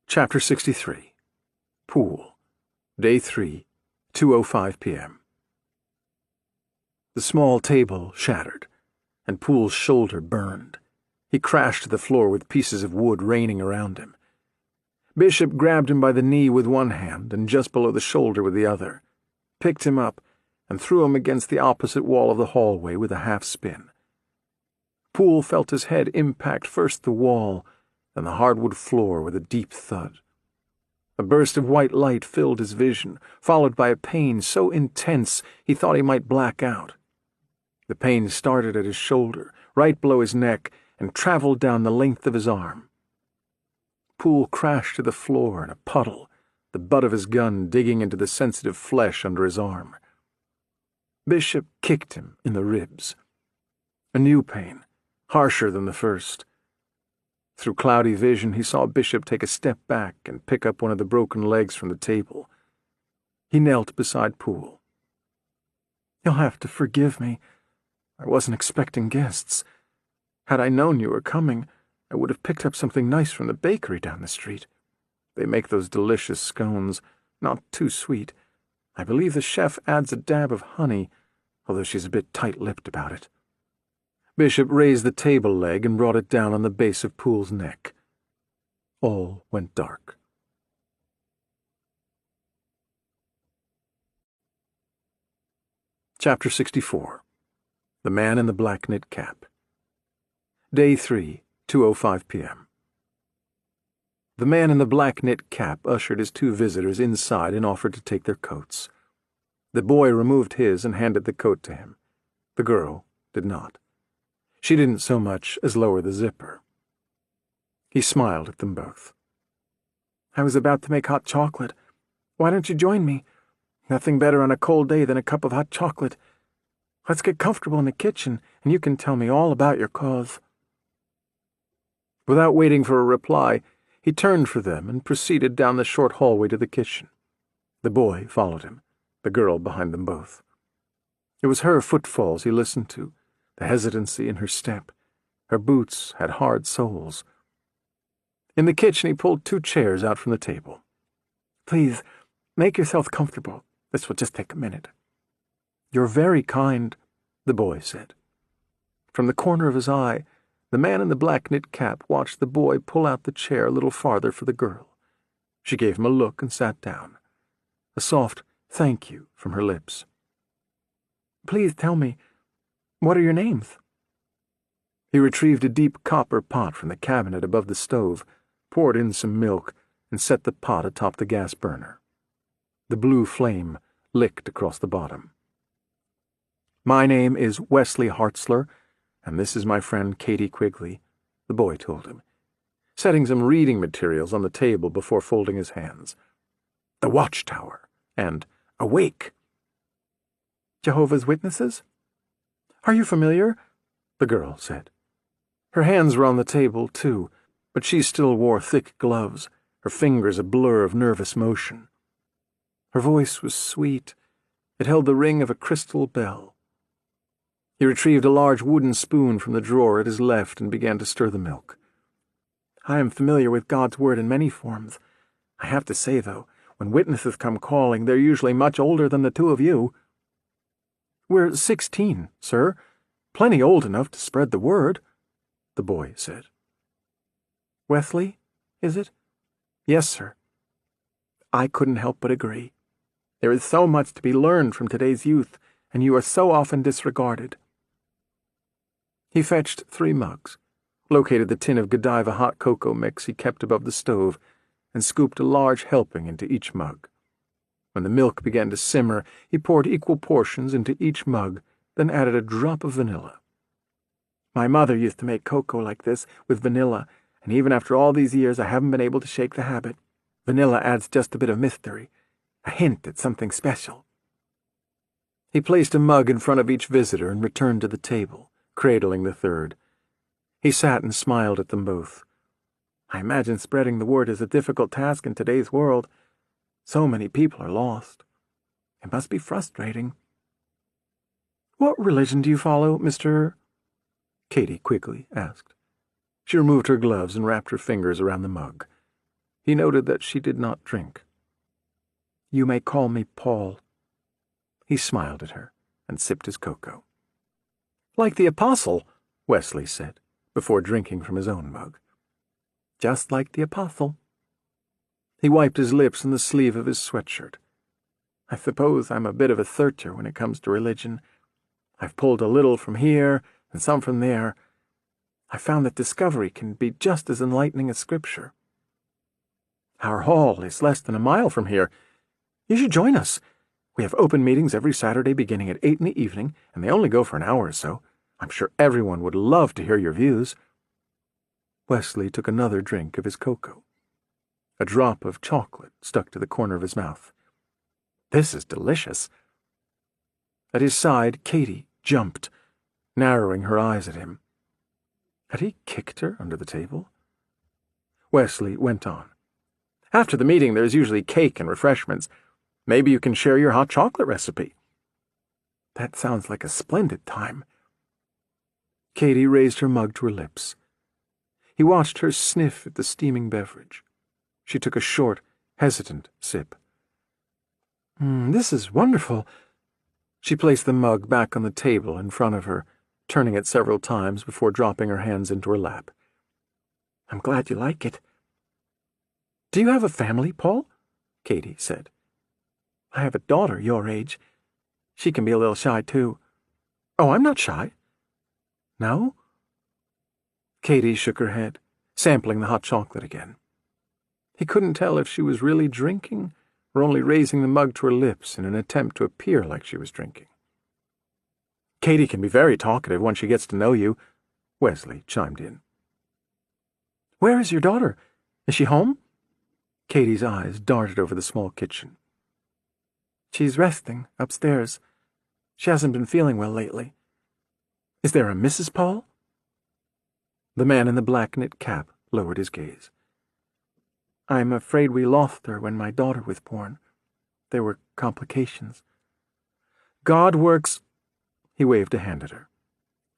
Chapter 63. Pool. Day 3, 2:05 p.m. The small table shattered, and Poole's shoulder burned. He crashed to the floor with pieces of wood raining around him. Bishop grabbed him by the knee with one hand and just below the shoulder with the other, picked him up, and threw him against the opposite wall of the hallway with a half-spin. Poole felt his head impact first the wall, then the hardwood floor with a deep thud. A burst of white light filled his vision, followed by a pain so intense he thought he might black out. The pain started at his shoulder, right below his neck, and traveled down the length of his arm. Poole crashed to the floor in a puddle, the butt of his gun digging into the sensitive flesh under his arm. Bishop kicked him in the ribs. A new pain, harsher than the first. Through cloudy vision, he saw Bishop take a step back and pick up one of the broken legs from the table. He knelt beside Poole. You'll have to forgive me. I wasn't expecting guests. Had I known you were coming, I would have picked up something nice from the bakery down the street. They make those delicious scones, not too sweet. I believe the chef adds a dab of honey, although she's a bit tight-lipped about it. Bishop raised the table leg and brought it down on the base of Poole's neck. All went dark. Chapter 64. The Man in the Black Knit Cap. Day 3, 2:05 p.m. The man in the black knit cap ushered his two visitors inside and offered to take their coats. The boy removed his and handed the coat to him. The girl did not. She didn't so much as lower the zipper. He smiled at them both. I was about to make hot chocolate. Why don't you join me? Nothing better on a cold day than a cup of hot chocolate. Let's get comfortable in the kitchen, and you can tell me all about your cause. Without waiting for a reply, he turned for them and proceeded down the short hallway to the kitchen. The boy followed him, the girl behind them both. It was her footfalls he listened to, the hesitancy in her step. Her boots had hard soles. In the kitchen, he pulled 2 chairs out from the table. Please, make yourself comfortable. This will just take a minute. You're very kind, the boy said. From the corner of his eye, the man in the black knit cap watched the boy pull out the chair a little farther for the girl. She gave him a look and sat down. A soft thank you from her lips. Please tell me, what are your names? He retrieved a deep copper pot from the cabinet above the stove, poured in some milk, and set the pot atop the gas burner. The blue flame licked across the bottom. My name is Wesley Hartzler, and this is my friend Katie Quigley, the boy told him, setting some reading materials on the table before folding his hands. The Watchtower and Awake. Jehovah's Witnesses? Are you familiar? The girl said. Her hands were on the table, too, but she still wore thick gloves, her fingers a blur of nervous motion. Her voice was sweet. It held the ring of a crystal bell. He retrieved a large wooden spoon from the drawer at his left and began to stir the milk. I am familiar with God's word in many forms. I have to say, though, when witnesses come calling, they're usually much older than the two of you. We're 16, sir. Plenty old enough to spread the word, the boy said. Wesley, is it? Yes, sir. I couldn't help but agree. There is so much to be learned from today's youth, and you are so often disregarded. He fetched 3 mugs, located the tin of Godiva hot cocoa mix he kept above the stove, and scooped a large helping into each mug. When the milk began to simmer, he poured equal portions into each mug, then added a drop of vanilla. My mother used to make cocoa like this, with vanilla, and even after all these years I haven't been able to shake the habit. Vanilla adds just a bit of mystery, a hint at something special. He placed a mug in front of each visitor and returned to the table, cradling the third. He sat and smiled at them both. I imagine spreading the word is a difficult task in today's world. So many people are lost. It must be frustrating. What religion do you follow, Mr. Katie quickly asked. She removed her gloves and wrapped her fingers around the mug. He noted that she did not drink. You may call me Paul. He smiled at her and sipped his cocoa. Like the apostle, Wesley said, before drinking from his own mug. Just like the apostle. He wiped his lips on the sleeve of his sweatshirt. I suppose I'm a bit of a searcher when it comes to religion. I've pulled a little from here and some from there. I found that discovery can be just as enlightening as Scripture. Our hall is less than a mile from here. You should join us. We have open meetings every Saturday beginning at 8 in the evening, and they only go for an hour or so. I'm sure everyone would love to hear your views. Wesley took another drink of his cocoa. A drop of chocolate stuck to the corner of his mouth. This is delicious. At his side, Katie jumped, narrowing her eyes at him. Had he kicked her under the table? Wesley went on. After the meeting, there's usually cake and refreshments. Maybe you can share your hot chocolate recipe. That sounds like a splendid time. Katie raised her mug to her lips. He watched her sniff at the steaming beverage. She took a short, hesitant sip. This is wonderful. She placed the mug back on the table in front of her, turning it several times before dropping her hands into her lap. I'm glad you like it. Do you have a family, Paul? Katie said. I have a daughter your age. She can be a little shy, too. Oh, I'm not shy. No? Katie shook her head, sampling the hot chocolate again. He couldn't tell if she was really drinking or only raising the mug to her lips in an attempt to appear like she was drinking. Katie can be very talkative once she gets to know you, Wesley chimed in. Where is your daughter? Is she home? Katie's eyes darted over the small kitchen. She's resting upstairs. She hasn't been feeling well lately. Is there a Mrs. Paul? The man in the black knit cap lowered his gaze. I'm afraid we lost her when my daughter was born. There were complications. God works... He waved a hand at her.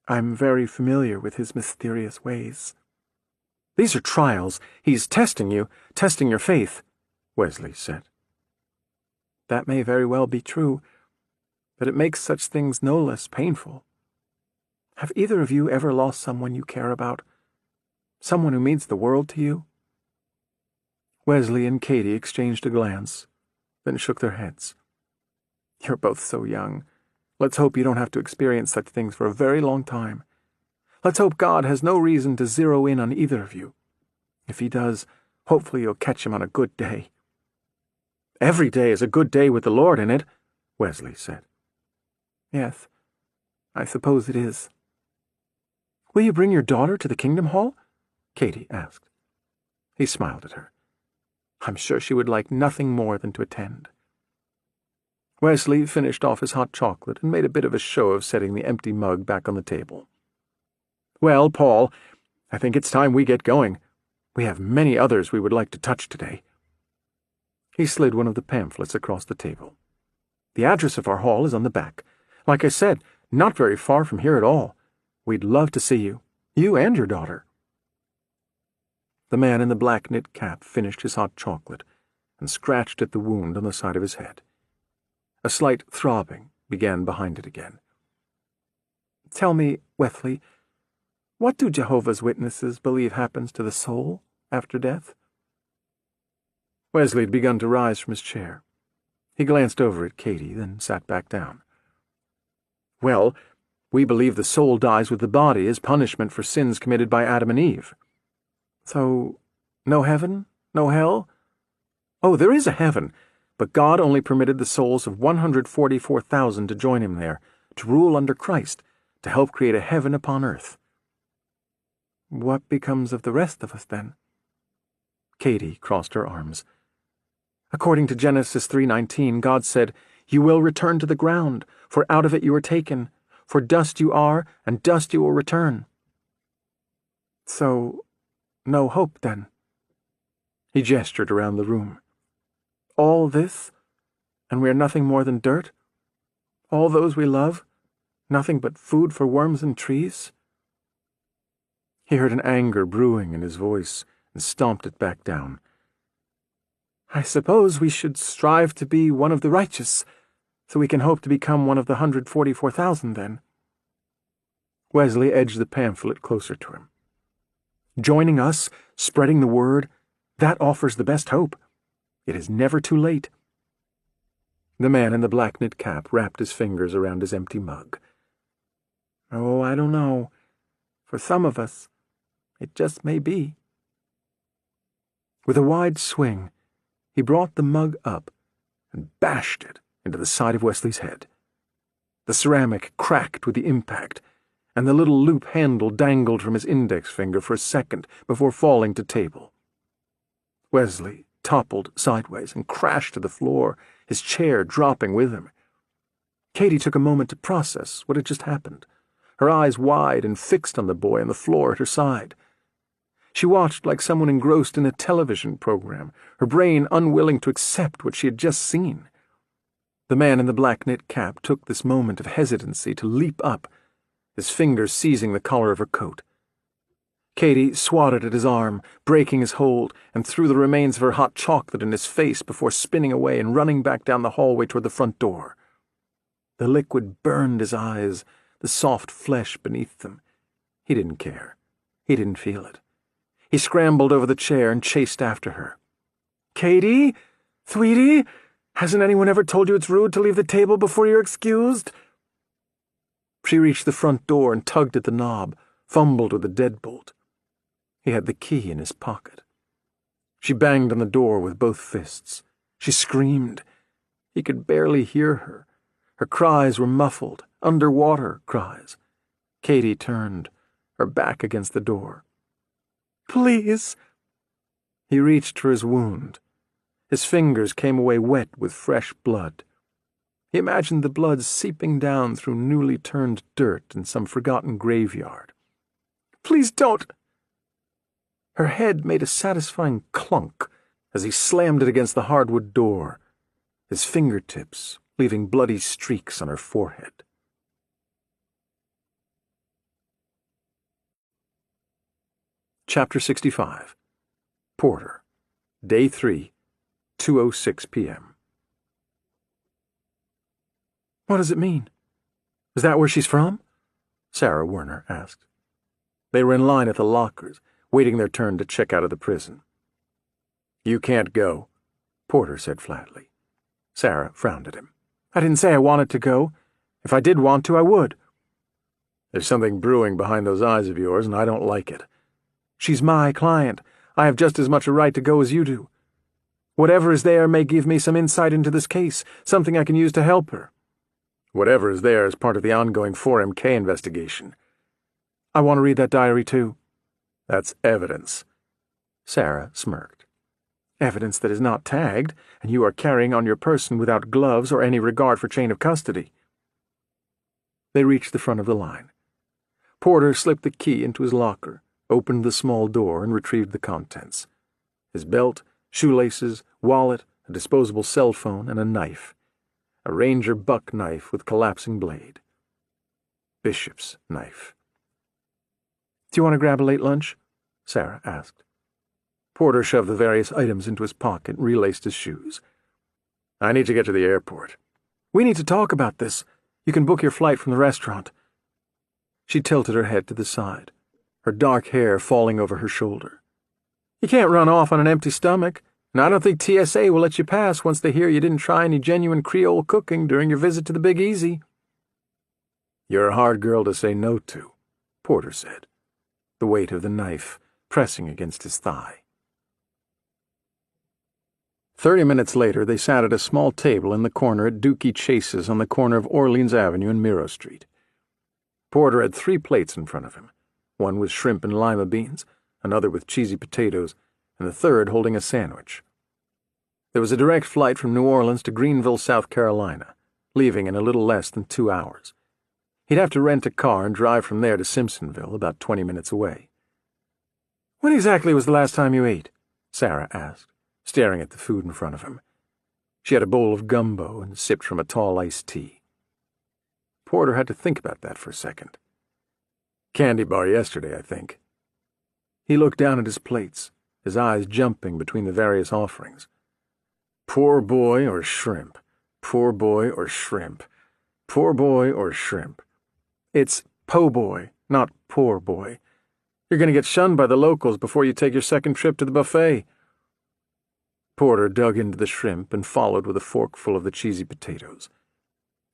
I'm very familiar with his mysterious ways. These are trials. He's testing you, testing your faith, Wesley said. That may very well be true, but it makes such things no less painful. Have either of you ever lost someone you care about? Someone who means the world to you? Wesley and Katie exchanged a glance, then shook their heads. You're both so young. Let's hope you don't have to experience such things for a very long time. Let's hope God has no reason to zero in on either of you. If he does, hopefully you'll catch him on a good day. Every day is a good day with the Lord in it, Wesley said. Yes, I suppose it is. Will you bring your daughter to the Kingdom Hall? Katie asked. He smiled at her. I'm sure she would like nothing more than to attend. Wesley finished off his hot chocolate and made a bit of a show of setting the empty mug back on the table. Well, Paul, I think it's time we get going. We have many others we would like to touch today. He slid one of the pamphlets across the table. The address of our hall is on the back. Like I said, not very far from here at all. We'd love to see you and your daughter. The man in the black knit cap finished his hot chocolate and scratched at the wound on the side of his head. A slight throbbing began behind it again. Tell me, Wesley, what do Jehovah's Witnesses believe happens to the soul after death? Wesley had begun to rise from his chair. He glanced over at Katie, then sat back down. Well, we believe the soul dies with the body as punishment for sins committed by Adam and Eve. So, no heaven? No hell? Oh, there is a heaven, but God only permitted the souls of 144,000 to join him there, to rule under Christ, to help create a heaven upon earth. What becomes of the rest of us, then? Katie crossed her arms. According to Genesis 3:19, God said, "You will return to the ground, for out of it you were taken. For dust you are, and dust you will return." So, no hope, then? He gestured around the room. All this, and we are nothing more than dirt? All those we love, nothing but food for worms and trees? He heard an anger brewing in his voice and stomped it back down. I suppose we should strive to be one of the righteous, so we can hope to become one of the 144,000 then. Wesley edged the pamphlet closer to him. Joining us, spreading the word, that offers the best hope. It is never too late. The man in the black knit cap wrapped his fingers around his empty mug. Oh, I don't know. For some of us, it just may be. With a wide swing, he brought the mug up and bashed it into the side of Wesley's head. The ceramic cracked with the impact, and the little loop handle dangled from his index finger for a second before falling to table. Wesley toppled sideways and crashed to the floor, his chair dropping with him. Katie took a moment to process what had just happened, her eyes wide and fixed on the boy on the floor at her side. She watched like someone engrossed in a television program, her brain unwilling to accept what she had just seen. The man in the black knit cap took this moment of hesitancy to leap up, his fingers seizing the collar of her coat. Katie swatted at his arm, breaking his hold, and threw the remains of her hot chocolate in his face before spinning away and running back down the hallway toward the front door. The liquid burned his eyes, the soft flesh beneath them. He didn't care. He didn't feel it. He scrambled over the chair and chased after her. Katie? Sweetie? Hasn't anyone ever told you it's rude to leave the table before you're excused? She reached the front door and tugged at the knob, fumbled with the deadbolt. He had the key in his pocket. She banged on the door with both fists. She screamed. He could barely hear her. Her cries were muffled, underwater cries. Katie turned, her back against the door. Please. He reached for his wound. His fingers came away wet with fresh blood. He imagined the blood seeping down through newly turned dirt in some forgotten graveyard. Please don't. Her head made a satisfying clunk as he slammed it against the hardwood door, his fingertips leaving bloody streaks on her forehead. Chapter 65. Porter. Day 3, 2:06 p.m. What does it mean? Is that where she's from? Sarah Werner asked. They were in line at the lockers, waiting their turn to check out of the prison. You can't go, Porter said flatly. Sarah frowned at him. I didn't say I wanted to go. If I did want to, I would. There's something brewing behind those eyes of yours, and I don't like it. She's my client. I have just as much a right to go as you do. Whatever is there may give me some insight into this case, something I can use to help her. Whatever is there is part of the ongoing 4MK investigation. I want to read that diary, too. That's evidence. Sarah smirked. Evidence that is not tagged, and you are carrying on your person without gloves or any regard for chain of custody. They reached the front of the line. Porter slipped the key into his locker, opened the small door, and retrieved the contents. His belt, shoelaces, wallet, a disposable cell phone, and a knife. A Ranger buck knife with collapsing blade. Bishop's knife. Do you want to grab a late lunch? Sarah asked. Porter shoved the various items into his pocket and relaced his shoes. I need to get to the airport. We need to talk about this. You can book your flight from the restaurant. She tilted her head to the side, her dark hair falling over her shoulder. You can't run off on an empty stomach. And I don't think TSA will let you pass once they hear you didn't try any genuine Creole cooking during your visit to the Big Easy." "You're a hard girl to say no to," Porter said, the weight of the knife pressing against his thigh. 30 minutes later, they sat at a small table in the corner at Dookie Chase's on the corner of Orleans Avenue and Miro Street. Porter had 3 plates in front of him, one with shrimp and lima beans, another with cheesy potatoes, and the third holding a sandwich. There was a direct flight from New Orleans to Greenville, South Carolina, leaving in a little less than 2 hours. He'd have to rent a car and drive from there to Simpsonville, about 20 minutes away. "When exactly was the last time you ate?" Sarah asked, staring at the food in front of him. She had a bowl of gumbo and sipped from a tall iced tea. Porter had to think about that for a second. "Candy bar yesterday, I think." He looked down at his plates, his eyes jumping between the various offerings. Poor boy or shrimp, poor boy or shrimp, poor boy or shrimp. It's po' boy, not poor boy. You're going to get shunned by the locals before you take your second trip to the buffet. Porter dug into the shrimp and followed with a forkful of the cheesy potatoes.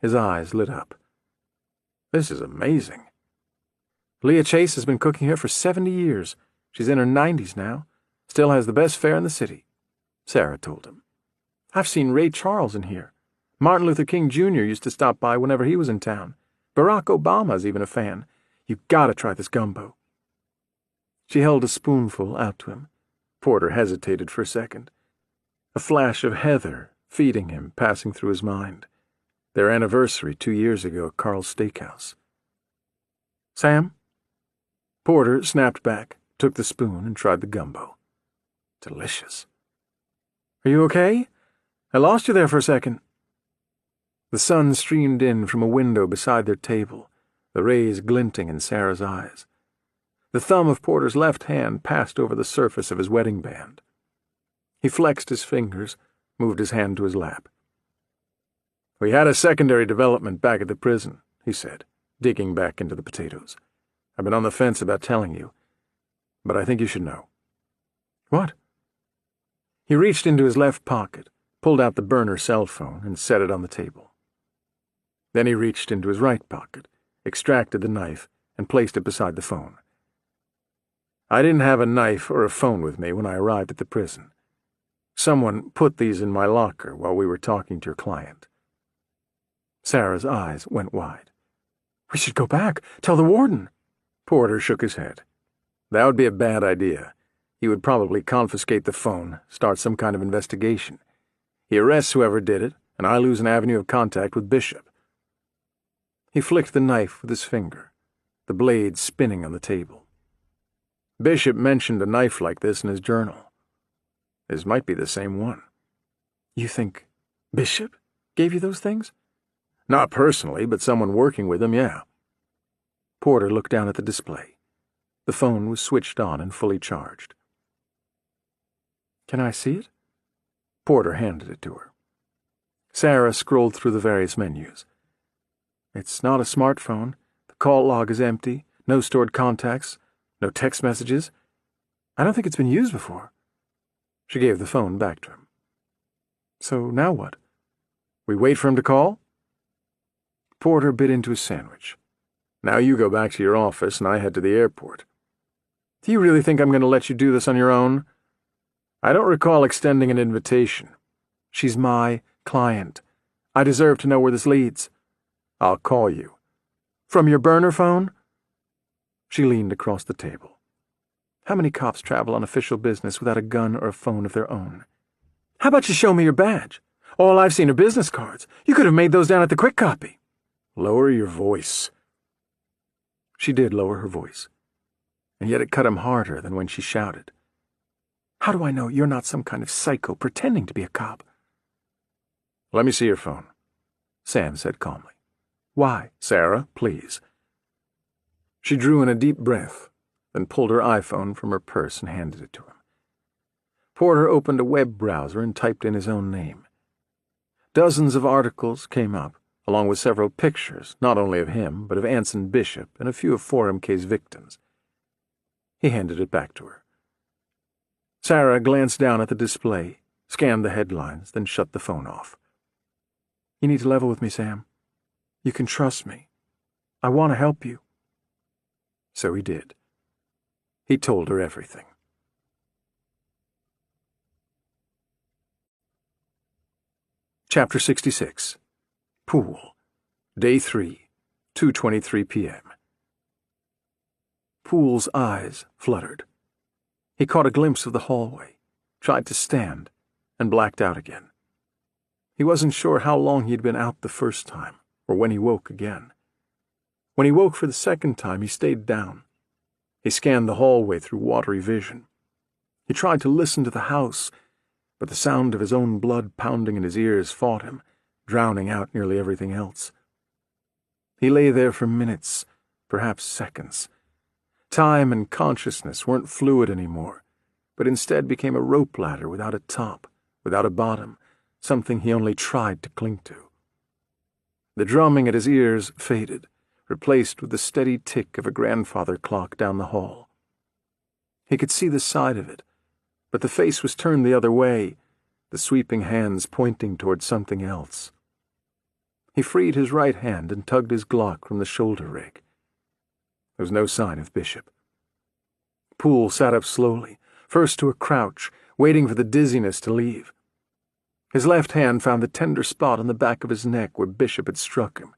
His eyes lit up. "This is amazing. Leah Chase has been cooking here for 70 years. She's in her 90s now. Still has the best fare in the city," Sarah told him. "I've seen Ray Charles in here. Martin Luther King Jr. used to stop by whenever he was in town. Barack Obama's even a fan. You've got to try this gumbo." She held a spoonful out to him. Porter hesitated for a second. A flash of Heather feeding him passing through his mind. Their anniversary 2 years ago at Carl's Steakhouse. "Sam?" Porter snapped back, took the spoon, and tried the gumbo. Delicious. "Are you okay? I lost you there for a second." The sun streamed in from a window beside their table, the rays glinting in Sarah's eyes. The thumb of Porter's left hand passed over the surface of his wedding band. He flexed his fingers, moved his hand to his lap. "We had a secondary development back at the prison," he said, digging back into the potatoes. "I've been on the fence about telling you, but I think you should know." "What?" He reached into his left pocket, pulled out the burner cell phone, and set it on the table. Then he reached into his right pocket, extracted the knife, and placed it beside the phone. "I didn't have a knife or a phone with me when I arrived at the prison. Someone put these in my locker while we were talking to your client." Sarah's eyes went wide. "We should go back. Tell the warden." Porter shook his head. "That would be a bad idea. He would probably confiscate the phone, start some kind of investigation. He arrests whoever did it, and I lose an avenue of contact with Bishop." He flicked the knife with his finger, the blade spinning on the table. "Bishop mentioned a knife like this in his journal. This might be the same one." "You think Bishop gave you those things?" "Not personally, but someone working with him, yeah." Porter looked down at the display. The phone was switched on and fully charged. "Can I see it?" Porter handed it to her. Sarah scrolled through the various menus. "It's not a smartphone. The call log is empty, no stored contacts, no text messages. I don't think it's been used before." She gave the phone back to him. "So now what? We wait for him to call?" Porter bit into his sandwich. "Now you go back to your office and I head to the airport." "Do you really think I'm going to let you do this on your own?" "I don't recall extending an invitation." "She's my client. I deserve to know where this leads." "I'll call you." "From your burner phone?" She leaned across the table. "How many cops travel on official business without a gun or a phone of their own?" "How about you show me your badge? All I've seen are business cards. You could have made those down at the Quick Copy." "Lower your voice." She did lower her voice, and yet it cut him harder than when she shouted. "How do I know you're not some kind of psycho pretending to be a cop?" "Let me see your phone," Sam said calmly. "Why?" "Sarah, please." She drew in a deep breath, then pulled her iPhone from her purse and handed it to him. Porter opened a web browser and typed in his own name. Dozens of articles came up, along with several pictures, not only of him, but of Anson Bishop and a few of 4MK's victims. He handed it back to her. Sarah glanced down at the display, scanned the headlines, then shut the phone off. "You need to level with me, Sam. You can trust me. I want to help you." So he did. He told her everything. Chapter 66. Pool. Day 3, 2:23 p.m. Pool's eyes fluttered. He caught a glimpse of the hallway, tried to stand, and blacked out again. He wasn't sure how long he had been out the first time, or when he woke again. When he woke for the second time, he stayed down. He scanned the hallway through watery vision. He tried to listen to the house, but the sound of his own blood pounding in his ears fought him, drowning out nearly everything else. He lay there for minutes, perhaps seconds. Time and consciousness weren't fluid anymore, but instead became a rope ladder without a top, without a bottom, something he only tried to cling to. The drumming at his ears faded, replaced with the steady tick of a grandfather clock down the hall. He could see the side of it, but the face was turned the other way, the sweeping hands pointing toward something else. He freed his right hand and tugged his Glock from the shoulder rig. There was no sign of Bishop. Poole sat up slowly, first to a crouch, waiting for the dizziness to leave. His left hand found the tender spot on the back of his neck where Bishop had struck him.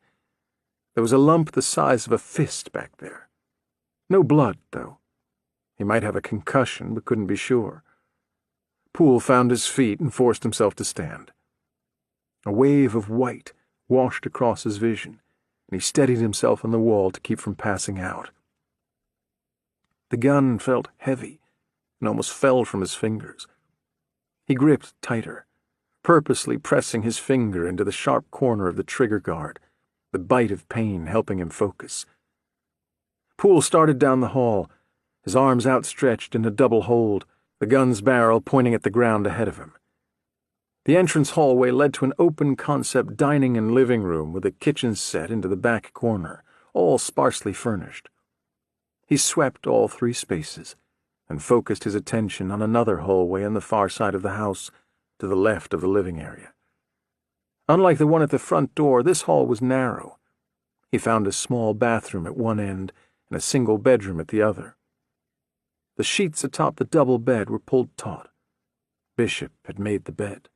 There was a lump the size of a fist back there. No blood, though. He might have a concussion, but couldn't be sure. Poole found his feet and forced himself to stand. A wave of white washed across his vision, and he steadied himself on the wall to keep from passing out. The gun felt heavy and almost fell from his fingers. He gripped tighter, purposely pressing his finger into the sharp corner of the trigger guard, the bite of pain helping him focus. Poole started down the hall, his arms outstretched in a double hold, the gun's barrel pointing at the ground ahead of him. The entrance hallway led to an open-concept dining and living room with a kitchen set into the back corner, all sparsely furnished. He swept all 3 spaces and focused his attention on another hallway on the far side of the house, to the left of the living area. Unlike the one at the front door, this hall was narrow. He found a small bathroom at one end and a single bedroom at the other. The sheets atop the double bed were pulled taut. Bishop had made the bed.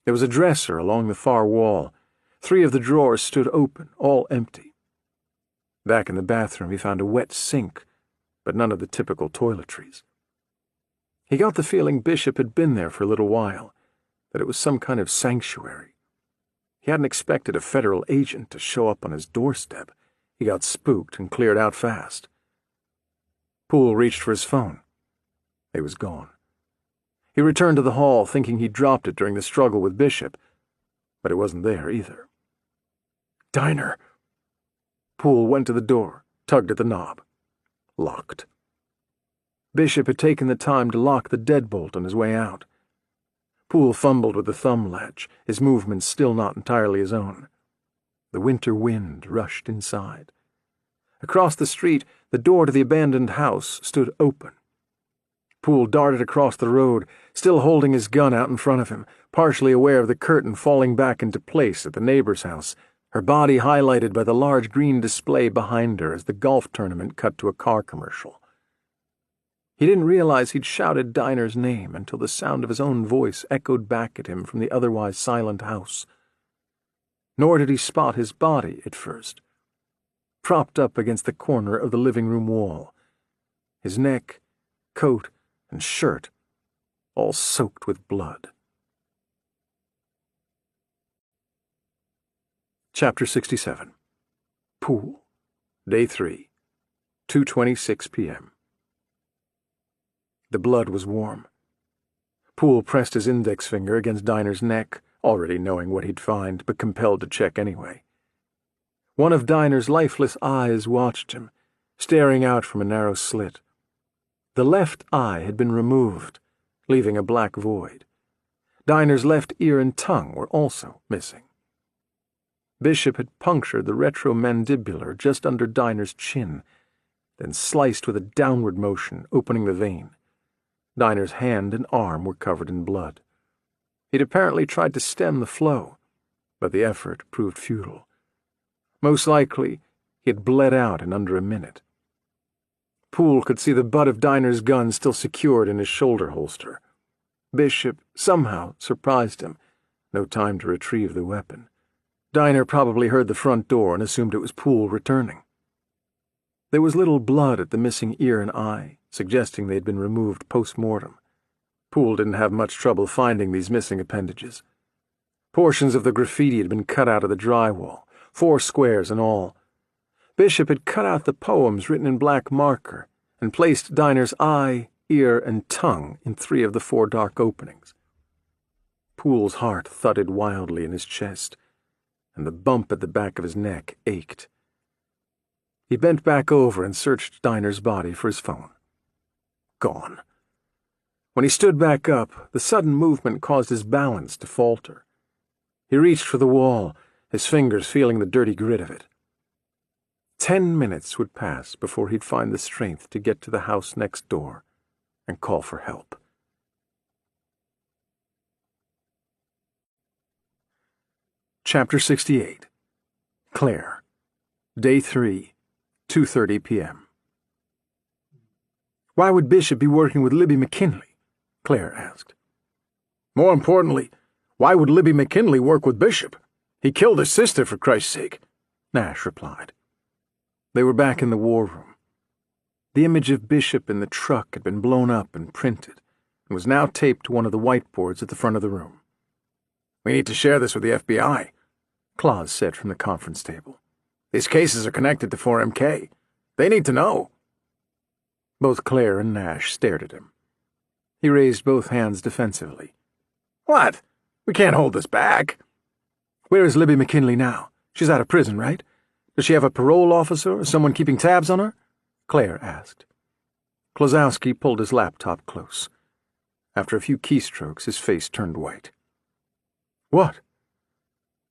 There was a dresser along the far wall. 3 of the drawers stood open, all empty. Back in the bathroom, he found a wet sink, but none of the typical toiletries. He got the feeling Bishop had been there for a little while, that it was some kind of sanctuary. He hadn't expected a federal agent to show up on his doorstep. He got spooked and cleared out fast. Poole reached for his phone. It was gone. He returned to the hall, thinking he'd dropped it during the struggle with Bishop, but it wasn't there either. Diner! Poole went to the door, tugged at the knob. Locked. Bishop had taken the time to lock the deadbolt on his way out. Poole fumbled with the thumb latch, his movements still not entirely his own. The winter wind rushed inside. Across the street, the door to the abandoned house stood open. Poole darted across the road, still holding his gun out in front of him, partially aware of the curtain falling back into place at the neighbor's house, her body highlighted by the large green display behind her as the golf tournament cut to a car commercial. He didn't realize he'd shouted Diner's name until the sound of his own voice echoed back at him from the otherwise silent house. Nor did he spot his body at first, propped up against the corner of the living room wall, his neck, coat, and shirt all soaked with blood. Chapter 67. Pool. Day 3, 2:26 p.m. The blood was warm. Poole pressed his index finger against Diner's neck, already knowing what he'd find, but compelled to check anyway. One of Diner's lifeless eyes watched him, staring out from a narrow slit. The left eye had been removed, leaving a black void. Diner's left ear and tongue were also missing. Bishop had punctured the retromandibular just under Diner's chin, then sliced with a downward motion, opening the vein. Diner's hand and arm were covered in blood. He'd apparently tried to stem the flow, but the effort proved futile. Most likely, he had bled out in under a minute. Poole could see the butt of Diner's gun still secured in his shoulder holster. Bishop somehow surprised him. No time to retrieve the weapon. Diner probably heard the front door and assumed it was Poole returning. There was little blood at the missing ear and eye, suggesting they had been removed post-mortem. Poole didn't have much trouble finding these missing appendages. Portions of the graffiti had been cut out of the drywall, 4 squares in all. Bishop had cut out the poems written in black marker and placed Diner's eye, ear, and tongue in 3 of the 4 dark openings. Poole's heart thudded wildly in his chest, and the bump at the back of his neck ached. He bent back over and searched Diner's body for his phone. Gone. When he stood back up, the sudden movement caused his balance to falter. He reached for the wall, his fingers feeling the dirty grit of it. 10 minutes would pass before he'd find the strength to get to the house next door and call for help. Chapter 68. Claire. Day 3, 2:30 p.m. "Why would Bishop be working with Libby McKinley?" Claire asked. "More importantly, why would Libby McKinley work with Bishop? He killed his sister, for Christ's sake," Nash replied. They were back in the war room. The image of Bishop in the truck had been blown up and printed, and was now taped to one of the whiteboards at the front of the room. "We need to share this with the FBI," Claus said from the conference table. "These cases are connected to 4MK. They need to know." Both Claire and Nash stared at him. He raised both hands defensively. "What? We can't hold this back." "Where is Libby McKinley now? She's out of prison, right? Does she have a parole officer or someone keeping tabs on her?" Claire asked. Klosowski pulled his laptop close. After a few keystrokes, his face turned white. "What?"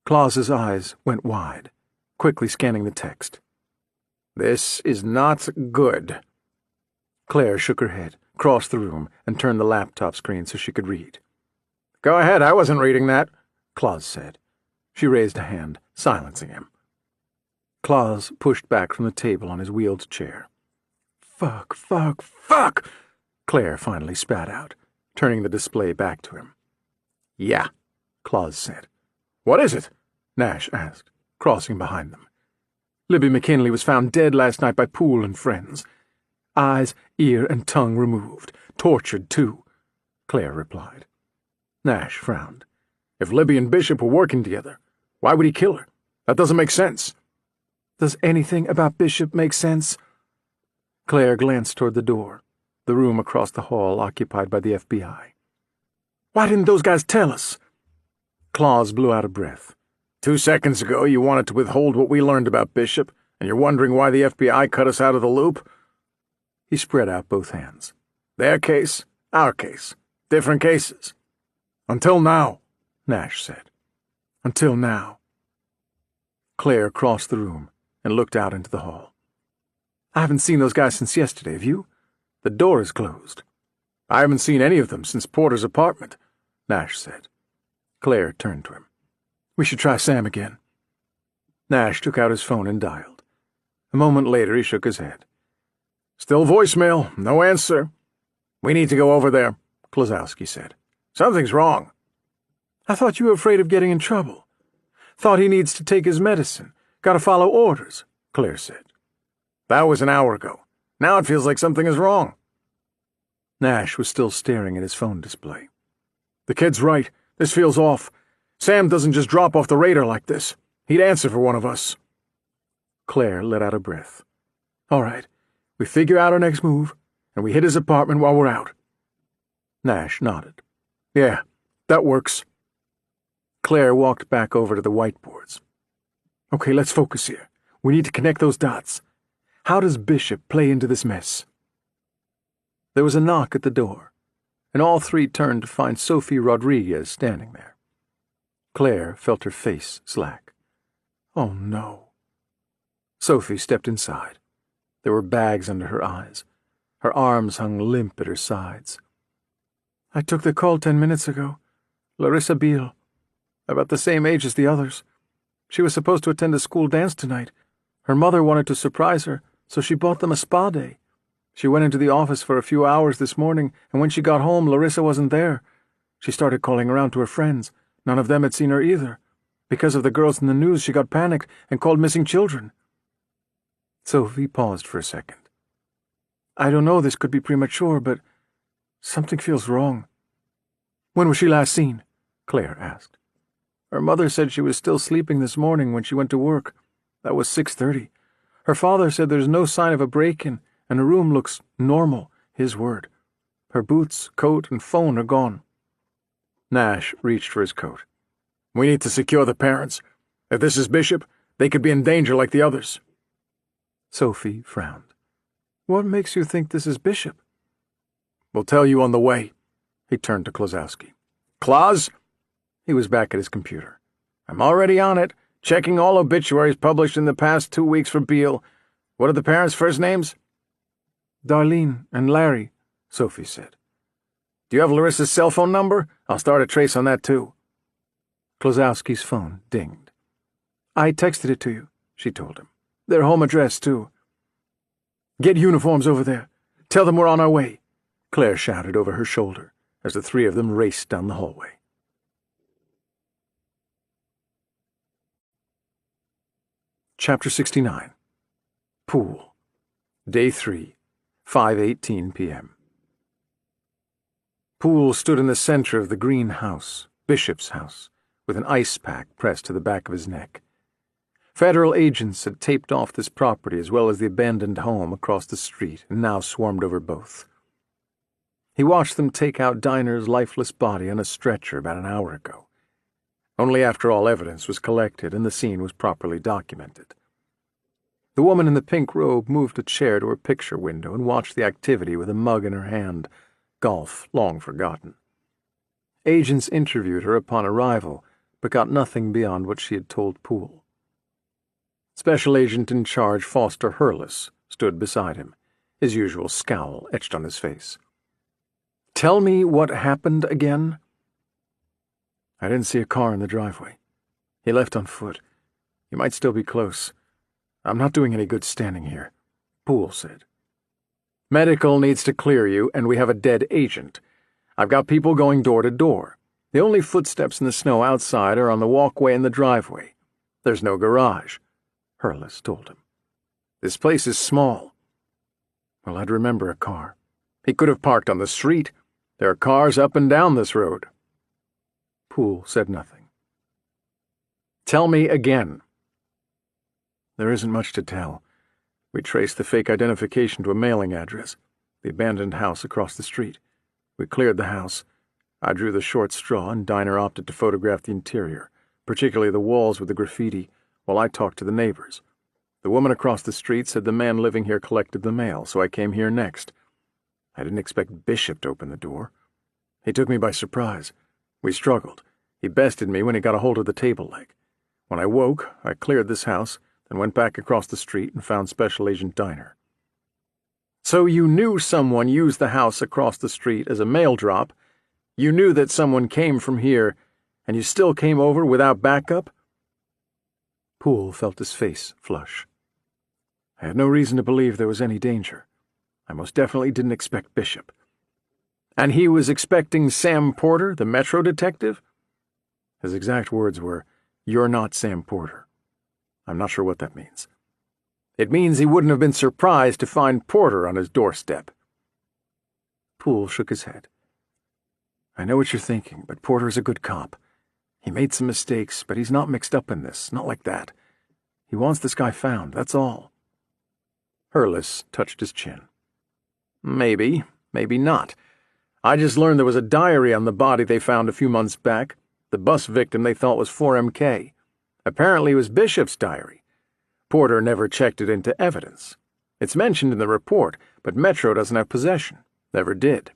Claus's eyes went wide, quickly scanning the text. "This is not good." Claire shook her head, crossed the room, and turned the laptop screen so she could read. "Go ahead, I wasn't reading that," Claus said. She raised a hand, silencing him. Claus pushed back from the table on his wheeled chair. "Fuck, fuck, fuck!" Claire finally spat out, turning the display back to him. "Yeah," Claus said. "What is it?" Nash asked, crossing behind them. "Libby McKinley was found dead last night by Poole and friends. Eyes, ear, and tongue removed. Tortured, too," Claire replied. Nash frowned. "If Libby and Bishop were working together, why would he kill her? That doesn't make sense." "Does anything about Bishop make sense?" Claire glanced toward the door, the room across the hall occupied by the FBI. "Why didn't those guys tell us?" Claus blew out a breath. 2 seconds ago you wanted to withhold what we learned about Bishop, and you're wondering why the FBI cut us out of the loop?" He spread out both hands. "Their case, our case. Different cases." "Until now," Nash said. "Until now." Claire crossed the room and looked out into the hall. "I haven't seen those guys since yesterday, have you? The door is closed." "I haven't seen any of them since Porter's apartment," Nash said. Claire turned to him. "We should try Sam again." Nash took out his phone and dialed. A moment later he shook his head. "Still voicemail, no answer." "We need to go over there," Klosowski said. "Something's wrong." "I thought you were afraid of getting in trouble. Thought he needs to take his medicine. Gotta follow orders," Claire said. "That was an hour ago. Now it feels like something is wrong." Nash was still staring at his phone display. "The kid's right. This feels off. Sam doesn't just drop off the radar like this. He'd answer for one of us." Claire let out a breath. "All right, we figure out our next move, and we hit his apartment while we're out." Nash nodded. "Yeah, that works." Claire walked back over to the whiteboards. "Okay, let's focus here. We need to connect those dots. How does Bishop play into this mess?" There was a knock at the door, and all three turned to find Sophie Rodriguez standing there. Claire felt her face slack. "Oh, no." Sophie stepped inside. There were bags under her eyes. Her arms hung limp at her sides. "I took the call 10 minutes ago. Larissa Beale. About the same age as the others. She was supposed to attend a school dance tonight. Her mother wanted to surprise her, so she bought them a spa day. She went into the office for a few hours this morning, and when she got home, Larissa wasn't there. She started calling around to her friends. None of them had seen her either. Because of the girls in the news, she got panicked and called missing children. Sophie paused for a second. I don't know, this could be premature, but something feels wrong. When was she last seen? Claire asked. Her mother said she was still sleeping this morning when she went to work. That was 6:30. Her father said there's no sign of a break-in, and her room looks normal, his word. Her boots, coat, and phone are gone. Nash reached for his coat. We need to secure the parents. If this is Bishop, they could be in danger like the others. Sophie frowned. What makes you think this is Bishop? We'll tell you on the way. He turned to Klozowski. Kloz? He was back at his computer. I'm already on it, checking all obituaries published in the past 2 weeks for Beale. What are the parents' first names? Darlene and Larry, Sophie said. Do you have Larissa's cell phone number? I'll start a trace on that too. Klozowski's phone dinged. I texted it to you, she told him. Their home address, too. Get uniforms over there. Tell them we're on our way, Claire shouted over her shoulder as the three of them raced down the hallway. Chapter 69. Pool. Day 3, 5:18 p.m. Poole stood in the center of the green house, Bishop's house, with an ice pack pressed to the back of his neck. Federal agents had taped off this property as well as the abandoned home across the street and now swarmed over both. He watched them take out Diner's lifeless body on a stretcher about an hour ago. Only after all evidence was collected and the scene was properly documented. The woman in the pink robe moved a chair to her picture window and watched the activity with a mug in her hand, golf long forgotten. Agents interviewed her upon arrival, but got nothing beyond what she had told Poole. Special Agent in charge Foster Hurless stood beside him, his usual scowl etched on his face. Tell me what happened again? I didn't see a car in the driveway. He left on foot. He might still be close. I'm not doing any good standing here, Poole said. Medical needs to clear you, and we have a dead agent. I've got people going door to door. The only footsteps in the snow outside are on the walkway and the driveway. There's no garage, Hurless told him. This place is small. Well, I'd remember a car. He could have parked on the street. There are cars up and down this road. Poole said nothing. Tell me again. There isn't much to tell. We traced the fake identification to a mailing address, the abandoned house across the street. We cleared the house. I drew the short straw, and Diner opted to photograph the interior, particularly the walls with the graffiti, while I talked to the neighbors. The woman across the street said the man living here collected the mail, so I came here next. I didn't expect Bishop to open the door. He took me by surprise. We struggled. He bested me when he got a hold of the table leg. When I woke, I cleared this house, then went back across the street and found Special Agent Diner. So you knew someone used the house across the street as a mail drop? You knew that someone came from here, and you still came over without backup? Poole felt his face flush. I had no reason to believe there was any danger. I most definitely didn't expect Bishop. And he was expecting Sam Porter, the Metro detective? His exact words were, "You're not Sam Porter." I'm not sure what that means. It means he wouldn't have been surprised to find Porter on his doorstep. Poole shook his head. I know what you're thinking, but Porter is a good cop. He made some mistakes, but he's not mixed up in this, not like that. He wants this guy found, that's all. Hurless touched his chin. Maybe, maybe not. I just learned there was a diary on the body they found a few months back, the bus victim they thought was 4MK. Apparently it was Bishop's diary. Porter never checked it into evidence. It's mentioned in the report, but Metro doesn't have possession. Never did.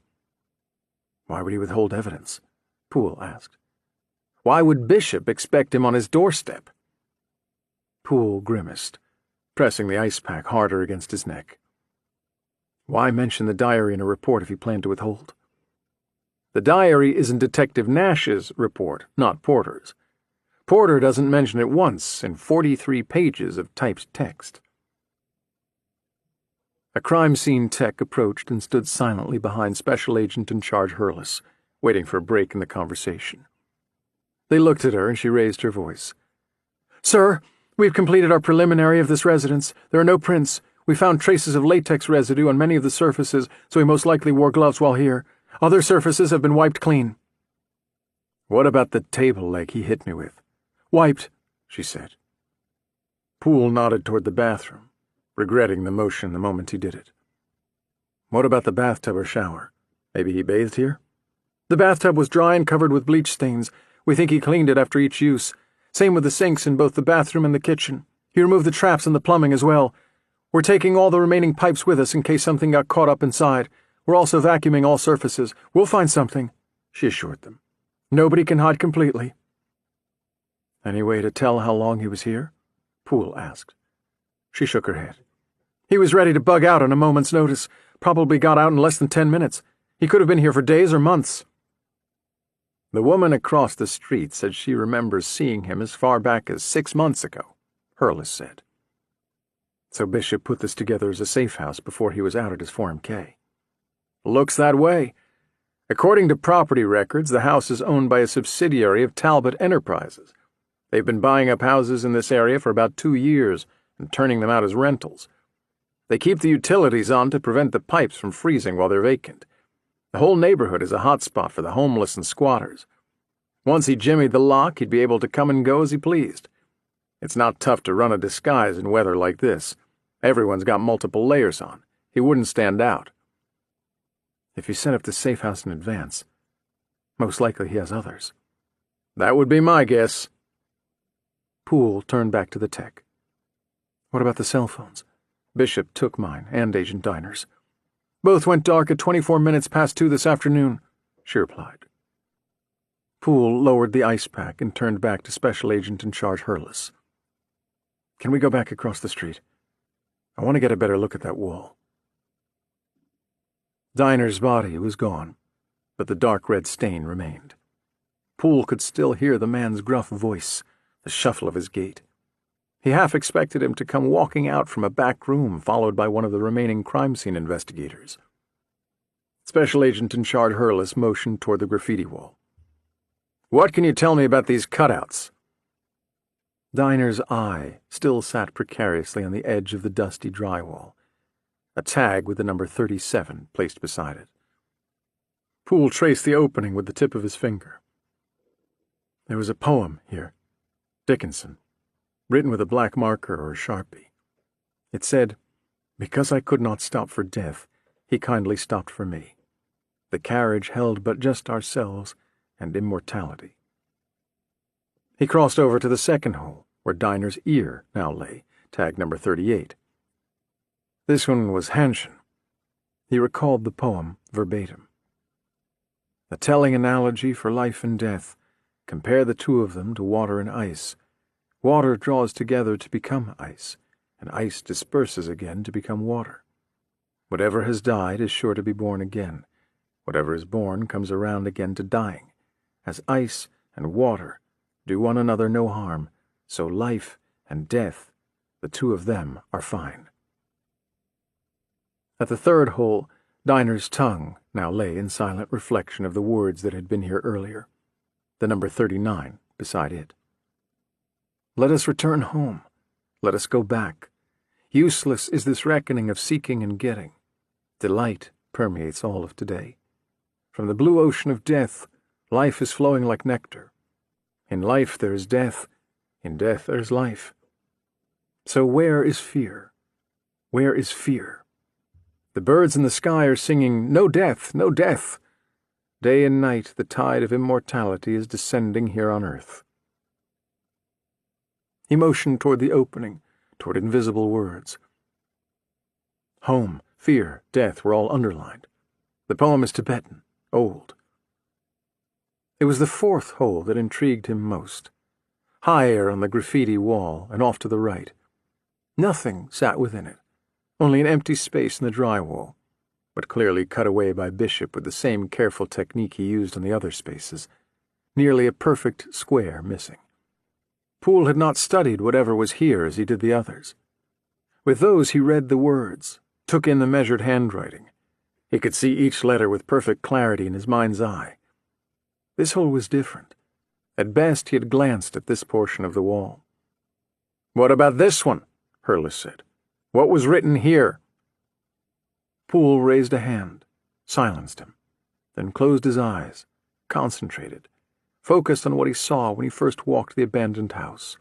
Why would he withhold evidence? Poole asked. Why would Bishop expect him on his doorstep? Poole grimaced, pressing the ice pack harder against his neck. Why mention the diary in a report if he planned to withhold? The diary is in Detective Nash's report, not Porter's. Porter doesn't mention it once in 43 pages of typed text. A crime scene tech approached and stood silently behind Special Agent in Charge Hurless, waiting for a break in the conversation. They looked at her and she raised her voice. "Sir, we've completed our preliminary of this residence. There are no prints. We found traces of latex residue on many of the surfaces, so he most likely wore gloves while here. Other surfaces have been wiped clean." "What about the table leg he hit me with?" "Wiped," she said. Poole nodded toward the bathroom, regretting the motion the moment he did it. "What about the bathtub or shower? Maybe he bathed here?" "The bathtub was dry and covered with bleach stains. We think he cleaned it after each use. Same with the sinks in both the bathroom and the kitchen. He removed the traps and the plumbing as well. We're taking all the remaining pipes with us in case something got caught up inside. We're also vacuuming all surfaces. We'll find something," she assured them. "Nobody can hide completely." "Any way to tell how long he was here?" Poole asked. She shook her head. "He was ready to bug out on a moment's notice. Probably got out in less than 10 minutes. He could have been here for days or months." "The woman across the street said she remembers seeing him as far back as 6 months ago," Hurless said. "So Bishop put this together as a safe house before he was outed as Form K." "Looks that way. According to property records, the house is owned by a subsidiary of Talbot Enterprises. They've been buying up houses in this area for about 2 years and turning them out as rentals. They keep the utilities on to prevent the pipes from freezing while they're vacant. The whole neighborhood is a hot spot for the homeless and squatters. Once he jimmied the lock, he'd be able to come and go as he pleased. It's not tough to run a disguise in weather like this. Everyone's got multiple layers on. He wouldn't stand out." "If he set up the safe house in advance, most likely he has others." "That would be my guess." Poole turned back to the tech. "What about the cell phones?" "Bishop took mine and Agent Diner's. Both went dark at 24 minutes past 2 this afternoon," she replied. Poole lowered the ice pack and turned back to Special Agent in Charge Hurless. "Can we go back across the street? I want to get a better look at that wall." Diner's body was gone, but the dark red stain remained. Poole could still hear the man's gruff voice, the shuffle of his gait. He half expected him to come walking out from a back room, followed by one of the remaining crime scene investigators. Special Agent in Charge Hurless motioned toward the graffiti wall. "What can you tell me about these cutouts?" Diner's eye still sat precariously on the edge of the dusty drywall, a tag with the number 37 placed beside it. Poole traced the opening with the tip of his finger. There was a poem here, Dickinson, written with a black marker or a Sharpie. It said, "Because I could not stop for death, he kindly stopped for me. The carriage held but just ourselves and immortality." He crossed over to the second hole, where Diner's ear now lay, tag number 38. This one was Hanshin. He recalled the poem verbatim. "A telling analogy for life and death. Compare the two of them to water and ice. Water draws together to become ice, and ice disperses again to become water. Whatever has died is sure to be born again. Whatever is born comes around again to dying. As ice and water do one another no harm, so life and death, the two of them are fine." At the third hole, Diner's tongue now lay in silent reflection of the words that had been here earlier, the number 39 beside it. "Let us return home. Let us go back. Useless is this reckoning of seeking and getting. Delight permeates all of today. From the blue ocean of death, life is flowing like nectar. In life there is death. In death there is life. So where is fear? Where is fear? The birds in the sky are singing, 'No death, no death.' Day and night the tide of immortality is descending here on earth." He motioned toward the opening, toward invisible words. Home, fear, death were all underlined. The poem is Tibetan, old. It was the fourth hole that intrigued him most. Higher on the graffiti wall and off to the right. Nothing sat within it, only an empty space in the drywall. but clearly cut away by Bishop with the same careful technique he used on the other spaces. Nearly a perfect square missing. Poole had not studied whatever was here as he did the others. With those he read the words, took in the measured handwriting. He could see each letter with perfect clarity in his mind's eye. This hole was different. At best he had glanced at this portion of the wall. "What about this one?" Hurlis said. "What was written here?" Poole raised a hand, silenced him, then closed his eyes, concentrated, focused on what he saw when he first walked the abandoned house.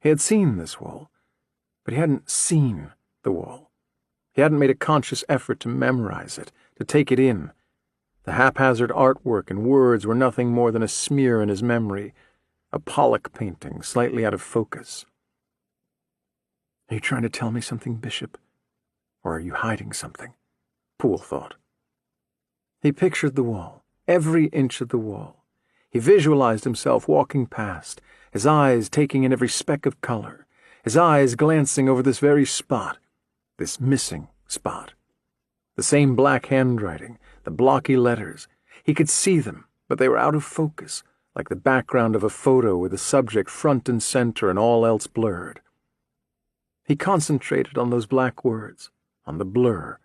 He had seen this wall, but he hadn't seen the wall. He hadn't made a conscious effort to memorize it, to take it in. The haphazard artwork and words were nothing more than a smear in his memory, a Pollock painting slightly out of focus. "Are you trying to tell me something, Bishop? Or are you hiding something?" Poole thought. He pictured the wall, every inch of the wall. He visualized himself walking past, his eyes taking in every speck of color, his eyes glancing over this very spot, this missing spot. The same black handwriting, the blocky letters. He could see them, but they were out of focus, like the background of a photo with the subject front and center and all else blurred. He concentrated on those black words, on the blur,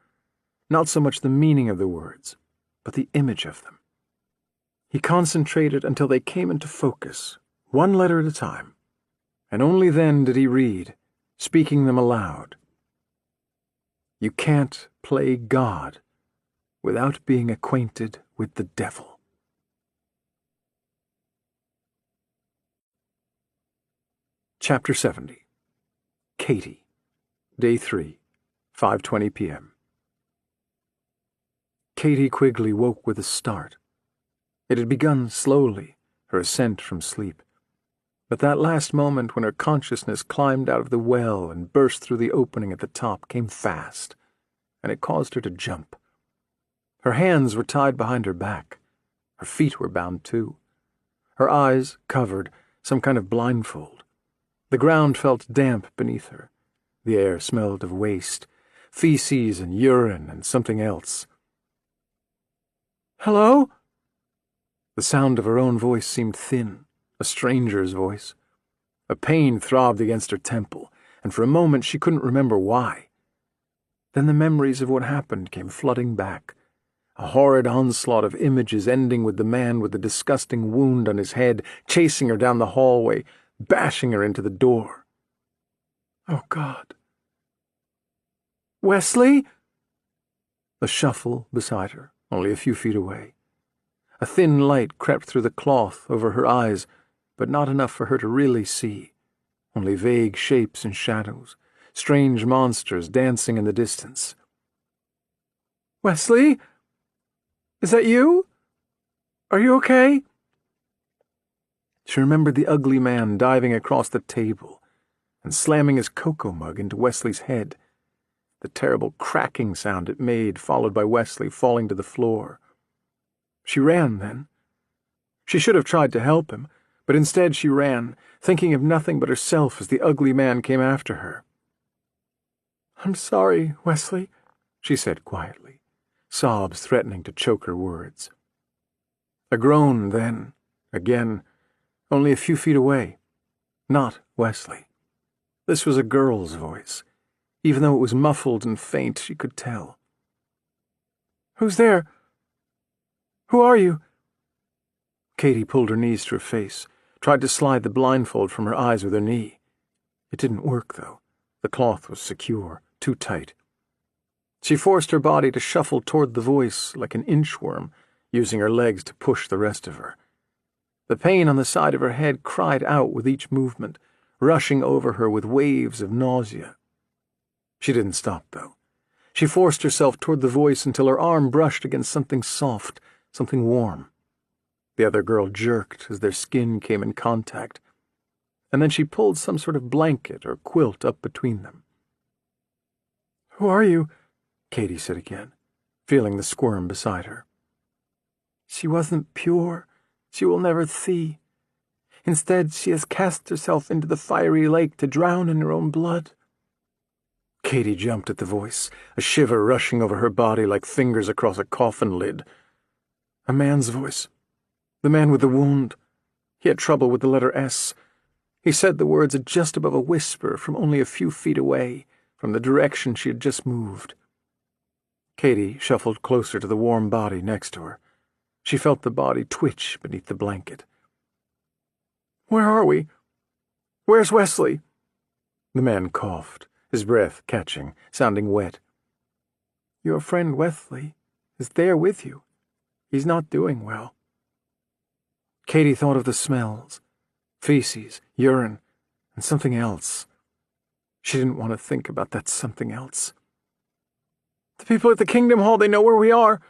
not so much the meaning of the words, but the image of them. He concentrated until they came into focus, one letter at a time, and only then did he read, speaking them aloud. "You can't play God without being acquainted with the devil." Chapter 70. Katie. Day 3, 5:20 p.m. Katie Quigley woke with a start. It had begun slowly, her ascent from sleep. But that last moment when her consciousness climbed out of the well and burst through the opening at the top came fast, and it caused her to jump. Her hands were tied behind her back. Her feet were bound too. Her eyes covered, some kind of blindfold. The ground felt damp beneath her. The air smelled of waste, feces and urine and something else. "Hello?" The sound of her own voice seemed thin, a stranger's voice. A pain throbbed against her temple, and for a moment she couldn't remember why. Then the memories of what happened came flooding back, a horrid onslaught of images ending with the man with the disgusting wound on his head chasing her down the hallway, bashing her into the door. Oh, God. "Wesley?" A shuffle beside her, only a few feet away. A thin light crept through the cloth over her eyes, but not enough for her to really see. Only vague shapes and shadows, strange monsters dancing in the distance. "Wesley? Is that you? Are you okay?" She remembered the ugly man diving across the table and slamming his cocoa mug into Wesley's head, the terrible cracking sound it made, followed by Wesley falling to the floor. She ran then. She should have tried to help him, but instead she ran, thinking of nothing but herself as the ugly man came after her. "I'm sorry, Wesley," she said quietly, sobs threatening to choke her words. A groan then, again, only a few feet away. Not Wesley. This was a girl's voice. Even though it was muffled and faint, she could tell. "Who's there? Who are you?" Katie pulled her knees to her face, tried to slide the blindfold from her eyes with her knee. It didn't work, though. The cloth was secure, too tight. She forced her body to shuffle toward the voice like an inchworm, using her legs to push the rest of her. The pain on the side of her head cried out with each movement, rushing over her with waves of nausea. She didn't stop, though. She forced herself toward the voice until her arm brushed against something soft, something warm. The other girl jerked as their skin came in contact, and then she pulled some sort of blanket or quilt up between them. "Who are you?" Katie said again, feeling the squirm beside her. "She wasn't pure. She will never see. Instead, she has cast herself into the fiery lake to drown in her own blood." Katie jumped at the voice, a shiver rushing over her body like fingers across a coffin lid. A man's voice. The man with the wound. He had trouble with the letter S. He said the words just above a whisper from only a few feet away, from the direction she had just moved. Katie shuffled closer to the warm body next to her. She felt the body twitch beneath the blanket. "Where are we? Where's Wesley?" The man coughed, his breath catching, sounding wet. "Your friend Wesley is there with you. He's not doing well." Katie thought of the smells, feces, urine, and something else. She didn't want to think about that something else. "The people at the Kingdom Hall, they know where we are.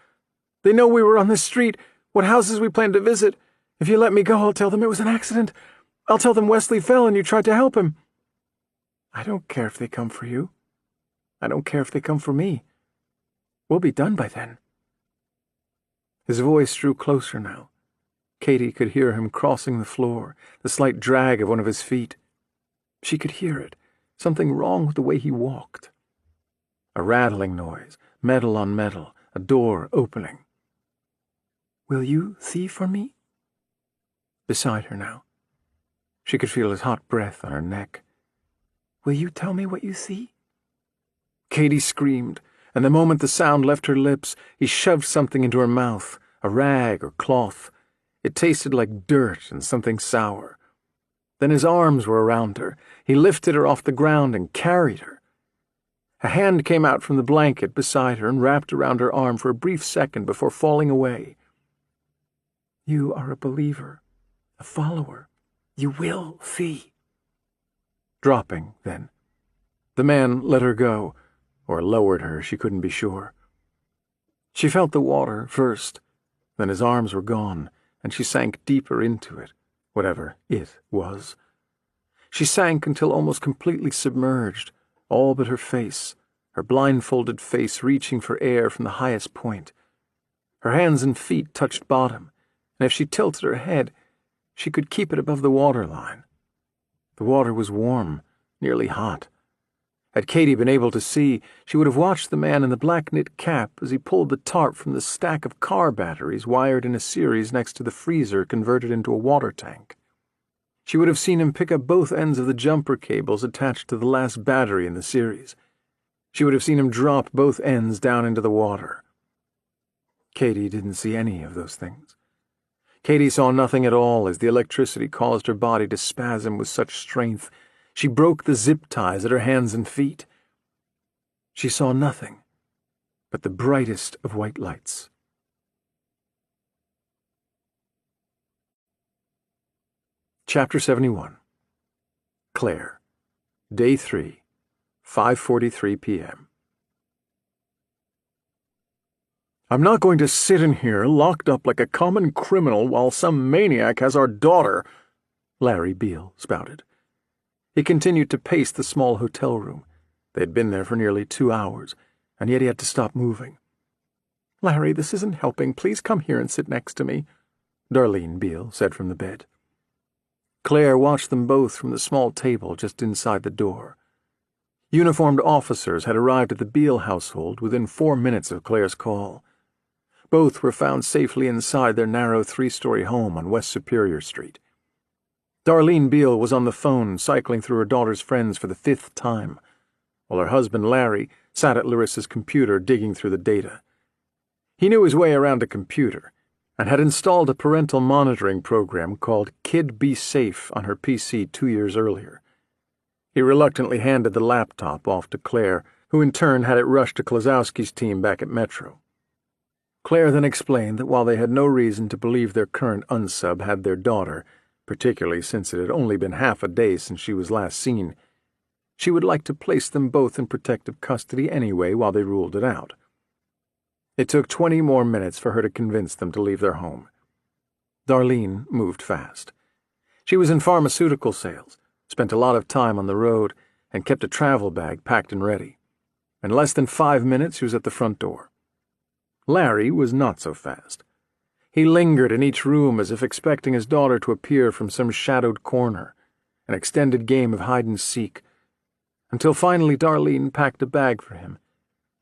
They know we were on this street, what houses we plan to visit. If you let me go, I'll tell them it was an accident. I'll tell them Wesley fell and you tried to help him." "I don't care if they come for you. I don't care if they come for me. We'll be done by then." His voice drew closer now. Katie could hear him crossing the floor, the slight drag of one of his feet. She could hear it, something wrong with the way he walked. A rattling noise, metal on metal, a door opening. "Will you see for me?" Beside her now. She could feel his hot breath on her neck. "Will you tell me what you see?" Katie screamed, and the moment the sound left her lips, he shoved something into her mouth, a rag or cloth. It tasted like dirt and something sour. Then his arms were around her. He lifted her off the ground and carried her. A hand came out from the blanket beside her and wrapped around her arm for a brief second before falling away. "You are a believer, a follower. You will see." Dropping, then. The man let her go, or lowered her, she couldn't be sure. She felt the water first, then his arms were gone, and she sank deeper into it, whatever it was. She sank until almost completely submerged, all but her face, her blindfolded face reaching for air from the highest point. Her hands and feet touched bottom, and if she tilted her head, she could keep it above the waterline. The water was warm, nearly hot. Had Katie been able to see, she would have watched the man in the black knit cap as he pulled the tarp from the stack of car batteries wired in a series next to the freezer converted into a water tank. She would have seen him pick up both ends of the jumper cables attached to the last battery in the series. She would have seen him drop both ends down into the water. Katie didn't see any of those things. Katie saw nothing at all as the electricity caused her body to spasm with such strength. She broke the zip ties at her hands and feet. She saw nothing but the brightest of white lights. Chapter 71. Claire. Day 3, 5:43 p.m. "I'm not going to sit in here locked up like a common criminal while some maniac has our daughter," Larry Beale spouted. He continued to pace the small hotel room. They had been there for nearly 2 hours, and yet he had to stop moving. "Larry, this isn't helping. Please come here and sit next to me," Darlene Beale said from the bed. Claire watched them both from the small table just inside the door. Uniformed officers had arrived at the Beale household within 4 minutes of Claire's call. Both were found safely inside their narrow 3-story home on West Superior Street. Darlene Beale was on the phone cycling through her daughter's friends for the 5th time, while her husband Larry sat at Larissa's computer digging through the data. He knew his way around a computer and had installed a parental monitoring program called Kid Be Safe on her PC 2 years earlier. He reluctantly handed the laptop off to Claire, who in turn had it rushed to Klazowski's team back at Metro. Claire then explained that while they had no reason to believe their current unsub had their daughter, particularly since it had only been half a day since she was last seen, she would like to place them both in protective custody anyway while they ruled it out. It took 20 more minutes for her to convince them to leave their home. Darlene moved fast. She was in pharmaceutical sales, spent a lot of time on the road, and kept a travel bag packed and ready. In less than 5 minutes, she was at the front door. Larry was not so fast. He lingered in each room as if expecting his daughter to appear from some shadowed corner, an extended game of hide-and-seek. until finally Darlene packed a bag for him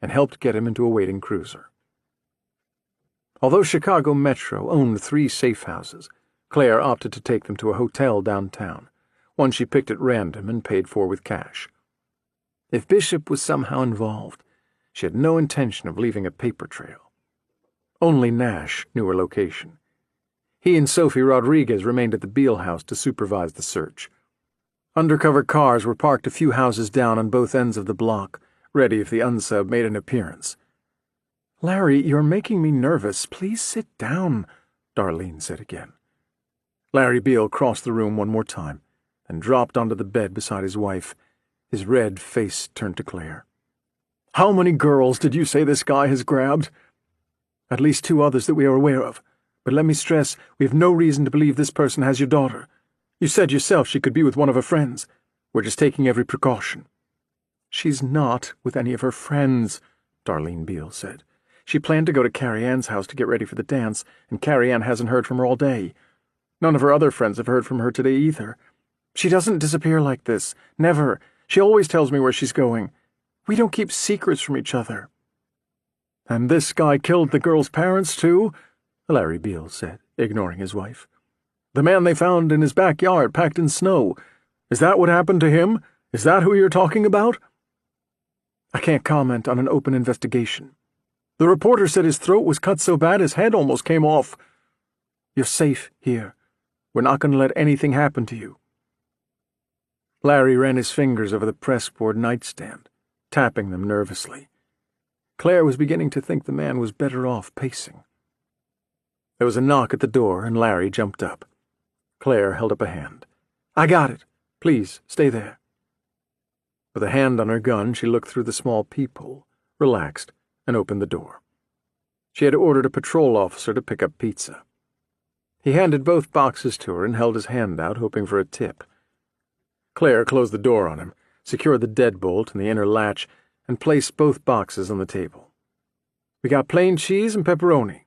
and helped get him into a waiting cruiser. Although Chicago Metro owned 3 safe houses, Claire opted to take them to a hotel downtown, one she picked at random and paid for with cash. If Bishop was somehow involved, she had no intention of leaving a paper trail. Only Nash knew her location. He and Sophie Rodriguez remained at the Beale house to supervise the search. Undercover cars were parked a few houses down on both ends of the block, ready if the unsub made an appearance. "Larry, you're making me nervous. Please sit down," Darlene said again. Larry Beale crossed the room one more time and dropped onto the bed beside his wife, his red face turned to Claire. "How many girls did you say this guy has grabbed?" "At least 2 others that we are aware of. But let me stress, we have no reason to believe this person has your daughter. You said yourself she could be with one of her friends. We're just taking every precaution." "She's not with any of her friends," Darlene Beale said. "She planned to go to Carrie Ann's house to get ready for the dance, and Carrie Ann hasn't heard from her all day. None of her other friends have heard from her today either. She doesn't disappear like this. Never. She always tells me where she's going. We don't keep secrets from each other." "And this guy killed the girl's parents, too?" Larry Beale said, ignoring his wife. "The man they found in his backyard, packed in snow. Is that what happened to him? Is that who you're talking about?" "I can't comment on an open investigation. The reporter said his throat was cut so bad his head almost came off. You're safe here. We're not going to let anything happen to you." Larry ran his fingers over the pressboard nightstand, tapping them nervously. Claire was beginning to think the man was better off pacing. There was a knock at the door, and Larry jumped up. Claire held up a hand. "I got it. Please, stay there." With a hand on her gun, she looked through the small peephole, relaxed, and opened the door. She had ordered a patrol officer to pick up pizza. He handed both boxes to her and held his hand out, hoping for a tip. Claire closed the door on him, secured the deadbolt and the inner latch, and placed both boxes on the table. "We got plain cheese and pepperoni."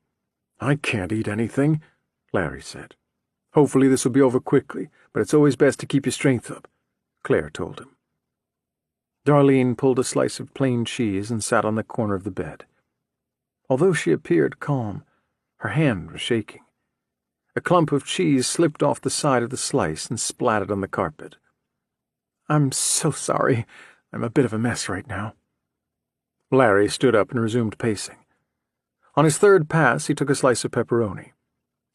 "I can't eat anything," Larry said. "Hopefully this will be over quickly, but it's always best to keep your strength up," Claire told him. Darlene pulled a slice of plain cheese and sat on the corner of the bed. Although she appeared calm, her hand was shaking. A clump of cheese slipped off the side of the slice and splattered on the carpet. "I'm so sorry. I'm a bit of a mess right now." Larry stood up and resumed pacing. On his 3rd pass, he took a slice of pepperoni.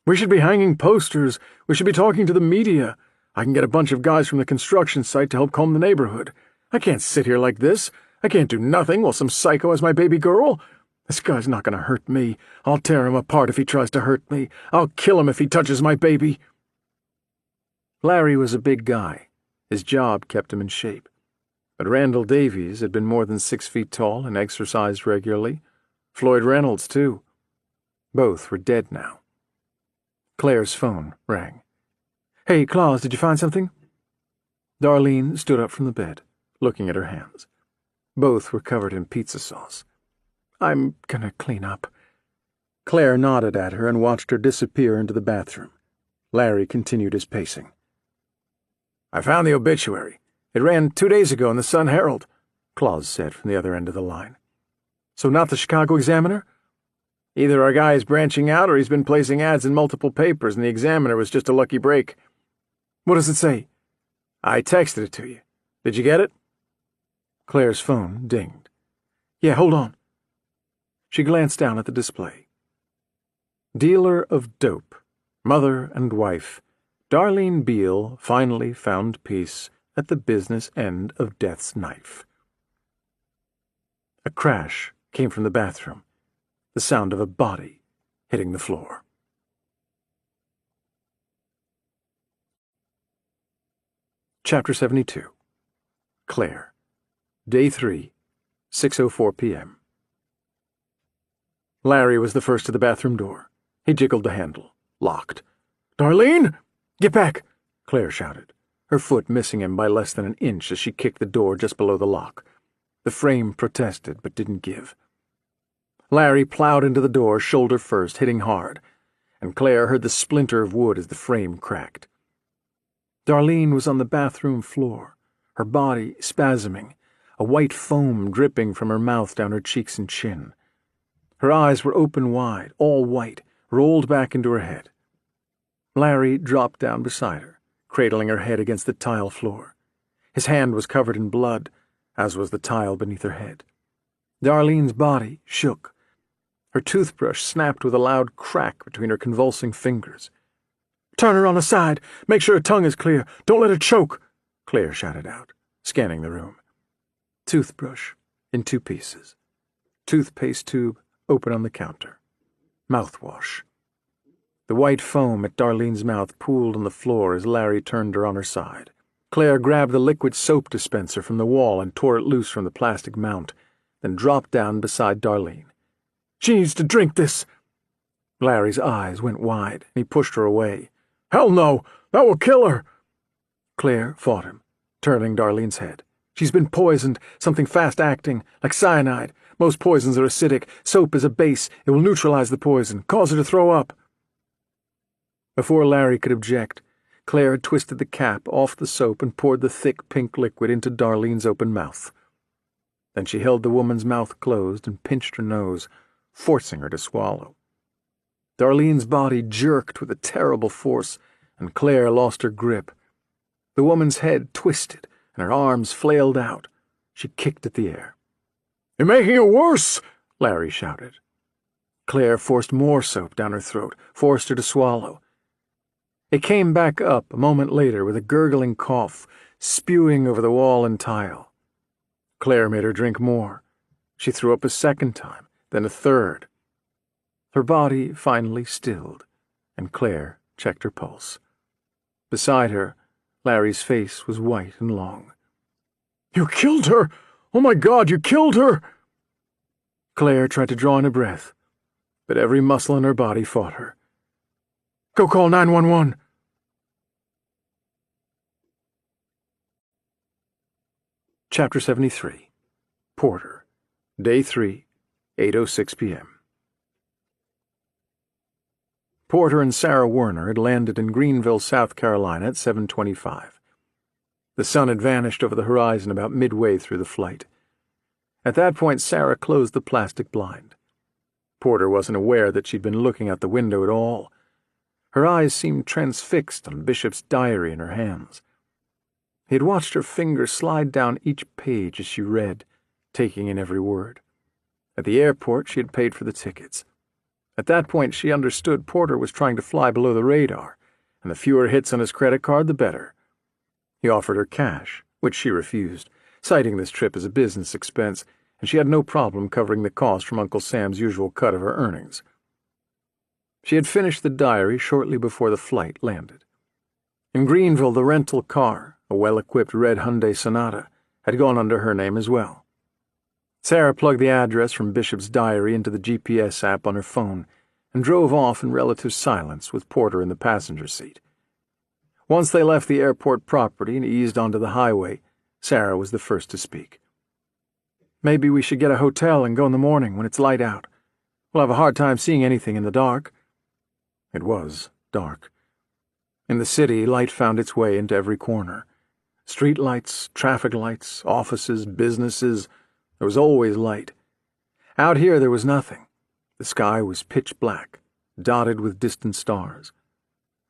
"We should be hanging posters. We should be talking to the media. I can get a bunch of guys from the construction site to help comb the neighborhood. I can't sit here like this. I can't do nothing while some psycho has my baby girl. This guy's not going to hurt me. I'll tear him apart if he tries to hurt me. I'll kill him if he touches my baby." Larry was a big guy. His job kept him in shape. But Randall Davies had been more than 6 feet tall and exercised regularly. Floyd Reynolds, too. Both were dead now. Claire's phone rang. "Hey, Claus, did you find something?" Darlene stood up from the bed, looking at her hands. Both were covered in pizza sauce. "I'm gonna clean up." Claire nodded at her and watched her disappear into the bathroom. Larry continued his pacing. "I found the obituary. It ran 2 days ago in the Sun-Herald," Claus said from the other end of the line. "So not the Chicago Examiner?" "Either our guy is branching out or he's been placing ads in multiple papers and the Examiner was just a lucky break." "What does it say?" "I texted it to you. Did you get it?" Claire's phone dinged. "Yeah, hold on." She glanced down at the display. Dealer of dope, mother and wife, Darlene Beale finally found peace at the business end of death's knife. A crash came from the bathroom, the sound of a body hitting the floor. Chapter 72. Claire. Day 3, 6:04 p.m. Larry was the first to the bathroom door. He jiggled the handle. Locked. "Darlene! Get back!" Claire shouted, her foot missing him by less than an inch as she kicked the door just below the lock. The frame protested but didn't give. Larry plowed into the door, shoulder first, hitting hard, and Claire heard the splinter of wood as the frame cracked. Darlene was on the bathroom floor, her body spasming, a white foam dripping from her mouth down her cheeks and chin. Her eyes were open wide, all white, rolled back into her head. Larry dropped down beside her, cradling her head against the tile floor. His hand was covered in blood, as was the tile beneath her head. Darlene's body shook. Her toothbrush snapped with a loud crack between her convulsing fingers. "Turn her on the side! Make sure her tongue is clear! Don't let her choke!" Claire shouted out, scanning the room. Toothbrush in 2 pieces. Toothpaste tube open on the counter. Mouthwash. The white foam at Darlene's mouth pooled on the floor as Larry turned her on her side. Claire grabbed the liquid soap dispenser from the wall and tore it loose from the plastic mount, then dropped down beside Darlene. "She needs to drink this!" Larry's eyes went wide, and he pushed her away. "Hell no! That will kill her!" Claire fought him, turning Darlene's head. "She's been poisoned, something fast-acting, like cyanide. Most poisons are acidic. Soap is a base. It will neutralize the poison, cause her to throw up." Before Larry could object, Claire had twisted the cap off the soap and poured the thick pink liquid into Darlene's open mouth. Then she held the woman's mouth closed and pinched her nose, forcing her to swallow. Darlene's body jerked with a terrible force, and Claire lost her grip. The woman's head twisted, and her arms flailed out. She kicked at the air. "You're making it worse!" Larry shouted. Claire forced more soap down her throat, forced her to swallow. It came back up a moment later with a gurgling cough, spewing over the wall and tile. Claire made her drink more. She threw up a second time, then a third. Her body finally stilled, and Claire checked her pulse. Beside her, Larry's face was white and long. "You killed her! Oh my God, you killed her!" Claire tried to draw in a breath, but every muscle in her body fought her. "Go call 911. Chapter 73. Porter. Day 3, 8:06 p.m. Porter and Sarah Werner had landed in Greenville, South Carolina at 7:25. The sun had vanished over the horizon about midway through the flight. At that point, Sarah closed the plastic blind. Porter wasn't aware that she'd been looking out the window at all. Her eyes seemed transfixed on Bishop's diary in her hands. He had watched her fingers slide down each page as she read, taking in every word. At the airport, she had paid for the tickets. At that point, she understood Porter was trying to fly below the radar, and the fewer hits on his credit card, the better. He offered her cash, which she refused, citing this trip as a business expense, and she had no problem covering the cost from Uncle Sam's usual cut of her earnings. She had finished the diary shortly before the flight landed. In Greenville, the rental car, a well-equipped red Hyundai Sonata, had gone under her name as well. Sarah plugged the address from Bishop's diary into the GPS app on her phone and drove off in relative silence with Porter in the passenger seat. Once they left the airport property and eased onto the highway, Sarah was the first to speak. "Maybe we should get a hotel and go in the morning when it's light out. We'll have a hard time seeing anything in the dark." It was dark. In the city, light found its way into every corner. Street lights, traffic lights, offices, businesses. There was always light. Out here there was nothing. The sky was pitch black, dotted with distant stars.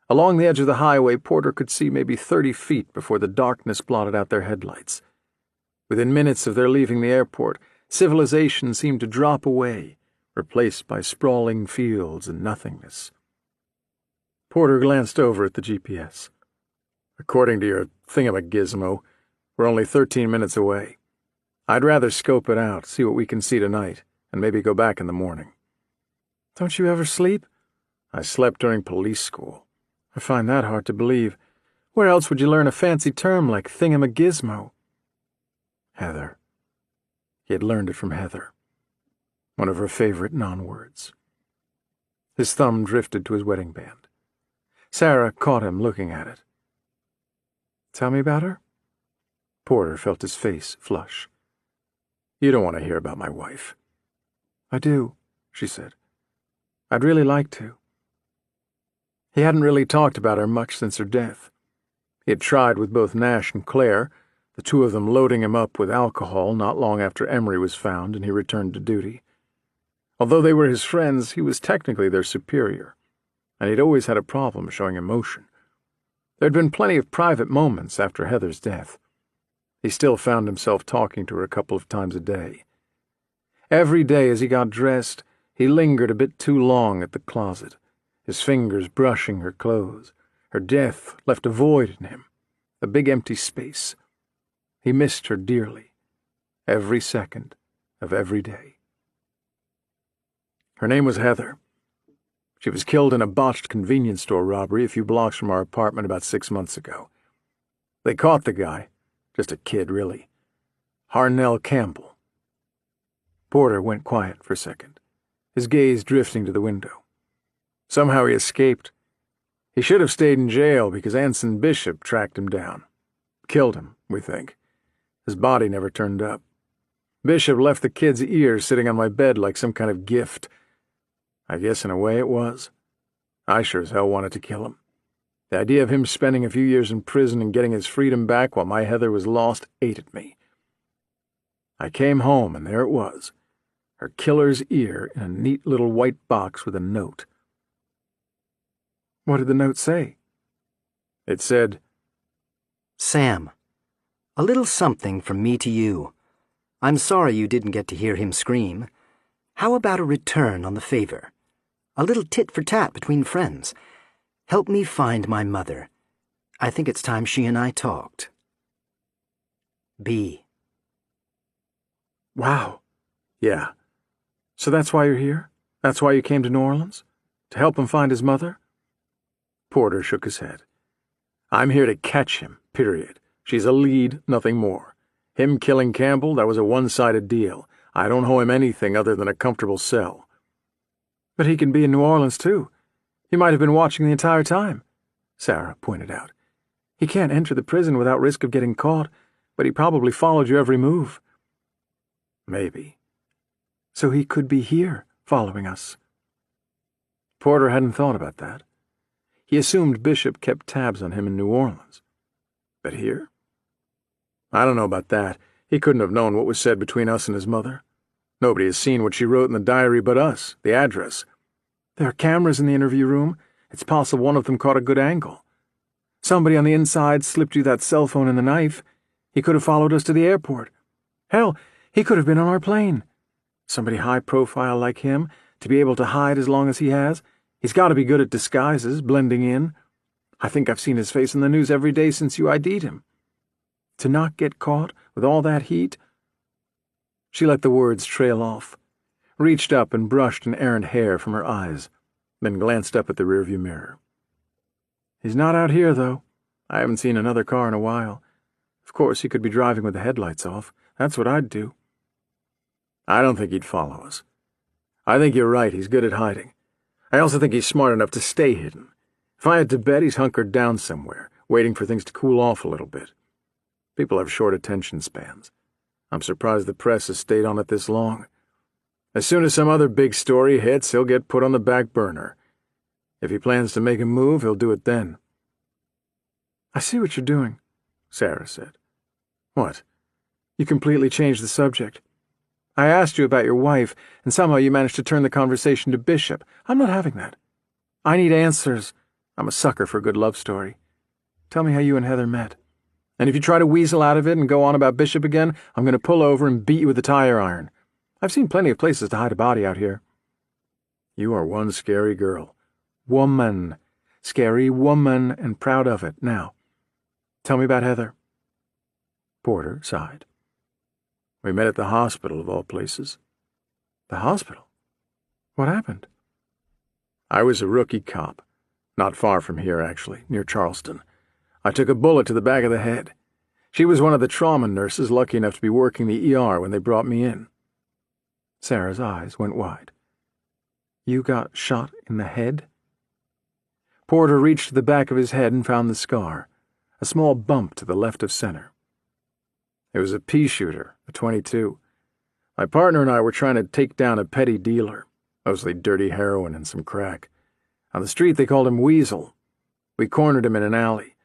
Along the edge of the highway, Porter could see maybe 30 feet before the darkness blotted out their headlights. Within minutes of their leaving the airport, civilization seemed to drop away, replaced by sprawling fields and nothingness. Porter glanced over at the GPS. "According to your thingamagizmo, we're only 13 minutes away. I'd rather scope it out, see what we can see tonight, and maybe go back in the morning." "Don't you ever sleep?" "I slept during police school." "I find that hard to believe. Where else would you learn a fancy term like thingamagizmo?" Heather. He had learned it from Heather, one of her favorite non-words. His thumb drifted to his wedding band. Sarah caught him looking at it. "Tell me about her?" Porter felt his face flush. "You don't want to hear about my wife." "I do," she said. "I'd really like to." He hadn't really talked about her much since her death. He had tried with both Nash and Claire, the two of them loading him up with alcohol not long after Emery was found and he returned to duty. Although they were his friends, he was technically their superior, and he'd always had a problem showing emotion. There'd been plenty of private moments after Heather's death. He still found himself talking to her a couple of times a day. Every day as he got dressed, he lingered a bit too long at the closet, his fingers brushing her clothes. Her death left a void in him, a big empty space. He missed her dearly, every second of every day. Her name was Heather. She was killed in a botched convenience store robbery a few blocks from our apartment about 6 months ago. They caught the guy, just a kid, really. Harnell Campbell. Porter went quiet for a second, his gaze drifting to the window. Somehow he escaped. He should have stayed in jail because Anson Bishop tracked him down. Killed him, we think. His body never turned up. Bishop left the kid's ears sitting on my bed like some kind of gift. I guess in a way it was. I sure as hell wanted to kill him. The idea of him spending a few years in prison and getting his freedom back while my Heather was lost ate at me. I came home, and there it was, her killer's ear in a neat little white box with a note. What did the note say? It said, Sam, a little something from me to you. I'm sorry you didn't get to hear him scream. How about a return on the favor? A little tit-for-tat between friends. Help me find my mother. I think it's time she and I talked. B. Wow. Yeah. So that's why you're here? That's why you came to New Orleans? To help him find his mother? Porter shook his head. I'm here to catch him, period. She's a lead, nothing more. Him killing Campbell, that was a one-sided deal. I don't owe him anything other than a comfortable cell. But he can be in New Orleans, too. He might have been watching the entire time, Sarah pointed out. He can't enter the prison without risk of getting caught, but he probably followed your every move. Maybe. So he could be here, following us. Porter hadn't thought about that. He assumed Bishop kept tabs on him in New Orleans. But here? I don't know about that. He couldn't have known what was said between us and his mother. Nobody has seen what she wrote in the diary but us, the address. There are cameras in the interview room. It's possible one of them caught a good angle. Somebody on the inside slipped you that cell phone and the knife. He could have followed us to the airport. Hell, he could have been on our plane. Somebody high-profile like him, to be able to hide as long as he has, he's got to be good at disguises, blending in. I think I've seen his face in the news every day since you ID'd him. To not get caught with all that heat? She let the words trail off, reached up and brushed an errant hair from her eyes, then glanced up at the rearview mirror. He's not out here, though. I haven't seen another car in a while. Of course, he could be driving with the headlights off. That's what I'd do. I don't think he'd follow us. I think you're right, he's good at hiding. I also think he's smart enough to stay hidden. If I had to bet, he's hunkered down somewhere, waiting for things to cool off a little bit. People have short attention spans. I'm surprised the press has stayed on it this long. As soon as some other big story hits, he'll get put on the back burner. If he plans to make a move, he'll do it then. I see what you're doing, Sarah said. What? You completely changed the subject. I asked you about your wife, and somehow you managed to turn the conversation to Bishop. I'm not having that. I need answers. I'm a sucker for a good love story. Tell me how you and Heather met. And if you try to weasel out of it and go on about Bishop again, I'm going to pull over and beat you with a tire iron. I've seen plenty of places to hide a body out here. You are one scary girl. Woman. Scary woman, and proud of it. Now, tell me about Heather. Porter sighed. We met at the hospital, of all places. The hospital? What happened? I was a rookie cop. Not far from here, actually, near Charleston. I took a bullet to the back of the head. She was one of the trauma nurses lucky enough to be working the ER when they brought me in. Sarah's eyes went wide. You got shot in the head? Porter reached to the back of his head and found the scar, a small bump to the left of center. It was a pea shooter, a .22. My partner and I were trying to take down a petty dealer, mostly dirty heroin and some crack. On the street they called him Weasel. We cornered him in an alley.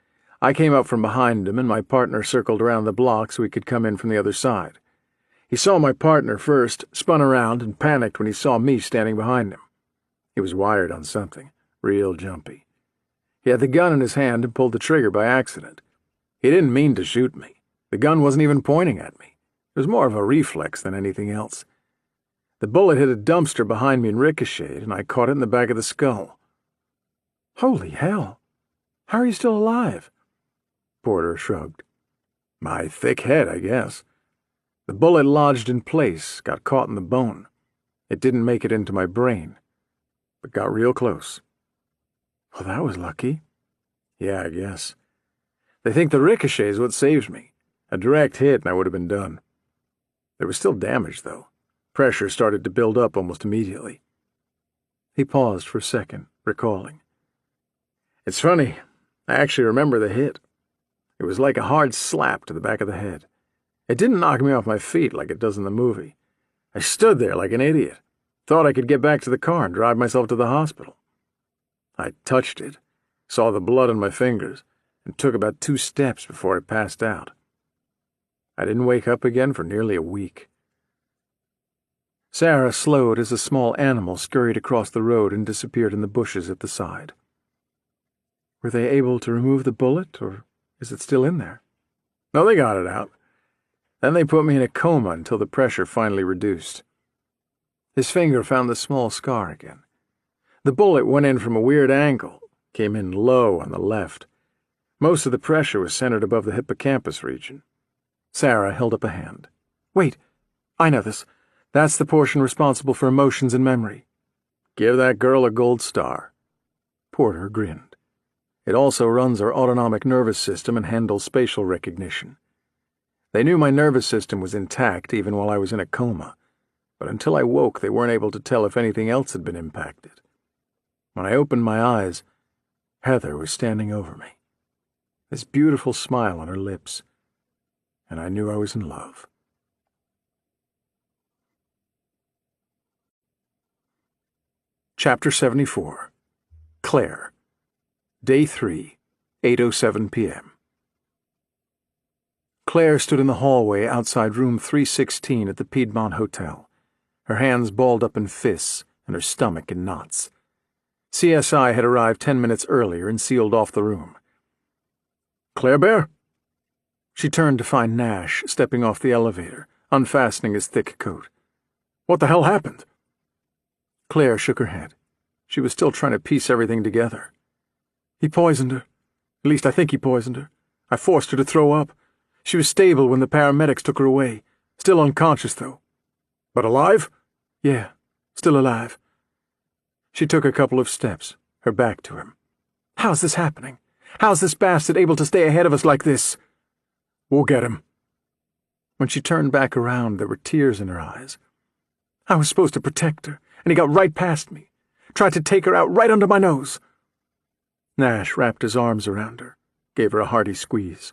I came up from behind him, and my partner circled around the block so he could come in from the other side. He saw my partner first, spun around, and panicked when he saw me standing behind him. He was wired on something, real jumpy. He had the gun in his hand and pulled the trigger by accident. He didn't mean to shoot me. The gun wasn't even pointing at me. It was more of a reflex than anything else. The bullet hit a dumpster behind me and ricocheted, and I caught it in the back of the skull. Holy hell! How are you still alive? Porter shrugged. My thick head, I guess. The bullet lodged in place, got caught in the bone. It didn't make it into my brain, but got real close. Well, that was lucky. Yeah, I guess. They think the ricochet is what saved me. A direct hit and I would have been done. There was still damage, though. Pressure started to build up almost immediately. He paused for a second, recalling. It's funny, I actually remember the hit. It was like a hard slap to the back of the head. It didn't knock me off my feet like it does in the movie. I stood there like an idiot, thought I could get back to the car and drive myself to the hospital. I touched it, saw the blood on my fingers, and took about 2 steps before I passed out. I didn't wake up again for nearly a week. Sarah slowed as a small animal scurried across the road and disappeared in the bushes at the side. Were they able to remove the bullet, or is it still in there? No, they got it out. Then they put me in a coma until the pressure finally reduced. His finger found the small scar again. The bullet went in from a weird angle, came in low on the left. Most of the pressure was centered above the hippocampus region. Sarah held up a hand. Wait, I know this. That's the portion responsible for emotions and memory. Give that girl a gold star. Porter grinned. It also runs our autonomic nervous system and handles spatial recognition. They knew my nervous system was intact even while I was in a coma, but until I woke they weren't able to tell if anything else had been impacted. When I opened my eyes, Heather was standing over me, this beautiful smile on her lips, and I knew I was in love. Chapter 74. Claire. Day 3, 8:07 p.m. Claire stood in the hallway outside room 316 at the Piedmont Hotel, her hands balled up in fists and her stomach in knots. CSI had arrived 10 minutes earlier and sealed off the room. Claire Bear? She turned to find Nash stepping off the elevator, unfastening his thick coat. What the hell happened? Claire shook her head. She was still trying to piece everything together. He poisoned her. At least I think he poisoned her. I forced her to throw up. She was stable when the paramedics took her away. Still unconscious, though. But alive? Yeah, still alive. She took a couple of steps, her back to him. How's this happening? How's this bastard able to stay ahead of us like this? We'll get him. When she turned back around, there were tears in her eyes. I was supposed to protect her, and he got right past me. Tried to take her out right under my nose. Nash wrapped his arms around her, gave her a hearty squeeze.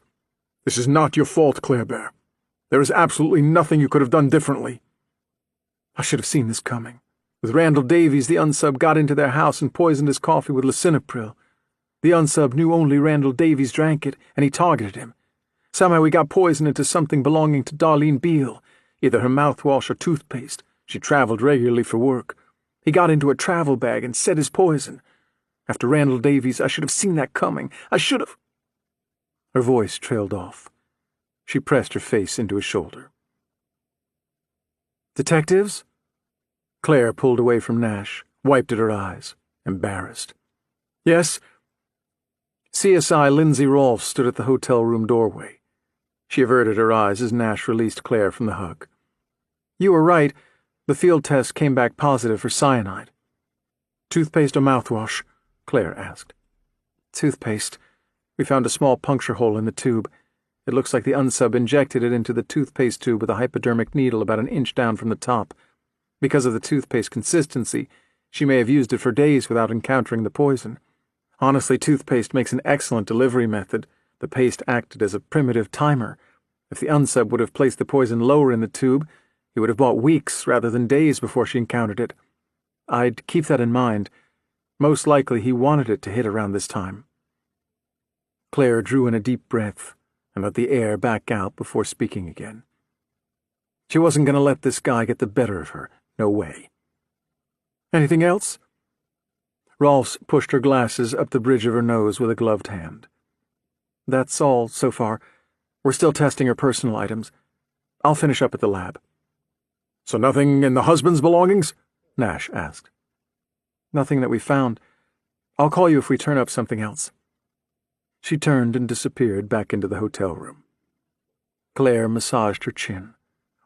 This is not your fault, Claire Bear. There is absolutely nothing you could have done differently. I should have seen this coming. With Randall Davies, the unsub got into their house and poisoned his coffee with lisinopril. The unsub knew only Randall Davies drank it, and he targeted him. Somehow he got poison into something belonging to Darlene Beale, either her mouthwash or toothpaste. She traveled regularly for work. He got into a travel bag and set his poison. After Randall Davies, I should have seen that coming. I should have... Her voice trailed off. She pressed her face into his shoulder. Detectives? Claire pulled away from Nash, wiped at her eyes, embarrassed. Yes? CSI Lindsay Rolfe stood at the hotel room doorway. She averted her eyes as Nash released Claire from the hug. You were right. The field test came back positive for cyanide. Toothpaste or mouthwash? Claire asked. Toothpaste. We found a small puncture hole in the tube. It looks like the unsub injected it into the toothpaste tube with a hypodermic needle about an inch down from the top. Because of the toothpaste consistency, she may have used it for days without encountering the poison. Honestly, toothpaste makes an excellent delivery method. The paste acted as a primitive timer. If the unsub would have placed the poison lower in the tube, he would have bought weeks rather than days before she encountered it. I'd keep that in mind. Most likely he wanted it to hit around this time. Claire drew in a deep breath and let the air back out before speaking again. She wasn't going to let this guy get the better of her. No way. Anything else? Rolfs pushed her glasses up the bridge of her nose with a gloved hand. That's all so far. We're still testing her personal items. I'll finish up at the lab. So nothing in the husband's belongings? Nash asked. Nothing that we found. I'll call you if we turn up something else. She turned and disappeared back into the hotel room. Claire massaged her chin,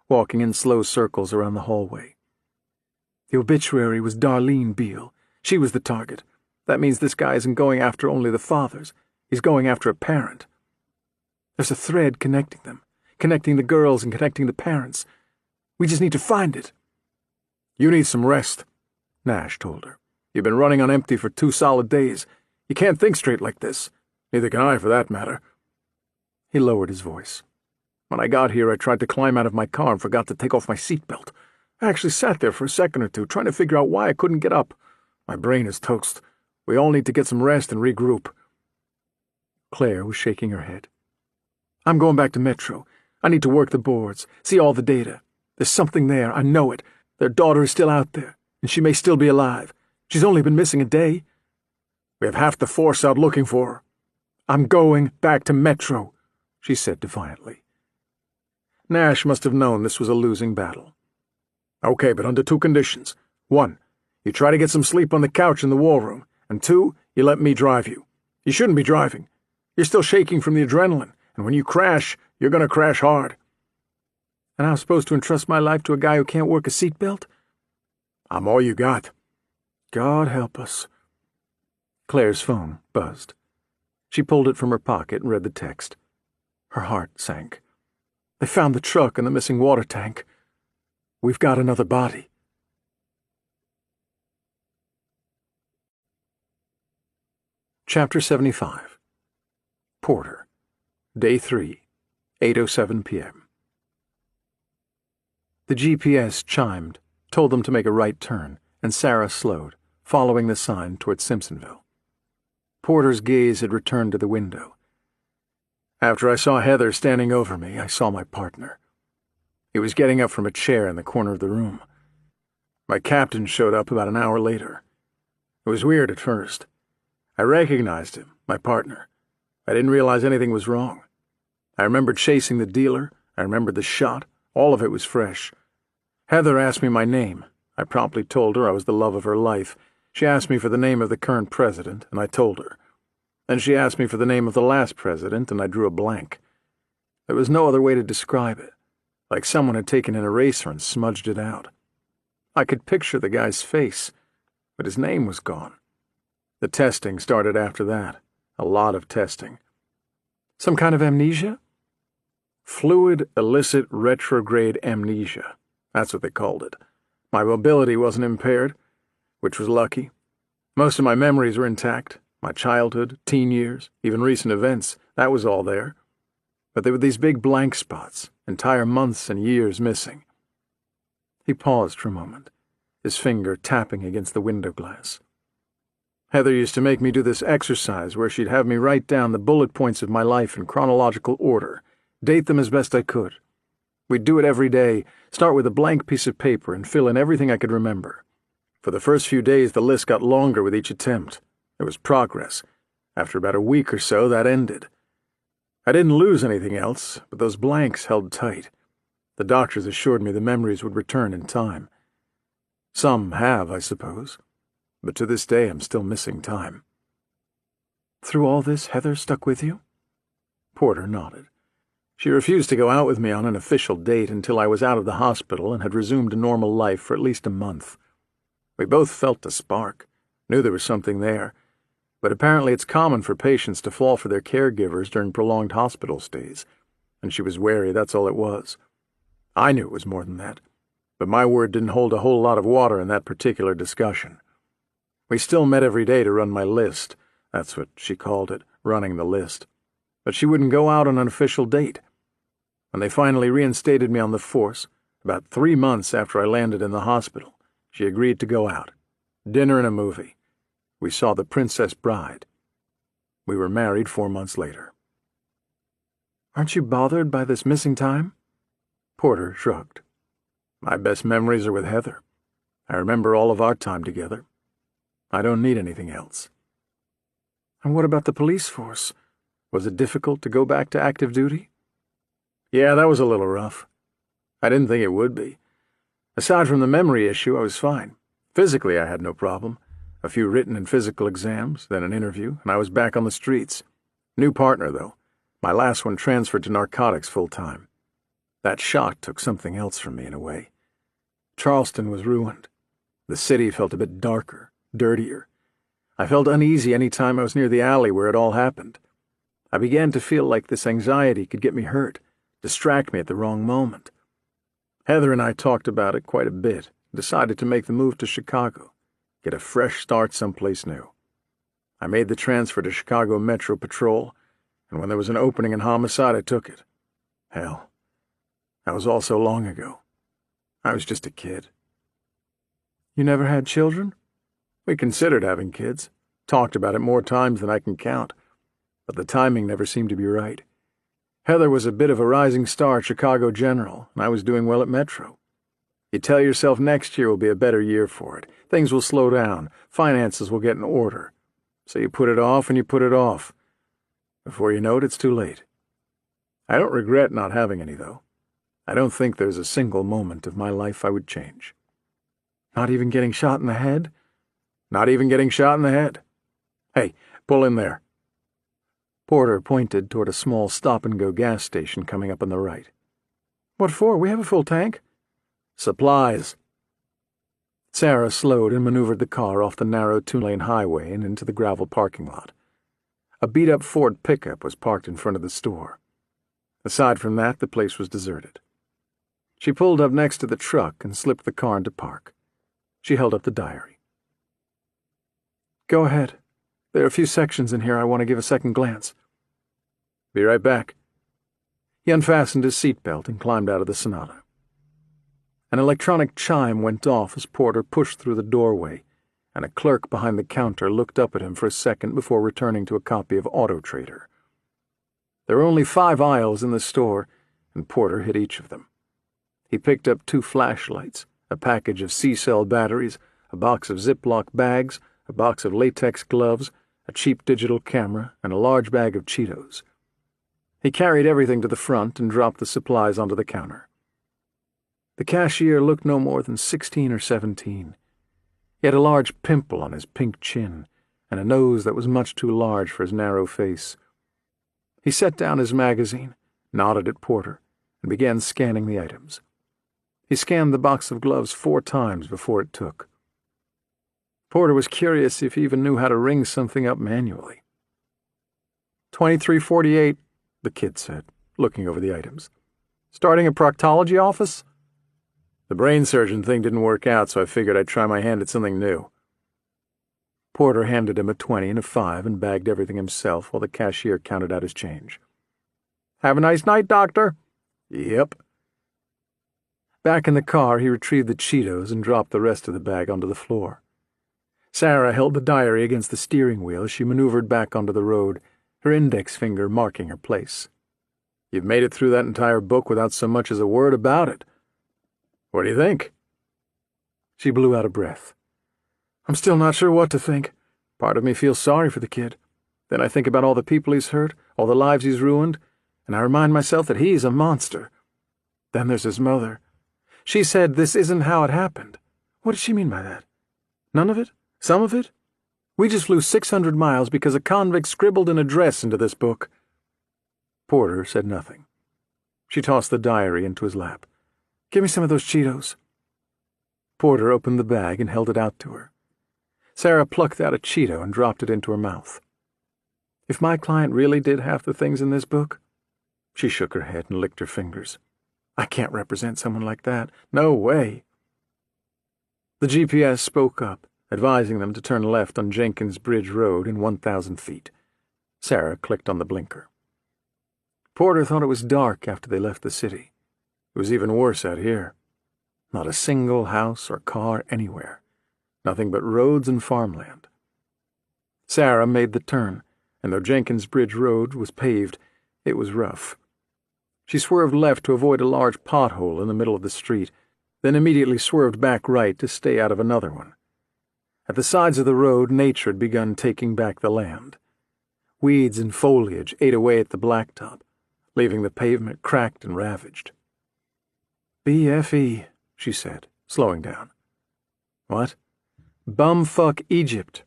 walking in slow circles around the hallway. The obituary was Darlene Beale. She was the target. That means this guy isn't going after only the fathers. He's going after a parent. There's a thread connecting them, connecting the girls and connecting the parents. We just need to find it. You need some rest, Nash told her. You've been running on empty for 2 solid days. You can't think straight like this. Neither can I, for that matter. He lowered his voice. When I got here, I tried to climb out of my car and forgot to take off my seatbelt. I actually sat there for a second or two, trying to figure out why I couldn't get up. My brain is toast. We all need to get some rest and regroup. Claire was shaking her head. I'm going back to Metro. I need to work the boards, see all the data. There's something there, I know it. Their daughter is still out there, and she may still be alive. She's only been missing a day. We have half the force out looking for her. I'm going back to Metro, she said defiantly. Nash must have known this was a losing battle. Okay, but under 2 conditions. 1, you try to get some sleep on the couch in the war room, and 2, you let me drive you. You shouldn't be driving. You're still shaking from the adrenaline, and when you crash, you're going to crash hard. And I'm supposed to entrust my life to a guy who can't work a seatbelt? I'm all you got. God help us. Claire's phone buzzed. She pulled it from her pocket and read the text. Her heart sank. They found the truck and the missing water tank. We've got another body. Chapter 75. Porter. Day 3, 8:07 p.m. The GPS chimed, told them to make a right turn, and Sarah slowed, following the sign toward Simpsonville. Porter's gaze had returned to the window. After I saw Heather standing over me, I saw my partner. He was getting up from a chair in the corner of the room. My captain showed up about an hour later. It was weird at first. I recognized him, my partner. I didn't realize anything was wrong. I remembered chasing the dealer. I remembered the shot. All of it was fresh. Heather asked me my name. I promptly told her I was the love of her life. She asked me for the name of the current president, and I told her. Then she asked me for the name of the last president, and I drew a blank. There was no other way to describe it, like someone had taken an eraser and smudged it out. I could picture the guy's face, but his name was gone. The testing started after that. A lot of testing. Some kind of amnesia? Fluid illicit retrograde amnesia. That's what they called it. My mobility wasn't impaired, which was lucky. Most of my memories were intact. My childhood, teen years, even recent events, that was all there. But there were these big blank spots, entire months and years missing. He paused for a moment, his finger tapping against the window glass. Heather used to make me do this exercise where she'd have me write down the bullet points of my life in chronological order, date them as best I could. We'd do it every day, start with a blank piece of paper and fill in everything I could remember. For the first few days, the list got longer with each attempt. There was progress. After about a week or so, that ended. I didn't lose anything else, but those blanks held tight. The doctors assured me the memories would return in time. Some have, I suppose. But to this day I'm still missing time. Through all this, Heather stuck with you? Porter nodded. She refused to go out with me on an official date until I was out of the hospital and had resumed a normal life for at least a month. We both felt the spark, knew there was something there, but apparently it's common for patients to fall for their caregivers during prolonged hospital stays, and she was wary, that's all it was. I knew it was more than that, but my word didn't hold a whole lot of water in that particular discussion. We still met every day to run my list. That's what she called it, running the list. But she wouldn't go out on an official date. When they finally reinstated me on the force, about 3 months after I landed in the hospital, she agreed to go out. Dinner and a movie. We saw The Princess Bride. We were married 4 months later. "Aren't you bothered by this missing time?" Porter shrugged. "My best memories are with Heather. I remember all of our time together. I don't need anything else." "And what about the police force? Was it difficult to go back to active duty?" "Yeah, that was a little rough. I didn't think it would be. Aside from the memory issue, I was fine. Physically, I had no problem. A few written and physical exams, then an interview, and I was back on the streets. New partner, though. My last one transferred to narcotics full-time. That shock took something else from me in a way. Charleston was ruined. The city felt a bit darker, dirtier. I felt uneasy any time I was near the alley where it all happened. I began to feel like this anxiety could get me hurt, distract me at the wrong moment. Heather and I talked about it quite a bit, decided to make the move to Chicago, get a fresh start someplace new. I made the transfer to Chicago Metro Patrol, and when there was an opening in homicide, I took it. Hell, that was all so long ago. I was just a kid. "You never had children?" We considered having kids, talked about it more times than I can count, but the timing never seemed to be right. Heather was a bit of a rising star at Chicago General, and I was doing well at Metro. You tell yourself next year will be a better year for it. Things will slow down. Finances will get in order. So you put it off and you put it off. Before you know it, it's too late. I don't regret not having any, though. I don't think there's a single moment of my life I would change. Not even getting shot in the head? Not even getting shot in the head. Hey, pull in there. Porter pointed toward a small stop-and-go gas station coming up on the right. "What for? We have a full tank." "Supplies." Sarah slowed and maneuvered the car off the narrow two-lane highway and into the gravel parking lot. A beat-up Ford pickup was parked in front of the store. Aside from that, the place was deserted. She pulled up next to the truck and slipped the car into park. She held up the diary. "Go ahead. There are a few sections in here I want to give a second glance." "Be right back." He unfastened his seatbelt and climbed out of the Sonata. An electronic chime went off as Porter pushed through the doorway, and a clerk behind the counter looked up at him for a second before returning to a copy of Auto Trader. There were only 5 aisles in the store, and Porter hit each of them. He picked up 2 flashlights, a package of C-cell batteries, a box of Ziploc bags, a box of latex gloves, a cheap digital camera, and a large bag of Cheetos. He carried everything to the front and dropped the supplies onto the counter. The cashier looked no more than 16 or 17. He had a large pimple on his pink chin and a nose that was much too large for his narrow face. He set down his magazine, nodded at Porter, and began scanning the items. He scanned the box of gloves 4 times before it took. Porter was curious if he even knew how to ring something up manually. 2348, the kid said, looking over the items. "Starting a proctology office?" "The brain surgeon thing didn't work out, so I figured I'd try my hand at something new." Porter handed him a 20 and a 5 and bagged everything himself while the cashier counted out his change. "Have a nice night, Doctor." "Yep." Back in the car, he retrieved the Cheetos and dropped the rest of the bag onto the floor. Sarah held the diary against the steering wheel as she maneuvered back onto the road, her index finger marking her place. "You've made it through that entire book without so much as a word about it. What do you think?" She blew out a breath. "I'm still not sure what to think. Part of me feels sorry for the kid. Then I think about all the people he's hurt, all the lives he's ruined, and I remind myself that he's a monster. Then there's his mother. She said this isn't how it happened. What did she mean by that? None of it? Some of it? We just flew 600 miles because a convict scribbled an address into this book." Porter said nothing. She tossed the diary into his lap. "Give me some of those Cheetos." Porter opened the bag and held it out to her. Sarah plucked out a Cheeto and dropped it into her mouth. "If my client really did half the things in this book—" She shook her head and licked her fingers. "I can't represent someone like that. No way." The GPS spoke up, advising them to turn left on Jenkins Bridge Road in 1,000 feet. Sarah clicked on the blinker. Porter thought it was dark after they left the city. It was even worse out here. Not a single house or car anywhere. Nothing but roads and farmland. Sarah made the turn, and though Jenkins Bridge Road was paved, it was rough. She swerved left to avoid a large pothole in the middle of the street, then immediately swerved back right to stay out of another one. At the sides of the road, nature had begun taking back the land. Weeds and foliage ate away at the blacktop, leaving the pavement cracked and ravaged. BFE, she said, slowing down. What? Bumfuck Egypt.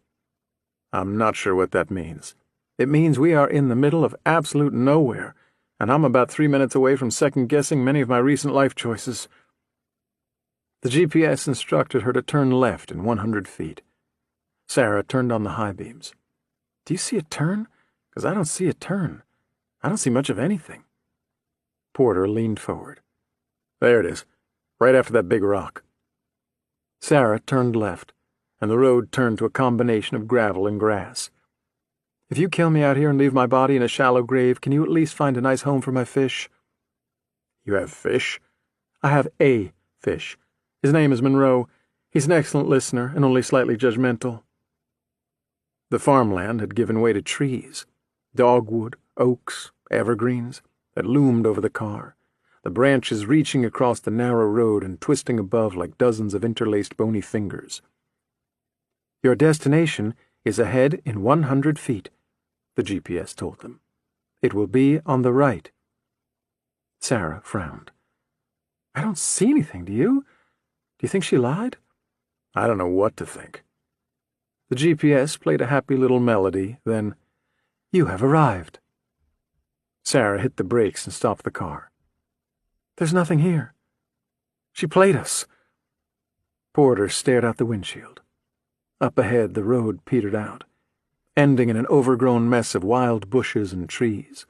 I'm not sure what that means. It means we are in the middle of absolute nowhere, and I'm about 3 minutes away from second-guessing many of my recent life choices. The GPS instructed her to turn left in 100 feet. Sarah turned on the high beams. Do you see a turn? Because I don't see a turn. I don't see much of anything. Porter leaned forward. There it is, right after that big rock. Sarah turned left, and the road turned to a combination of gravel and grass. If you kill me out here and leave my body in a shallow grave, can you at least find a nice home for my fish? You have fish? I have a fish. His name is Monroe. He's an excellent listener and only slightly judgmental. The farmland had given way to trees, dogwood, oaks, evergreens, that loomed over the car, the branches reaching across the narrow road and twisting above like dozens of interlaced bony fingers. Your destination is ahead in 100 feet, the GPS told them. It will be on the right. Sarah frowned. I don't see anything, do you? Do you think she lied? I don't know what to think. The GPS played a happy little melody, then, You have arrived. Sarah hit the brakes and stopped the car. There's nothing here. She played us. Porter stared out the windshield. Up ahead, the road petered out, ending in an overgrown mess of wild bushes and trees.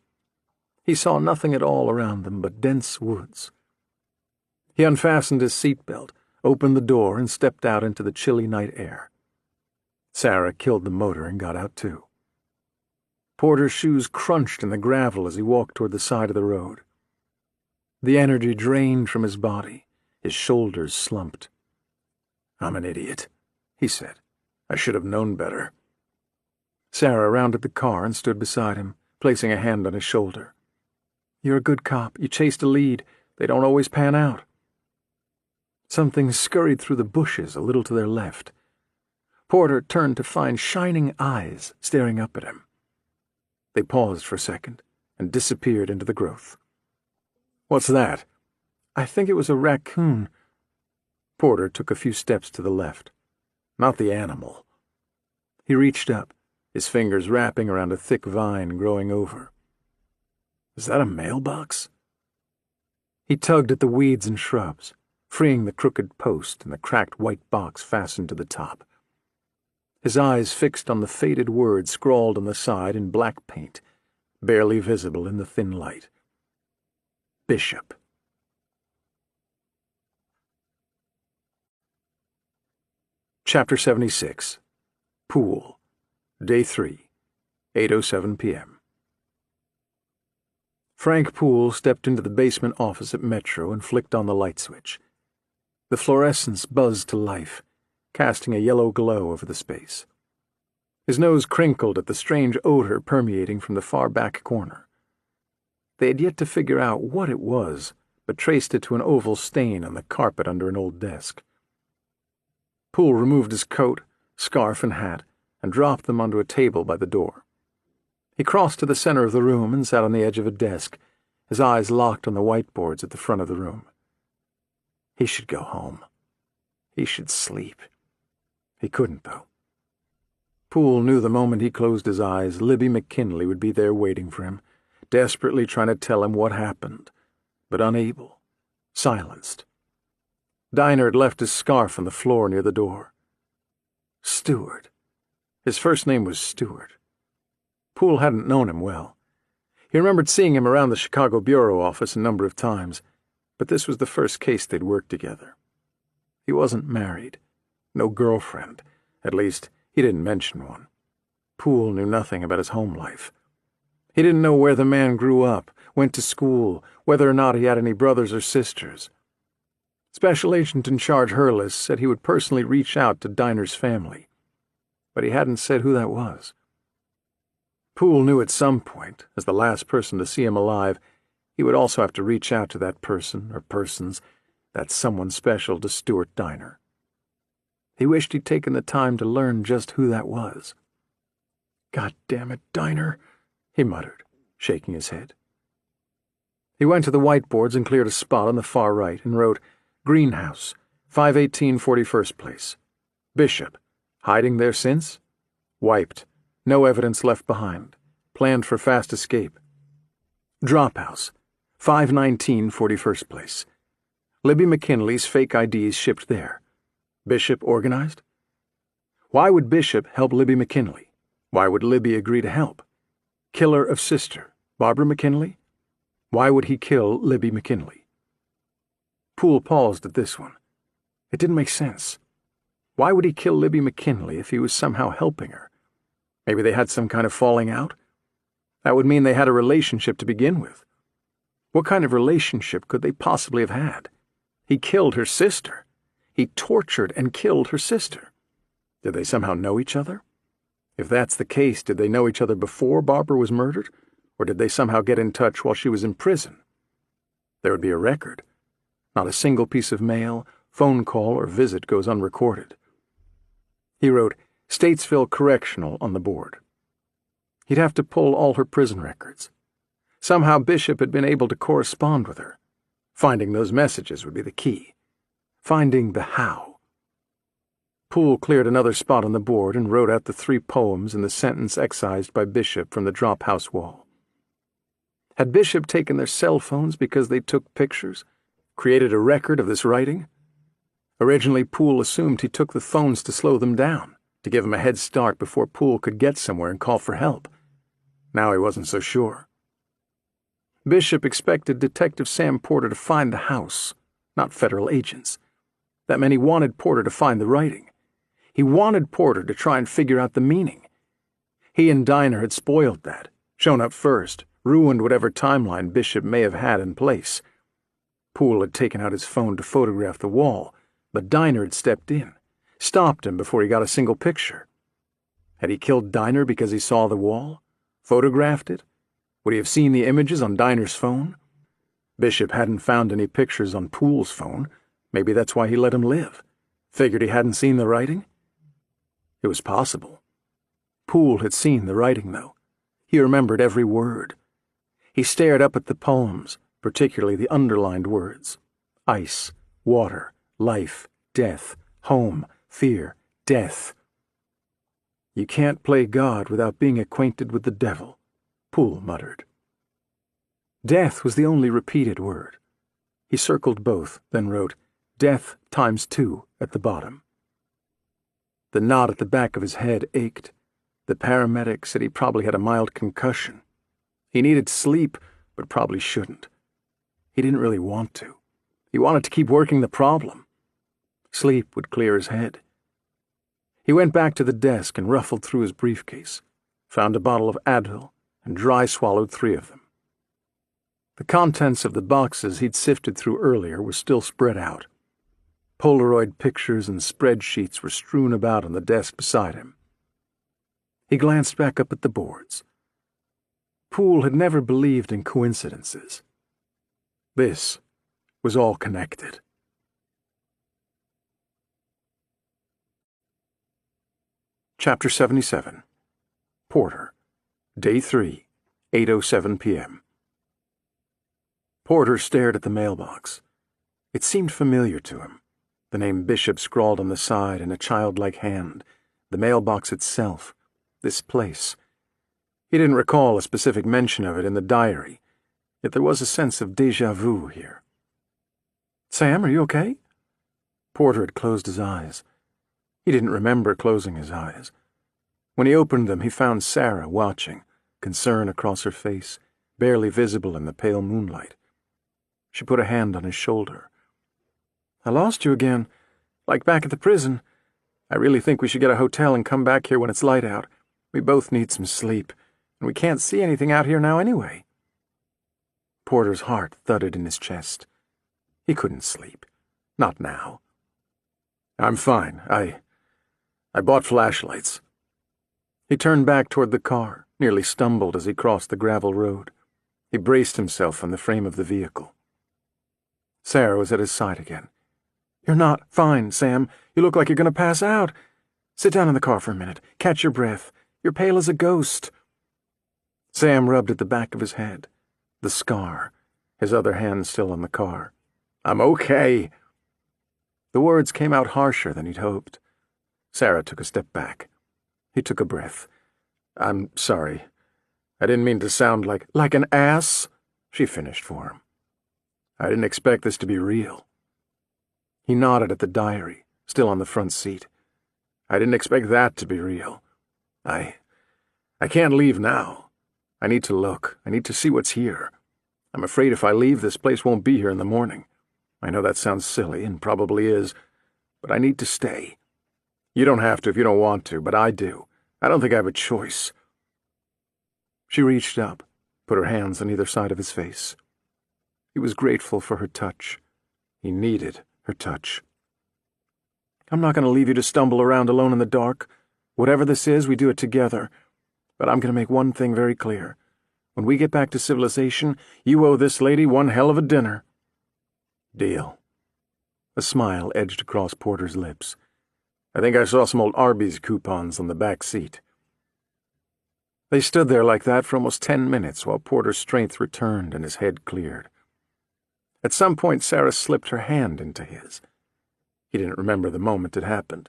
He saw nothing at all around them but dense woods. He unfastened his seatbelt, opened the door, and stepped out into the chilly night air. Sarah killed the motor and got out too. Porter's shoes crunched in the gravel as he walked toward the side of the road. The energy drained from his body. His shoulders slumped. I'm an idiot, he said. I should have known better. Sarah rounded the car and stood beside him, placing a hand on his shoulder. You're a good cop. You chased a lead. They don't always pan out. Something scurried through the bushes a little to their left. Porter turned to find shining eyes staring up at him. They paused for a second and disappeared into the growth. What's that? I think it was a raccoon. Porter took a few steps to the left. Not the animal. He reached up, his fingers wrapping around a thick vine growing over. Is that a mailbox? He tugged at the weeds and shrubs, freeing the crooked post and the cracked white box fastened to the top. His eyes fixed on the faded words scrawled on the side in black paint, barely visible in the thin light. Bishop. Chapter 76. Pool. Day 3. 8:07 p.m. Frank Poole stepped into the basement office at Metro and flicked on the light switch. The fluorescence buzzed to life, casting a yellow glow over the space. His nose crinkled at the strange odor permeating from the far back corner. They had yet to figure out what it was, but traced it to an oval stain on the carpet under an old desk. Poole removed his coat, scarf, and hat, and dropped them onto a table by the door. He crossed to the center of the room and sat on the edge of a desk, his eyes locked on the whiteboards at the front of the room. He should go home. He should sleep. He couldn't, though. Poole knew the moment he closed his eyes, Libby McKinley would be there waiting for him, desperately trying to tell him what happened, but unable, silenced. Diner had left his scarf on the floor near the door. Stewart. His first name was Stewart. Poole hadn't known him well. He remembered seeing him around the Chicago bureau office a number of times, but this was the first case they'd worked together. He wasn't married. No girlfriend. At least, he didn't mention one. Poole knew nothing about his home life. He didn't know where the man grew up, went to school, whether or not he had any brothers or sisters. Special Agent in charge Hurlis said he would personally reach out to Diner's family, but he hadn't said who that was. Poole knew at some point, as the last person to see him alive, he would also have to reach out to that person or persons, that someone special to Stuart Diner. He wished he'd taken the time to learn just who that was. "God damn it, Diner," he muttered, shaking his head. He went to the whiteboards and cleared a spot on the far right and wrote, "Greenhouse, 518 41st Place. Bishop, hiding there since? Wiped. No evidence left behind. Planned for fast escape. Drophouse, 519 41st Place. Libby McKinley's fake IDs shipped there. Bishop organized? Why would Bishop help Libby McKinley? Why would Libby agree to help? Killer of sister, Barbara McKinley? Why would he kill Libby McKinley?" Poole paused at this one. It didn't make sense. Why would he kill Libby McKinley if he was somehow helping her? Maybe they had some kind of falling out? That would mean they had a relationship to begin with. What kind of relationship could they possibly have had? He killed her sister. He tortured and killed her sister. Did they somehow know each other? If that's the case, did they know each other before Barbara was murdered? Or did they somehow get in touch while she was in prison? There would be a record. Not a single piece of mail, phone call, or visit goes unrecorded. He wrote Statesville Correctional on the board. He'd have to pull all her prison records. Somehow Bishop had been able to correspond with her. Finding those messages would be the key. Finding the how. Poole cleared another spot on the board and wrote out the 3 poems in the sentence excised by Bishop from the drop house wall. Had Bishop taken their cell phones because they took pictures, created a record of this writing? Originally, Poole assumed he took the phones to slow them down, to give him a head start before Poole could get somewhere and call for help. Now he wasn't so sure. Bishop expected Detective Sam Porter to find the house, not federal agents. That meant he wanted Porter to find the writing. He wanted Porter to try and figure out the meaning. He and Diner had spoiled that, shown up first, ruined whatever timeline Bishop may have had in place. Poole had taken out his phone to photograph the wall, but Diner had stepped in, stopped him before he got a single picture. Had he killed Diner because he saw the wall? Photographed it? Would he have seen the images on Diner's phone? Bishop hadn't found any pictures on Poole's phone. Maybe that's why he let him live. Figured he hadn't seen the writing? It was possible. Poole had seen the writing, though. He remembered every word. He stared up at the poems, particularly the underlined words. Ice, water, life, death, home, fear, death. "You can't play God without being acquainted with the devil," Poole muttered. Death was the only repeated word. He circled both, then wrote, "Death times 2 at the bottom." The knot at the back of his head ached. The paramedic said he probably had a mild concussion. He needed sleep, but probably shouldn't. He didn't really want to. He wanted to keep working the problem. Sleep would clear his head. He went back to the desk and ruffled through his briefcase, found a bottle of Advil, and dry swallowed 3 of them. The contents of the boxes he'd sifted through earlier were still spread out. Polaroid pictures and spreadsheets were strewn about on the desk beside him. He glanced back up at the boards. Poole had never believed in coincidences. This was all connected. Chapter 77. Porter. Day 3, 8:07 p.m. Porter stared at the mailbox. It seemed familiar to him. The name Bishop scrawled on the side in a childlike hand, the mailbox itself, this place. He didn't recall a specific mention of it in the diary, yet there was a sense of déjà vu here. "Sam, are you okay?" Porter had closed his eyes. He didn't remember closing his eyes. When he opened them, he found Sarah watching, concern across her face, barely visible in the pale moonlight. She put a hand on his shoulder. "I lost you again, like back at the prison. I really think we should get a hotel and come back here when it's light out. We both need some sleep, and we can't see anything out here now anyway." Porter's heart thudded in his chest. He couldn't sleep. Not now. "I'm fine. I bought flashlights." He turned back toward the car, nearly stumbled as he crossed the gravel road. He braced himself on the frame of the vehicle. Sarah was at his side again. "You're not fine, Sam. You look like you're going to pass out. Sit down in the car for a minute. Catch your breath. You're pale as a ghost." Sam rubbed at the back of his head. The scar, his other hand still on the car. "I'm okay." The words came out harsher than he'd hoped. Sarah took a step back. He took a breath. "I'm sorry. I didn't mean to sound like an ass," she finished for him. "I didn't expect this to be real." He nodded at the diary, still on the front seat. "I didn't expect that to be real. I can't leave now. I need to look. I need to see what's here. I'm afraid if I leave, this place won't be here in the morning. I know that sounds silly, and probably is, but I need to stay. You don't have to if you don't want to, but I do. I don't think I have a choice." She reached up, put her hands on either side of his face. He was grateful for her touch. He needed her touch. "I'm not going to leave you to stumble around alone in the dark. Whatever this is, we do it together. But I'm going to make one thing very clear. When we get back to civilization, you owe this lady one hell of a dinner." "Deal." A smile edged across Porter's lips. "I think I saw some old Arby's coupons on the back seat." They stood there like that for almost 10 minutes while Porter's strength returned and his head cleared. At some point, Sarah slipped her hand into his. He didn't remember the moment it happened,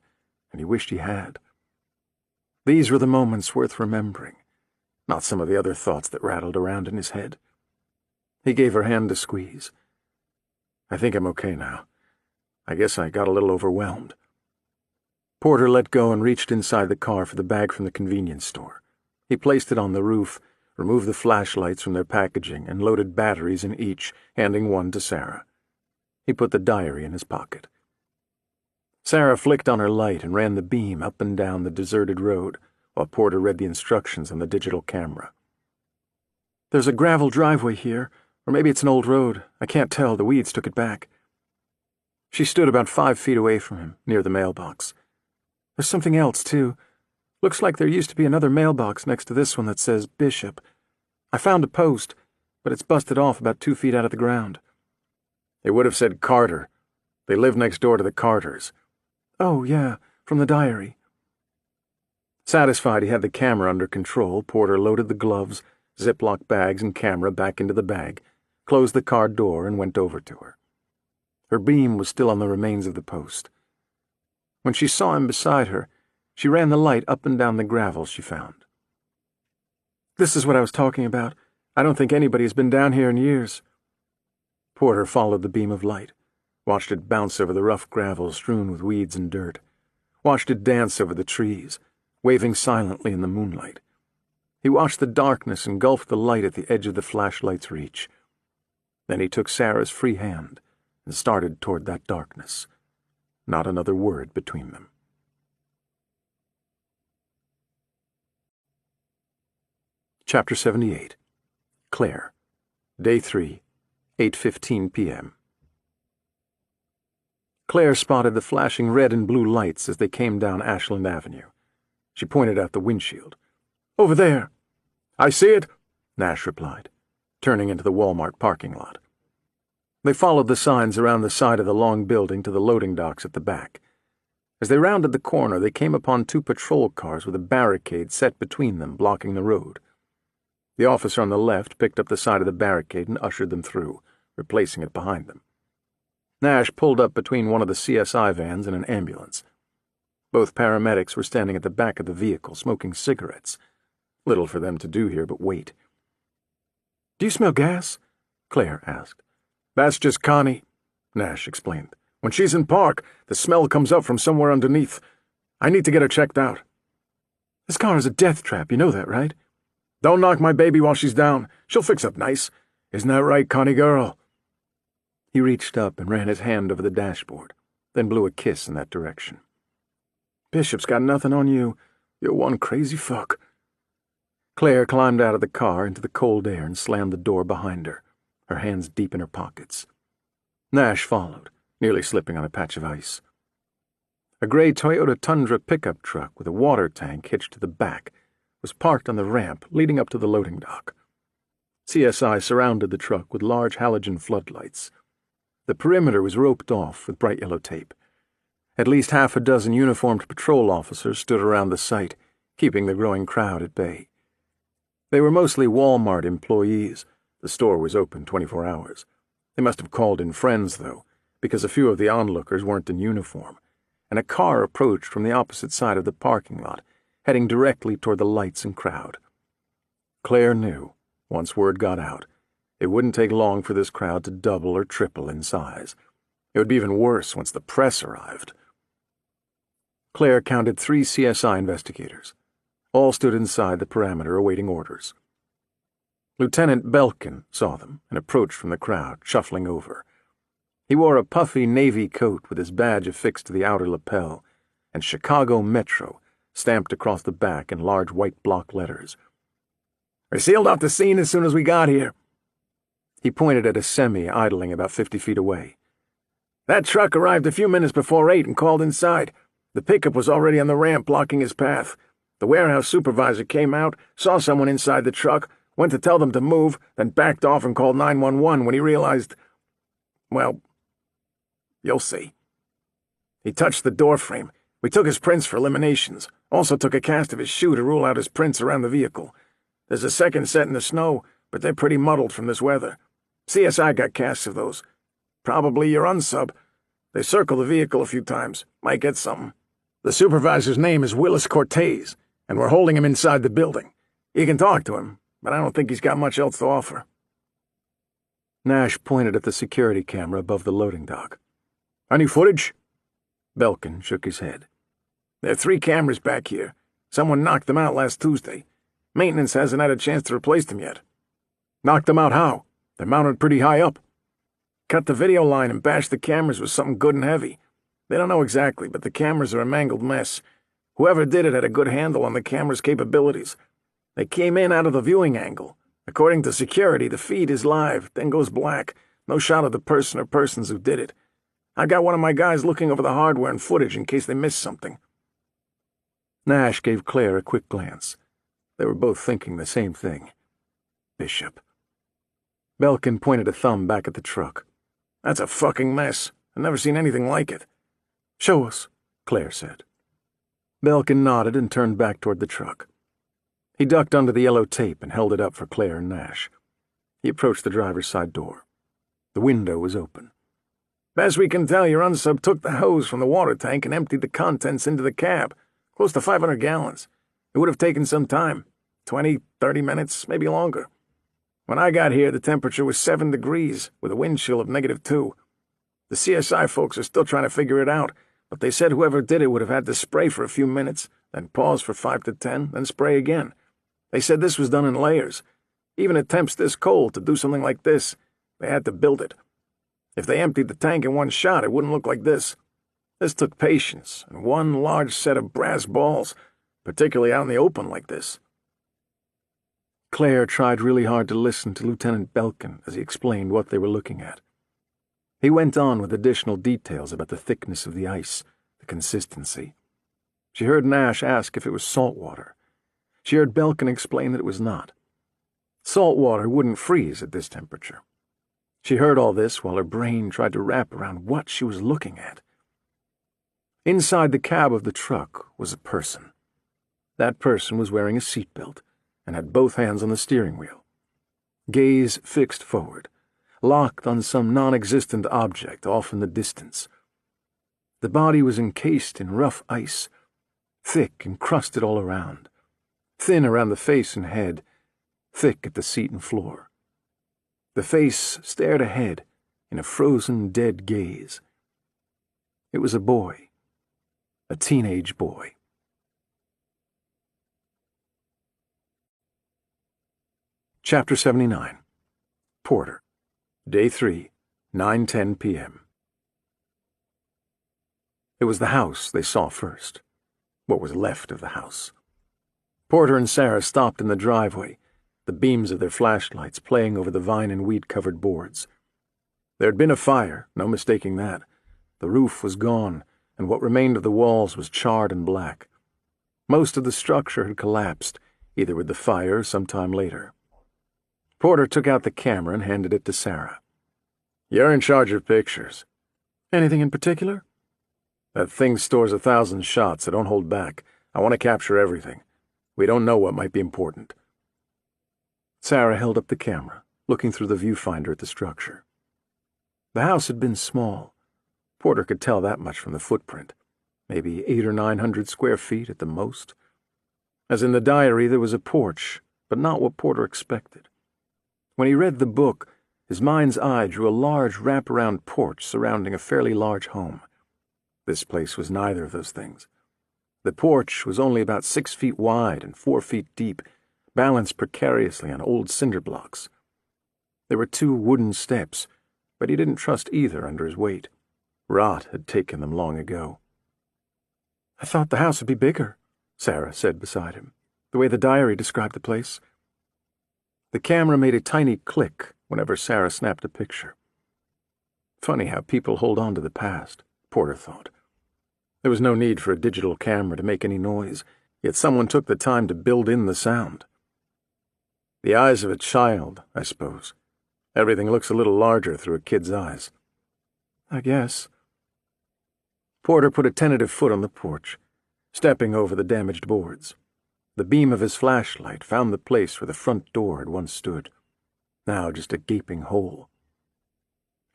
and he wished he had. These were the moments worth remembering, not some of the other thoughts that rattled around in his head. He gave her hand a squeeze. "I think I'm okay now. I guess I got a little overwhelmed." Porter let go and reached inside the car for the bag from the convenience store. He placed it on the roof, removed the flashlights from their packaging, and loaded batteries in each, handing one to Sarah. He put the diary in his pocket. Sarah flicked on her light and ran the beam up and down the deserted road, while Porter read the instructions on the digital camera. "There's a gravel driveway here, or maybe it's an old road. I can't tell. The weeds took it back." She stood about 5 feet away from him, near the mailbox. "There's something else, too. Looks like there used to be another mailbox next to this one that says Bishop. I found a post, but it's busted off about 2 feet out of the ground." "It would have said Carter. They live next door to the Carters." "Oh, yeah, from the diary." Satisfied he had the camera under control, Porter loaded the gloves, Ziploc bags, and camera back into the bag, closed the car door, and went over to her. Her beam was still on the remains of the post. When she saw him beside her, she ran the light up and down the gravel she found. "This is what I was talking about. I don't think anybody has been down here in years." Porter followed the beam of light, watched it bounce over the rough gravel strewn with weeds and dirt, watched it dance over the trees, waving silently in the moonlight. He watched the darkness engulf the light at the edge of the flashlight's reach. Then he took Sarah's free hand and started toward that darkness. Not another word between them. Chapter 78. Claire. Day 3, 8:15 p.m. Claire spotted the flashing red and blue lights as they came down Ashland Avenue. She pointed out the windshield. "Over there." "I see it," Nash replied, turning into the Walmart parking lot. They followed the signs around the side of the long building to the loading docks at the back. As they rounded the corner, they came upon 2 patrol cars with a barricade set between them, blocking the road. The officer on the left picked up the side of the barricade and ushered them through, replacing it behind them. Nash pulled up between one of the CSI vans and an ambulance. Both paramedics were standing at the back of the vehicle, smoking cigarettes. Little for them to do here but wait. "Do you smell gas?" Claire asked. "That's just Connie," Nash explained. "When she's in park, the smell comes up from somewhere underneath. I need to get her checked out." "This car is a death trap, you know that, right?" "Don't knock my baby while she's down. She'll fix up nice. Isn't that right, Connie girl?" He reached up and ran his hand over the dashboard, then blew a kiss in that direction. "Bishop's got nothing on you. You're one crazy fuck." Claire climbed out of the car into the cold air and slammed the door behind her, her hands deep in her pockets. Nash followed, nearly slipping on a patch of ice. A gray Toyota Tundra pickup truck with a water tank hitched to the back was parked on the ramp leading up to the loading dock. CSI surrounded the truck with large halogen floodlights. The perimeter was roped off with bright yellow tape. At least half a dozen uniformed patrol officers stood around the site, keeping the growing crowd at bay. They were mostly Walmart employees. The store was open 24 hours. They must have called in friends, though, because a few of the onlookers weren't in uniform, and a car approached from the opposite side of the parking lot, heading directly toward the lights and crowd. Claire knew, once word got out, it wouldn't take long for this crowd to double or triple in size. It would be even worse once the press arrived. Claire counted 3 CSI investigators. All stood inside the perimeter awaiting orders. Lieutenant Belkin saw them and approached from the crowd, shuffling over. He wore a puffy navy coat with his badge affixed to the outer lapel, and Chicago Metro stamped across the back in large white block letters. "We sealed off the scene as soon as we got here." He pointed at a semi idling about 50 feet away. "That truck arrived a few minutes before 8 and called inside. The pickup was already on the ramp blocking his path. The warehouse supervisor came out, saw someone inside the truck, went to tell them to move, then backed off and called 911 when he realized, well, you'll see. He touched the door frame. We took his prints for eliminations. Also took a cast of his shoe to rule out his prints around the vehicle. There's a second set in the snow, but they're pretty muddled from this weather. CSI got casts of those. Probably your unsub. They circle the vehicle a few times. Might get something. The supervisor's name is Willis Cortez, and we're holding him inside the building. You can talk to him, but I don't think he's got much else to offer." Nash pointed at the security camera above the loading dock. "Any footage?" Belkin shook his head. "There are 3 cameras back here. Someone knocked them out last Tuesday. Maintenance hasn't had a chance to replace them yet." "Knocked them out how? They're mounted pretty high up." "Cut the video line and bashed the cameras with something good and heavy. They don't know exactly, but the cameras are a mangled mess. Whoever did it had a good handle on the camera's capabilities. They came in out of the viewing angle. According to security, the feed is live, then goes black. No shot of the person or persons who did it. I got one of my guys looking over the hardware and footage in case they missed something." Nash gave Claire a quick glance. They were both thinking the same thing. Bishop. Belkin pointed a thumb back at the truck. "That's a fucking mess. I've never seen anything like it." "Show us," Claire said. Belkin nodded and turned back toward the truck. He ducked under the yellow tape and held it up for Claire and Nash. He approached the driver's side door. The window was open. "Best we can tell, your unsub took the hose from the water tank and emptied the contents into the cab, close to 500 gallons. It would have taken some time, 20, 30 minutes, maybe longer. When I got here, the temperature was 7 degrees, with a wind chill of -2. The CSI folks are still trying to figure it out, but they said whoever did it would have had to spray for a few minutes, then pause for 5 to 10, then spray again. They said this was done in layers. Even at temps this cold, to do something like this, they had to build it. If they emptied the tank in one shot, it wouldn't look like this. This took patience and one large set of brass balls, particularly out in the open like this." Claire tried really hard to listen to Lieutenant Belkin as he explained what they were looking at. He went on with additional details about the thickness of the ice, the consistency. She heard Nash ask if it was salt water. She heard Belkin explain that it was not. Salt water wouldn't freeze at this temperature. She heard all this while her brain tried to wrap around what she was looking at. Inside the cab of the truck was a person. That person was wearing a seatbelt and had both hands on the steering wheel. Gaze fixed forward, locked on some non-existent object off in the distance. The body was encased in rough ice, thick and crusted all around, thin around the face and head, thick at the seat and floor. The face stared ahead in a frozen, dead gaze. It was a boy, a teenage boy. Chapter 79. Porter. Day 3, 9:10 p.m. It was the house they saw first, what was left of the house. Porter and Sarah stopped in the driveway, the beams of their flashlights playing over the vine and weed-covered boards. There had been a fire, no mistaking that. The roof was gone, and what remained of the walls was charred and black. Most of the structure had collapsed, either with the fire or sometime later. Porter took out the camera and handed it to Sarah. "You're in charge of pictures." Anything in particular? "That thing stores 1,000 shots, so don't hold back. I want to capture everything. We don't know what might be important." Sarah held up the camera, looking through the viewfinder at the structure. The house had been small. Porter could tell that much from the footprint. Maybe 800 or 900 square feet at the most. As in the diary, there was a porch, but not what Porter expected. When he read the book, his mind's eye drew a large wraparound porch surrounding a fairly large home. This place was neither of those things. The porch was only about 6 feet wide and 4 feet deep, balanced precariously on old cinder blocks. There were 2 wooden steps, but he didn't trust either under his weight. Rot had taken them long ago. "I thought the house would be bigger," Sarah said beside him, "the way the diary described the place." The camera made a tiny click whenever Sarah snapped a picture. Funny how people hold on to the past, Porter thought. There was no need for a digital camera to make any noise, yet someone took the time to build in the sound. The eyes of a child, I suppose. Everything looks a little larger through a kid's eyes. "I guess." Porter put a tentative foot on the porch, stepping over the damaged boards. The beam of his flashlight found the place where the front door had once stood. Now just a gaping hole.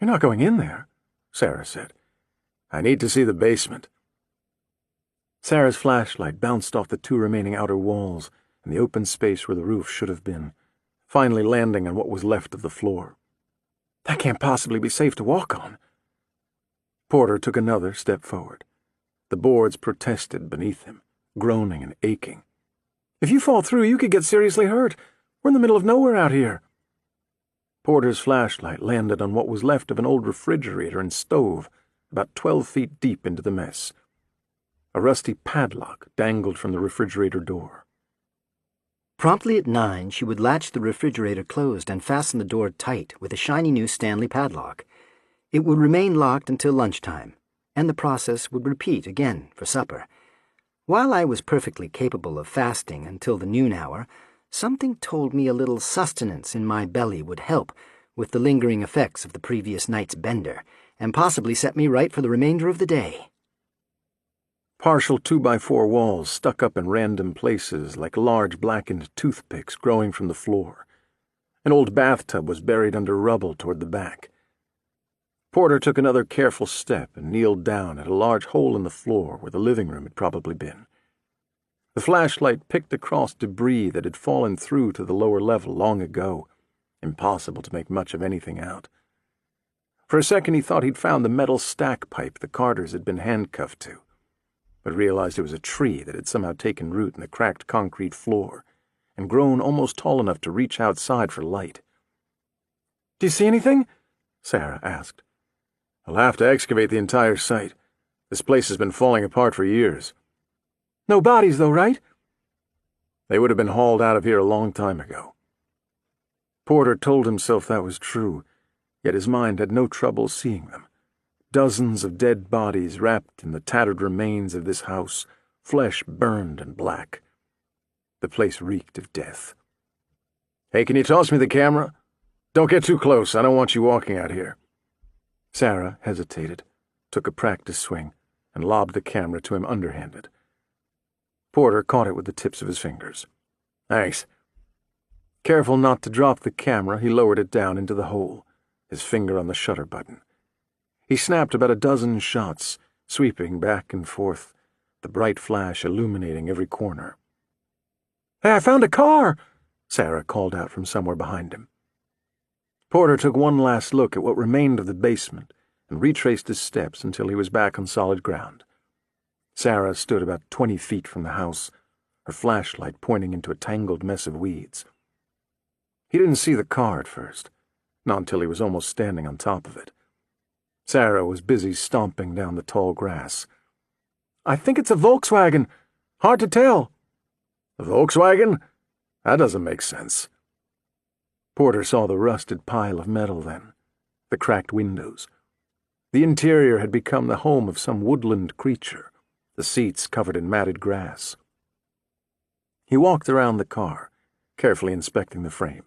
"You're not going in there," Sarah said. "I need to see the basement." Sarah's flashlight bounced off the 2 remaining outer walls and the open space where the roof should have been, finally landing on what was left of the floor. "That can't possibly be safe to walk on." Porter took another step forward. The boards protested beneath him, groaning and aching. "If you fall through, you could get seriously hurt. We're in the middle of nowhere out here." Porter's flashlight landed on what was left of an old refrigerator and stove, about 12 feet deep into the mess. A rusty padlock dangled from the refrigerator door. Promptly at 9, she would latch the refrigerator closed and fasten the door tight with a shiny new Stanley padlock. It would remain locked until lunchtime, and the process would repeat again for supper. While I was perfectly capable of fasting until the noon hour, something told me a little sustenance in my belly would help with the lingering effects of the previous night's bender, and possibly set me right for the remainder of the day. Partial 2x4 walls stuck up in random places like large blackened toothpicks growing from the floor. An old bathtub was buried under rubble toward the back. Porter took another careful step and kneeled down at a large hole in the floor where the living room had probably been. The flashlight picked across debris that had fallen through to the lower level long ago. Impossible to make much of anything out. For a second he thought he'd found the metal stack pipe the Carters had been handcuffed to, but realized it was a tree that had somehow taken root in the cracked concrete floor and grown almost tall enough to reach outside for light. "Do you see anything?" Sarah asked. "I'll have to excavate the entire site. This place has been falling apart for years." "No bodies, though, right?" "They would have been hauled out of here a long time ago." Porter told himself that was true, yet his mind had no trouble seeing them. Dozens of dead bodies wrapped in the tattered remains of this house, flesh burned and black. The place reeked of death. "Hey, can you toss me the camera? Don't get too close. I don't want you walking out here." Sarah hesitated, took a practice swing, and lobbed the camera to him underhanded. Porter caught it with the tips of his fingers. "Thanks." Careful not to drop the camera, he lowered it down into the hole, his finger on the shutter button. He snapped about a dozen shots, sweeping back and forth, the bright flash illuminating every corner. "Hey, I found a car!" Sarah called out from somewhere behind him. Porter took one last look at what remained of the basement and retraced his steps until he was back on solid ground. Sarah stood about 20 feet from the house, her flashlight pointing into a tangled mess of weeds. He didn't see the car at first, not until he was almost standing on top of it. Sarah was busy stomping down the tall grass. "I think it's a Volkswagen. Hard to tell." "A Volkswagen? That doesn't make sense." Porter saw the rusted pile of metal then, the cracked windows. The interior had become the home of some woodland creature, the seats covered in matted grass. He walked around the car, carefully inspecting the frame.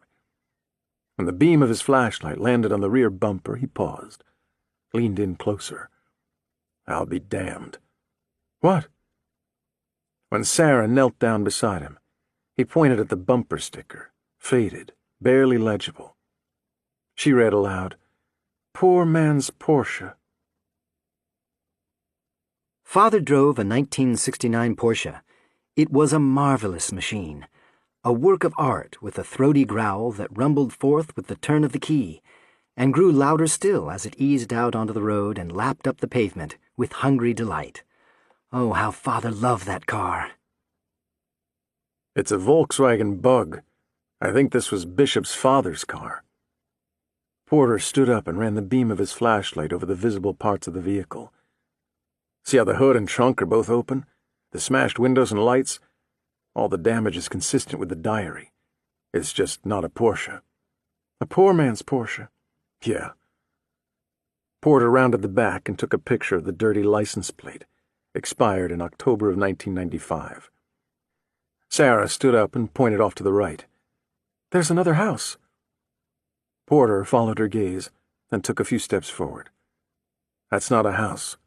When the beam of his flashlight landed on the rear bumper, he paused, leaned in closer. I'll be damned. What? When Sarah knelt down beside him, he pointed at the bumper sticker, faded, barely legible. She read aloud, "Poor man's Porsche." Father drove a 1969 Porsche. It was a marvelous machine, a work of art with a throaty growl that rumbled forth with the turn of the key, and grew louder still as it eased out onto the road and lapped up the pavement with hungry delight. Oh, how Father loved that car. It's a Volkswagen Bug. I think this was Bishop's father's car. Porter stood up and ran the beam of his flashlight over the visible parts of the vehicle. See how the hood and trunk are both open? The smashed windows and lights? All the damage is consistent with the diary. It's just not a Porsche. A poor man's Porsche. Yeah. Porter rounded the back and took a picture of the dirty license plate, expired in October of 1995. Sarah stood up and pointed off to the right. There's another house. Porter followed her gaze, then took a few steps forward. That's not a house.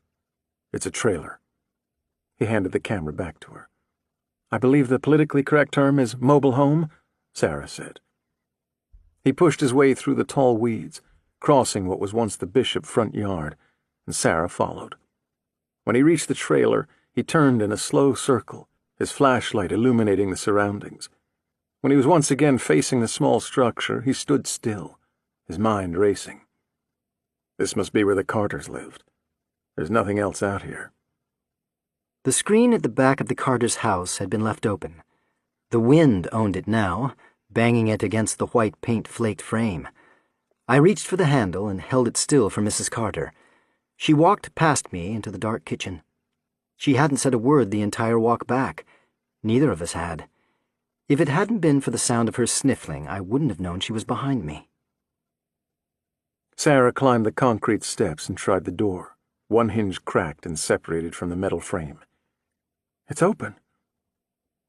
It's a trailer. He handed the camera back to her. I believe the politically correct term is mobile home, Sarah said. He pushed his way through the tall weeds, crossing what was once the Bishop front yard, and Sarah followed. When he reached the trailer, he turned in a slow circle, his flashlight illuminating the surroundings. When he was once again facing the small structure, he stood still, his mind racing. This must be where the Carters lived. There's nothing else out here. The screen at the back of the Carters' house had been left open. The wind owned it now, banging it against the white paint-flaked frame. I reached for the handle and held it still for Mrs. Carter. She walked past me into the dark kitchen. She hadn't said a word the entire walk back. Neither of us had. If it hadn't been for the sound of her sniffling, I wouldn't have known she was behind me. Sarah climbed the concrete steps and tried the door, one hinge cracked and separated from the metal frame. It's open.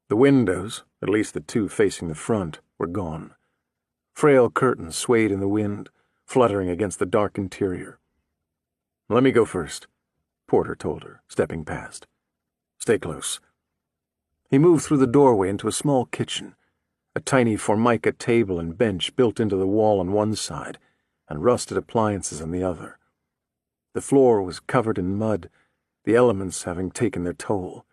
The windows, at least the two facing the front, were gone. Frail curtains swayed in the wind, fluttering against the dark interior. Let me go first, Porter told her, stepping past. Stay close. He moved through the doorway into a small kitchen, a tiny formica table and bench built into the wall on one side, and rusted appliances on the other. The floor was covered in mud, the elements having taken their toll.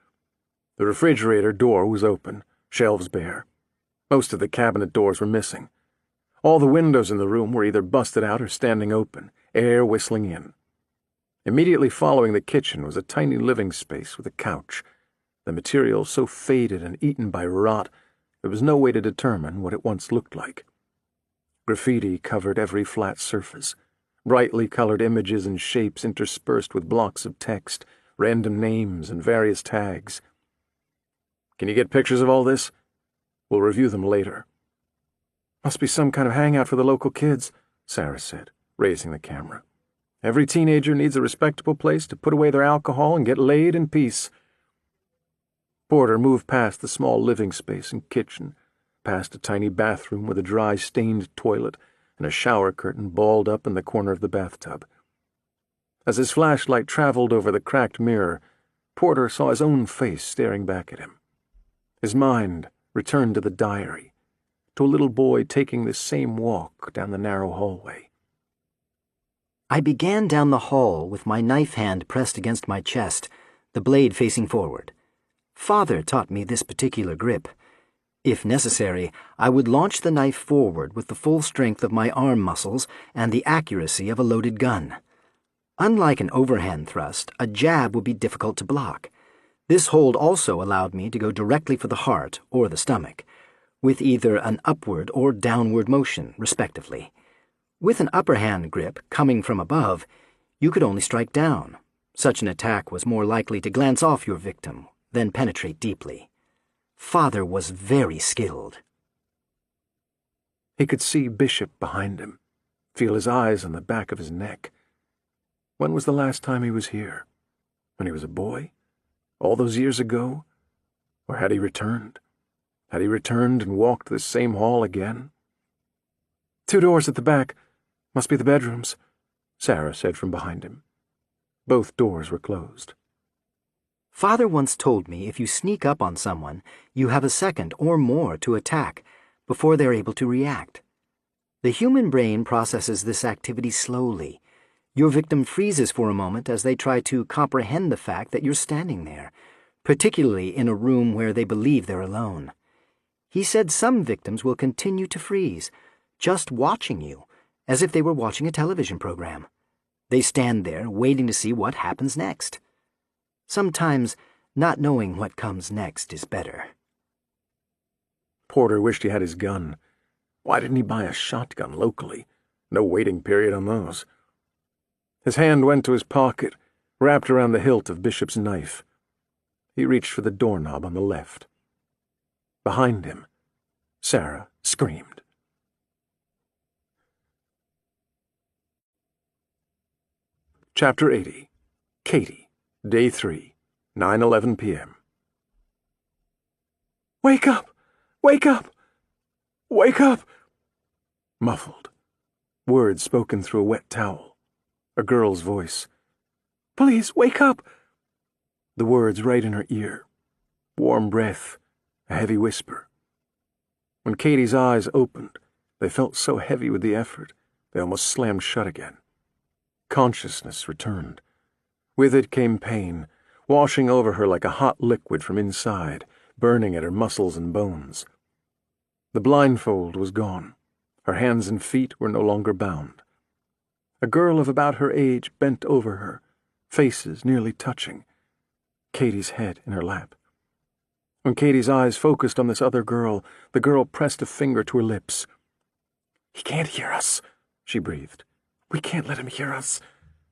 The refrigerator door was open, shelves bare. Most of the cabinet doors were missing. All the windows in the room were either busted out or standing open, air whistling in. Immediately following the kitchen was a tiny living space with a couch, the material so faded and eaten by rot there was no way to determine what it once looked like. Graffiti covered every flat surface, brightly colored images and shapes interspersed with blocks of text, random names, and various tags. Can you get pictures of all this? We'll review them later. Must be some kind of hangout for the local kids, Sarah said, raising the camera. Every teenager needs a respectable place to put away their alcohol and get laid in peace. Porter moved past the small living space and kitchen, past a tiny bathroom with a dry, stained toilet and a shower curtain balled up in the corner of the bathtub. As his flashlight traveled over the cracked mirror, Porter saw his own face staring back at him. His mind returned to the diary, to a little boy taking this same walk down the narrow hallway. I began down the hall with my knife hand pressed against my chest, the blade facing forward. Father taught me this particular grip. If necessary, I would launch the knife forward with the full strength of my arm muscles and the accuracy of a loaded gun. Unlike an overhand thrust, a jab would be difficult to block. This hold also allowed me to go directly for the heart or the stomach, with either an upward or downward motion, respectively. With an upper hand grip coming from above, you could only strike down. Such an attack was more likely to glance off your victim than penetrate deeply. Father was very skilled. He could see Bishop behind him, feel his eyes on the back of his neck. When was the last time he was here? When he was a boy? All those years ago? Or had he returned? Had he returned and walked this same hall again? 2 doors at the back. Must be the bedrooms, Sarah said from behind him. Both doors were closed. Father once told me if you sneak up on someone, you have a second or more to attack before they're able to react. The human brain processes this activity slowly. Your victim freezes for a moment as they try to comprehend the fact that you're standing there, particularly in a room where they believe they're alone. He said some victims will continue to freeze, just watching you, as if they were watching a television program. They stand there waiting to see what happens next. Sometimes not knowing what comes next is better. Porter wished he had his gun. Why didn't he buy a shotgun locally? No waiting period on those. His hand went to his pocket, wrapped around the hilt of Bishop's knife. He reached for the doorknob on the left. Behind him, Sarah screamed. Chapter 80. Katie, Day 3, 9:11 p.m. Wake up! Wake up! Wake up! Muffled. Words spoken through a wet towel. A girl's voice. Please, wake up! The words right in her ear. Warm breath. A heavy whisper. When Katie's eyes opened, they felt so heavy with the effort, they almost slammed shut again. Consciousness returned. With it came pain, washing over her like a hot liquid from inside, burning at her muscles and bones. The blindfold was gone. Her hands and feet were no longer bound. A girl of about her age bent over her, faces nearly touching, Katie's head in her lap. When Katie's eyes focused on this other girl, the girl pressed a finger to her lips. He can't hear us, she breathed. We can't let him hear us.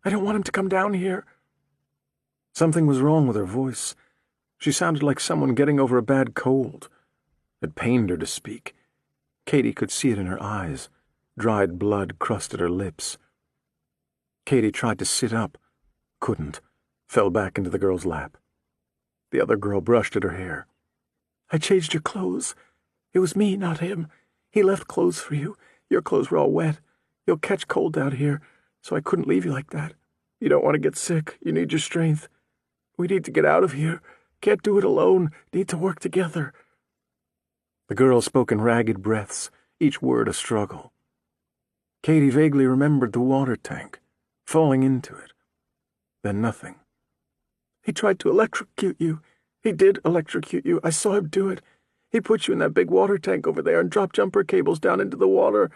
I don't want him to come down here. Something was wrong with her voice. She sounded like someone getting over a bad cold. It pained her to speak. Katie could see it in her eyes. Dried blood crusted her lips. Katie tried to sit up. Couldn't. Fell back into the girl's lap. The other girl brushed at her hair. I changed your clothes. It was me, not him. He left clothes for you. Your clothes were all wet. You'll catch cold out here, so I couldn't leave you like that. You don't want to get sick. You need your strength. We need to get out of here. Can't do it alone. Need to work together. The girl spoke in ragged breaths, each word a struggle. Katie vaguely remembered the water tank, falling into it. Then nothing. He tried to electrocute you. He did electrocute you. I saw him do it. He put you in that big water tank over there and dropped jumper cables down into the water.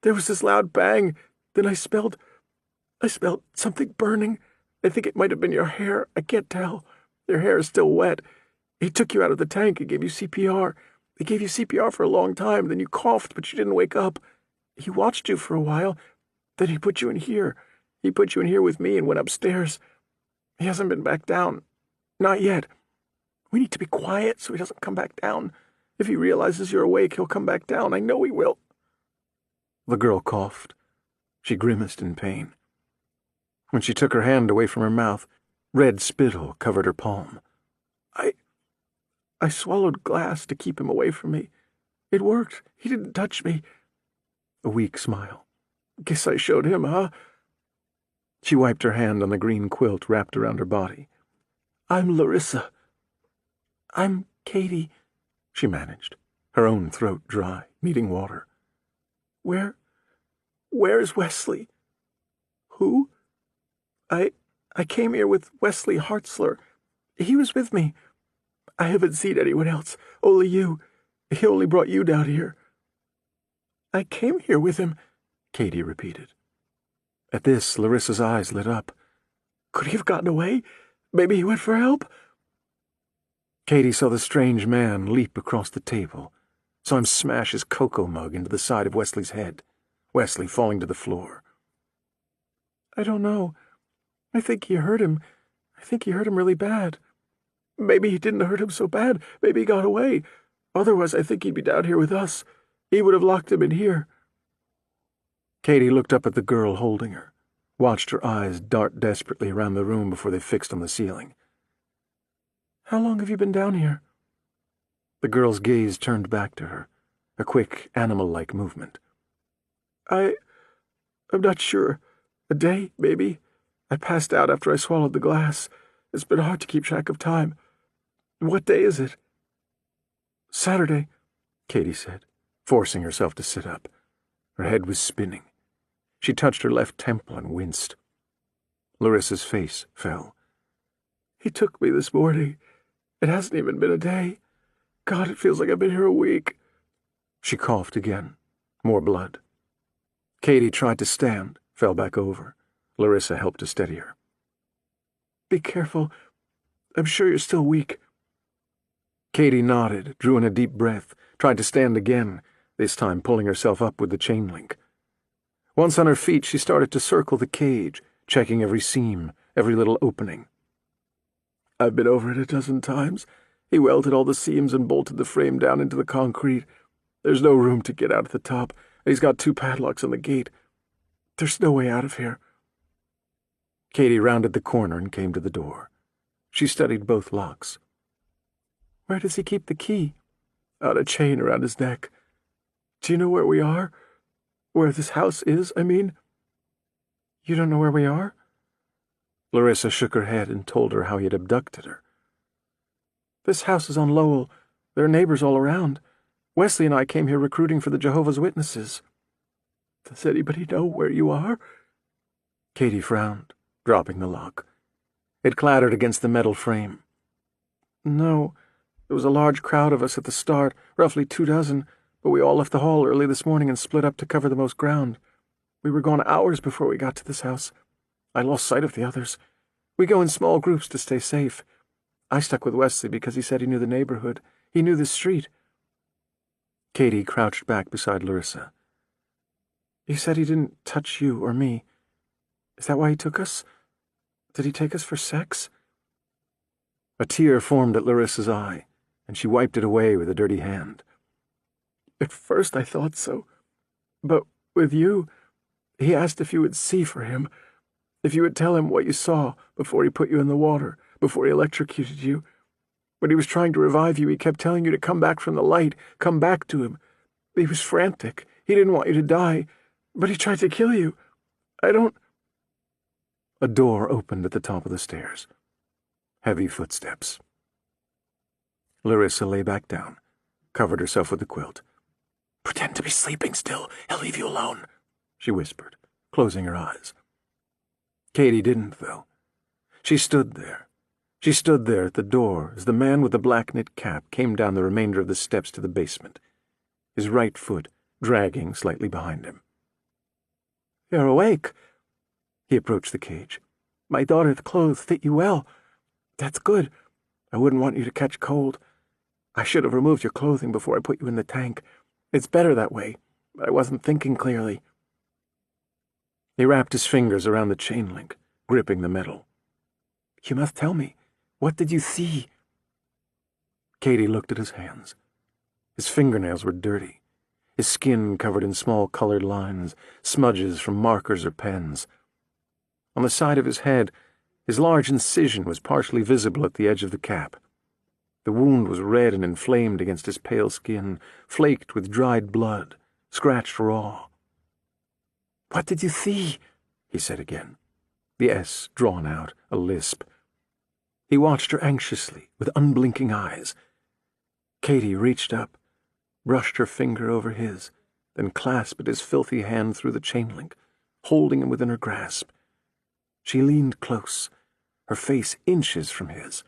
There was this loud bang. Then I smelled something burning. I think it might have been your hair. I can't tell. Your hair is still wet. He took you out of the tank and gave you CPR. He gave you CPR for a long time. Then you coughed, but you didn't wake up. He watched you for a while. Then he put you in here. He put you in here with me and went upstairs. He hasn't been back down. Not yet. We need to be quiet so he doesn't come back down. If he realizes you're awake, he'll come back down. I know he will. The girl coughed. She grimaced in pain. When she took her hand away from her mouth, red spittle covered her palm. I swallowed glass to keep him away from me. It worked. He didn't touch me. A weak smile. Guess I showed him, huh? She wiped her hand on the green quilt wrapped around her body. I'm Larissa. I'm Katie, she managed, her own throat dry, needing water. Where's Wesley? Who? I came here with Wesley Hartzler. He was with me. I haven't seen anyone else, only you. He only brought you down here. I came here with him, Katie repeated. At this, Larissa's eyes lit up. Could he have gotten away? Maybe he went for help? Katie saw the strange man leap across the table, saw him smash his cocoa mug into the side of Wesley's head, Wesley falling to the floor. I don't know. I think he hurt him. I think he hurt him really bad. Maybe he didn't hurt him so bad. Maybe he got away. Otherwise, I think he'd be down here with us. He would have locked him in here. Katie looked up at the girl holding her, watched her eyes dart desperately around the room before they fixed on the ceiling. How long have you been down here? The girl's gaze turned back to her, a quick, animal-like movement. I'm not sure. A day, maybe. I passed out after I swallowed the glass. It's been hard to keep track of time. What day is it? Saturday, Katie said, forcing herself to sit up. Her head was spinning. She touched her left temple and winced. Larissa's face fell. He took me this morning. It hasn't even been a day. God, it feels like I've been here a week. She coughed again. More blood. Katie tried to stand, fell back over. Larissa helped to steady her. Be careful. I'm sure you're still weak. Katie nodded, drew in a deep breath, tried to stand again, this time pulling herself up with the chain link. Once on her feet, she started to circle the cage, checking every seam, every little opening. I've been over it a dozen times. He welded all the seams and bolted the frame down into the concrete. There's no room to get out at the top, and he's got 2 padlocks on the gate. There's no way out of here. Katie rounded the corner and came to the door. She studied both locks. Where does he keep the key? On a chain around his neck. Do you know where we are? Where this house is, I mean? You don't know where we are? Larissa shook her head and told her how he had abducted her. This house is on Lowell. There are neighbors all around. Wesley and I came here recruiting for the Jehovah's Witnesses. Does anybody know where you are? Katie frowned, dropping the lock. It clattered against the metal frame. No, there was a large crowd of us at the start, roughly 24, but we all left the hall early this morning and split up to cover the most ground. We were gone hours before we got to this house. I lost sight of the others. We go in small groups to stay safe. I stuck with Wesley because he said he knew the neighborhood. He knew the street. Katie crouched back beside Larissa. He said he didn't touch you or me. Is that why he took us? Did he take us for sex? A tear formed at Larissa's eye, and she wiped it away with a dirty hand. At first I thought so. But with you, he asked if you would see for him, if you would tell him what you saw before he put you in the water, before he electrocuted you. When he was trying to revive you, he kept telling you to come back from the light, come back to him. He was frantic. He didn't want you to die, but he tried to kill you. I don't... A door opened at the top of the stairs. Heavy footsteps. Larissa lay back down, covered herself with the quilt. Pretend to be sleeping still. He'll leave you alone, she whispered, closing her eyes. Katie didn't, though. She stood there. She stood there at the door as the man with the black knit cap came down the remainder of the steps to the basement, his right foot dragging slightly behind him. You're awake. He approached the cage. My daughter's clothes fit you well. That's good. I wouldn't want you to catch cold. I should have removed your clothing before I put you in the tank. It's better that way, but I wasn't thinking clearly. He wrapped his fingers around the chain link, gripping the metal. You must tell me. What did you see? Katie looked at his hands. His fingernails were dirty, his skin covered in small colored lines, smudges from markers or pens. On the side of his head, his large incision was partially visible at the edge of the cap. The wound was red and inflamed against his pale skin, flaked with dried blood, scratched raw. What did you see? He said again, the S drawn out, a lisp. He watched her anxiously, with unblinking eyes. Katie reached up, brushed her finger over his, then clasped his filthy hand through the chain link, holding him within her grasp. She leaned close, her face inches from his.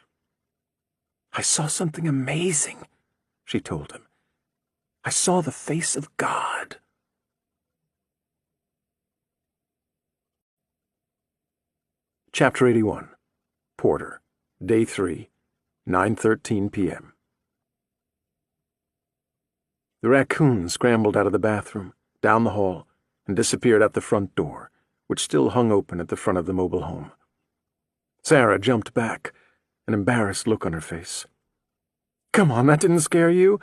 I saw something amazing, she told him. I saw the face of God. Chapter 81. Porter. Day 3, 9:13 p.m. The raccoon scrambled out of the bathroom, down the hall, and disappeared out the front door, which still hung open at the front of the mobile home. Sarah jumped back, an embarrassed look on her face. Come on, that didn't scare you?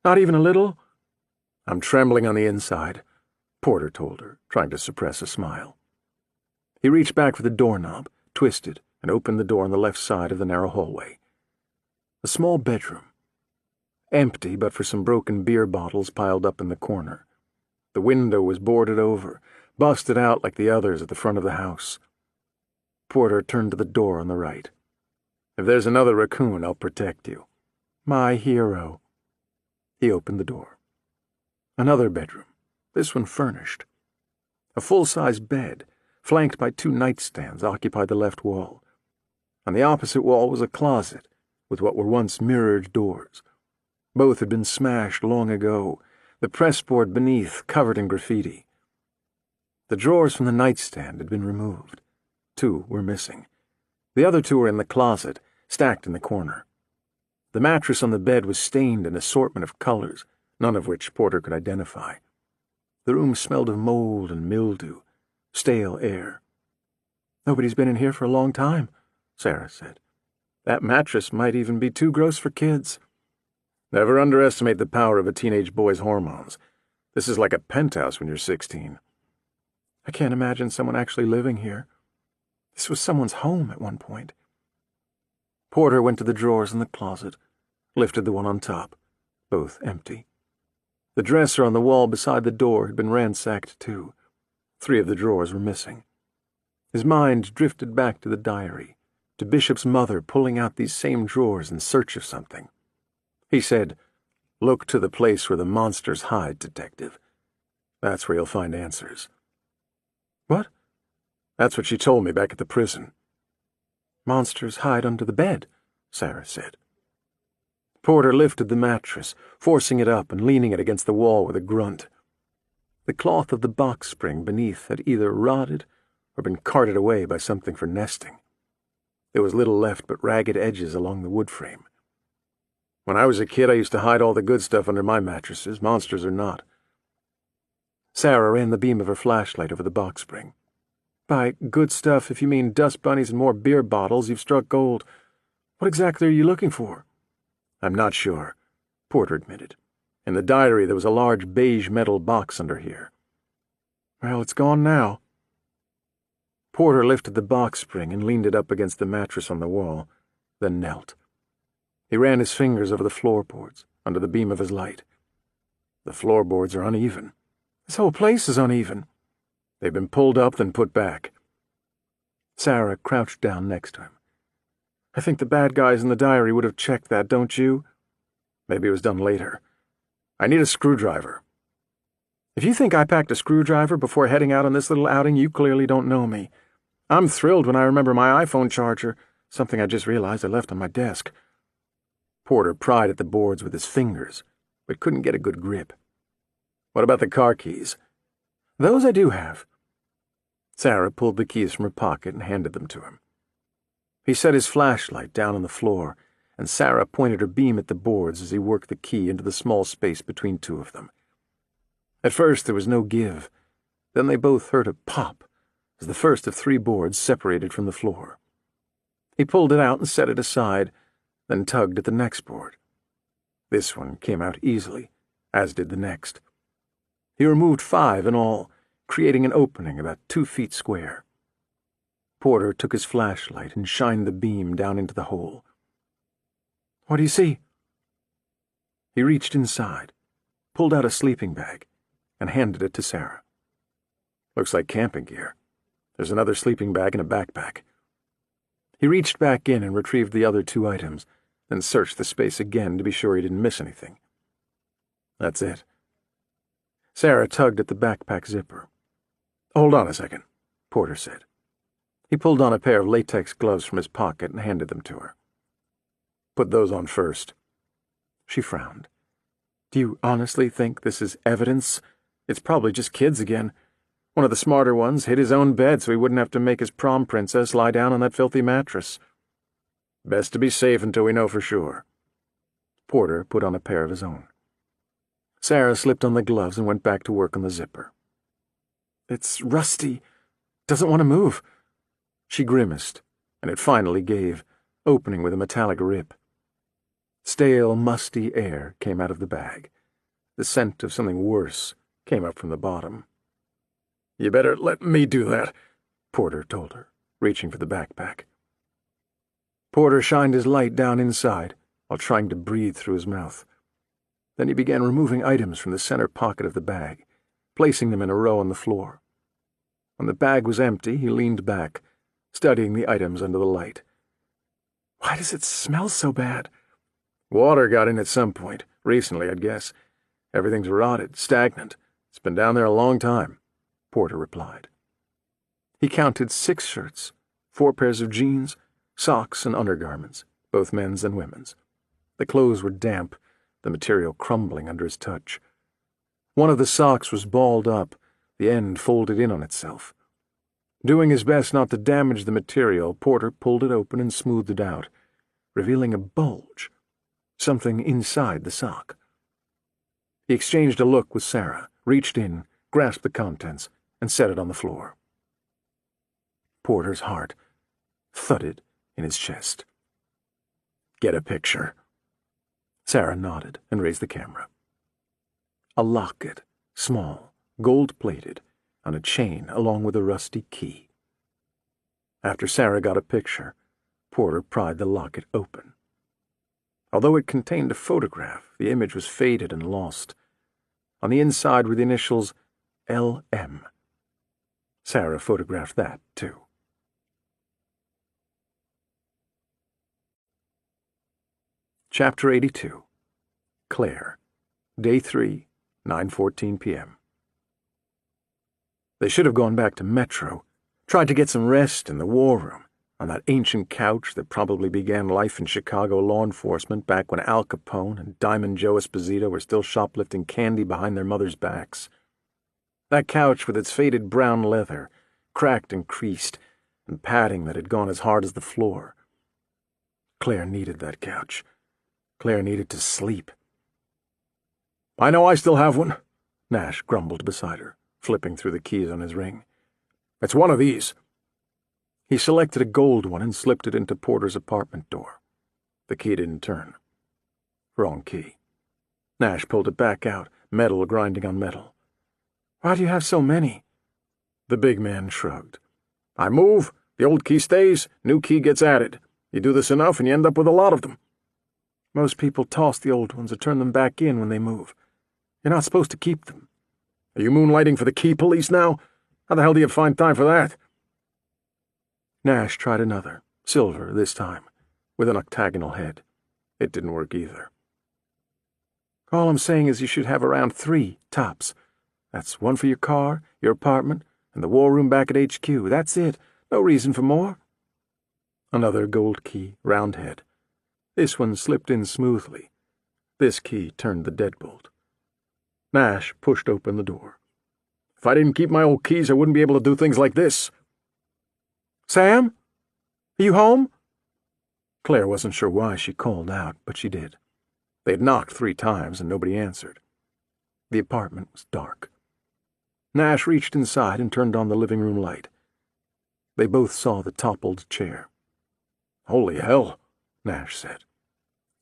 Not even a little? I'm trembling on the inside, Porter told her, trying to suppress a smile. He reached back for the doorknob, twisted, and opened the door on the left side of the narrow hallway. A small bedroom. empty but for some broken beer bottles piled up in the corner. The window was boarded over, busted out like the others at the front of the house. Porter turned to the door on the right. "If there's another raccoon, I'll protect you." "My hero." He opened the door. Another bedroom, this one furnished. A full-size bed, flanked by 2 nightstands, occupied the left wall. On the opposite wall was a closet, with what were once mirrored doors. Both had been smashed long ago, the pressboard beneath covered in graffiti. The drawers from the nightstand had been removed. 2 were missing. The other 2 were in the closet, stacked in the corner. The mattress on the bed was stained in an assortment of colors, none of which Porter could identify. The room smelled of mold and mildew, stale air. "Nobody's been in here for a long time," Sarah said. "That mattress might even be too gross for kids." "Never underestimate the power of a teenage boy's hormones. This is like a penthouse when you're 16. "I can't imagine someone actually living here. This was someone's home at one point." Porter went to the drawers in the closet, lifted the one on top, both empty. The dresser on the wall beside the door had been ransacked too. 3 of the drawers were missing. His mind drifted back to the diary, to Bishop's mother pulling out these same drawers in search of something. He said, "Look to the place where the monsters hide, detective. That's where you'll find answers." "What?" "That's what she told me back at the prison." "Monsters hide under the bed," Sarah said. Porter lifted the mattress, forcing it up and leaning it against the wall with a grunt. The cloth of the box spring beneath had either rotted or been carted away by something for nesting. There was little left but ragged edges along the wood frame. "When I was a kid, I used to hide all the good stuff under my mattresses, monsters or not." Sarah ran the beam of her flashlight over the box spring. "By good stuff, if you mean dust bunnies and more beer bottles, you've struck gold. What exactly are you looking for?" "I'm not sure," Porter admitted. "In the diary there was a large beige metal box under here." "Well, it's gone now." Porter lifted the box spring and leaned it up against the mattress on the wall, then knelt. He ran his fingers over the floorboards, under the beam of his light. "The floorboards are uneven." "This whole place is uneven." "They've been pulled up, then put back." Sarah crouched down next to him. "I think the bad guys in the diary would have checked that, don't you?" "Maybe it was done later. I need a screwdriver." "If you think I packed a screwdriver before heading out on this little outing, you clearly don't know me. I'm thrilled when I remember my iPhone charger, something I just realized I left on my desk." Porter pried at the boards with his fingers, but couldn't get a good grip. "What about the car keys?" "Those I do have." Sarah pulled the keys from her pocket and handed them to him. He set his flashlight down on the floor, and Sarah pointed her beam at the boards as he worked the key into the small space between 2 of them. At first there was no give. Then they both heard a pop as the first of 3 boards separated from the floor. He pulled it out and set it aside, then tugged at the next board. This one came out easily, as did the next. He removed 5 in all, creating an opening about 2 feet square. Porter took his flashlight and shined the beam down into the hole. "What do you see?" He reached inside, pulled out a sleeping bag, and handed it to Sarah. "Looks like camping gear. There's another sleeping bag and a backpack." He reached back in and retrieved the other 2 items, then searched the space again to be sure he didn't miss anything. "That's it." Sarah tugged at the backpack zipper. "Hold on a second," Porter said. He pulled on a pair of latex gloves from his pocket and handed them to her. "Put those on first." She frowned. "Do you honestly think this is evidence? It's probably just kids again. One of the smarter ones hid his own bed so he wouldn't have to make his prom princess lie down on that filthy mattress." "Best to be safe until we know for sure." Porter put on a pair of his own. Sarah slipped on the gloves and went back to work on the zipper. "It's rusty. Doesn't want to move." She grimaced, and it finally gave, opening with a metallic rip. Stale, musty air came out of the bag. The scent of something worse came up from the bottom. "You better let me do that," Porter told her, reaching for the backpack. Porter shined his light down inside while trying to breathe through his mouth. Then he began removing items from the center pocket of the bag, placing them in a row on the floor. When the bag was empty, he leaned back, studying the items under the light. "Why does it smell so bad?" "Water got in at some point. Recently, I'd guess. Everything's rotted, stagnant. It's been down there a long time," Porter replied. He counted 6 shirts, 4 pairs of jeans, socks, and undergarments, both men's and women's. The clothes were damp, the material crumbling under his touch. One of the socks was balled up, the end folded in on itself. Doing his best not to damage the material, Porter pulled it open and smoothed it out, revealing a bulge, something inside the sock. He exchanged a look with Sarah, reached in, grasped the contents, and set it on the floor. Porter's heart thudded in his chest. "Get a picture." Sarah nodded and raised the camera. A locket, small, gold-plated, on a chain along with a rusty key. After Sarah got a picture, Porter pried the locket open. Although it contained a photograph, the image was faded and lost. On the inside were the initials LM. Sarah photographed that, too. Chapter 82. Claire. Day 3, 9:14 p.m. They should have gone back to Metro, tried to get some rest in the war room, on that ancient couch that probably began life in Chicago law enforcement back when Al Capone and Diamond Joe Esposito were still shoplifting candy behind their mothers' backs. That couch with its faded brown leather, cracked and creased, and padding that had gone as hard as the floor. Claire needed that couch. Claire needed to sleep. "I know I still have one," Nash grumbled beside her, flipping through the keys on his ring. "It's one of these." He selected a gold one and slipped it into Porter's apartment door. The key didn't turn. Wrong key. Nash pulled it back out, metal grinding on metal. "Why do you have so many?" The big man shrugged. "I move, the old key stays, new key gets added. You do this enough and you end up with a lot of them." "Most people toss the old ones or turn them back in when they move. You're not supposed to keep them." "Are you moonlighting for the key police now? How the hell do you find time for that?" Nash tried another, silver this time, with an octagonal head. It didn't work either. "All I'm saying is you should have around 3, tops. That's one for your car, your apartment, and the war room back at HQ. That's it. No reason for more." Another gold key, round head. This one slipped in smoothly. This key turned the deadbolt. Nash pushed open the door. "If I didn't keep my old keys, I wouldn't be able to do things like this." "Sam? Are you home?" Claire wasn't sure why she called out, but she did. They had knocked 3 times and nobody answered. The apartment was dark. Nash reached inside and turned on the living room light. They both saw the toppled chair. "Holy hell," Nash said.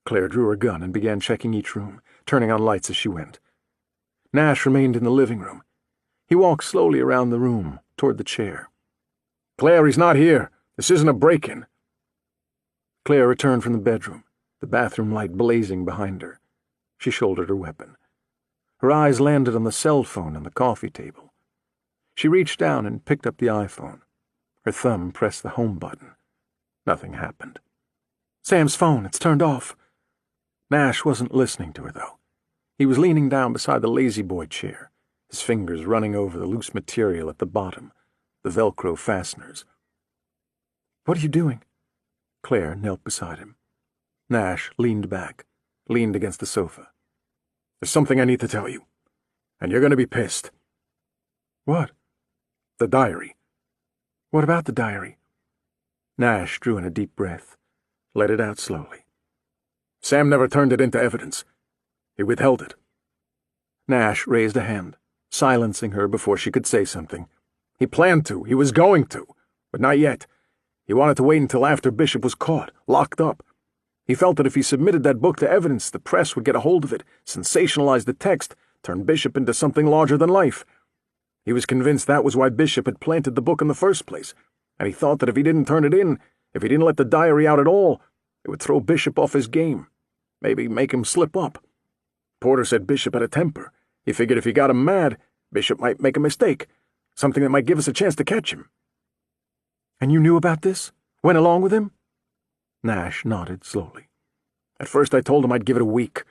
Claire drew her gun and began checking each room, turning on lights as she went. Nash remained in the living room. He walked slowly around the room, toward the chair. "Claire, he's not here. This isn't a break-in." Claire returned from the bedroom, the bathroom light blazing behind her. She shouldered her weapon. Her eyes landed on the cell phone on the coffee table. She reached down and picked up the iPhone. Her thumb pressed the home button. Nothing happened. "Sam's phone, it's turned off." Nash wasn't listening to her, though. He was leaning down beside the lazy-boy chair, his fingers running over the loose material at the bottom, the Velcro fasteners. "What are you doing?" Claire knelt beside him. Nash leaned back, leaned against the sofa. "There's something I need to tell you, and you're going to be pissed." "What?" "The diary." "What about the diary?" Nash drew in a deep breath, let it out slowly. "Sam never turned it into evidence. He withheld it." Nash raised a hand, silencing her before she could say something. "He planned to. He was going to. But not yet. He wanted to wait until after Bishop was caught, locked up. He felt that if he submitted that book to evidence, the press would get a hold of it, sensationalize the text, turn Bishop into something larger than life. He was convinced that was why Bishop had planted the book in the first place, and he thought that if he didn't turn it in, if he didn't let the diary out at all, it would throw Bishop off his game, maybe make him slip up. Porter said Bishop had a temper. He figured if he got him mad, Bishop might make a mistake, something that might give us a chance to catch him. And you knew about this? Went along with him? Nash nodded slowly. At first I told him I'd give it a week.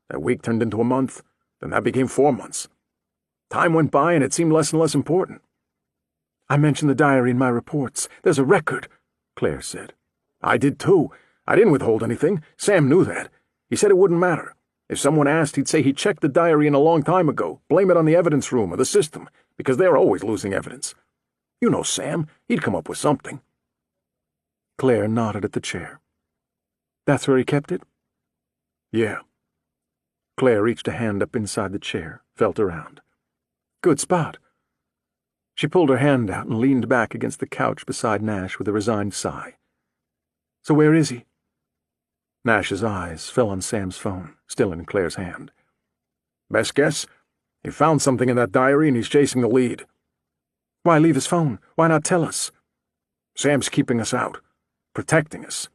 That week turned into a month. Then that became 4 months. Time went by and it seemed less and less important. I mentioned the diary in my reports. There's a record, Claire said. I did too. I didn't withhold anything. Sam knew that. He said it wouldn't matter. If someone asked, he'd say he checked the diary in a long time ago, blame it on the evidence room or the system, because they're always losing evidence. You know Sam. He'd come up with something. Claire nodded at the chair. That's where he kept it? Yeah. Claire reached a hand up inside the chair, felt around. Good spot. She pulled her hand out and leaned back against the couch beside Nash with a resigned sigh. So where is he? Nash's eyes fell on Sam's phone, still in Claire's hand. Best guess? He found something in that diary and he's chasing the lead. Why leave his phone? Why not tell us? Sam's keeping us out, protecting us.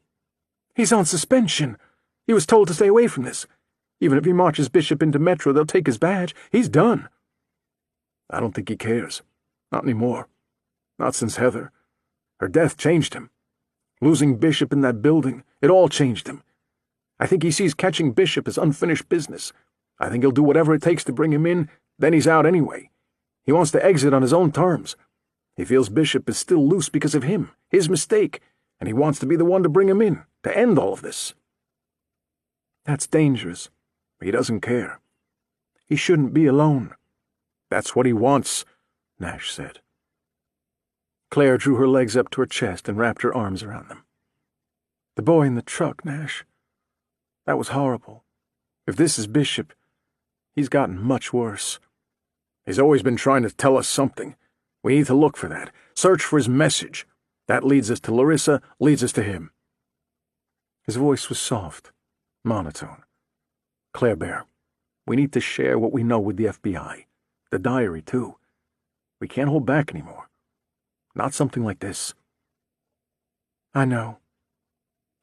He's on suspension. He was told to stay away from this. Even if he marches Bishop into Metro, they'll take his badge. He's done. I don't think he cares. Not anymore. Not since Heather. Her death changed him. Losing Bishop in that building, it all changed him. I think he sees catching Bishop as unfinished business. I think he'll do whatever it takes to bring him in, then he's out anyway. He wants to exit on his own terms. He feels Bishop is still loose because of him, his mistake, and he wants to be the one to bring him in, to end all of this. That's dangerous. He doesn't care. He shouldn't be alone. That's what he wants, Nash said. Claire drew her legs up to her chest and wrapped her arms around them. The boy in the truck, Nash. That was horrible. If this is Bishop, he's gotten much worse. He's always been trying to tell us something. We need to look for that, search for his message. That leads us to Larissa, leads us to him. His voice was soft, monotone. Claire Bear, we need to share what we know with the FBI. The diary, too. We can't hold back anymore. Not something like this. I know.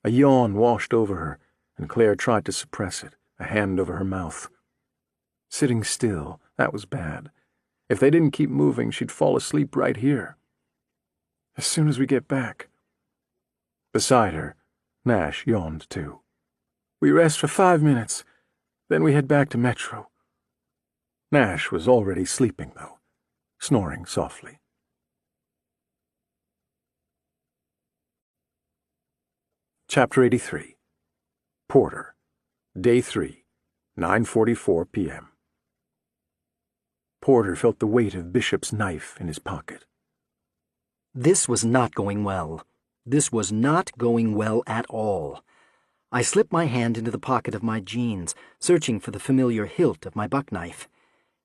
A yawn washed over her, and Claire tried to suppress it, a hand over her mouth. Sitting still, that was bad. If they didn't keep moving, she'd fall asleep right here. As soon as we get back. Beside her, Nash yawned too. We rest for 5 minutes, then we head back to Metro. Nash was already sleeping, though, snoring softly. Chapter 83. Porter. Day 3, 9:44 p.m. Porter felt the weight of Bishop's knife in his pocket. This was not going well. This was not going well at all. I slipped my hand into the pocket of my jeans, searching for the familiar hilt of my buck knife.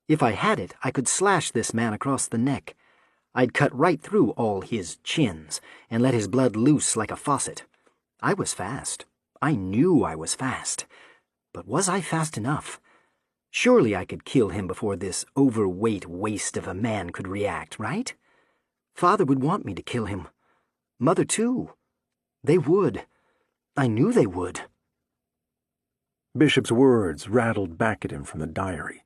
If I had it, I could slash this man across the neck. I'd cut right through all his chins and let his blood loose like a faucet. I was fast. I knew I was fast. But was I fast enough? Surely I could kill him before this overweight waste of a man could react, right? Father would want me to kill him. Mother, too. They would. I knew they would. Bishop's words rattled back at him from the diary.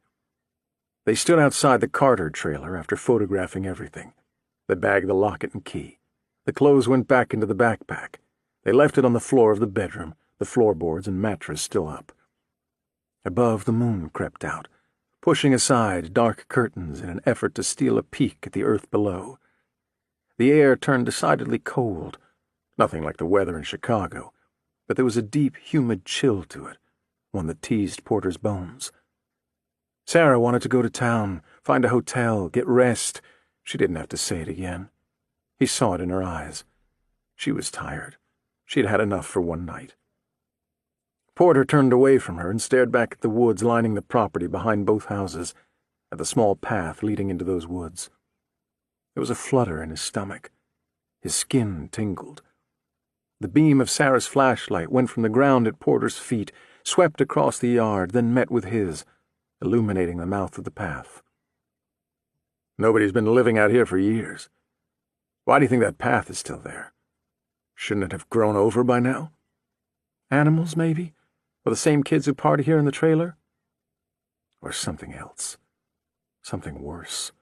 They stood outside the Carter trailer after photographing everything. The bag, the locket, and key. The clothes went back into the backpack. They left it on the floor of the bedroom, the floorboards and mattress still up. Above, the moon crept out, pushing aside dark curtains in an effort to steal a peek at the earth below. The air turned decidedly cold, nothing like the weather in Chicago, but there was a deep, humid chill to it, one that teased Porter's bones. Sarah wanted to go to town, find a hotel, get rest. She didn't have to say it again. He saw it in her eyes. She was tired. She'd had enough for one night. Porter turned away from her and stared back at the woods lining the property behind both houses, at the small path leading into those woods. There was a flutter in his stomach. His skin tingled. The beam of Sarah's flashlight went from the ground at Porter's feet, swept across the yard, then met with his, illuminating the mouth of the path. Nobody's been living out here for years. Why do you think that path is still there? Shouldn't it have grown over by now? Animals, maybe? Or the same kids who party here in the trailer? Or something else. Something worse.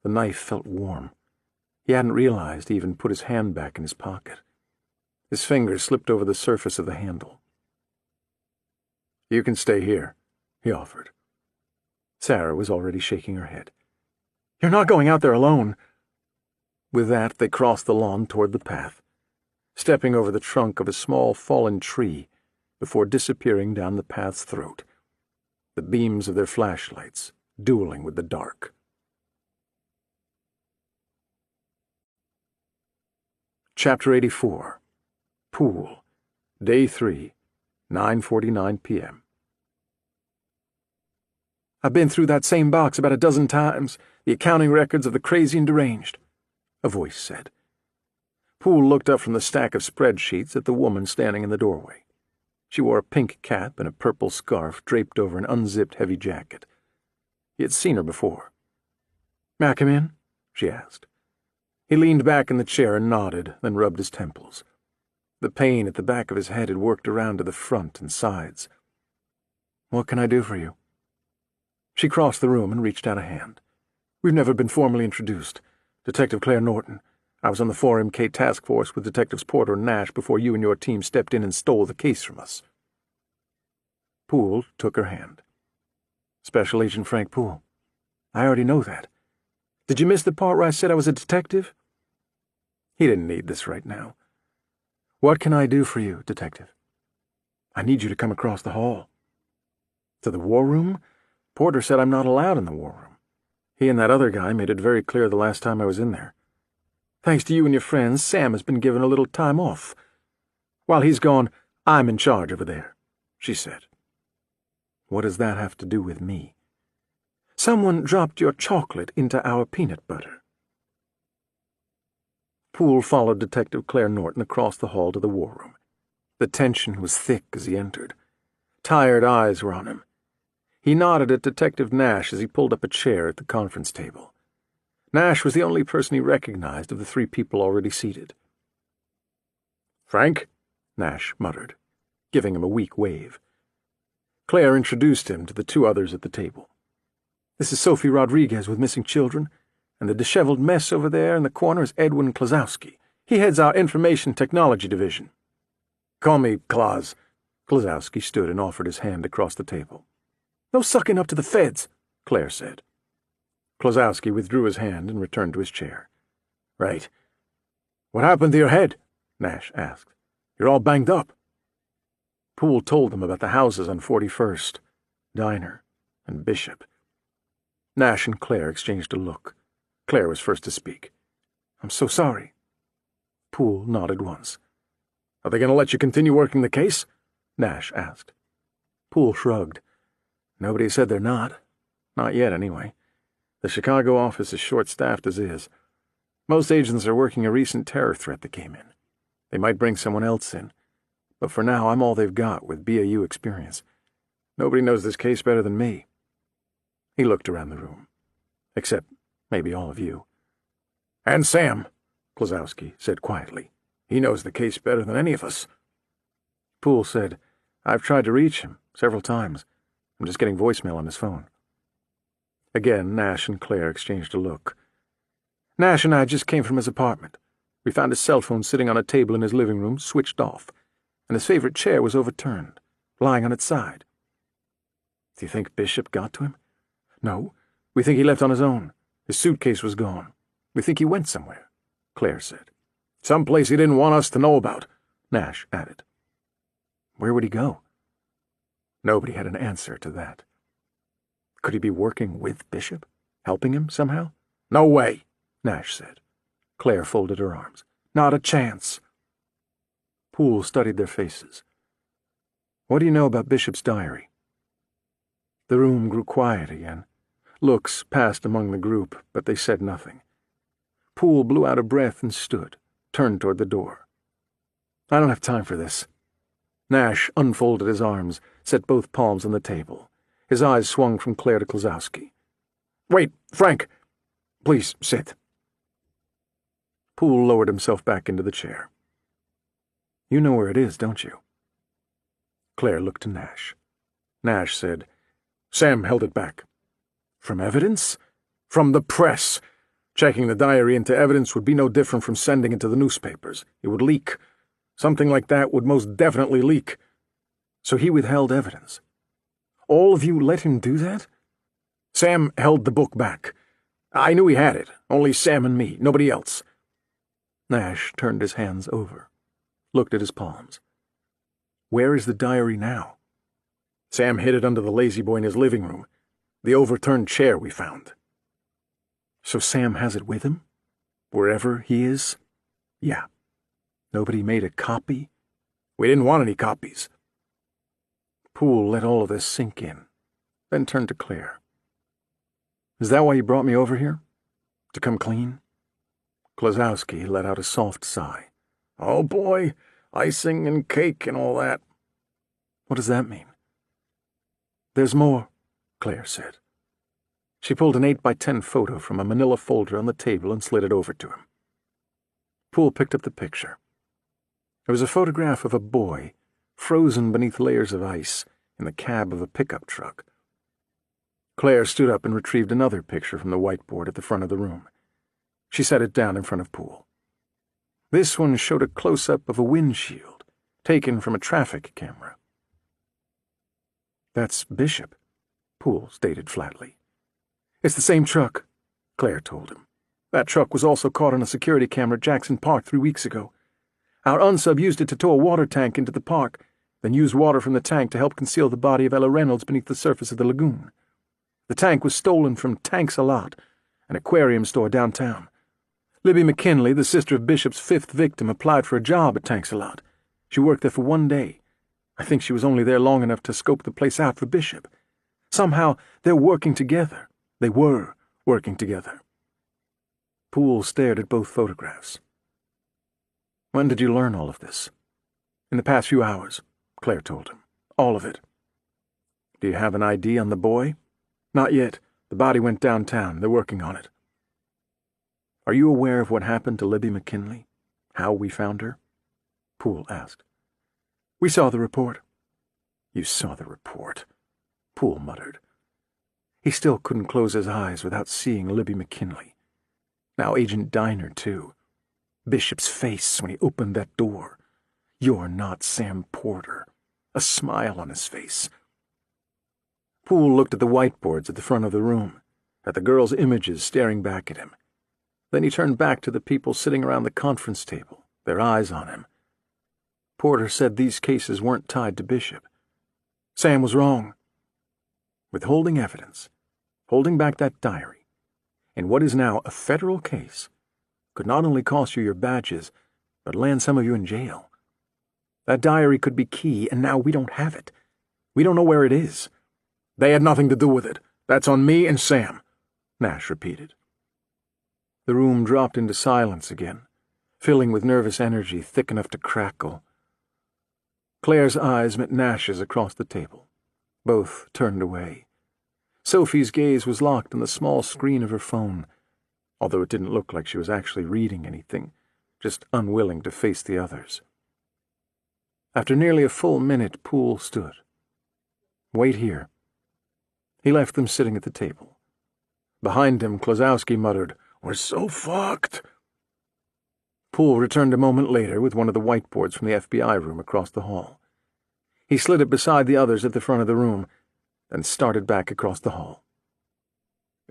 The knife felt warm. He hadn't realized he even put his hand back in his pocket. His fingers slipped over the surface of the handle. "You can stay here," he offered. Sarah was already shaking her head. "You're not going out there alone." With that, they crossed the lawn toward the path, stepping over the trunk of a small fallen tree before disappearing down the path's throat, the beams of their flashlights dueling with the dark. Chapter 84. Pool. Day 3, 9:49 p.m. "I've been through that same box about a dozen times, the accounting records of the crazy and deranged," a voice said. Poole looked up from the stack of spreadsheets at the woman standing in the doorway. She wore a pink cap and a purple scarf draped over an unzipped heavy jacket. He had seen her before. "May I come in?" she asked. He leaned back in the chair and nodded, then rubbed his temples. The pain at the back of his head had worked around to the front and sides. "What can I do for you?" She crossed the room and reached out a hand. "We've never been formally introduced. Detective Claire Norton. I was on the 4MK task force with Detectives Porter and Nash before you and your team stepped in and stole the case from us." Poole took her hand. "Special Agent Frank Poole. I already know that. Did you miss the part where I said I was a detective?" He didn't need this right now. "What can I do for you, Detective?" "I need you to come across the hall." "To the war room? Porter said I'm not allowed in the war room. He and that other guy made it very clear the last time I was in there. Thanks to you and your friends, Sam has been given a little time off. While he's gone, I'm in charge over there," she said. "What does that have to do with me?" "Someone dropped your chocolate into our peanut butter." Poole followed Detective Claire Norton across the hall to the war room. The tension was thick as he entered. Tired eyes were on him. He nodded at Detective Nash as he pulled up a chair at the conference table. Nash was the only person he recognized of the three people already seated. "Frank?" Nash muttered, giving him a weak wave. Claire introduced him to the two others at the table. "This is Sophie Rodriguez with Missing Children, and the disheveled mess over there in the corner is Edwin Klazowski. He heads our Information Technology Division." "Call me Klaz." Klazowski stood and offered his hand across the table. "No sucking up to the feds," Claire said. Klazowski withdrew his hand and returned to his chair. "Right. What happened to your head?" Nash asked. "You're all banged up." Poole told them about the houses on 41st, Diner, and Bishop. Nash and Claire exchanged a look. Claire was first to speak. "I'm so sorry." Poole nodded once. "Are they going to let you continue working the case?" Nash asked. Poole shrugged. "Nobody said they're not. Not yet, anyway. The Chicago office is short-staffed as is. Most agents are working a recent terror threat that came in. They might bring someone else in, but for now I'm all they've got with BAU experience. Nobody knows this case better than me." He looked around the room. "Except maybe all of you." "And Sam," Klazowski said quietly. "He knows the case better than any of us." Poole said, "I've tried to reach him several times. I'm just getting voicemail on his phone." Again, Nash and Claire exchanged a look. "Nash and I just came from his apartment. We found his cell phone sitting on a table in his living room, switched off, and his favorite chair was overturned, lying on its side." "Do you think Bishop got to him?" "No. We think he left on his own. His suitcase was gone. We think he went somewhere," Claire said. "Someplace he didn't want us to know about," Nash added. "Where would he go?" Nobody had an answer to that. Could he be working with Bishop? Helping him somehow? "No way," Nash said. Claire folded her arms. "Not a chance." Poole studied their faces. "What do you know about Bishop's diary?" The room grew quiet again. Looks passed among the group, but they said nothing. Poole blew out a breath and stood, turned toward the door. "I don't have time for this." Nash unfolded his arms, set both palms on the table. His eyes swung from Claire to Klazowski. "Wait, Frank! Please, sit." Poole lowered himself back into the chair. "You know where it is, don't you?" Claire looked to Nash. Nash said, Sam held it back. From evidence? From the press. Checking the diary into evidence would be no different from sending it to the newspapers. It would leak. Something like that would most definitely leak. So he withheld evidence. All of you let him do that? Sam held the book back. I knew he had it. Only Sam and me, nobody else. Nash turned his hands over, looked at his palms. Where is the diary now? Sam hid it under the lazy boy in his living room. The overturned chair we found. So Sam has it with him? Wherever he is? Yeah. Nobody made a copy? We didn't want any copies. Poole let all of this sink in, then turned to Claire. Is that why you brought me over here? To come clean? Klosowski let out a soft sigh. Oh boy, icing and cake and all that. What does that mean? There's more, Claire said. She pulled an 8x10 photo from a manila folder on the table and slid it over to him. Poole picked up the picture. It was a photograph of a boy, frozen beneath layers of ice, in the cab of a pickup truck. Claire stood up and retrieved another picture from the whiteboard at the front of the room. She set it down in front of Poole. This one showed a close-up of a windshield, taken from a traffic camera. That's Bishop, Poole stated flatly. It's the same truck, Claire told him. That truck was also caught on a security camera at Jackson Park 3 weeks ago. Our unsub used it to tow a water tank into the park, then used water from the tank to help conceal the body of Ella Reynolds beneath the surface of the lagoon. The tank was stolen from Tanks a Lot, an aquarium store downtown. Libby McKinley, the sister of Bishop's 5th victim, applied for a job at Tanks a Lot. She worked there for 1 day. I think she was only there long enough to scope the place out for Bishop. Somehow, they're working together. They were working together. Poole stared at both photographs. When did you learn all of this? In the past few hours, Claire told him. All of it. Do you have an ID on the boy? Not yet. The body went downtown. They're working on it. Are you aware of what happened to Libby McKinley? How we found her? Poole asked. We saw the report. You saw the report, Poole muttered. He still couldn't close his eyes without seeing Libby McKinley. Now Agent Diner, too. Bishop's face when he opened that door. You're not Sam Porter. A smile on his face. Poole looked at the whiteboards at the front of the room, at the girls' images staring back at him. Then he turned back to the people sitting around the conference table, their eyes on him. Porter said these cases weren't tied to Bishop. Sam was wrong. Withholding evidence, holding back that diary, in what is now a federal case, could not only cost you your badges, but land some of you in jail. That diary could be key, and now we don't have it. We don't know where it is. They had nothing to do with it. That's on me and Sam, Nash repeated. The room dropped into silence again, filling with nervous energy thick enough to crackle. Claire's eyes met Nash's across the table. Both turned away. Sophie's gaze was locked on the small screen of her phone, although it didn't look like she was actually reading anything, just unwilling to face the others. After nearly a full minute, Poole stood. Wait here. He left them sitting at the table. Behind him, Klosowski muttered, We're so fucked. Poole returned a moment later with one of the whiteboards from the FBI room across the hall. He slid it beside the others at the front of the room, then started back across the hall.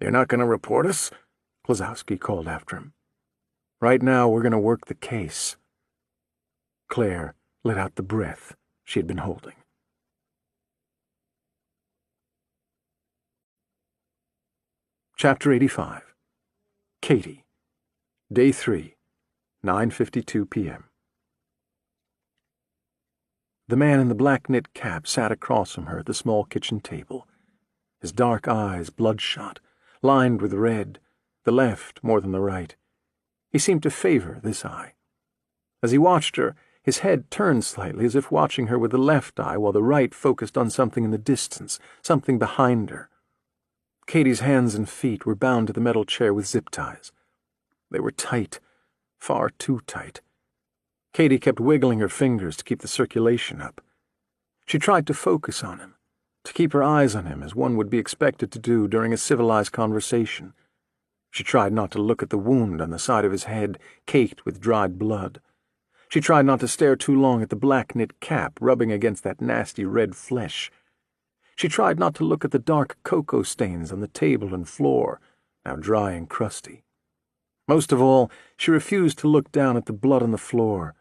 You're not going to report us? Klosowski called after him. Right now, we're going to work the case. Claire let out the breath she had been holding. Chapter 85. Katie. Day 3, 9:52 p.m. The man in the black knit cap sat across from her at the small kitchen table, his dark eyes bloodshot, lined with red, the left more than the right. He seemed to favor this eye. As he watched her, his head turned slightly as if watching her with the left eye while the right focused on something in the distance, something behind her. Katie's hands and feet were bound to the metal chair with zip ties. They were tight, far too tight. Katie kept wiggling her fingers to keep the circulation up. She tried to focus on him, to keep her eyes on him as one would be expected to do during a civilized conversation. She tried not to look at the wound on the side of his head, caked with dried blood. She tried not to stare too long at the black knit cap rubbing against that nasty red flesh. She tried not to look at the dark cocoa stains on the table and floor, now dry and crusty. Most of all, she refused to look down at the blood on the floor,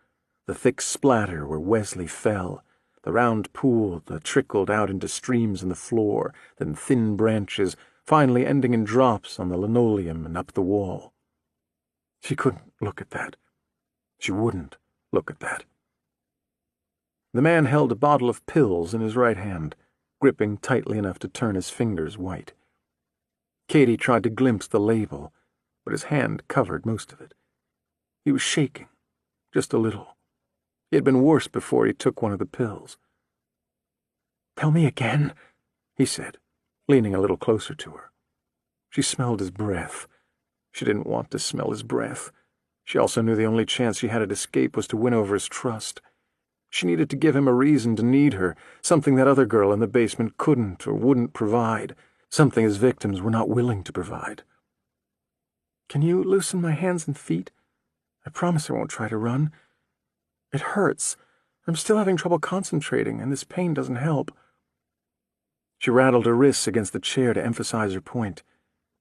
the thick splatter where Wesley fell, the round pool that trickled out into streams in the floor, then thin branches, finally ending in drops on the linoleum and up the wall. She couldn't look at that. She wouldn't look at that. The man held a bottle of pills in his right hand, gripping tightly enough to turn his fingers white. Katie tried to glimpse the label, but his hand covered most of it. He was shaking, just a little. He had been worse before he took one of the pills. "Tell me again," he said, leaning a little closer to her. She smelled his breath. She didn't want to smell his breath. She also knew the only chance she had at escape was to win over his trust. She needed to give him a reason to need her, something that other girl in the basement couldn't or wouldn't provide, something his victims were not willing to provide. "Can you loosen my hands and feet? I promise I won't try to run. It hurts. I'm still having trouble concentrating, and this pain doesn't help." She rattled her wrists against the chair to emphasize her point,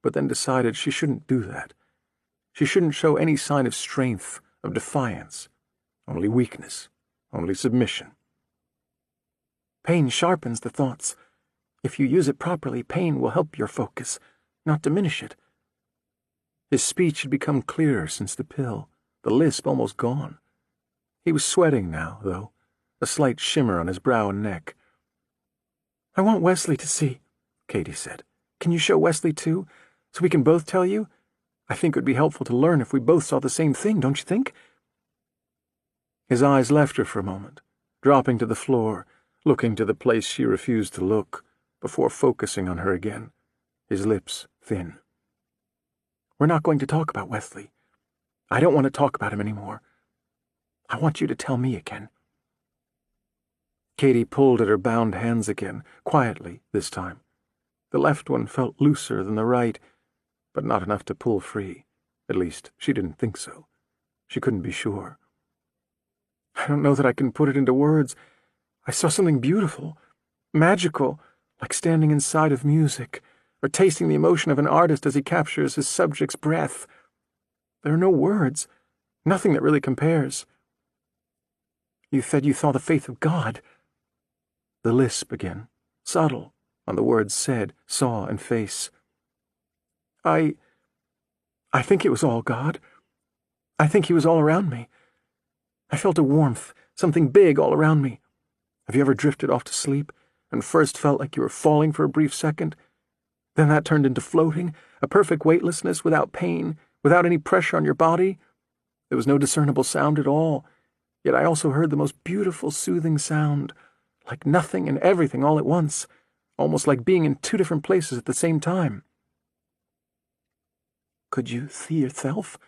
but then decided she shouldn't do that. She shouldn't show any sign of strength, of defiance, only weakness, only submission. "Pain sharpens the thoughts. If you use it properly, pain will help your focus, not diminish it." His speech had become clearer since the pill, the lisp almost gone. He was sweating now, though, a slight shimmer on his brow and neck. "I want Wesley to see," Katie said. "Can you show Wesley too, so we can both tell you? I think it would be helpful to learn if we both saw the same thing, don't you think?" His eyes left her for a moment, dropping to the floor, looking to the place she refused to look, before focusing on her again, his lips thin. "We're not going to talk about Wesley. I don't want to talk about him anymore. I want you to tell me again." Katie pulled at her bound hands again, quietly this time. The left one felt looser than the right, but not enough to pull free. At least, she didn't think so. She couldn't be sure. "I don't know that I can put it into words. I saw something beautiful, magical, like standing inside of music, or tasting the emotion of an artist as he captures his subject's breath. There are no words, nothing that really compares." "You said you saw the face of God." The lisp again, subtle, on the words said, saw, and face. I think it was all God. I think he was all around me. I felt a warmth, something big all around me. Have you ever drifted off to sleep and first felt like you were falling for a brief second? Then that turned into floating, a perfect weightlessness without pain, without any pressure on your body? There was no discernible sound at all, yet I also heard the most beautiful, soothing sound, like nothing and everything all at once, almost like being in two different places at the same time." "Could you see yourself?"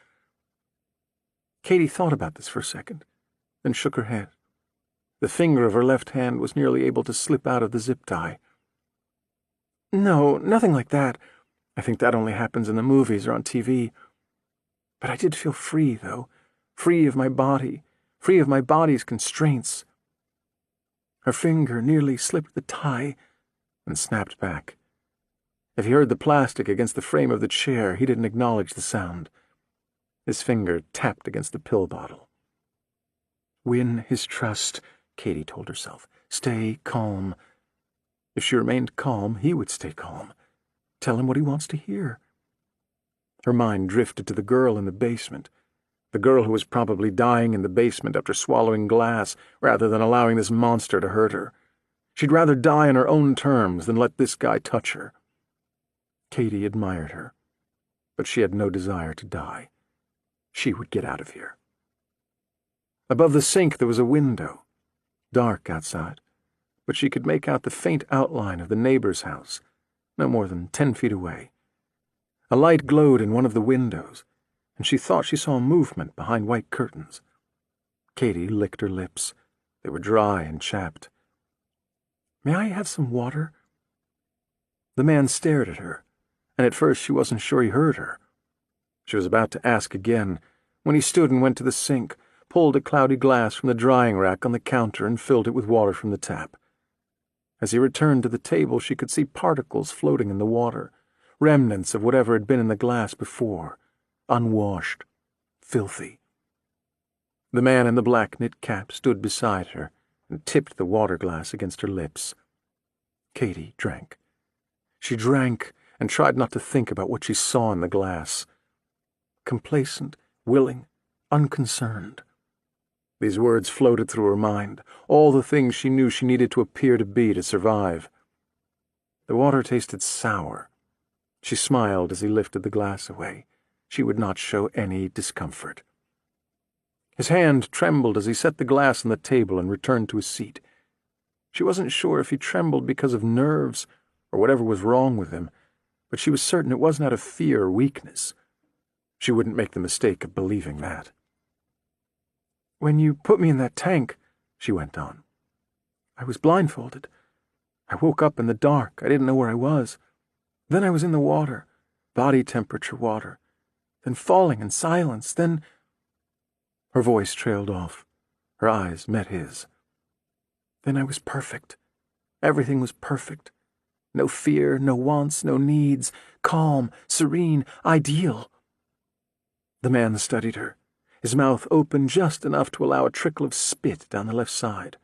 Katie thought about this for a second, then shook her head. The finger of her left hand was nearly able to slip out of the zip tie. "No, nothing like that. I think that only happens in the movies or on TV. But I did feel free, though, free of my body, free of my body's constraints." Her finger nearly slipped the tie and snapped back. If he heard the plastic against the frame of the chair, he didn't acknowledge the sound. His finger tapped against the pill bottle. Win his trust, Katie told herself. Stay calm. If she remained calm, he would stay calm. Tell him what he wants to hear. Her mind drifted to the girl in the basement, the girl who was probably dying in the basement after swallowing glass rather than allowing this monster to hurt her. She'd rather die on her own terms than let this guy touch her. Katie admired her, but she had no desire to die. She would get out of here. Above the sink there was a window, dark outside, but she could make out the faint outline of the neighbor's house, no more than 10 feet away. A light glowed in one of the windows, and she thought she saw movement behind white curtains. Katie licked her lips. They were dry and chapped. "May I have some water?" The man stared at her, and at first she wasn't sure he heard her. She was about to ask again when he stood and went to the sink, pulled a cloudy glass from the drying rack on the counter and filled it with water from the tap. As he returned to the table, she could see particles floating in the water, remnants of whatever had been in the glass before, unwashed, filthy. The man in the black knit cap stood beside her and tipped the water glass against her lips. Katie drank. She drank and tried not to think about what she saw in the glass. Complacent, willing, unconcerned. These words floated through her mind, all the things she knew she needed to appear to be to survive. The water tasted sour. She smiled as he lifted the glass away. She would not show any discomfort. His hand trembled as he set the glass on the table and returned to his seat. She wasn't sure if he trembled because of nerves or whatever was wrong with him, but she was certain it wasn't out of fear or weakness. She wouldn't make the mistake of believing that. "When you put me in that tank," she went on, "I was blindfolded. I woke up in the dark. I didn't know where I was. Then I was in the water, body temperature water. Then falling in silence. Then—" Her voice trailed off. Her eyes met his. "Then I was perfect. Everything was perfect. No fear, no wants, no needs. Calm, serene, ideal." The man studied her, his mouth open just enough to allow a trickle of spit down the left side.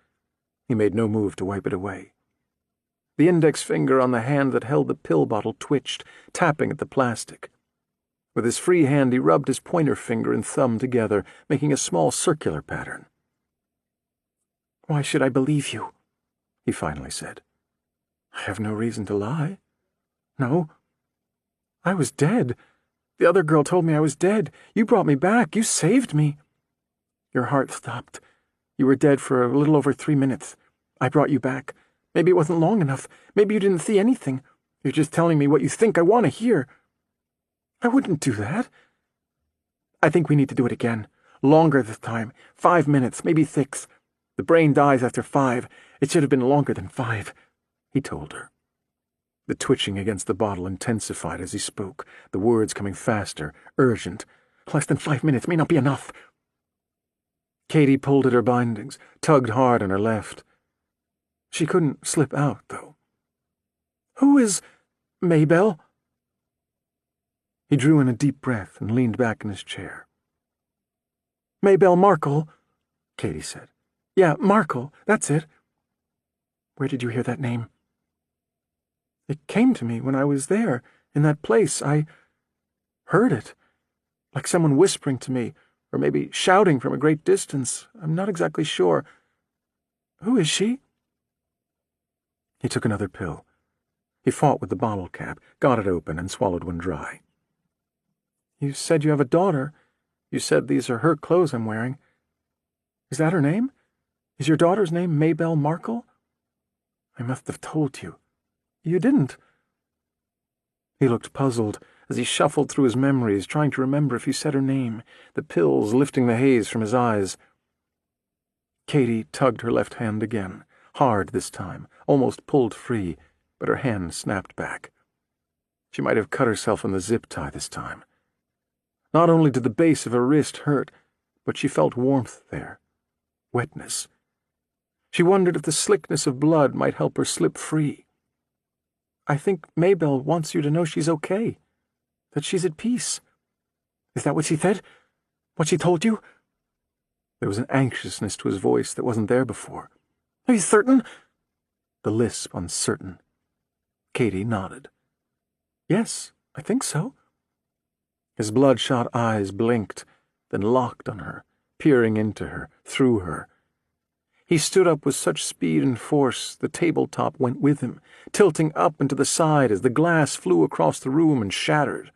He made no move to wipe it away. The index finger on the hand that held the pill bottle twitched, tapping at the plastic. With his free hand he rubbed his pointer finger and thumb together, making a small circular pattern. "Why should I believe you?" he finally said. "I have no reason to lie. No. I was dead. The other girl told me I was dead. You brought me back. You saved me." "Your heart stopped. You were dead for a little over 3 minutes. I brought you back. Maybe it wasn't long enough. Maybe you didn't see anything. You're just telling me what you think I want to hear." "I wouldn't do that." "I think we need to do it again. Longer this time. 5 minutes, maybe 6. The brain dies after 5. It should have been longer than 5, he told her. The twitching against the bottle intensified as he spoke, the words coming faster, urgent. "Less than 5 minutes may not be enough." Katie pulled at her bindings, tugged hard on her left. She couldn't slip out, though. "Who is Maybelle?" He drew in a deep breath and leaned back in his chair. "Maybelle Markle," Katie said. "Yeah, Markle, that's it." "Where did you hear that name?" "It came to me when I was there, in that place. I heard it, like someone whispering to me, or maybe shouting from a great distance. I'm not exactly sure. Who is she?" He took another pill. He fought with the bottle cap, got it open, and swallowed one dry. "You said you have a daughter. You said these are her clothes I'm wearing. Is that her name? Is your daughter's name Maybelle Markle? I must have told you. You didn't." He looked puzzled as he shuffled through his memories, trying to remember if he said her name, the pills lifting the haze from his eyes. Katie tugged her left hand again, hard this time, almost pulled free, but her hand snapped back. She might have cut herself on the zip tie this time. Not only did the base of her wrist hurt, but she felt warmth there, wetness. She wondered if the slickness of blood might help her slip free. "I think Maybelle wants you to know she's okay, that she's at peace. Is that what she said? What she told you?" There was an anxiousness to his voice that wasn't there before. "Are you certain?" The lisp uncertain. Katie nodded. "Yes, I think so." His bloodshot eyes blinked, then locked on her, peering into her, through her. He stood up with such speed and force the tabletop went with him, tilting up and to the side as the glass flew across the room and shattered.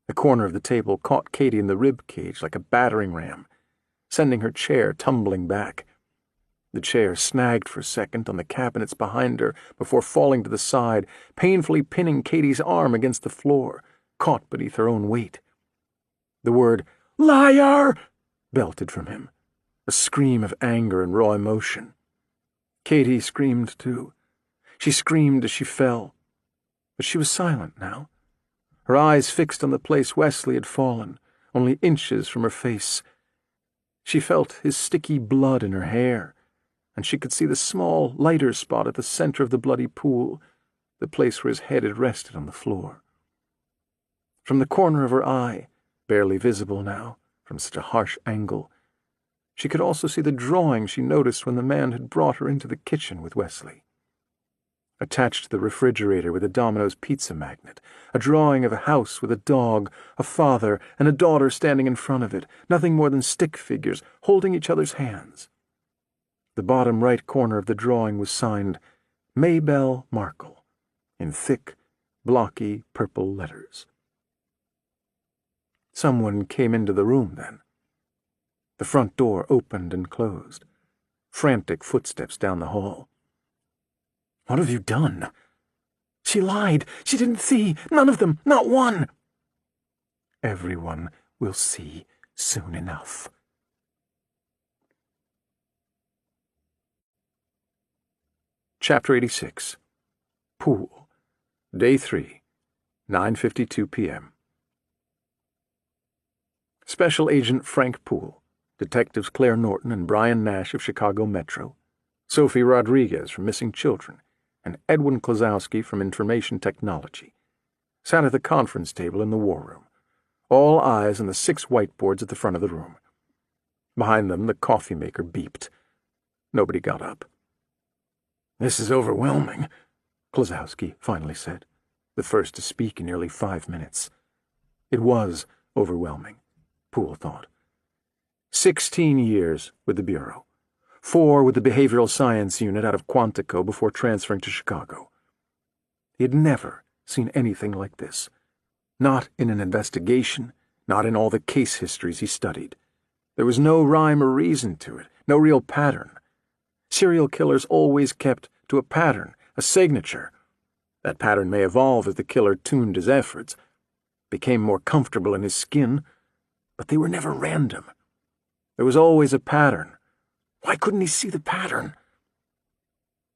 The corner of the table caught Katie in the rib cage like a battering ram, sending her chair tumbling back. The chair snagged for a second on the cabinets behind her before falling to the side, painfully pinning Katie's arm against the floor, caught beneath her own weight. The word, "Liar!" belted from him, a scream of anger and raw emotion. Katie screamed too. She screamed as she fell, but But she was silent now, her eyes fixed on the place Wesley had fallen, only inches from her face. She felt his sticky blood in her hair, and she could see the small, lighter spot at the center of the bloody pool, the place where his head had rested on the floor. From the corner of her eye, barely visible now, from such a harsh angle, she could also see the drawing she noticed when the man had brought her into the kitchen with Wesley. Attached to the refrigerator with a Domino's pizza magnet, a drawing of a house with a dog, a father, and a daughter standing in front of it, nothing more than stick figures holding each other's hands. The bottom right corner of the drawing was signed Maybelle Markle, in thick, blocky purple letters. Someone came into the room then. The front door opened and closed. Frantic footsteps down the hall. "What have you done?" "She lied. She didn't see. None of them. Not one." "Everyone will see soon enough." Chapter 86. Pool. Day 3. 9:52 p.m. Special Agent Frank Poole, Detectives Claire Norton and Brian Nash of Chicago Metro, Sophie Rodriguez from Missing Children, and Edwin Klazowski from Information Technology sat at the conference table in the war room, all eyes on the 6 whiteboards at the front of the room. Behind them, the coffee maker beeped. Nobody got up. "This is overwhelming," Klazowski finally said, the first to speak in nearly 5 minutes. It was overwhelming, Poole thought. 16 years with the Bureau. 4 with the Behavioral Science Unit out of Quantico before transferring to Chicago. He had never seen anything like this. Not in an investigation, not in all the case histories he studied. There was no rhyme or reason to it, no real pattern. Serial killers always kept to a pattern, a signature. That pattern may evolve as the killer tuned his efforts, became more comfortable in his skin, but they were never random. There was always a pattern. Why couldn't he see the pattern?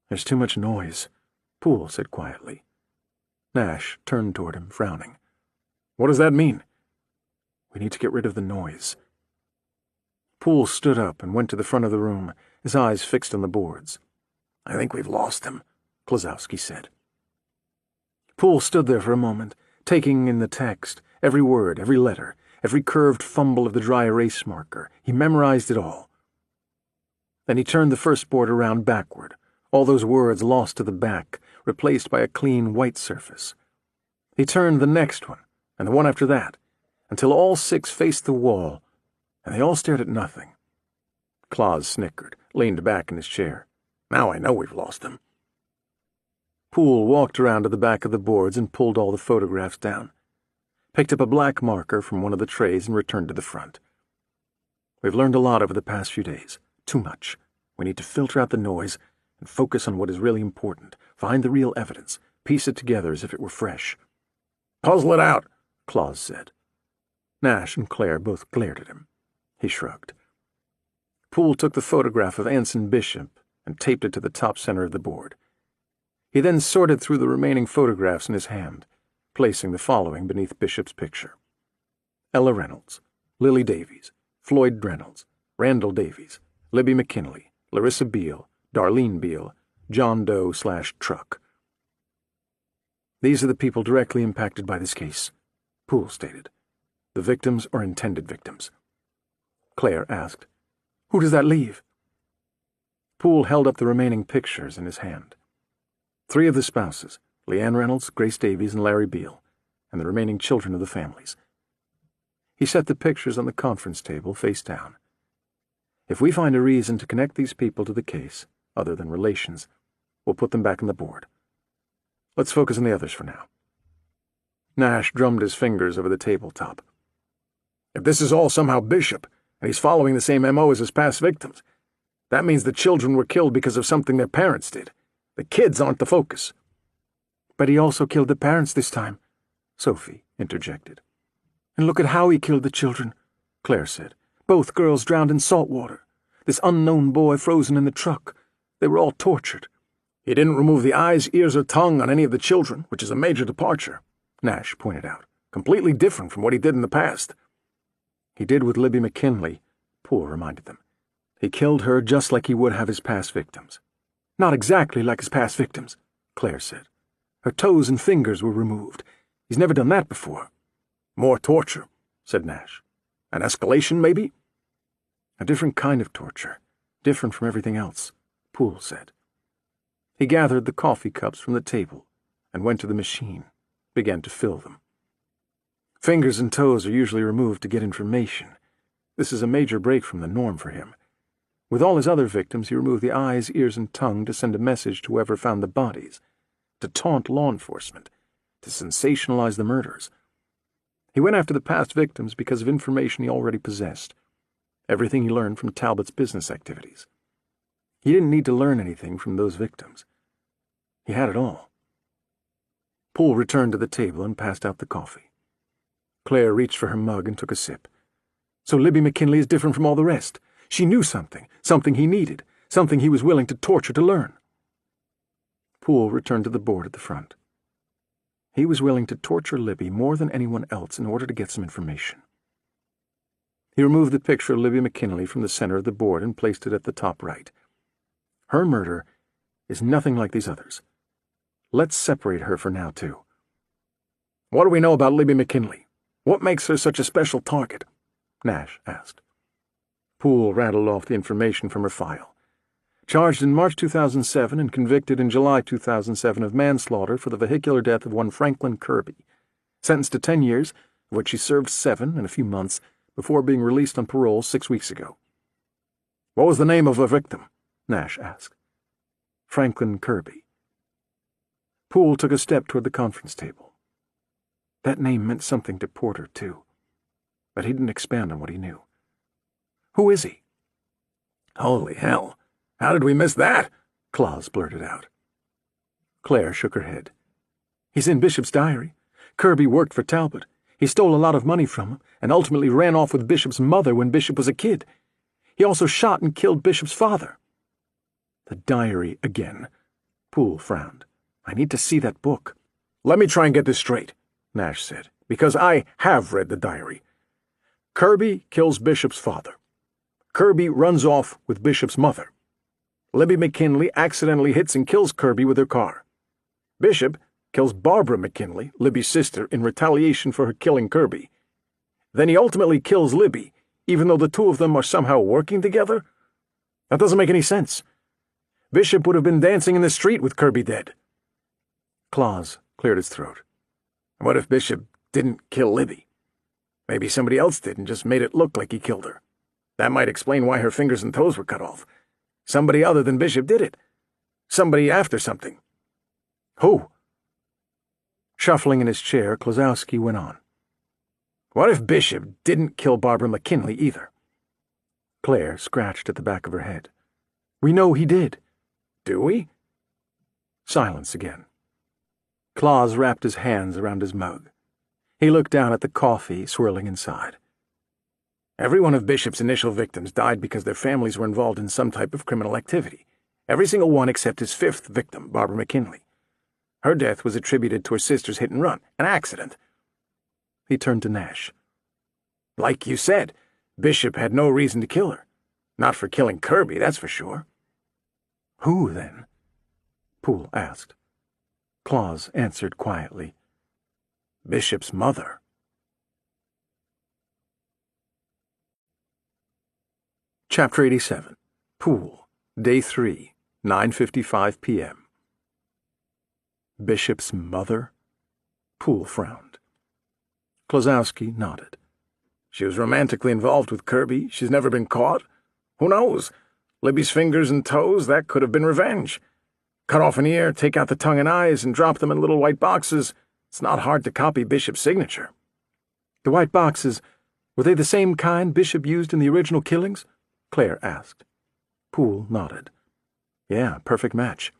"There's too much noise," Poole said quietly. Nash turned toward him, frowning. "What does that mean?" "We need to get rid of the noise." Poole stood up and went to the front of the room, his eyes fixed on the boards. "I think we've lost him," Klazowski said. Poole stood there for a moment, taking in the text, every word, every letter, every curved fumble of the dry erase marker. He memorized it all. Then he turned the first board around backward, all those words lost to the back, replaced by a clean white surface. He turned the next one, and the one after that, until all 6 faced the wall, and they all stared at nothing. Claus snickered, leaned back in his chair. "Now I know we've lost him." Poole walked around to the back of the boards and pulled all the photographs down, picked up a black marker from one of the trays and returned to the front. "We've learned a lot over the past few days. Too much. We need to filter out the noise and focus on what is really important, find the real evidence, piece it together as if it were fresh." "Puzzle it out," Claus said. Nash and Claire both glared at him. He shrugged. Poole took the photograph of Anson Bishop and taped it to the top center of the board. He then sorted through the remaining photographs in his hand, placing the following beneath Bishop's picture: Ella Reynolds, Lily Davies, Floyd Reynolds, Randall Davies, Libby McKinley, Larissa Beale, Darlene Beale, John Doe/Truck. "These are the people directly impacted by this case," Poole stated. "The victims or intended victims." Claire asked, "Who does that leave?" Poole held up the remaining pictures in his hand. 3 of the spouses, Leanne Reynolds, Grace Davies, and Larry Beale, and the remaining children of the families. He set the pictures on the conference table face down. "If we find a reason to connect these people to the case, other than relations, we'll put them back on the board. Let's focus on the others for now." Nash drummed his fingers over the tabletop. "If this is all somehow Bishop, and he's following the same M.O. as his past victims, that means the children were killed because of something their parents did. The kids aren't the focus." "But he also killed the parents this time," Sophie interjected. "And look at how he killed the children," Claire said. "Both girls drowned in salt water. This unknown boy frozen in the truck. They were all tortured. He didn't remove the eyes, ears, or tongue on any of the children, which is a major departure, Nash pointed out. Completely different from what he did in the past. He did with Libby McKinley, Poole reminded them. He killed her just like he would have his past victims. Not exactly like his past victims, Claire said. Her toes and fingers were removed. He's never done that before. More torture, said Nash. An escalation, maybe? A different kind of torture, different from everything else, Poole said. He gathered the coffee cups from the table and went to the machine, began to fill them. Fingers and toes are usually removed to get information. This is a major break from the norm for him. With all his other victims, he removed the eyes, ears, and tongue to send a message to whoever found the bodies, to taunt law enforcement, to sensationalize the murders. He went after the past victims because of information he already possessed, everything he learned from Talbot's business activities. He didn't need to learn anything from those victims. He had it all. Poole returned to the table and passed out the coffee. Claire reached for her mug and took a sip. So Libby McKinley is different from all the rest. She knew something, something he needed, something he was willing to torture to learn. Poole returned to the board at the front. He was willing to torture Libby more than anyone else in order to get some information. He removed the picture of Libby McKinley from the center of the board and placed it at the top right. Her murder is nothing like these others. Let's separate her for now, too. What do we know about Libby McKinley? What makes her such a special target? Nash asked. Poole rattled off the information from her file. Charged in March 2007 and convicted in July 2007 of manslaughter for the vehicular death of one Franklin Kirby. Sentenced to 10 years, of which she served 7 in a few months, before being released on parole 6 weeks ago. What was the name of her victim? Nash asked. Franklin Kirby. Poole took a step toward the conference table. That name meant something to Porter, too. But he didn't expand on what he knew. Who is he? Holy hell! How did we miss that? Claus blurted out. Claire shook her head. He's in Bishop's diary. Kirby worked for Talbot. He stole a lot of money from him and ultimately ran off with Bishop's mother when Bishop was a kid. He also shot and killed Bishop's father. The diary again. Poole frowned. I need to see that book. Let me try and get this straight, Nash said, because I have read the diary. Kirby kills Bishop's father. Kirby runs off with Bishop's mother. Libby McKinley accidentally hits and kills Kirby with her car. Bishop kills Barbara McKinley, Libby's sister, in retaliation for her killing Kirby. Then he ultimately kills Libby, even though the two of them are somehow working together? That doesn't make any sense. Bishop would have been dancing in the street with Kirby dead. Claus cleared his throat. What if Bishop didn't kill Libby? Maybe somebody else did and just made it look like he killed her. That might explain why her fingers and toes were cut off. Somebody other than Bishop did it. Somebody after something. Who? Shuffling in his chair, Klosowski went on. What if Bishop didn't kill Barbara McKinley either? Claire scratched at the back of her head. We know he did. Do we? Silence again. Claus wrapped his hands around his mug. He looked down at the coffee swirling inside. Every one of Bishop's initial victims died because their families were involved in some type of criminal activity. Every single one except his 5th victim, Barbara McKinley. Her death was attributed to her sister's hit and run, an accident. He turned to Nash. Like you said, Bishop had no reason to kill her. Not for killing Kirby, that's for sure. Who, then? Poole asked. Claus answered quietly. Bishop's mother. Chapter 87. Poole, Day 3, 9:55 p.m. Bishop's mother? Poole frowned. Klosowski nodded. She was romantically involved with Kirby. She's never been caught. Who knows? Libby's fingers and toes, that could have been revenge. Cut off an ear, take out the tongue and eyes, and drop them in little white boxes. It's not hard to copy Bishop's signature. The white boxes, were they the same kind Bishop used in the original killings? Claire asked. Poole nodded. Yeah, perfect match.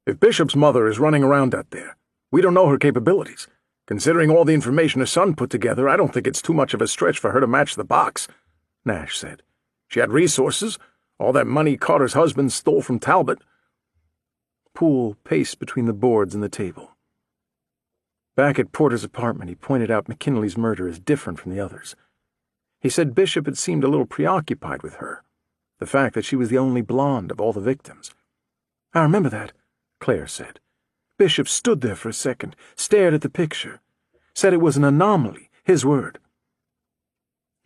If Bishop's mother is running around out there, we don't know her capabilities. Considering all the information her son put together, I don't think it's too much of a stretch for her to match the box, Nash said. She had resources, all that money Carter's husband stole from Talbot. Poole paced between the boards and the table. Back at Porter's apartment, he pointed out McKinley's murder as different from the others. He said Bishop had seemed a little preoccupied with her, the fact that she was the only blonde of all the victims. "I remember that," Claire said. "Bishop stood there for a second, stared at the picture, said it was an anomaly, his word."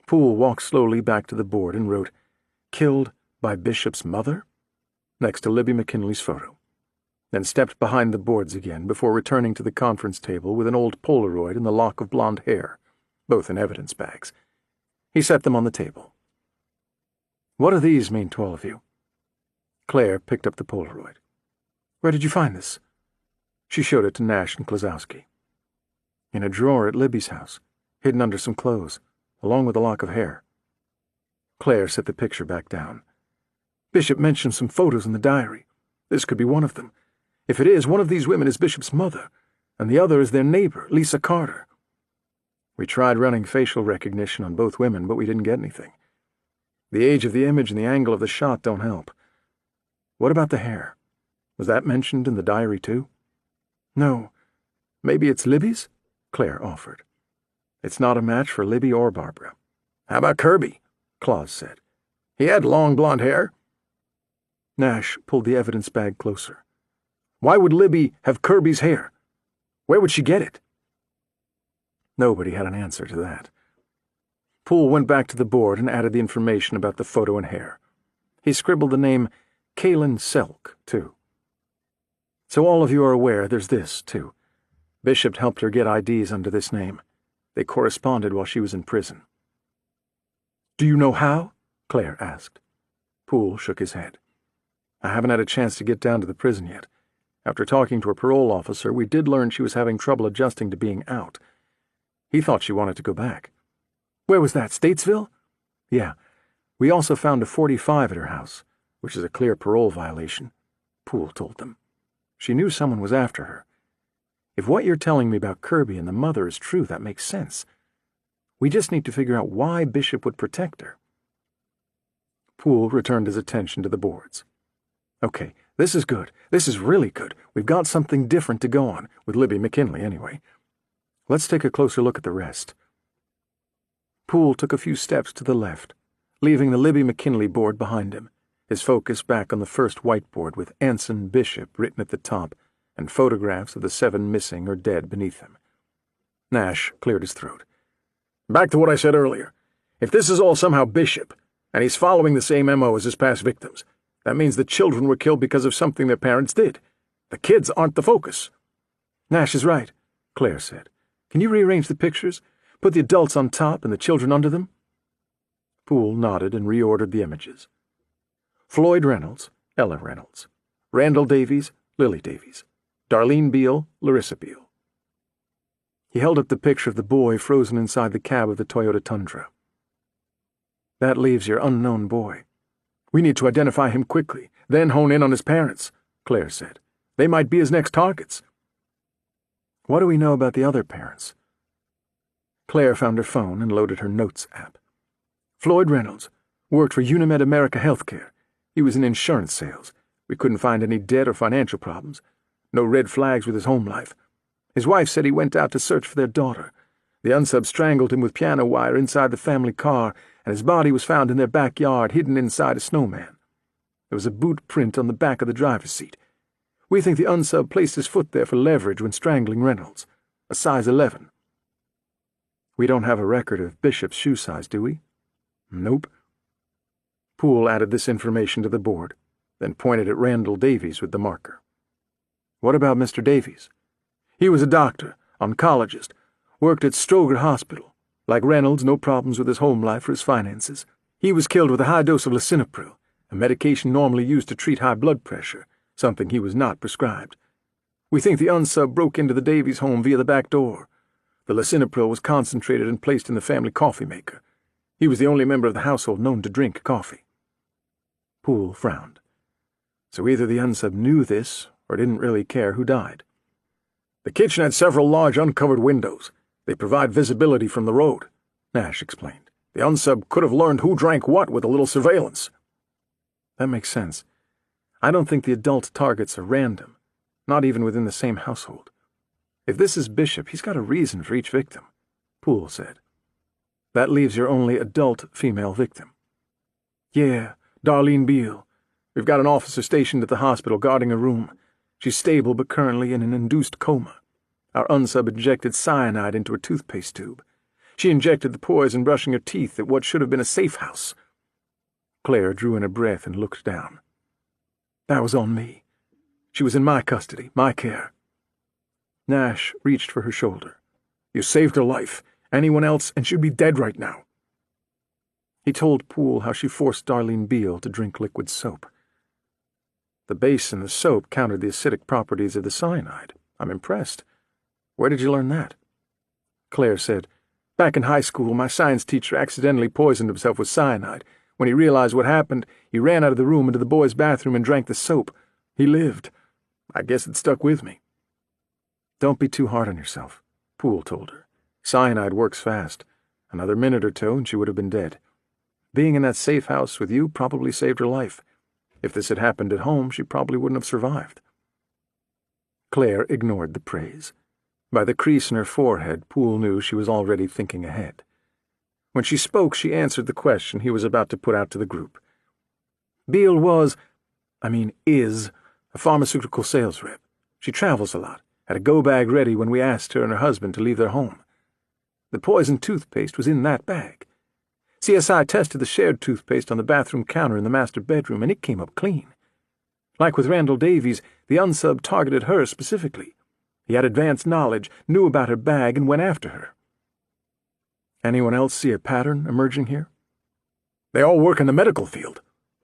Poole walked slowly back to the board and wrote, "Killed by Bishop's mother?" next to Libby McKinley's photo, then stepped behind the boards again before returning to the conference table with an old Polaroid and the lock of blonde hair, both in evidence bags. He set them on the table. "What do these mean to all of you?" Claire picked up the Polaroid. "Where did you find this?" She showed it to Nash and Klazowski. "In a drawer at Libby's house, hidden under some clothes, along with a lock of hair." Claire set the picture back down. "Bishop mentioned some photos in the diary. This could be one of them. If it is, one of these women is Bishop's mother, and the other is their neighbor, Lisa Carter. We tried running facial recognition on both women, but we didn't get anything. The age of the image and the angle of the shot don't help. What about the hair? Was that mentioned in the diary too?" "No. Maybe it's Libby's?" Claire offered. "It's not a match for Libby or Barbara." "How about Kirby?" Claus said. "He had long blonde hair." Nash pulled the evidence bag closer. "Why would Libby have Kirby's hair? Where would she get it?" Nobody had an answer to that. Poole went back to the board and added the information about the photo and hair. He scribbled the name Kaylin Selk, too. "So all of you are aware there's this, too. Bishop helped her get IDs under this name. They corresponded while she was in prison." "Do you know how?" Claire asked. Poole shook his head. "I haven't had a chance to get down to the prison yet. After talking to a parole officer, we did learn she was having trouble adjusting to being out. He thought she wanted to go back." "Where was that, Statesville?" "Yeah. We also found a .45 at her house, which is a clear parole violation," Poole told them. "She knew someone was after her. If what you're telling me about Kirby and the mother is true, that makes sense. We just need to figure out why Bishop would protect her." Poole returned his attention to the boards. "Okay, this is good. This is really good. We've got something different to go on, with Libby McKinley anyway. Let's take a closer look at the rest." Poole took a few steps to the left, leaving the Libby McKinley board behind him, his focus back on the first whiteboard with Anson Bishop written at the top and photographs of the 7 missing or dead beneath him. Nash cleared his throat. "Back to what I said earlier. If this is all somehow Bishop, and he's following the same MO as his past victims, that means the children were killed because of something their parents did. The kids aren't the focus." "Nash is right," Claire said. "Can you rearrange the pictures? Put the adults on top and the children under them?" Poole nodded and reordered the images. Floyd Reynolds, Ella Reynolds. Randall Davies, Lily Davies. Darlene Beale, Larissa Beale. He held up the picture of the boy frozen inside the cab of the Toyota Tundra. "That leaves your unknown boy. We need to identify him quickly, then hone in on his parents," Claire said. "They might be his next targets." "What do we know about the other parents?" Claire found her phone and loaded her Notes app. "Floyd Reynolds. Worked for Unimed America Healthcare. He was in insurance sales. We couldn't find any debt or financial problems. No red flags with his home life. His wife said he went out to search for their daughter. The unsub strangled him with piano wire inside the family car, and his body was found in their backyard, hidden inside a snowman. There was a boot print on the back of the driver's seat. We think the unsub placed his foot there for leverage when strangling Reynolds. A size 11. We don't have a record of Bishop's shoe size, do we?" "Nope." Poole added this information to the board, then pointed at Randall Davies with the marker. "What about Mr. Davies?" "He was a doctor, oncologist, worked at Stroger Hospital. Like Reynolds, no problems with his home life or his finances. He was killed with a high dose of lisinopril, a medication normally used to treat high blood pressure, something he was not prescribed. We think the unsub broke into the Davies home via the back door. The lisinopril was concentrated and placed in the family coffee maker. He was the only member of the household known to drink coffee." Poole frowned. So either the unsub knew this or didn't really care who died. "The kitchen had several large uncovered windows. They provide visibility from the road," Nash explained. "The unsub could have learned who drank what with a little surveillance." "That makes sense. I don't think the adult targets are random, not even within the same household. If this is Bishop, he's got a reason for each victim, Poole said. That leaves your only adult female victim. Yeah, Darlene Beale. We've got an officer stationed at the hospital guarding a room. She's stable but currently in an induced coma. Our unsub injected cyanide into her toothpaste tube. She injected the poison brushing her teeth at what should have been a safe house. Claire drew in a breath and looked down. That was on me. She was in my custody, my care. Nash reached for her shoulder. You saved her life. Anyone else, and she'd be dead right now. He told Poole how she forced Darlene Beale to drink liquid soap. The base in the soap countered the acidic properties of the cyanide. I'm impressed. Where did you learn that? Claire said, Back in high school, my science teacher accidentally poisoned himself with cyanide. When he realized what happened, he ran out of the room into the boys' bathroom and drank the soap. He lived. I guess it stuck with me. Don't be too hard on yourself, Poole told her. Cyanide works fast. Another minute or two and she would have been dead. Being in that safe house with you probably saved her life. If this had happened at home, she probably wouldn't have survived. Claire ignored the praise. By the crease in her forehead, Poole knew she was already thinking ahead. When she spoke, she answered the question he was about to put out to the group. Beale is, a pharmaceutical sales rep. She travels a lot, had a go-bag ready when we asked her and her husband to leave their home. The poisoned toothpaste was in that bag. CSI tested the shared toothpaste on the bathroom counter in the master bedroom, and it came up clean. Like with Randall Davies, the unsub targeted her specifically. He had advanced knowledge, knew about her bag, and went after her. Anyone else see a pattern emerging here? They all work in the medical field.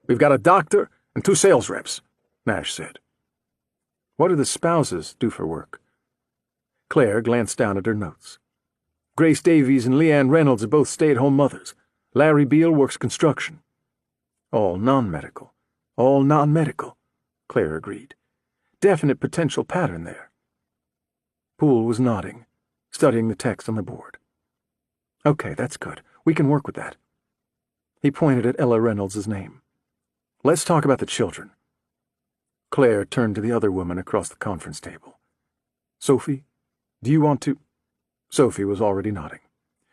We've got a doctor and 2 sales reps, Nash said. What do the spouses do for work? Claire glanced down at her notes. Grace Davies and Leanne Reynolds are both stay-at-home mothers. Larry Beale works construction. All non-medical. All non-medical, Claire agreed. Definite potential pattern there. Poole was nodding, studying the text on the board. Okay, that's good. We can work with that. He pointed at Ella Reynolds' name. Let's talk about the children. Claire turned to the other woman across the conference table. Sophie, do you want to... Sophie was already nodding.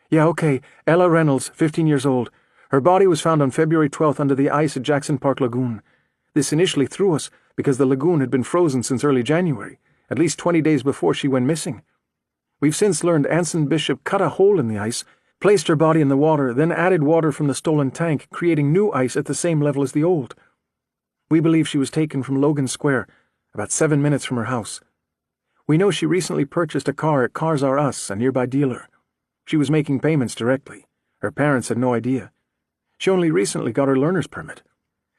Yeah, okay. Ella Reynolds, 15 years old. Her body was found on February 12th under the ice at Jackson Park Lagoon. This initially threw us because the lagoon had been frozen since early January, at least 20 days before she went missing. We've since learned Anson Bishop cut a hole in the ice, placed her body in the water, then added water from the stolen tank, creating new ice at the same level as the old. We believe she was taken from Logan Square, about 7 minutes from her house. We know she recently purchased a car at Cars R Us, a nearby dealer. She was making payments directly. Her parents had no idea. She only recently got her learner's permit.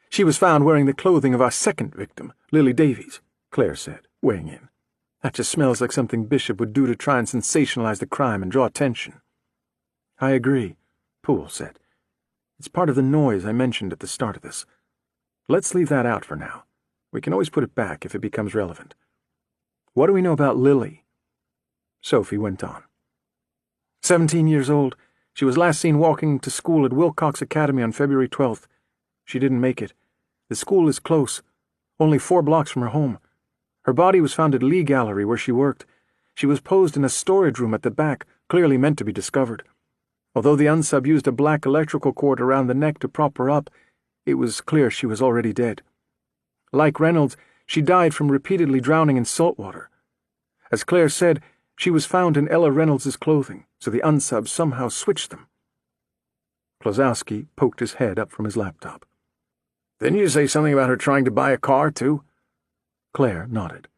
She was found wearing the clothing of our second victim, Lily Davies, Claire said, weighing in. That just smells like something Bishop would do to try and sensationalize the crime and draw attention. I agree, Poole said. It's part of the noise I mentioned at the start of this. Let's leave that out for now. We can always put it back if it becomes relevant. What do we know about Lily? Sophie went on. 17 years old. She was last seen walking to school at Wilcox Academy on February 12th. She didn't make it. The school is close, only 4 blocks from her home. Her body was found at Lee Gallery, where she worked. She was posed in a storage room at the back, clearly meant to be discovered. Although the unsub used a black electrical cord around the neck to prop her up, it was clear she was already dead. Like Reynolds, she died from repeatedly drowning in salt water. As Claire said, she was found in Ella Reynolds' clothing, so the unsub somehow switched them. Klosowski poked his head up from his laptop. Didn't you say something about her trying to buy a car, too? Claire nodded.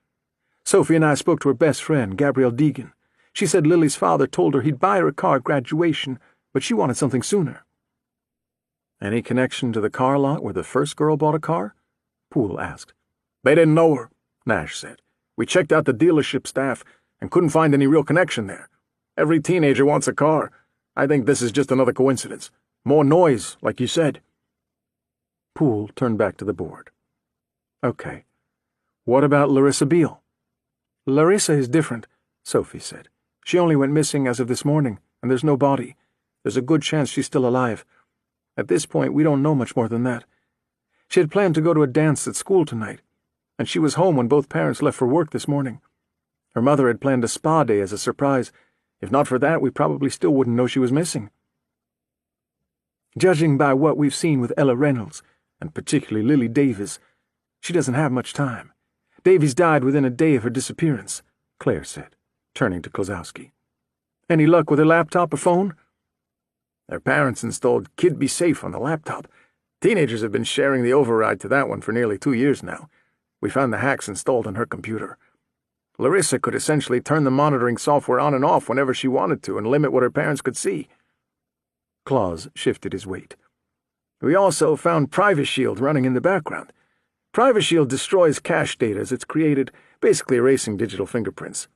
Sophie and I spoke to her best friend, Gabrielle Deegan. She said Lily's father told her he'd buy her a car at graduation, but she wanted something sooner. Any connection to the car lot where the first girl bought a car? Poole asked. They didn't know her, Nash said. We checked out the dealership staff and couldn't find any real connection there. Every teenager wants a car. I think this is just another coincidence. More noise, like you said. Poole turned back to the board. Okay. What about Larissa Beale? Larissa is different, Sophie said. She only went missing as of this morning, and there's no body. There's a good chance she's still alive. At this point, we don't know much more than that. She had planned to go to a dance at school tonight. and she was home when both parents left for work this morning. Her mother had planned a spa day as a surprise. If not for that, we probably still wouldn't know she was missing. Judging by what we've seen with Ella Reynolds, and particularly Lily Davis, she doesn't have much time. Davies died within a day of her disappearance, Claire said, turning to Klosowski. Any luck with her laptop or phone? Their parents installed Kid Be Safe on the laptop. Teenagers have been sharing the override to that one for nearly 2 years now. We found the hacks installed on her computer. Larissa could essentially turn the monitoring software on and off whenever she wanted to and limit what her parents could see. Claus shifted his weight. We also found Private Shield running in the background. Private Shield destroys cache data as it's created, basically erasing digital fingerprints.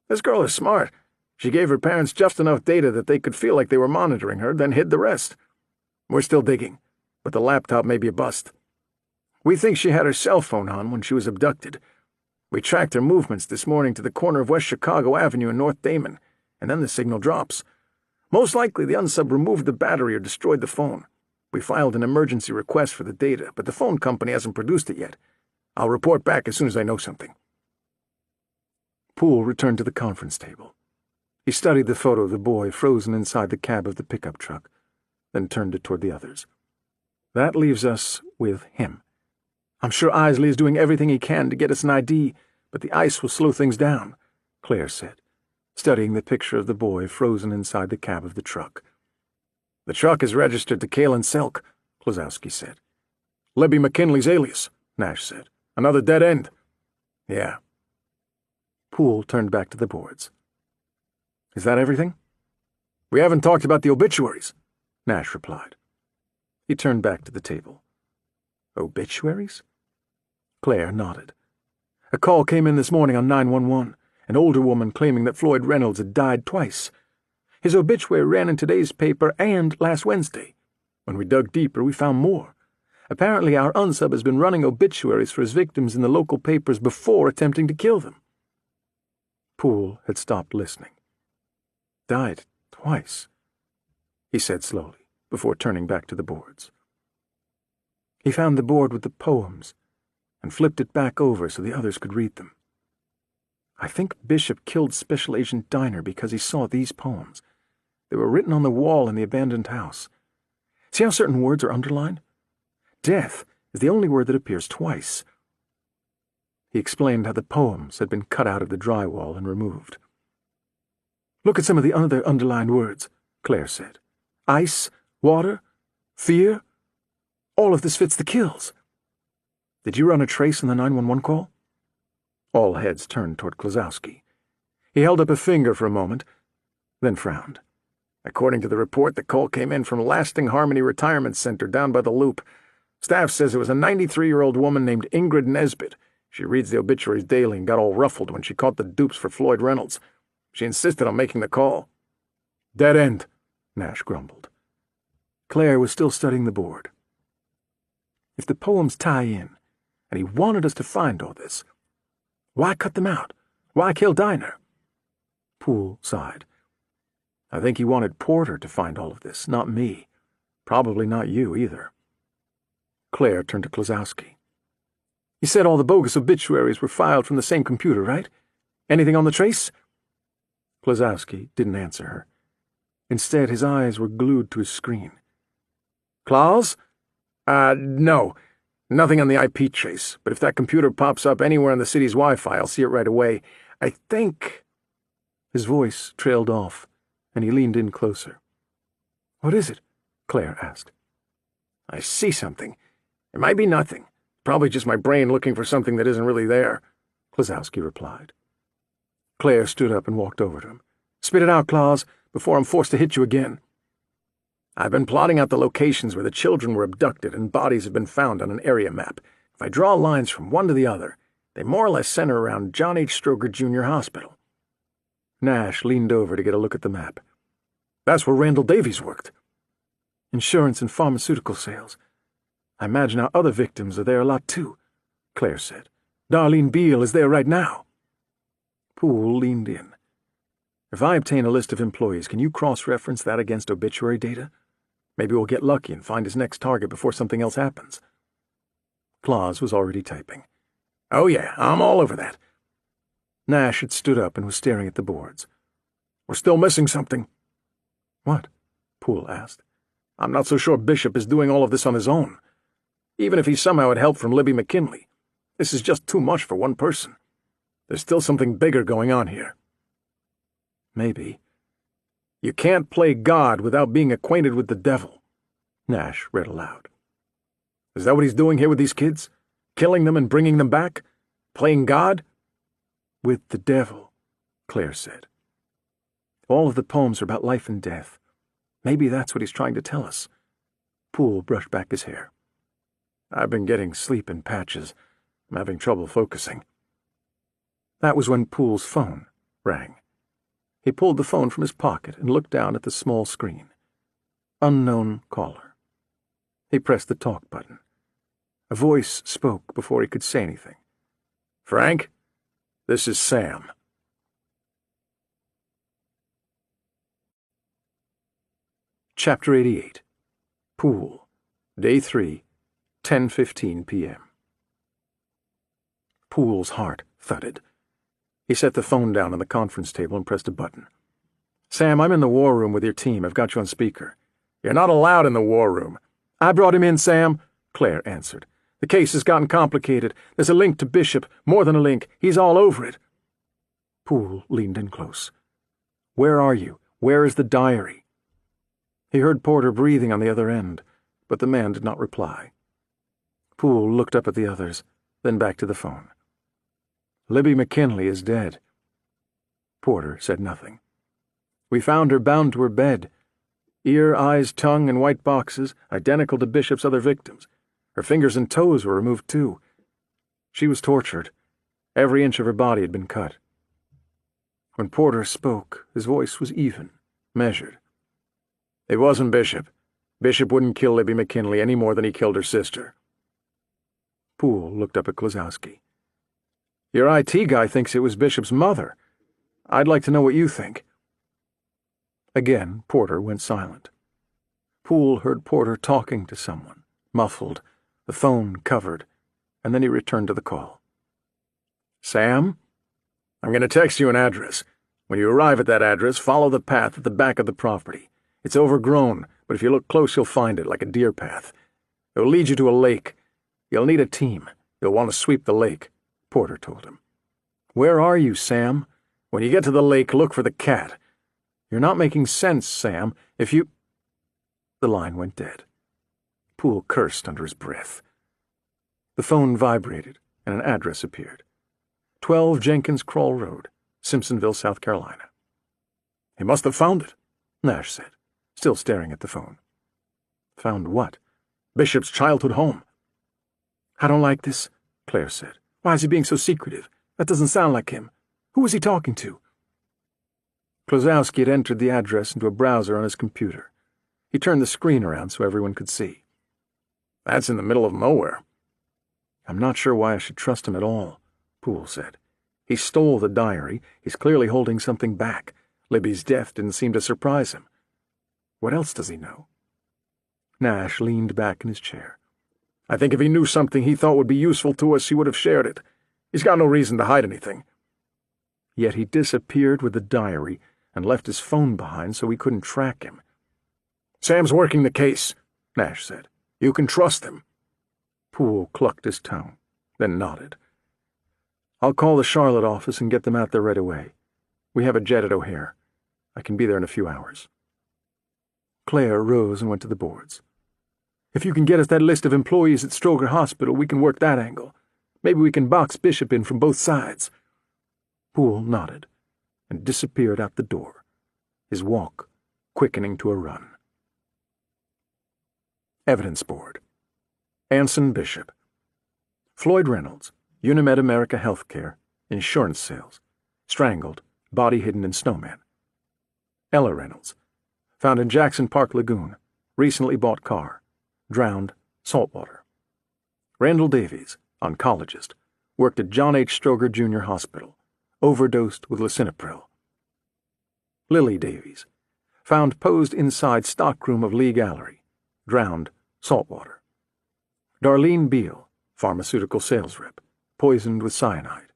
This girl is smart. She gave her parents just enough data that they could feel like they were monitoring her, then hid the rest. We're still digging, but the laptop may be a bust. We think she had her cell phone on when she was abducted. We tracked her movements this morning to the corner of West Chicago Avenue and North Damon, and then the signal drops. Most likely the unsub removed the battery or destroyed the phone. We filed an emergency request for the data, but the phone company hasn't produced it yet. I'll report back as soon as I know something. Poole returned to the conference table. He studied the photo of the boy frozen inside the cab of the pickup truck, then turned it toward the others. That leaves us with him. I'm sure Isley is doing everything he can to get us an ID, but the ice will slow things down, Claire said, studying the picture of the boy frozen inside the cab of the truck. The truck is registered to Kalen Selk, Klosowski said. Libby McKinley's alias, Nash said. Another dead end. Yeah. Poole turned back to the boards. Is that everything? We haven't talked about the obituaries, Nash replied. He turned back to the table. Obituaries? Claire nodded. A call came in this morning on 911, an older woman claiming that Floyd Reynolds had died twice. His obituary ran in today's paper and last Wednesday. When we dug deeper, we found more. Apparently our unsub has been running obituaries for his victims in the local papers before attempting to kill them. Poole had stopped listening. Died twice, he said slowly, before turning back to the boards. He found the board with the poems and flipped it back over so the others could read them. I think Bishop killed Special Agent Diner because he saw these poems. They were written on the wall in the abandoned house. See how certain words are underlined? Death is the only word that appears twice. He explained how the poems had been cut out of the drywall and removed. Look at some of the other underlined words, Claire said. Ice, water, fear. All of this fits the kills. Did you run a trace on the 911 call? All heads turned toward Klosowski. He held up a finger for a moment, then frowned. According to the report, the call came in from Lasting Harmony Retirement Center down by the Loop. Staff says it was a 93-year-old woman named Ingrid Nesbitt. She reads the obituaries daily and got all ruffled when she caught the dupes for Floyd Reynolds. She insisted on making the call. Dead end, Nash grumbled. Claire was still studying the board. If the poems tie in, and he wanted us to find all this, why cut them out? Why kill Diner? Poole sighed. I think he wanted Porter to find all of this, not me. Probably not you, either. Claire turned to Klosowski. You said all the bogus obituaries were filed from the same computer, right? Anything on the trace? Klosowski didn't answer her. Instead, his eyes were glued to his screen. Klaus? No. Nothing on the IP trace, but if that computer pops up anywhere on the city's Wi-Fi, I'll see it right away. I think... His voice trailed off, and he leaned in closer. What is it? Claire asked. I see something. It might be nothing. Probably just my brain looking for something that isn't really there, Klosowski replied. Claire stood up and walked over to him. Spit it out, Klaus, before I'm forced to hit you again. I've been plotting out the locations where the children were abducted and bodies have been found on an area map. If I draw lines from one to the other, they more or less center around John H. Stroger Jr. Hospital. Nash leaned over to get a look at the map. That's where Randall Davies worked. Insurance and pharmaceutical sales. I imagine our other victims are there a lot too, Claire said. Darlene Beale is there right now. Poole leaned in. If I obtain a list of employees, can you cross-reference that against obituary data? Maybe we'll get lucky and find his next target before something else happens. Claus was already typing. Oh yeah, I'm all over that. Nash had stood up and was staring at the boards. We're still missing something. What? Poole asked. I'm not so sure Bishop is doing all of this on his own. Even if he somehow had help from Libby McKinley, this is just too much for one person. There's still something bigger going on here. Maybe. You can't play God without being acquainted with the devil, Nash read aloud. Is that what he's doing here with these kids? Killing them and bringing them back? Playing God? With the devil, Claire said. All of the poems are about life and death. Maybe that's what he's trying to tell us. Poole brushed back his hair. I've been getting sleep in patches. I'm having trouble focusing. That was when Poole's phone rang. He pulled the phone from his pocket and looked down at the small screen. Unknown caller. He pressed the talk button. A voice spoke before he could say anything. Frank, this is Sam. Chapter 88. Poole. Day 3, 10:15 p.m. Poole's heart thudded. He set the phone down on the conference table and pressed a button. Sam, I'm in the war room with your team. I've got you on speaker. You're not allowed in the war room. I brought him in, Sam, Claire answered. The case has gotten complicated. There's a link to Bishop, more than a link. He's all over it. Poole leaned in close. Where are you? Where is the diary? He heard Porter breathing on the other end, but the man did not reply. Poole looked up at the others, then back to the phone. Libby McKinley is dead. Porter said nothing. We found her bound to her bed. Ear, eyes, tongue, and white boxes, identical to Bishop's other victims. Her fingers and toes were removed, too. She was tortured. Every inch of her body had been cut. When Porter spoke, his voice was even, measured. It wasn't Bishop. Bishop wouldn't kill Libby McKinley any more than he killed her sister. Poole looked up at Klozowski. Your IT guy thinks it was Bishop's mother. I'd like to know what you think. Again, Porter went silent. Poole heard Porter talking to someone, muffled, the phone covered, and then he returned to the call. Sam? I'm going to text you an address. When you arrive at that address, follow the path at the back of the property. It's overgrown, but if you look close, you'll find it, like a deer path. It will lead you to a lake. You'll need a team. You'll want to sweep the lake, Porter told him. Where are you, Sam? When you get to the lake, look for the cat. You're not making sense, Sam. If you... The line went dead. Poole cursed under his breath. The phone vibrated, and an address appeared. 12 Jenkins Crawl Road, Simpsonville, South Carolina. He must have found it, Nash said, still staring at the phone. Found what? Bishop's childhood home. I don't like this, Claire said. Why is he being so secretive? That doesn't sound like him. Who was he talking to? Klozowski had entered the address into a browser on his computer. He turned the screen around so everyone could see. That's in the middle of nowhere. I'm not sure why I should trust him at all, Poole said. He stole the diary. He's clearly holding something back. Libby's death didn't seem to surprise him. What else does he know? Nash leaned back in his chair. I think if he knew something he thought would be useful to us, he would have shared it. He's got no reason to hide anything. Yet he disappeared with the diary and left his phone behind so we couldn't track him. Sam's working the case, Nash said. You can trust him. Poole clucked his tongue, then nodded. I'll call the Charlotte office and get them out there right away. We have a jet at O'Hare. I can be there in a few hours. Claire rose and went to the boards. If you can get us that list of employees at Stroger Hospital, we can work that angle. Maybe we can box Bishop in from both sides. Poole nodded and disappeared out the door, his walk quickening to a run. Evidence Board. Anson Bishop. Floyd Reynolds, Unimed America Healthcare, insurance sales, strangled, body hidden in snowman. Ella Reynolds, found in Jackson Park Lagoon, recently bought car, drowned, saltwater. Randall Davies, oncologist, worked at John H. Stroger Jr. Hospital, overdosed with lisinopril. Lily Davies, found posed inside stockroom of Lee Gallery, drowned, saltwater. Darlene Beale, pharmaceutical sales rep, poisoned with cyanide.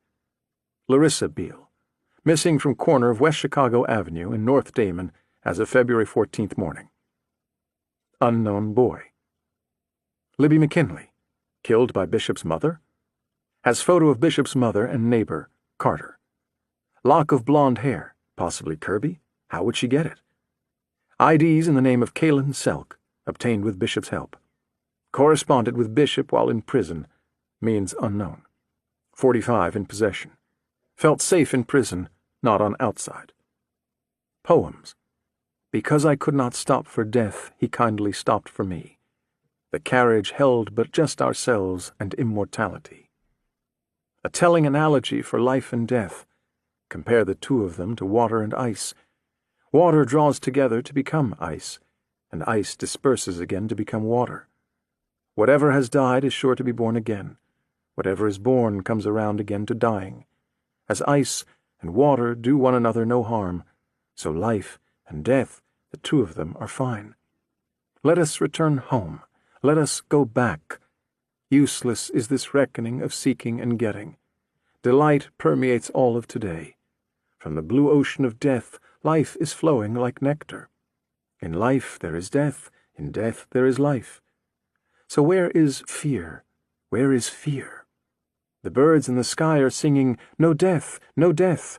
Larissa Beale, missing from corner of West Chicago Avenue in North Damon as of February 14th morning. Unknown boy. Libby McKinley, killed by Bishop's mother? Has photo of Bishop's mother and neighbor, Carter. Lock of blonde hair, possibly Kirby? How would she get it? IDs in the name of Kalen Selk, obtained with Bishop's help. Corresponded with Bishop while in prison, means unknown. 45 in possession. Felt safe in prison, not on outside. Poems. Because I could not stop for death, he kindly stopped for me. The carriage held but just ourselves and immortality. A telling analogy for life and death. Compare the two of them to water and ice. Water draws together to become ice, and ice disperses again to become water. Whatever has died is sure to be born again. Whatever is born comes around again to dying. As ice and water do one another no harm, so life and death, the two of them, are fine. Let us return home. Let us go back. Useless is this reckoning of seeking and getting. Delight permeates all of today. From the blue ocean of death, life is flowing like nectar. In life there is death, in death there is life. So where is fear? Where is fear? The birds in the sky are singing, "No death, no death."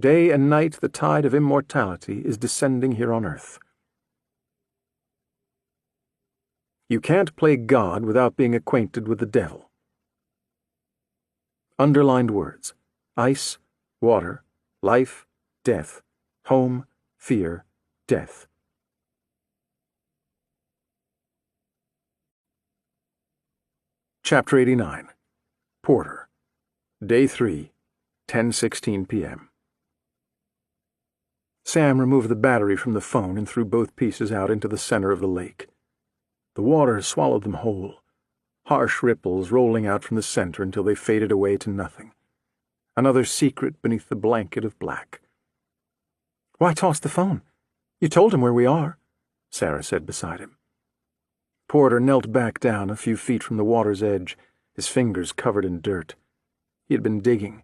Day and night the tide of immortality is descending here on earth. You can't play God without being acquainted with the devil. Underlined words: ice, water, life, death, home, fear, death. Chapter 89. Porter. Day 3, 10:16 p.m. Sam removed the battery from the phone and threw both pieces out into the center of the lake. The water swallowed them whole, harsh ripples rolling out from the center until they faded away to nothing. Another secret beneath the blanket of black. "Why toss the phone? You told him where we are," Sarah said beside him. Porter knelt back down a few feet from the water's edge, his fingers covered in dirt. He had been digging.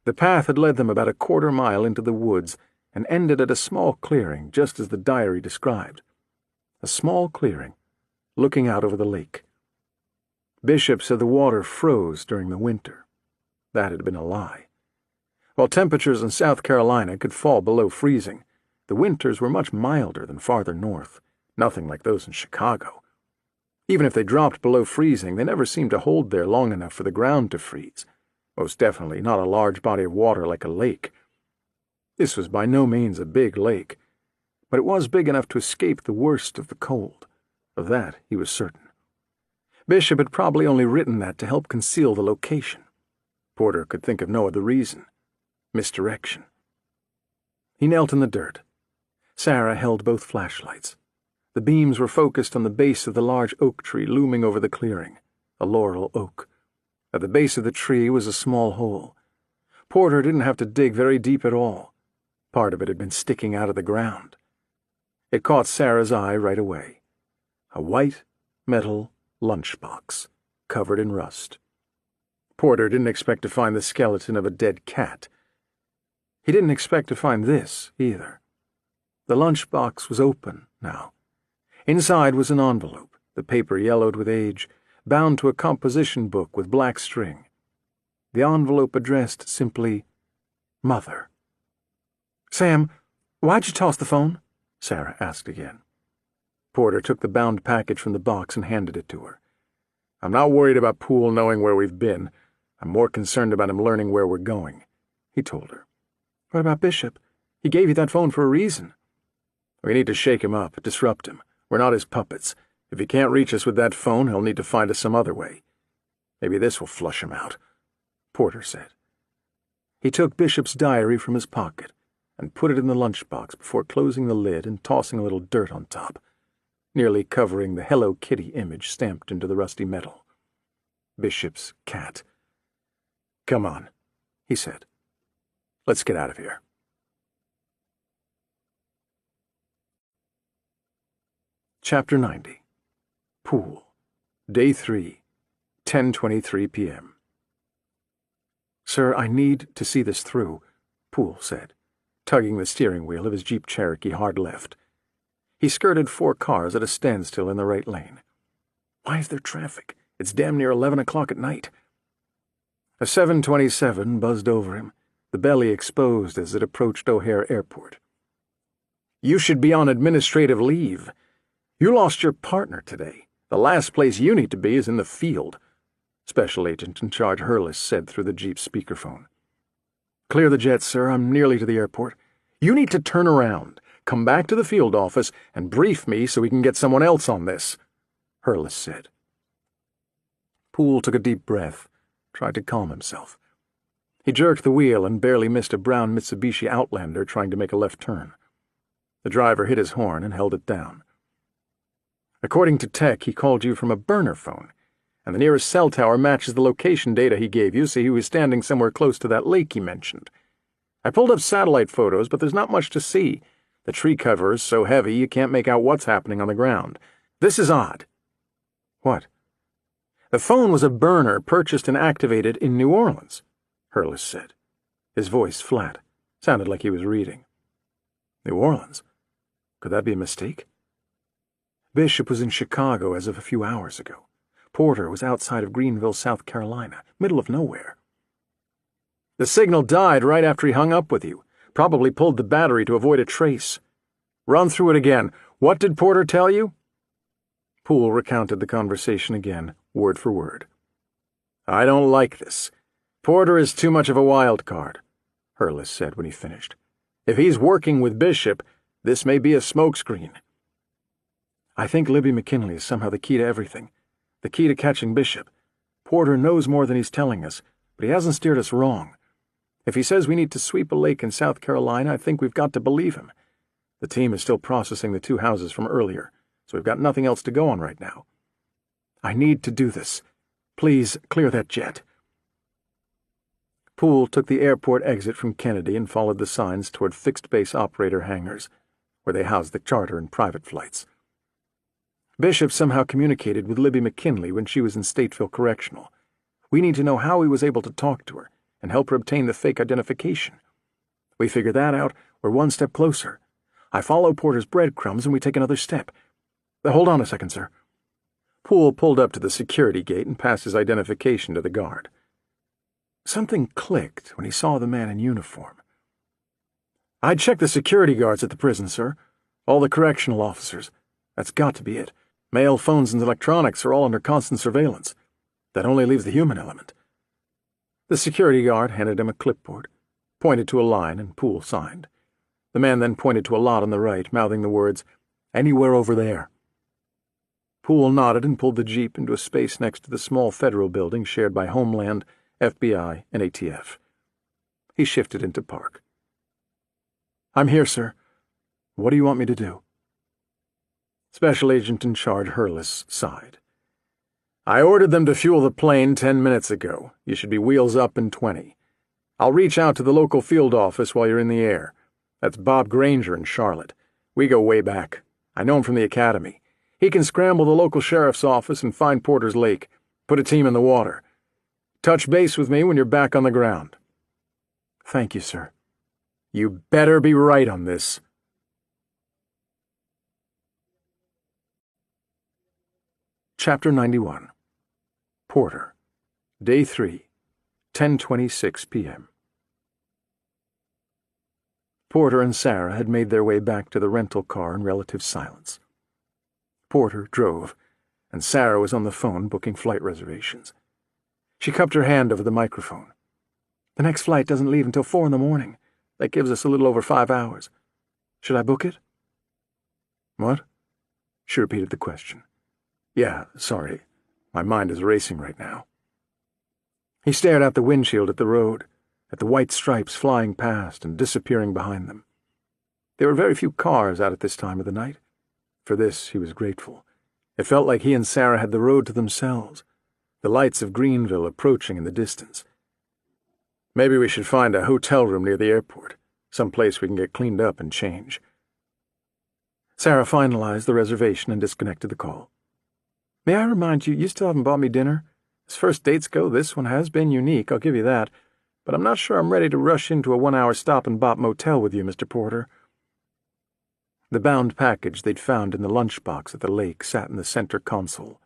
The path had led them about a quarter mile into the woods and ended at a small clearing, just as the diary described. A small clearing, looking out over the lake. Bishop said the water froze during the winter. That had been a lie. While temperatures in South Carolina could fall below freezing, the winters were much milder than farther north, nothing like those in Chicago. Even if they dropped below freezing, they never seemed to hold there long enough for the ground to freeze, most definitely not a large body of water like a lake. This was by no means a big lake, but it was big enough to escape the worst of the cold. Of that he was certain. Bishop had probably only written that to help conceal the location. Porter could think of no other reason. Misdirection. He knelt in the dirt. Sarah held both flashlights. The beams were focused on the base of the large oak tree looming over the clearing, a laurel oak. At the base of the tree was a small hole. Porter didn't have to dig very deep at all. Part of it had been sticking out of the ground. It caught Sarah's eye right away. A white metal lunchbox, covered in rust. Porter didn't expect to find the skeleton of a dead cat. He didn't expect to find this, either. The lunchbox was open now. Inside was an envelope, the paper yellowed with age, bound to a composition book with black string. The envelope addressed simply, "Mother." "Sam, why'd you toss the phone?" Sarah asked again. Porter took the bound package from the box and handed it to her. "I'm not worried about Poole knowing where we've been. I'm more concerned about him learning where we're going," he told her. "What about Bishop? He gave you that phone for a reason." "We need to shake him up, disrupt him. We're not his puppets. If he can't reach us with that phone, he'll need to find us some other way. Maybe this will flush him out," Porter said. He took Bishop's diary from his pocket and put it in the lunchbox before closing the lid and tossing a little dirt on top, nearly covering the Hello Kitty image stamped into the rusty metal. Bishop's cat. "Come on," he said. "Let's get out of here." Chapter 90. Poole. Day 3, 10:23 p.m. "Sir, I need to see this through," Poole said, tugging the steering wheel of his Jeep Cherokee hard left. He skirted 4 cars at a standstill in the right lane. Why is there traffic? It's damn near 11 o'clock at night. A 727 buzzed over him, the belly exposed as it approached O'Hare Airport. "You should be on administrative leave. You lost your partner today. The last place you need to be is in the field," Special Agent in Charge Hurlis said through the Jeep's speakerphone. "Clear the jet, sir. I'm nearly to the airport. You need to turn around, come back to the field office, and brief me so we can get someone else on this," Hurlis said. Poole took a deep breath, tried to calm himself. He jerked the wheel and barely missed a brown Mitsubishi Outlander trying to make a left turn. The driver hit his horn and held it down. "According to Tech, he called you from a burner phone, and the nearest cell tower matches the location data he gave you, so he was standing somewhere close to that lake he mentioned. I pulled up satellite photos, but there's not much to see. The tree cover is so heavy you can't make out what's happening on the ground. This is odd." "What?" "The phone was a burner purchased and activated in New Orleans," Hurlis said. His voice flat. Sounded like he was reading. "New Orleans? Could that be a mistake?" Bishop was in Chicago as of a few hours ago. Porter was outside of Greenville, South Carolina, middle of nowhere. "The signal died right after he hung up with you. Probably pulled the battery to avoid a trace. Run through it again. What did Porter tell you?" Poole recounted the conversation again, word for word. "I don't like this. Porter is too much of a wild card," Hurlis said when he finished. "If he's working with Bishop, this may be a smokescreen." "I think Libby McKinley is somehow the key to everything, the key to catching Bishop. Porter knows more than he's telling us, but he hasn't steered us wrong. If he says we need to sweep a lake in South Carolina, I think we've got to believe him. The team is still processing the 2 houses from earlier, so we've got nothing else to go on right now. I need to do this. Please clear that jet." Poole took the airport exit from Kennedy and followed the signs toward fixed-base operator hangars, where they housed the charter and private flights. Bishop somehow communicated with Libby McKinley when she was in Stateville Correctional. We need to know how he was able to talk to her and help her obtain the fake identification. We figure that out, we're one step closer. I follow Porter's breadcrumbs and we take another step. Hold on a second, sir. Poole pulled up to the security gate and passed his identification to the guard. Something clicked when he saw the man in uniform. "I'd check the security guards at the prison, sir. All the correctional officers. That's got to be it. Mail, phones, and electronics are all under constant surveillance. That only leaves the human element." The security guard handed him a clipboard, pointed to a line, and Poole signed. The man then pointed to a lot on the right, mouthing the words, "Anywhere over there." Poole nodded and pulled the Jeep into a space next to the small federal building shared by Homeland, FBI, and ATF. He shifted into park. "I'm here, sir. What do you want me to do?" Special Agent in Charge Hurlis sighed. "I ordered them to fuel the plane 10 minutes ago. You should be wheels up in 20. I'll reach out to the local field office while you're in the air. That's Bob Granger in Charlotte. We go way back. I know him from the academy. He can scramble the local sheriff's office and find Porter's Lake. Put a team in the water. Touch base with me when you're back on the ground." "Thank you, sir." "You better be right on this." Chapter 91. Porter. Day 3. 10:26 p.m. Porter and Sarah had made their way back to the rental car in relative silence. Porter drove, and Sarah was on the phone booking flight reservations. She cupped her hand over the microphone. "The next flight doesn't leave until 4 in the morning. That gives us a little over 5 hours. Should I book it?" "What?" She repeated the question. "Yeah, sorry. My mind is racing right now." He stared out the windshield at the road, at the white stripes flying past and disappearing behind them. There were very few cars out at this time of the night. For this he was grateful. It felt like he and Sarah had the road to themselves, the lights of Greenville approaching in the distance. Maybe we should find a hotel room near the airport, some place we can get cleaned up and change. Sarah finalized the reservation and disconnected the call. "May I remind you, you still haven't bought me dinner? As first dates go, this one has been unique, I'll give you that. but I'm not sure I'm ready to rush into a 1-hour stop-and-bop motel with you, Mr. Porter. The bound package they'd found in the lunchbox at the lake sat in the center console,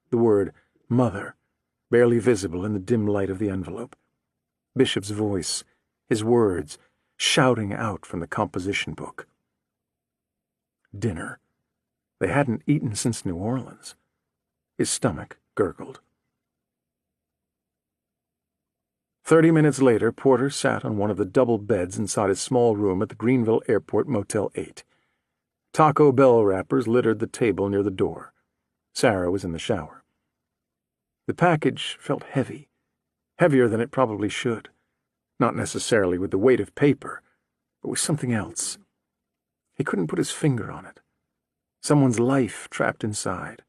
the word Mother barely visible in the dim light of the envelope. Bishop's voice, his words, shouting out from the composition book. Dinner. They hadn't eaten since New Orleans. His stomach gurgled. 30 minutes later, Porter sat on one of the double beds inside his small room at the Greenville Airport Motel 8. Taco Bell wrappers littered the table near the door. Sarah was in the shower. The package felt heavy, heavier than it probably should. Not necessarily with the weight of paper, but with something else. He couldn't put his finger on it. Someone's life trapped inside,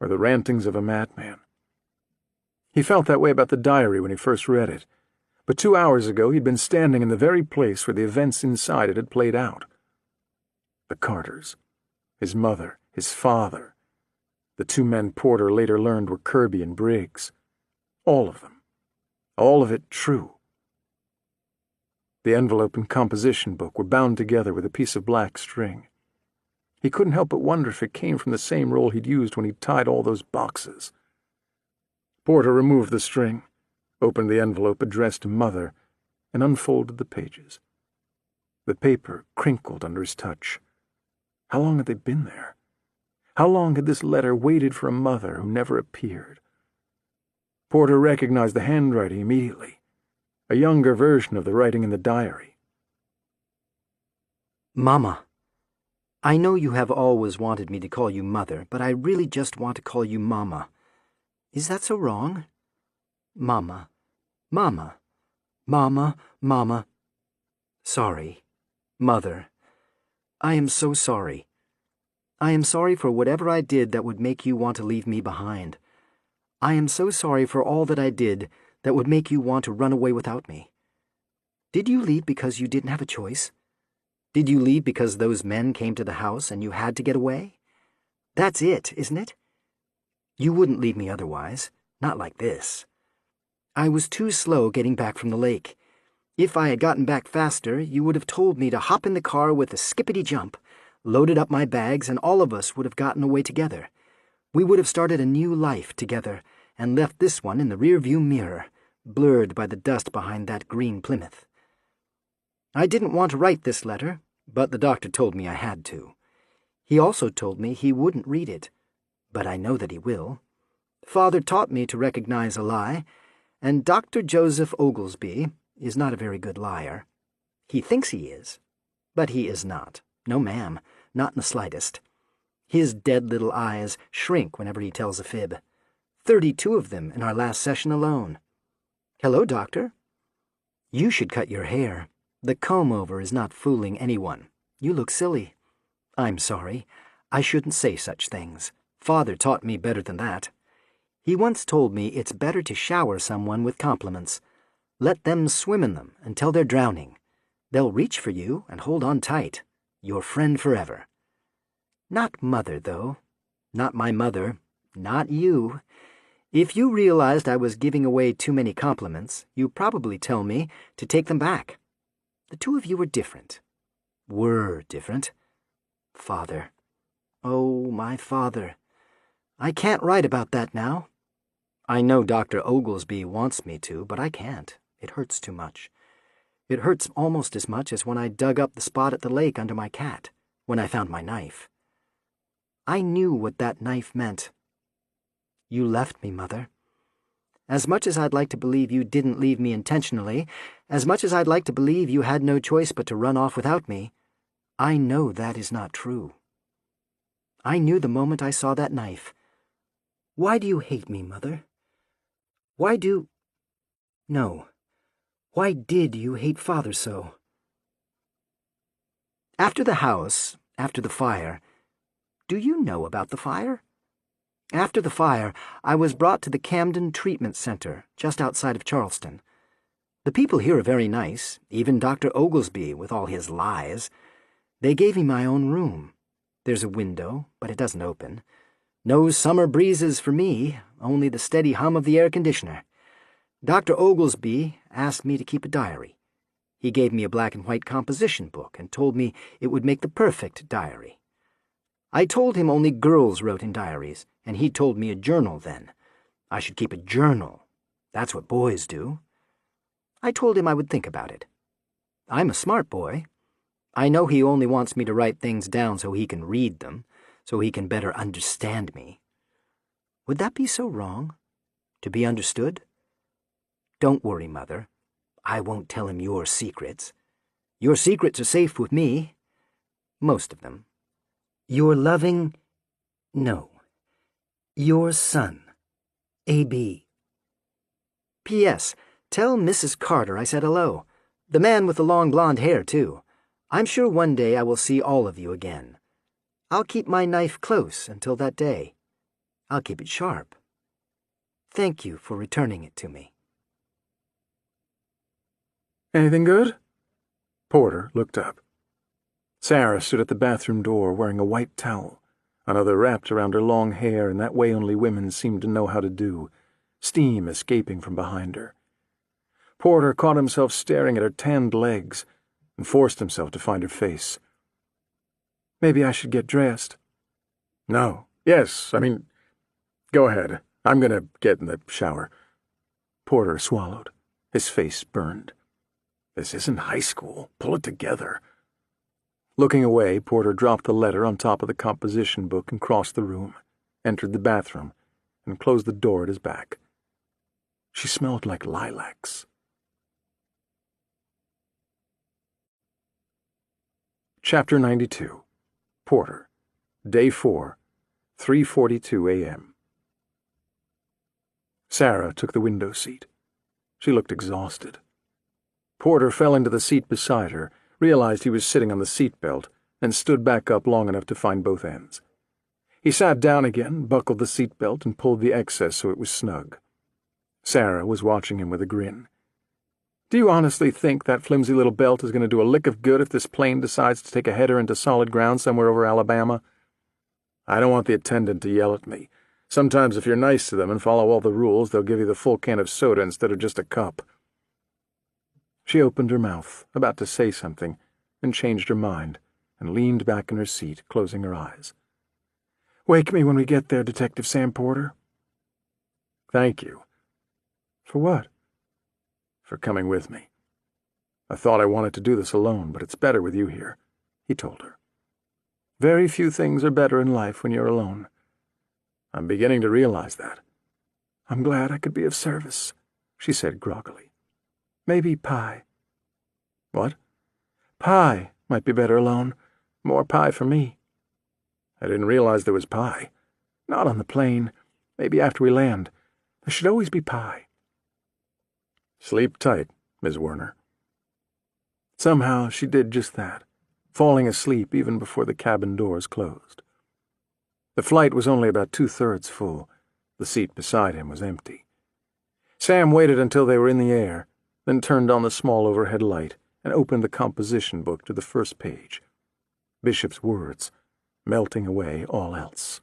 or the rantings of a madman. He felt that way about the diary when he first read it, but 2 hours ago he'd been standing in the very place where the events inside it had played out. The Carters, his mother, his father, the 2 men Porter later learned were Kirby and Briggs. All of them. All of it true. The envelope and composition book were bound together with a piece of black string. He couldn't help but wonder if it came from the same roll he'd used when he tied all those boxes. Porter removed the string, opened the envelope addressed to Mother, and unfolded the pages. The paper crinkled under his touch. How long had they been there? How long had this letter waited for a mother who never appeared? Porter recognized the handwriting immediately, a younger version of the writing in the diary. Mama, I know you have always wanted me to call you Mother, but I really just want to call you Mama. Is that so wrong? Mama, Mama, Mama, Mama. Sorry, Mother. I am so sorry. I am sorry for whatever I did that would make you want to leave me behind. I am so sorry for all that I did that would make you want to run away without me. Did you leave because you didn't have a choice? Did you leave because those men came to the house and you had to get away? That's it, isn't it? You wouldn't leave me otherwise, not like this. I was too slow getting back from the lake. If I had gotten back faster, you would have told me to hop in the car with a skippity-jump, loaded up my bags, and all of us would have gotten away together. We would have started a new life together and left this one in the rearview mirror, blurred by the dust behind that green Plymouth. I didn't want to write this letter, but the doctor told me I had to. He also told me he wouldn't read it, but I know that he will. Father taught me to recognize a lie, and Dr. Joseph Oglesby is not a very good liar. He thinks he is, but he is not. No, ma'am, not in the slightest. His dead little eyes shrink whenever he tells a fib. 32 of them in our last session alone. Hello, doctor. You should cut your hair. The comb-over is not fooling anyone. You look silly. I'm sorry. I shouldn't say such things. Father taught me better than that. He once told me it's better to shower someone with compliments. Let them swim in them until they're drowning. They'll reach for you and hold on tight. Your friend forever. Not Mother, though. Not my mother. Not you. If you realized I was giving away too many compliments, you'd probably tell me to take them back. The two of you were different. Were different. Father. Oh, my father. I can't write about that now. I know Dr. Oglesby wants me to, but I can't. It hurts too much. It hurts almost as much as when I dug up the spot at the lake under my cat, when I found my knife. I knew what that knife meant. You left me, Mother. As much as I'd like to believe you didn't leave me intentionally, as much as I'd like to believe you had no choice but to run off without me, I know that is not true. I knew the moment I saw that knife. Why do you hate me, Mother? No. Why did you hate Father so? After the house, after the fire, do you know about the fire? After the fire, I was brought to the Camden Treatment Center, just outside of Charleston. The people here are very nice, even Dr. Oglesby with all his lies. They gave me my own room. There's a window, but it doesn't open. No summer breezes for me, only the steady hum of the air conditioner. Dr. Oglesby asked me to keep a diary. He gave me a black and white composition book and told me it would make the perfect diary. I told him only girls wrote in diaries, and he told me a journal then. I should keep a journal. That's what boys do. I told him I would think about it. I'm a smart boy. I know he only wants me to write things down so he can read them, so he can better understand me. Would that be so wrong? To be understood? Don't worry, Mother. I won't tell him your secrets. Your secrets are safe with me. Most of them. Your loving... No. Your son. A.B. P.S. Tell Mrs. Carter I said hello. The man with the long blonde hair, too. I'm sure one day I will see all of you again. I'll keep my knife close until that day. I'll keep it sharp. Thank you for returning it to me. Anything good? Porter looked up. Sarah stood at the bathroom door wearing a white towel, another wrapped around her long hair in that way only women seem to know how to do, steam escaping from behind her. Porter caught himself staring at her tanned legs and forced himself to find her face. Maybe I should get dressed. No. Yes, go ahead. I'm going to get in the shower. Porter swallowed. His face burned. This isn't high school. Pull it together. Looking away, Porter dropped the letter on top of the composition book and crossed the room, entered the bathroom, and closed the door at his back. She smelled like lilacs. Chapter 92. Porter. Day 4, 3:42 a.m. Sarah took the window seat. She looked exhausted. Porter fell into the seat beside her, realized he was sitting on the seat belt, and stood back up long enough to find both ends. He sat down again, buckled the seat belt, and pulled the excess so it was snug. Sarah was watching him with a grin. Do you honestly think that flimsy little belt is going to do a lick of good if this plane decides to take a header into solid ground somewhere over Alabama? I don't want the attendant to yell at me. Sometimes if you're nice to them and follow all the rules, they'll give you the full can of soda instead of just a cup. She opened her mouth, about to say something, then changed her mind, and leaned back in her seat, closing her eyes. Wake me when we get there, Detective Sam Porter. Thank you. For what? For coming with me. I thought I wanted to do this alone, but it's better with you here, he told her. Very few things are better in life when you're alone. I'm beginning to realize that. I'm glad I could be of service, she said groggily. Maybe pie. What? Pie might be better alone. More pie for me. I didn't realize there was pie. Not on the plane. Maybe after we land. There should always be pie. Sleep tight, Miss Werner. Somehow she did just that, falling asleep even before the cabin doors closed. The flight was only about 2/3 full. The seat beside him was empty. Sam waited until they were in the air, then turned on the small overhead light and opened the composition book to the first page. Bishop's words, melting away all else.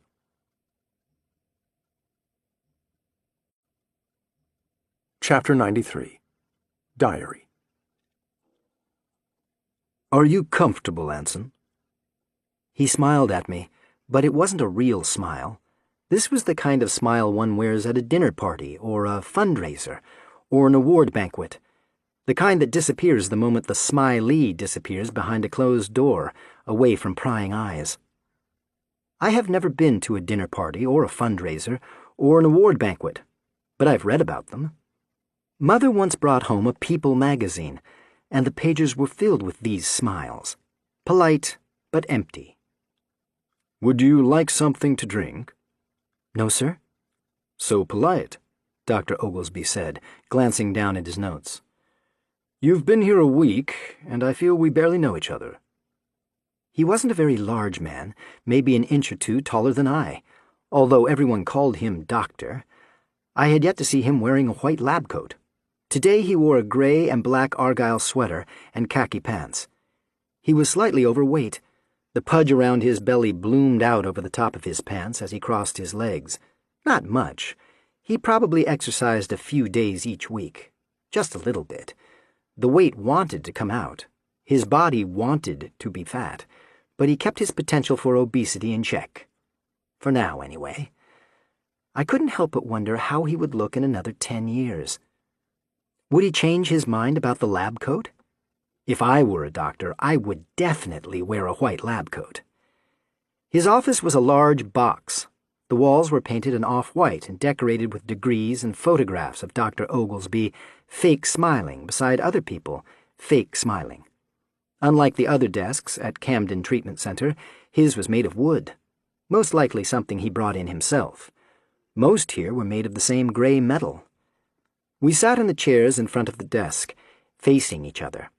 Chapter 93. Diary. Are you comfortable, Anson? He smiled at me, but it wasn't a real smile. This was the kind of smile one wears at a dinner party or a fundraiser or an award banquet. The kind that disappears the moment the smiley disappears behind a closed door, away from prying eyes. I have never been to a dinner party or a fundraiser or an award banquet, but I've read about them. Mother once brought home a People magazine, and the pages were filled with these smiles, polite but empty. Would you like something to drink? No, sir. So polite, Dr. Oglesby said, glancing down at his notes. You've been here a week, and I feel we barely know each other. He wasn't a very large man, maybe an inch or two taller than I, although everyone called him Doctor. I had yet to see him wearing a white lab coat. Today he wore a gray and black argyle sweater and khaki pants. He was slightly overweight. The pudge around his belly bloomed out over the top of his pants as he crossed his legs. Not much. He probably exercised a few days each week, just a little bit. The weight wanted to come out. His body wanted to be fat, but he kept his potential for obesity in check. For now, anyway. I couldn't help but wonder how he would look in another 10 years. Would he change his mind about the lab coat? If I were a doctor, I would definitely wear a white lab coat. His office was a large box. The walls were painted an off-white and decorated with degrees and photographs of Dr. Oglesby fake smiling beside other people fake smiling. Unlike the other desks at Camden Treatment Center, his was made of wood, most likely something he brought in himself. Most here were made of the same gray metal. We sat in the chairs in front of the desk, facing each other.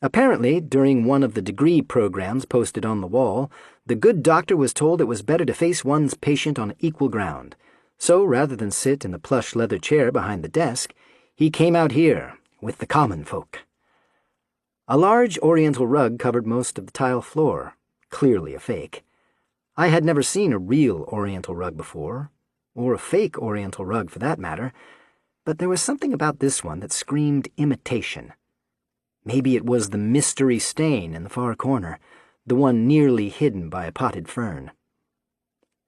Apparently, during one of the degree programs posted on the wall, the good doctor was told it was better to face one's patient on equal ground. So, rather than sit in the plush leather chair behind the desk, he came out here with the common folk. A large oriental rug covered most of the tile floor, clearly a fake. I had never seen a real oriental rug before, or a fake oriental rug for that matter, but there was something about this one that screamed imitation. Maybe it was the mystery stain in the far corner, the one nearly hidden by a potted fern.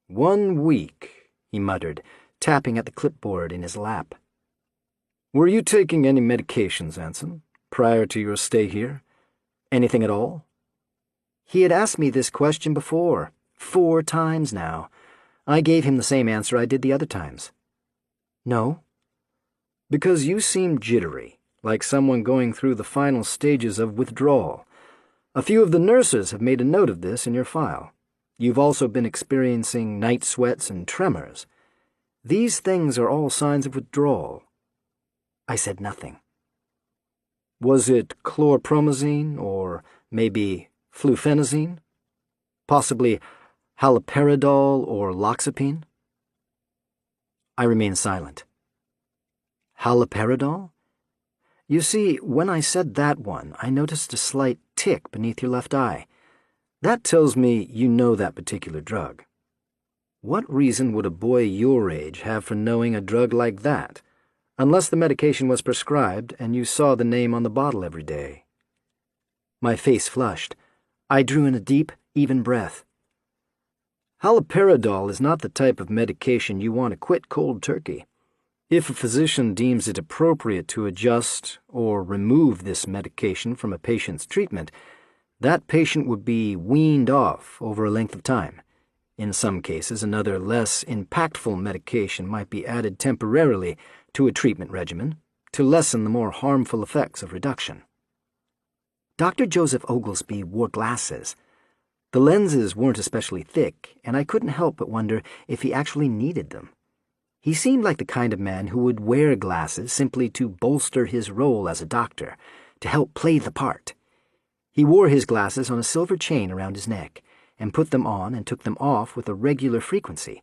1 week, he muttered, tapping at the clipboard in his lap. Were you taking any medications, Anson, prior to your stay here? Anything at all? He had asked me this question before, 4 times now. I gave him the same answer I did the other times. No. Because you seem jittery, like someone going through the final stages of withdrawal. A few of the nurses have made a note of this in your file. You've also been experiencing night sweats and tremors. These things are all signs of withdrawal. I said nothing. Was it chlorpromazine or maybe flufenazine? Possibly haloperidol or loxapine? I remained silent. Haloperidol? You see, when I said that one, I noticed a slight tick beneath your left eye. That tells me you know that particular drug. What reason would a boy your age have for knowing a drug like that, unless the medication was prescribed and you saw the name on the bottle every day? My face flushed. I drew in a deep, even breath. Haloperidol is not the type of medication you want to quit cold turkey. If a physician deems it appropriate to adjust or remove this medication from a patient's treatment, that patient would be weaned off over a length of time. In some cases, another less impactful medication might be added temporarily to a treatment regimen to lessen the more harmful effects of reduction. Dr. Joseph Oglesby wore glasses. The lenses weren't especially thick, and I couldn't help but wonder if he actually needed them. He seemed like the kind of man who would wear glasses simply to bolster his role as a doctor, to help play the part. He wore his glasses on a silver chain around his neck, and put them on and took them off with a regular frequency,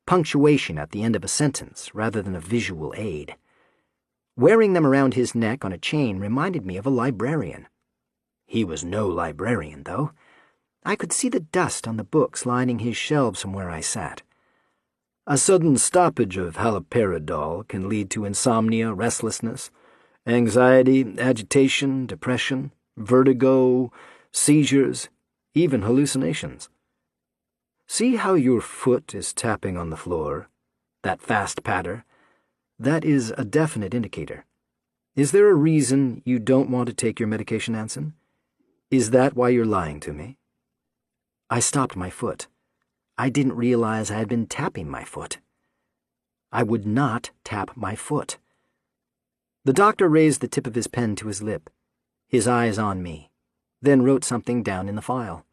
punctuation at the end of a sentence rather than a visual aid. Wearing them around his neck on a chain reminded me of a librarian. He was no librarian, though. I could see the dust on the books lining his shelves from where I sat. A sudden stoppage of haloperidol can lead to insomnia, restlessness, anxiety, agitation, depression, vertigo, seizures, even hallucinations. See how your foot is tapping on the floor? That fast patter? That is a definite indicator. Is there a reason you don't want to take your medication, Anson? Is that why you're lying to me? I stopped my foot. I didn't realize I had been tapping my foot. I would not tap my foot. The doctor raised the tip of his pen to his lip, his eyes on me, then wrote something down in the file.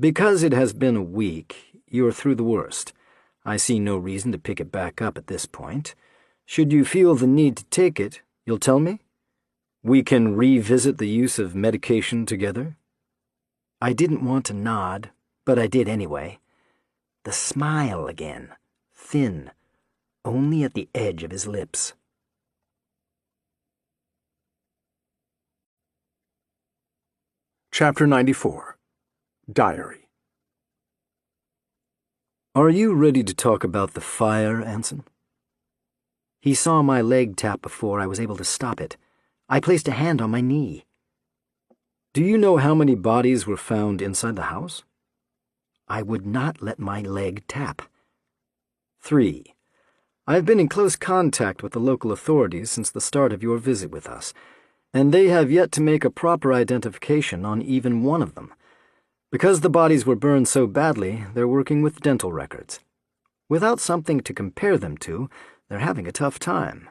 Because it has been a week, you're through the worst. I see no reason to pick it back up at this point. Should you feel the need to take it, you'll tell me? We can revisit the use of medication together? I didn't want to nod, but I did anyway. The smile again, thin, only at the edge of his lips. Chapter 94. Diary. Are you ready to talk about the fire, Anson? He saw my leg tap before I was able to stop it. I placed a hand on my knee. Do you know how many bodies were found inside the house? I would not let my leg tap. 3. I've been in close contact with the local authorities since the start of your visit with us, and they have yet to make a proper identification on even one of them. Because the bodies were burned so badly, they're working with dental records. Without something to compare them to, they're having a tough time.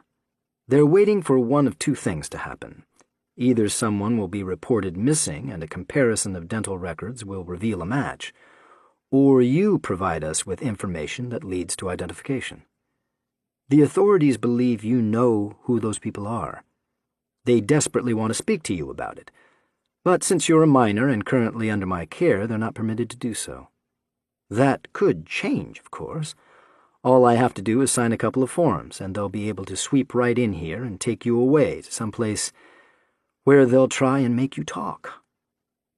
They're waiting for one of two things to happen. Either someone will be reported missing and a comparison of dental records will reveal a match, or you provide us with information that leads to identification. The authorities believe you know who those people are. They desperately want to speak to you about it, but since you're a minor and currently under my care, they're not permitted to do so. That could change, of course. All I have to do is sign a couple of forms, and they'll be able to sweep right in here and take you away to someplace where they'll try and make you talk.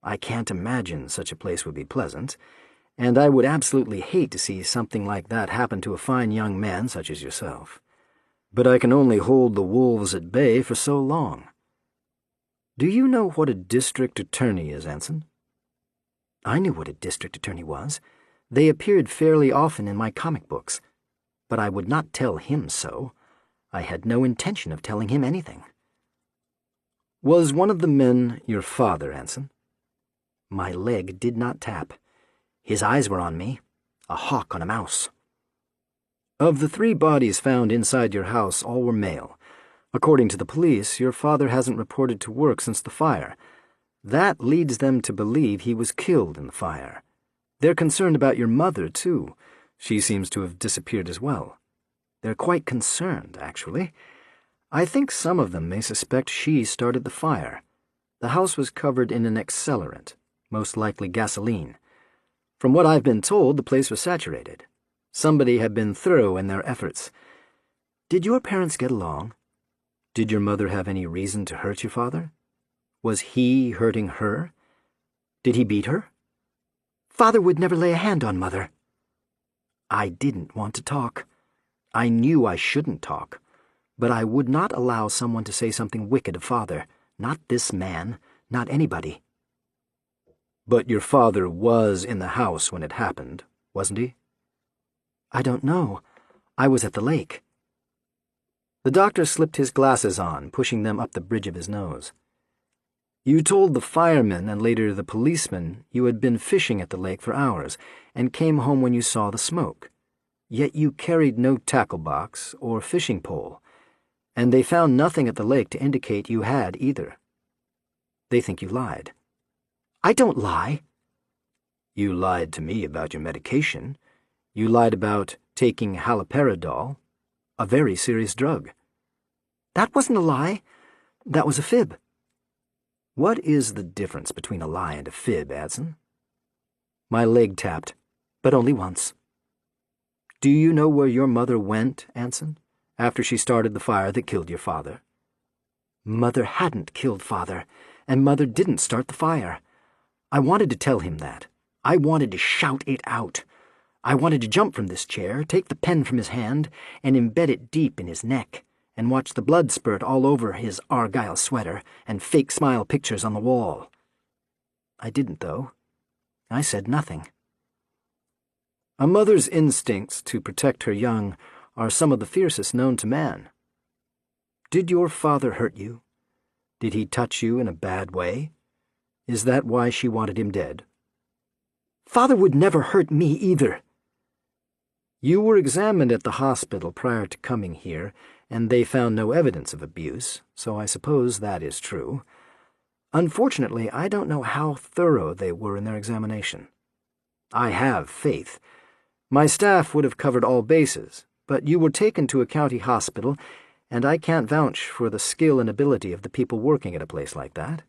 I can't imagine such a place would be pleasant, and I would absolutely hate to see something like that happen to a fine young man such as yourself. But I can only hold the wolves at bay for so long. Do you know what a district attorney is, Anson? I knew what a district attorney was. They appeared fairly often in my comic books. But I would not tell him so. I had no intention of telling him anything. Was one of the men your father, Anson? My leg did not tap. His eyes were on me, a hawk on a mouse. Of the 3 bodies found inside your house, all were male. According to the police, your father hasn't reported to work since the fire. That leads them to believe he was killed in the fire. They're concerned about your mother, too. She seems to have disappeared as well. They're quite concerned, actually. I think some of them may suspect she started the fire. The house was covered in an accelerant, most likely gasoline. From what I've been told, the place was saturated. Somebody had been thorough in their efforts. Did your parents get along? Did your mother have any reason to hurt your father? Was he hurting her? Did he beat her? Father would never lay a hand on Mother. I didn't want to talk. I knew I shouldn't talk, but I would not allow someone to say something wicked of Father. Not this man, not anybody. But your father was in the house when it happened, wasn't he? I don't know. I was at the lake. The doctor slipped his glasses on, pushing them up the bridge of his nose. You told the firemen and later the policemen you had been fishing at the lake for hours and came home when you saw the smoke. Yet you carried no tackle box or fishing pole, and they found nothing at the lake to indicate you had either. They think you lied. I don't lie. You lied to me about your medication. You lied about taking haloperidol, a very serious drug. That wasn't a lie. That was a fib. What is the difference between a lie and a fib, Anson? My leg tapped, but only once. Do you know where your mother went, Anson, after she started the fire that killed your father? Mother hadn't killed Father, and Mother didn't start the fire. I wanted to tell him that. I wanted to shout it out. I wanted to jump from this chair, take the pen from his hand, and embed it deep in his neck, and watch the blood spurt all over his argyle sweater and fake smile pictures on the wall. I didn't, though. I said nothing. A mother's instincts to protect her young are some of the fiercest known to man. Did your father hurt you? Did he touch you in a bad way? Is that why she wanted him dead? Father would never hurt me either. You were examined at the hospital prior to coming here, and they found no evidence of abuse, so I suppose that is true. Unfortunately, I don't know how thorough they were in their examination. I have faith. My staff would have covered all bases, but you were taken to a county hospital, and I can't vouch for the skill and ability of the people working at a place like that.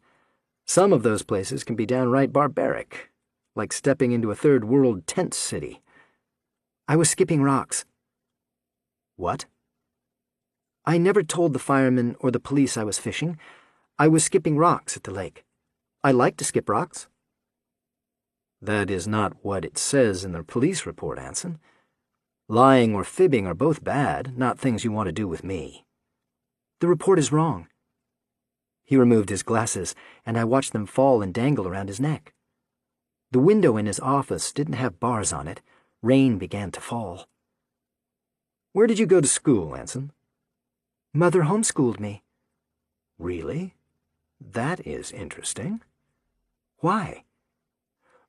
Some of those places can be downright barbaric, like stepping into a third-world tent city. I was skipping rocks. What? I never told the firemen or the police I was fishing. I was skipping rocks at the lake. I like to skip rocks. That is not what it says in the police report, Anson. Lying or fibbing are both bad, not things you want to do with me. The report is wrong. He removed his glasses, and I watched them fall and dangle around his neck. The window in his office didn't have bars on it. Rain began to fall. Where did you go to school, Anson? Mother homeschooled me. Really? That is interesting. Why?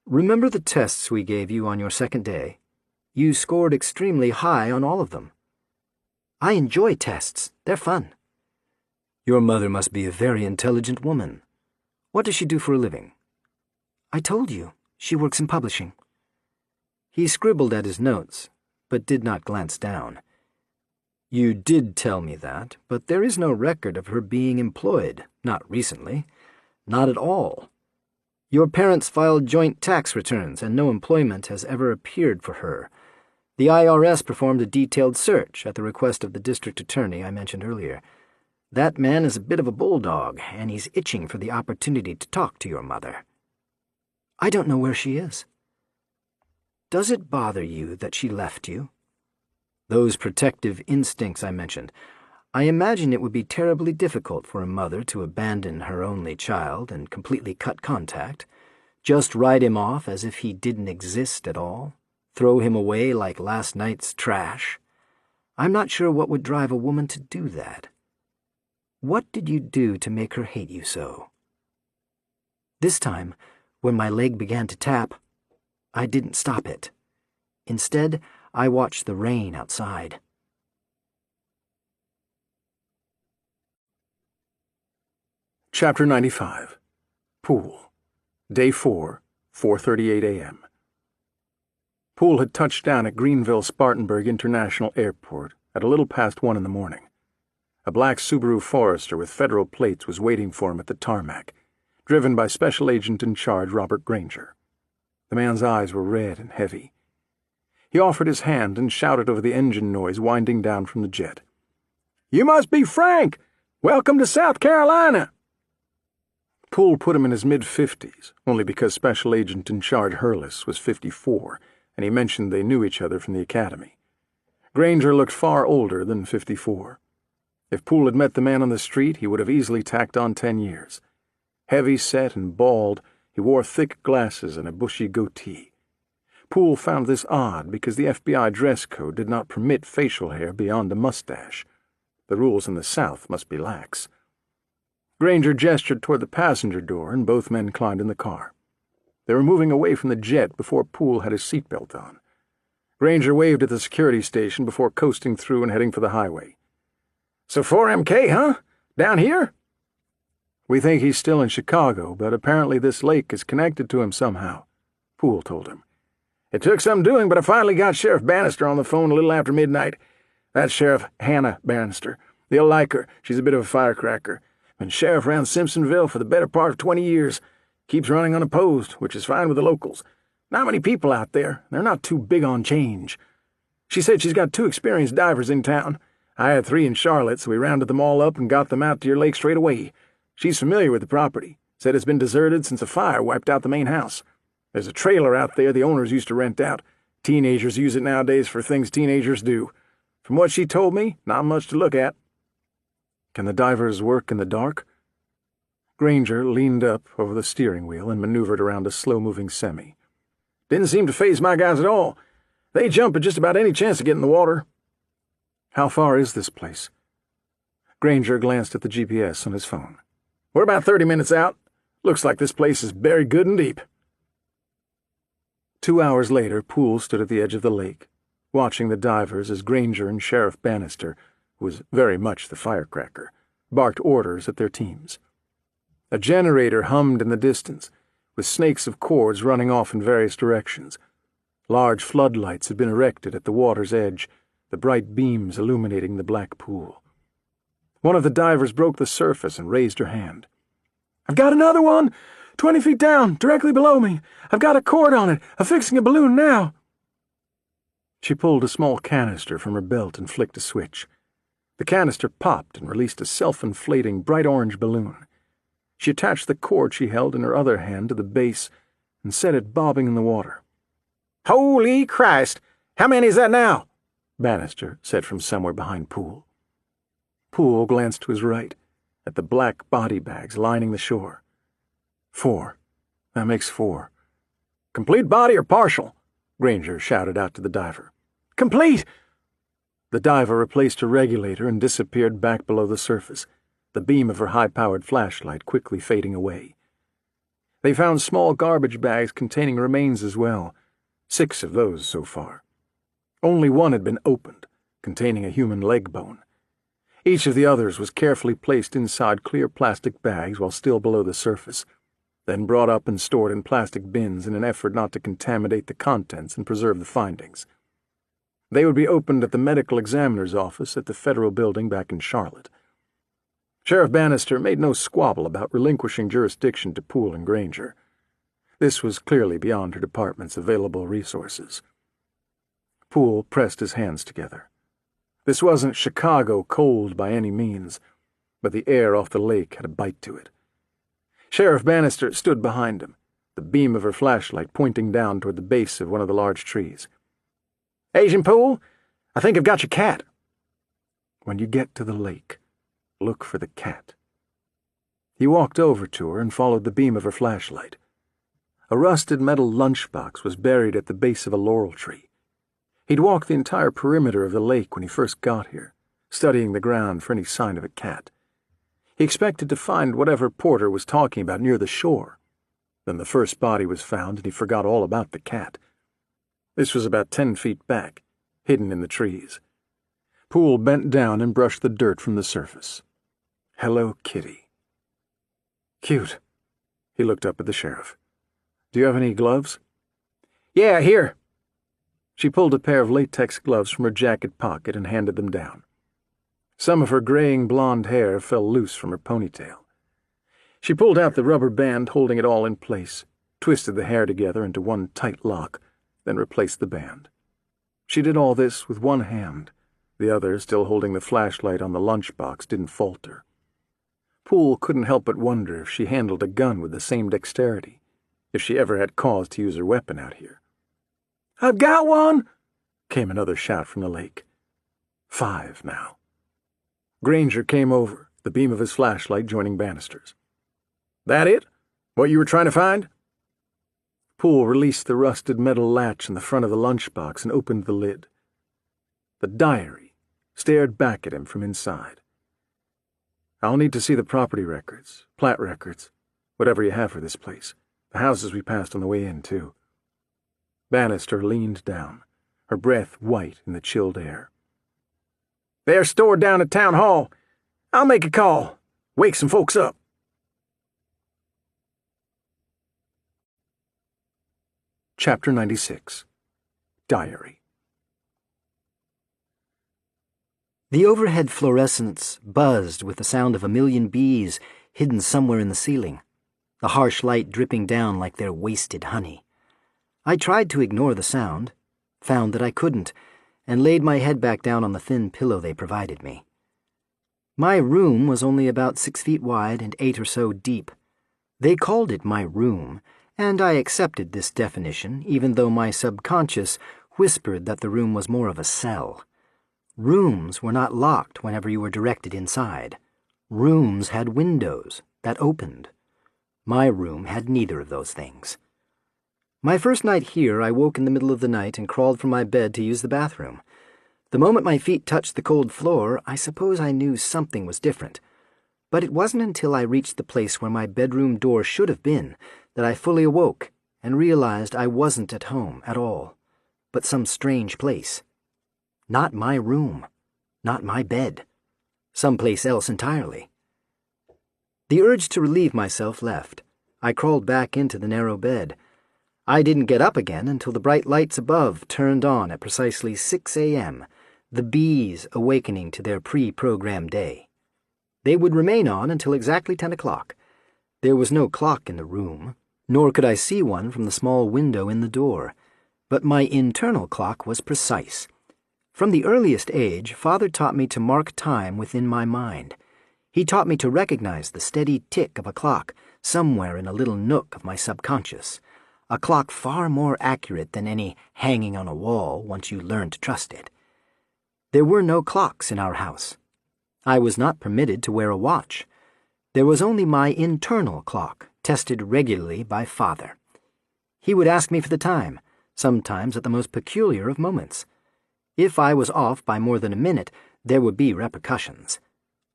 Remember the tests we gave you on your second day? You scored extremely high on all of them. I enjoy tests. They're fun. Your mother must be a very intelligent woman. What does she do for a living? I told you. She works in publishing. He scribbled at his notes, but did not glance down. You did tell me that, but there is no record of her being employed, not recently. Not at all. Your parents filed joint tax returns, and no employment has ever appeared for her. The IRS performed a detailed search at the request of the district attorney I mentioned earlier. That man is a bit of a bulldog, and he's itching for the opportunity to talk to your mother. I don't know where she is. Does it bother you that she left you? Those protective instincts I mentioned. I imagine it would be terribly difficult for a mother to abandon her only child and completely cut contact, just write him off as if he didn't exist at all, throw him away like last night's trash. I'm not sure what would drive a woman to do that. What did you do to make her hate you so? This time, when my leg began to tap, I didn't stop it. Instead, I watched the rain outside. Chapter 95. Poole. Day 4, 4:38 a.m. Poole had touched down at Greenville-Spartanburg International Airport at a little past 1 in the morning. A black Subaru Forester with federal plates was waiting for him at the tarmac, driven by Special Agent in Charge Robert Granger. The man's eyes were red and heavy. He offered his hand and shouted over the engine noise winding down from the jet. "You must be Frank! Welcome to South Carolina!" Poole put him in his mid-50s, only because Special Agent in Charge Hurlis was 54, and he mentioned they knew each other from the academy. Granger looked far older than 54. If Poole had met the man on the street, he would have easily tacked on 10 years. Heavy-set and bald, he wore thick glasses and a bushy goatee. Poole found this odd because the FBI dress code did not permit facial hair beyond a mustache. The rules in the South must be lax. Granger gestured toward the passenger door, and both men climbed in the car. They were moving away from the jet before Poole had his seatbelt on. Granger waved at the security station before coasting through and heading for the highway. "So 4MK, huh? Down here?" "We think he's still in Chicago, but apparently this lake is connected to him somehow," Poole told him. "It took some doing, but I finally got Sheriff Bannister on the phone a little after midnight. That's Sheriff Hannah Bannister. They'll like her. She's a bit of a firecracker. Been sheriff around Simpsonville for the better part of 20 years. Keeps running unopposed, which is fine with the locals. Not many people out there. They're not too big on change. She said she's got 2 experienced divers in town. I had 3 in Charlotte, so we rounded them all up and got them out to your lake straight away. She's familiar with the property. Said it's been deserted since a fire wiped out the main house. There's a trailer out there the owners used to rent out. Teenagers use it nowadays for things teenagers do. From what she told me, not much to look at." "Can the divers work in the dark?" Granger leaned up over the steering wheel and maneuvered around a slow-moving semi. "Didn't seem to faze my guys at all. They jump at just about any chance to get in the water." "How far is this place?" Granger glanced at the GPS on his phone. "We're about 30 minutes out. Looks like this place is buried good and deep." 2 hours later, Poole stood at the edge of the lake, watching the divers as Granger and Sheriff Bannister, who was very much the firecracker, barked orders at their teams. A generator hummed in the distance, with snakes of cords running off in various directions. Large floodlights had been erected at the water's edge, the bright beams illuminating the black pool. One of the divers broke the surface and raised her hand. "I've got another one! 20 feet down, directly below me. I've got a cord on it. I'm fixing a balloon now." She pulled a small canister from her belt and flicked a switch. The canister popped and released a self-inflating bright orange balloon. She attached the cord she held in her other hand to the base and set it bobbing in the water. "Holy Christ! How many is that now?" Bannister said from somewhere behind Poole. Poole glanced to his right, at the black body bags lining the shore. 4. That makes 4. Complete body or partial? Granger shouted out to the diver. Complete! The diver replaced her regulator and disappeared back below the surface, the beam of her high-powered flashlight quickly fading away. They found small garbage bags containing remains as well, 6 of those so far. Only one had been opened, containing a human leg bone. Each of the others was carefully placed inside clear plastic bags while still below the surface, then brought up and stored in plastic bins in an effort not to contaminate the contents and preserve the findings. They would be opened at the medical examiner's office at the federal building back in Charlotte. Sheriff Bannister made no squabble about relinquishing jurisdiction to Poole and Granger. This was clearly beyond her department's available resources. Poole pressed his hands together. This wasn't Chicago cold by any means, but the air off the lake had a bite to it. Sheriff Bannister stood behind him, the beam of her flashlight pointing down toward the base of one of the large trees. Agent Poole, I think I've got your cat. When you get to the lake, look for the cat. He walked over to her and followed the beam of her flashlight. A rusted metal lunchbox was buried at the base of a laurel tree. He'd walked the entire perimeter of the lake when he first got here, studying the ground for any sign of a cat. He expected to find whatever Porter was talking about near the shore. Then the first body was found and he forgot all about the cat. This was about 10 feet back, hidden in the trees. Poole bent down and brushed the dirt from the surface. Hello, Kitty. Cute. He looked up at the sheriff. Do you have any gloves? Yeah, here. She pulled a pair of latex gloves from her jacket pocket and handed them down. Some of her graying blonde hair fell loose from her ponytail. She pulled out the rubber band holding it all in place, twisted the hair together into one tight lock, then replaced the band. She did all this with one hand. The other, still holding the flashlight on the lunchbox, didn't falter. Poole couldn't help but wonder if she handled a gun with the same dexterity, if she ever had cause to use her weapon out here. I've got one, came another shout from the lake. 5 now. Granger came over, the beam of his flashlight joining Bannister's. That it? What you were trying to find? Poole released the rusted metal latch in the front of the lunchbox and opened the lid. The diary stared back at him from inside. I'll need to see the property records, plat records, whatever you have for this place. The houses we passed on the way in, too. Bannister leaned down, her breath white in the chilled air. They're stored down at Town Hall. I'll make a call. Wake some folks up. Chapter 96. Diary. The overhead fluorescents buzzed with the sound of a million bees hidden somewhere in the ceiling, the harsh light dripping down like their wasted honey. I tried to ignore the sound, found that I couldn't, and laid my head back down on the thin pillow they provided me. My room was only about 6 feet wide and 8 or so deep. They called it my room, and I accepted this definition, even though my subconscious whispered that the room was more of a cell. Rooms were not locked whenever you were directed inside. Rooms had windows that opened. My room had neither of those things. My first night here, I woke in the middle of the night and crawled from my bed to use the bathroom. The moment my feet touched the cold floor, I suppose I knew something was different. But it wasn't until I reached the place where my bedroom door should have been that I fully awoke and realized I wasn't at home at all, but some strange place. Not my room, not my bed, someplace else entirely. The urge to relieve myself left. I crawled back into the narrow bed. I didn't get up again until the bright lights above turned on at precisely 6 a.m., the bees awakening to their pre-programmed day. They would remain on until exactly 10 o'clock. There was no clock in the room, nor could I see one from the small window in the door, but my internal clock was precise. From the earliest age, Father taught me to mark time within my mind. He taught me to recognize the steady tick of a clock somewhere in a little nook of my subconscious, a clock far more accurate than any hanging on a wall once you learn to trust it. There were no clocks in our house. I was not permitted to wear a watch. There was only my internal clock, tested regularly by Father. He would ask me for the time, sometimes at the most peculiar of moments. If I was off by more than a minute, there would be repercussions.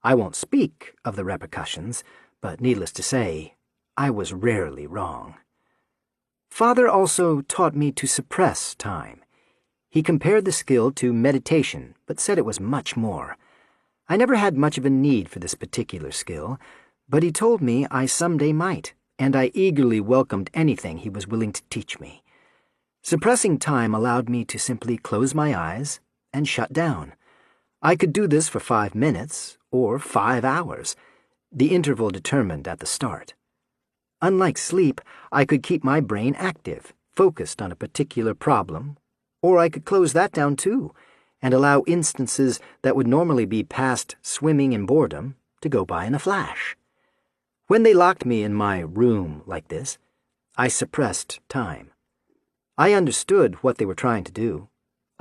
I won't speak of the repercussions, but needless to say, I was rarely wrong. Father also taught me to suppress time. He compared the skill to meditation, but said it was much more. I never had much of a need for this particular skill, but he told me I someday might, and I eagerly welcomed anything he was willing to teach me. Suppressing time allowed me to simply close my eyes and shut down. I could do this for 5 minutes or 5 hours, the interval determined at the start. Unlike sleep, I could keep my brain active, focused on a particular problem, or I could close that down too, and allow instances that would normally be passed swimming in boredom to go by in a flash. When they locked me in my room like this, I suppressed time. I understood what they were trying to do.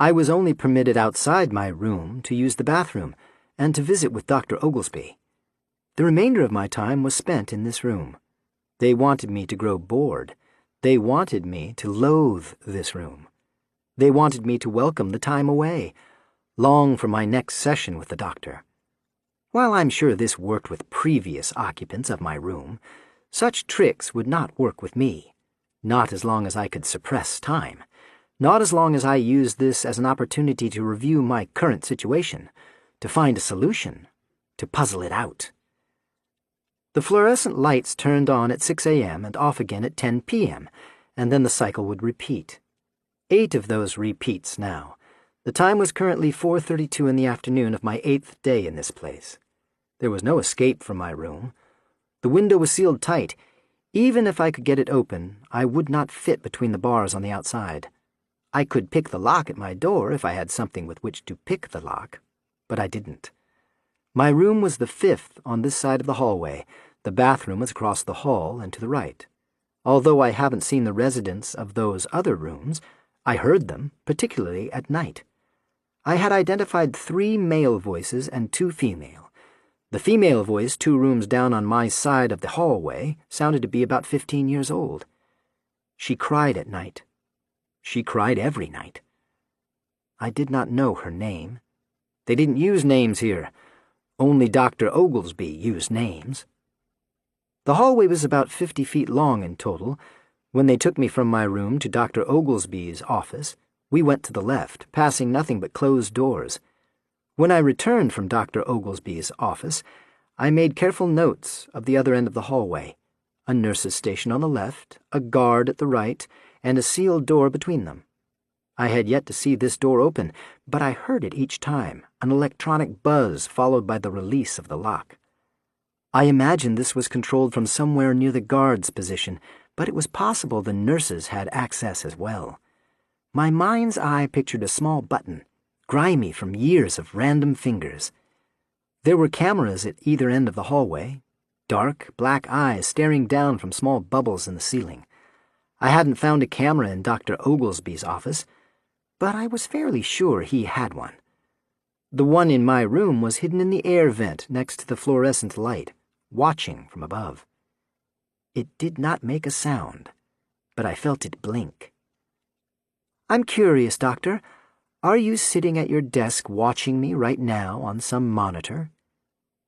I was only permitted outside my room to use the bathroom and to visit with Dr. Oglesby. The remainder of my time was spent in this room. They wanted me to grow bored. They wanted me to loathe this room. They wanted me to welcome the time away, long for my next session with the doctor. While I'm sure this worked with previous occupants of my room, such tricks would not work with me, not as long as I could suppress time, not as long as I used this as an opportunity to review my current situation, to find a solution, to puzzle it out. The fluorescent lights turned on at 6 a.m. and off again at 10 p.m., and then the cycle would repeat. 8 of those repeats now. The time was currently 4:32 in the afternoon of my 8th day in this place. There was no escape from my room. The window was sealed tight. Even if I could get it open, I would not fit between the bars on the outside. I could pick the lock at my door if I had something with which to pick the lock, but I didn't. My room was the 5th on this side of the hallway. The bathroom was across the hall and to the right. Although I haven't seen the residents of those other rooms, I heard them, particularly at night. I had identified 3 male voices and 2 female. The female voice 2 rooms down on my side of the hallway sounded to be about 15 years old. She cried at night. She cried every night. I did not know her name. They didn't use names here. Only Dr. Oglesby used names. The hallway was about 50 feet long in total. When they took me from my room to Dr. Oglesby's office, we went to the left, passing nothing but closed doors. When I returned from Dr. Oglesby's office, I made careful notes of the other end of the hallway, a nurse's station on the left, a guard at the right, and a sealed door between them. I had yet to see this door open, but I heard it each time, an electronic buzz followed by the release of the lock. I imagined this was controlled from somewhere near the guard's position, but it was possible the nurses had access as well. My mind's eye pictured a small button, grimy from years of random fingers. There were cameras at either end of the hallway, dark, black eyes staring down from small bubbles in the ceiling. I hadn't found a camera in Dr. Oglesby's office, but I was fairly sure he had one. The one in my room was hidden in the air vent next to the fluorescent light, watching from above. It did not make a sound, but I felt it blink. "I'm curious, Doctor. Are you sitting at your desk watching me right now on some monitor?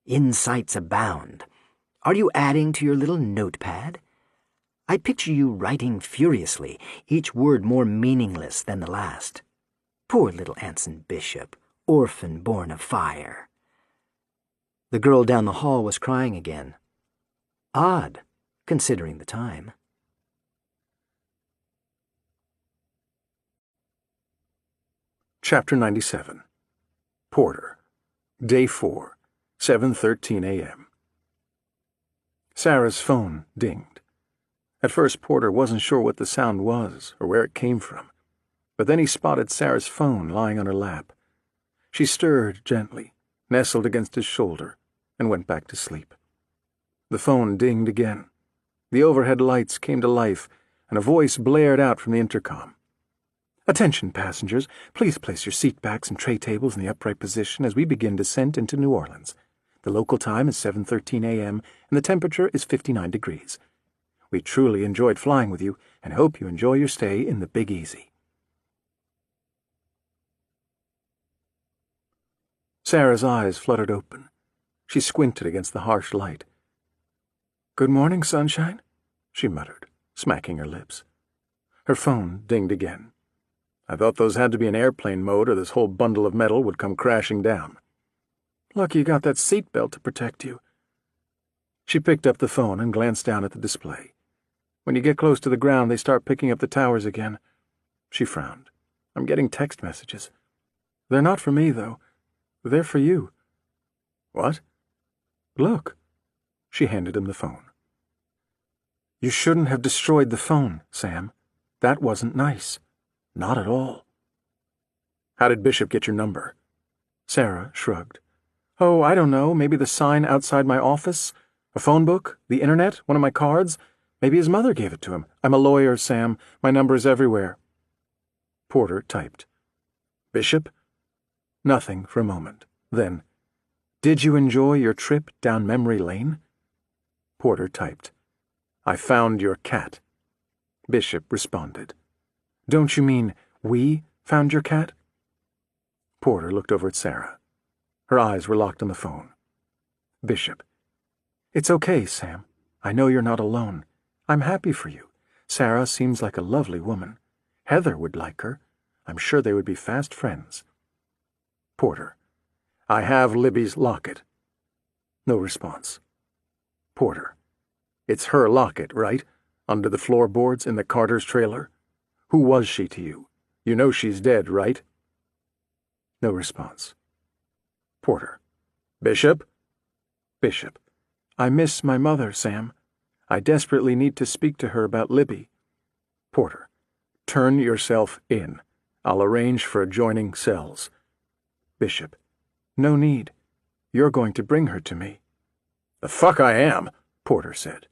Insights abound. Are you adding to your little notepad? I picture you writing furiously, each word more meaningless than the last. Poor little Anson Bishop, orphan born of fire." The girl down the hall was crying again. Odd, considering the time. Chapter 97. Porter. Day 4, 7:13 a.m. Sarah's phone dinged. At first, Porter wasn't sure what the sound was or where it came from, but then he spotted Sarah's phone lying on her lap. She stirred gently, nestled against his shoulder, and went back to sleep. The phone dinged again. The overhead lights came to life, and a voice blared out from the intercom. Attention, passengers. Please place your seatbacks and tray tables in the upright position as we begin descent into New Orleans. The local time is 7:13 a.m., and the temperature is 59 degrees. We truly enjoyed flying with you and hope you enjoy your stay in the Big Easy. Sarah's eyes fluttered open. She squinted against the harsh light. "Good morning, sunshine," she muttered, smacking her lips. Her phone dinged again. "I thought those had to be in airplane mode or this whole bundle of metal would come crashing down." "Lucky you got that seatbelt to protect you." She picked up the phone and glanced down at the display. "When you get close to the ground, they start picking up the towers again." She frowned. "I'm getting text messages. They're not for me, though. They're for you." "What?" "Look." She handed him the phone. "You shouldn't have destroyed the phone, Sam. That wasn't nice. Not at all." "How did Bishop get your number?" Sarah shrugged. "Oh, I don't know. Maybe the sign outside my office? A phone book? The internet? One of my cards? Maybe his mother gave it to him. I'm a lawyer, Sam. My number is everywhere." Porter typed. "Bishop?" Nothing for a moment. Then, "Did you enjoy your trip down memory lane?" Porter typed. "I found your cat." Bishop responded. "Don't you mean we found your cat?" Porter looked over at Sarah. Her eyes were locked on the phone. Bishop. "It's okay, Sam. I know you're not alone. I'm happy for you. Sarah seems like a lovely woman. Heather would like her. I'm sure they would be fast friends." Porter. "I have Libby's locket." No response. Porter. "It's her locket, right? Under the floorboards in the Carter's trailer? Who was she to you? You know she's dead, right?" No response. Porter. "Bishop?" Bishop. "I miss my mother, Sam. I desperately need to speak to her about Libby." Porter. "Turn yourself in. I'll arrange for adjoining cells." Bishop. "No need. You're going to bring her to me." "The fuck I am," Porter said.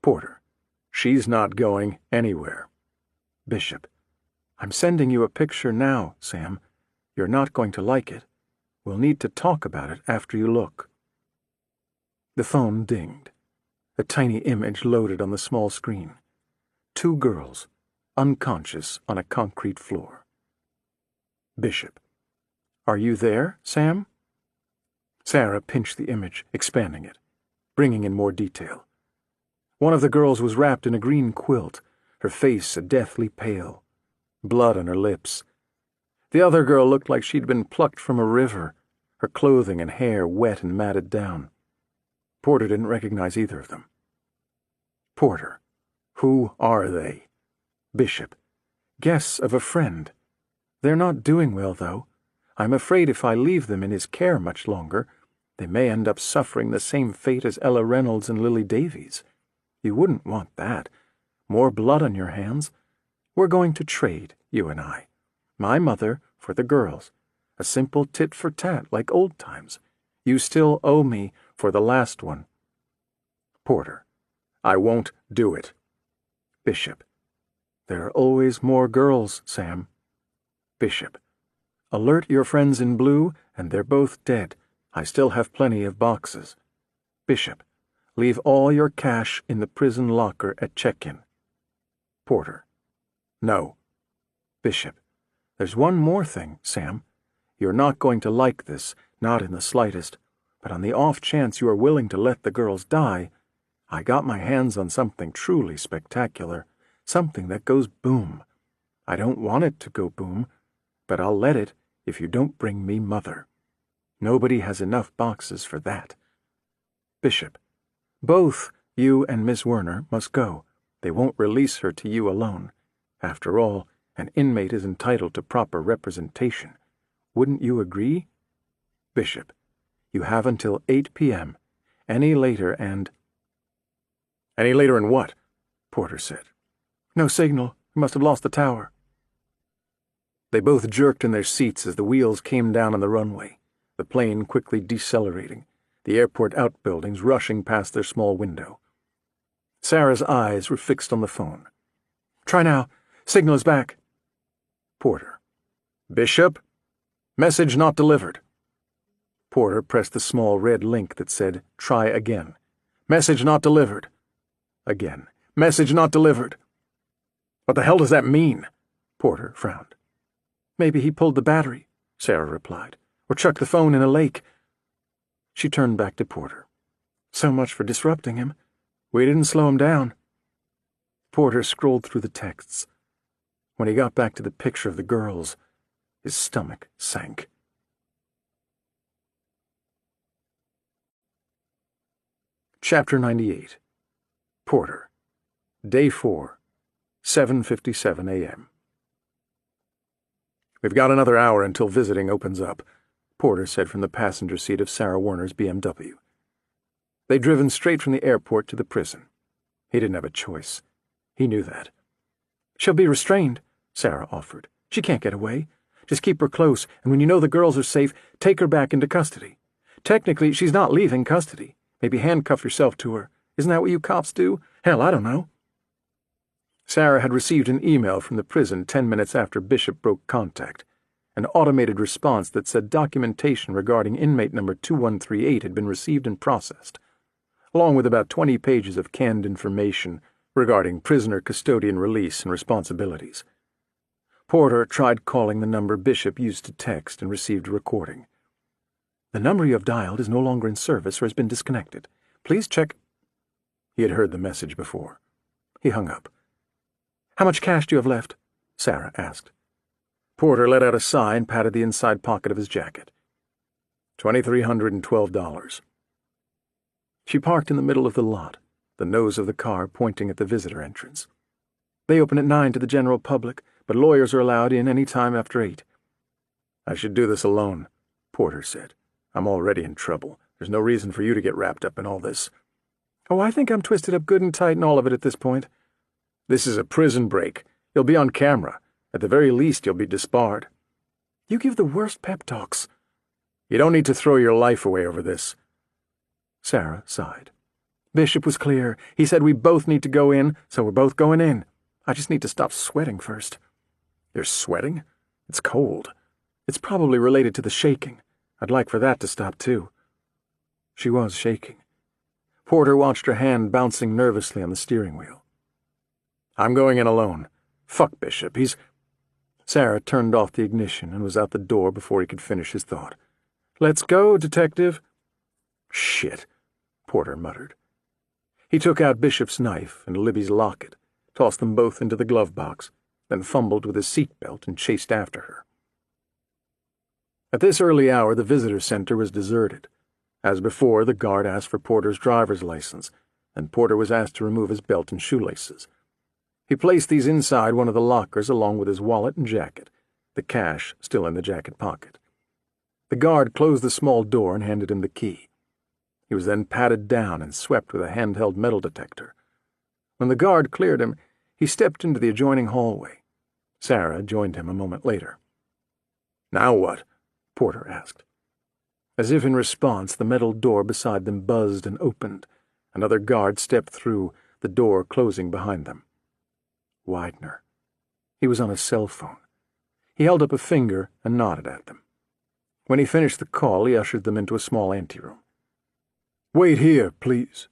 Porter. "She's not going anywhere." Bishop. "I'm sending you a picture now, Sam. You're not going to like it. We'll need to talk about it after you look." The phone dinged. A tiny image loaded on the small screen. 2 girls, unconscious on a concrete floor. Bishop. "Are you there, Sam?" Sarah pinched the image, expanding it, bringing in more detail. One of the girls was wrapped in a green quilt, her face a deathly pale, blood on her lips. The other girl looked like she'd been plucked from a river, her clothing and hair wet and matted down. Porter didn't recognize either of them. Porter. "Who are they?" Bishop. "Guests of a friend. They're not doing well, though. I'm afraid if I leave them in his care much longer, they may end up suffering the same fate as Ella Reynolds and Lily Davies. You wouldn't want that. More blood on your hands. We're going to trade, you and I. My mother for the girls. A simple tit-for-tat like old times. You still owe me for the last one." Porter. "I won't do it." Bishop. "There are always more girls, Sam." Bishop. "Alert your friends in blue, and they're both dead. I still have plenty of boxes." Bishop. "Leave all your cash in the prison locker at check-in." Porter. "No." Bishop. "There's one more thing, Sam. You're not going to like this, not in the slightest, but on the off chance you are willing to let the girls die, I got my hands on something truly spectacular, something that goes boom. I don't want it to go boom, but I'll let it if you don't bring me Mother. Nobody has enough boxes for that." Bishop. "Both you and Miss Werner must go. They won't release her to you alone. After all, an inmate is entitled to proper representation. Wouldn't you agree?" Bishop. "You have until 8 p.m. Any later and—" "Any later and what?" Porter said. "No signal. We must have lost the tower." They both jerked in their seats as the wheels came down on the runway, the plane quickly decelerating, the airport outbuildings rushing past their small window. Sarah's eyes were fixed on the phone. "Try now. Signal is back." Porter. Bishop? Message not delivered. Porter pressed the small red link that said, Try again. Message not delivered. Again. Message not delivered. What the hell does that mean? Porter frowned. Maybe he pulled the battery, Sarah replied, or chucked the phone in a lake. She turned back to Porter. So much for disrupting him. We didn't slow him down. Porter scrolled through the texts. When he got back to the picture of the girls, his stomach sank. Chapter 98. Porter. Day 4, 7:57 a.m. We've got another hour until visiting opens up, Porter said from the passenger seat of Sarah Warner's BMW. They'd driven straight from the airport to the prison. He didn't have a choice. He knew that. She'll be restrained, Sarah offered. She can't get away. Just keep her close, and when you know the girls are safe, take her back into custody. Technically, she's not leaving custody. Maybe handcuff yourself to her. Isn't that what you cops do? Hell, I don't know. Sarah had received an email from the prison 10 minutes after Bishop broke contact, an automated response that said documentation regarding inmate number 2138 had been received and processed, along with about 20 pages of canned information regarding prisoner custodian release and responsibilities. Porter tried calling the number Bishop used to text and received a recording. The number you have dialed is no longer in service or has been disconnected. Please check. He had heard the message before. He hung up. How much cash do you have left? Sarah asked. Porter let out a sigh and patted the inside pocket of his jacket. $2,312. She parked in the middle of the lot, the nose of the car pointing at the visitor entrance. They open at 9 to the general public, but lawyers are allowed in any time after 8. I should do this alone, Porter said. I'm already in trouble. There's no reason for you to get wrapped up in all this. Oh, I think I'm twisted up good and tight in all of it at this point. This is a prison break. You'll be on camera. At the very least, you'll be disbarred. You give the worst pep talks. You don't need to throw your life away over this. Sarah sighed. Bishop was clear. He said we both need to go in, so we're both going in. I just need to stop sweating first. You're sweating? It's cold. It's probably related to the shaking. I'd like for that to stop, too. She was shaking. Porter watched her hand bouncing nervously on the steering wheel. I'm going in alone. Fuck Bishop, he's... Sarah turned off the ignition and was out the door before he could finish his thought. Let's go, detective. Shit, Porter muttered. He took out Bishop's knife and Libby's locket, tossed them both into the glove box, then fumbled with his seatbelt and chased after her. At this early hour, the visitor center was deserted. As before, the guard asked for Porter's driver's license, and Porter was asked to remove his belt and shoelaces. He placed these inside one of the lockers along with his wallet and jacket, the cash still in the jacket pocket. The guard closed the small door and handed him the key. He was then patted down and swept with a handheld metal detector. When the guard cleared him, he stepped into the adjoining hallway. Sarah joined him a moment later. Now what? Porter asked. As if in response, the metal door beside them buzzed and opened. Another guard stepped through, the door closing behind them. Widener. He was on his cell phone. He held up a finger and nodded at them. When he finished the call, he ushered them into a small anteroom. Wait here, please.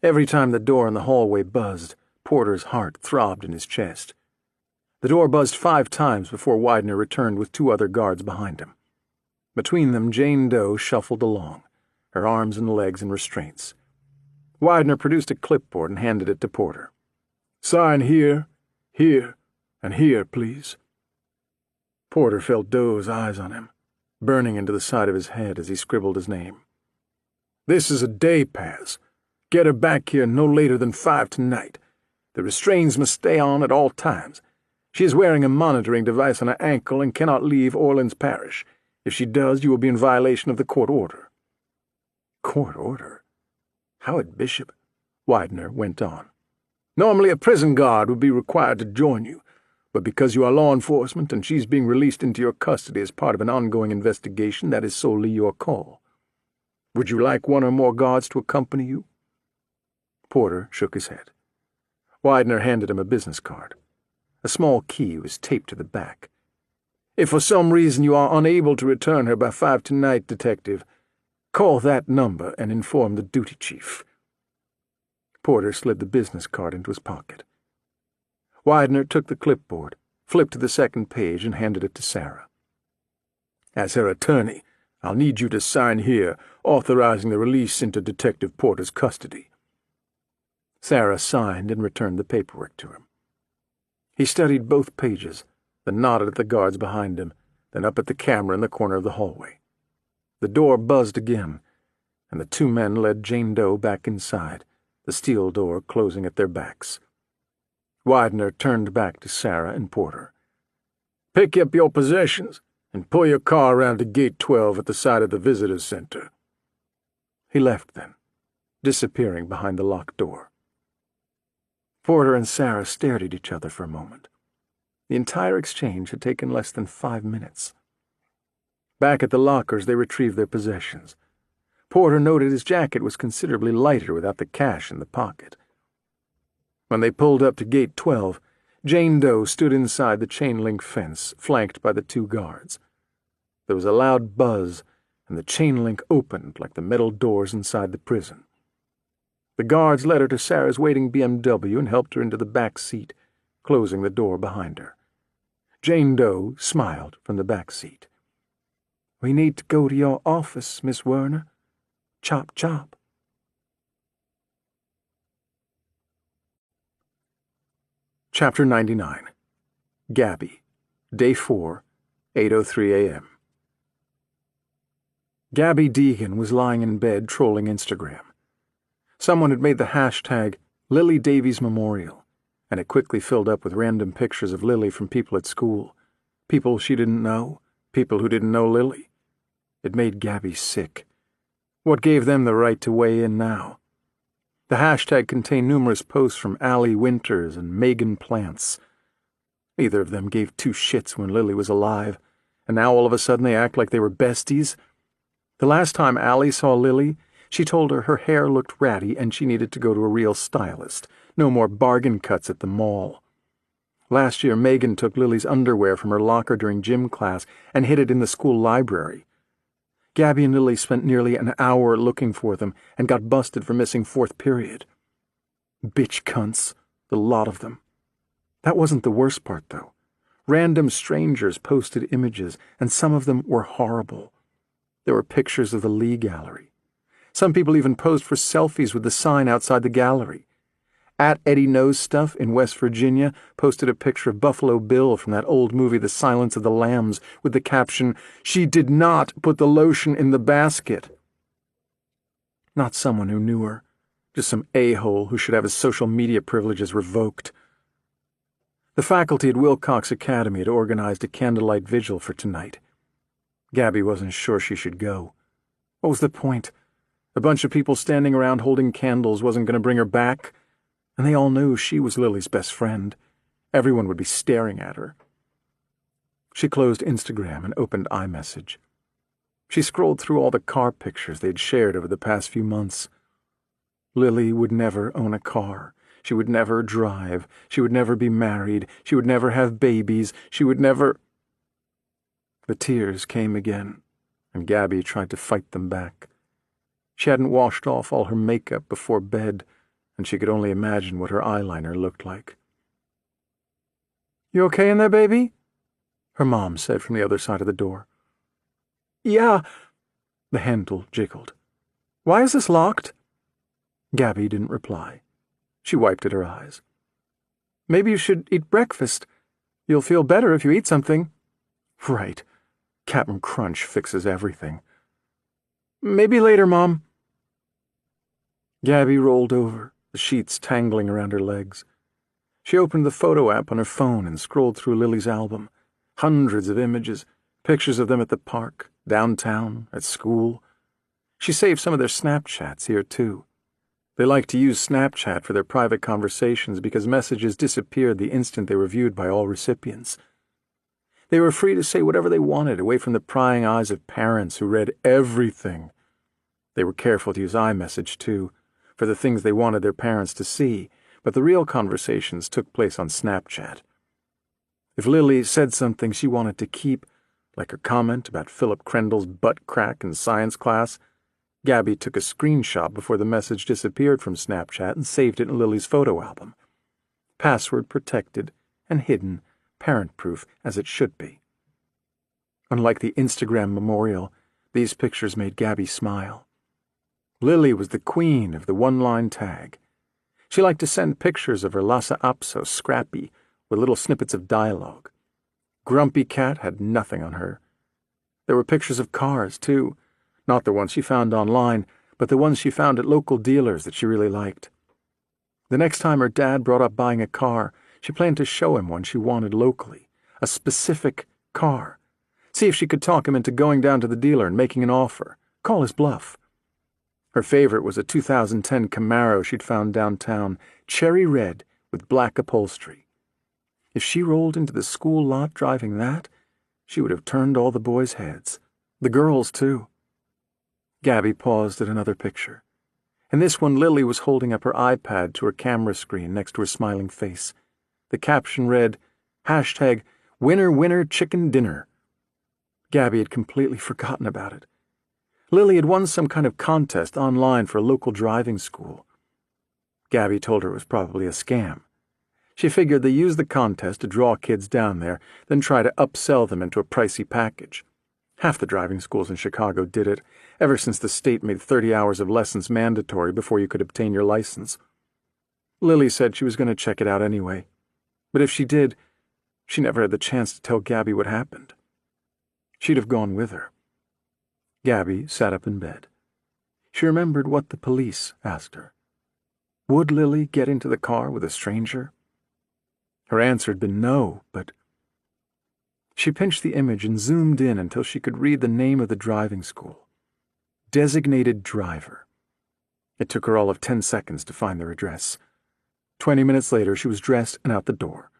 Every time the door in the hallway buzzed, Porter's heart throbbed in his chest. The door buzzed 5 times before Widener returned with 2 other guards behind him. Between them, Jane Doe shuffled along, her arms and legs in restraints. Widener produced a clipboard and handed it to Porter. Sign here, here, and here, please. Porter felt Doe's eyes on him, burning into the side of his head as he scribbled his name. This is a day pass. Get her back here no later than 5 tonight. The restraints must stay on at all times. She is wearing a monitoring device on her ankle and cannot leave Orleans Parish. If she does, you will be in violation of the court order. Court order? Howard Bishop? Widener went on. Normally a prison guard would be required to join you, but because you are law enforcement and she's being released into your custody as part of an ongoing investigation, that is solely your call. Would you like 1 or more guards to accompany you? Porter shook his head. Widener handed him a business card. A small key was taped to the back. "If for some reason you are unable to return her by 5 tonight, Detective, call that number and inform the duty chief." Porter slid the business card into his pocket. Widener took the clipboard, flipped to the second page, and handed it to Sarah. "As her attorney, I'll need you to sign here, authorizing the release into Detective Porter's custody." Sarah signed and returned the paperwork to him. He studied both pages, then nodded at the guards behind him, then up at the camera in the corner of the hallway. The door buzzed again, and the two men led Jane Doe back inside, the steel door closing at their backs. Widener turned back to Sarah and Porter. "Pick up your possessions and pull your car around to gate 12 at the side of the visitor's center." He left then, disappearing behind the locked door. Porter and Sarah stared at each other for a moment. The entire exchange had taken less than 5 minutes. Back at the lockers, they retrieved their possessions. Porter noted his jacket was considerably lighter without the cash in the pocket. When they pulled up to gate 12, Jane Doe stood inside the chain-link fence, flanked by the two guards. There was a loud buzz, and the chain-link opened like the metal doors inside the prison. The guards led her to Sarah's waiting BMW and helped her into the back seat, closing the door behind her. Jane Doe smiled from the back seat. "We need to go to your office, Miss Werner. Chop, chop." Chapter 99. Gabby. Day 4, 8:03 a.m. Gabby Deegan was lying in bed trolling Instagram. Someone had made the hashtag Lily Davies Memorial, and it quickly filled up with random pictures of Lily from people at school, people she didn't know, people who didn't know Lily. It made Gabby sick. What gave them the right to weigh in now? The hashtag contained numerous posts from Allie Winters and Megan Plants. Neither of them gave two shits when Lily was alive, and now all of a sudden they act like they were besties. The last time Allie saw Lily, she told her hair looked ratty and she needed to go to a real stylist. No more bargain cuts at the mall. Last year, Megan took Lily's underwear from her locker during gym class and hid it in the school library. Gabby and Lily spent nearly an hour looking for them and got busted for missing fourth period. Bitch cunts, the lot of them. That wasn't the worst part, though. Random strangers posted images, and some of them were horrible. There were pictures of the Lee Gallery. Some people even posed for selfies with the sign outside the gallery. At Eddie Knows Stuff in West Virginia posted a picture of Buffalo Bill from that old movie The Silence of the Lambs with the caption, "She did not put the lotion in the basket." Not someone who knew her, just some a-hole who should have his social media privileges revoked. The faculty at Wilcox Academy had organized a candlelight vigil for tonight. Gabby wasn't sure she should go. What was the point? A bunch of people standing around holding candles wasn't going to bring her back, and they all knew she was Lily's best friend. Everyone would be staring at her. She closed Instagram and opened iMessage. She scrolled through all the car pictures they'd shared over the past few months. Lily would never own a car. She would never drive. She would never be married. She would never have babies. She would never... The tears came again, and Gabby tried to fight them back. She hadn't washed off all her makeup before bed, and she could only imagine what her eyeliner looked like. "You okay in there, baby?" her mom said from the other side of the door. "Yeah," the handle jiggled. "Why is this locked?" Gabby didn't reply. She wiped at her eyes. "Maybe you should eat breakfast. You'll feel better if you eat something." "Right. Captain Crunch fixes everything." "Maybe later, Mom." Gabby rolled over, the sheets tangling around her legs. She opened the photo app on her phone and scrolled through Lily's album. Hundreds of images, pictures of them at the park, downtown, at school. She saved some of their Snapchats here, too. They liked to use Snapchat for their private conversations because messages disappeared the instant they were viewed by all recipients. They were free to say whatever they wanted, away from the prying eyes of parents who read everything. They were careful to use iMessage, too, for the things they wanted their parents to see, but the real conversations took place on Snapchat. If Lily said something she wanted to keep, like her comment about Philip Crendell's butt crack in science class, Gabby took a screenshot before the message disappeared from Snapchat and saved it in Lily's photo album. Password protected and hidden, parent-proof as it should be. Unlike the Instagram memorial, these pictures made Gabby smile. Lily was the queen of the one-line tag. She liked to send pictures of her Lhasa Apso scrappy with little snippets of dialogue. Grumpy Cat had nothing on her. There were pictures of cars, too, not the ones she found online, but the ones she found at local dealers that she really liked. The next time her dad brought up buying a car, she planned to show him one she wanted locally, a specific car. See if she could talk him into going down to the dealer and making an offer, call his bluff. Her favorite was a 2010 Camaro she'd found downtown, cherry red with black upholstery. If she rolled into the school lot driving that, she would have turned all the boys' heads, the girls, too. Gabby paused at another picture. In this one, Lily was holding up her iPad to her camera screen next to her smiling face. The caption read, #Winner Winner Chicken Dinner. Gabby had completely forgotten about it. Lily had won some kind of contest online for a local driving school. Gabby told her it was probably a scam. She figured they used the contest to draw kids down there, then try to upsell them into a pricey package. Half the driving schools in Chicago did it, ever since the state made 30 hours of lessons mandatory before you could obtain your license. Lily said she was going to check it out anyway. But if she did, she never had the chance to tell Gabby what happened. She'd have gone with her. Gabby sat up in bed. She remembered what the police asked her. Would Lily get into the car with a stranger? Her answer had been no, but... She pinched the image and zoomed in until she could read the name of the driving school. Designated driver. It took her all of 10 seconds to find their address. 20 minutes later, she was dressed and out the door.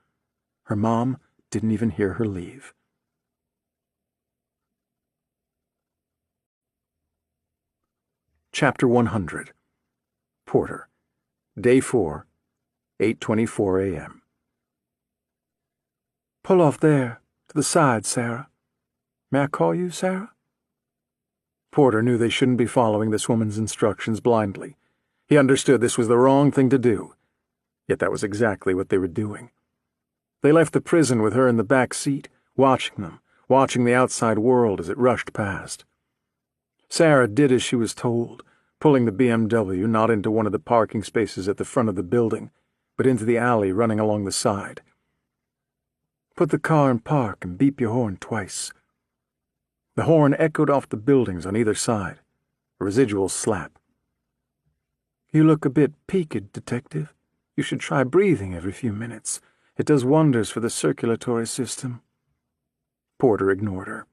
Her mom didn't even hear her leave. Chapter 100. Porter. Day 4, 8:24 a.m. Pull off there, to the side, Sarah. May I call you, Sarah? Porter knew they shouldn't be following this woman's instructions blindly. He understood this was the wrong thing to do. Yet that was exactly what they were doing. They left the prison with her in the back seat, watching them, watching the outside world as it rushed past. Sarah did as she was told, pulling the BMW not into one of the parking spaces at the front of the building, but into the alley running along the side. Put the car in park and beep your horn twice. The horn echoed off the buildings on either side, a residual slap. You look a bit peaked, Detective. You should try breathing every few minutes. It does wonders for the circulatory system. Porter ignored her.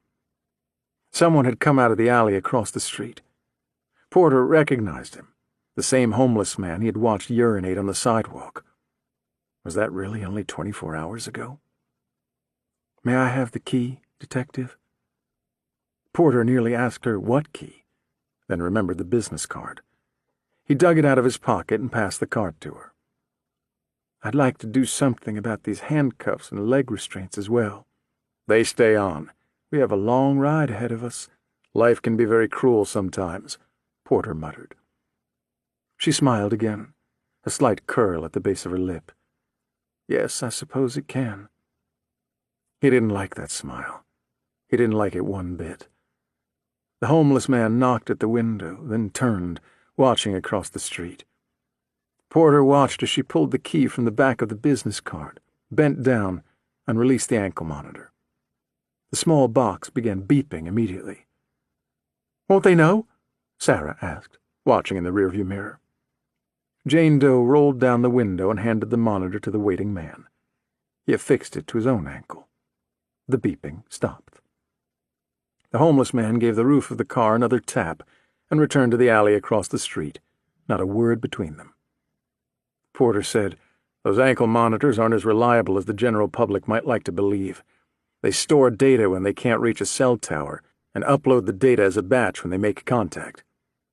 Someone had come out of the alley across the street. Porter recognized him, the same homeless man he had watched urinate on the sidewalk. Was that really only 24 hours ago? May I have the key, Detective? Porter nearly asked her what key, then remembered the business card. He dug it out of his pocket and passed the card to her. I'd like to do something about these handcuffs and leg restraints as well. They stay on. We have a long ride ahead of us. Life can be very cruel sometimes, Porter muttered. She smiled again, a slight curl at the base of her lip. Yes, I suppose it can. He didn't like that smile. He didn't like it one bit. The homeless man knocked at the window, then turned, watching across the street. Porter watched as she pulled the key from the back of the business card, bent down, and released the ankle monitor. The small box began beeping immediately. Won't they know? Sarah asked, watching in the rearview mirror. Jane Doe rolled down the window and handed the monitor to the waiting man. He affixed it to his own ankle. The beeping stopped. The homeless man gave the roof of the car another tap and returned to the alley across the street, not a word between them. Porter said, Those ankle monitors aren't as reliable as the general public might like to believe. They store data when they can't reach a cell tower and upload the data as a batch when they make contact.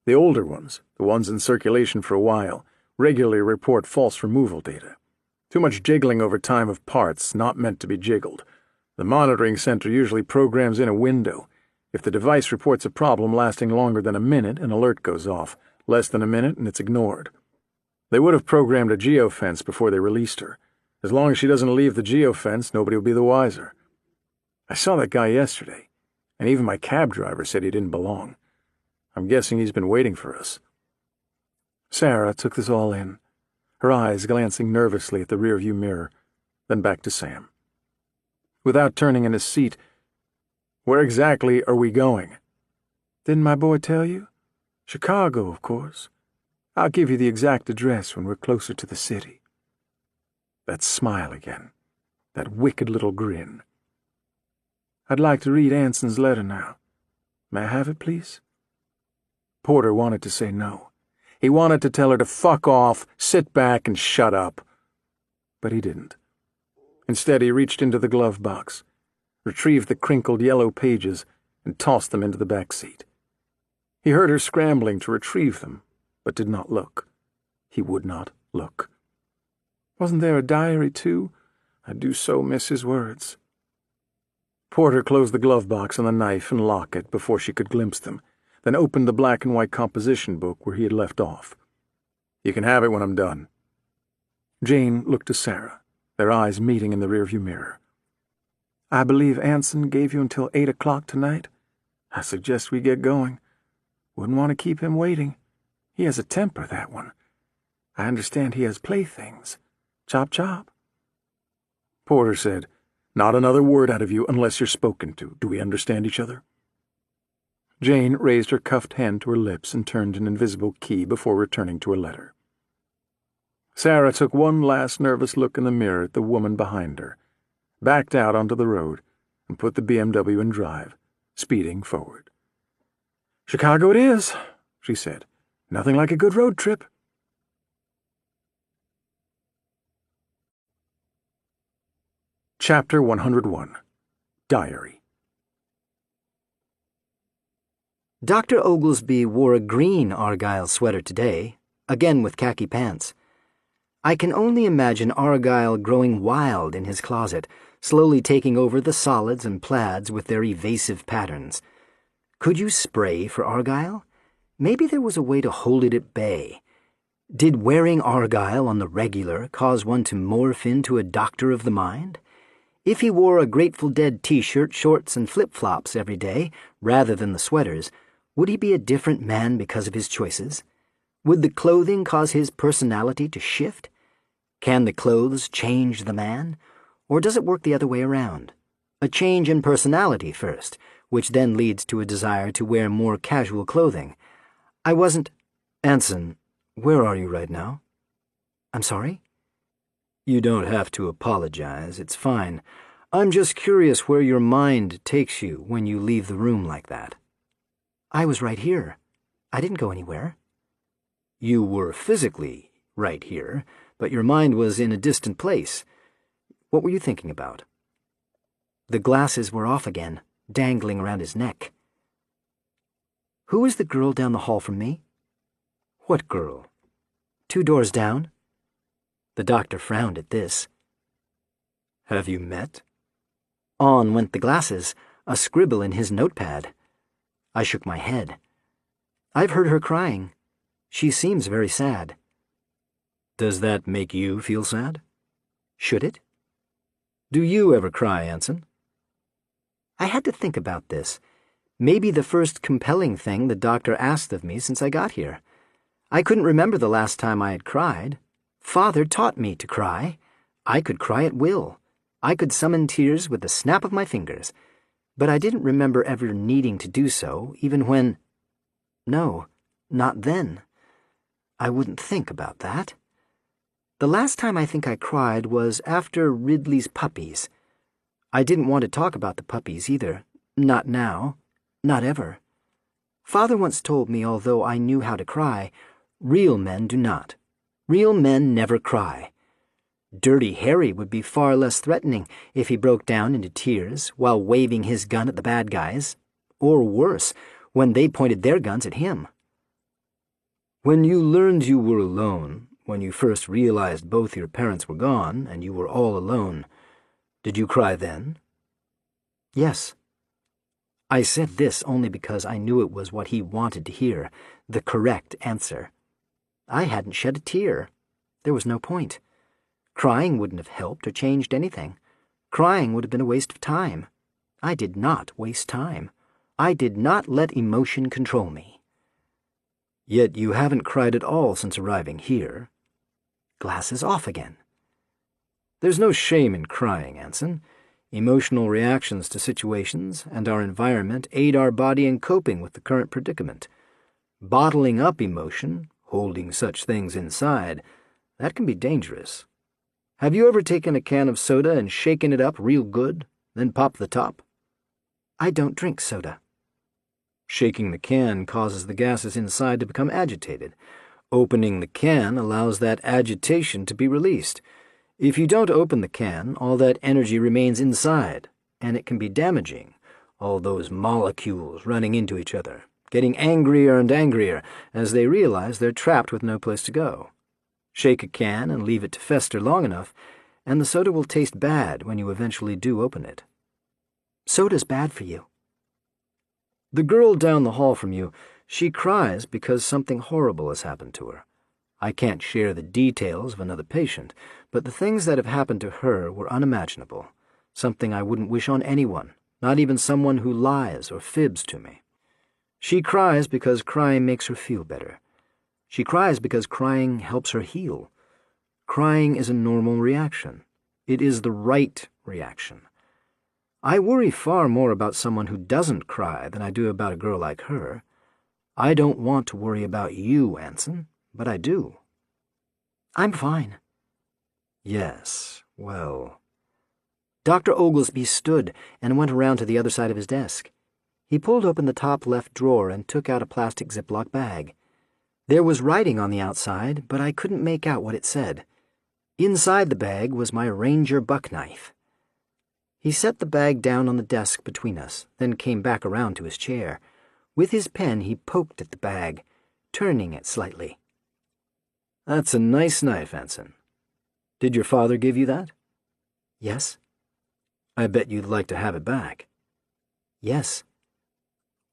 The older ones, the ones in circulation for a while, regularly report false removal data. Too much jiggling over time of parts not meant to be jiggled. The monitoring center usually programs in a window. If the device reports a problem lasting longer than a minute, an alert goes off. Less than a minute, and it's ignored. They would have programmed a geofence before they released her. As long as she doesn't leave the geofence, nobody will be the wiser. I saw that guy yesterday, and even my cab driver said he didn't belong. I'm guessing he's been waiting for us. Sarah took this all in, her eyes glancing nervously at the rearview mirror, then back to Sam. Without turning in his seat, "Where exactly are we going?" "Didn't my boy tell you? Chicago, of course. I'll give you the exact address when we're closer to the city." That smile again, that wicked little grin. "I'd like to read Anson's letter now. May I have it, please?" Porter wanted to say no. He wanted to tell her to fuck off, sit back, and shut up. But he didn't. Instead, he reached into the glove box, retrieved the crinkled yellow pages, and tossed them into the back seat. He heard her scrambling to retrieve them, but did not look. He would not look. "Wasn't there a diary, too? I do so miss his words." Porter closed the glove box on the knife and locket before she could glimpse them, then opened the black and white composition book where he had left off. "You can have it when I'm done." Jane looked to Sarah, their eyes meeting in the rearview mirror. "I believe Anson gave you until 8 o'clock tonight. I suggest we get going. Wouldn't want to keep him waiting. He has a temper, that one. I understand he has playthings. Chop chop." Porter said, "Not another word out of you unless you're spoken to. Do we understand each other?" Jane raised her cuffed hand to her lips and turned an invisible key before returning to her letter. Sarah took one last nervous look in the mirror at the woman behind her, backed out onto the road, and put the BMW in drive, speeding forward. "Chicago it is," she said. "Nothing like a good road trip." Chapter 101. Diary. Dr. Oglesby wore a green Argyle sweater today, again with khaki pants. I can only imagine Argyle growing wild in his closet, slowly taking over the solids and plaids with their evasive patterns. Could you spray for Argyle? Maybe there was a way to hold it at bay. Did wearing Argyle on the regular cause one to morph into a doctor of the mind? If he wore a Grateful Dead t-shirt, shorts, and flip-flops every day, rather than the sweaters, would he be a different man because of his choices? Would the clothing cause his personality to shift? Can the clothes change the man? Or does it work the other way around? A change in personality first, which then leads to a desire to wear more casual clothing. I wasn't... Anson, where are you right now? I'm sorry? You don't have to apologize, it's fine. I'm just curious where your mind takes you when you leave the room like that. I was right here. I didn't go anywhere. You were physically right here, but your mind was in a distant place. What were you thinking about? The glasses were off again, dangling around his neck. Who is the girl down the hall from me? What girl? 2 doors down. The doctor frowned at this. Have you met? On went the glasses, a scribble in his notepad. I shook my head. I've heard her crying. She seems very sad. Does that make you feel sad? Should it? Do you ever cry, Anson? I had to think about this. Maybe the first compelling thing the doctor asked of me since I got here. I couldn't remember the last time I had cried. Father taught me to cry. I could cry at will. I could summon tears with the snap of my fingers. But I didn't remember ever needing to do so, even when... No, not then. I wouldn't think about that. The last time I think I cried was after Ridley's puppies. I didn't want to talk about the puppies either. Not now. Not ever. Father once told me, although I knew how to cry, real men do not. Real men never cry. Dirty Harry would be far less threatening if he broke down into tears while waving his gun at the bad guys, or worse, when they pointed their guns at him. When you learned you were alone, when you first realized both your parents were gone and you were all alone. Did you cry then?" "Yes." I said this only because I knew it was what he wanted to hear, the correct answer. I hadn't shed a tear. There was no point. Crying wouldn't have helped or changed anything. Crying would have been a waste of time. I did not waste time. I did not let emotion control me. "Yet you haven't cried at all since arriving here." Glasses off again. "There's no shame in crying, Anson. Emotional reactions to situations and our environment aid our body in coping with the current predicament. Bottling up emotion, holding such things inside, that can be dangerous. Have you ever taken a can of soda and shaken it up real good, then popped the top?" "I don't drink soda." "Shaking the can causes the gases inside to become agitated. Opening the can allows that agitation to be released. If you don't open the can, all that energy remains inside, and it can be damaging, all those molecules running into each other, getting angrier and angrier as they realize they're trapped with no place to go. Shake a can and leave it to fester long enough, and the soda will taste bad when you eventually do open it." "Soda's bad for you." "The girl down the hall from you, she cries because something horrible has happened to her. I can't share the details of another patient, but the things that have happened to her were unimaginable, something I wouldn't wish on anyone, not even someone who lies or fibs to me. She cries because crying makes her feel better. She cries because crying helps her heal. Crying is a normal reaction. It is the right reaction. I worry far more about someone who doesn't cry than I do about a girl like her. I don't want to worry about you, Anson, but I do." "I'm fine." "Yes, well." Dr. Oglesby stood and went around to the other side of his desk. He pulled open the top left drawer and took out a plastic Ziploc bag. There was writing on the outside, but I couldn't make out what it said. Inside the bag was my Ranger buck knife. He set the bag down on the desk between us, then came back around to his chair. With his pen, he poked at the bag, turning it slightly. "That's a nice knife, Anson. Did your father give you that?" "Yes." "I bet you'd like to have it back." "Yes."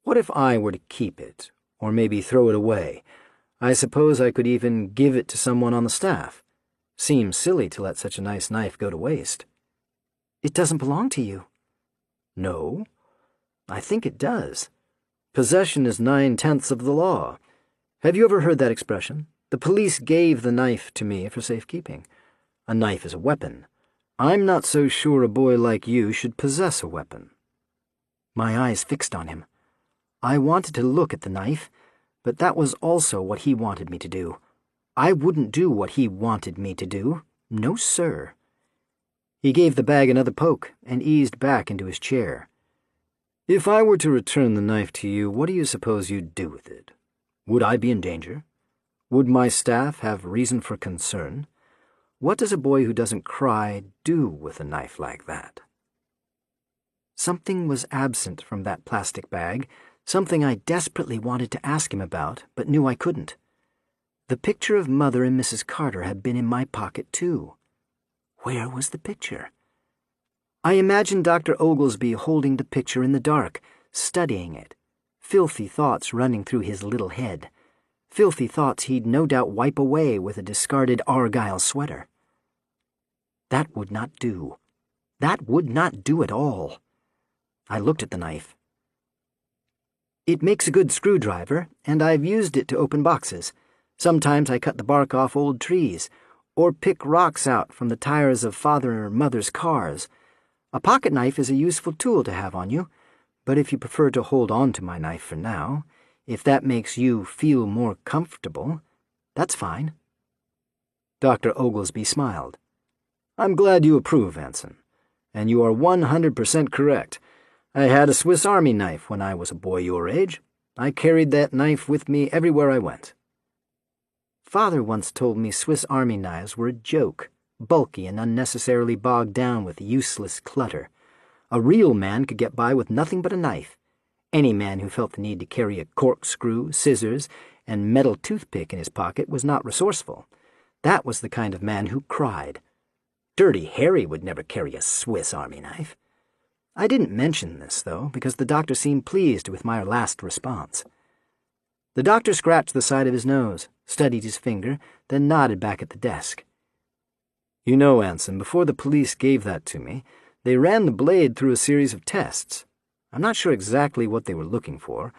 "What if I were to keep it, or maybe throw it away? I suppose I could even give it to someone on the staff. Seems silly to let such a nice knife go to waste." "It doesn't belong to you." "No, I think it does. Possession is 9/10 of the law. Have you ever heard that expression? The police gave the knife to me for safekeeping. A knife is a weapon. I'm not so sure a boy like you should possess a weapon." My eyes fixed on him. I wanted to look at the knife, but that was also what he wanted me to do. I wouldn't do what he wanted me to do. No, sir. He gave the bag another poke and eased back into his chair. "If I were to return the knife to you, what do you suppose you'd do with it? Would I be in danger? Would my staff have reason for concern? What does a boy who doesn't cry do with a knife like that?" Something was absent from that plastic bag, something I desperately wanted to ask him about, but knew I couldn't. The picture of Mother and Mrs. Carter had been in my pocket, too. Where was the picture? I imagined Dr. Oglesby holding the picture in the dark, studying it, filthy thoughts running through his little head, filthy thoughts he'd no doubt wipe away with a discarded Argyle sweater. That would not do. That would not do at all. I looked at the knife. It makes a good screwdriver, and I've used it to open boxes. Sometimes I cut the bark off old trees, or pick rocks out from the tires of Father or Mother's cars. A pocket knife is a useful tool to have on you, but if you prefer to hold on to my knife for now, if that makes you feel more comfortable, that's fine." Dr. Oglesby smiled. "I'm glad you approve, Anson, and you are 100% correct. I had a Swiss Army knife when I was a boy your age. I carried that knife with me everywhere I went." Father once told me Swiss Army knives were a joke, bulky and unnecessarily bogged down with useless clutter. A real man could get by with nothing but a knife. Any man who felt the need to carry a corkscrew, scissors, and metal toothpick in his pocket was not resourceful. That was the kind of man who cried. Dirty Harry would never carry a Swiss Army knife. I didn't mention this, though, because the doctor seemed pleased with my last response. The doctor scratched the side of his nose, studied his finger, then nodded back at the desk. You know, Anson, before the police gave that to me, they ran the blade through a series of tests. I'm not sure exactly what they were looking for,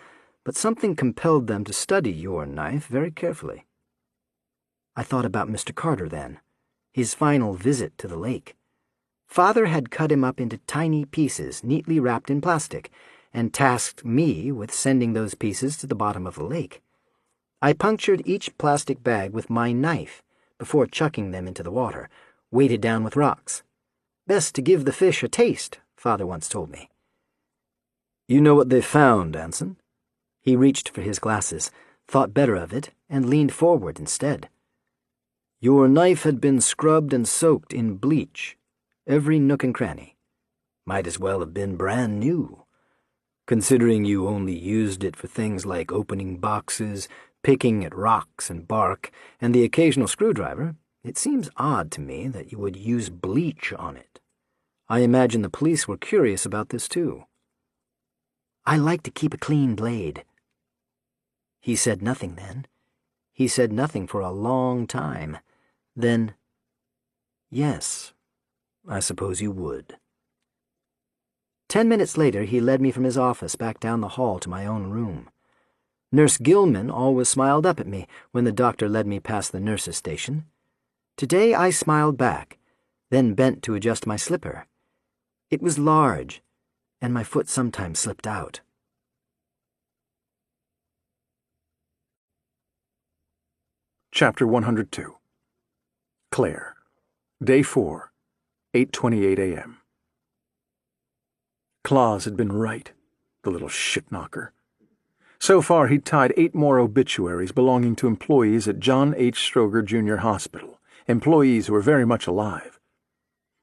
but something compelled them to study your knife very carefully. I thought about Mr. Carter then, his final visit to the lake. Father had cut him up into tiny pieces neatly wrapped in plastic and tasked me with sending those pieces to the bottom of the lake. I punctured each plastic bag with my knife before chucking them into the water, weighted down with rocks. Best to give the fish a taste, Father once told me. You know what they found, Anson? He reached for his glasses, thought better of it, and leaned forward instead. Your knife had been scrubbed and soaked in bleach, every nook and cranny. Might as well have been brand new. Considering you only used it for things like opening boxes, picking at rocks and bark, and the occasional screwdriver, it seems odd to me that you would use bleach on it. I imagine the police were curious about this too. I like to keep a clean blade. He said nothing then. He said nothing for a long time. Then, yes, I suppose you would. 10 minutes later, he led me from his office back down the hall to my own room. Nurse Gilman always smiled up at me when the doctor led me past the nurse's station. Today I smiled back, then bent to adjust my slipper. It was large, and my foot sometimes slipped out. Chapter 102. Claire. Day 4, 8:28 a.m. Claus had been right, the little shit-knocker. So far, he'd tied 8 more obituaries belonging to employees at John H. Stroger Jr. Hospital, employees who were very much alive.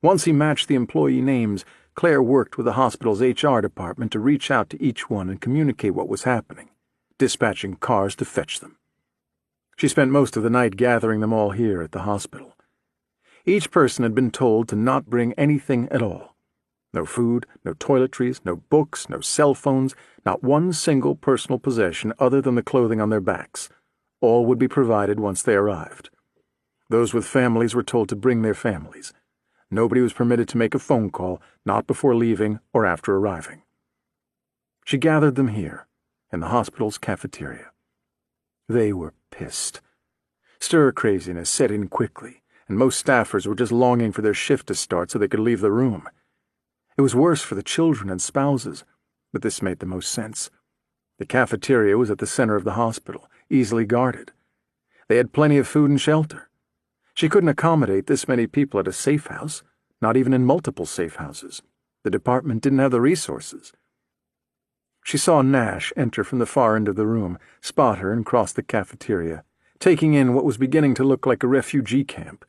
Once he matched the employee names, Claire worked with the hospital's HR department to reach out to each one and communicate what was happening, dispatching cars to fetch them. She spent most of the night gathering them all here at the hospital. Each person had been told to not bring anything at all. No food, no toiletries, no books, no cell phones, not one single personal possession other than the clothing on their backs. All would be provided once they arrived. Those with families were told to bring their families. Nobody was permitted to make a phone call, not before leaving or after arriving. She gathered them here, in the hospital's cafeteria. They were pissed. Stir craziness set in quickly, and most staffers were just longing for their shift to start so they could leave the room. It was worse for the children and spouses, but this made the most sense. The cafeteria was at the center of the hospital, easily guarded. They had plenty of food and shelter. She couldn't accommodate this many people at a safe house, not even in multiple safe houses. The department didn't have the resources. She saw Nash enter from the far end of the room, spot her, and cross the cafeteria, taking in what was beginning to look like a refugee camp.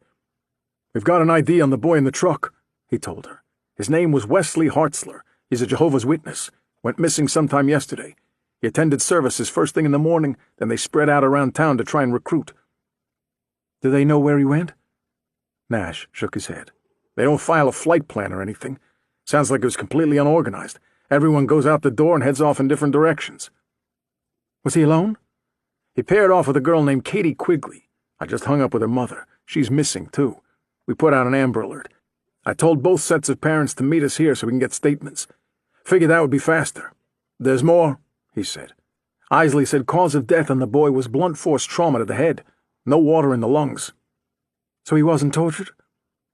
"We've got an ID on the boy in the truck," he told her. "His name was Wesley Hartzler. He's a Jehovah's Witness. Went missing sometime yesterday. He attended services first thing in the morning, then they spread out around town to try and recruit." "Do they know where he went?" Nash shook his head. "They don't file a flight plan or anything. Sounds like it was completely unorganized. Everyone goes out the door and heads off in different directions." "Was he alone?" "He paired off with a girl named Katie Quigley. I just hung up with her mother. She's missing, too. We put out an Amber Alert. I told both sets of parents to meet us here so we can get statements. Figured that would be faster. There's more," he said. "Isley said cause of death on the boy was blunt force trauma to the head. No water in the lungs." "So he wasn't tortured?"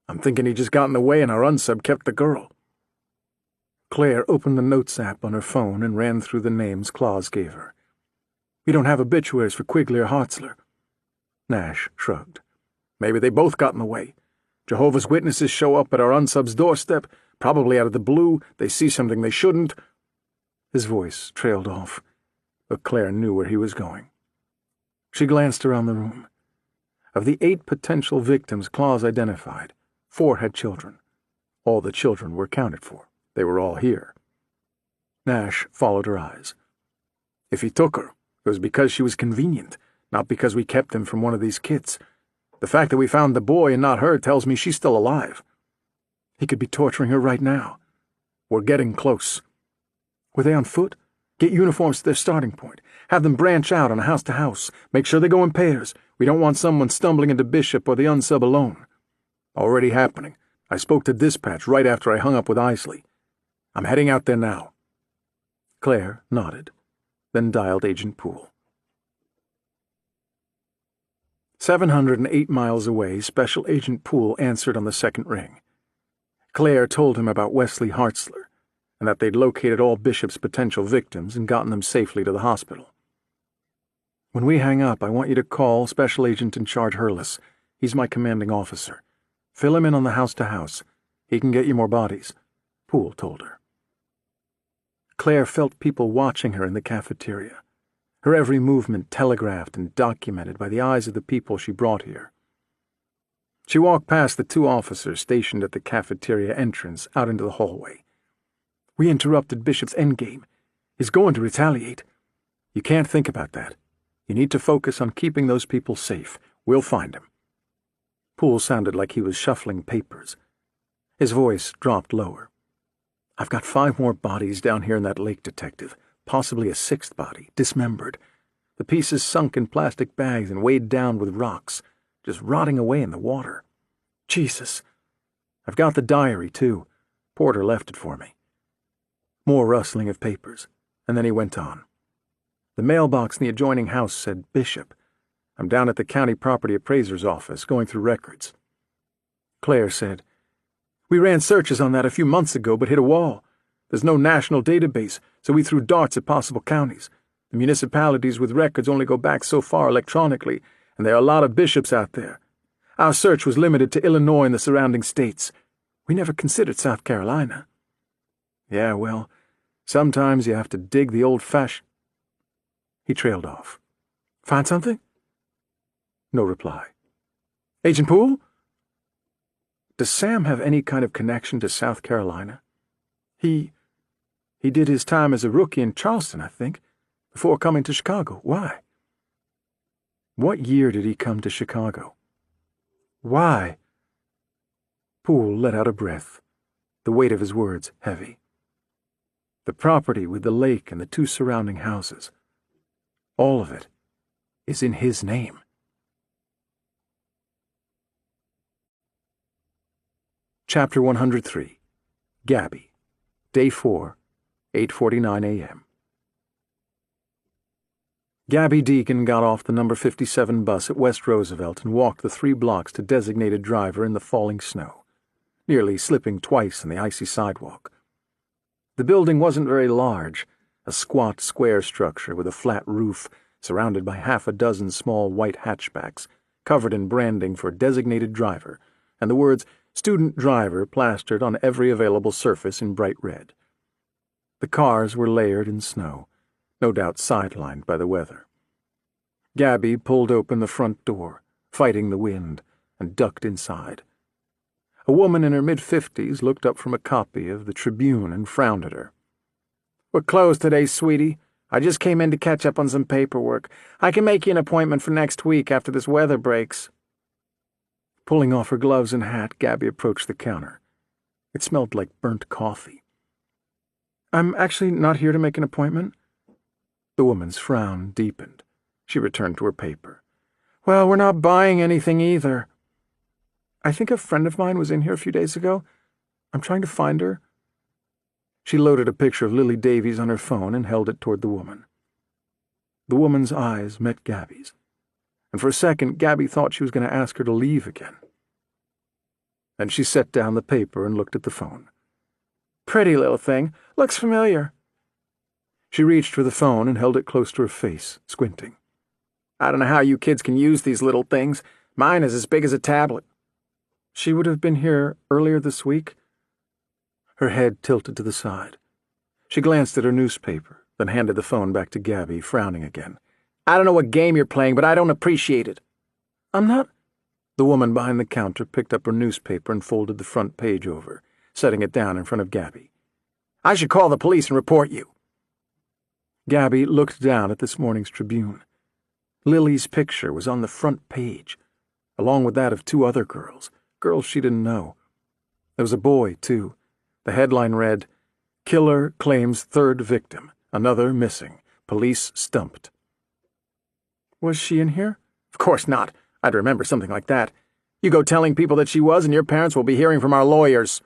"I'm thinking he just got in the way and our unsub kept the girl." Claire opened the notes app on her phone and ran through the names Claus gave her. "We don't have obituaries for Quigley or Hartzler." Nash shrugged. "Maybe they both got in the way. Jehovah's Witnesses show up at our unsub's doorstep, probably out of the blue. They see something they shouldn't." His voice trailed off, but Claire knew where he was going. She glanced around the room. Of the 8 potential victims Claus identified, 4 had children. All the children were accounted for. They were all here. Nash followed her eyes. "If he took her, it was because she was convenient, not because we kept him from one of these kits. The fact that we found the boy and not her tells me she's still alive. He could be torturing her right now. We're getting close. Were they on foot? Get uniforms to their starting point. Have them branch out on a house to house. Make sure they go in pairs. We don't want someone stumbling into Bishop or the unsub alone. Already happening. I spoke to dispatch right after I hung up with Isley. I'm heading out there now. Claire nodded, then dialed Agent Poole. 708 miles away, Special Agent Poole answered on the second ring. Claire told him about Wesley Hartzler, and that they'd located all Bishop's potential victims and gotten them safely to the hospital. When we hang up, I want you to call Special Agent in charge Hurlis. He's my commanding officer. Fill him in on the house-to-house. He can get you more bodies, Poole told her. Claire felt people watching her in the cafeteria, her every movement telegraphed and documented by the eyes of the people she brought here. She walked past the 2 officers stationed at the cafeteria entrance out into the hallway. We interrupted Bishop's endgame. He's going to retaliate. You can't think about that. You need to focus on keeping those people safe. We'll find him. Poole sounded like he was shuffling papers. His voice dropped lower. I've got 5 more bodies down here in that lake, Detective. Possibly a 6th body, dismembered. The pieces sunk in plastic bags and weighed down with rocks, just rotting away in the water. Jesus. I've got the diary, too. Porter left it for me. More rustling of papers, and then he went on. The mailbox in the adjoining house said Bishop. I'm down at the county property appraiser's office, going through records. Claire said, We ran searches on that a few months ago, but hit a wall. There's no national database, so we threw darts at possible counties. The municipalities with records only go back so far electronically, and there are a lot of bishops out there. Our search was limited to Illinois and the surrounding states. We never considered South Carolina. Yeah, well, sometimes you have to dig the old-fashioned... He trailed off. Find something? No reply. Agent Poole? Does Sam have any kind of connection to South Carolina? He did his time as a rookie in Charleston, I think, before coming to Chicago. Why? What year did he come to Chicago? Why? Poole let out a breath, the weight of his words heavy. The property with the lake and the 2 surrounding houses, all of it is in his name. Chapter 103. Gabby. Day 4, 8:49 a.m. Gabby Deegan got off the number 57 bus at West Roosevelt and walked the 3 blocks to designated driver in the falling snow, nearly slipping twice on the icy sidewalk. The building wasn't very large, a squat square structure with a flat roof surrounded by half a dozen small white hatchbacks covered in branding for designated driver and the words student driver plastered on every available surface in bright red. The cars were layered in snow, no doubt sidelined by the weather. Gabby pulled open the front door, fighting the wind, and ducked inside. A woman in her mid-50s looked up from a copy of the Tribune and frowned at her. We're closed today, sweetie. I just came in to catch up on some paperwork. I can make you an appointment for next week after this weather breaks. Pulling off her gloves and hat, Gabby approached the counter. It smelled like burnt coffee. I'm actually not here to make an appointment. The woman's frown deepened. She returned to her paper. Well, we're not buying anything either. I think a friend of mine was in here a few days ago. I'm trying to find her. She loaded a picture of Lily Davies on her phone and held it toward the woman. The woman's eyes met Gabby's, and for a second Gabby thought she was going to ask her to leave again. Then she set down the paper and looked at the phone. Pretty little thing. Looks familiar. She reached for the phone and held it close to her face, squinting. I don't know how you kids can use these little things. Mine is as big as a tablet. She would have been here earlier this week. Her head tilted to the side. She glanced at her newspaper, then handed the phone back to Gabby, frowning again. I don't know what game you're playing, but I don't appreciate it. I'm not... The woman behind the counter picked up her newspaper and folded the front page over, setting it down in front of Gabby. I should call the police and report you. Gabby looked down at this morning's Tribune. Lily's picture was on the front page, along with that of 2 other girls she didn't know. There was a boy, too. The headline read, "Killer claims 3rd victim. Another missing. Police stumped." Was she in here? Of course not. I'd remember something like that. You go telling people that she was, and your parents will be hearing from our lawyers.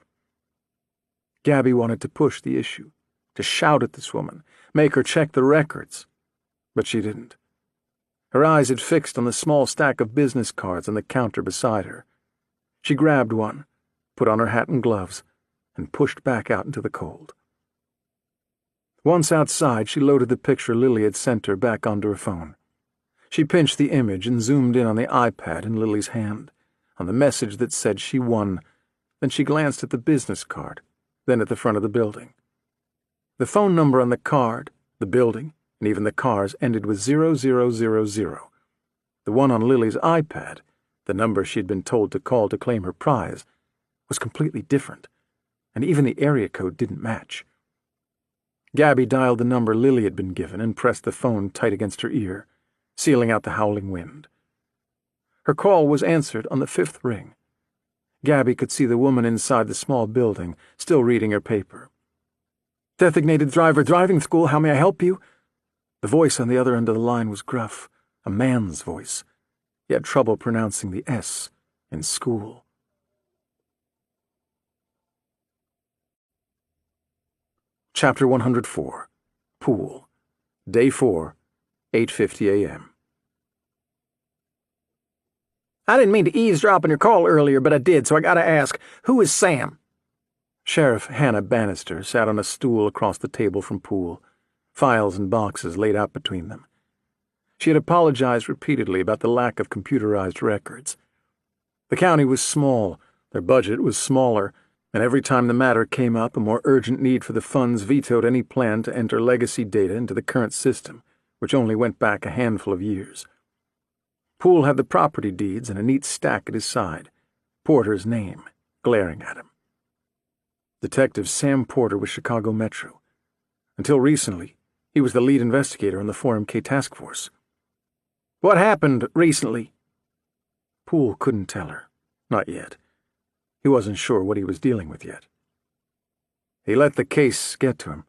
Gabby wanted to push the issue, to shout at this woman, make her check the records. But she didn't. Her eyes had fixed on the small stack of business cards on the counter beside her. She grabbed one, put on her hat and gloves, and pushed back out into the cold. Once outside, she loaded the picture Lily had sent her back onto her phone. She pinched the image and zoomed in on the iPad in Lily's hand, on the message that said she won. Then she glanced at the business card, then at the front of the building. The phone number on the card, the building, and even the cars ended with 0000. The one on Lily's iPad, the number she'd been told to call to claim her prize, was completely different, and even the area code didn't match. Gabby dialed the number Lily had been given and pressed the phone tight against her ear, sealing out the howling wind. Her call was answered on the 5th ring. Gabby could see the woman inside the small building, still reading her paper. "Designated driver driving school, how may I help you?" The voice on the other end of the line was gruff, a man's voice. He had trouble pronouncing the S in school. Chapter 104. Pool. Day 4, 8:50 a.m. "I didn't mean to eavesdrop on your call earlier, but I did, so I gotta ask, who is Sam?" Sheriff Hannah Bannister sat on a stool across the table from Poole, files and boxes laid out between them. She had apologized repeatedly about the lack of computerized records. The county was small, their budget was smaller, and every time the matter came up, a more urgent need for the funds vetoed any plan to enter legacy data into the current system, which only went back a handful of years. Poole had the property deeds and a neat stack at his side, Porter's name glaring at him. Detective Sam Porter with Chicago Metro. Until recently, he was the lead investigator on the 4MK task force. "What happened recently?" Poole couldn't tell her. Not yet. He wasn't sure what he was dealing with yet. He let the case get to him.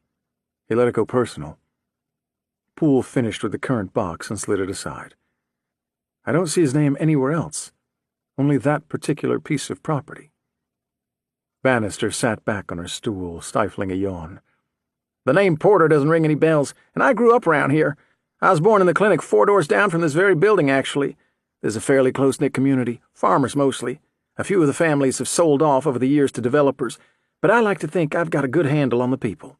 He let it go personal. Poole finished with the current box and slid it aside. "I don't see his name anywhere else. Only that particular piece of property." Bannister sat back on her stool, stifling a yawn. "The name Porter doesn't ring any bells, and I grew up around here. I was born in the clinic 4 doors down from this very building, actually. There's a fairly close-knit community, farmers mostly. A few of the families have sold off over the years to developers, but I like to think I've got a good handle on the people.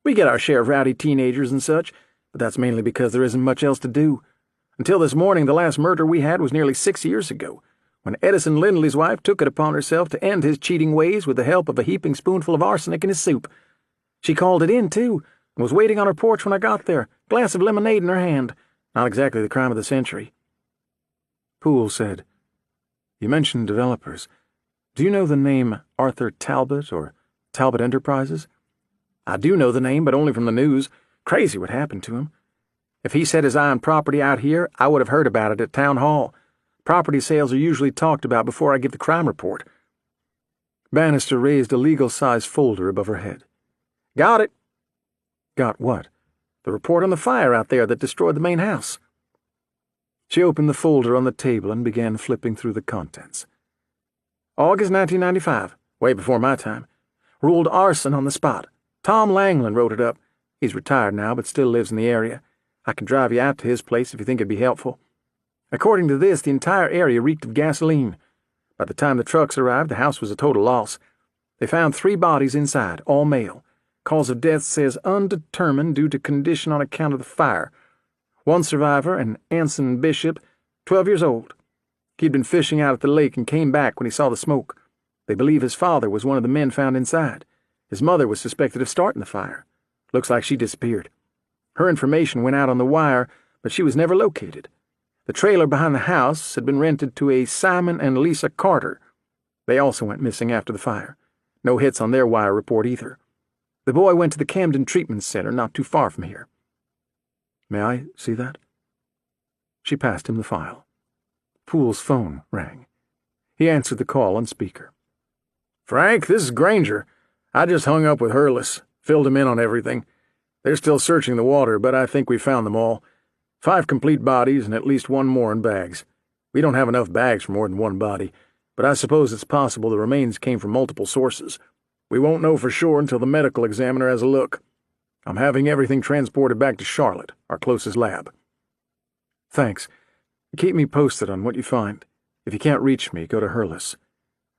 We get our share of rowdy teenagers and such, but that's mainly because there isn't much else to do. Until this morning, the last murder we had was nearly 6 years ago, when Edison Lindley's wife took it upon herself to end his cheating ways with the help of a heaping spoonful of arsenic in his soup. She called it in, too, and was waiting on her porch when I got there, glass of lemonade in her hand. Not exactly the crime of the century." Poole said, "You mentioned developers. Do you know the name Arthur Talbot or Talbot Enterprises?" "I do know the name, but only from the news. Crazy what happened to him. If he set his eye on property out here, I would have heard about it at town hall. Property sales are usually talked about before I give the crime report." Bannister raised a legal-sized folder above her head. "Got it." "Got what?" "The report on the fire out there that destroyed the main house." She opened the folder on the table and began flipping through the contents. "August 1995, way before my time. Ruled arson on the spot. Tom Langland wrote it up. He's retired now, but still lives in the area. I can drive you out to his place if you think it'd be helpful. According to this, the entire area reeked of gasoline. By the time the trucks arrived, the house was a total loss. They found 3 bodies inside, all male. Cause of death says undetermined due to condition on account of the fire. One survivor, an Anson Bishop, 12 years old. He'd been fishing out at the lake and came back when he saw the smoke. They believe his father was one of the men found inside. His mother was suspected of starting the fire. Looks like she disappeared. Her information went out on the wire, but she was never located. The trailer behind the house had been rented to a Simon and Lisa Carter. They also went missing after the fire. No hits on their wire report either. The boy went to the Camden Treatment Center not too far from here." "May I see that?" She passed him the file. Poole's phone rang. He answered the call on speaker. Frank, this is Granger. I just hung up with Hurless, filled him in on everything. They're still searching the water, but I think we found them all. 5 complete bodies and at least 1 more in bags. We don't have enough bags for more than 1 body, but I suppose it's possible the remains came from multiple sources. We won't know for sure until the medical examiner has a look. I'm having everything transported back to Charlotte, our closest lab. Thanks. Keep me posted on what you find. If you can't reach me, go to Hurless.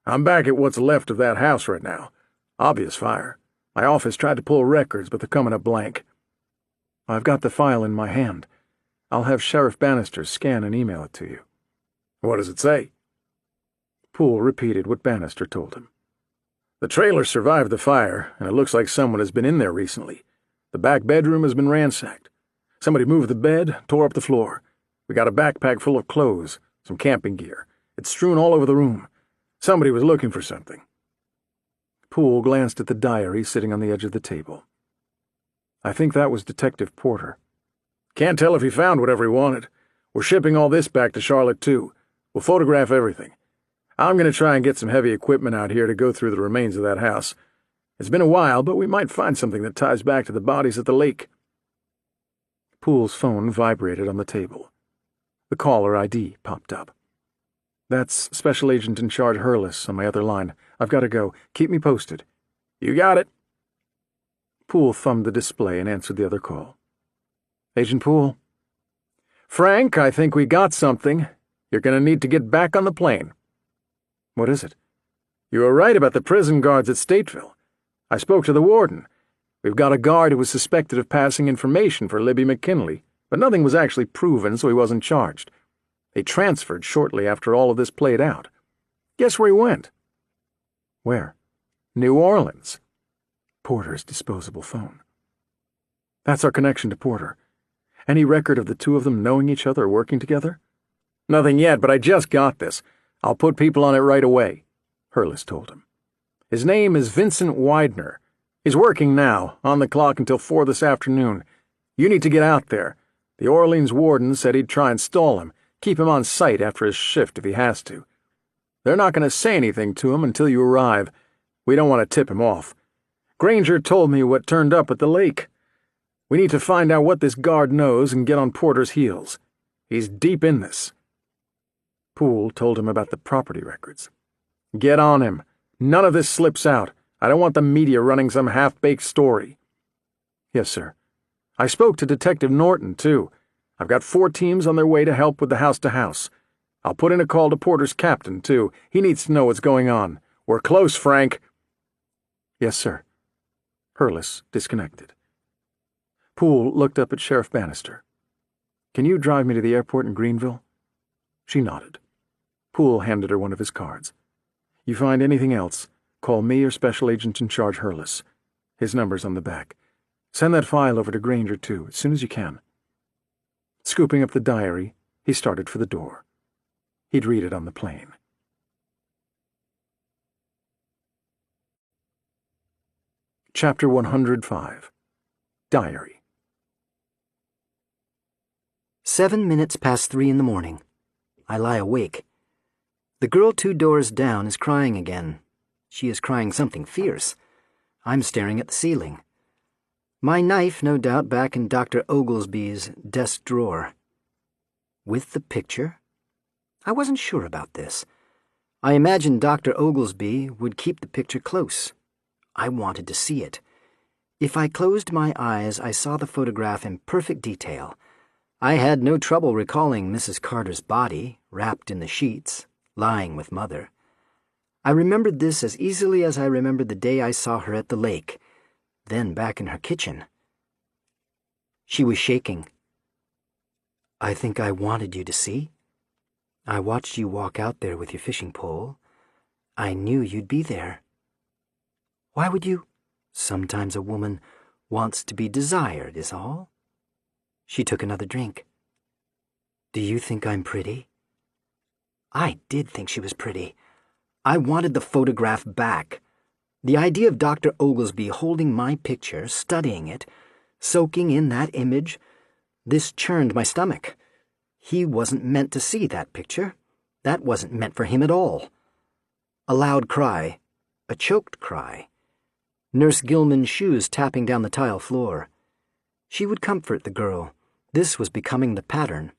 I'm back at what's left of that house right now. Obvious fire. My office tried to pull records, but they're coming up blank. I've got the file in my hand. I'll have Sheriff Bannister scan and email it to you. What does it say? Poole repeated what Bannister told him. The trailer survived the fire, and it looks like someone has been in there recently. The back bedroom has been ransacked. Somebody moved the bed, tore up the floor. We got a backpack full of clothes, some camping gear. It's strewn all over the room. Somebody was looking for something. Poole glanced at the diary sitting on the edge of the table. I think that was Detective Porter. Can't tell if he found whatever he wanted. We're shipping all this back to Charlotte, too. We'll photograph everything. I'm going to try and get some heavy equipment out here to go through the remains of that house. It's been a while, but we might find something that ties back to the bodies at the lake. Poole's phone vibrated on the table. The caller ID popped up. That's Special Agent in Charge Hurless on my other line. I've got to go. Keep me posted. You got it. Poole thumbed the display and answered the other call. Agent Poole? Frank, I think we got something. You're going to need to get back on the plane. What is it? You were right about the prison guards at Stateville. I spoke to the warden. We've got a guard who was suspected of passing information for Libby McKinley, but nothing was actually proven, so he wasn't charged. They transferred shortly after all of this played out. Guess where he went? Where? New Orleans. Porter's disposable phone. That's our connection to Porter. Any record of the two of them knowing each other or working together? Nothing yet, but I just got this. I'll put people on it right away, Hurless told him. His name is Vincent Widener. He's working now, on the clock until 4 this afternoon. You need to get out there. The Orleans warden said he'd try and stall him, keep him on site after his shift if he has to. They're not going to say anything to him until you arrive. We don't want to tip him off. Granger told me what turned up at the lake. We need to find out what this guard knows and get on Porter's heels. He's deep in this. Poole told him about the property records. Get on him. None of this slips out. I don't want the media running some half-baked story. Yes, sir. I spoke to Detective Norton, too. I've got 4 teams on their way to help with the house-to-house. I'll put in a call to Porter's captain, too. He needs to know what's going on. We're close, Frank. Yes, sir. Hurless disconnected. Poole looked up at Sheriff Bannister. Can you drive me to the airport in Greenville? She nodded. Poole handed her one of his cards. You find anything else, call me or Special Agent in Charge Hurless. His number's on the back. Send that file over to Granger, too, as soon as you can. Scooping up the diary, he started for the door. He'd read it on the plane. Chapter 105. Diary. 7 minutes past 3 in the morning. I lie awake. The girl 2 doors down is crying again. She is crying something fierce. I'm staring at the ceiling. My knife, no doubt, back in Dr. Oglesby's desk drawer. With the picture? I wasn't sure about this. I imagined Dr. Oglesby would keep the picture close. I wanted to see it. If I closed my eyes, I saw the photograph in perfect detail. I had no trouble recalling Mrs. Carter's body, wrapped in the sheets, lying with Mother. I remembered this as easily as I remembered the day I saw her at the lake, then back in her kitchen. She was shaking. I think I wanted you to see. I watched you walk out there with your fishing pole. I knew you'd be there. Why would you? Sometimes a woman wants to be desired, is all. She took another drink. Do you think I'm pretty? I did think she was pretty. I wanted the photograph back. The idea of Dr. Oglesby holding my picture, studying it, soaking in that image, this churned my stomach. He wasn't meant to see that picture. That wasn't meant for him at all. A loud cry, a choked cry. Nurse Gilman's shoes tapping down the tile floor. She would comfort the girl. This was becoming the pattern.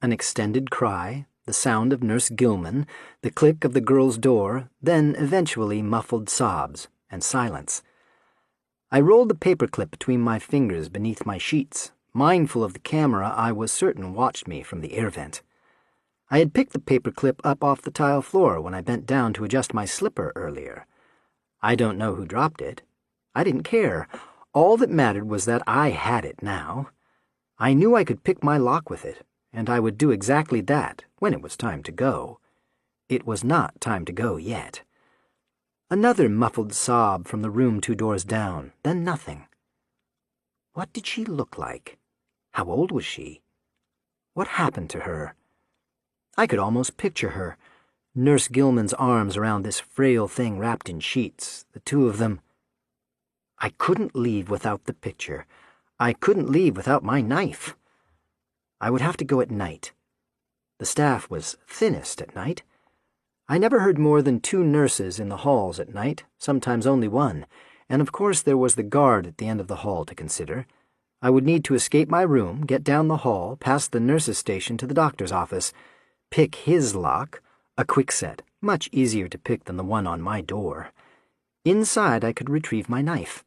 An extended cry, the sound of Nurse Gilman, the click of the girl's door, then eventually muffled sobs and silence. I rolled the paperclip between my fingers beneath my sheets, mindful of the camera I was certain watched me from the air vent. I had picked the paperclip up off the tile floor when I bent down to adjust my slipper earlier. I don't know who dropped it. I didn't care. All that mattered was that I had it now. I knew I could pick my lock with it, and I would do exactly that when it was time to go. It was not time to go yet. Another muffled sob from the room 2 doors down, then nothing. What did she look like? How old was she? What happened to her? I could almost picture her, Nurse Gilman's arms around this frail thing wrapped in sheets, the two of them. I couldn't leave without the picture. I couldn't leave without my knife. I would have to go at night. The staff was thinnest at night. I never heard more than 2 nurses in the halls at night, sometimes only 1, and of course there was the guard at the end of the hall to consider. I would need to escape my room, get down the hall, past the nurse's station to the doctor's office, pick his lock, a quick set, much easier to pick than the one on my door. Inside I could retrieve my knife.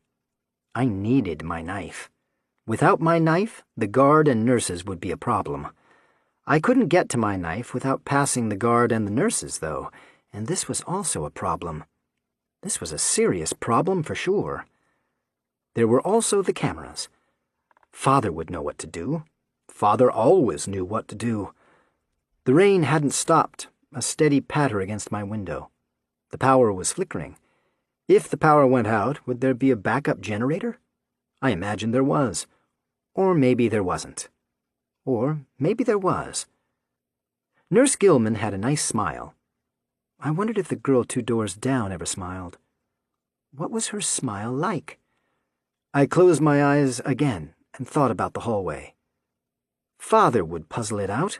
I needed my knife. Without my knife, the guard and nurses would be a problem. I couldn't get to my knife without passing the guard and the nurses, though, and this was also a problem. This was a serious problem for sure. There were also the cameras. Father would know what to do. Father always knew what to do. The rain hadn't stopped, a steady patter against my window. The power was flickering. If the power went out, would there be a backup generator? I imagined there was. Or maybe there wasn't. Or maybe there was. Nurse Gilman had a nice smile. I wondered if the girl 2 doors down ever smiled. What was her smile like? I closed my eyes again and thought about the hallway. Father would puzzle it out.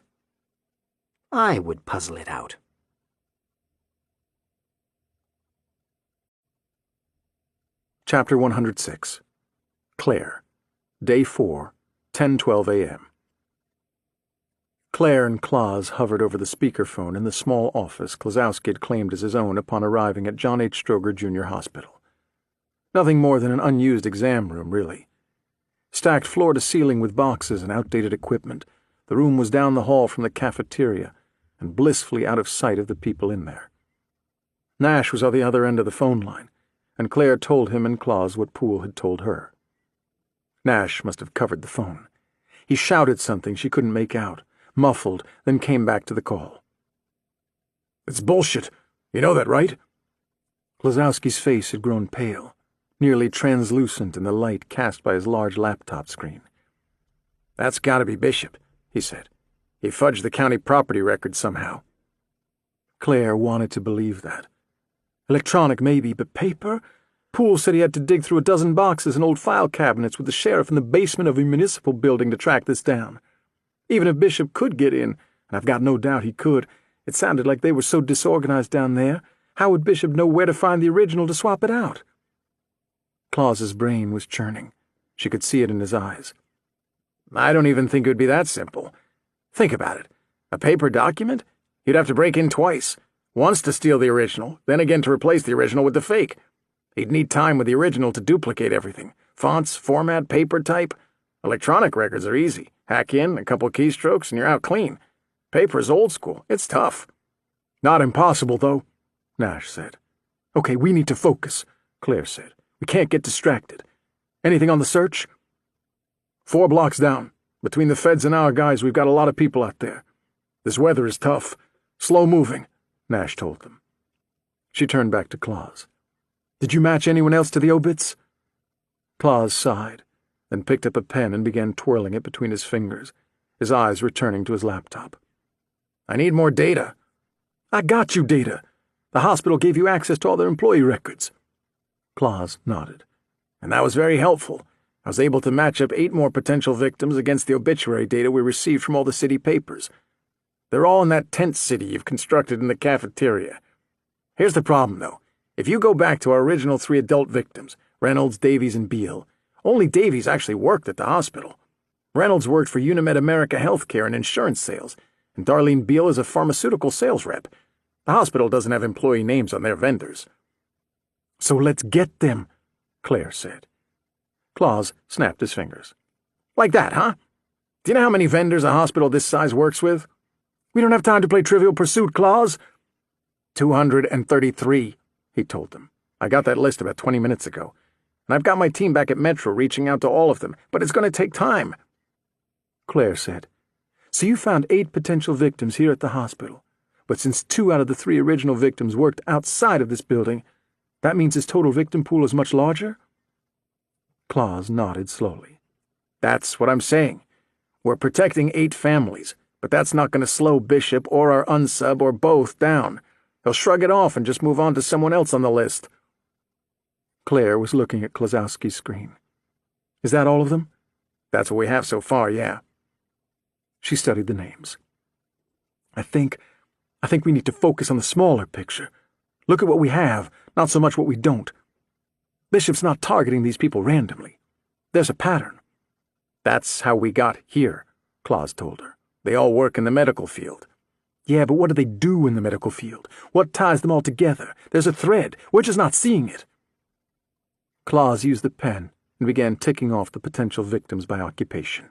I would puzzle it out. Chapter 106. Claire. Day 4, 10:12 a.m. Claire and Claus hovered over the speakerphone in the small office Klazowski had claimed as his own upon arriving at John H. Stroger Jr. Hospital. Nothing more than an unused exam room, really. Stacked floor to ceiling with boxes and outdated equipment, the room was down the hall from the cafeteria and blissfully out of sight of the people in there. Nash was on the other end of the phone line, and Claire told him and Claus what Poole had told her. Nash must have covered the phone. He shouted something she couldn't make out, muffled, then came back to the call. "It's bullshit. You know that, right?" Klazowski's face had grown pale, nearly translucent in the light cast by his large laptop screen. "That's gotta be Bishop," he said. "He fudged the county property record somehow." Claire wanted to believe that. Electronic, maybe, but paper? Poole said he had to dig through a dozen boxes and old file cabinets with the sheriff in the basement of a municipal building to track this down. Even if Bishop could get in, and I've got no doubt he could, it sounded like they were so disorganized down there, how would Bishop know where to find the original to swap it out? Claus's brain was churning. She could see it in his eyes. "I don't even think it would be that simple. Think about it. A paper document? You'd have to break in twice. Once to steal the original, then again to replace the original with the fake. He'd need time with the original to duplicate everything. Fonts, format, paper type. Electronic records are easy. Hack in, a couple keystrokes, and you're out clean. Paper's old school. It's tough." "Not impossible, though," Nash said. "Okay, we need to focus," Claire said. "We can't get distracted. Anything on the search?" "4 blocks down. Between the feds and our guys, we've got a lot of people out there. This weather is tough. Slow moving," Nash told them. She turned back to Claus. "Did you match anyone else to the obits?" Claus sighed, then picked up a pen and began twirling it between his fingers, his eyes returning to his laptop. "I need more data." "I got you data. The hospital gave you access to all their employee records." Claus nodded. "And that was very helpful. I was able to match up 8 more potential victims against the obituary data we received from all the city papers. They're all in that tent city you've constructed in the cafeteria. Here's the problem, though. If you go back to our original 3 adult victims, Reynolds, Davies, and Beale, only Davies actually worked at the hospital. Reynolds worked for Unimed America Healthcare and insurance sales, and Darlene Beale is a pharmaceutical sales rep. The hospital doesn't have employee names on their vendors. So let's get them, Claire said. Claus snapped his fingers. Like that, huh? Do you know how many vendors a hospital this size works with? We don't have time to play Trivial Pursuit, Claus. 233, he told them. I got that list about 20 minutes ago, and I've got my team back at Metro reaching out to all of them, but it's going to take time. Claire said, so you found 8 potential victims here at the hospital, but since 2 out of the 3 original victims worked outside of this building, that means his total victim pool is much larger? Claus nodded slowly. That's what I'm saying. We're protecting 8 families, but that's not going to slow Bishop or our unsub or both down. He'll shrug it off and just move on to someone else on the list. Claire was looking at Klazowski's screen. Is that all of them? That's what we have so far, yeah. She studied the names. I think we need to focus on the smaller picture. Look at what we have, not so much what we don't. Bishop's not targeting these people randomly. There's a pattern. That's how we got here, Claus told her. They all work in the medical field. Yeah, but what do they do in the medical field? What ties them all together? There's a thread. We're just not seeing it. Claus used the pen and began ticking off the potential victims by occupation.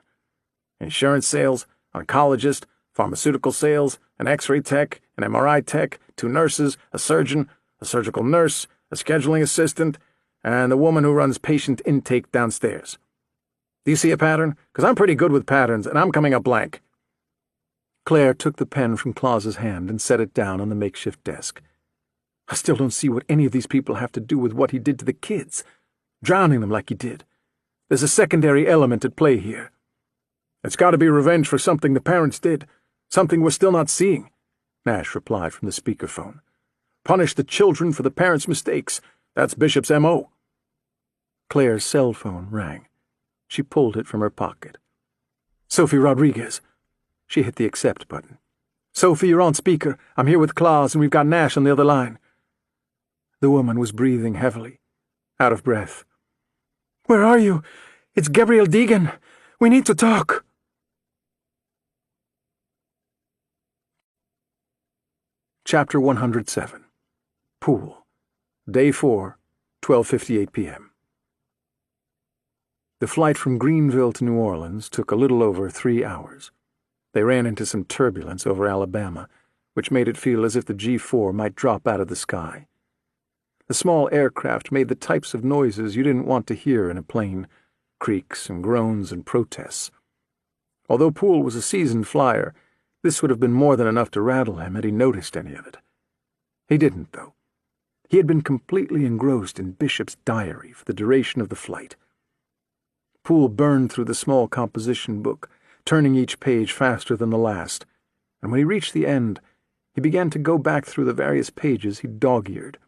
Insurance sales, oncologist, pharmaceutical sales, an X-ray tech, an MRI tech, 2 nurses, a surgeon, a surgical nurse, a scheduling assistant, and the woman who runs patient intake downstairs. Do you see a pattern? Because I'm pretty good with patterns, and I'm coming up blank. Claire took the pen from Claus's hand and set it down on the makeshift desk. I still don't see what any of these people have to do with what he did to the kids, drowning them like he did. There's a secondary element at play here. It's got to be revenge for something the parents did, something we're still not seeing, Nash replied from the speakerphone. Punish the children for the parents' mistakes. That's Bishop's M.O. Claire's cell phone rang. She pulled it from her pocket. Sophie Rodriguez. She hit the accept button. Sophie, you're on speaker. I'm here with Claus, and we've got Nash on the other line. The woman was breathing heavily, out of breath. Where are you? It's Gabrielle Deegan. We need to talk. Chapter 107. Pool. Day 4, 12:58 p.m. The flight from Greenville to New Orleans took a little over 3 hours. They ran into some turbulence over Alabama, which made it feel as if the G4 might drop out of the sky. The small aircraft made the types of noises you didn't want to hear in a plane, creaks and groans and protests. Although Poole was a seasoned flyer, this would have been more than enough to rattle him had he noticed any of it. He didn't, though. He had been completely engrossed in Bishop's diary for the duration of the flight. Poole burned through the small composition book, turning each page faster than the last, and when he reached the end, he began to go back through the various pages he'd dog-eared,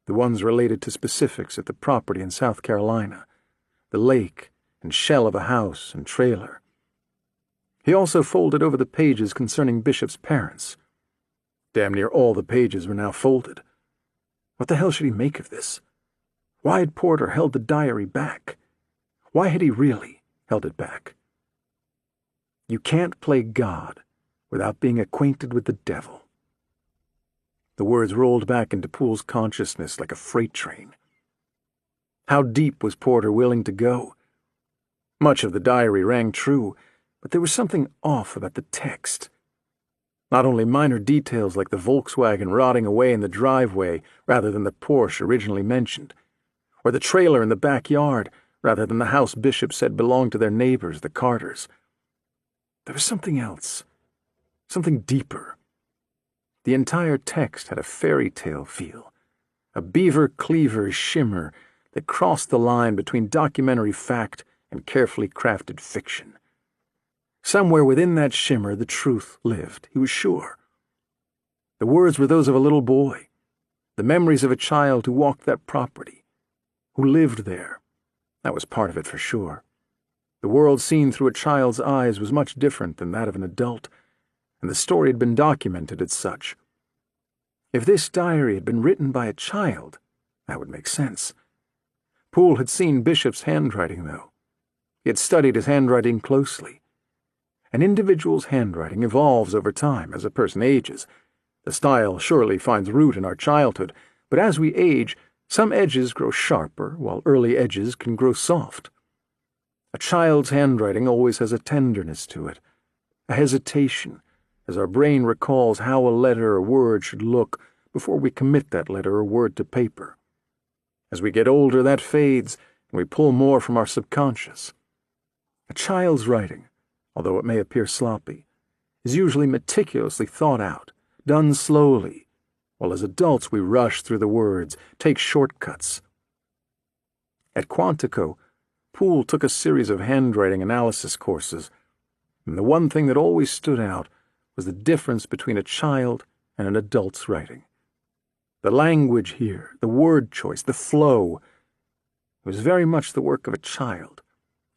the ones related to specifics at the property in South Carolina, the lake and shell of a house and trailer. He also folded over the pages concerning Bishop's parents. Damn near all the pages were now folded. What the hell should he make of this? Why had Porter held the diary back? Why had he really held it back? You can't play God without being acquainted with the devil. The words rolled back into Poole's consciousness like a freight train. How deep was Porter willing to go? Much of the diary rang true, but there was something off about the text. Not only minor details like the Volkswagen rotting away in the driveway rather than the Porsche originally mentioned, or the trailer in the backyard rather than the house Bishop said belonged to their neighbors, the Carters. There was something else, something deeper. The entire text had a fairy tale feel, a beaver cleaver shimmer that crossed the line between documentary fact and carefully crafted fiction. Somewhere within that shimmer the truth lived, he was sure. The words were those of a little boy, the memories of a child who walked that property, who lived there. That was part of it for sure. The world seen through a child's eyes was much different than that of an adult, and the story had been documented as such. If this diary had been written by a child, that would make sense. Poole had seen Bishop's handwriting, though. He had studied his handwriting closely. An individual's handwriting evolves over time as a person ages. The style surely finds root in our childhood, but as we age, some edges grow sharper, while early edges can grow soft. A child's handwriting always has a tenderness to it, a hesitation, as our brain recalls how a letter or word should look before we commit that letter or word to paper. As we get older, that fades, and we pull more from our subconscious. A child's writing, although it may appear sloppy, is usually meticulously thought out, done slowly, while as adults we rush through the words, take shortcuts. At Quantico, Poole took a series of handwriting analysis courses, and the one thing that always stood out was the difference between a child and an adult's writing. The language here, the word choice, the flow, was very much the work of a child,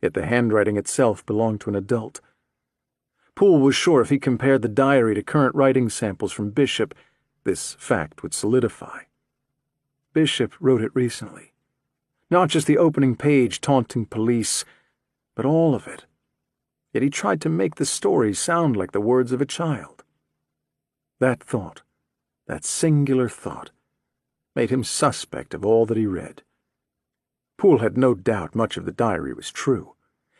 yet the handwriting itself belonged to an adult. Poole was sure if he compared the diary to current writing samples from Bishop, this fact would solidify. Bishop wrote it recently. Not just the opening page taunting police, but all of it. Yet he tried to make the story sound like the words of a child. That thought, that singular thought, made him suspect of all that he read. Poole had no doubt much of the diary was true.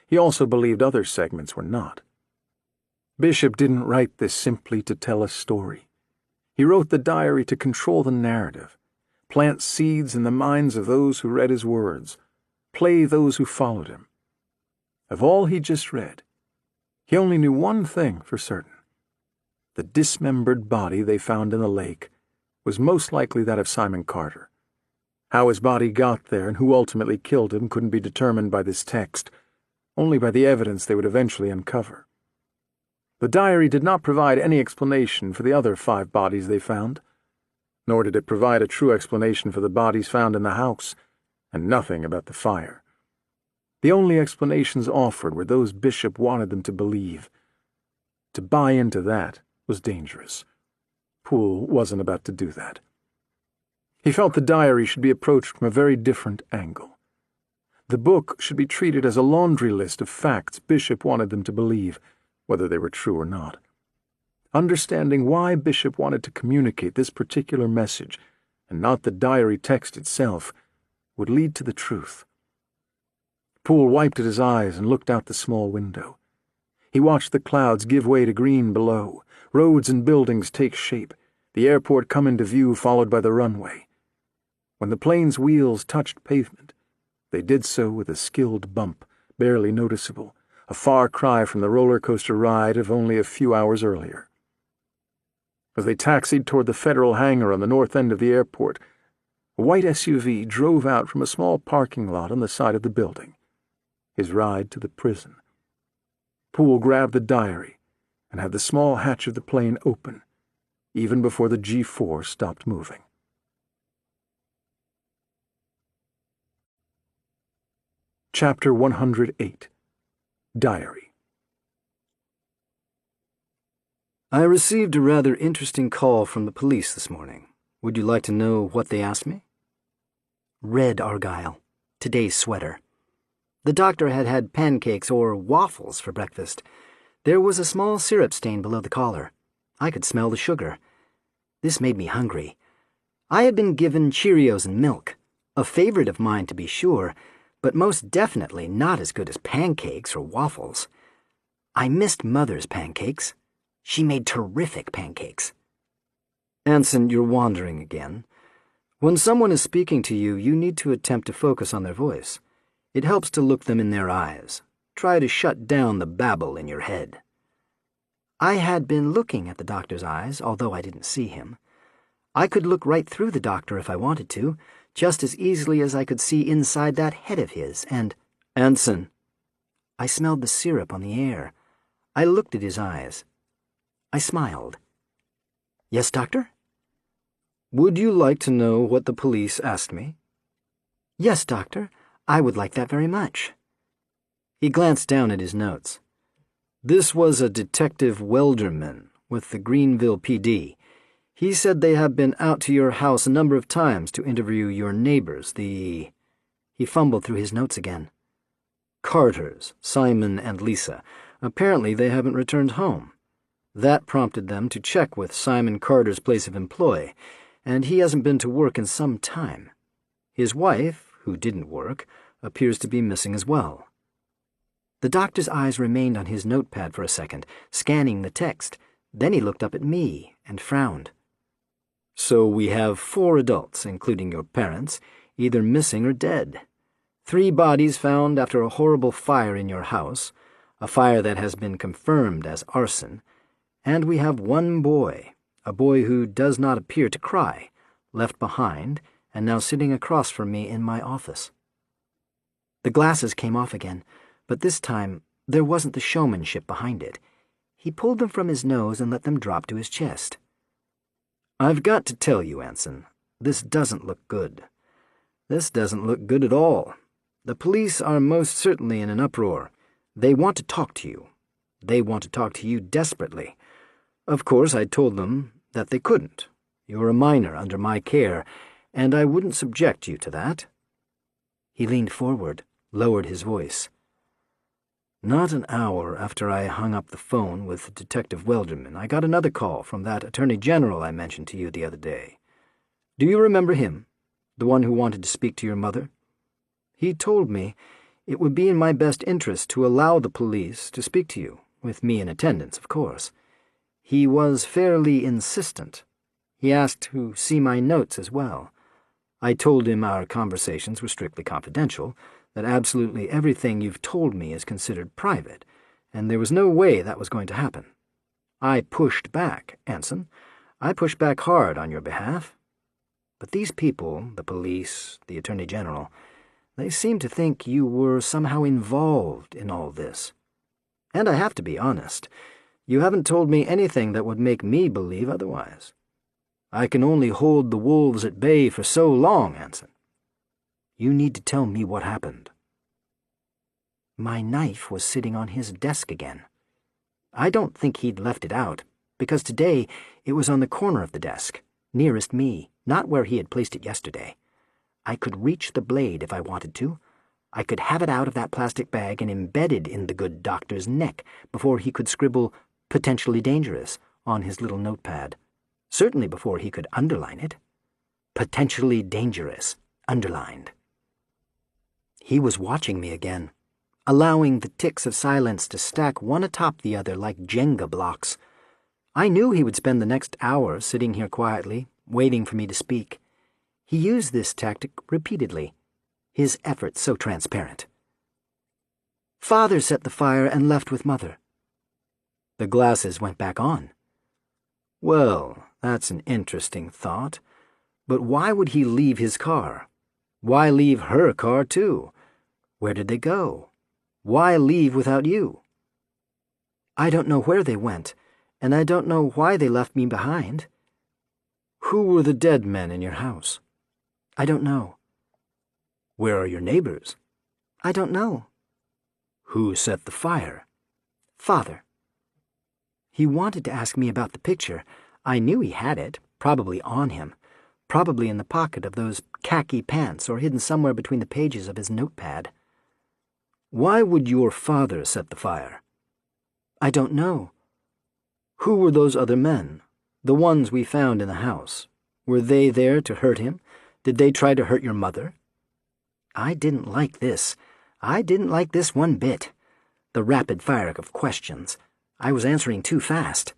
He also believed other segments were not. Bishop didn't write this simply to tell a story. He wrote the diary to control the narrative, plant seeds in the minds of those who read his words, play those who followed him. Of all he just read, he only knew one thing for certain. The dismembered body they found in the lake was most likely that of Simon Carter. How his body got there and who ultimately killed him couldn't be determined by this text, only by the evidence they would eventually uncover. The diary did not provide any explanation for the other 5 bodies they found, nor did it provide a true explanation for the bodies found in the house, and nothing about the fire. The only explanations offered were those Bishop wanted them to believe. To buy into that was dangerous. Poole wasn't about to do that. He felt the diary should be approached from a very different angle. The book should be treated as a laundry list of facts Bishop wanted them to believe, whether they were true or not. Understanding why Bishop wanted to communicate this particular message, and not the diary text itself, would lead to the truth. Poole wiped at his eyes and looked out the small window. He watched the clouds give way to green below, roads and buildings take shape, the airport come into view followed by the runway. When the plane's wheels touched pavement, they did so with a skilled bump, barely noticeable, a far cry from the roller coaster ride of only a few hours earlier. As they taxied toward the federal hangar on the north end of the airport, a white SUV drove out from a small parking lot on the side of the building, his ride to the prison. Poole grabbed the diary and had the small hatch of the plane open, even before the G4 stopped moving. Chapter 108. Diary. I received a rather interesting call from the police this morning. Would you like to know what they asked me? Red argyle, today's sweater. The doctor had had pancakes or waffles for breakfast. There was a small syrup stain below the collar. I could smell the sugar. This made me hungry. I had been given Cheerios and milk, a favorite of mine to be sure, but most definitely not as good as pancakes or waffles. I missed Mother's pancakes. She made terrific pancakes. Anson, you're wandering again. When someone is speaking to you, you need to attempt to focus on their voice. It helps to look them in their eyes. Try to shut down the babble in your head. I had been looking at the doctor's eyes, although I didn't see him. I could look right through the doctor if I wanted to, just as easily as I could see inside that head of his, and... Anson. I smelled the syrup on the air. I looked at his eyes. I smiled. Yes, doctor? Would you like to know what the police asked me? Yes, doctor. I would like that very much. He glanced down at his notes. This was a Detective Welderman, with the Greenville PD. He said they have been out to your house a number of times to interview your neighbors, He fumbled through his notes again. Carters, Simon and Lisa. Apparently they haven't returned home. That prompted them to check with Simon Carter's place of employ, and he hasn't been to work in some time. His wife, who didn't work, appears to be missing as well. The doctor's eyes remained on his notepad for a second, scanning the text. Then he looked up at me and frowned. So we have 4 adults, including your parents, either missing or dead. 3 bodies found after a horrible fire in your house, a fire that has been confirmed as arson, and we have 1 boy, a boy who does not appear to cry, left behind and now sitting across from me in my office. The glasses came off again, but this time there wasn't the showmanship behind it. He pulled them from his nose and let them drop to his chest. I've got to tell you, Anson, this doesn't look good. This doesn't look good at all. The police are most certainly in an uproar. They want to talk to you. They want to talk to you desperately. Of course, I told them that they couldn't. You're a minor under my care, and I wouldn't subject you to that. He leaned forward, lowered his voice. Not an hour after I hung up the phone with Detective Welderman, I got another call from that Attorney General I mentioned to you the other day. Do you remember him, the one who wanted to speak to your mother? He told me it would be in my best interest to allow the police to speak to you, with me in attendance, of course. He was fairly insistent. He asked to see my notes as well. I told him our conversations were strictly confidential, that absolutely everything you've told me is considered private, and there was no way that was going to happen. I pushed back, Anson. I pushed back hard on your behalf. But these people, the police, the Attorney General, they seem to think you were somehow involved in all this. And I have to be honest, you haven't told me anything that would make me believe otherwise. I can only hold the wolves at bay for so long, Anson. You need to tell me what happened. My knife was sitting on his desk again. I don't think he'd left it out, because today it was on the corner of the desk, nearest me, not where he had placed it yesterday. I could reach the blade if I wanted to. I could have it out of that plastic bag and embedded in the good doctor's neck before he could scribble "potentially dangerous" on his little notepad. Certainly before he could underline it. Potentially dangerous, underlined. He was watching me again, allowing the ticks of silence to stack one atop the other like Jenga blocks. I knew he would spend the next hour sitting here quietly, waiting for me to speak. He used this tactic repeatedly, his efforts so transparent. Father set the fire and left with Mother. The glasses went back on. Well, that's an interesting thought. But why would he leave his car? Why leave her car, too? Where did they go? Why leave without you? I don't know where they went, and I don't know why they left me behind. Who were the dead men in your house? I don't know. Where are your neighbors? I don't know. Who set the fire? Father. He wanted to ask me about the picture. I knew he had it, probably on him, probably in the pocket of those khaki pants or hidden somewhere between the pages of his notepad. Why would your father set the fire? I don't know. Who were those other men, the ones we found in the house? Were they there to hurt him? Did they try to hurt your mother? I didn't like this. I didn't like this one bit. The rapid fire of questions. I was answering too fast.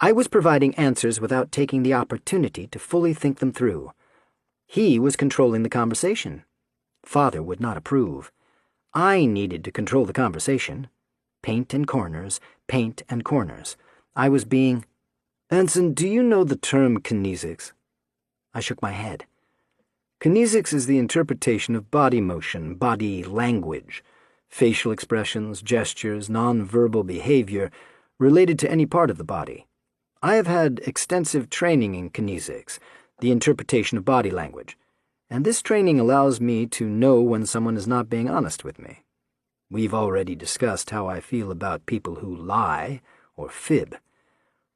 I was providing answers without taking the opportunity to fully think them through. He was controlling the conversation. Father would not approve. I needed to control the conversation. Paint and corners, paint and corners. I was being... Anson, do you know the term kinesics? I shook my head. Kinesics is the interpretation of body motion, body language, facial expressions, gestures, non-verbal behavior related to any part of the body. I have had extensive training in kinesics, the interpretation of body language, and this training allows me to know when someone is not being honest with me. We've already discussed how I feel about people who lie or fib.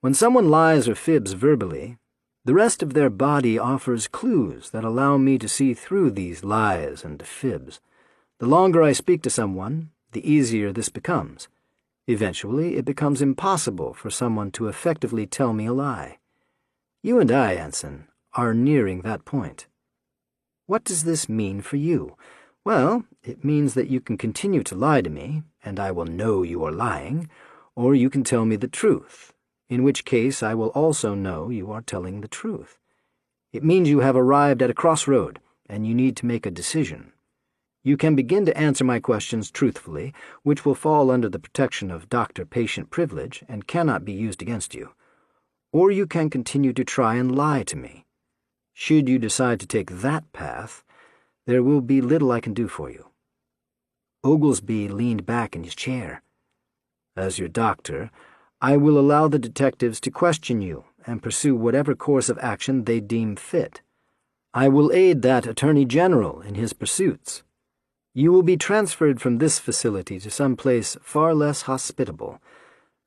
When someone lies or fibs verbally, the rest of their body offers clues that allow me to see through these lies and fibs. The longer I speak to someone, the easier this becomes. Eventually, it becomes impossible for someone to effectively tell me a lie. You and I, Anson, are nearing that point. What does this mean for you? Well, it means that you can continue to lie to me, and I will know you are lying, or you can tell me the truth, in which case I will also know you are telling the truth. It means you have arrived at a crossroad, and you need to make a decision. You can begin to answer my questions truthfully, which will fall under the protection of doctor-patient privilege and cannot be used against you. Or you can continue to try and lie to me. Should you decide to take that path, there will be little I can do for you. Oglesby leaned back in his chair. As your doctor, I will allow the detectives to question you and pursue whatever course of action they deem fit. I will aid that Attorney General in his pursuits. You will be transferred from this facility to some place far less hospitable,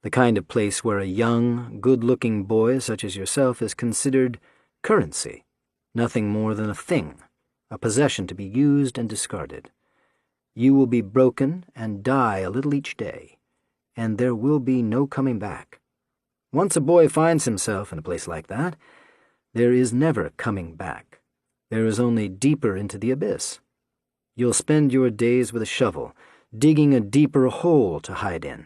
the kind of place where a young, good-looking boy such as yourself is considered currency, nothing more than a thing, a possession to be used and discarded. You will be broken and die a little each day, and there will be no coming back. Once a boy finds himself in a place like that, there is never coming back. There is only deeper into the abyss. You'll spend your days with a shovel, digging a deeper hole to hide in,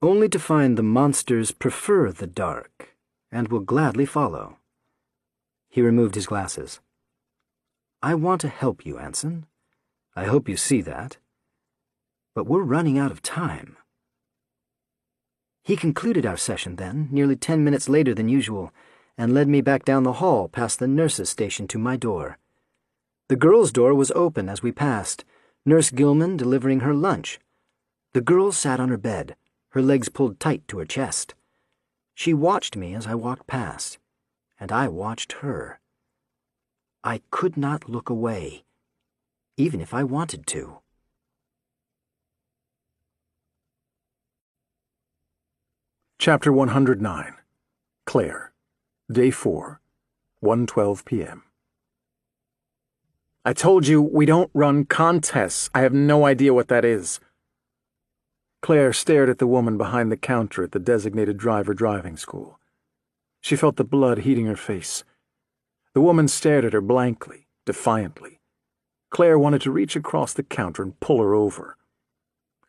only to find the monsters prefer the dark and will gladly follow. He removed his glasses. I want to help you, Anson. I hope you see that. But we're running out of time. He concluded our session then, nearly 10 minutes later than usual, and led me back down the hall past the nurse's station to my door. The girl's door was open as we passed, Nurse Gilman delivering her lunch. The girl sat on her bed, her legs pulled tight to her chest. She watched me as I walked past, and I watched her. I could not look away, even if I wanted to. Chapter 109. Claire. Day 4. 1:12 p.m. I told you we don't run contests. I have no idea what that is. Claire stared at the woman behind the counter at the designated driver driving school. She felt the blood heating her face. The woman stared at her blankly, defiantly. Claire wanted to reach across the counter and pull her over.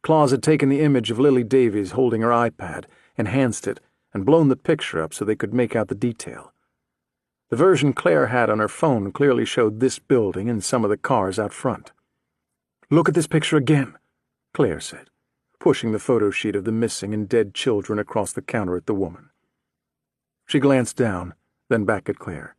Claus had taken the image of Lily Davies holding her iPad, enhanced it, and blown the picture up so they could make out the detail. The version Claire had on her phone clearly showed this building and some of the cars out front. "Look at this picture again," Claire said, pushing the photo sheet of the missing and dead children across the counter at the woman. She glanced down, then back at Claire.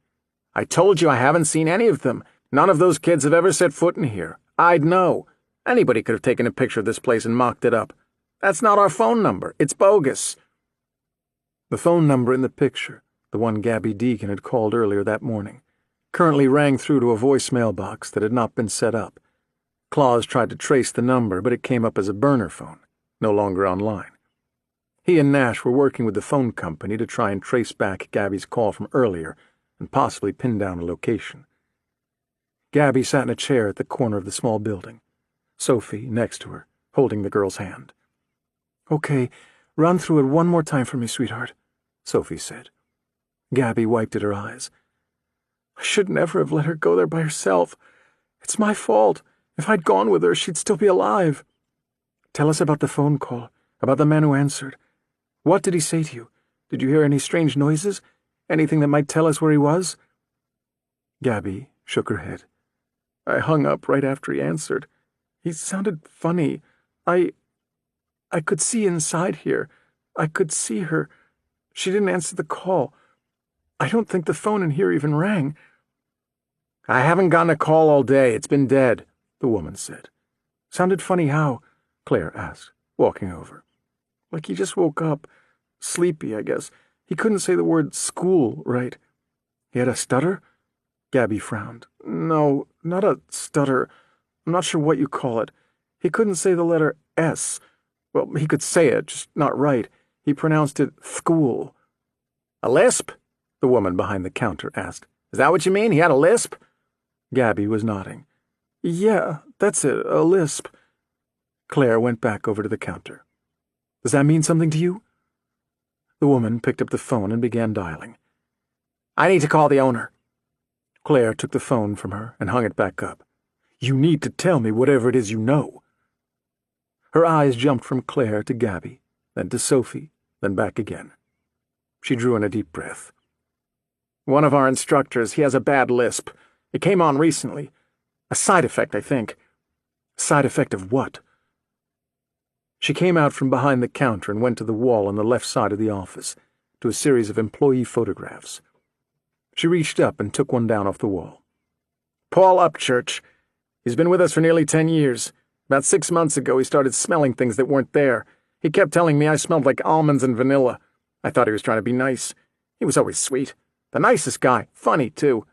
I told you I haven't seen any of them. None of those kids have ever set foot in here. I'd know. Anybody could have taken a picture of this place and mocked it up. That's not our phone number. It's bogus. The phone number in the picture, the one Gabby Deegan had called earlier that morning, currently rang through to a voicemail box that had not been set up. Claus tried to trace the number, but it came up as a burner phone, no longer online. He and Nash were working with the phone company to try and trace back Gabby's call from earlier and possibly pin down a location. Gabby sat in a chair at the corner of the small building, Sophie next to her, holding the girl's hand. "Okay, run through it one more time for me, sweetheart," Sophie said. Gabby wiped at her eyes. "I should never have let her go there by herself. It's my fault. If I'd gone with her, she'd still be alive. Tell us about the phone call, about the man who answered. What did he say to you? Did you hear any strange noises? Anything that might tell us where he was?" Gabby shook her head. "I hung up right after he answered. He sounded funny. I could see inside here. I could see her. She didn't answer the call. I don't think the phone in here even rang." "I haven't gotten a call all day. It's been dead," the woman said. "Sounded funny how?" Claire asked, walking over. "Like he just woke up. Sleepy, I guess. He couldn't say the word school right. He had a stutter?" Gabby frowned. "No, not a stutter. I'm not sure what you call it. He couldn't say the letter S. Well, he could say it, just not right. He pronounced it school." A lisp? The woman behind the counter asked. Is that what you mean? He had a lisp? Gabby was nodding. Yeah, that's it, a lisp. Claire went back over to the counter. Does that mean something to you? The woman picked up the phone and began dialing. I need to call the owner. Claire took the phone from her and hung it back up. You need to tell me whatever it is you know. Her eyes jumped from Claire to Gabby, then to Sophie, then back again. She drew in a deep breath. One of our instructors, he has a bad lisp. It came on recently. A side effect, I think. Side effect of what? She came out from behind the counter and went to the wall on the left side of the office, to a series of employee photographs. She reached up and took one down off the wall. Paul Upchurch. He's been with us for nearly 10 years. About 6 months ago, he started smelling things that weren't there. He kept telling me I smelled like almonds and vanilla. I thought he was trying to be nice. He was always sweet. The nicest guy. Funny, too.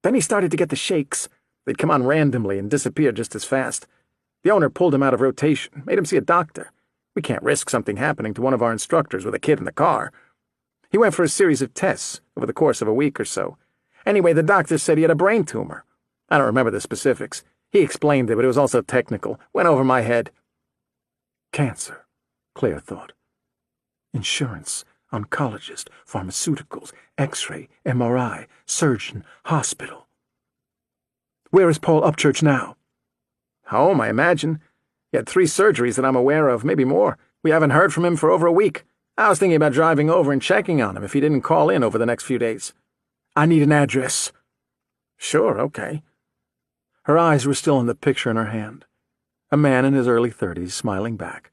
Then he started to get the shakes. They'd come on randomly and disappear just as fast. The owner pulled him out of rotation, made him see a doctor. We can't risk something happening to one of our instructors with a kid in the car. He went for a series of tests over the course of a week or so. Anyway, the doctor said he had a brain tumor. I don't remember the specifics. He explained it, but it was also technical. Went over my head. Cancer, Claire thought. Insurance, oncologist, pharmaceuticals, X-ray, MRI, surgeon, hospital. Where is Paul Upchurch now? Home, I imagine. He had 3 surgeries that I'm aware of, maybe more. We haven't heard from him for over a week. I was thinking about driving over and checking on him if he didn't call in over the next few days. I need an address. Sure, okay. Her eyes were still on the picture in her hand. A man in his early 30s, smiling back.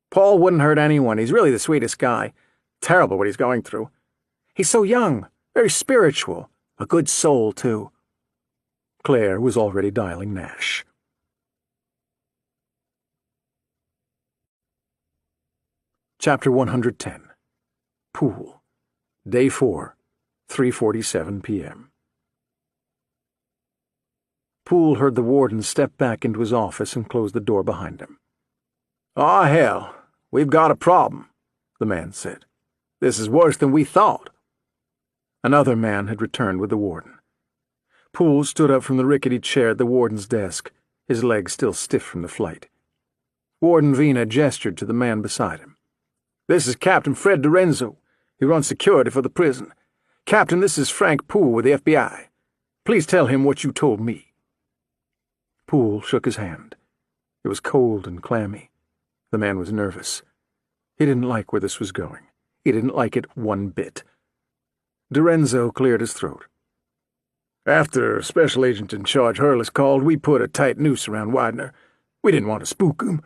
Paul wouldn't hurt anyone. He's really the sweetest guy. Terrible what he's going through. He's so young, very spiritual. A good soul, too. Claire was already dialing Nash. Chapter 110. Pool. Day 4, 3:47 p.m. Poole heard the warden step back into his office and close the door behind him. "Aw, hell, we've got a problem," the man said. "This is worse than we thought." Another man had returned with the warden. Poole stood up from the rickety chair at the warden's desk, his legs still stiff from the flight. Warden Vina gestured to the man beside him. "This is Captain Fred Dorenzo. He runs security for the prison. Captain, this is Frank Poole with the FBI. Please tell him what you told me." Poole shook his hand. It was cold and clammy. The man was nervous. He didn't like where this was going. He didn't like it one bit. Dorenzo cleared his throat. "After Special Agent in Charge Hurlis called, we put a tight noose around Widener. We didn't want to spook him,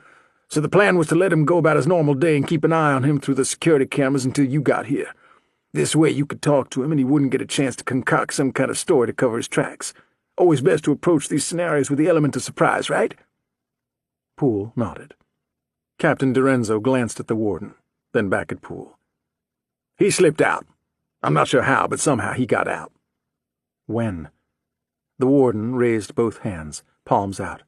so the plan was to let him go about his normal day and keep an eye on him through the security cameras until you got here. This way you could talk to him and he wouldn't get a chance to concoct some kind of story to cover his tracks. Always best to approach these scenarios with the element of surprise, right?" Poole nodded. Captain Dorenzo glanced at the warden, then back at Poole. "He slipped out. I'm not sure how, but somehow he got out." "When?" The warden raised both hands, palms out.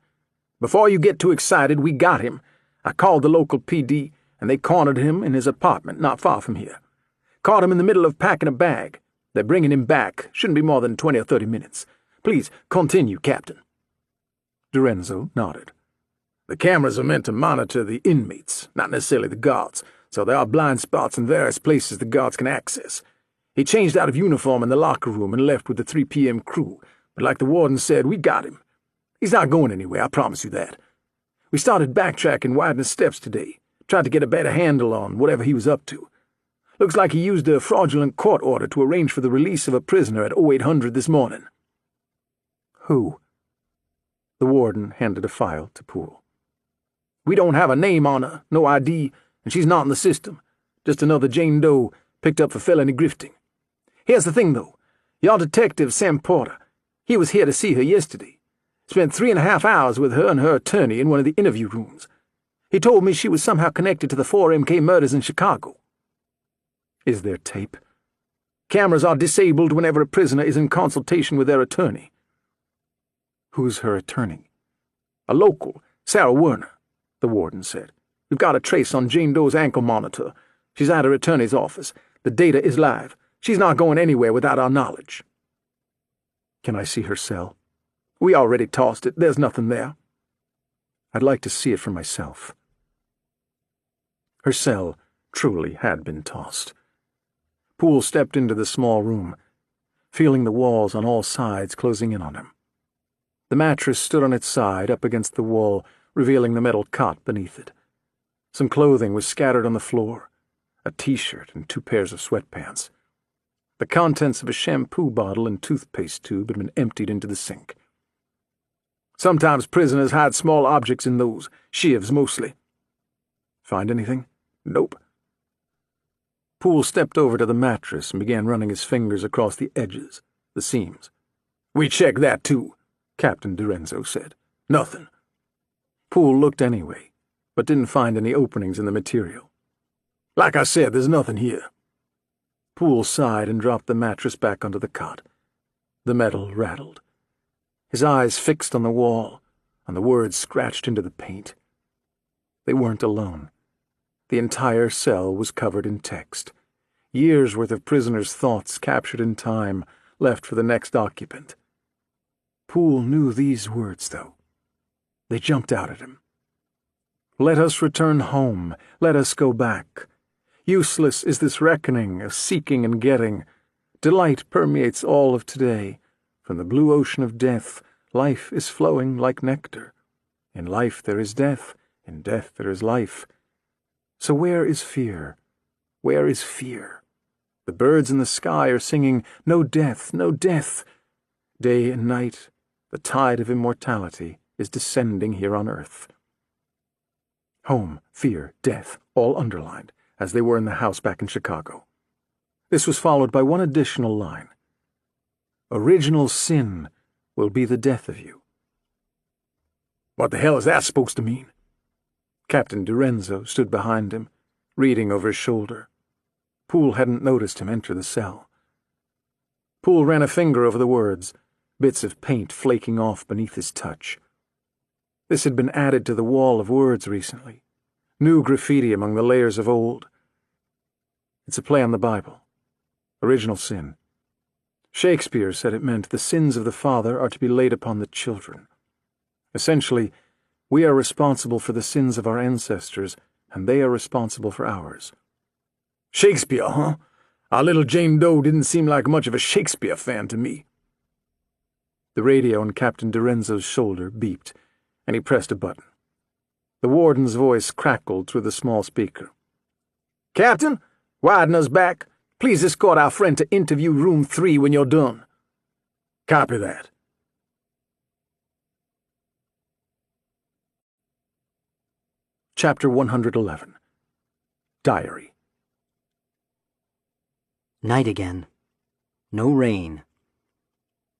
"Before you get too excited, we got him. I called the local PD, and they cornered him in his apartment not far from here. Caught him in the middle of packing a bag. They're bringing him back. Shouldn't be more than 20 or 30 minutes. Please, continue, Captain." Dorenzo nodded. "The cameras are meant to monitor the inmates, not necessarily the guards, so there are blind spots in various places the guards can access. He changed out of uniform in the locker room and left with the 3 p.m. crew, but like the warden said, we got him. He's not going anywhere, I promise you that. We started backtracking Widener's steps today, tried to get a better handle on whatever he was up to. Looks like he used a fraudulent court order to arrange for the release of a prisoner at 0800 this morning." "Who?" The warden handed a file to Poole. "We don't have a name on her, no ID, and she's not in the system. Just another Jane Doe picked up for felony grifting. Here's the thing, though. Your detective, Sam Porter, he was here to see her yesterday. Spent 3.5 hours with her and her attorney in one of the interview rooms. He told me she was somehow connected to the 4 MK murders in Chicago." "Is there tape?" "Cameras are disabled whenever a prisoner is in consultation with their attorney." "Who's her attorney?" "A local, Sarah Werner," the warden said. "We've got a trace on Jane Doe's ankle monitor. She's at her attorney's office. The data is live. She's not going anywhere without our knowledge. Can I see her cell? We already tossed it. There's nothing there. I'd like to see it for myself. Her cell truly had been tossed. Poole stepped into the small room, feeling the walls on all sides closing in on him. The mattress stood on its side up against the wall, revealing the metal cot beneath it. Some clothing was scattered on the floor, a t-shirt and 2 pairs of sweatpants. The contents of a shampoo bottle and toothpaste tube had been emptied into the sink. Sometimes prisoners hide small objects in those, shivs mostly. Find anything? Nope. Poole stepped over to the mattress and began running his fingers across the edges, the seams. We checked that too, Captain Dorenzo said. Nothing. Poole looked anyway, but didn't find any openings in the material. Like I said, there's nothing here. Poole sighed and dropped the mattress back onto the cot. The metal rattled. His eyes fixed on the wall, and the words scratched into the paint. They weren't alone. The entire cell was covered in text. Years' worth of prisoners' thoughts captured in time, left for the next occupant. Poole knew these words, though. They jumped out at him. Let us return home. Let us go back. Useless is this reckoning of seeking and getting. Delight permeates all of today. From the blue ocean of death, life is flowing like nectar. In life there is death. In death there is life. So where is fear? Where is fear? The birds in the sky are singing, no death, no death. Day and night, the tide of immortality is descending here on earth. Home, fear, death, all underlined, as they were in the house back in Chicago. This was followed by one additional line. Original sin will be the death of you. What the hell is that supposed to mean? Captain Dorenzo stood behind him, reading over his shoulder. Poole hadn't noticed him enter the cell. Poole ran a finger over the words, bits of paint flaking off beneath his touch. This had been added to the wall of words recently, new graffiti among the layers of old. It's a play on the Bible. Original sin. Shakespeare said it meant the sins of the father are to be laid upon the children. Essentially, we are responsible for the sins of our ancestors, and they are responsible for ours. Shakespeare, huh? Our little Jane Doe didn't seem like much of a Shakespeare fan to me. The radio on Captain Dorenzo's shoulder beeped, and he pressed a button. The warden's voice crackled through the small speaker. Captain, Widener's back. Please escort our friend to interview room 3 when you're done. Copy that. Chapter 111. Diary. Night again. No rain.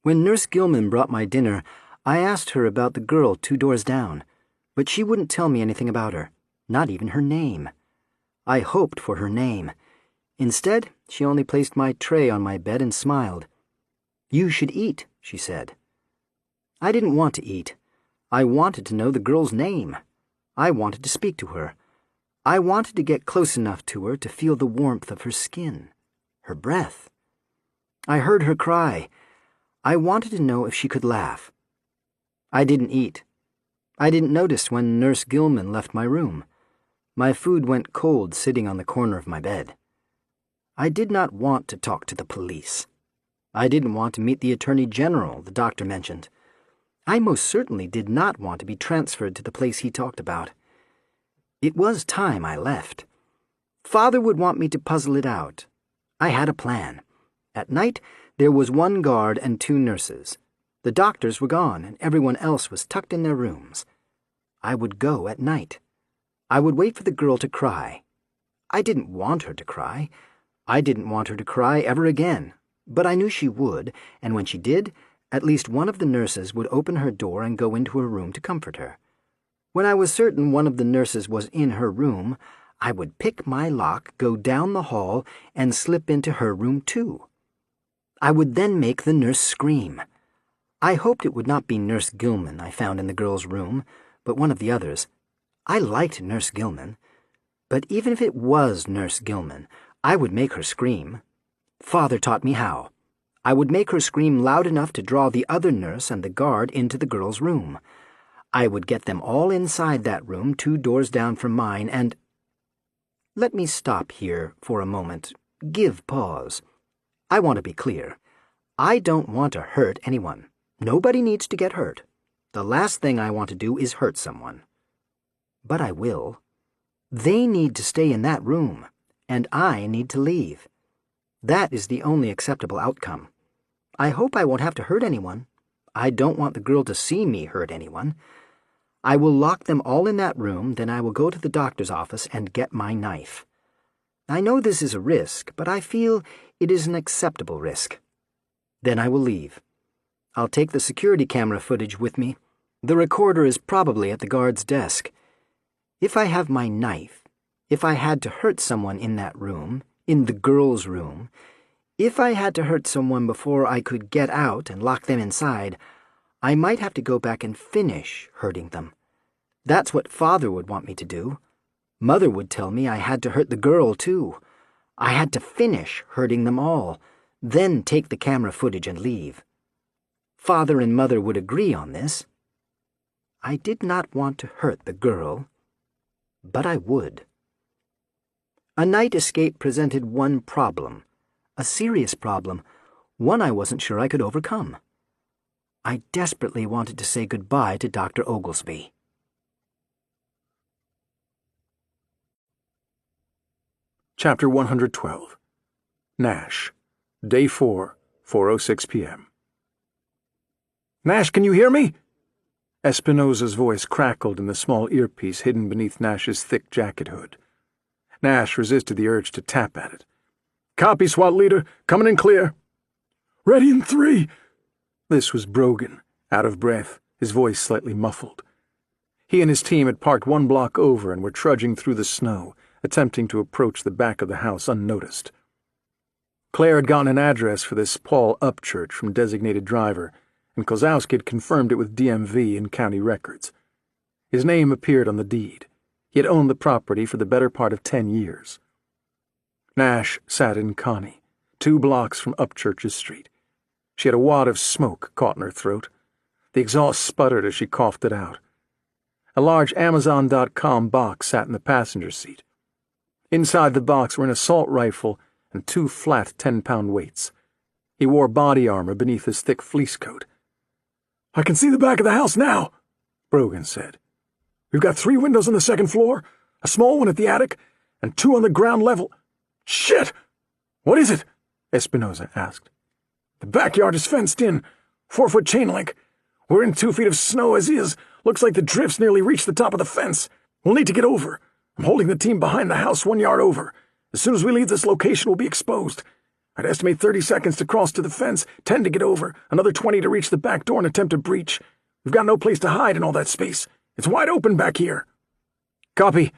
When Nurse Gilman brought my dinner, I asked her about the girl 2 doors down, but she wouldn't tell me anything about her, not even her name. I hoped for her name. Instead, she only placed my tray on my bed and smiled. "You should eat," she said. I didn't want to eat. I wanted to know the girl's name. I wanted to speak to her. I wanted to get close enough to her to feel the warmth of her skin, her breath. I heard her cry. I wanted to know if she could laugh. I didn't eat. I didn't notice when Nurse Gilman left my room. My food went cold sitting on the corner of my bed. I did not want to talk to the police. I didn't want to meet the Attorney General the doctor mentioned. I most certainly did not want to be transferred to the place he talked about. It was time I left. Father would want me to puzzle it out. I had a plan. At night, there was 1 guard and 2 nurses. The doctors were gone, and everyone else was tucked in their rooms. I would go at night. I would wait for the girl to cry. I didn't want her to cry. I didn't want her to cry ever again, but I knew she would, and when she did, at least one of the nurses would open her door and go into her room to comfort her. When I was certain one of the nurses was in her room, I would pick my lock, go down the hall, and slip into her room too. I would then make the nurse scream. I hoped it would not be Nurse Gilman I found in the girl's room, but one of the others. I liked Nurse Gilman. But even if it was Nurse Gilman, I would make her scream. Father taught me how. I would make her scream loud enough to draw the other nurse and the guard into the girl's room. I would get them all inside that room 2 doors down from mine, and— Let me stop here for a moment. Give pause. I want to be clear. I don't want to hurt anyone. Nobody needs to get hurt. The last thing I want to do is hurt someone. But I will. They need to stay in that room, and I need to leave. That is the only acceptable outcome. I hope I won't have to hurt anyone. I don't want the girl to see me hurt anyone. I will lock them all in that room, then I will go to the doctor's office and get my knife. I know this is a risk, but I feel it is an acceptable risk. Then I will leave. I'll take the security camera footage with me. The recorder is probably at the guard's desk. If I have my knife, if I had to hurt someone in that room, in the girl's room, if I had to hurt someone before I could get out and lock them inside, I might have to go back and finish hurting them. That's what Father would want me to do. Mother would tell me I had to hurt the girl, too. I had to finish hurting them all, then take the camera footage and leave. Father and Mother would agree on this. I did not want to hurt the girl, but I would. A night escape presented one problem, a serious problem, one I wasn't sure I could overcome. I desperately wanted to say goodbye to Dr. Oglesby. Chapter 112. Nash. Day 4, 4:06 p.m. Nash, can you hear me? Espinosa's voice crackled in the small earpiece hidden beneath Nash's thick jacket hood. Nash resisted the urge to tap at it. Copy, SWAT leader. Coming in clear. Ready in 3. This was Brogan, out of breath, his voice slightly muffled. He and his team had parked 1 block over and were trudging through the snow, attempting to approach the back of the house unnoticed. Claire had gotten an address for this Paul Upchurch from designated driver, and Kozlowski had confirmed it with DMV and county records. His name appeared on the deed. He had owned the property for the better part of 10 years. Nash sat in Connie, 2 blocks from Upchurch's street. She had a wad of smoke caught in her throat. The exhaust sputtered as she coughed it out. A large Amazon.com box sat in the passenger seat. Inside the box were an assault rifle and 2 flat 10-pound weights. He wore body armor beneath his thick fleece coat. I can see the back of the house now, Brogan said. We've got 3 windows on the 2nd floor, a small one at the attic, and 2 on the ground level. Shit! What is it? Espinosa asked. The backyard is fenced in, 4-foot chain link. We're in 2 feet of snow as is. Looks like the drifts nearly reached the top of the fence. We'll need to get over. I'm holding the team behind the house 1 yard over. As soon as we leave this location, we'll be exposed. I'd estimate 30 seconds to cross to the fence, 10 to get over, another 20 to reach the back door and attempt a breach. We've got no place to hide in all that space. It's wide open back here. Copy,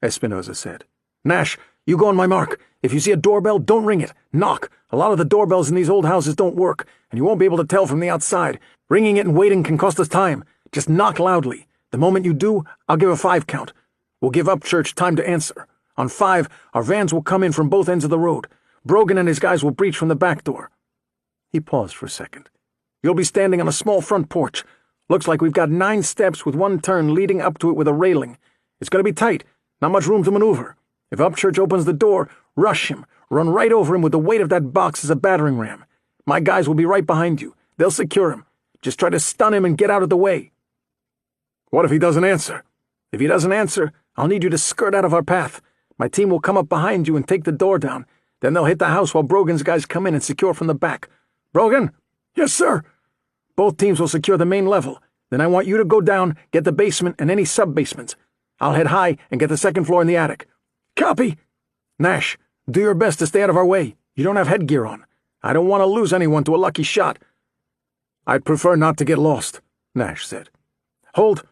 Espinosa said. Nash, you go on my mark. If you see a doorbell, don't ring it. Knock. A lot of the doorbells in these old houses don't work, and you won't be able to tell from the outside. Ringing it and waiting can cost us time. Just knock loudly. The moment you do, I'll give a 5 count. We'll give Upchurch time to answer. On 5, our vans will come in from both ends of the road. Brogan and his guys will breach from the back door. He paused for a second. You'll be standing on a small front porch. Looks like we've got 9 steps with 1 turn leading up to it with a railing. It's going to be tight. Not much room to maneuver. If Upchurch opens the door, rush him. Run right over him with the weight of that box as a battering ram. My guys will be right behind you. They'll secure him. Just try to stun him and get out of the way. What if he doesn't answer? If he doesn't answer, I'll need you to skirt out of our path. My team will come up behind you and take the door down. Then they'll hit the house while Brogan's guys come in and secure from the back. Brogan? Yes, sir. Both teams will secure the main level. Then I want you to go down, get the basement and any sub-basements. I'll head high and get the 2nd floor in the attic. Copy. Nash, do your best to stay out of our way. You don't have headgear on. I don't want to lose anyone to a lucky shot. I'd prefer not to get lost, Nash said. Hold,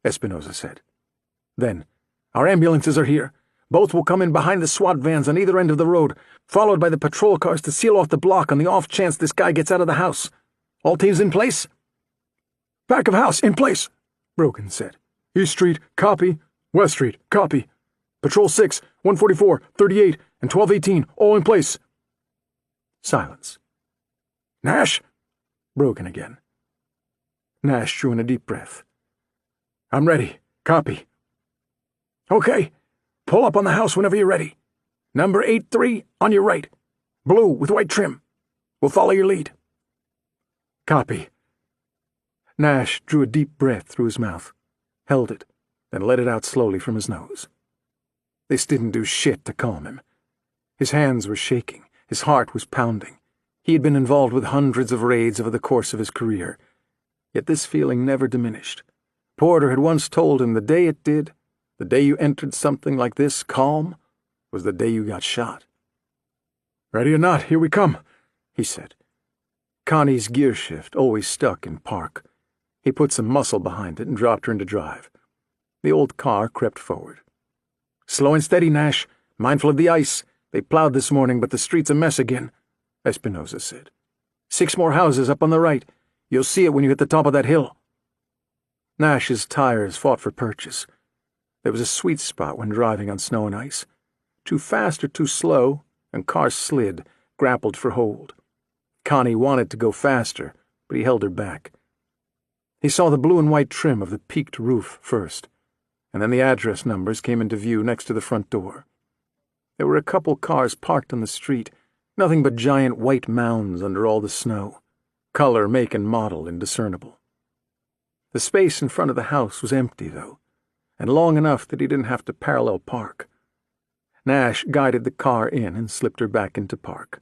Espinosa said. Then, our ambulances are here. Both will come in behind the SWAT vans on either end of the road, followed by the patrol cars to seal off the block on the off chance this guy gets out of the house. All teams in place? Back of house, in place, Brogan said. East Street, copy. West Street, copy. Patrol 6, 144, 38, and 1218, all in place. Silence. Nash? Broken again. Nash drew in a deep breath. I'm ready. Copy. Okay. Pull up on the house whenever you're ready. Number 83 on your right. Blue with white trim. We'll follow your lead. Copy. Nash drew a deep breath through his mouth, held it, then let it out slowly from his nose. This didn't do shit to calm him. His hands were shaking. His heart was pounding. He had been involved with hundreds of raids over the course of his career. Yet this feeling never diminished. Porter had once told him the day it did, the day you entered something like this calm, was the day you got shot. Ready or not, here we come, he said. Connie's gear shift always stuck in park. He put some muscle behind it and dropped her into drive. The old car crept forward. Slow and steady, Nash. Mindful of the ice. They plowed this morning, but the street's a mess again, Espinosa said. 6 more houses up on the right. You'll see it when you hit the top of that hill. Nash's tires fought for purchase. There was a sweet spot when driving on snow and ice. Too fast or too slow, and cars slid, grappled for hold. Connie wanted to go faster, but he held her back. He saw the blue and white trim of the peaked roof first, and then the address numbers came into view next to the front door. There were a couple cars parked on the street, nothing but giant white mounds under all the snow, color, make, and model indiscernible. The space in front of the house was empty, though, and long enough that he didn't have to parallel park. Nash guided the car in and slipped her back into park.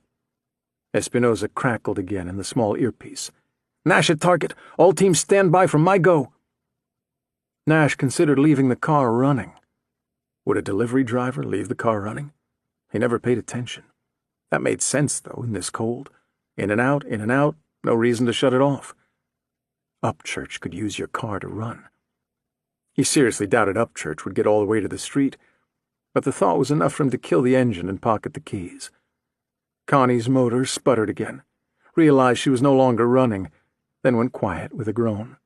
Espinosa crackled again in the small earpiece. Nash at target. All teams stand by for my go. Nash considered leaving the car running. Would a delivery driver leave the car running? He never paid attention. That made sense, though, in this cold. In and out, no reason to shut it off. Upchurch could use your car to run. He seriously doubted Upchurch would get all the way to the street, but the thought was enough for him to kill the engine and pocket the keys. Connie's motor sputtered again, realized she was no longer running, then went quiet with a groan.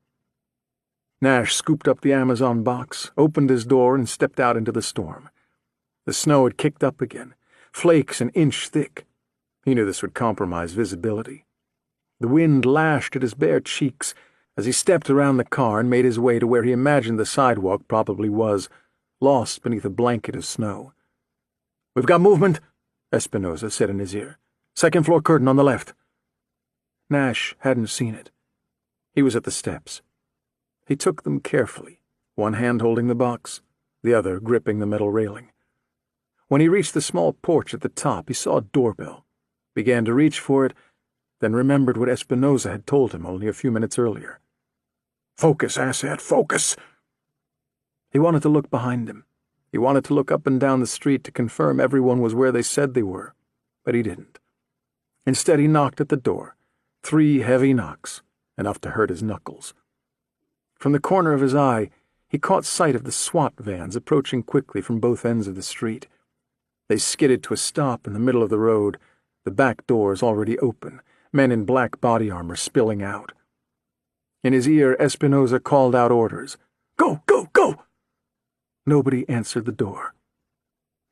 Nash scooped up the Amazon box, opened his door, and stepped out into the storm. The snow had kicked up again, flakes an inch thick. He knew this would compromise visibility. The wind lashed at his bare cheeks as he stepped around the car and made his way to where he imagined the sidewalk probably was, lost beneath a blanket of snow. We've got movement, Espinosa said in his ear. 2nd floor curtain on the left. Nash hadn't seen it. He was at the steps. He took them carefully, one hand holding the box, the other gripping the metal railing. When he reached the small porch at the top, he saw a doorbell, began to reach for it, then remembered what Espinosa had told him only a few minutes earlier. Focus, asshat, focus! He wanted to look behind him. He wanted to look up and down the street to confirm everyone was where they said they were, but he didn't. Instead, he knocked at the door, 3 heavy knocks, enough to hurt his knuckles. From the corner of his eye, he caught sight of the SWAT vans approaching quickly from both ends of the street. They skidded to a stop in the middle of the road, the back doors already open, men in black body armor spilling out. In his ear, Espinosa called out orders. Go, go, go! Nobody answered the door.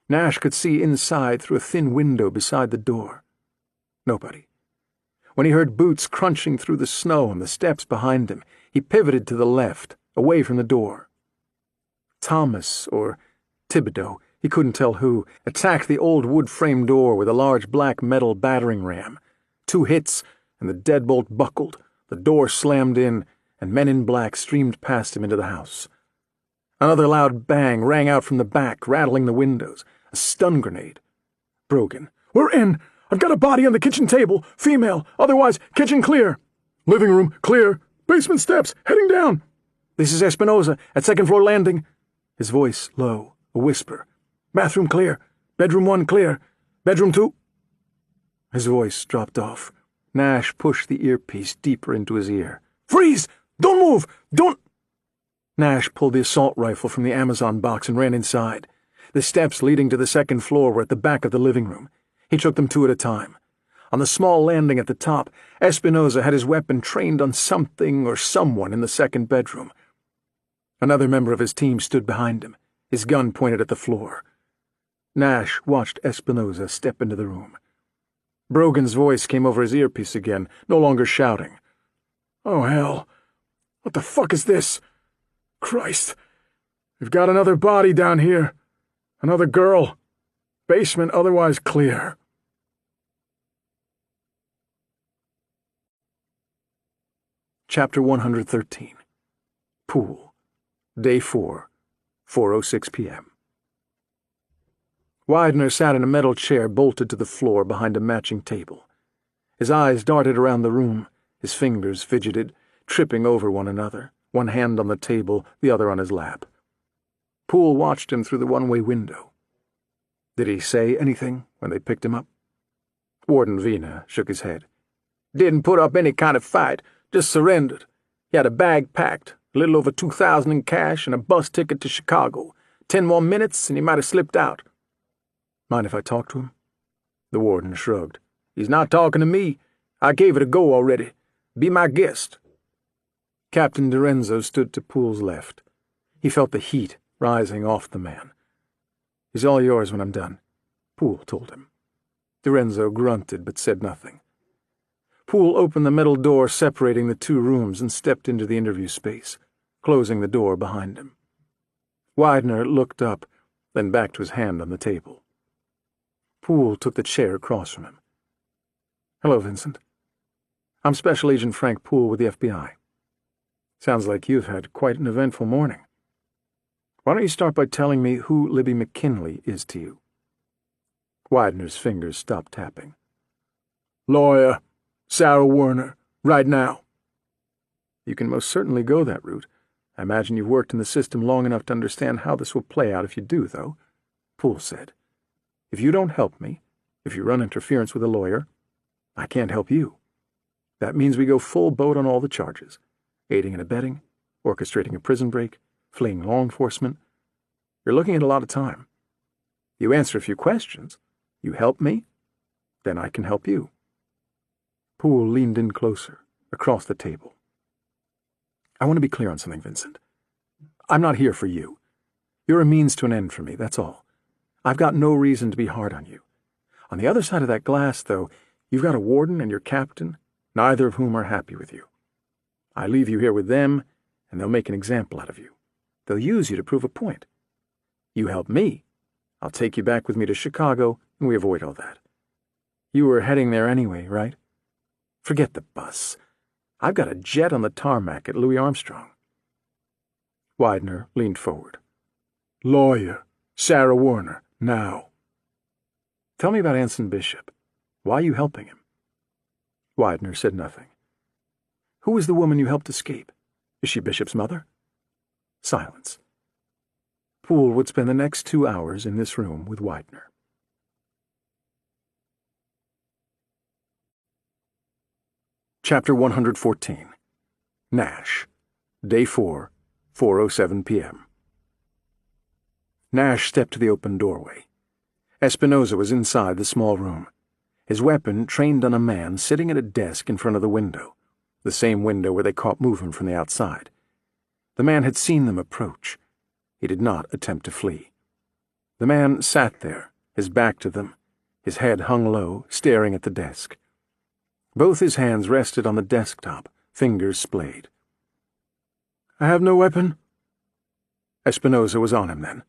Nash could see inside through a thin window beside the door. Nobody. When he heard boots crunching through the snow on the steps behind him, he pivoted to the left, away from the door. Thomas, or Thibodeau, he couldn't tell who, attacked the old wood-frame door with a large black metal battering ram. 2 hits, and the deadbolt buckled, the door slammed in, and men in black streamed past him into the house. Another loud bang rang out from the back, rattling the windows. A stun grenade. Brogan. We're in! I've got a body on the kitchen table. Female. Otherwise, kitchen clear. Living room clear. Basement steps. Heading down. This is Espinosa at 2nd floor landing. His voice low, a whisper. Bathroom clear. Bedroom 1 clear. Bedroom 2... His voice dropped off. Nash pushed the earpiece deeper into his ear. Freeze! Don't move! Don't... Nash pulled the assault rifle from the Amazon box and ran inside. The steps leading to the 2nd floor were at the back of the living room. He took them 2 at a time. On the small landing at the top, Espinosa had his weapon trained on something or someone in the 2nd bedroom. Another member of his team stood behind him, his gun pointed at the floor. Nash watched Espinosa step into the room. Brogan's voice came over his earpiece again, no longer shouting. "Oh, hell. What the fuck is this? Christ. We've got another body down here. Another girl. Basement otherwise clear." Chapter 113. Pool. Day 4, 4:06 p.m. Widener sat in a metal chair bolted to the floor behind a matching table. His eyes darted around the room, his fingers fidgeted, tripping over one another, one hand on the table, the other on his lap. Poole watched him through the one-way window. Did he say anything when they picked him up? Warden Vina shook his head. "Didn't put up any kind of fight, just surrendered. He had a bag packed, a little over $2,000 in cash and a bus ticket to Chicago. 10 more minutes and he might have slipped out." "Mind if I talk to him?" The warden shrugged. "He's not talking to me. I gave it a go already. Be my guest." Captain Dorenzo stood to Poole's left. He felt the heat rising off the man. "He's all yours when I'm done," Poole told him. Dorenzo grunted but said nothing. Poole opened the metal door separating the two rooms and stepped into the interview space, closing the door behind him. Widener looked up, then back to his hand on the table. Poole took the chair across from him. "Hello, Vincent. I'm Special Agent Frank Poole with the FBI. Sounds like you've had quite an eventful morning. Why don't you start by telling me who Libby McKinley is to you?" Widener's fingers stopped tapping. "Lawyer, Sarah Werner, right now." "You can most certainly go that route. I imagine you've worked in the system long enough to understand how this will play out if you do, though," Poole said. "If you don't help me, if you run interference with a lawyer, I can't help you. That means we go full boat on all the charges. Aiding and abetting, orchestrating a prison break, fleeing law enforcement. You're looking at a lot of time. You answer a few questions, you help me, then I can help you." Poole leaned in closer, across the table. "I want to be clear on something, Vincent. I'm not here for you. You're a means to an end for me, that's all. I've got no reason to be hard on you. On the other side of that glass, though, you've got a warden and your captain, neither of whom are happy with you. I leave you here with them, and they'll make an example out of you. They'll use you to prove a point. You help me, I'll take you back with me to Chicago, and we avoid all that. You were heading there anyway, right? Forget the bus. I've got a jet on the tarmac at Louis Armstrong." Widener leaned forward. "Lawyer, Sarah Werner, now." "Tell me about Anson Bishop. Why are you helping him?" Widener said nothing. "Who is the woman you helped escape? Is she Bishop's mother?" Silence. Poole would spend the next 2 hours in this room with Widener. Chapter 114. Nash. Day 4, 4:07 p.m. Nash stepped to the open doorway. Espinosa was inside the small room, his weapon trained on a man sitting at a desk in front of the window, the same window where they caught movement from the outside. The man had seen them approach. He did not attempt to flee. The man sat there, his back to them, his head hung low, staring at the desk. Both his hands rested on the desktop, fingers splayed. "I have no weapon." Espinosa was on him then.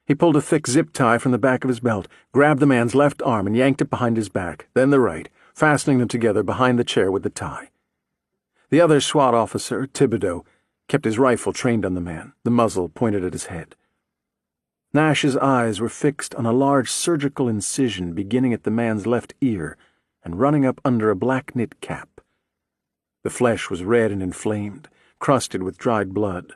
He pulled a thick zip tie from the back of his belt, grabbed the man's left arm and yanked it behind his back, then the right, fastening them together behind the chair with the tie. The other SWAT officer, Thibodeau, kept his rifle trained on the man, the muzzle pointed at his head. Nash's eyes were fixed on a large surgical incision beginning at the man's left ear and running up under a black knit cap. The flesh was red and inflamed, crusted with dried blood.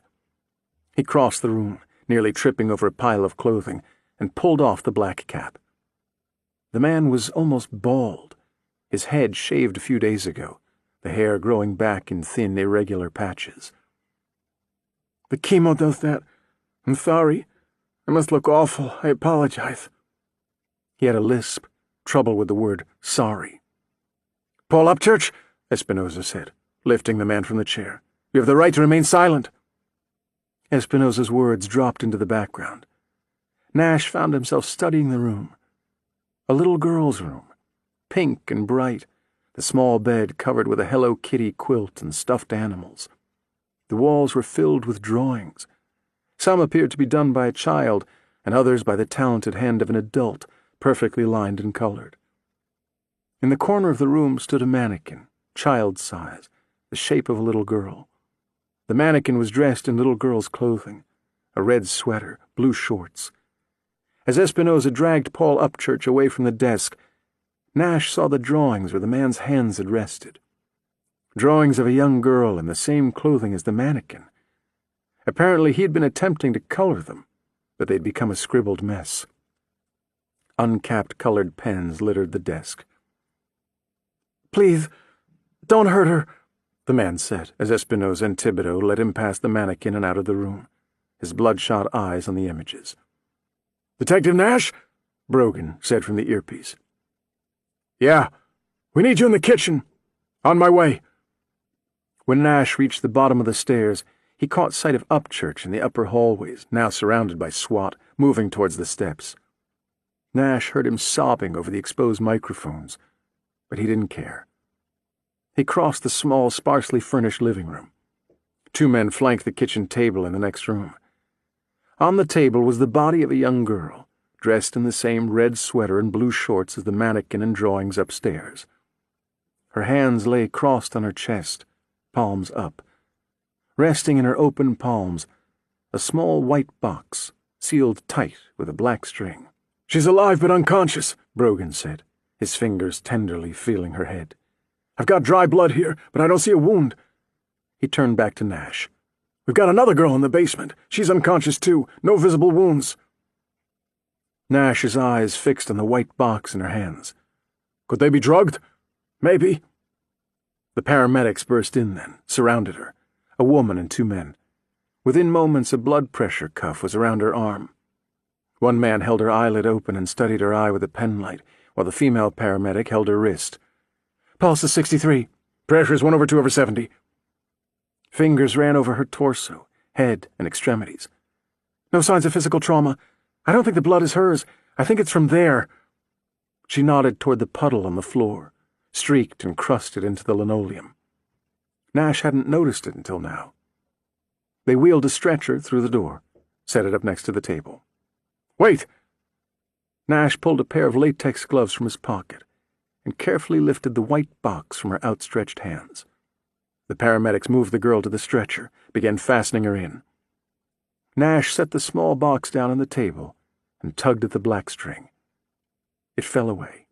He crossed the room, nearly tripping over a pile of clothing, and pulled off the black cap. The man was almost bald, his head shaved a few days ago, the hair growing back in thin, irregular patches. "The chemo does that. I'm sorry. I must look awful. I apologize." He had a lisp, trouble with the word sorry. "Paul Upchurch," Espinosa said, lifting the man from the chair. "You have the right to remain silent." Espinosa's words dropped into the background. Nash found himself studying the room. A little girl's room, pink and bright, the small bed covered with a Hello Kitty quilt and stuffed animals. The walls were filled with drawings. Some appeared to be done by a child, and others by the talented hand of an adult, perfectly lined and colored. In the corner of the room stood a mannequin, child-size, the shape of a little girl. The mannequin was dressed in little girl's clothing, a red sweater, blue shorts. As Espinosa dragged Paul Upchurch away from the desk, Nash saw the drawings where the man's hands had rested. Drawings of a young girl in the same clothing as the mannequin. Apparently he had been attempting to color them, but they'd become a scribbled mess. Uncapped colored pens littered the desk. "Please, don't hurt her," the man said, as Espinosa and Thibodeau led him past the mannequin and out of the room, his bloodshot eyes on the images. "Detective Nash?" Brogan said from the earpiece. "Yeah, we need you in the kitchen. On my way." When Nash reached the bottom of the stairs, he caught sight of Upchurch in the upper hallways, now surrounded by SWAT, moving towards the steps. Nash heard him sobbing over the exposed microphones, but he didn't care. He crossed the small, sparsely furnished living room. Two men flanked the kitchen table in the next room. On the table was the body of a young girl, dressed in the same red sweater and blue shorts as the mannequin and drawings upstairs. Her hands lay crossed on her chest, palms up. Resting in her open palms, a small white box, sealed tight with a black string. "She's alive but unconscious," Brogan said, his fingers tenderly feeling her head. "I've got dry blood here, but I don't see a wound." He turned back to Nash. "We've got another girl in the basement. She's unconscious too. No visible wounds." Nash's eyes fixed on the white box in her hands. "Could they be drugged? Maybe." The paramedics burst in then, surrounded her, a woman and two men. Within moments a blood pressure cuff was around her arm. One man held her eyelid open and studied her eye with a penlight, while the female paramedic held her wrist. "Pulse is 63. Pressure is 1/2/70. Fingers ran over her torso, head, and extremities. "No signs of physical trauma. I don't think the blood is hers. I think it's from there." She nodded toward the puddle on the floor, streaked and crusted into the linoleum. Nash hadn't noticed it until now. They wheeled a stretcher through the door, set it up next to the table. "Wait!" Nash pulled a pair of latex gloves from his pocket and carefully lifted the white box from her outstretched hands. The paramedics moved the girl to the stretcher, began fastening her in. Nash set the small box down on the table and tugged at the black string. It fell away.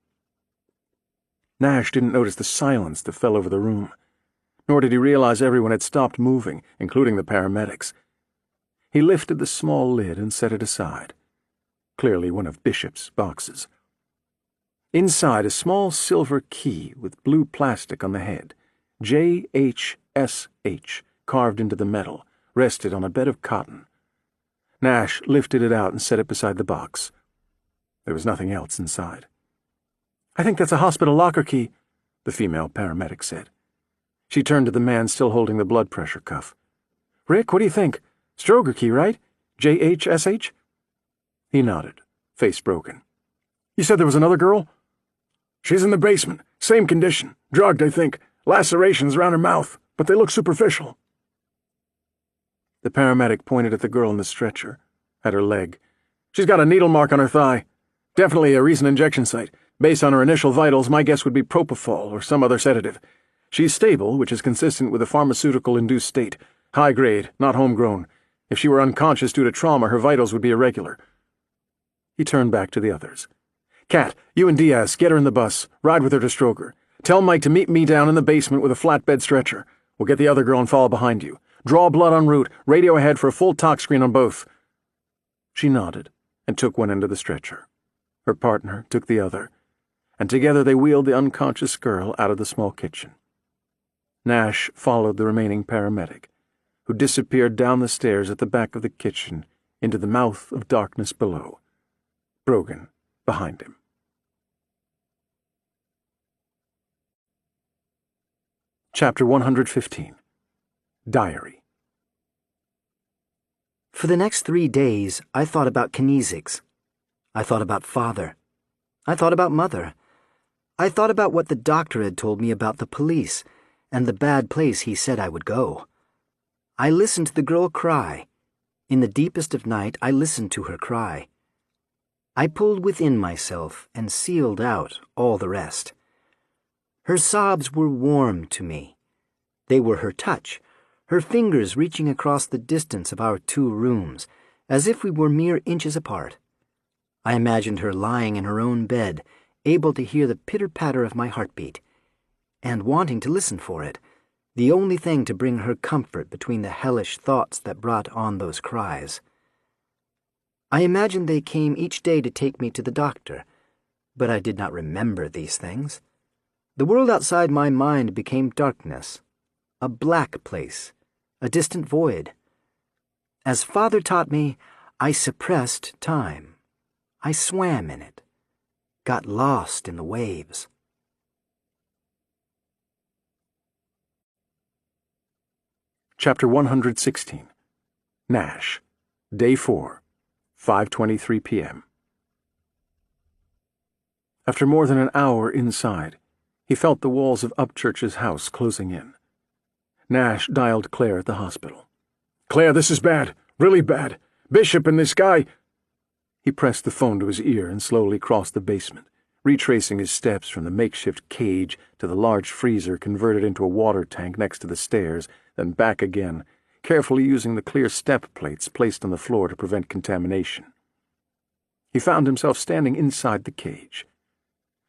Nash didn't notice the silence that fell over the room, nor did he realize everyone had stopped moving, including the paramedics. He lifted the small lid and set it aside. Clearly one of Bishop's boxes. Inside, a small silver key with blue plastic on the head, JHSH, carved into the metal, rested on a bed of cotton. Nash lifted it out and set it beside the box. There was nothing else inside. "I think that's a hospital locker key," the female paramedic said. She turned to the man still holding the blood pressure cuff. "Rick, what do you think? Stroger key, right? JHSH?" He nodded, face broken. "You said there was another girl?" "She's in the basement. Same condition. Drugged, I think. Lacerations around her mouth, but they look superficial." The paramedic pointed at the girl in the stretcher, at her leg. "She's got a needle mark on her thigh. Definitely a recent injection site. Based on her initial vitals, my guess would be propofol or some other sedative. She's stable, which is consistent with a pharmaceutical-induced state. High grade, not homegrown. If she were unconscious due to trauma, her vitals would be irregular." He turned back to the others. "Kat, you and Diaz, get her in the bus. Ride with her to Stroger. Tell Mike to meet me down in the basement with a flatbed stretcher. We'll get the other girl and follow behind you. Draw blood en route. Radio ahead for a full tox screen on both." She nodded and took one end of the stretcher. Her partner took the other, and together they wheeled the unconscious girl out of the small kitchen. Nash followed the remaining paramedic, who disappeared down the stairs at the back of the kitchen into the mouth of darkness below. Brogan behind him. Chapter 115. Diary. For the next 3 days, I thought about kinesics, I thought about Father. I thought about Mother. I thought about what the doctor had told me about the police and the bad place he said I would go. I listened to the girl cry. In the deepest of night, I listened to her cry. I pulled within myself and sealed out all the rest. Her sobs were warm to me. They were her touch, her fingers reaching across the distance of our 2 rooms, as if we were mere inches apart. I imagined her lying in her own bed, able to hear the pitter-patter of my heartbeat, and wanting to listen for it, the only thing to bring her comfort between the hellish thoughts that brought on those cries. I imagined they came each day to take me to the doctor, but I did not remember these things. The world outside my mind became darkness, a black place, a distant void. As Father taught me, I suppressed time. I swam in it, got lost in the waves. Chapter 116. Nash. Day 4. 5:23 p.m. After more than an hour inside, he felt the walls of Upchurch's house closing in. Nash dialed Claire at the hospital. "Claire, this is bad. Really bad. Bishop and this guy—" He pressed the phone to his ear and slowly crossed the basement, retracing his steps from the makeshift cage to the large freezer converted into a water tank next to the stairs, then back again, carefully using the clear step plates placed on the floor to prevent contamination. He found himself standing inside the cage.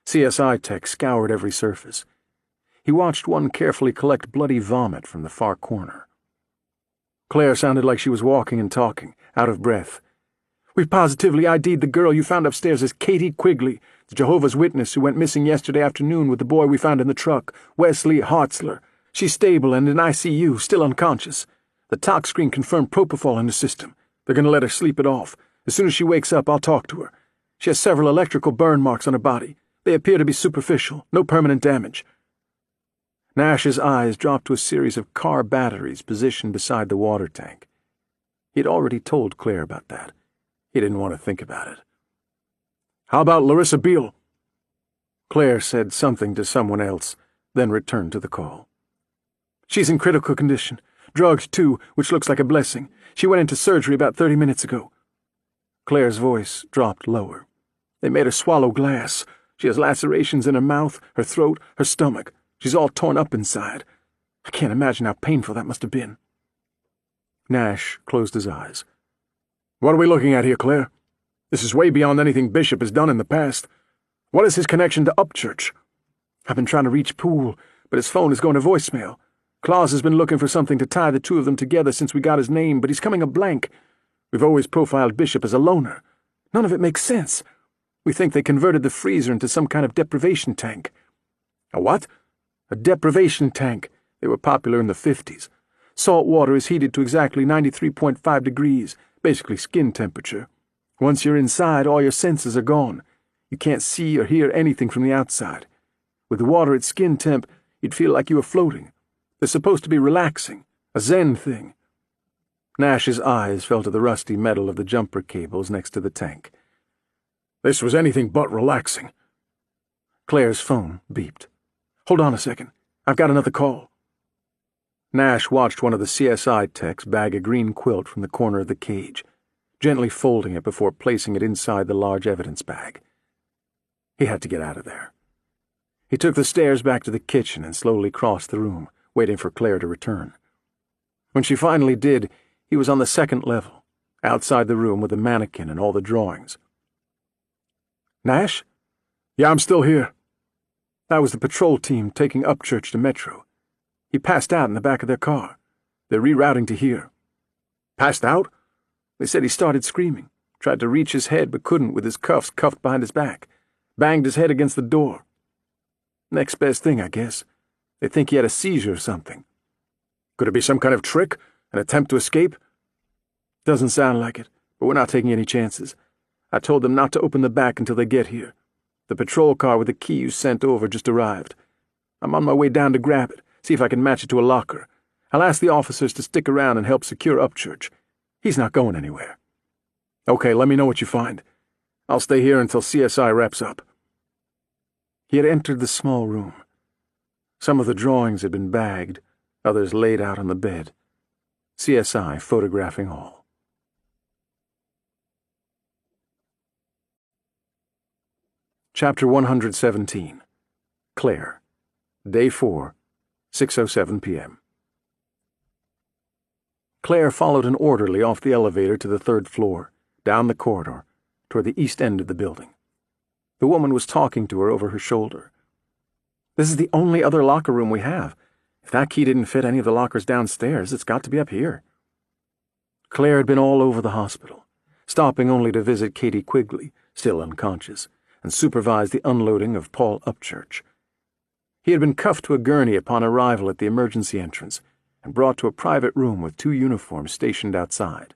CSI techs scoured every surface. He watched one carefully collect bloody vomit from the far corner. Claire sounded like she was walking and talking, out of breath. "We've positively ID'd the girl you found upstairs as Katie Quigley, the Jehovah's Witness who went missing yesterday afternoon with the boy we found in the truck, Wesley Hartzler. She's stable and in ICU, still unconscious. The tox screen confirmed propofol in the system. They're going to let her sleep it off. As soon as she wakes up, I'll talk to her. She has several electrical burn marks on her body. They appear to be superficial, no permanent damage." Nash's eyes dropped to a series of car batteries positioned beside the water tank. He had already told Claire about that. He didn't want to think about it. "How about Larissa Beale?" Claire said something to someone else, then returned to the call. "She's in critical condition. Drugged, too, which looks like a blessing. She went into surgery about 30 minutes ago." Claire's voice dropped lower. "They made her swallow glass. She has lacerations in her mouth, her throat, her stomach. She's all torn up inside. I can't imagine how painful that must have been." Nash closed his eyes. "What are we looking at here, Claire? This is way beyond anything Bishop has done in the past. What is his connection to Upchurch?" "I've been trying to reach Poole, but his phone is going to voicemail. Claus has been looking for something to tie the two of them together since we got his name, but he's coming up blank. We've always profiled Bishop as a loner. None of it makes sense. We think they converted the freezer into some kind of deprivation tank." "A what?" "A deprivation tank. They were popular in the 50s. Salt water is heated to exactly 93.5 degrees, basically skin temperature. Once you're inside, all your senses are gone. You can't see or hear anything from the outside. With the water at skin temp, you'd feel like you were floating. They're supposed to be relaxing, a Zen thing." Nash's eyes fell to the rusty metal of the jumper cables next to the tank. "This was anything but relaxing." Claire's phone beeped. "Hold on a second. I've got another call." Nash watched one of the CSI techs bag a green quilt from the corner of the cage, gently folding it before placing it inside the large evidence bag. He had to get out of there. He took the stairs back to the kitchen and slowly crossed the room, waiting for Claire to return. When she finally did, he was on the second level, outside the room with the mannequin and all the drawings. "Nash?" "Yeah, I'm still here." "That was the patrol team taking Upchurch to Metro. He passed out in the back of their car. They're rerouting to here." "Passed out?" "They said he started screaming, tried to reach his head but couldn't with his cuffs cuffed behind his back, banged his head against the door. Next best thing, I guess. They think he had a seizure or something." "Could it be some kind of trick? An attempt to escape?" "Doesn't sound like it, but we're not taking any chances. I told them not to open the back until they get here. The patrol car with the key you sent over just arrived. I'm on my way down to grab it, see if I can match it to a locker. I'll ask the officers to stick around and help secure Upchurch. He's not going anywhere." "Okay, let me know what you find." I'll stay here until CSI wraps up." He had entered the small room. Some of the drawings had been bagged, others laid out on the bed. CSI photographing all. Chapter 117. Claire. Day 4, 6:07 p.m. Claire followed an orderly off the elevator to the 3rd floor, down the corridor, toward the east end of the building. The woman was talking to her over her shoulder. "This is the only other locker room we have. If that key didn't fit any of the lockers downstairs, it's got to be up here." Claire had been all over the hospital, stopping only to visit Katie Quigley, still unconscious, and supervise the unloading of Paul Upchurch. He had been cuffed to a gurney upon arrival at the emergency entrance and brought to a private room with 2 uniforms stationed outside.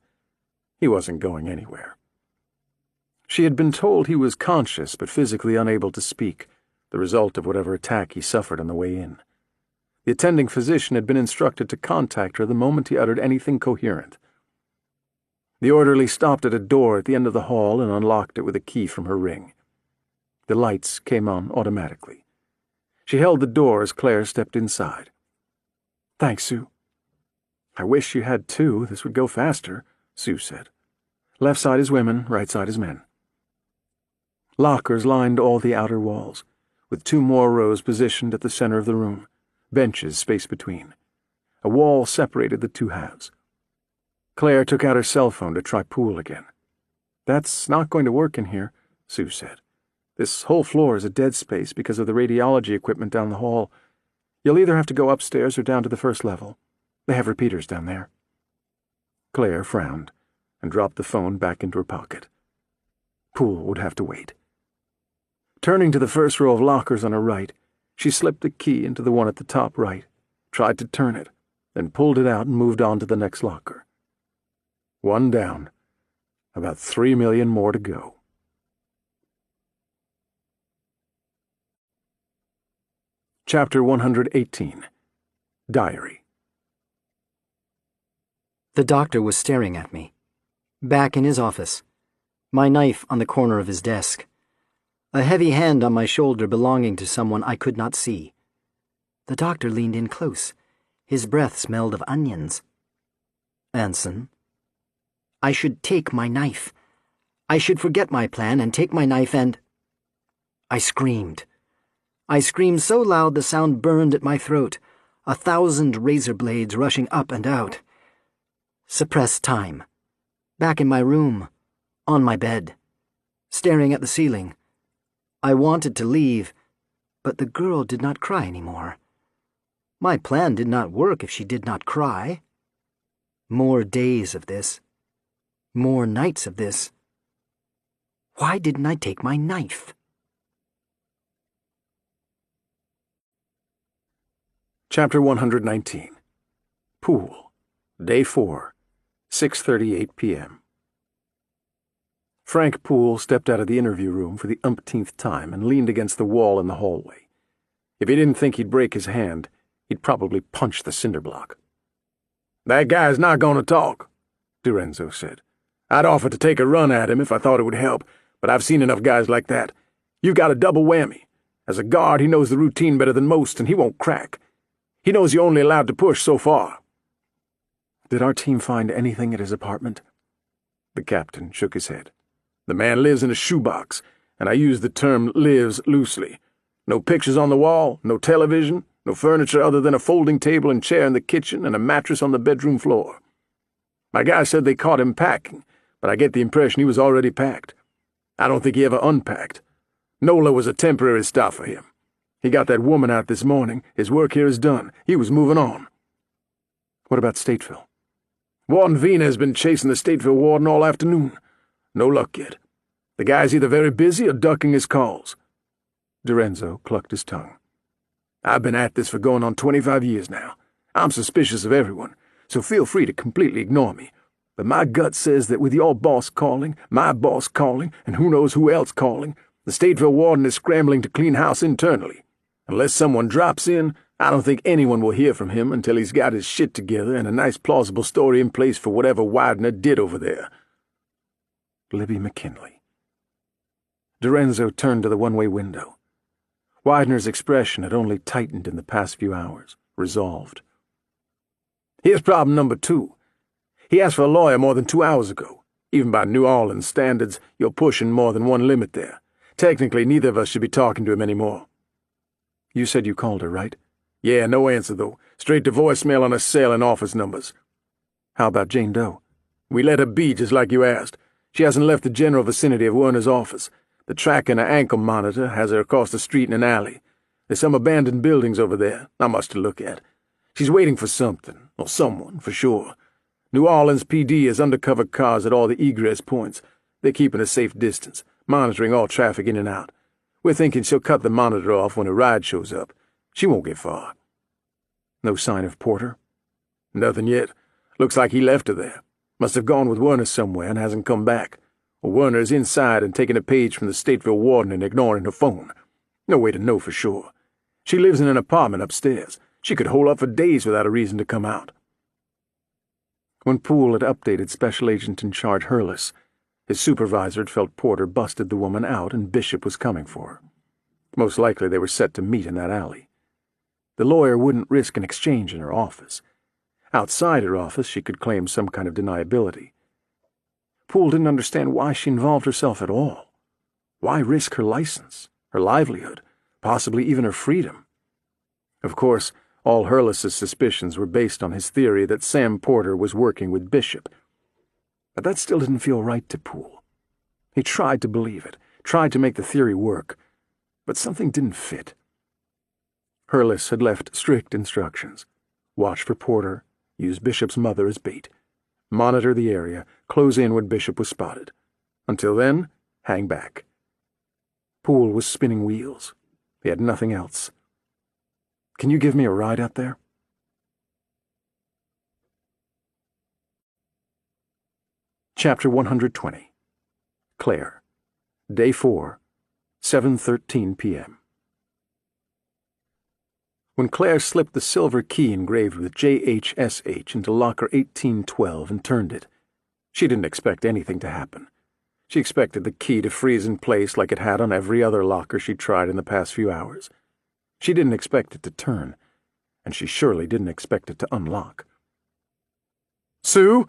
He wasn't going anywhere. She had been told he was conscious but physically unable to speak, the result of whatever attack he suffered on the way in. The attending physician had been instructed to contact her the moment he uttered anything coherent. The orderly stopped at a door at the end of the hall and unlocked it with a key from her ring. The lights came on automatically. She held the door as Claire stepped inside. "Thanks, Sue." "I wish you had 2. This would go faster," Sue said. "Left side is women, right side is men." Lockers lined all the outer walls, with 2 more rows positioned at the center of the room, benches spaced between. A wall separated the 2 halves. Claire took out her cell phone to try pool again. "That's not going to work in here," Sue said. "This whole floor is a dead space because of the radiology equipment down the hall. You'll either have to go upstairs or down to the 1st level. They have repeaters down there." Claire frowned and dropped the phone back into her pocket. Pool would have to wait. Turning to the 1st row of lockers on her right, she slipped a key into the one at the top right, tried to turn it, then pulled it out and moved on to the next locker. 1 down. About 3 million more to go. Chapter 118. Diary. The doctor was staring at me. Back in his office. My knife on the corner of his desk. A heavy hand on my shoulder belonging to someone I could not see. The doctor leaned in close. His breath smelled of onions. "Anson." I should take my knife. I should forget my plan and take my knife and... I screamed. I screamed so loud the sound burned at my throat, 1,000 razor blades rushing up and out. Suppressed time. Back in my room, on my bed, staring at the ceiling. I wanted to leave, but the girl did not cry anymore. My plan did not work if she did not cry. More days of this. More nights of this. Why didn't I take my knife? Chapter 119. Pool. Day 4, 6:38 p.m. Frank Poole stepped out of the interview room for the umpteenth time and leaned against the wall in the hallway. If he didn't think he'd break his hand, he'd probably punch the cinder block. "That guy's not going to talk," Lorenzo said. "I'd offer to take a run at him if I thought it would help, but I've seen enough guys like that. You've got a double whammy. As a guard, he knows the routine better than most, and he won't crack. He knows you're only allowed to push so far." "Did our team find anything at his apartment?" The captain shook his head. "The man lives in a shoebox, and I use the term lives loosely. No pictures on the wall, no television, no furniture other than a folding table and chair in the kitchen and a mattress on the bedroom floor. My guy said they caught him packing, but I get the impression he was already packed. I don't think he ever unpacked. Nola was a temporary stop for him. He got that woman out this morning. His work here is done. He was moving on." "What about Stateville?" "Warden Vina has been chasing the Stateville warden all afternoon. No luck yet. The guy's either very busy or ducking his calls." Lorenzo clucked his tongue. "I've been at this for going on 25 years now. I'm suspicious of everyone, so feel free to completely ignore me. But my gut says that with your boss calling, my boss calling, and who knows who else calling, the Stateville warden is scrambling to clean house internally. Unless someone drops in, I don't think anyone will hear from him until he's got his shit together and a nice plausible story in place for whatever Widener did over there." Libby McKinley. Dorenzo turned to the one-way window. Widener's expression had only tightened in the past few hours, resolved. Here's problem number 2. He asked for a lawyer more than 2 hours ago. Even by New Orleans standards, you're pushing more than one limit there. Technically, neither of us should be talking to him anymore. You said you called her, right? Yeah, no answer, though. Straight to voicemail on her cell and office numbers. How about Jane Doe? We let her be, just like you asked. She hasn't left the general vicinity of Werner's office. The track in her ankle monitor has her across the street in an alley. There's some abandoned buildings over there, not much to look at. She's waiting for something, or someone, for sure. New Orleans PD has undercover cars at all the egress points. They're keeping a safe distance, monitoring all traffic in and out. We're thinking she'll cut the monitor off when a ride shows up. She won't get far. No sign of Porter? Nothing yet. Looks like he left her there. Must have gone with Werner somewhere and hasn't come back. Or Werner is inside and taking a page from the Stateville warden and ignoring her phone. No way to know for sure. She lives in an apartment upstairs. She could hole up for days without a reason to come out. When Poole had updated Special Agent in Charge Hurlis, his supervisor had felt Porter busted the woman out and Bishop was coming for her. Most likely they were set to meet in that alley. The lawyer wouldn't risk an exchange in her office. Outside her office, she could claim some kind of deniability. Poole didn't understand why she involved herself at all. Why risk her license, her livelihood, possibly even her freedom? Of course, all Hurlis's suspicions were based on his theory that Sam Porter was working with Bishop. But that still didn't feel right to Poole. He tried to believe it, tried to make the theory work, but something didn't fit. Hurlis had left strict instructions. Watch for Porter, use Bishop's mother as bait. Monitor the area, close in when Bishop was spotted. Until then, hang back. Poole was spinning wheels. He had nothing else. Can you give me a ride out there? Chapter 120. Claire. Day 4, 7:13 p.m. When Claire slipped the silver key engraved with JHSH into locker 1812 and turned it, she didn't expect anything to happen. She expected the key to freeze in place like it had on every other locker she'd tried in the past few hours. She didn't expect it to turn, and she surely didn't expect it to unlock. "Sue?"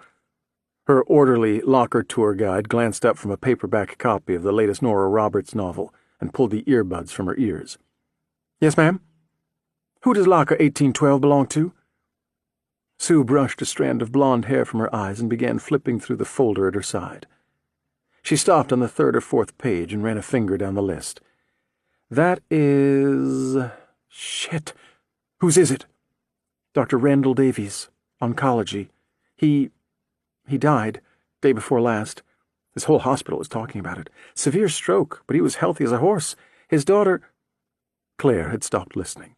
Her orderly locker tour guide glanced up from a paperback copy of the latest Nora Roberts novel and pulled the earbuds from her ears. "Yes, ma'am? Who does locker 1812 belong to?" Sue brushed a strand of blonde hair from her eyes and began flipping through the folder at her side. She stopped on the 3rd or 4th page and ran a finger down the list. "That is... shit. Whose is it?" "Dr. Randall Davies, oncology. He died, day before last. His whole hospital was talking about it. Severe stroke, but he was healthy as a horse. His daughter—" Claire had stopped listening.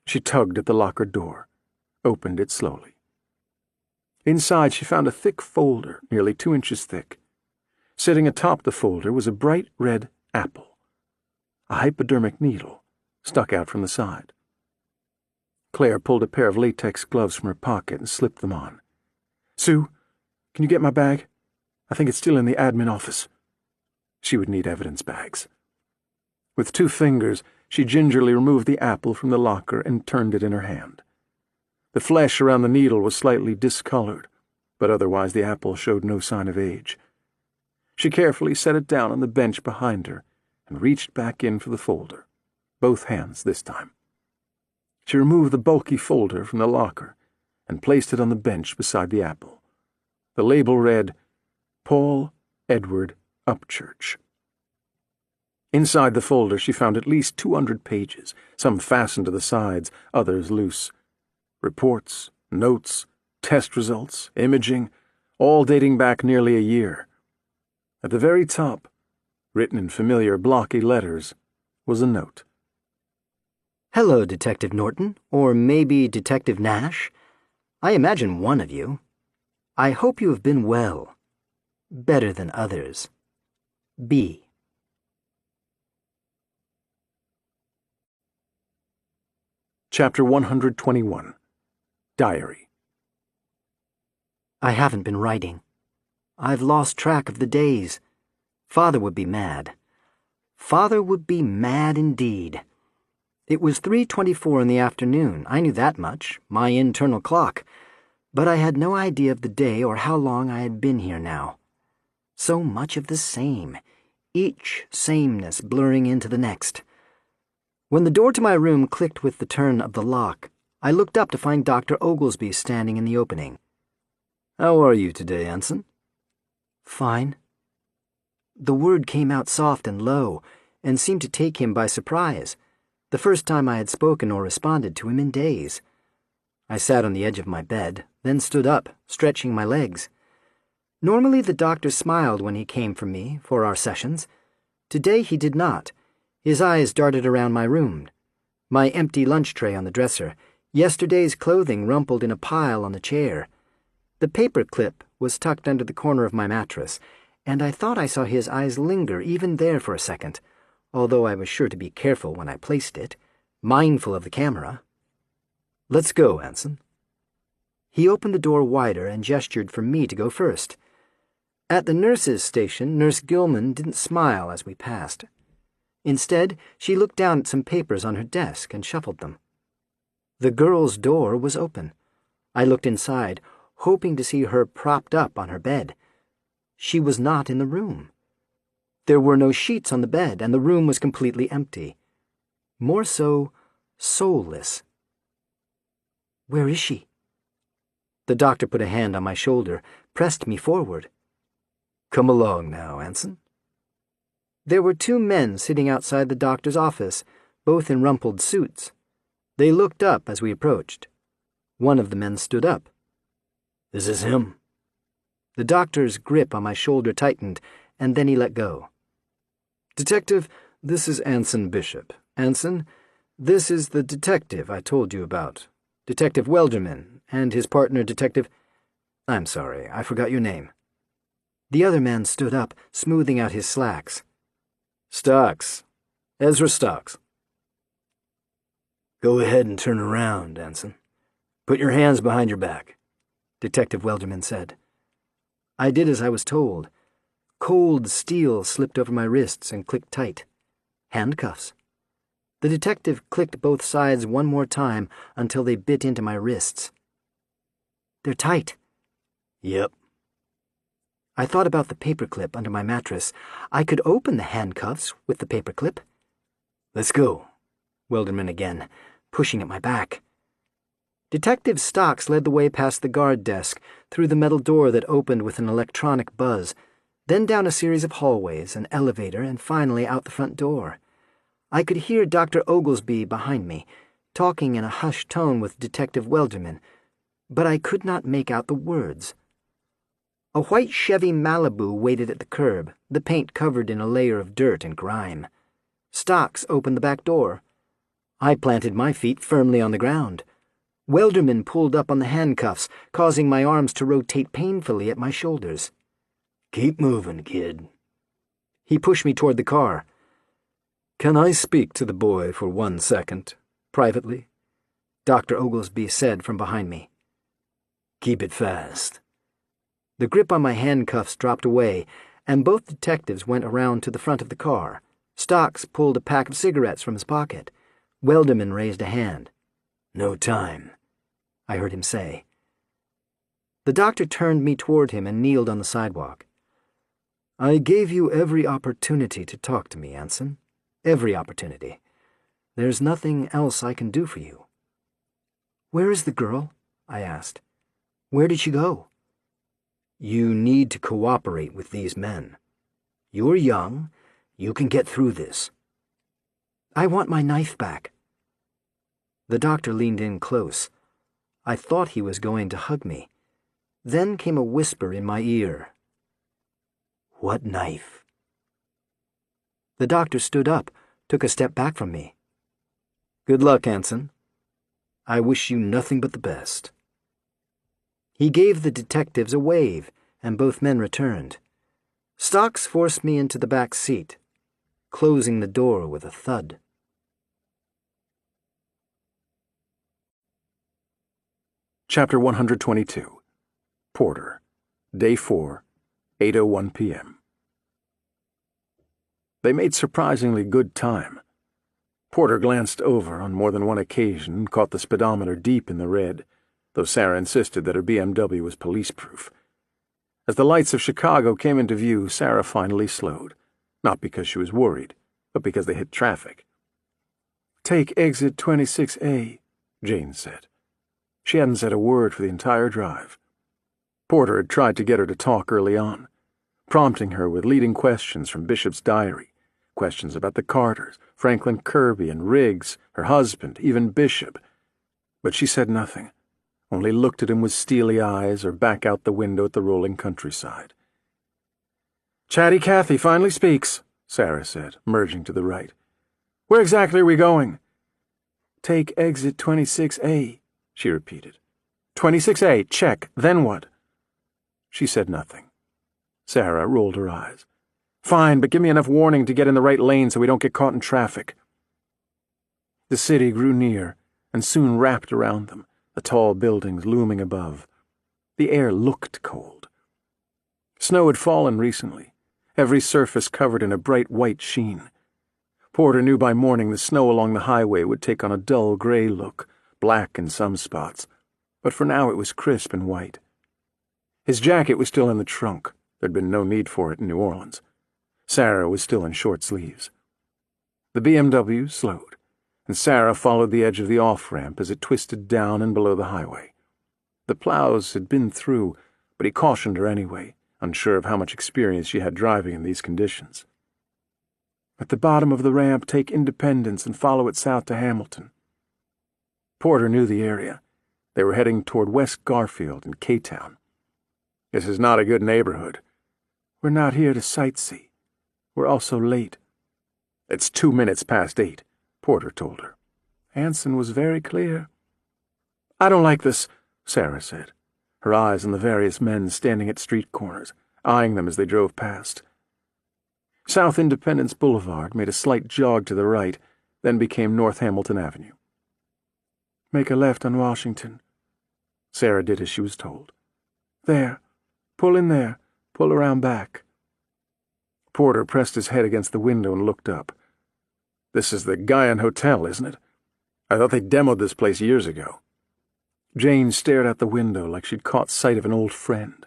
She tugged at the locker door, opened it slowly. Inside she found a thick folder, nearly 2 inches thick. Sitting atop the folder was a bright red apple. A hypodermic needle stuck out from the side. Claire pulled a pair of latex gloves from her pocket and slipped them on. "Sue, can you get my bag? I think it's still in the admin office." She would need evidence bags. With 2 fingers, she gingerly removed the apple from the locker and turned it in her hand. The flesh around the needle was slightly discolored, but otherwise the apple showed no sign of age. She carefully set it down on the bench behind her and reached back in for the folder, both hands this time. She removed the bulky folder from the locker and placed it on the bench beside the apple. The label read, Paul Edward Upchurch. Inside the folder she found at least 200 pages, some fastened to the sides, others loose. Reports, notes, test results, imaging, all dating back nearly a year. At the very top, written in familiar blocky letters, was a note. "Hello, Detective Norton, or maybe Detective Nash. I imagine one of you. I hope you have been well. Better than others. B." Chapter 121. Diary. I haven't been writing. I've lost track of the days. Father would be mad. Father would be mad indeed. It was 3:24 in the afternoon. I knew that much, my internal clock, but I had no idea of the day or how long I had been here now. So much of the same, each sameness blurring into the next. When the door to my room clicked with the turn of the lock, I looked up to find Dr. Oglesby standing in the opening. "How are you today, Anson?" "Fine." The word came out soft and low, and seemed to take him by surprise, the first time I had spoken or responded to him in days. I sat on the edge of my bed, then stood up, stretching my legs. Normally the doctor smiled when he came for me for our sessions. Today he did not. His eyes darted around my room. My empty lunch tray on the dresser, yesterday's clothing rumpled in a pile on the chair. The paper clip was tucked under the corner of my mattress, and I thought I saw his eyes linger even there for a second, although I was sure to be careful when I placed it, mindful of the camera. "Let's go, Anson." He opened the door wider and gestured for me to go first. At the nurse's station, Nurse Gilman didn't smile as we passed. Instead, she looked down at some papers on her desk and shuffled them. The girl's door was open. I looked inside, hoping to see her propped up on her bed. She was not in the room. There were no sheets on the bed, and the room was completely empty. More so, soulless. "Where is she?" The doctor put a hand on my shoulder, pressed me forward. "Come along now, Anson." There were two men sitting outside the doctor's office, both in rumpled suits. They looked up as we approached. One of the men stood up. "This is him." The doctor's grip on my shoulder tightened, and then he let go. "Detective, this is Anson Bishop. Anson, this is the detective I told you about. Detective Welderman, and his partner, Detective— I'm sorry, I forgot your name." The other man stood up, smoothing out his slacks. "Stocks. Ezra Stocks." "Go ahead and turn around, Anson. Put your hands behind your back," Detective Welderman said. I did as I was told. Cold steel slipped over my wrists and clicked tight. Handcuffs. The detective clicked both sides one more time until they bit into my wrists. "They're tight." "Yep." I thought about the paperclip under my mattress. I could open the handcuffs with the paperclip. "Let's go," Welderman again, pushing at my back. Detective Stocks led the way past the guard desk, through the metal door that opened with an electronic buzz, then down a series of hallways, an elevator, and finally out the front door. I could hear Dr. Oglesby behind me, talking in a hushed tone with Detective Welderman, but I could not make out the words. A white Chevy Malibu waited at the curb, the paint covered in a layer of dirt and grime. Stocks opened the back door. I planted my feet firmly on the ground. Welderman pulled up on the handcuffs, causing my arms to rotate painfully at my shoulders. "Keep moving, kid." He pushed me toward the car. "Can I speak to the boy for 1 second, privately?" Dr. Oglesby said from behind me. "Keep it fast." The grip on my handcuffs dropped away, and both detectives went around to the front of the car. Stocks pulled a pack of cigarettes from his pocket. Welderman raised a hand. "No time," I heard him say. The doctor turned me toward him and kneeled on the sidewalk. "I gave you every opportunity to talk to me, Anson. Every opportunity. There's nothing else I can do for you." "Where is the girl?" I asked. "Where did she go?" "You need to cooperate with these men. You're young. You can get through this." "I want my knife back." The doctor leaned in close. I thought he was going to hug me. Then came a whisper in my ear. "What knife?" The doctor stood up, took a step back from me. "Good luck, Anson. I wish you nothing but the best." He gave the detectives a wave, and both men returned. Stocks forced me into the back seat, closing the door with a thud. Chapter 122. Porter. Day 4, 8:01 p.m. They made surprisingly good time. Porter glanced over on more than one occasion and caught the speedometer deep in the red, though Sarah insisted that her BMW was police-proof. As the lights of Chicago came into view, Sarah finally slowed, not because she was worried, but because they hit traffic. "Take exit 26A, Jane said. She hadn't said a word for the entire drive. Porter had tried to get her to talk early on, prompting her with leading questions from Bishop's diary, questions about the Carters, Franklin Kirby and Riggs, her husband, even Bishop. But she said nothing, only looked at him with steely eyes or back out the window at the rolling countryside. "Chatty Cathy finally speaks," Sarah said, merging to the right. "Where exactly are we going?" "Take exit 26A, she repeated. 26A, check. Then what? She said nothing. Sarah rolled her eyes. Fine, but give me enough warning to get in the right lane so we don't get caught in traffic. The city grew near and soon wrapped around them, the tall buildings looming above. The air looked cold. Snow had fallen recently, every surface covered in a bright white sheen. Porter knew by morning the snow along the highway would take on a dull gray look, black in some spots, but for now it was crisp and white. His jacket was still in the trunk. There'd been no need for it in New Orleans. Sarah was still in short sleeves. The BMW slowed, and Sarah followed the edge of the off-ramp as it twisted down and below the highway. The plows had been through, but he cautioned her anyway, unsure of how much experience she had driving in these conditions. "At the bottom of the ramp, take Independence and follow it south to Hamilton." Porter knew the area. They were heading toward West Garfield and K-Town. "This is not a good neighborhood." "We're not here to sightsee. We're also late." "It's 2 minutes past 8, Porter told her. Anson was very clear. "I don't like this," Sarah said, her eyes on the various men standing at street corners, eyeing them as they drove past. South Independence Boulevard made a slight jog to the right, then became North Hamilton Avenue. "Make a left on Washington." Sarah did as she was told. "There. Pull in there. Pull around back." Porter pressed his head against the window and looked up. "This is the Guyan Hotel, isn't it? I thought they demoed this place years ago." Jane stared out the window like she'd caught sight of an old friend.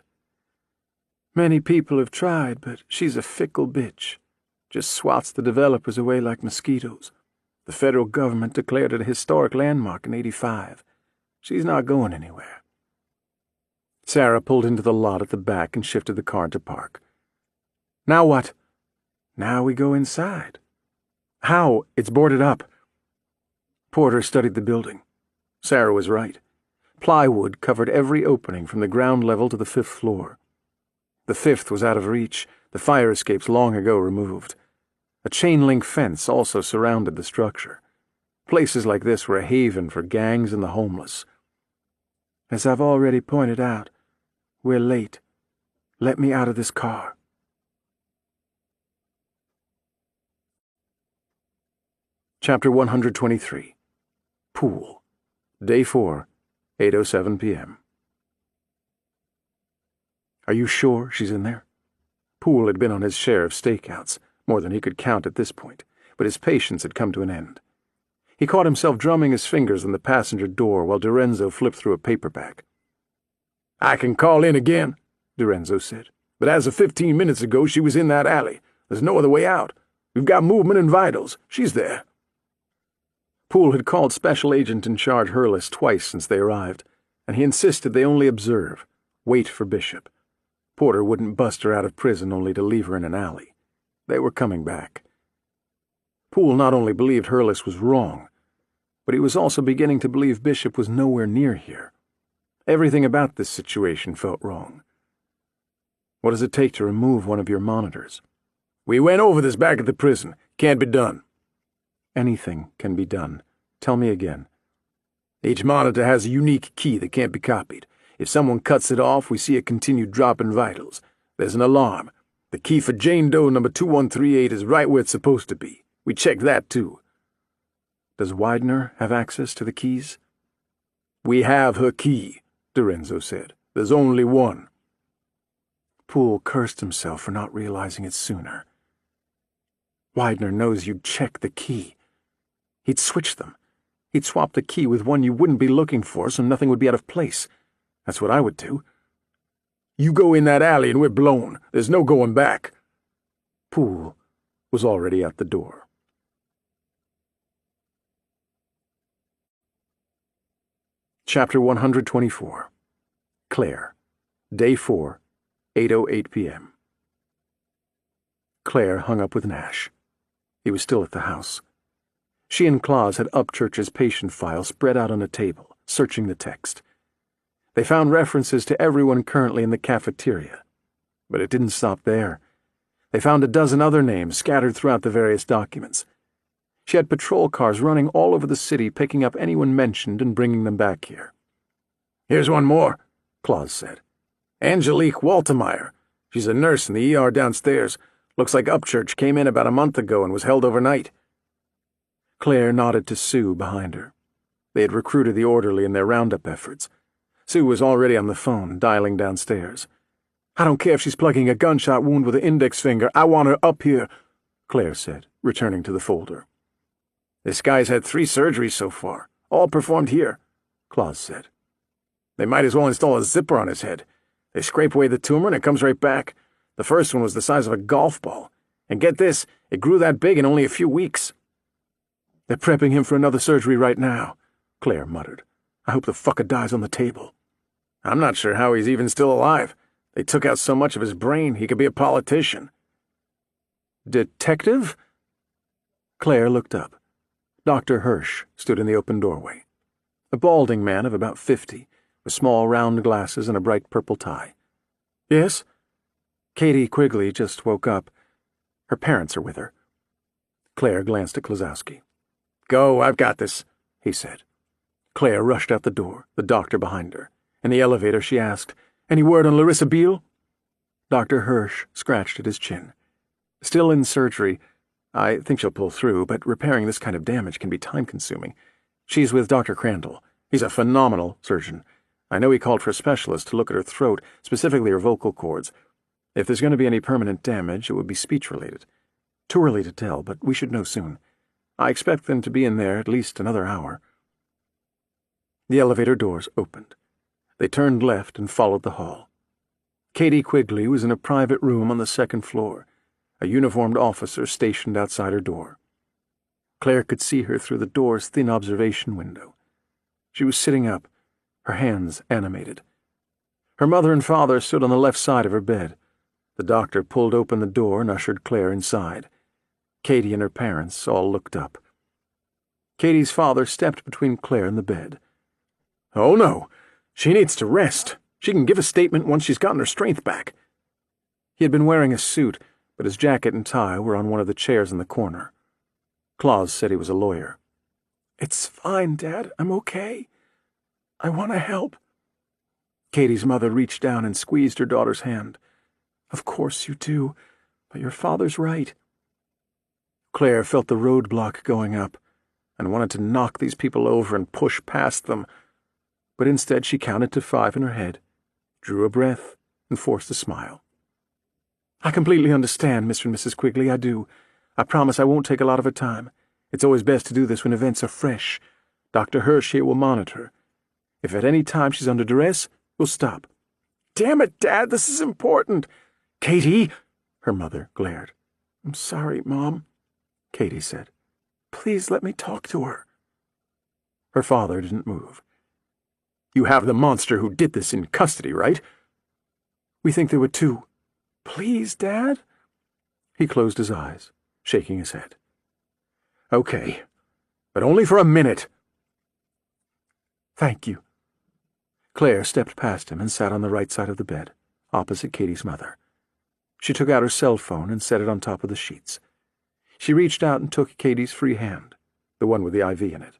"Many people have tried, but she's a fickle bitch. Just swats the developers away like mosquitoes. The federal government declared it a historic landmark in '85. She's not going anywhere." Sarah pulled into the lot at the back and shifted the car to park. "Now what?" "Now we go inside." "How? It's boarded up." Porter studied the building. Sarah was right. Plywood covered every opening from the ground level to the 5th floor. The 5th was out of reach, the fire escapes long ago removed. A chain-link fence also surrounded the structure. Places like this were a haven for gangs and the homeless. "As I've already pointed out, we're late. Let me out of this car." Chapter 123. Pool. Day 4, 8:07 p.m. "Are you sure she's in there?" Poole had been on his share of stakeouts, more than he could count at this point, but his patience had come to an end. He caught himself drumming his fingers on the passenger door while Dorenzo flipped through a paperback. "I can call in again," Dorenzo said. "But as of 15 minutes ago, she was in that alley. There's no other way out. We've got movement and vitals. She's there." Poole had called Special Agent in Charge Hurlis twice since they arrived, and he insisted they only observe, wait for Bishop. Porter wouldn't bust her out of prison only to leave her in an alley. They were coming back. Poole not only believed Hurlis was wrong, but he was also beginning to believe Bishop was nowhere near here. Everything about this situation felt wrong. "What does it take to remove one of your monitors?" "We went over this back at the prison. Can't be done." "Anything can be done. Tell me again." "Each monitor has a unique key that can't be copied. If someone cuts it off, we see a continued drop in vitals. There's an alarm. The key for Jane Doe number 2138 is right where it's supposed to be. We checked that, too." "Does Widener have access to the keys?" "We have her key," Dorenzo said. "There's only one." Poole cursed himself for not realizing it sooner. Widener knows you'd check the key. He'd switch them. He'd swap the key with one you wouldn't be looking for so nothing would be out of place. That's what I would do. You go in that alley and we're blown. There's no going back. Poole was already at the door. Chapter 124. Claire. Day 4, 8:08 p.m. Claire hung up with Nash. He was still at the house. She and Claus had Upchurch's patient file spread out on a table, searching the text. They found references to everyone currently in the cafeteria. But it didn't stop there. They found a dozen other names scattered throughout the various documents. She had patrol cars running all over the city, picking up anyone mentioned and bringing them back here. Here's one more, Claus said. Angelique Waltemeyer. She's a nurse in the ER downstairs. Looks like Upchurch came in about a month ago and was held overnight. Claire nodded to Sue behind her. They had recruited the orderly in their roundup efforts. Sue was already on the phone, dialing downstairs. I don't care if she's plugging a gunshot wound with an index finger. I want her up here, Claire said, returning to the folder. This guy's had 3 surgeries so far, all performed here, Claus said. They might as well install a zipper on his head. They scrape away the tumor and it comes right back. The first one was the size of a golf ball. And get this, it grew that big in only a few weeks. They're prepping him for another surgery right now, Claire muttered. I hope the fucker dies on the table. I'm not sure how he's even still alive. They took out so much of his brain he could be a politician. Detective? Claire looked up. Dr. Hirsch stood in the open doorway. A balding man of about 50, with small round glasses and a bright purple tie. Yes? Katie Quigley just woke up. Her parents are with her. Claire glanced at Klazowski. Go, I've got this, he said. Claire rushed out the door, the doctor behind her. In the elevator, she asked, Any word on Larissa Beale? Dr. Hirsch scratched at his chin. Still in surgery. I think she'll pull through, but repairing this kind of damage can be time-consuming. She's with Dr. Crandall. He's a phenomenal surgeon. I know he called for a specialist to look at her throat, specifically her vocal cords. If there's going to be any permanent damage, it would be speech-related. Too early to tell, but we should know soon. I expect them to be in there at least another hour. The elevator doors opened. They turned left and followed the hall. Katie Quigley was in a private room on the second floor, a uniformed officer stationed outside her door. Claire could see her through the door's thin observation window. She was sitting up, her hands animated. Her mother and father stood on the left side of her bed. The doctor pulled open the door and ushered Claire inside. Katie and her parents all looked up. Katie's father stepped between Claire and the bed. Oh, no. She needs to rest. She can give a statement once she's gotten her strength back. He had been wearing a suit, but his jacket and tie were on one of the chairs in the corner. Claus said he was a lawyer. It's fine, Dad. I'm okay. I want to help. Katie's mother reached down and squeezed her daughter's hand. Of course you do, but your father's right. Claire felt the roadblock going up and wanted to knock these people over and push past them, but instead she counted to 5 in her head, drew a breath, and forced a smile. I completely understand, Mr. and Mrs. Quigley, I do. I promise I won't take a lot of her time. It's always best to do this when events are fresh. Dr. Hirsch here will monitor. If at any time she's under duress, we'll stop. Damn it, Dad, this is important. Katie, her mother glared. I'm sorry, Mom, Katie said. Please let me talk to her. Her father didn't move. You have the monster who did this in custody, right? We think there were 2. Please, Dad? He closed his eyes, shaking his head. Okay, but only for a minute. Thank you. Claire stepped past him and sat on the right side of the bed, opposite Katie's mother. She took out her cell phone and set it on top of the sheets. She reached out and took Katie's free hand, the one with the IV in it.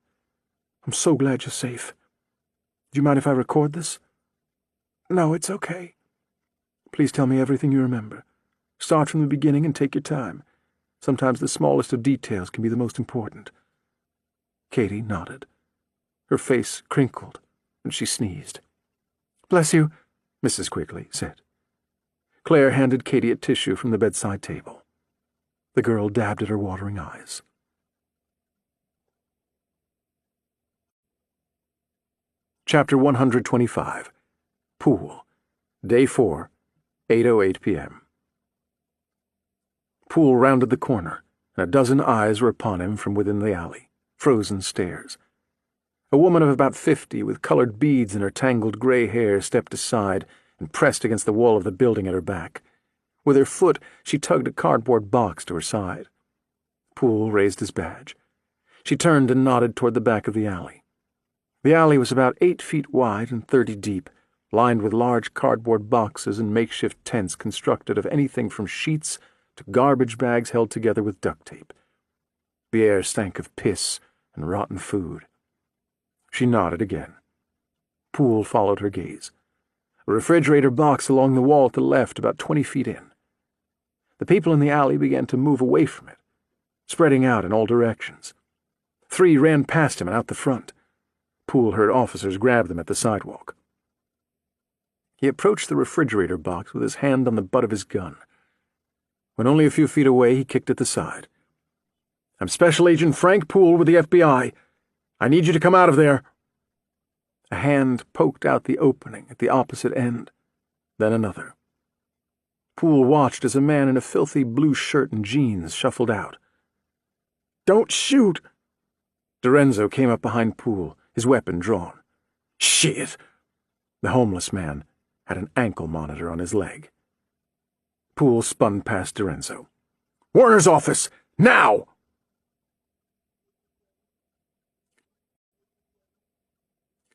I'm so glad you're safe. Do you mind if I record this? No, it's okay. Please tell me everything you remember. Start from the beginning and take your time. Sometimes the smallest of details can be the most important. Katie nodded. Her face crinkled, and she sneezed. Bless you, Mrs. Quigley said. Claire handed Katie a tissue from the bedside table. The girl dabbed at her watering eyes. Chapter 125. Pool. Day 4, 8:08 p.m. Pool rounded the corner, and a dozen eyes were upon him from within the alley, frozen stares. A woman of about 50, with colored beads in her tangled gray hair, stepped aside and pressed against the wall of the building at her back. With her foot, she tugged a cardboard box to her side. Poole raised his badge. She turned and nodded toward the back of the alley. The alley was about 8 feet wide and 30 deep, lined with large cardboard boxes and makeshift tents constructed of anything from sheets to garbage bags held together with duct tape. The air stank of piss and rotten food. She nodded again. Poole followed her gaze. A refrigerator box along the wall to the left, about 20 feet in. The people in the alley began to move away from it, spreading out in all directions. 3 ran past him and out the front. Poole heard officers grab them at the sidewalk. He approached the refrigerator box with his hand on the butt of his gun. When only a few feet away, he kicked it aside. "I'm Special Agent Frank Poole with the FBI. I need you to come out of there." A hand poked out the opening at the opposite end, then another. Poole watched as a man in a filthy blue shirt and jeans shuffled out. "Don't shoot!" Dorenzo came up behind Poole, his weapon drawn. "Shit!" The homeless man had an ankle monitor on his leg. Poole spun past Dorenzo. "Warner's office! Now!"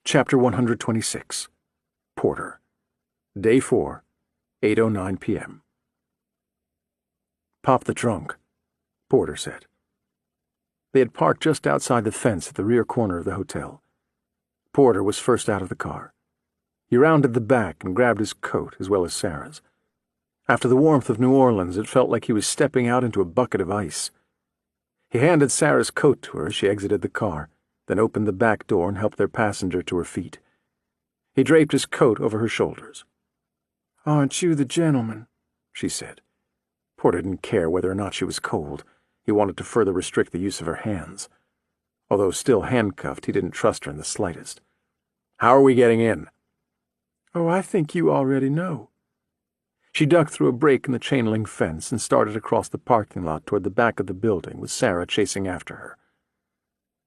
Chapter 126. Porter. Day 4, 8:09 p.m. "Pop the trunk," Porter said. They had parked just outside the fence at the rear corner of the hotel. Porter was first out of the car. He rounded the back and grabbed his coat as well as Sarah's. After the warmth of New Orleans, it felt like he was stepping out into a bucket of ice. He handed Sarah's coat to her as she exited the car, then opened the back door and helped their passenger to her feet. He draped his coat over her shoulders. "Aren't you the gentleman?" she said. Porter didn't care whether or not she was cold. He wanted to further restrict the use of her hands. Although still handcuffed, he didn't trust her in the slightest. "How are we getting in?" "Oh, I think you already know." She ducked through a break in the chain-link fence and started across the parking lot toward the back of the building, with Sarah chasing after her.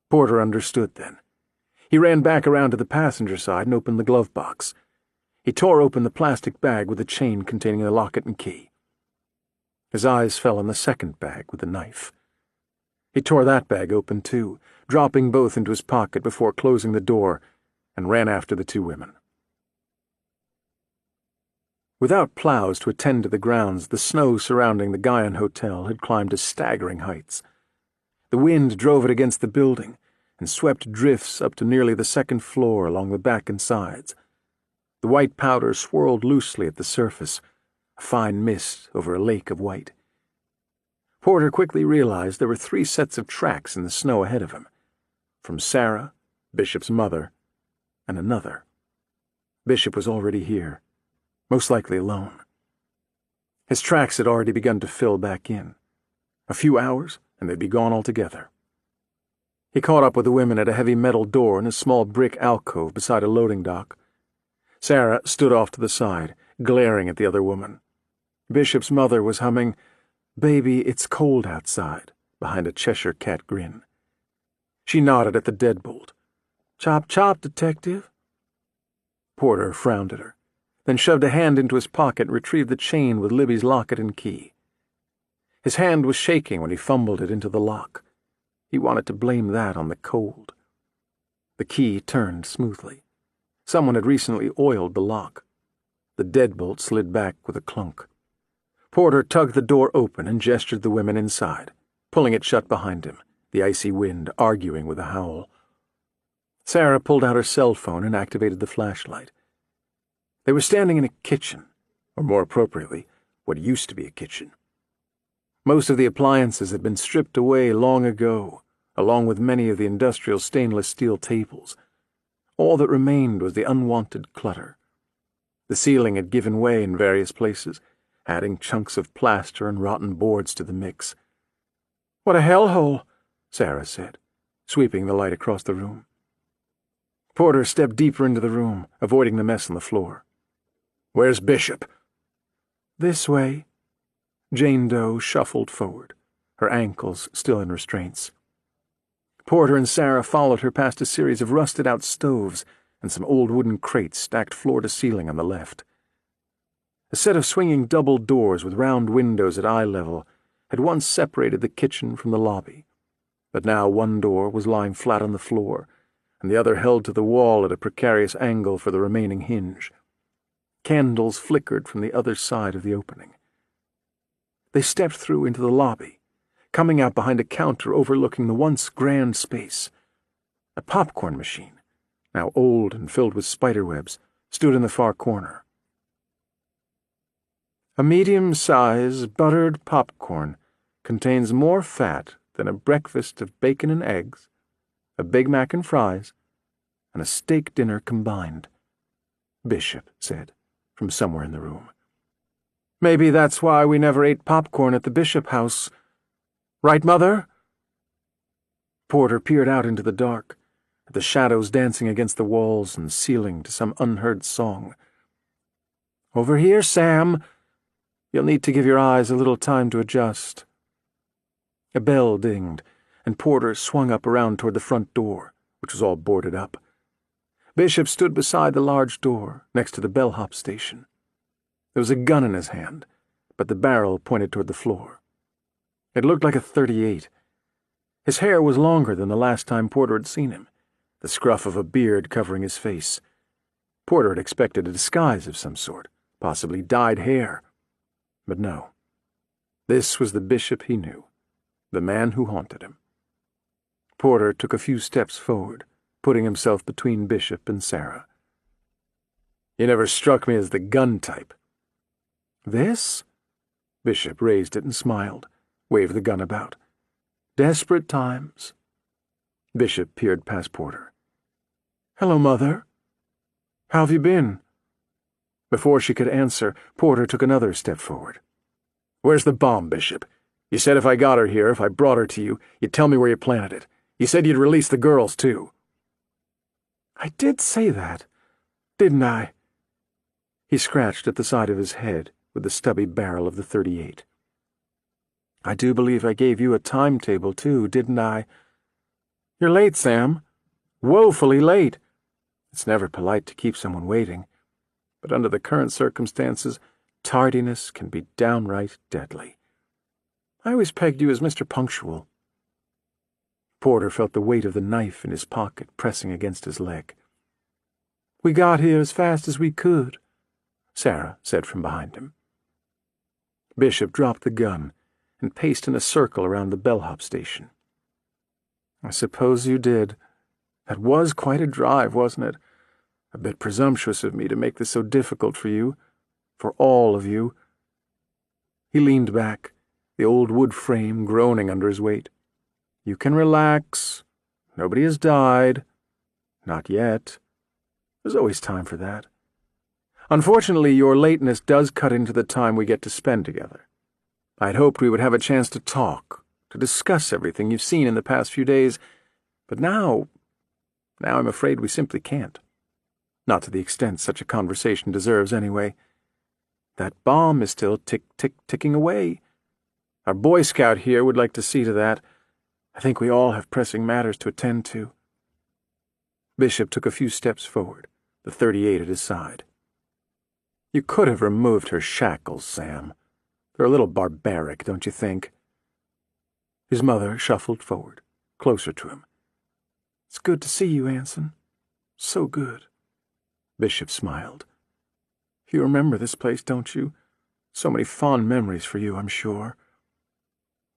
Porter understood then. He ran back around to the passenger side and opened the glove box. He tore open the plastic bag with the chain containing the locket and key. His eyes fell on the second bag with the knife. He tore that bag open too, dropping both into his pocket before closing the door, and ran after the 2 women. Without plows to attend to the grounds, the snow surrounding the Guyan Hotel had climbed to staggering heights. The wind drove it against the building and swept drifts up to nearly the 2nd floor along the back and sides. The white powder swirled loosely at the surface, a fine mist over a lake of white. Porter quickly realized there were 3 sets of tracks in the snow ahead of him, from Sarah, Bishop's mother, and another. Bishop was already here, most likely alone. His tracks had already begun to fill back in. A few hours, and they'd be gone altogether. He caught up with the women at a heavy metal door in a small brick alcove beside a loading dock. Sarah stood off to the side, glaring at the other woman. Bishop's mother was humming, "Baby, it's cold outside," behind a Cheshire cat grin. She nodded at the deadbolt. "Chop, chop, detective." Porter frowned at her, then shoved a hand into his pocket and retrieved the chain with Libby's locket and key. His hand was shaking when he fumbled it into the lock. He wanted to blame that on the cold. The key turned smoothly. Someone had recently oiled the lock. The deadbolt slid back with a clunk. Porter tugged the door open and gestured the women inside, pulling it shut behind him, the icy wind arguing with a howl. Sarah pulled out her cell phone and activated the flashlight. They were standing in a kitchen, or more appropriately, what used to be a kitchen. Most of the appliances had been stripped away long ago, along with many of the industrial stainless steel tables. All that remained was the unwanted clutter. The ceiling had given way in various places, adding chunks of plaster and rotten boards to the mix. What a hellhole, Sarah said, sweeping the light across the room. Porter stepped deeper into the room, avoiding the mess on the floor. Where's Bishop? This way. Jane Doe shuffled forward, her ankles still in restraints. Porter and Sarah followed her past a series of rusted-out stoves and some old wooden crates stacked floor to ceiling on the left. A set of swinging double doors with round windows at eye level had once separated the kitchen from the lobby, but now one door was lying flat on the floor, and the other held to the wall at a precarious angle for the remaining hinge. Candles flickered from the other side of the opening. They stepped through into the lobby, coming out behind a counter overlooking the once grand space. A popcorn machine, now old and filled with spiderwebs, stood in the far corner. A medium-size buttered popcorn contains more fat than a breakfast of bacon and eggs, a Big Mac and fries, and a steak dinner combined, Bishop said from somewhere in the room. Maybe that's why we never ate popcorn at the Bishop house. Right, Mother? Porter peered out into the dark, at the shadows dancing against the walls and ceiling to some unheard song. Over here, Sam. You'll need to give your eyes a little time to adjust. A bell dinged, and Porter swung up around toward the front door, which was all boarded up. Bishop stood beside the large door, next to the bellhop station. There was a gun in his hand, but the barrel pointed toward the floor. It looked like a .38. His hair was longer than the last time Porter had seen him, the scruff of a beard covering his face. Porter had expected a disguise of some sort, possibly dyed hair. But no. This was the Bishop he knew, the man who haunted him. Porter took a few steps forward, putting himself between Bishop and Sarah. You never struck me as the gun type. This? Bishop raised it and smiled, waved the gun about. Desperate times. Bishop peered past Porter. Hello, Mother. How have you been? Before she could answer, Porter took another step forward. Where's the bomb, Bishop? You said if I got her here, if I brought her to you, you'd tell me where you planted it. You said you'd release the girls, too. I did say that, didn't I? He scratched at the side of his head with the stubby barrel of the .38. I do believe I gave you a timetable, too, didn't I? You're late, Sam. Woefully late. It's never polite to keep someone waiting, but under the current circumstances, tardiness can be downright deadly. I always pegged you as Mr. Punctual. Porter felt the weight of the knife in his pocket pressing against his leg. We got here as fast as we could, Sarah said from behind him. Bishop dropped the gun and paced in a circle around the bellhop station. I suppose you did. That was quite a drive, wasn't it? A bit presumptuous of me to make this so difficult for you, for all of you. He leaned back, the old wood frame groaning under his weight. You can relax. Nobody has died. Not yet. There's always time for that. Unfortunately, your lateness does cut into the time we get to spend together. I'd hoped we would have a chance to talk, to discuss everything you've seen in the past few days, but now I'm afraid we simply can't. Not to the extent such a conversation deserves, anyway. That bomb is still ticking away. Our Boy Scout here would like to see to that. I think we all have pressing matters to attend to. Bishop took a few steps forward, the .38 at his side. You could have removed her shackles, Sam. They're a little barbaric, don't you think? His mother shuffled forward, closer to him. It's good to see you, Anson. So good. Bishop smiled. You remember this place, don't you? So many fond memories for you, I'm sure.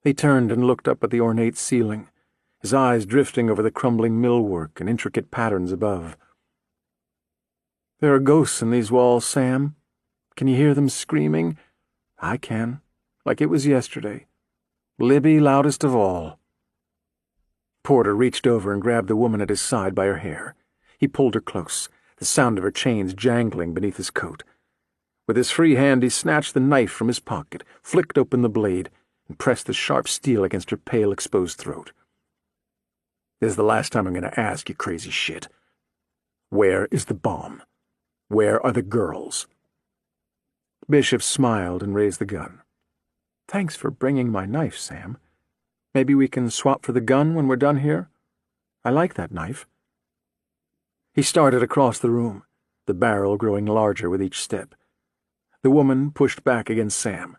He turned and looked up at the ornate ceiling, his eyes drifting over the crumbling millwork and intricate patterns above. There are ghosts in these walls, Sam. Can you hear them screaming? I can, like it was yesterday. Libby loudest of all. Porter reached over and grabbed the woman at his side by her hair. He pulled her close, the sound of her chains jangling beneath his coat. With his free hand he snatched the knife from his pocket, flicked open the blade, and pressed the sharp steel against her pale, exposed throat. "This is the last time I'm going to ask, you crazy shit. Where is the bomb? Where are the girls?" Bishop smiled and raised the gun. "Thanks for bringing my knife, Sam. Maybe we can swap for the gun when we're done here? I like that knife." He started across the room, the barrel growing larger with each step. The woman pushed back against Sam.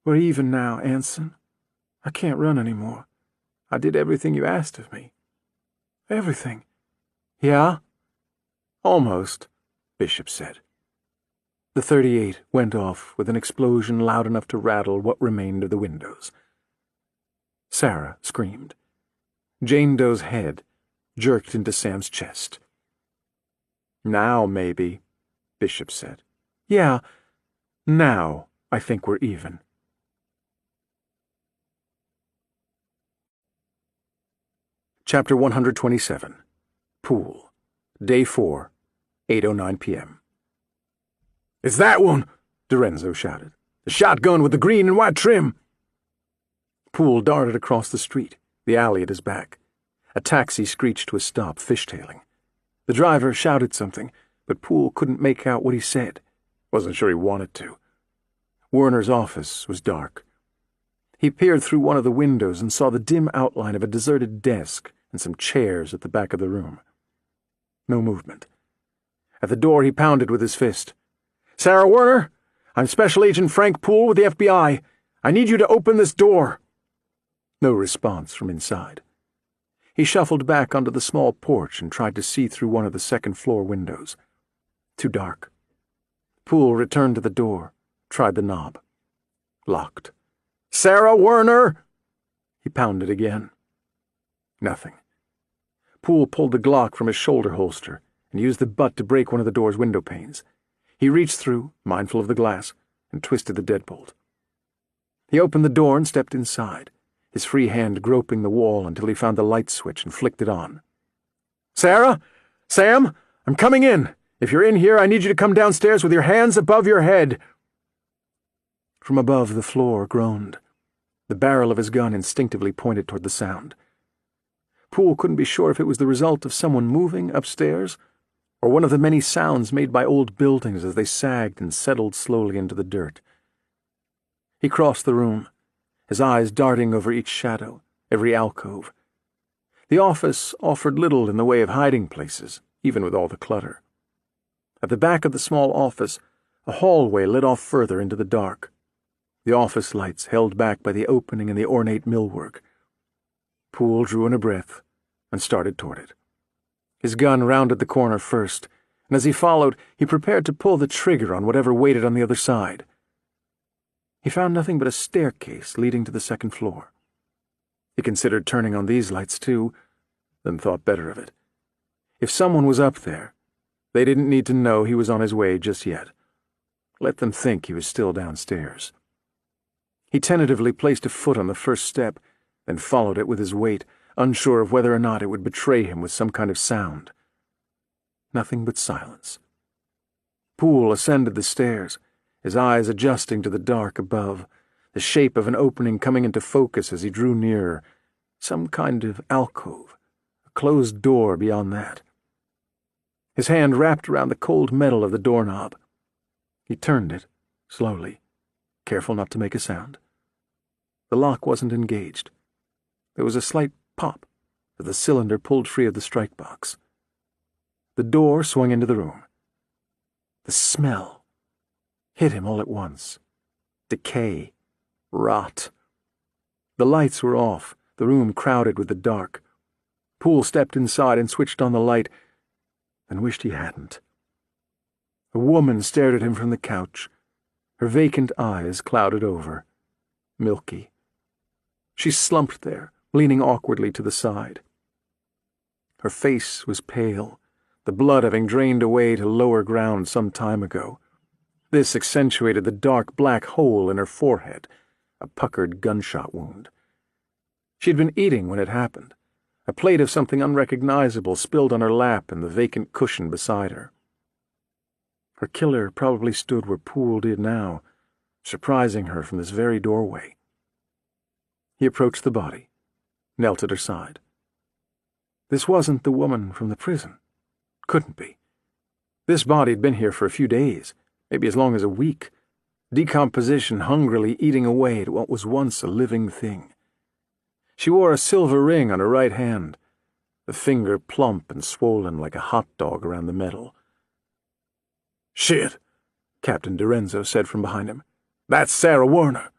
"We're even now, Anson. I can't run anymore. I did everything you asked of me." "Everything?" "Yeah?" "Almost," Bishop said. The .38 went off with an explosion loud enough to rattle what remained of the windows. Sarah screamed. Jane Doe's head jerked into Sam's chest. "Now, maybe," Bishop said. "Yeah, now I think we're even." Chapter 127. Pool. Day 4, 8:09 p.m. "It's that one!" Dorenzo shouted. "The shotgun with the green and white trim!" Poole darted across the street, the alley at his back. A taxi screeched to a stop, fishtailing. The driver shouted something, but Poole couldn't make out what he said. Wasn't sure he wanted to. Werner's office was dark. He peered through one of the windows and saw the dim outline of a deserted desk and some chairs at the back of the room. No movement. At the door he pounded with his fist. "Sarah Werner, I'm Special Agent Frank Poole with the FBI. I need you to open this door." No response from inside. He shuffled back onto the small porch and tried to see through one of the second-floor windows. Too dark. Poole returned to the door, tried the knob. Locked. "Sarah Werner!" He pounded again. Nothing. Poole pulled the Glock from his shoulder holster and used the butt to break one of the door's window panes. He reached through, mindful of the glass, and twisted the deadbolt. He opened the door and stepped inside, his free hand groping the wall until he found the light switch and flicked it on. "Sarah? Sam? I'm coming in. If you're in here, I need you to come downstairs with your hands above your head." From above, the floor groaned. The barrel of his gun instinctively pointed toward the sound. Poole couldn't be sure if it was the result of someone moving upstairs or one of the many sounds made by old buildings as they sagged and settled slowly into the dirt. He crossed the room, his eyes darting over each shadow, every alcove. The office offered little in the way of hiding places, even with all the clutter. At the back of the small office, a hallway led off further into the dark, the office lights held back by the opening in the ornate millwork. Poole drew in a breath and started toward it. His gun rounded the corner first, and as he followed, he prepared to pull the trigger on whatever waited on the other side. He found nothing but a staircase leading to the second floor. He considered turning on these lights too, then thought better of it. If someone was up there, they didn't need to know he was on his way just yet. Let them think he was still downstairs. He tentatively placed a foot on the first step, then followed it with his weight, unsure of whether or not it would betray him with some kind of sound. Nothing but silence. Poole ascended the stairs, his eyes adjusting to the dark above, the shape of an opening coming into focus as he drew nearer, some kind of alcove, a closed door beyond that. His hand wrapped around the cold metal of the doorknob. He turned it, slowly, careful not to make a sound. The lock wasn't engaged. There was a slight pop as the cylinder pulled free of the strike box. The door swung into the room. The smell hit him all at once. Decay. Rot. The lights were off, the room crowded with the dark. Poole stepped inside and switched on the light, and wished he hadn't. A woman stared at him from the couch, her vacant eyes clouded over, milky. She slumped there, leaning awkwardly to the side. Her face was pale, the blood having drained away to lower ground some time ago. This accentuated the dark black hole in her forehead, a puckered gunshot wound. She'd been eating when it happened. A plate of something unrecognizable spilled on her lap and the vacant cushion beside her. Her killer probably stood where Poole did now, surprising her from this very doorway. He approached the body, knelt at her side. This wasn't the woman from the prison. Couldn't be. This body had been here for a few days, maybe as long as a week. Decomposition hungrily eating away at what was once a living thing. She wore a silver ring on her right hand, the finger plump and swollen like a hot dog around the metal. "Shit," Captain Dorenzo said from behind him. "That's Sarah Warner."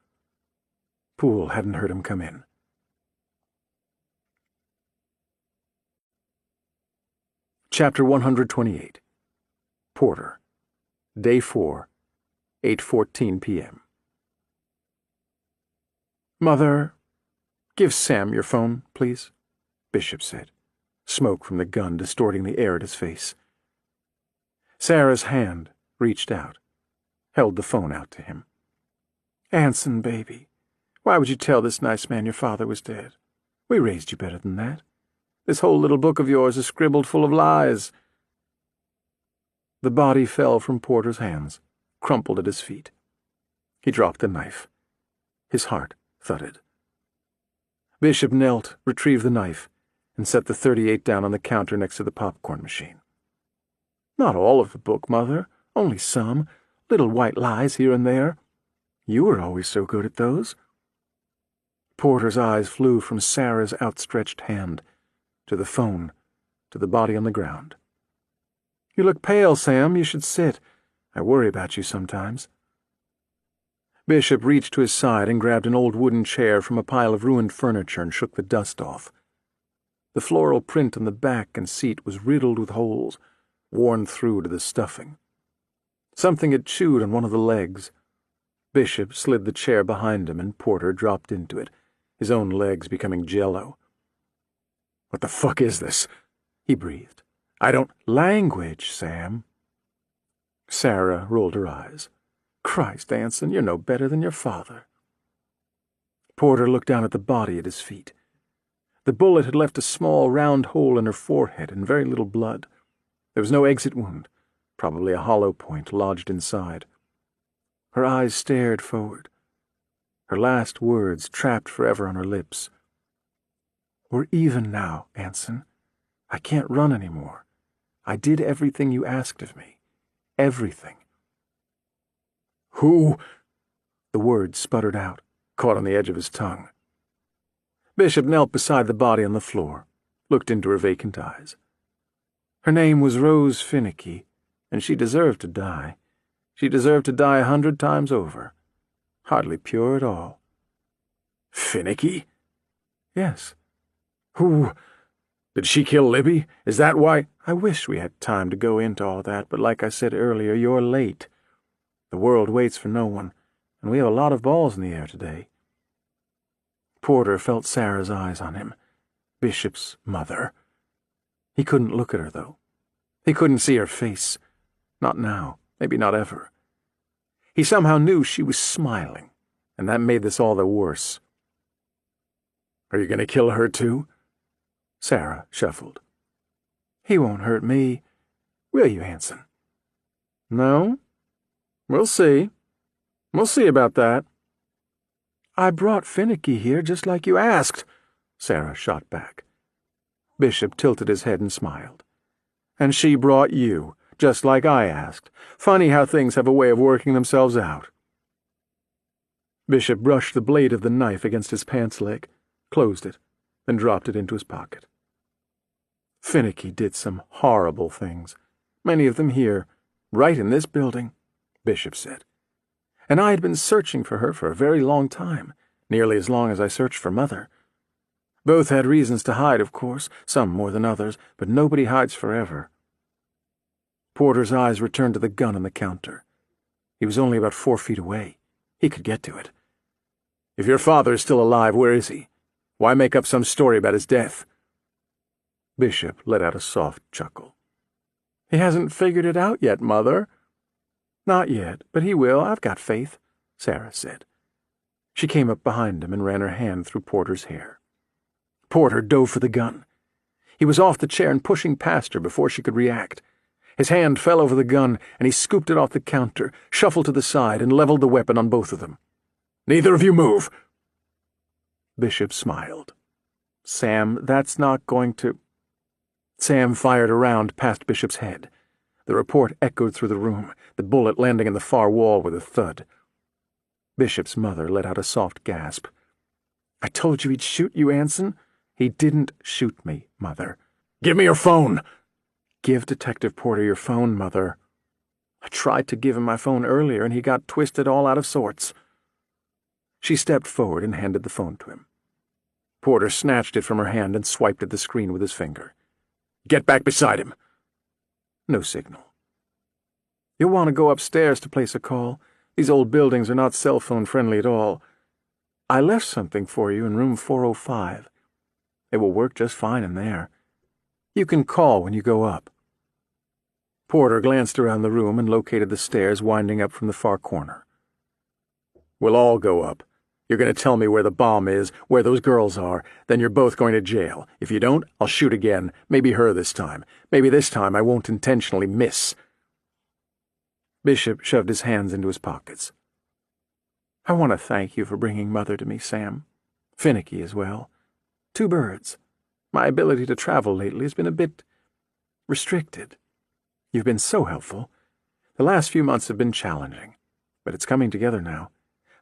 Poole hadn't heard him come in. Chapter 128. Porter. Day 4, 8:14 p.m. "Mother, give Sam your phone, please," Bishop said, smoke from the gun distorting the air at his face. Sarah's hand reached out, held the phone out to him. "Anson, baby, why would you tell this nice man your father was dead? We raised you better than that. This whole little book of yours is scribbled full of lies." The body fell from Porter's hands, crumpled at his feet. He dropped the knife. His heart thudded. Bishop knelt, retrieved the knife, and set the .38 down on the counter next to the popcorn machine. "Not all of the book, Mother. Only some. Little white lies here and there. You were always so good at those." Porter's eyes flew from Sarah's outstretched hand to the phone, to the body on the ground. "You look pale, Sam. You should sit. I worry about you sometimes." Bishop reached to his side and grabbed an old wooden chair from a pile of ruined furniture and shook the dust off. The floral print on the back and seat was riddled with holes, worn through to the stuffing. Something had chewed on one of the legs. Bishop slid the chair behind him and Porter dropped into it, his own legs becoming jello. "What the fuck is this?" he breathed. "I don't—" "Language, Sam." Sarah rolled her eyes. "Christ, Anson, you're no better than your father." Porter looked down at the body at his feet. The bullet had left a small, round hole in her forehead and very little blood. There was no exit wound, probably a hollow point lodged inside. Her eyes stared forward. Her last words trapped forever on her lips. "We're even now, Anson. I can't run anymore. I did everything you asked of me. Everything." "Who—" The words sputtered out, caught on the edge of his tongue. Bishop knelt beside the body on the floor, looked into her vacant eyes. "Her name was Rose Finicky, and she deserved to die. She deserved to die 100 times over. Hardly pure at all." "Finicky?" "Yes." "Who— Did she kill Libby? Is that why—" "I wish we had time to go into all that, but like I said earlier, you're late. The world waits for no one, and we have a lot of balls in the air today." Porter felt Sarah's eyes on him. Bishop's mother. He couldn't look at her, though. He couldn't see her face. Not now, maybe not ever. He somehow knew she was smiling, and that made this all the worse. "Are you going to kill her, too?" Sarah shuffled. "He won't hurt me. Will you, Anson?" "No. We'll see. We'll see about that." "I brought Finicky here just like you asked," Sarah shot back. Bishop tilted his head and smiled. "And she brought you, just like I asked. Funny how things have a way of working themselves out." Bishop brushed the blade of the knife against his pants leg, closed it, then dropped it into his pocket. "Finicky did some horrible things, many of them here, right in this building," Bishop said. "And I had been searching for her for a very long time, nearly as long as I searched for Mother. Both had reasons to hide, of course, some more than others, but nobody hides forever." Porter's eyes returned to the gun on the counter. He was only about 4 feet away. He could get to it. "If your father is still alive, where is he? Why make up some story about his death?" Bishop let out a soft chuckle. "He hasn't figured it out yet, Mother." "Not yet, but he will. I've got faith," Sarah said. She came up behind him and ran her hand through Porter's hair. Porter dove for the gun. He was off the chair and pushing past her before she could react. His hand fell over the gun, and he scooped it off the counter, shuffled to the side, and leveled the weapon on both of them. "Neither of you move!" Bishop smiled. Sam, that's not going to... Sam fired a round past Bishop's head. The report echoed through the room, the bullet landing in the far wall with a thud. Bishop's mother let out a soft gasp. I told you he'd shoot you, Anson. He didn't shoot me, Mother. Give me your phone! Give Detective Porter your phone, Mother. I tried to give him my phone earlier, and he got twisted all out of sorts. She stepped forward and handed the phone to him. Porter snatched it from her hand and swiped at the screen with his finger. Get back beside him. No signal. You'll want to go upstairs to place a call. These old buildings are not cell phone friendly at all. I left something for you in room 405. It will work just fine in there. You can call when you go up. Porter glanced around the room and located the stairs winding up from the far corner. We'll all go up. You're going to tell me where the bomb is, where those girls are, then you're both going to jail. If you don't, I'll shoot again. Maybe her this time. Maybe this time I won't intentionally miss. Bishop shoved his hands into his pockets. I want to thank you for bringing Mother to me, Sam. Finicky as well. Two birds. My ability to travel lately has been a bit restricted. You've been so helpful. The last few months have been challenging, but it's coming together now.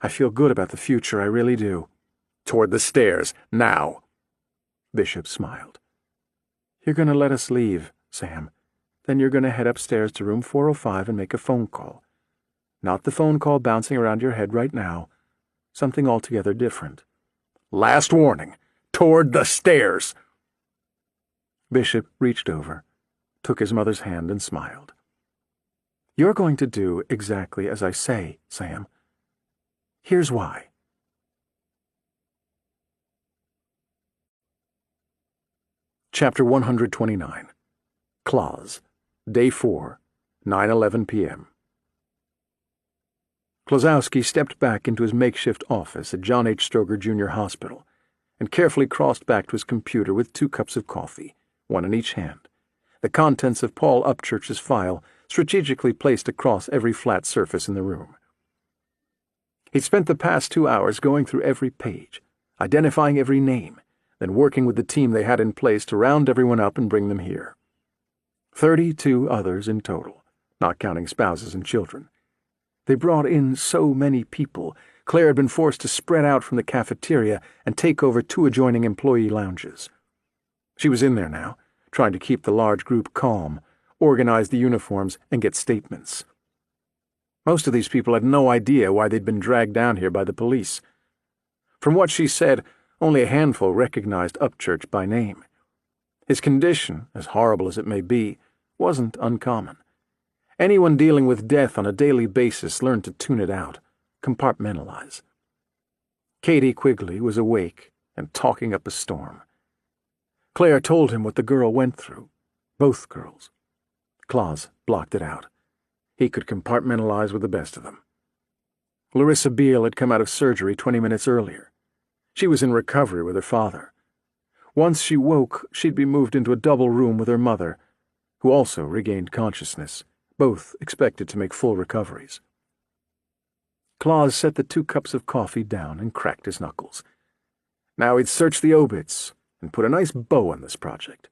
I feel good about the future, I really do. Toward the stairs, now. Bishop smiled. You're going to let us leave, Sam. Then you're going to head upstairs to room 405 and make a phone call. Not the phone call bouncing around your head right now. Something altogether different. Last warning. Toward the stairs. Bishop reached over, took his mother's hand and smiled. You're going to do exactly as I say, Sam. Here's why. Chapter 129. Claus. Day 4, 9:11 p.m. Klozowski stepped back into his makeshift office at John H. Stroger Jr. Hospital and carefully crossed back to his computer with 2 cups of coffee, one in each hand, the contents of Paul Upchurch's file strategically placed across every flat surface in the room. He'd spent the past 2 hours going through every page, identifying every name, then working with the team they had in place to round everyone up and bring them here. 32 others in total, not counting spouses and children. They brought in so many people, Claire had been forced to spread out from the cafeteria and take over 2 adjoining employee lounges. She was in there now, trying to keep the large group calm, organize the uniforms, and get statements. Most of these people had no idea why they'd been dragged down here by the police. From what she said, only a handful recognized Upchurch by name. His condition, as horrible as it may be, wasn't uncommon. Anyone dealing with death on a daily basis learned to tune it out, compartmentalize. Katie Quigley was awake and talking up a storm. Claire told him what the girl went through, both girls. Claus blocked it out. He could compartmentalize with the best of them. Larissa Beale had come out of surgery 20 minutes earlier. She was in recovery with her father. Once she woke, she'd be moved into a double room with her mother, who also regained consciousness, both expected to make full recoveries. Claus set the 2 cups of coffee down and cracked his knuckles. Now he'd search the obits and put a nice bow on this project.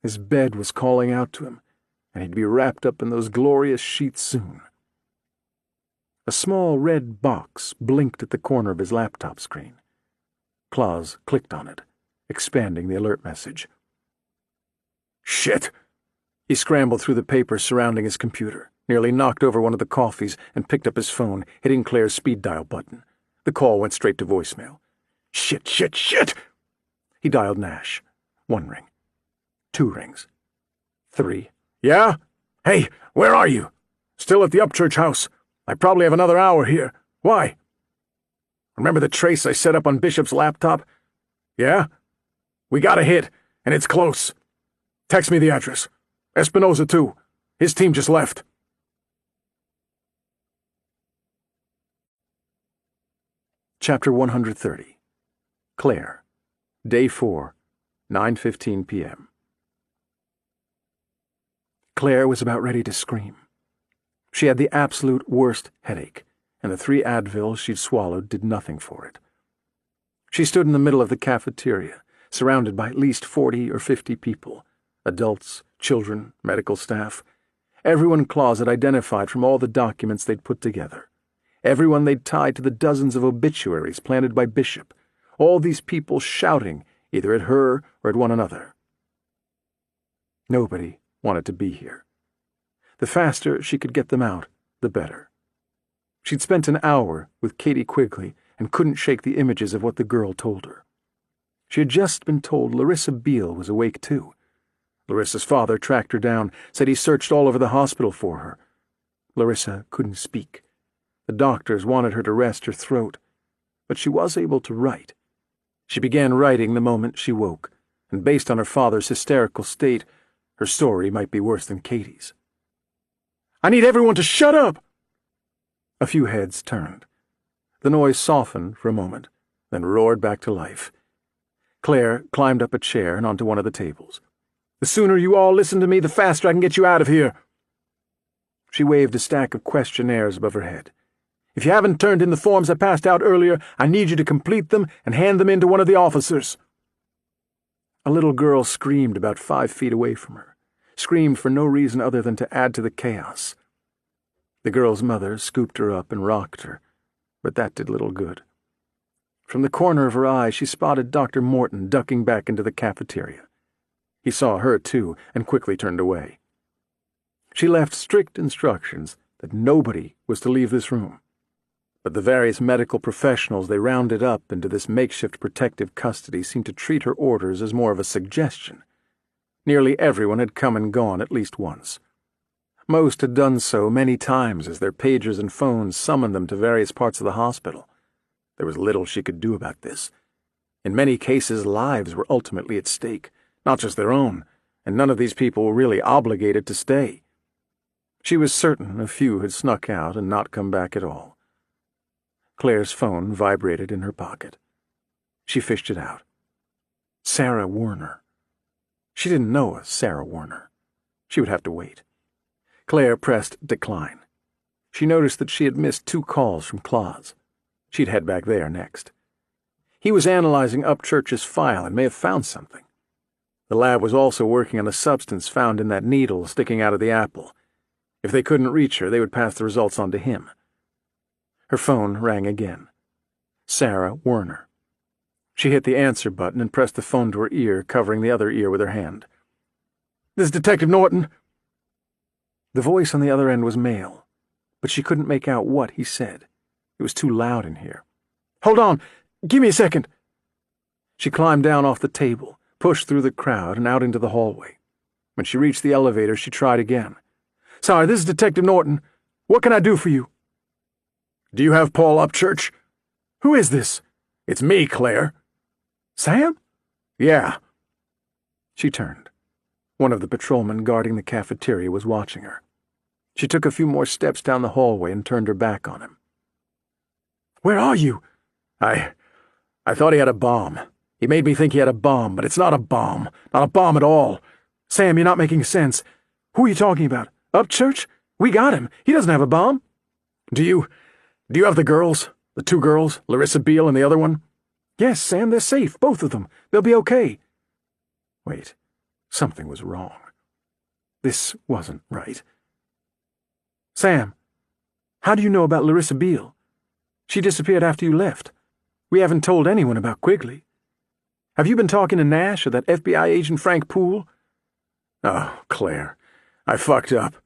His bed was calling out to him, and he'd be wrapped up in those glorious sheets soon. A small red box blinked at the corner of his laptop screen. Claus clicked on it, expanding the alert message. Shit! He scrambled through the papers surrounding his computer, nearly knocked over one of the coffees, and picked up his phone, hitting Claire's speed dial button. The call went straight to voicemail. Shit, shit, shit! He dialed Nash. 1 ring. 2 rings. 3. Yeah? Hey, where are you? Still at the Upchurch house. I probably have another hour here. Why? Remember the trace I set up on Bishop's laptop? Yeah? We got a hit, and it's close. Text me the address. Espinosa, too. His team just left. Chapter 130. Claire. Day 4, 9:15 p.m. Claire was about ready to scream. She had the absolute worst headache, and the 3 Advils she'd swallowed did nothing for it. She stood in the middle of the cafeteria, surrounded by at least 40 or 50 people, adults, children, medical staff, everyone Closet identified from all the documents they'd put together, everyone they'd tied to the dozens of obituaries planted by Bishop, all these people shouting either at her or at one another. Nobody wanted to be here. The faster she could get them out, the better. She'd spent an hour with Katie Quigley and couldn't shake the images of what the girl told her. She had just been told Larissa Beale was awake too. Larissa's father tracked her down, said he searched all over the hospital for her. Larissa couldn't speak. The doctors wanted her to rest her throat, but she was able to write. She began writing the moment she woke, and based on her father's hysterical state, her story might be worse than Katie's. "I need everyone to shut up!" A few heads turned. The noise softened for a moment, then roared back to life. Claire climbed up a chair and onto one of the tables. "The sooner you all listen to me, the faster I can get you out of here." She waved a stack of questionnaires above her head. "If you haven't turned in the forms I passed out earlier, I need you to complete them and hand them in to one of the officers." A little girl screamed about 5 feet away from her, screamed for no reason other than to add to the chaos. The girl's mother scooped her up and rocked her, but that did little good. From the corner of her eye, she spotted Dr. Morton ducking back into the cafeteria. He saw her, too, and quickly turned away. She left strict instructions that nobody was to leave this room. But the various medical professionals they rounded up into this makeshift protective custody seemed to treat her orders as more of a suggestion. Nearly everyone had come and gone at least once. Most had done so many times as their pagers and phones summoned them to various parts of the hospital. There was little she could do about this. In many cases, lives were ultimately at stake, not just their own, and none of these people were really obligated to stay. She was certain a few had snuck out and not come back at all. Claire's phone vibrated in her pocket. She fished it out. Sarah Werner. She didn't know a Sarah Werner. She would have to wait. Claire pressed decline. She noticed that she had missed 2 calls from Claus. She'd head back there next. He was analyzing Upchurch's file and may have found something. The lab was also working on a substance found in that needle sticking out of the apple. If they couldn't reach her, they would pass the results on to him. Her phone rang again. Sarah Werner. She hit the answer button and pressed the phone to her ear, covering the other ear with her hand. "This is Detective Norton." The voice on the other end was male, but she couldn't make out what he said. It was too loud in here. "Hold on. Give me a second." She climbed down off the table, pushed through the crowd, and out into the hallway. When she reached the elevator, she tried again. "Sorry, this is Detective Norton. What can I do for you?" "Do you have Paul Upchurch?" "Who is this?" "It's me, Claire." "Sam?" "Yeah." She turned. One of the patrolmen guarding the cafeteria was watching her. She took a few more steps down the hallway and turned her back on him. "Where are you?" I thought he had a bomb. He made me think he had a bomb, but it's not a bomb. Not a bomb at all." "Sam, you're not making sense. Who are you talking about? Upchurch? We got him. He doesn't have a bomb." Do you have the girls? The 2 girls, Larissa Beale and the other one?" "Yes, Sam, they're safe, both of them. They'll be okay." Wait, something was wrong. This wasn't right. "Sam, how do you know about Larissa Beale? She disappeared after you left. We haven't told anyone about Quigley. Have you been talking to Nash or that FBI agent Frank Poole?" "Oh, Claire, I fucked up.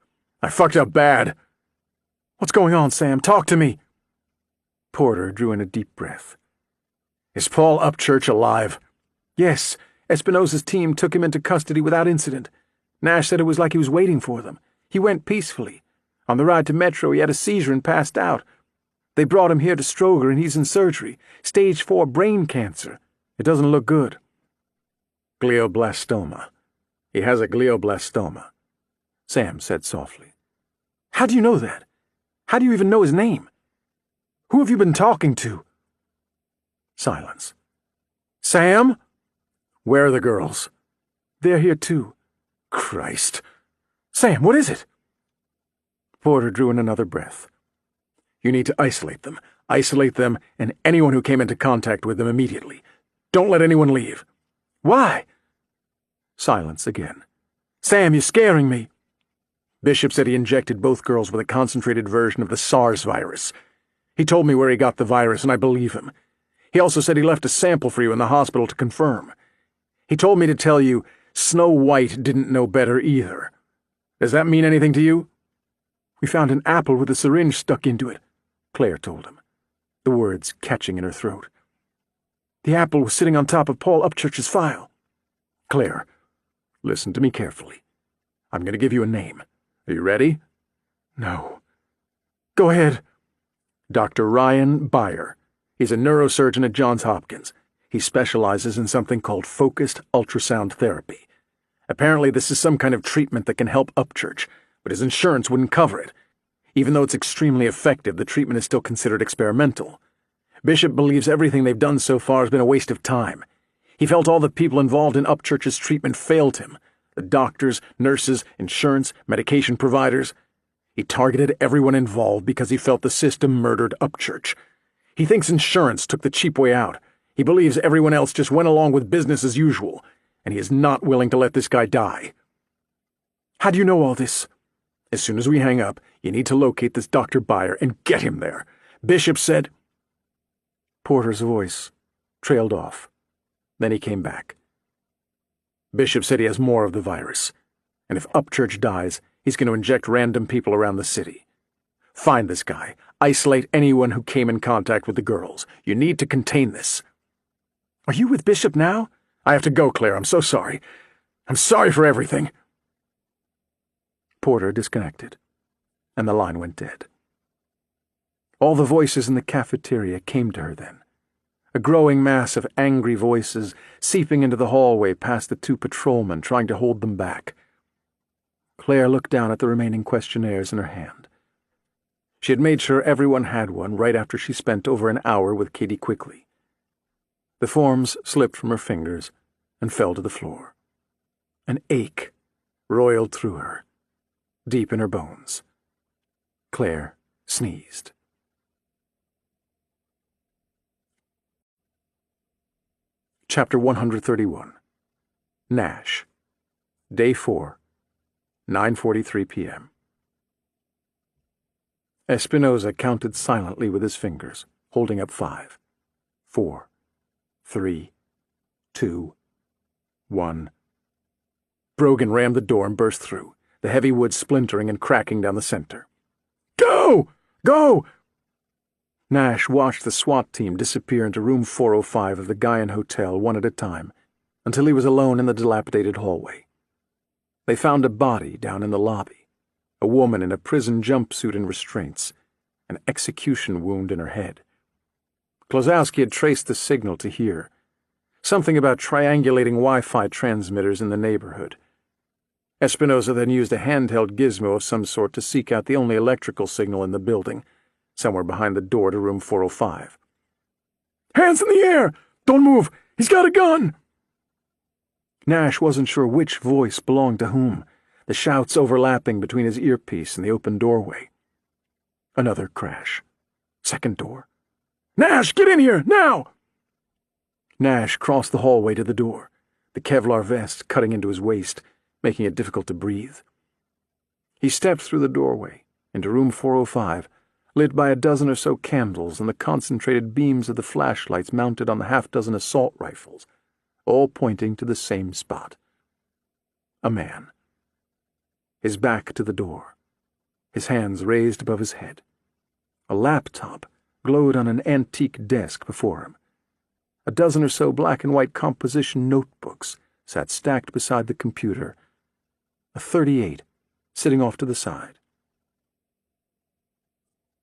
I fucked up bad." "What's going on, Sam? Talk to me." Porter drew in a deep breath. "Is Paul Upchurch alive?" "Yes. Espinosa's team took him into custody without incident. Nash said it was like he was waiting for them. He went peacefully. On the ride to Metro, he had a seizure and passed out. They brought him here to Stroger, and he's in surgery. Stage 4 brain cancer. It doesn't look good." "Glioblastoma. He has a glioblastoma," Sam said softly. "How do you know that? How do you even know his name? Who have you been talking to?" Silence. "Sam?" "Where are the girls?" "They're here too." "Christ." "Sam, what is it?" Porter drew in another breath. "You need to isolate them. Isolate them and anyone who came into contact with them immediately. Don't let anyone leave." "Why?" Silence again. "Sam, you're scaring me." Bishop said he injected both girls with a concentrated version of the SARS virus. He told me where he got the virus, and I believe him. He also said he left a sample for you in the hospital to confirm. He told me to tell you Snow White didn't know better either. Does that mean anything to you?" "We found an apple with a syringe stuck into it," Claire told him, the words catching in her throat. "The apple was sitting on top of Paul Upchurch's file." "Claire, listen to me carefully. I'm going to give you a name. Are you ready?" "No." "Go ahead." Dr. Ryan Beyer. He's a neurosurgeon at Johns Hopkins. He specializes in something called focused ultrasound therapy. Apparently this is some kind of treatment that can help Upchurch, but his insurance wouldn't cover it. Even though it's extremely effective, the treatment is still considered experimental. Bishop believes everything they've done so far has been a waste of time. He felt all the people involved in Upchurch's treatment failed him. The doctors, nurses, insurance, medication providers. He targeted everyone involved because he felt the system murdered Upchurch. He thinks insurance took the cheap way out. He believes everyone else just went along with business as usual, and he is not willing to let this guy die. "How do you know all this?" "As soon as we hang up, you need to locate this Dr. Beyer and get him there. Bishop said—" Porter's voice trailed off. Then he came back. "Bishop said he has more of the virus, and if Upchurch dies, he's going to inject random people around the city. Find this guy. Isolate anyone who came in contact with the girls. You need to contain this." "Are you with Bishop now?" "I have to go, Claire. I'm so sorry. I'm sorry for everything." Porter disconnected, and the line went dead. All the voices in the cafeteria came to her then. A growing mass of angry voices seeping into the hallway past the two patrolmen trying to hold them back. Claire looked down at the remaining questionnaires in her hand. She had made sure everyone had one right after she spent over an hour with Katie Quigley. The forms slipped from her fingers and fell to the floor. An ache roiled through her, deep in her bones. Claire sneezed. Chapter 131. Nash. Day 4. 9:43 p.m. Espinosa counted silently with his fingers, holding up 5, 4, 3, 2, 1. Brogan rammed the door and burst through, the heavy wood splintering and cracking down the center. "Go! Go!" Nash watched the SWAT team disappear into room 405 of the Guyan Hotel one at a time, until he was alone in the dilapidated hallway. They found a body down in the lobby, a woman in a prison jumpsuit and restraints, an execution wound in her head. Klozowski had traced the signal to here, something about triangulating Wi-Fi transmitters in the neighborhood. Espinosa then used a handheld gizmo of some sort to seek out the only electrical signal in the building, somewhere behind the door to room 405. "Hands in the air! Don't move! He's got a gun!" Nash wasn't sure which voice belonged to whom, the shouts overlapping between his earpiece and the open doorway. Another crash. Second door. "Nash, get in here, now!" Nash crossed the hallway to the door, the Kevlar vest cutting into his waist, making it difficult to breathe. He stepped through the doorway, into room 405, lit by a dozen or so candles and the concentrated beams of the flashlights mounted on the half-dozen assault rifles, all pointing to the same spot. A man. His back to the door, his hands raised above his head. A laptop glowed on an antique desk before him. A dozen or so black-and-white composition notebooks sat stacked beside the computer. A .38 sitting off to the side.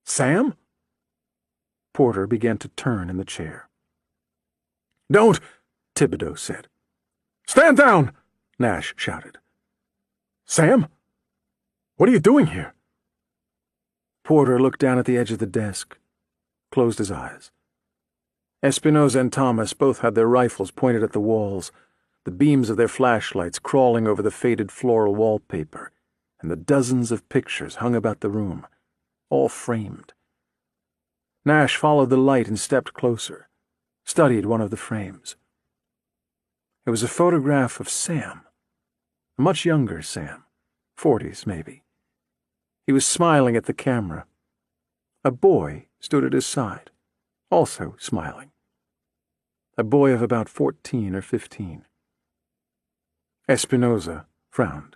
"Sam?" Porter began to turn in the chair. "Don't!" Thibodeau said. "Stand down!" Nash shouted. "Sam? What are you doing here?" Porter looked down at the edge of the desk, closed his eyes. Espinosa and Thomas both had their rifles pointed at the walls, the beams of their flashlights crawling over the faded floral wallpaper, and the dozens of pictures hung about the room, all framed. Nash followed the light and stepped closer, studied one of the frames. It was a photograph of Sam, a much younger Sam, 40s maybe. He was smiling at the camera. A boy stood at his side, also smiling. A boy of about 14 or 15. Espinosa frowned.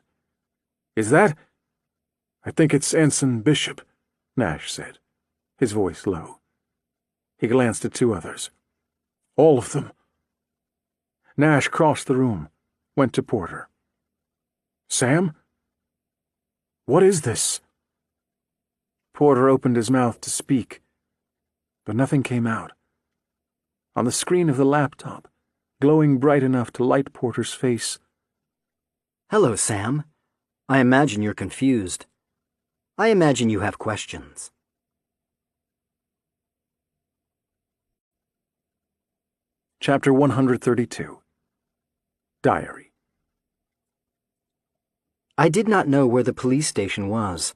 "Is that—" "I think it's Ensign Bishop," Nash said, his voice low. He glanced at two others. "All of them." Nash crossed the room, went to Porter. "Sam? What is this?" Porter opened his mouth to speak, but nothing came out. On the screen of the laptop, glowing bright enough to light Porter's face. "Hello, Sam. I imagine you're confused. I imagine you have questions." Chapter 132. Diary. I did not know where the police station was.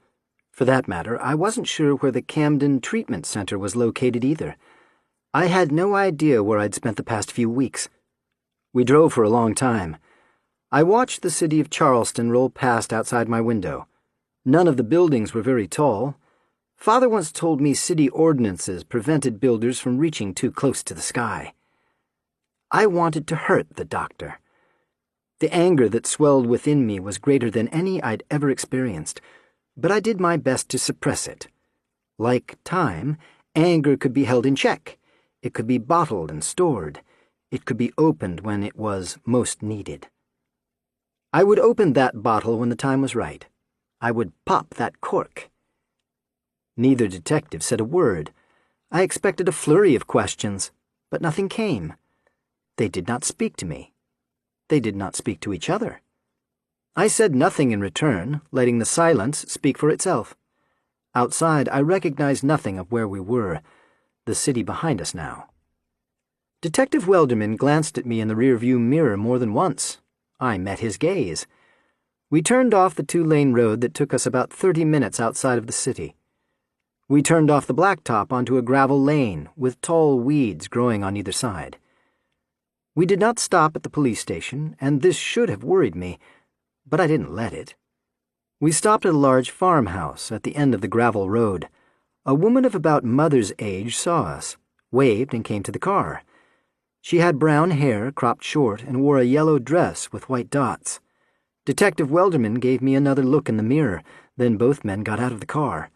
For that matter, I wasn't sure where the Camden Treatment Center was located either. I had no idea where I'd spent the past few weeks. We drove for a long time. I watched the city of Charleston roll past outside my window. None of the buildings were very tall. Father once told me city ordinances prevented builders from reaching too close to the sky. I wanted to hurt the doctor. The anger that swelled within me was greater than any I'd ever experienced, but I did my best to suppress it. Like time, anger could be held in check. It could be bottled and stored. It could be opened when it was most needed. I would open that bottle when the time was right. I would pop that cork. Neither detective said a word. I expected a flurry of questions, but nothing came. They did not speak to me. They did not speak to each other. I said nothing in return, letting the silence speak for itself. Outside, I recognized nothing of where we were, the city behind us now. Detective Welderman glanced at me in the rearview mirror more than once. I met his gaze. We turned off the two-lane road that took us about 30 minutes outside of the city. We turned off the blacktop onto a gravel lane with tall weeds growing on either side. We did not stop at the police station, and this should have worried me, but I didn't let it. We stopped at a large farmhouse at the end of the gravel road. A woman of about Mother's age saw us, waved, and came to the car. She had brown hair, cropped short, and wore a yellow dress with white dots. Detective Welderman gave me another look in the mirror, then both men got out of the car.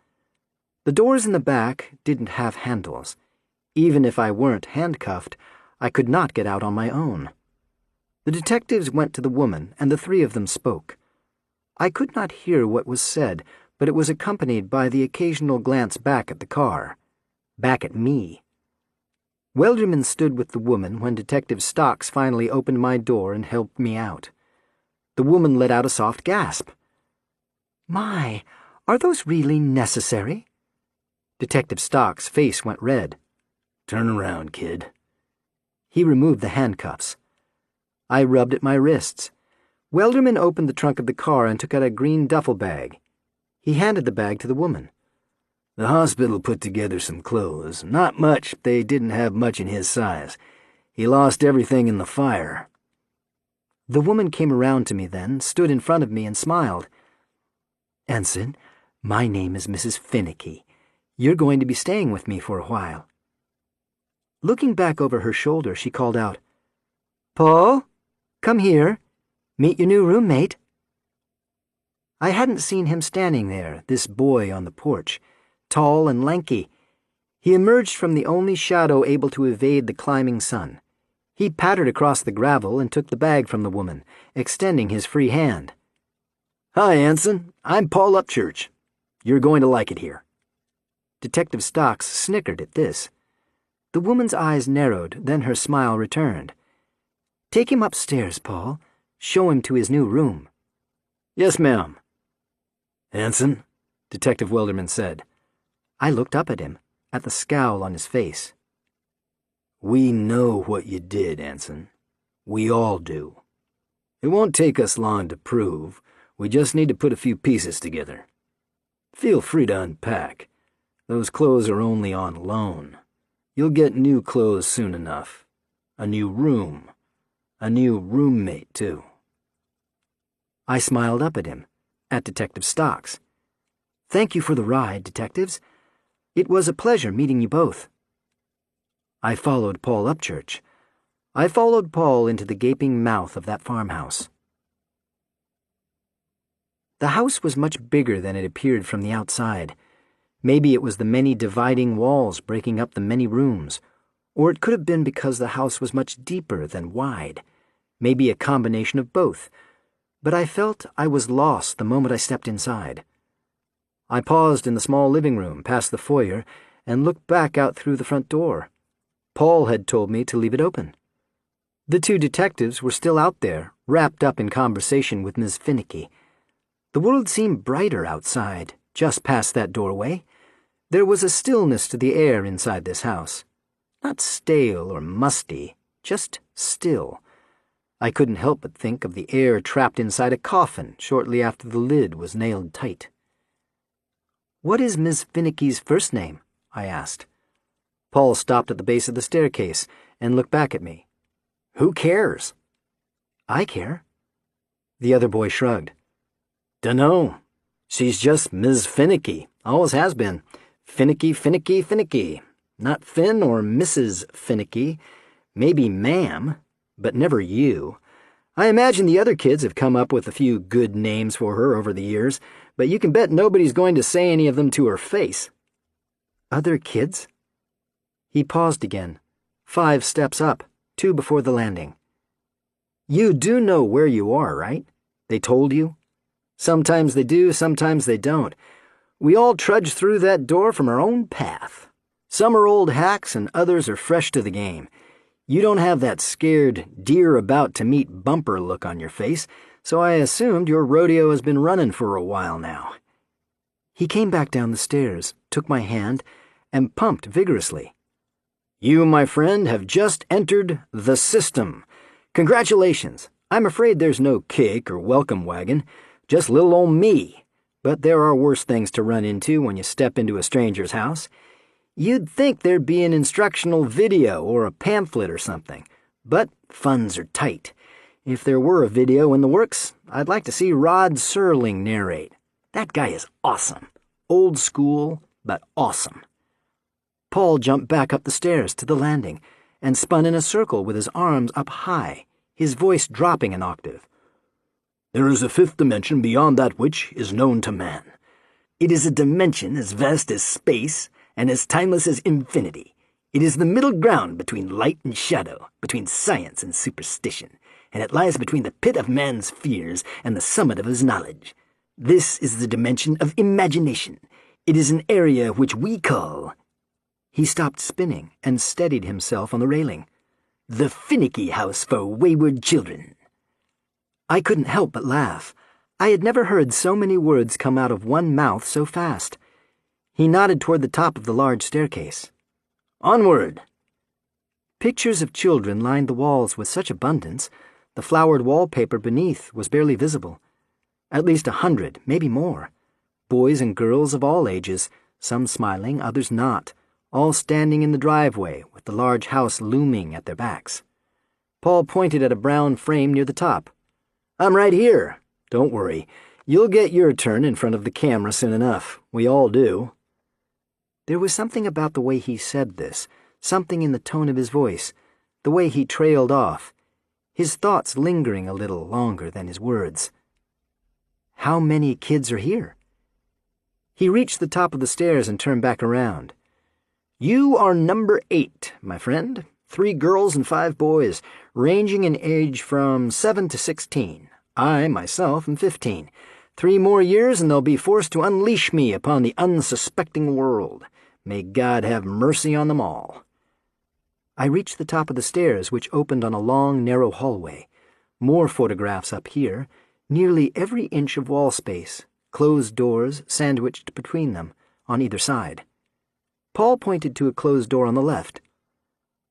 The doors in the back didn't have handles. Even if I weren't handcuffed, I could not get out on my own. The detectives went to the woman, and the three of them spoke. I could not hear what was said, but it was accompanied by the occasional glance back at the car, back at me. Welderman stood with the woman when Detective Stocks finally opened my door and helped me out. The woman let out a soft gasp. "My, are those really necessary?" Detective Stocks' face went red. "Turn around, kid." He removed the handcuffs. I rubbed at my wrists. Welderman opened the trunk of the car and took out a green duffel bag. He handed the bag to the woman. "The hospital put together some clothes. Not much, they didn't have much in his size. He lost everything in the fire." The woman came around to me then, stood in front of me, and smiled. "Ensign, my name is Mrs. Finicky. You're going to be staying with me for a while." Looking back over her shoulder, she called out, "Paul, come here. Meet your new roommate." I hadn't seen him standing there, this boy on the porch, tall and lanky. He emerged from the only shadow able to evade the climbing sun. He pattered across the gravel and took the bag from the woman, extending his free hand. "Hi, Ensign. I'm Paul Upchurch. You're going to like it here." Detective Stocks snickered at this. The woman's eyes narrowed, then her smile returned. "Take him upstairs, Paul. Show him to his new room." "Yes, ma'am." "Ensign," Detective Welderman said. I looked up at him, at the scowl on his face. "We know what you did, Ensign. We all do. It won't take us long to prove. We just need to put a few pieces together. Feel free to unpack. Those clothes are only on loan. You'll get new clothes soon enough. A new room. A new roommate, too." I smiled up at him, at Detective Stocks. "Thank you for the ride, detectives. It was a pleasure meeting you both." I followed Paul Upchurch. I followed Paul into the gaping mouth of that farmhouse. The house was much bigger than it appeared from the outside. Maybe it was the many dividing walls breaking up the many rooms, or it could have been because the house was much deeper than wide. Maybe a combination of both. But I felt I was lost the moment I stepped inside. I paused in the small living room past the foyer and looked back out through the front door. Paul had told me to leave it open. The two detectives were still out there, wrapped up in conversation with Ms. Finicky. The world seemed brighter outside, just past that doorway. There was a stillness to the air inside this house. Not stale or musty, just still. I couldn't help but think of the air trapped inside a coffin shortly after the lid was nailed tight. "What is Miss Finicky's first name?" I asked. Paul stopped at the base of the staircase and looked back at me. "Who cares?" "I care." The other boy shrugged. "Dunno. She's just Ms. Finicky. Always has been. Finicky, Finicky, Finicky. Not Finn or Mrs. Finicky. Maybe ma'am, but never you. I imagine the other kids have come up with a few good names for her over the years, but you can bet nobody's going to say any of them to her face." "Other kids?" He paused again, 5 steps up, 2 before the landing. "You do know where you are, right? They told you? Sometimes they do, sometimes they don't. We all trudge through that door from our own path. Some are old hacks and others are fresh to the game. You don't have that scared, deer-about-to-meet bumper look on your face, so I assumed your rodeo has been running for a while now." He came back down the stairs, took my hand, and pumped vigorously. "You, my friend, have just entered the system. Congratulations. I'm afraid there's no cake or welcome wagon, just little old me. But there are worse things to run into when you step into a stranger's house. You'd think there'd be an instructional video or a pamphlet or something, but funds are tight. If there were a video in the works, I'd like to see Rod Serling narrate. That guy is awesome. Old school, but awesome." Paul jumped back up the stairs to the landing and spun in a circle with his arms up high, his voice dropping an octave. "There is a 5th dimension beyond that which is known to man. It is a dimension as vast as space and as timeless as infinity. It is the middle ground between light and shadow, between science and superstition, and it lies between the pit of man's fears and the summit of his knowledge. This is the dimension of imagination. It is an area which we call—" He stopped spinning and steadied himself on the railing. "The Finicky House for Wayward Children." I couldn't help but laugh. I had never heard so many words come out of one mouth so fast. He nodded toward the top of the large staircase. "Onward!" Pictures of children lined the walls with such abundance, the flowered wallpaper beneath was barely visible. At least 100, maybe more. Boys and girls of all ages, some smiling, others not, all standing in the driveway with the large house looming at their backs. Paul pointed at a brown frame near the top. "I'm right here. Don't worry. You'll get your turn in front of the camera soon enough. We all do." There was something about the way he said this, something in the tone of his voice, the way he trailed off, his thoughts lingering a little longer than his words. "How many kids are here?" He reached the top of the stairs and turned back around. "You are number 8, my friend. 3 girls and 5 boys, ranging in age from 7 to 16. I, myself, am 15. 3 more years and they'll be forced to unleash me upon the unsuspecting world. May God have mercy on them all." I reached the top of the stairs, which opened on a long, narrow hallway. More photographs up here, nearly every inch of wall space, closed doors sandwiched between them, on either side. Paul pointed to a closed door on the left.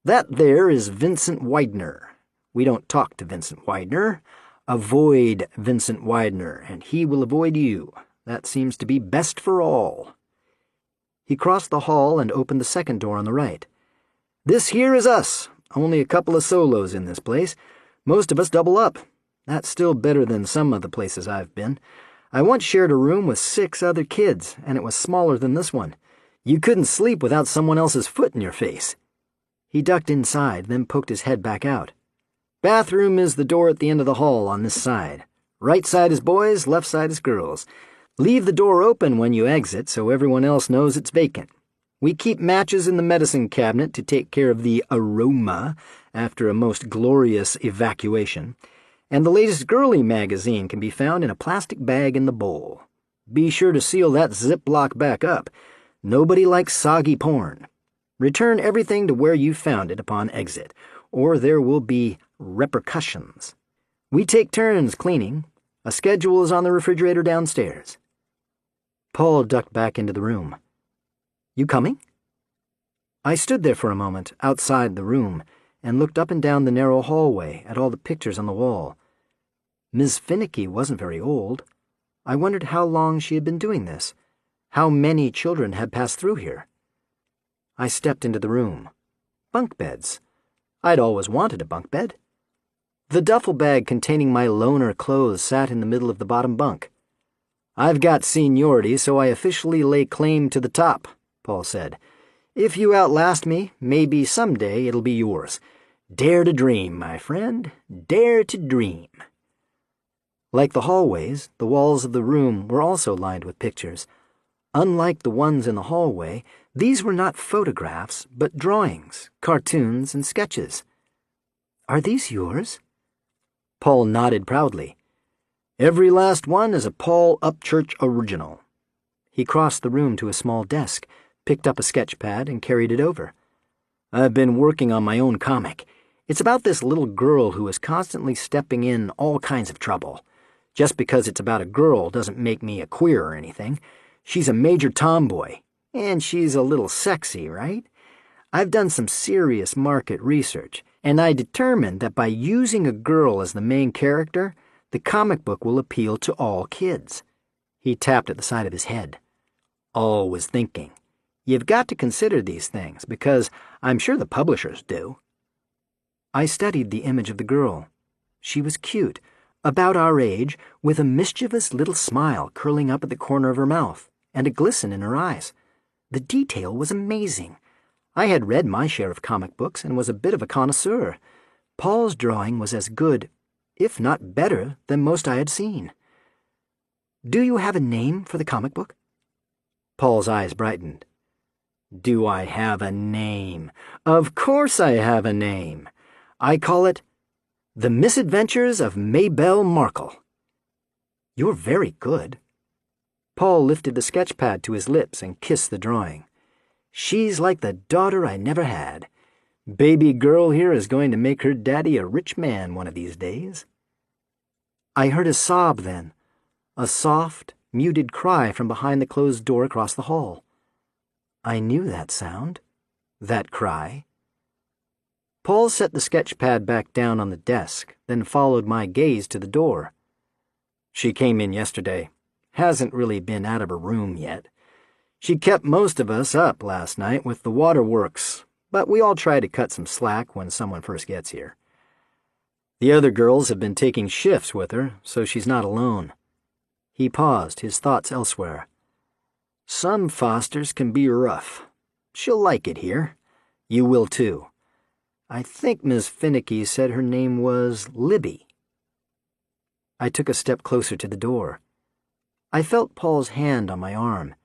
"That there is Vincent Widener. We don't talk to Vincent Widener. Avoid Vincent Widener, and he will avoid you. That seems to be best for all." He crossed the hall and opened the second door on the right. "This here is us. Only a couple of solos in this place. Most of us double up. That's still better than some of the places I've been. I once shared a room with 6 other kids, and it was smaller than this one. You couldn't sleep without someone else's foot in your face." He ducked inside, then poked his head back out. "Bathroom is the door at the end of the hall on this side. Right side is boys, left side is girls. Leave the door open when you exit so everyone else knows it's vacant. We keep matches in the medicine cabinet to take care of the aroma after a most glorious evacuation, and the latest girly magazine can be found in a plastic bag in the bowl. Be sure to seal that Ziploc back up. Nobody likes soggy porn. Return everything to where you found it upon exit, or there will be repercussions. We take turns cleaning. A schedule is on the refrigerator downstairs." Paul ducked back into the room. "You coming?" I stood there for a moment, outside the room, and looked up and down the narrow hallway at all the pictures on the wall. Ms. Finicky wasn't very old. I wondered how long she had been doing this, how many children had passed through here. I stepped into the room. Bunk beds. I'd always wanted a bunk bed. The duffel bag containing my loaner clothes sat in the middle of the bottom bunk. "I've got seniority, so I officially lay claim to the top," Paul said. "If you outlast me, maybe someday it'll be yours. Dare to dream, my friend. Dare to dream." Like the hallways, the walls of the room were also lined with pictures. Unlike the ones in the hallway, these were not photographs, but drawings, cartoons, and sketches. "Are these yours?" Paul nodded proudly. "Every last one is a Paul Upchurch original." He crossed the room to a small desk, picked up a sketch pad, and carried it over. "I've been working on my own comic. It's about this little girl who is constantly stepping in all kinds of trouble. Just because it's about a girl doesn't make me a queer or anything. She's a major tomboy, and she's a little sexy, right? I've done some serious market research, and I determined that by using a girl as the main character, the comic book will appeal to all kids." He tapped at the side of his head. "Always thinking. You've got to consider these things, because I'm sure the publishers do." I studied the image of the girl. She was cute, about our age, with a mischievous little smile curling up at the corner of her mouth, and a glisten in her eyes. The detail was amazing. I had read my share of comic books and was a bit of a connoisseur. Paul's drawing was as good, if not better, than most I had seen. "Do you have a name for the comic book?" Paul's eyes brightened. "Do I have a name? Of course I have a name. I call it The Misadventures of Maybelle Markle." "You're very good." Paul lifted the sketch pad to his lips and kissed the drawing. "She's like the daughter I never had. Baby girl here is going to make her daddy a rich man one of these days." I heard a sob then, a soft, muted cry from behind the closed door across the hall. I knew that sound, that cry. Paul set the sketch pad back down on the desk, then followed my gaze to the door. "She came in yesterday. Hasn't really been out of her room yet. She kept most of us up last night with the waterworks, but we all try to cut some slack when someone first gets here. The other girls have been taking shifts with her, so she's not alone." He paused, his thoughts elsewhere. "Some fosters can be rough. She'll like it here. You will too. I think Miss Finicky said her name was Libby." I took a step closer to the door. I felt Paul's hand on my arm.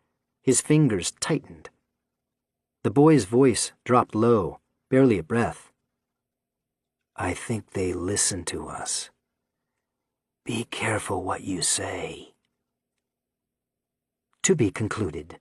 His fingers tightened. The boy's voice dropped low, barely a breath. "I think they listen to us. Be careful what you say." To be concluded.